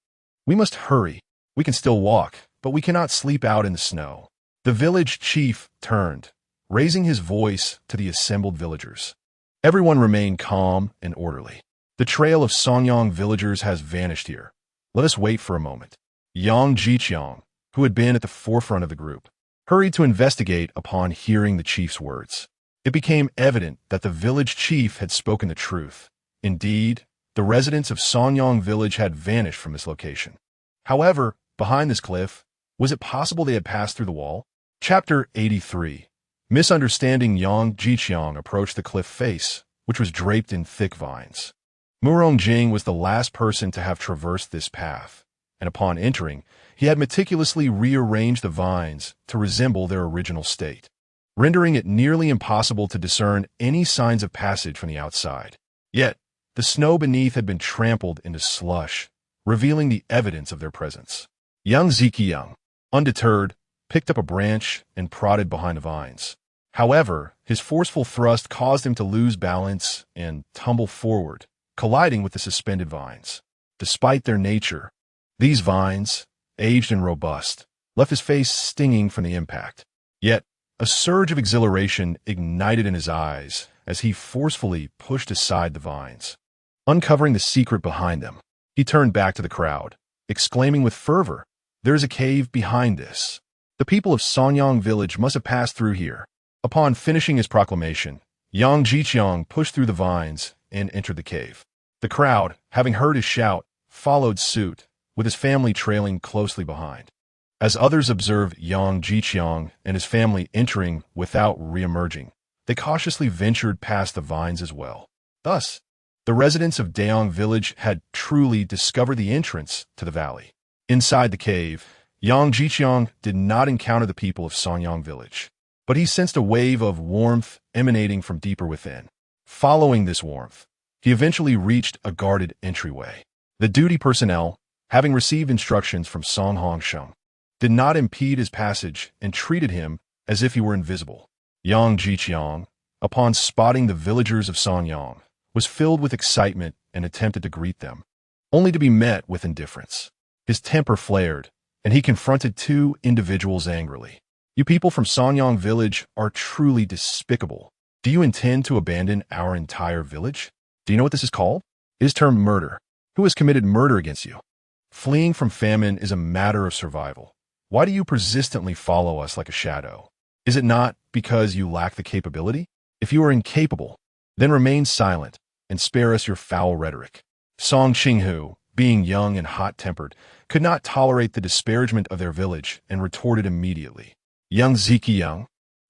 We must hurry. We can still walk, but we cannot sleep out in the snow. The village chief turned, raising his voice to the assembled villagers. Everyone remained calm and orderly. The trail of Songyang villagers has vanished here. Let us wait for a moment. Yang Jiqiang, who had been at the forefront of the group, hurried to investigate upon hearing the chief's words. It became evident that the village chief had spoken the truth. Indeed, the residents of Songyang village had vanished from this location. However, behind this cliff, was it possible they had passed through the wall? Chapter 83. Misunderstanding. Yang Jiqiang approached the cliff face, which was draped in thick vines. Murong Jing was the last person to have traversed this path, and upon entering, he had meticulously rearranged the vines to resemble their original state, rendering it nearly impossible to discern any signs of passage from the outside. Yet, the snow beneath had been trampled into slush, revealing the evidence of their presence. Yang Ziqiang, undeterred, picked up a branch and prodded behind the vines. However, his forceful thrust caused him to lose balance and tumble forward, colliding with the suspended vines. Despite their nature, these vines, aged and robust, left his face stinging from the impact. Yet, a surge of exhilaration ignited in his eyes as he forcefully pushed aside the vines. Uncovering the secret behind them, he turned back to the crowd, exclaiming with fervor, "There is a cave behind this. The people of Songyang village must have passed through here." Upon finishing his proclamation, Yang Jiqiang pushed through the vines and entered the cave. The crowd, having heard his shout, followed suit, with his family trailing closely behind. As others observed Yang Jiqiang and his family entering without re-emerging, they cautiously ventured past the vines as well. Thus, the residents of Daong village had truly discovered the entrance to the valley. Inside the cave, Yang Jiqiang did not encounter the people of Songyang village, but he sensed a wave of warmth emanating from deeper within. Following this warmth, he eventually reached a guarded entryway. The duty personnel, having received instructions from Song Hongsheng, did not impede his passage and treated him as if he were invisible. Yang Jiqiang, upon spotting the villagers of Songyang, was filled with excitement and attempted to greet them, only to be met with indifference. His temper flared, and he confronted two individuals angrily. "You people from Songyang village are truly despicable. Do you intend to abandon our entire village? Do you know what this is called? It is termed murder. Who has committed murder against you? Fleeing from famine is a matter of survival. Why do you persistently follow us like a shadow? Is it not because you lack the capability? If you are incapable, then remain silent and spare us your foul rhetoric." Song Qinghu, being young and hot-tempered, could not tolerate the disparagement of their village and retorted immediately. Young Ziqiang,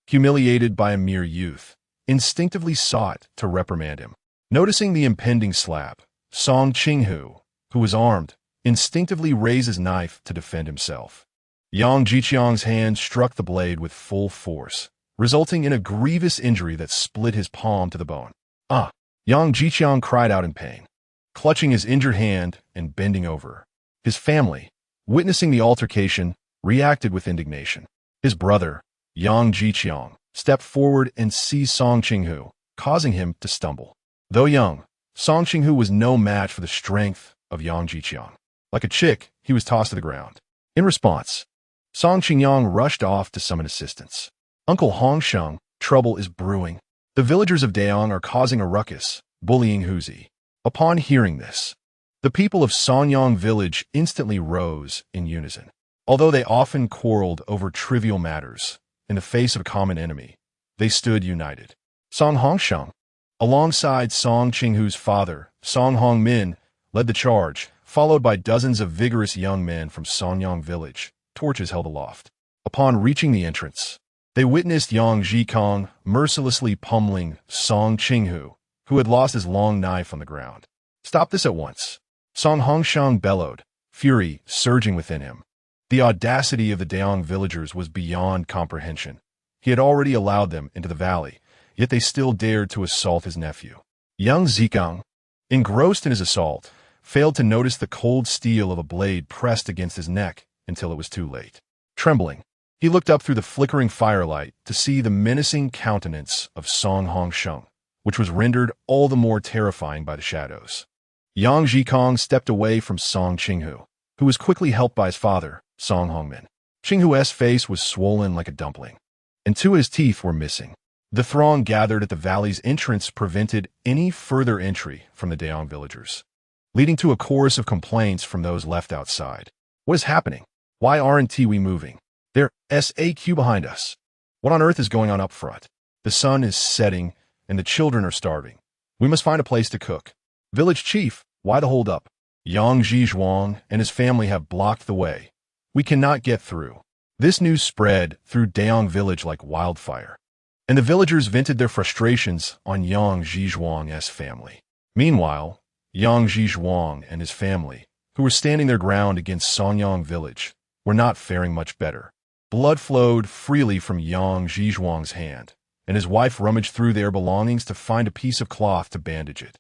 humiliated by a mere youth, instinctively sought to reprimand him. Noticing the impending slap, Song Qinghu, who was armed, instinctively raised his knife to defend himself. Yang Jiqiang's hand struck the blade with full force, resulting in a grievous injury that split his palm to the bone. "Ah!" Yang Jiqiang cried out in pain, clutching his injured hand and bending over. His family, witnessing the altercation, reacted with indignation. His brother, Yang Jiqiang, stepped forward and seized Song Qinghu, causing him to stumble. Though young, Song Qinghu was no match for the strength of Yang Jiqiang. Like a chick, he was tossed to the ground. In response, Song Qingyang rushed off to summon assistance. "Uncle Hongsheng, trouble is brewing. The villagers of Daong are causing a ruckus, bullying Huzi." Upon hearing this, the people of Songyang village instantly rose in unison. Although they often quarreled over trivial matters, in the face of a common enemy, they stood united. Song Hongsheng, alongside Song Qinghu's father, Song Hongmin, led the charge, followed by dozens of vigorous young men from Songyang village, torches held aloft. Upon reaching the entrance, they witnessed Yang Jiqiang mercilessly pummeling Song Qinghu, who had lost his long knife on the ground. "Stop this at once!" Song Hongsheng bellowed, fury surging within him. The audacity of the Daong villagers was beyond comprehension. He had already allowed them into the valley, yet they still dared to assault his nephew. Young Zikang, engrossed in his assault, failed to notice the cold steel of a blade pressed against his neck until it was too late. Trembling, he looked up through the flickering firelight to see the menacing countenance of Song Hongsheng, which was rendered all the more terrifying by the shadows. Yang Zikang stepped away from Song Qinghu, who was quickly helped by his father, Song Hongmin. Qinghu's face was swollen like a dumpling, and two of his teeth were missing. The throng gathered at the valley's entrance prevented any further entry from the Daong villagers, leading to a chorus of complaints from those left outside. What is happening? Why aren't we moving? There's SAQ behind us. What on earth is going on up front? The sun is setting, and the children are starving. We must find a place to cook. Village chief, why the hold-up? Yang Zhizhuang and his family have blocked the way. We cannot get through. This news spread through Daong village like wildfire, and the villagers vented their frustrations on Yang Zhizhuang's family. Meanwhile, Yang Zhizhuang and his family, who were standing their ground against Songyang village, were not faring much better. Blood flowed freely from Yang Zhizhuang's hand, and his wife rummaged through their belongings to find a piece of cloth to bandage it.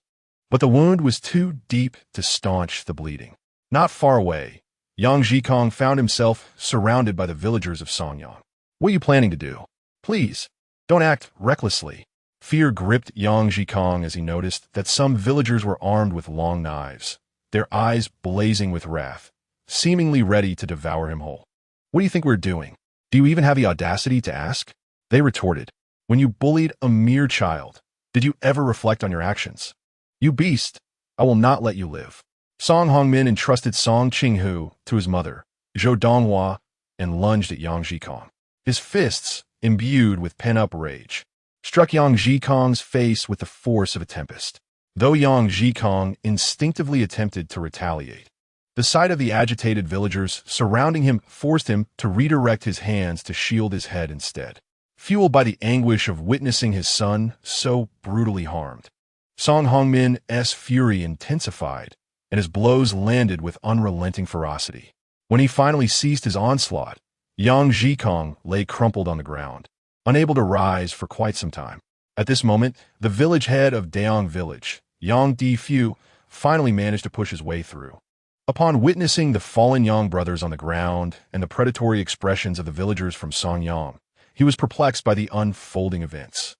But the wound was too deep to staunch the bleeding. Not far away, Yang Zikang found himself surrounded by the villagers of Songyang. What are you planning to do? Please, don't act recklessly. Fear gripped Yang Zikang as he noticed that some villagers were armed with long knives, their eyes blazing with wrath, seemingly ready to devour him whole. What do you think we're doing? Do you even have the audacity to ask? They retorted. When you bullied a mere child, did you ever reflect on your actions? You beast, I will not let you live. Song Hongmin entrusted Song Qinghu to his mother, Zhou Donghua, and lunged at Yang Zikang. His fists, imbued with pent-up rage, struck Yang Zikang's face with the force of a tempest. Though Yang Zikang instinctively attempted to retaliate, the sight of the agitated villagers surrounding him forced him to redirect his hands to shield his head instead. Fueled by the anguish of witnessing his son so brutally harmed, Song Hongmin's fury intensified, and his blows landed with unrelenting ferocity. When he finally ceased his onslaught, Yang Zikang lay crumpled on the ground, unable to rise for quite some time. At this moment, the village head of Daong village, Yang Difu, finally managed to push his way through. Upon witnessing the fallen Yang brothers on the ground and the predatory expressions of the villagers from Songyang, he was perplexed by the unfolding events.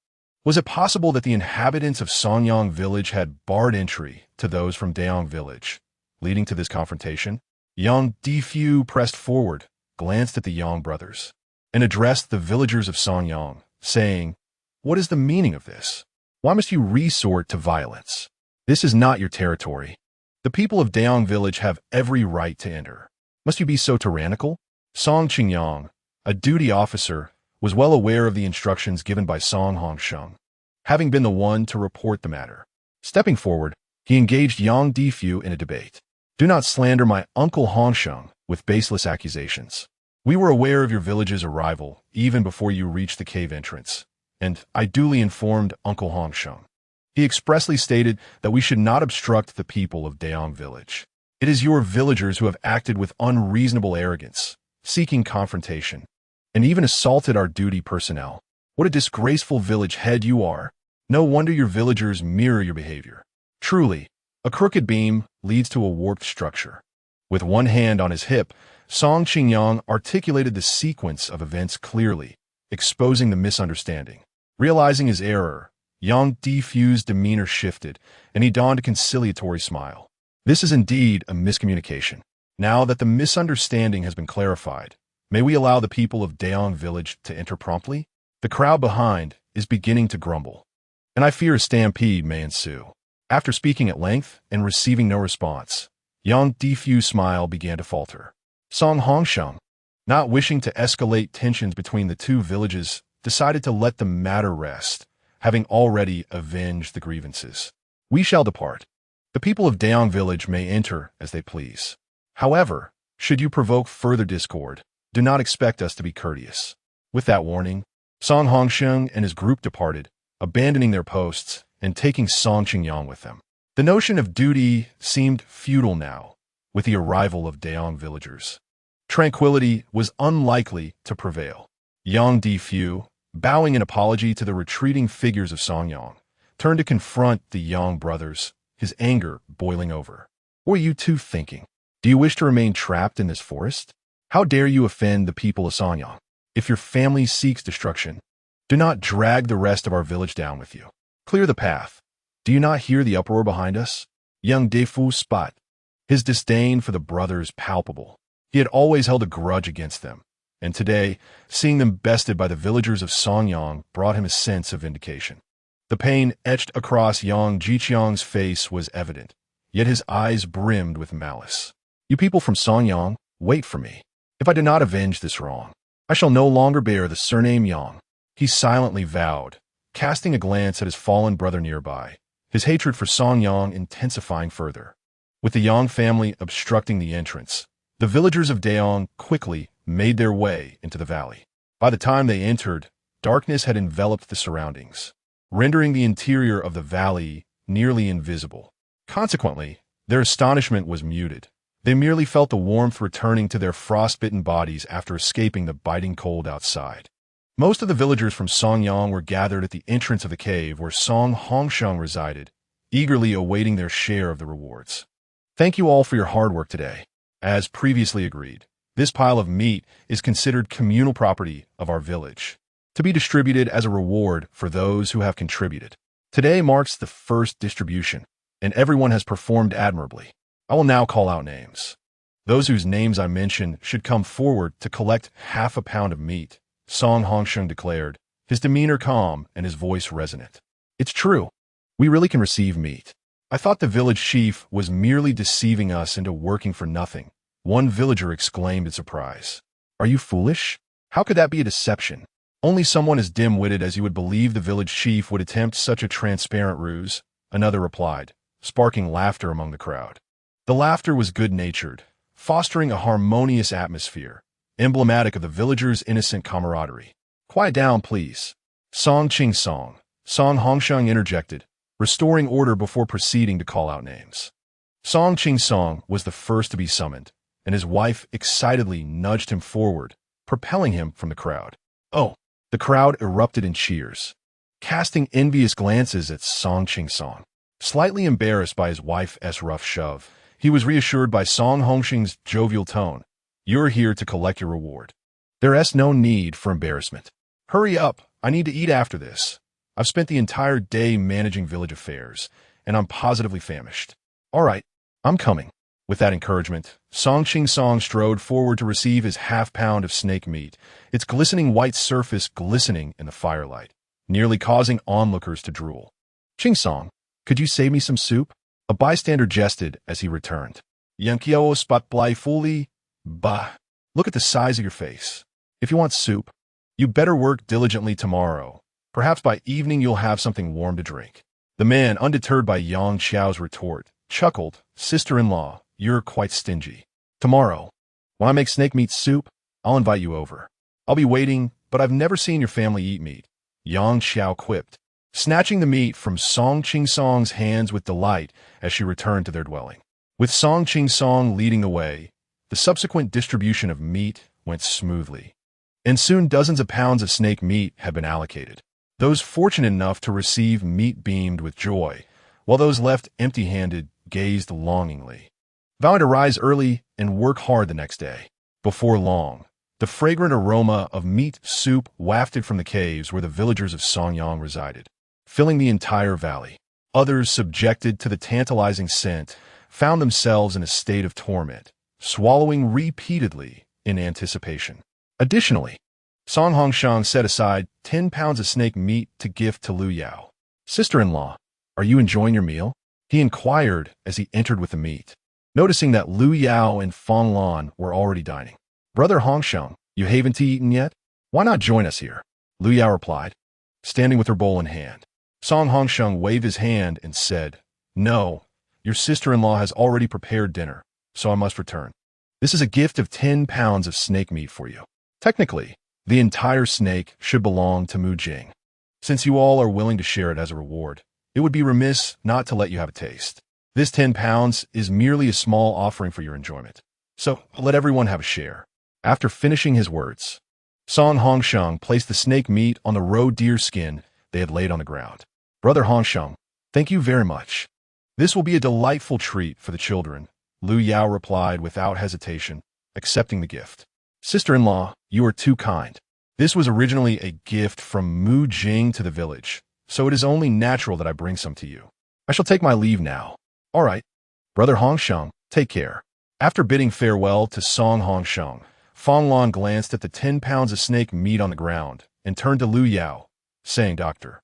Was it possible that the inhabitants of Songyang village had barred entry to those from Daong village, leading to this confrontation? Yang Difu pressed forward, glanced at the Yang brothers, and addressed the villagers of Songyang, saying, "What is the meaning of this? Why must you resort to violence? This is not your territory. The people of Daong village have every right to enter. Must you be so tyrannical?" Song Qingyang, a duty officer, was well aware of the instructions given by Song Hongsheng, having been the one to report the matter. Stepping forward, he engaged Yang Difu in a debate. "Do not slander my uncle Hongsheng with baseless accusations. We were aware of your village's arrival even before you reached the cave entrance, and I duly informed Uncle Hongsheng. He expressly stated that we should not obstruct the people of Daong village. It is your villagers who have acted with unreasonable arrogance, seeking confrontation, and even assaulted our duty personnel. What a disgraceful village head you are. No wonder your villagers mirror your behavior. Truly, a crooked beam leads to a warped structure." With one hand on his hip, Song Qingyang articulated the sequence of events clearly, exposing the misunderstanding. Realizing his error, Yang Difu's demeanor shifted, and he donned a conciliatory smile. This is indeed a miscommunication. Now that the misunderstanding has been clarified, may we allow the people of Daong village to enter promptly? The crowd behind is beginning to grumble, and I fear a stampede may ensue. After speaking at length and receiving no response, Yang Difu's smile began to falter. Song Hongsheng, not wishing to escalate tensions between the two villages, decided to let the matter rest, having already avenged the grievances. "We shall depart. The people of Daong village may enter as they please. However, should you provoke further discord, do not expect us to be courteous." With that warning, Song Hongsheng and his group departed, abandoning their posts and taking Song Qingyang with them. The notion of duty seemed futile now, with the arrival of Daong villagers. Tranquility was unlikely to prevail. Yang Difu, bowing in apology to the retreating figures of Songyang, turned to confront the Yang brothers, his anger boiling over. What are you two thinking? Do you wish to remain trapped in this forest? How dare you offend the people of Songyang? If your family seeks destruction, do not drag the rest of our village down with you. Clear the path. Do you not hear the uproar behind us? Young Defu spot. His disdain for the brothers palpable. He had always held a grudge against them, and today, seeing them bested by the villagers of Songyang brought him a sense of vindication. The pain etched across Yang Jiqiang's face was evident, yet his eyes brimmed with malice. You people from Songyang, wait for me. If I do not avenge this wrong, I shall no longer bear the surname Yang. He silently vowed, casting a glance at his fallen brother nearby, his hatred for Songyang intensifying further. With the Yang family obstructing the entrance, the villagers of Daong quickly made their way into the valley. By the time they entered, darkness had enveloped the surroundings, rendering the interior of the valley nearly invisible. Consequently, their astonishment was muted. They merely felt the warmth returning to their frostbitten bodies after escaping the biting cold outside. Most of the villagers from Songyang were gathered at the entrance of the cave where Song Hongsheng resided, eagerly awaiting their share of the rewards. Thank you all for your hard work today. As previously agreed, this pile of meat is considered communal property of our village, to be distributed as a reward for those who have contributed. Today marks the first distribution, and everyone has performed admirably. I will now call out names. Those whose names I mention should come forward to collect half a pound of meat, Song Hongsheng declared, his demeanor calm and his voice resonant. It's true. We really can receive meat. I thought the village chief was merely deceiving us into working for nothing. One villager exclaimed in surprise. Are you foolish? How could that be a deception? Only someone as dim-witted as you would believe the village chief would attempt such a transparent ruse, another replied, sparking laughter among the crowd. The laughter was good-natured, fostering a harmonious atmosphere, emblematic of the villagers' innocent camaraderie. Quiet down, please. Song Ching Song, Song Hongsheng interjected, restoring order before proceeding to call out names. Song Ching Song was the first to be summoned, and his wife excitedly nudged him forward, propelling him from the crowd. Oh! The crowd erupted in cheers, casting envious glances at Song Ching Song. Slightly embarrassed by his wife's rough shove, he was reassured by Song Hongsheng's jovial tone. You're here to collect your reward. There's no need for embarrassment. Hurry up, I need to eat after this. I've spent the entire day managing village affairs, and I'm positively famished. All right, I'm coming. With that encouragement, Song Ching Song strode forward to receive his half-pound of snake meat, its glistening white surface glistening in the firelight, nearly causing onlookers to drool. Ching Song, could you save me some soup? A bystander jested as he returned. Yankiao spot blai fully. Bah, look at the size of your face. If you want soup, you better work diligently tomorrow. Perhaps by evening you'll have something warm to drink. The man, undeterred by Yang Xiao's retort, chuckled, Sister-in-law, you're quite stingy. Tomorrow, when I make snake meat soup, I'll invite you over. I'll be waiting, but I've never seen your family eat meat. Yang Xiao quipped, snatching the meat from Song Ching Song's hands with delight as she returned to their dwelling. With Song Ching Song leading the way, the subsequent distribution of meat went smoothly, and soon dozens of pounds of snake meat had been allocated. Those fortunate enough to receive meat beamed with joy, while those left empty-handed gazed longingly, vowing to rise early and work hard the next day. Before long, the fragrant aroma of meat soup wafted from the caves where the villagers of Songyang resided, filling the entire valley. Others, subjected to the tantalizing scent, found themselves in a state of torment, swallowing repeatedly in anticipation. Additionally, Song Hongsheng set aside 10 pounds of snake meat to gift to Lu Yao. Sister-in-law, are you enjoying your meal? He inquired as he entered with the meat, noticing that Lu Yao and Fong Lan were already dining. Brother Hongsheng, you haven't eaten yet? Why not join us here? Lu Yao replied, standing with her bowl in hand. Song Hongsheng waved his hand and said, No, your sister-in-law has already prepared dinner, so I must return. This is a gift of 10 pounds of snake meat for you. Technically, the entire snake should belong to Mu Jing. Since you all are willing to share it as a reward, it would be remiss not to let you have a taste. This 10 pounds is merely a small offering for your enjoyment, so let everyone have a share. After finishing his words, Song Hongsheng placed the snake meat on the roe deer skin they had laid on the ground. Brother Hongsheng, thank you very much. This will be a delightful treat for the children, Lu Yao replied without hesitation, accepting the gift. Sister-in-law, you are too kind. This was originally a gift from Mu Jing to the village, so it is only natural that I bring some to you. I shall take my leave now. All right. Brother Hongsheng, take care. After bidding farewell to Song Hongsheng, Fong Lan glanced at the 10 pounds of snake meat on the ground and turned to Lu Yao, saying, Dr.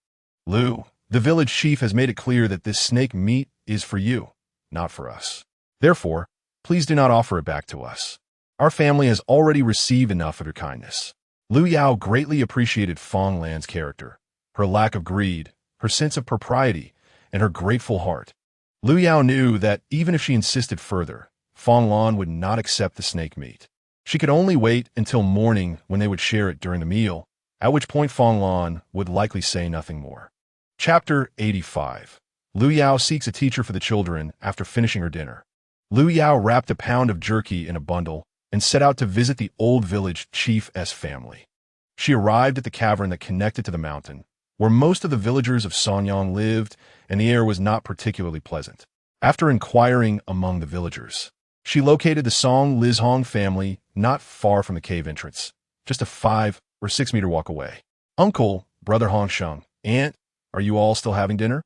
Lu, the village chief has made it clear that this snake meat is for you, not for us. Therefore, please do not offer it back to us. Our family has already received enough of your kindness. Lu Yao greatly appreciated Fong Lan's character, her lack of greed, her sense of propriety, and her grateful heart. Lu Yao knew that even if she insisted further, Fong Lan would not accept the snake meat. She could only wait until morning when they would share it during the meal, at which point Fong Lan would likely say nothing more. Chapter 85. Lu Yao seeks a teacher for the children after finishing her dinner. Lu Yao wrapped a pound of jerky in a bundle and set out to visit the old village chief's family. She arrived at the cavern that connected to the mountain, where most of the villagers of Sonyang lived, and the air was not particularly pleasant. After inquiring among the villagers, she located the Song Lizhong family not far from the cave entrance, just a 5 or 6 meter walk away. Uncle, Brother Hongsheng, Aunt, are you all still having dinner?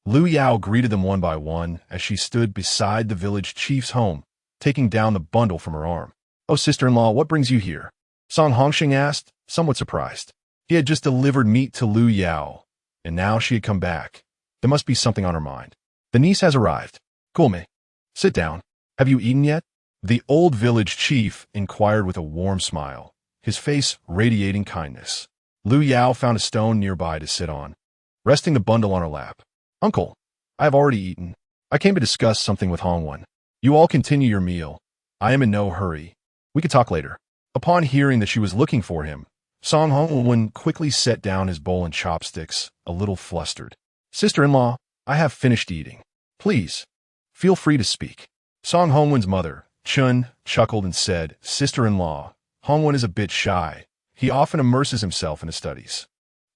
Lu Yao greeted them one by one as she stood beside the village chief's home, taking down the bundle from her arm. Oh, sister-in-law, what brings you here? Song Hongsheng asked, somewhat surprised. He had just delivered meat to Lu Yao, and now she had come back. There must be something on her mind. The niece has arrived. Kulme, sit down. Have you eaten yet? The old village chief inquired with a warm smile, his face radiating kindness. Lu Yao found a stone nearby to sit on, resting the bundle on her lap. Uncle, I have already eaten. I came to discuss something with Hongwen. You all continue your meal. I am in no hurry. We could talk later. Upon hearing that she was looking for him, Song Hongwen quickly set down his bowl and chopsticks, a little flustered. Sister-in-law, I have finished eating. Please, feel free to speak. Song Hongwen's mother, Chun, chuckled and said, Sister-in-law, Hongwen is a bit shy. He often immerses himself in his studies.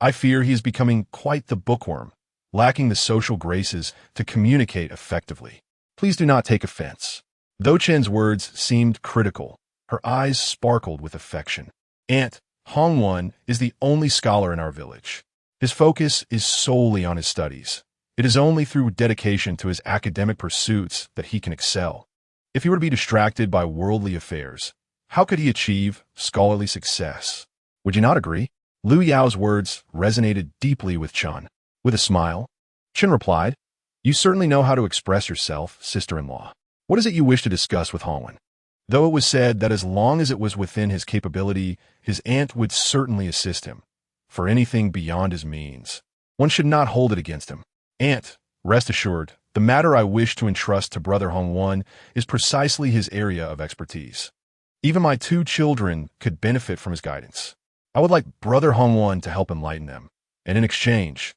I fear he is becoming quite the bookworm, lacking the social graces to communicate effectively. Please do not take offense. Though Chen's words seemed critical, her eyes sparkled with affection. Aunt, Hongwen is the only scholar in our village. His focus is solely on his studies. It is only through dedication to his academic pursuits that he can excel. If he were to be distracted by worldly affairs, how could he achieve scholarly success? Would you not agree? Lu Yao's words resonated deeply with Chun. With a smile, Chun replied, You certainly know how to express yourself, sister-in-law. What is it you wish to discuss with Hongwen? Though it was said that as long as it was within his capability, his aunt would certainly assist him. For anything beyond his means, one should not hold it against him. Aunt, rest assured, the matter I wish to entrust to Brother Hongwen is precisely his area of expertise. Even my 2 children could benefit from his guidance. I would like Brother Hongwen to help enlighten them, and in exchange,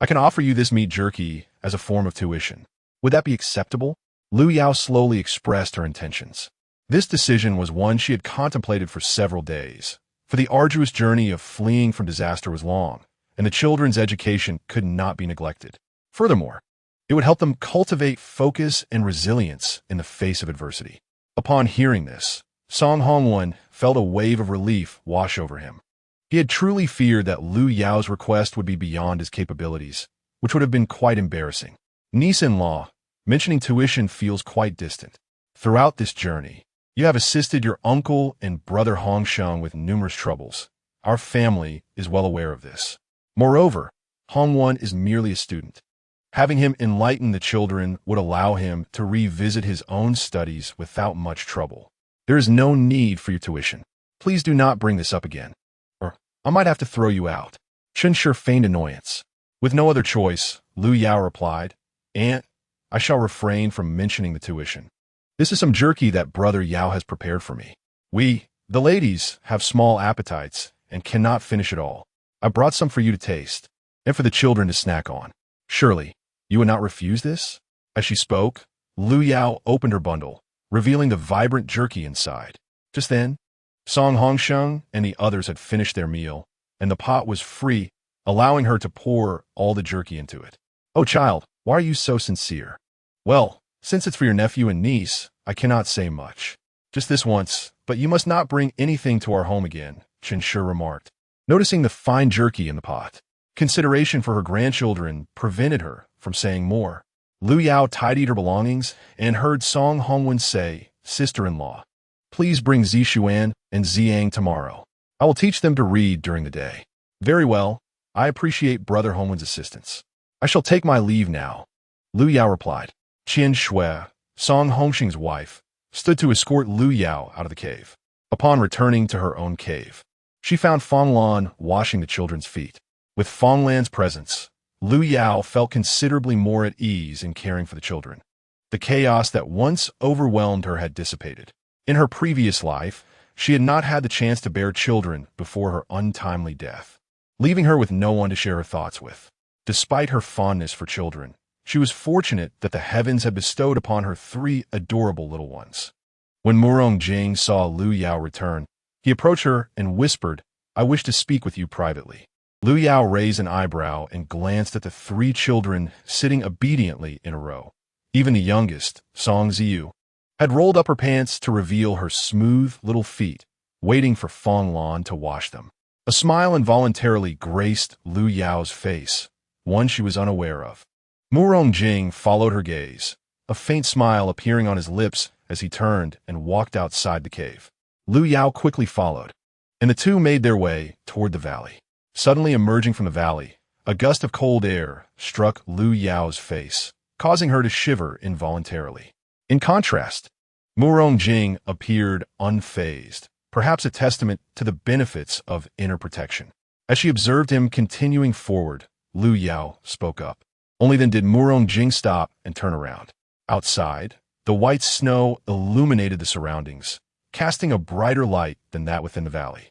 I can offer you this meat jerky as a form of tuition. Would that be acceptable? Lu Yao slowly expressed her intentions. This decision was one she had contemplated for several days, for the arduous journey of fleeing from disaster was long, and the children's education could not be neglected. Furthermore, it would help them cultivate focus and resilience in the face of adversity. Upon hearing this, Song Hongwen felt a wave of relief wash over him. He had truly feared that Lu Yao's request would be beyond his capabilities, which would have been quite embarrassing. Niece-in-law, mentioning tuition feels quite distant. Throughout this journey, you have assisted your uncle and Brother Hongsheng with numerous troubles. Our family is well aware of this. Moreover, Hongwen is merely a student. Having him enlighten the children would allow him to revisit his own studies without much trouble. There is no need for your tuition. Please do not bring this up again, or I might have to throw you out. Chun sure feigned annoyance. With no other choice, Lu Yao replied, Aunt, I shall refrain from mentioning the tuition. This is some jerky that Brother Yao has prepared for me. We, the ladies, have small appetites and cannot finish it all. I brought some for you to taste, and for the children to snack on. Surely, you would not refuse this? As she spoke, Lu Yao opened her bundle, revealing the vibrant jerky inside. Just then, Song Hongsheng and the others had finished their meal, and the pot was free, allowing her to pour all the jerky into it. "Oh, child, why are you so sincere?" "Well, since it's for your nephew and niece, I cannot say much. Just this once, but you must not bring anything to our home again," Chen Shi remarked, noticing the fine jerky in the pot. Consideration for her grandchildren prevented her from saying more. Lu Yao tidied her belongings and heard Song Hongwen say, "Sister-in-law, please bring Zixuan and Ziang tomorrow. I will teach them to read during the day." "Very well. I appreciate Brother Hongwen's assistance. I shall take my leave now," Lu Yao replied. Qian Shui, Song Hongxing's wife, stood to escort Lu Yao out of the cave. Upon returning to her own cave, she found Fong Lan washing the children's feet. With Fong Lan's presence, Lu Yao felt considerably more at ease in caring for the children. The chaos that once overwhelmed her had dissipated. In her previous life, she had not had the chance to bear children before her untimely death, leaving her with no one to share her thoughts with. Despite her fondness for children, she was fortunate that the heavens had bestowed upon her 3 adorable little ones. When Murong Jing saw Lu Yao return, he approached her and whispered, "I wish to speak with you privately." Lu Yao raised an eyebrow and glanced at the 3 children sitting obediently in a row. Even the youngest, Song Ziyu, had rolled up her pants to reveal her smooth little feet, waiting for Fong Lan to wash them. A smile involuntarily graced Lu Yao's face, one she was unaware of. Murong Jing followed her gaze, a faint smile appearing on his lips as he turned and walked outside the cave. Lu Yao quickly followed, and the two made their way toward the valley. Suddenly emerging from the valley, a gust of cold air struck Lu Yao's face, causing her to shiver involuntarily. In contrast, Murong Jing appeared unfazed, perhaps a testament to the benefits of inner protection. As she observed him continuing forward, Lu Yao spoke up. Only then did Murong Jing stop and turn around. Outside, the white snow illuminated the surroundings, casting a brighter light than that within the valley.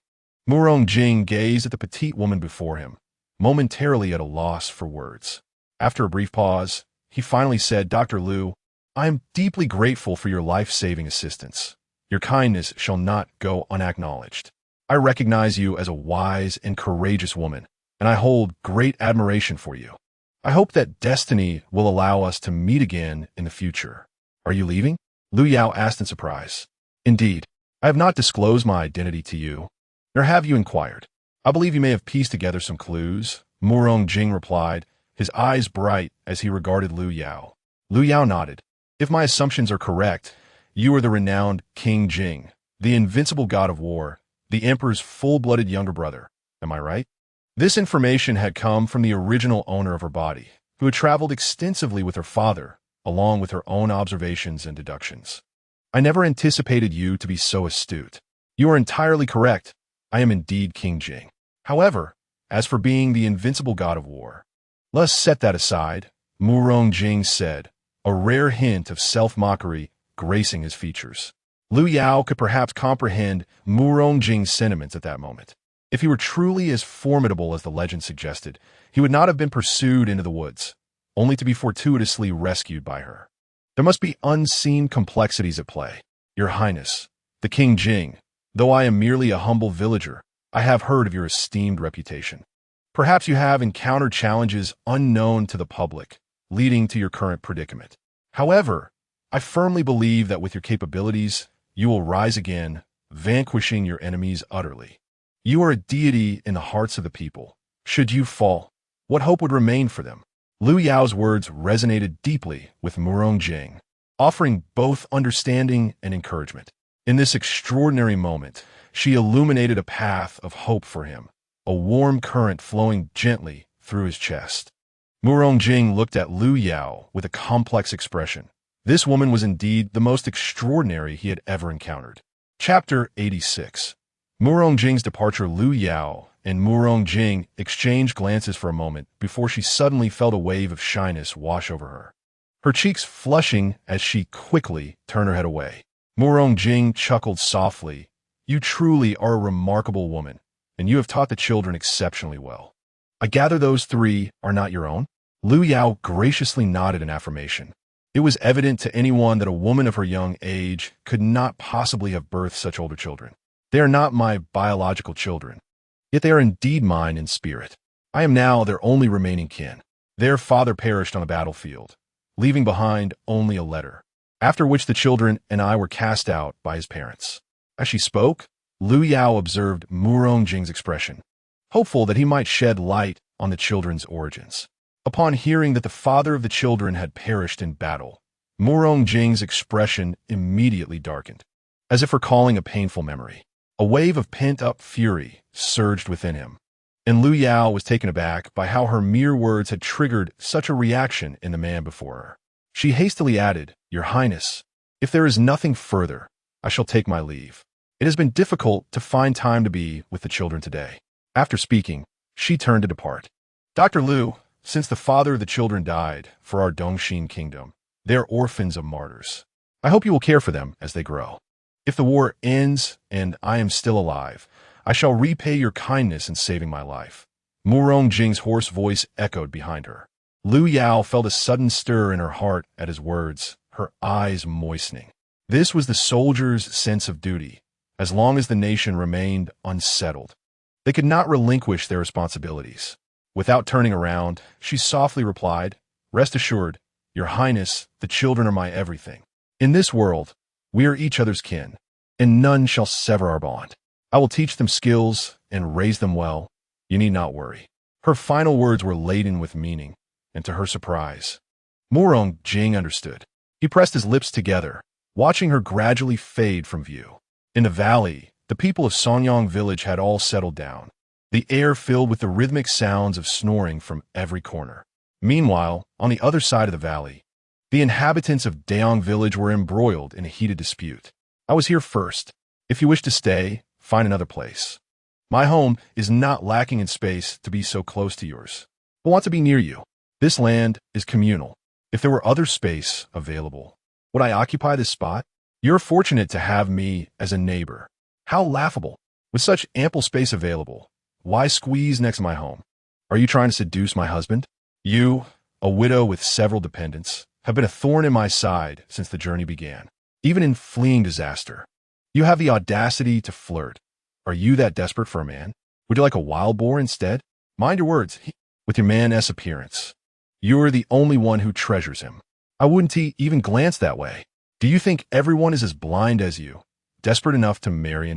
Murong Jing gazed at the petite woman before him, momentarily at a loss for words. After a brief pause, he finally said, "Dr. Lu, I am deeply grateful for your life-saving assistance. Your kindness shall not go unacknowledged. I recognize you as a wise and courageous woman, and I hold great admiration for you. I hope that destiny will allow us to meet again in the future." "Are you leaving?" Lu Yao asked in surprise. "Indeed, I have not disclosed my identity to you, nor have you inquired. I believe you may have pieced together some clues," Murong Jing replied, his eyes bright as he regarded Lu Yao. Lu Yao nodded. "If my assumptions are correct, you are the renowned King Jing, the invincible god of war, the emperor's full-blooded younger brother. Am I right?" This information had come from the original owner of her body, who had traveled extensively with her father, along with her own observations and deductions. "I never anticipated you to be so astute. You are entirely correct. I am indeed King Jing. However, as for being the invincible god of war, let's set that aside," Murong Jing said, a rare hint of self-mockery gracing his features. Lu Yao could perhaps comprehend Murong Jing's sentiments at that moment. If he were truly as formidable as the legend suggested, he would not have been pursued into the woods, only to be fortuitously rescued by her. There must be unseen complexities at play. "Your Highness, the King Jing, though I am merely a humble villager, I have heard of your esteemed reputation. Perhaps you have encountered challenges unknown to the public, leading to your current predicament. However, I firmly believe that with your capabilities, you will rise again, vanquishing your enemies utterly. You are a deity in the hearts of the people. Should you fall, what hope would remain for them?" Lu Yao's words resonated deeply with Murong Jing, offering both understanding and encouragement. In this extraordinary moment, she illuminated a path of hope for him, a warm current flowing gently through his chest. Murong Jing looked at Lu Yao with a complex expression. This woman was indeed the most extraordinary he had ever encountered. Chapter 86. Murong Jing's departure. Lu Yao and Murong Jing exchanged glances for a moment before she suddenly felt a wave of shyness wash over her, her cheeks flushing as she quickly turned her head away. Murong Jing chuckled softly. "You truly are a remarkable woman, and you have taught the children exceptionally well. I gather those 3 are not your own?" Lu Yao graciously nodded in affirmation. It was evident to anyone that a woman of her young age could not possibly have birthed such older children. They are not my biological children, yet they are indeed mine in spirit. I am now their only remaining kin. Their father perished on the battlefield, leaving behind only a letter, after which the children and I were cast out by his parents. As she spoke, Lu Yao observed Murong Jing's expression, hopeful that he might shed light on the children's origins. Upon hearing that the father of the children had perished in battle, Murong Jing's expression immediately darkened, as if recalling a painful memory. A wave of pent-up fury surged within him, and Lu Yao was taken aback by how her mere words had triggered such a reaction in the man before her. She hastily added, "Your Highness, if there is nothing further, I shall take my leave. It has been difficult to find time to be with the children today." After speaking, she turned to depart. "Dr. Lu, since the father of the children died for our Dongxin kingdom, they are orphans of martyrs. I hope you will care for them as they grow. If the war ends and I am still alive, I shall repay your kindness in saving my life." Murong Jing's hoarse voice echoed behind her. Lu Yao felt a sudden stir in her heart at his words, her eyes moistening. This was the soldier's sense of duty, as long as the nation remained unsettled. They could not relinquish their responsibilities. Without turning around, she softly replied, "Rest assured, Your Highness, the children are my everything. In this world, we are each other's kin, and none shall sever our bond. I will teach them skills and raise them well. You need not worry." Her final words were laden with meaning, and to her surprise, Murong Jing understood. He pressed his lips together, watching her gradually fade from view. In the valley, the people of Sonyong village had all settled down, the air filled with the rhythmic sounds of snoring from every corner. Meanwhile, on the other side of the valley, the inhabitants of Daong village were embroiled in a heated dispute. "I was here first. If you wish to stay, find another place. My home is not lacking in space to be so close to yours. I want to be near you. This land is communal. If there were other space available, would I occupy this spot? You're fortunate to have me as a neighbor." How laughable. With such ample space available, why squeeze next to my home? Are you trying to seduce my husband? You, a widow with several dependents, have been a thorn in my side since the journey began, even in fleeing disaster. You have the audacity to flirt. Are you that desperate for a man? Would you like a wild boar instead? Mind your words. With your man-s appearance, you're the only one who treasures him. I wouldn't even glance that way. Do you think everyone is as blind as you, desperate enough to marry an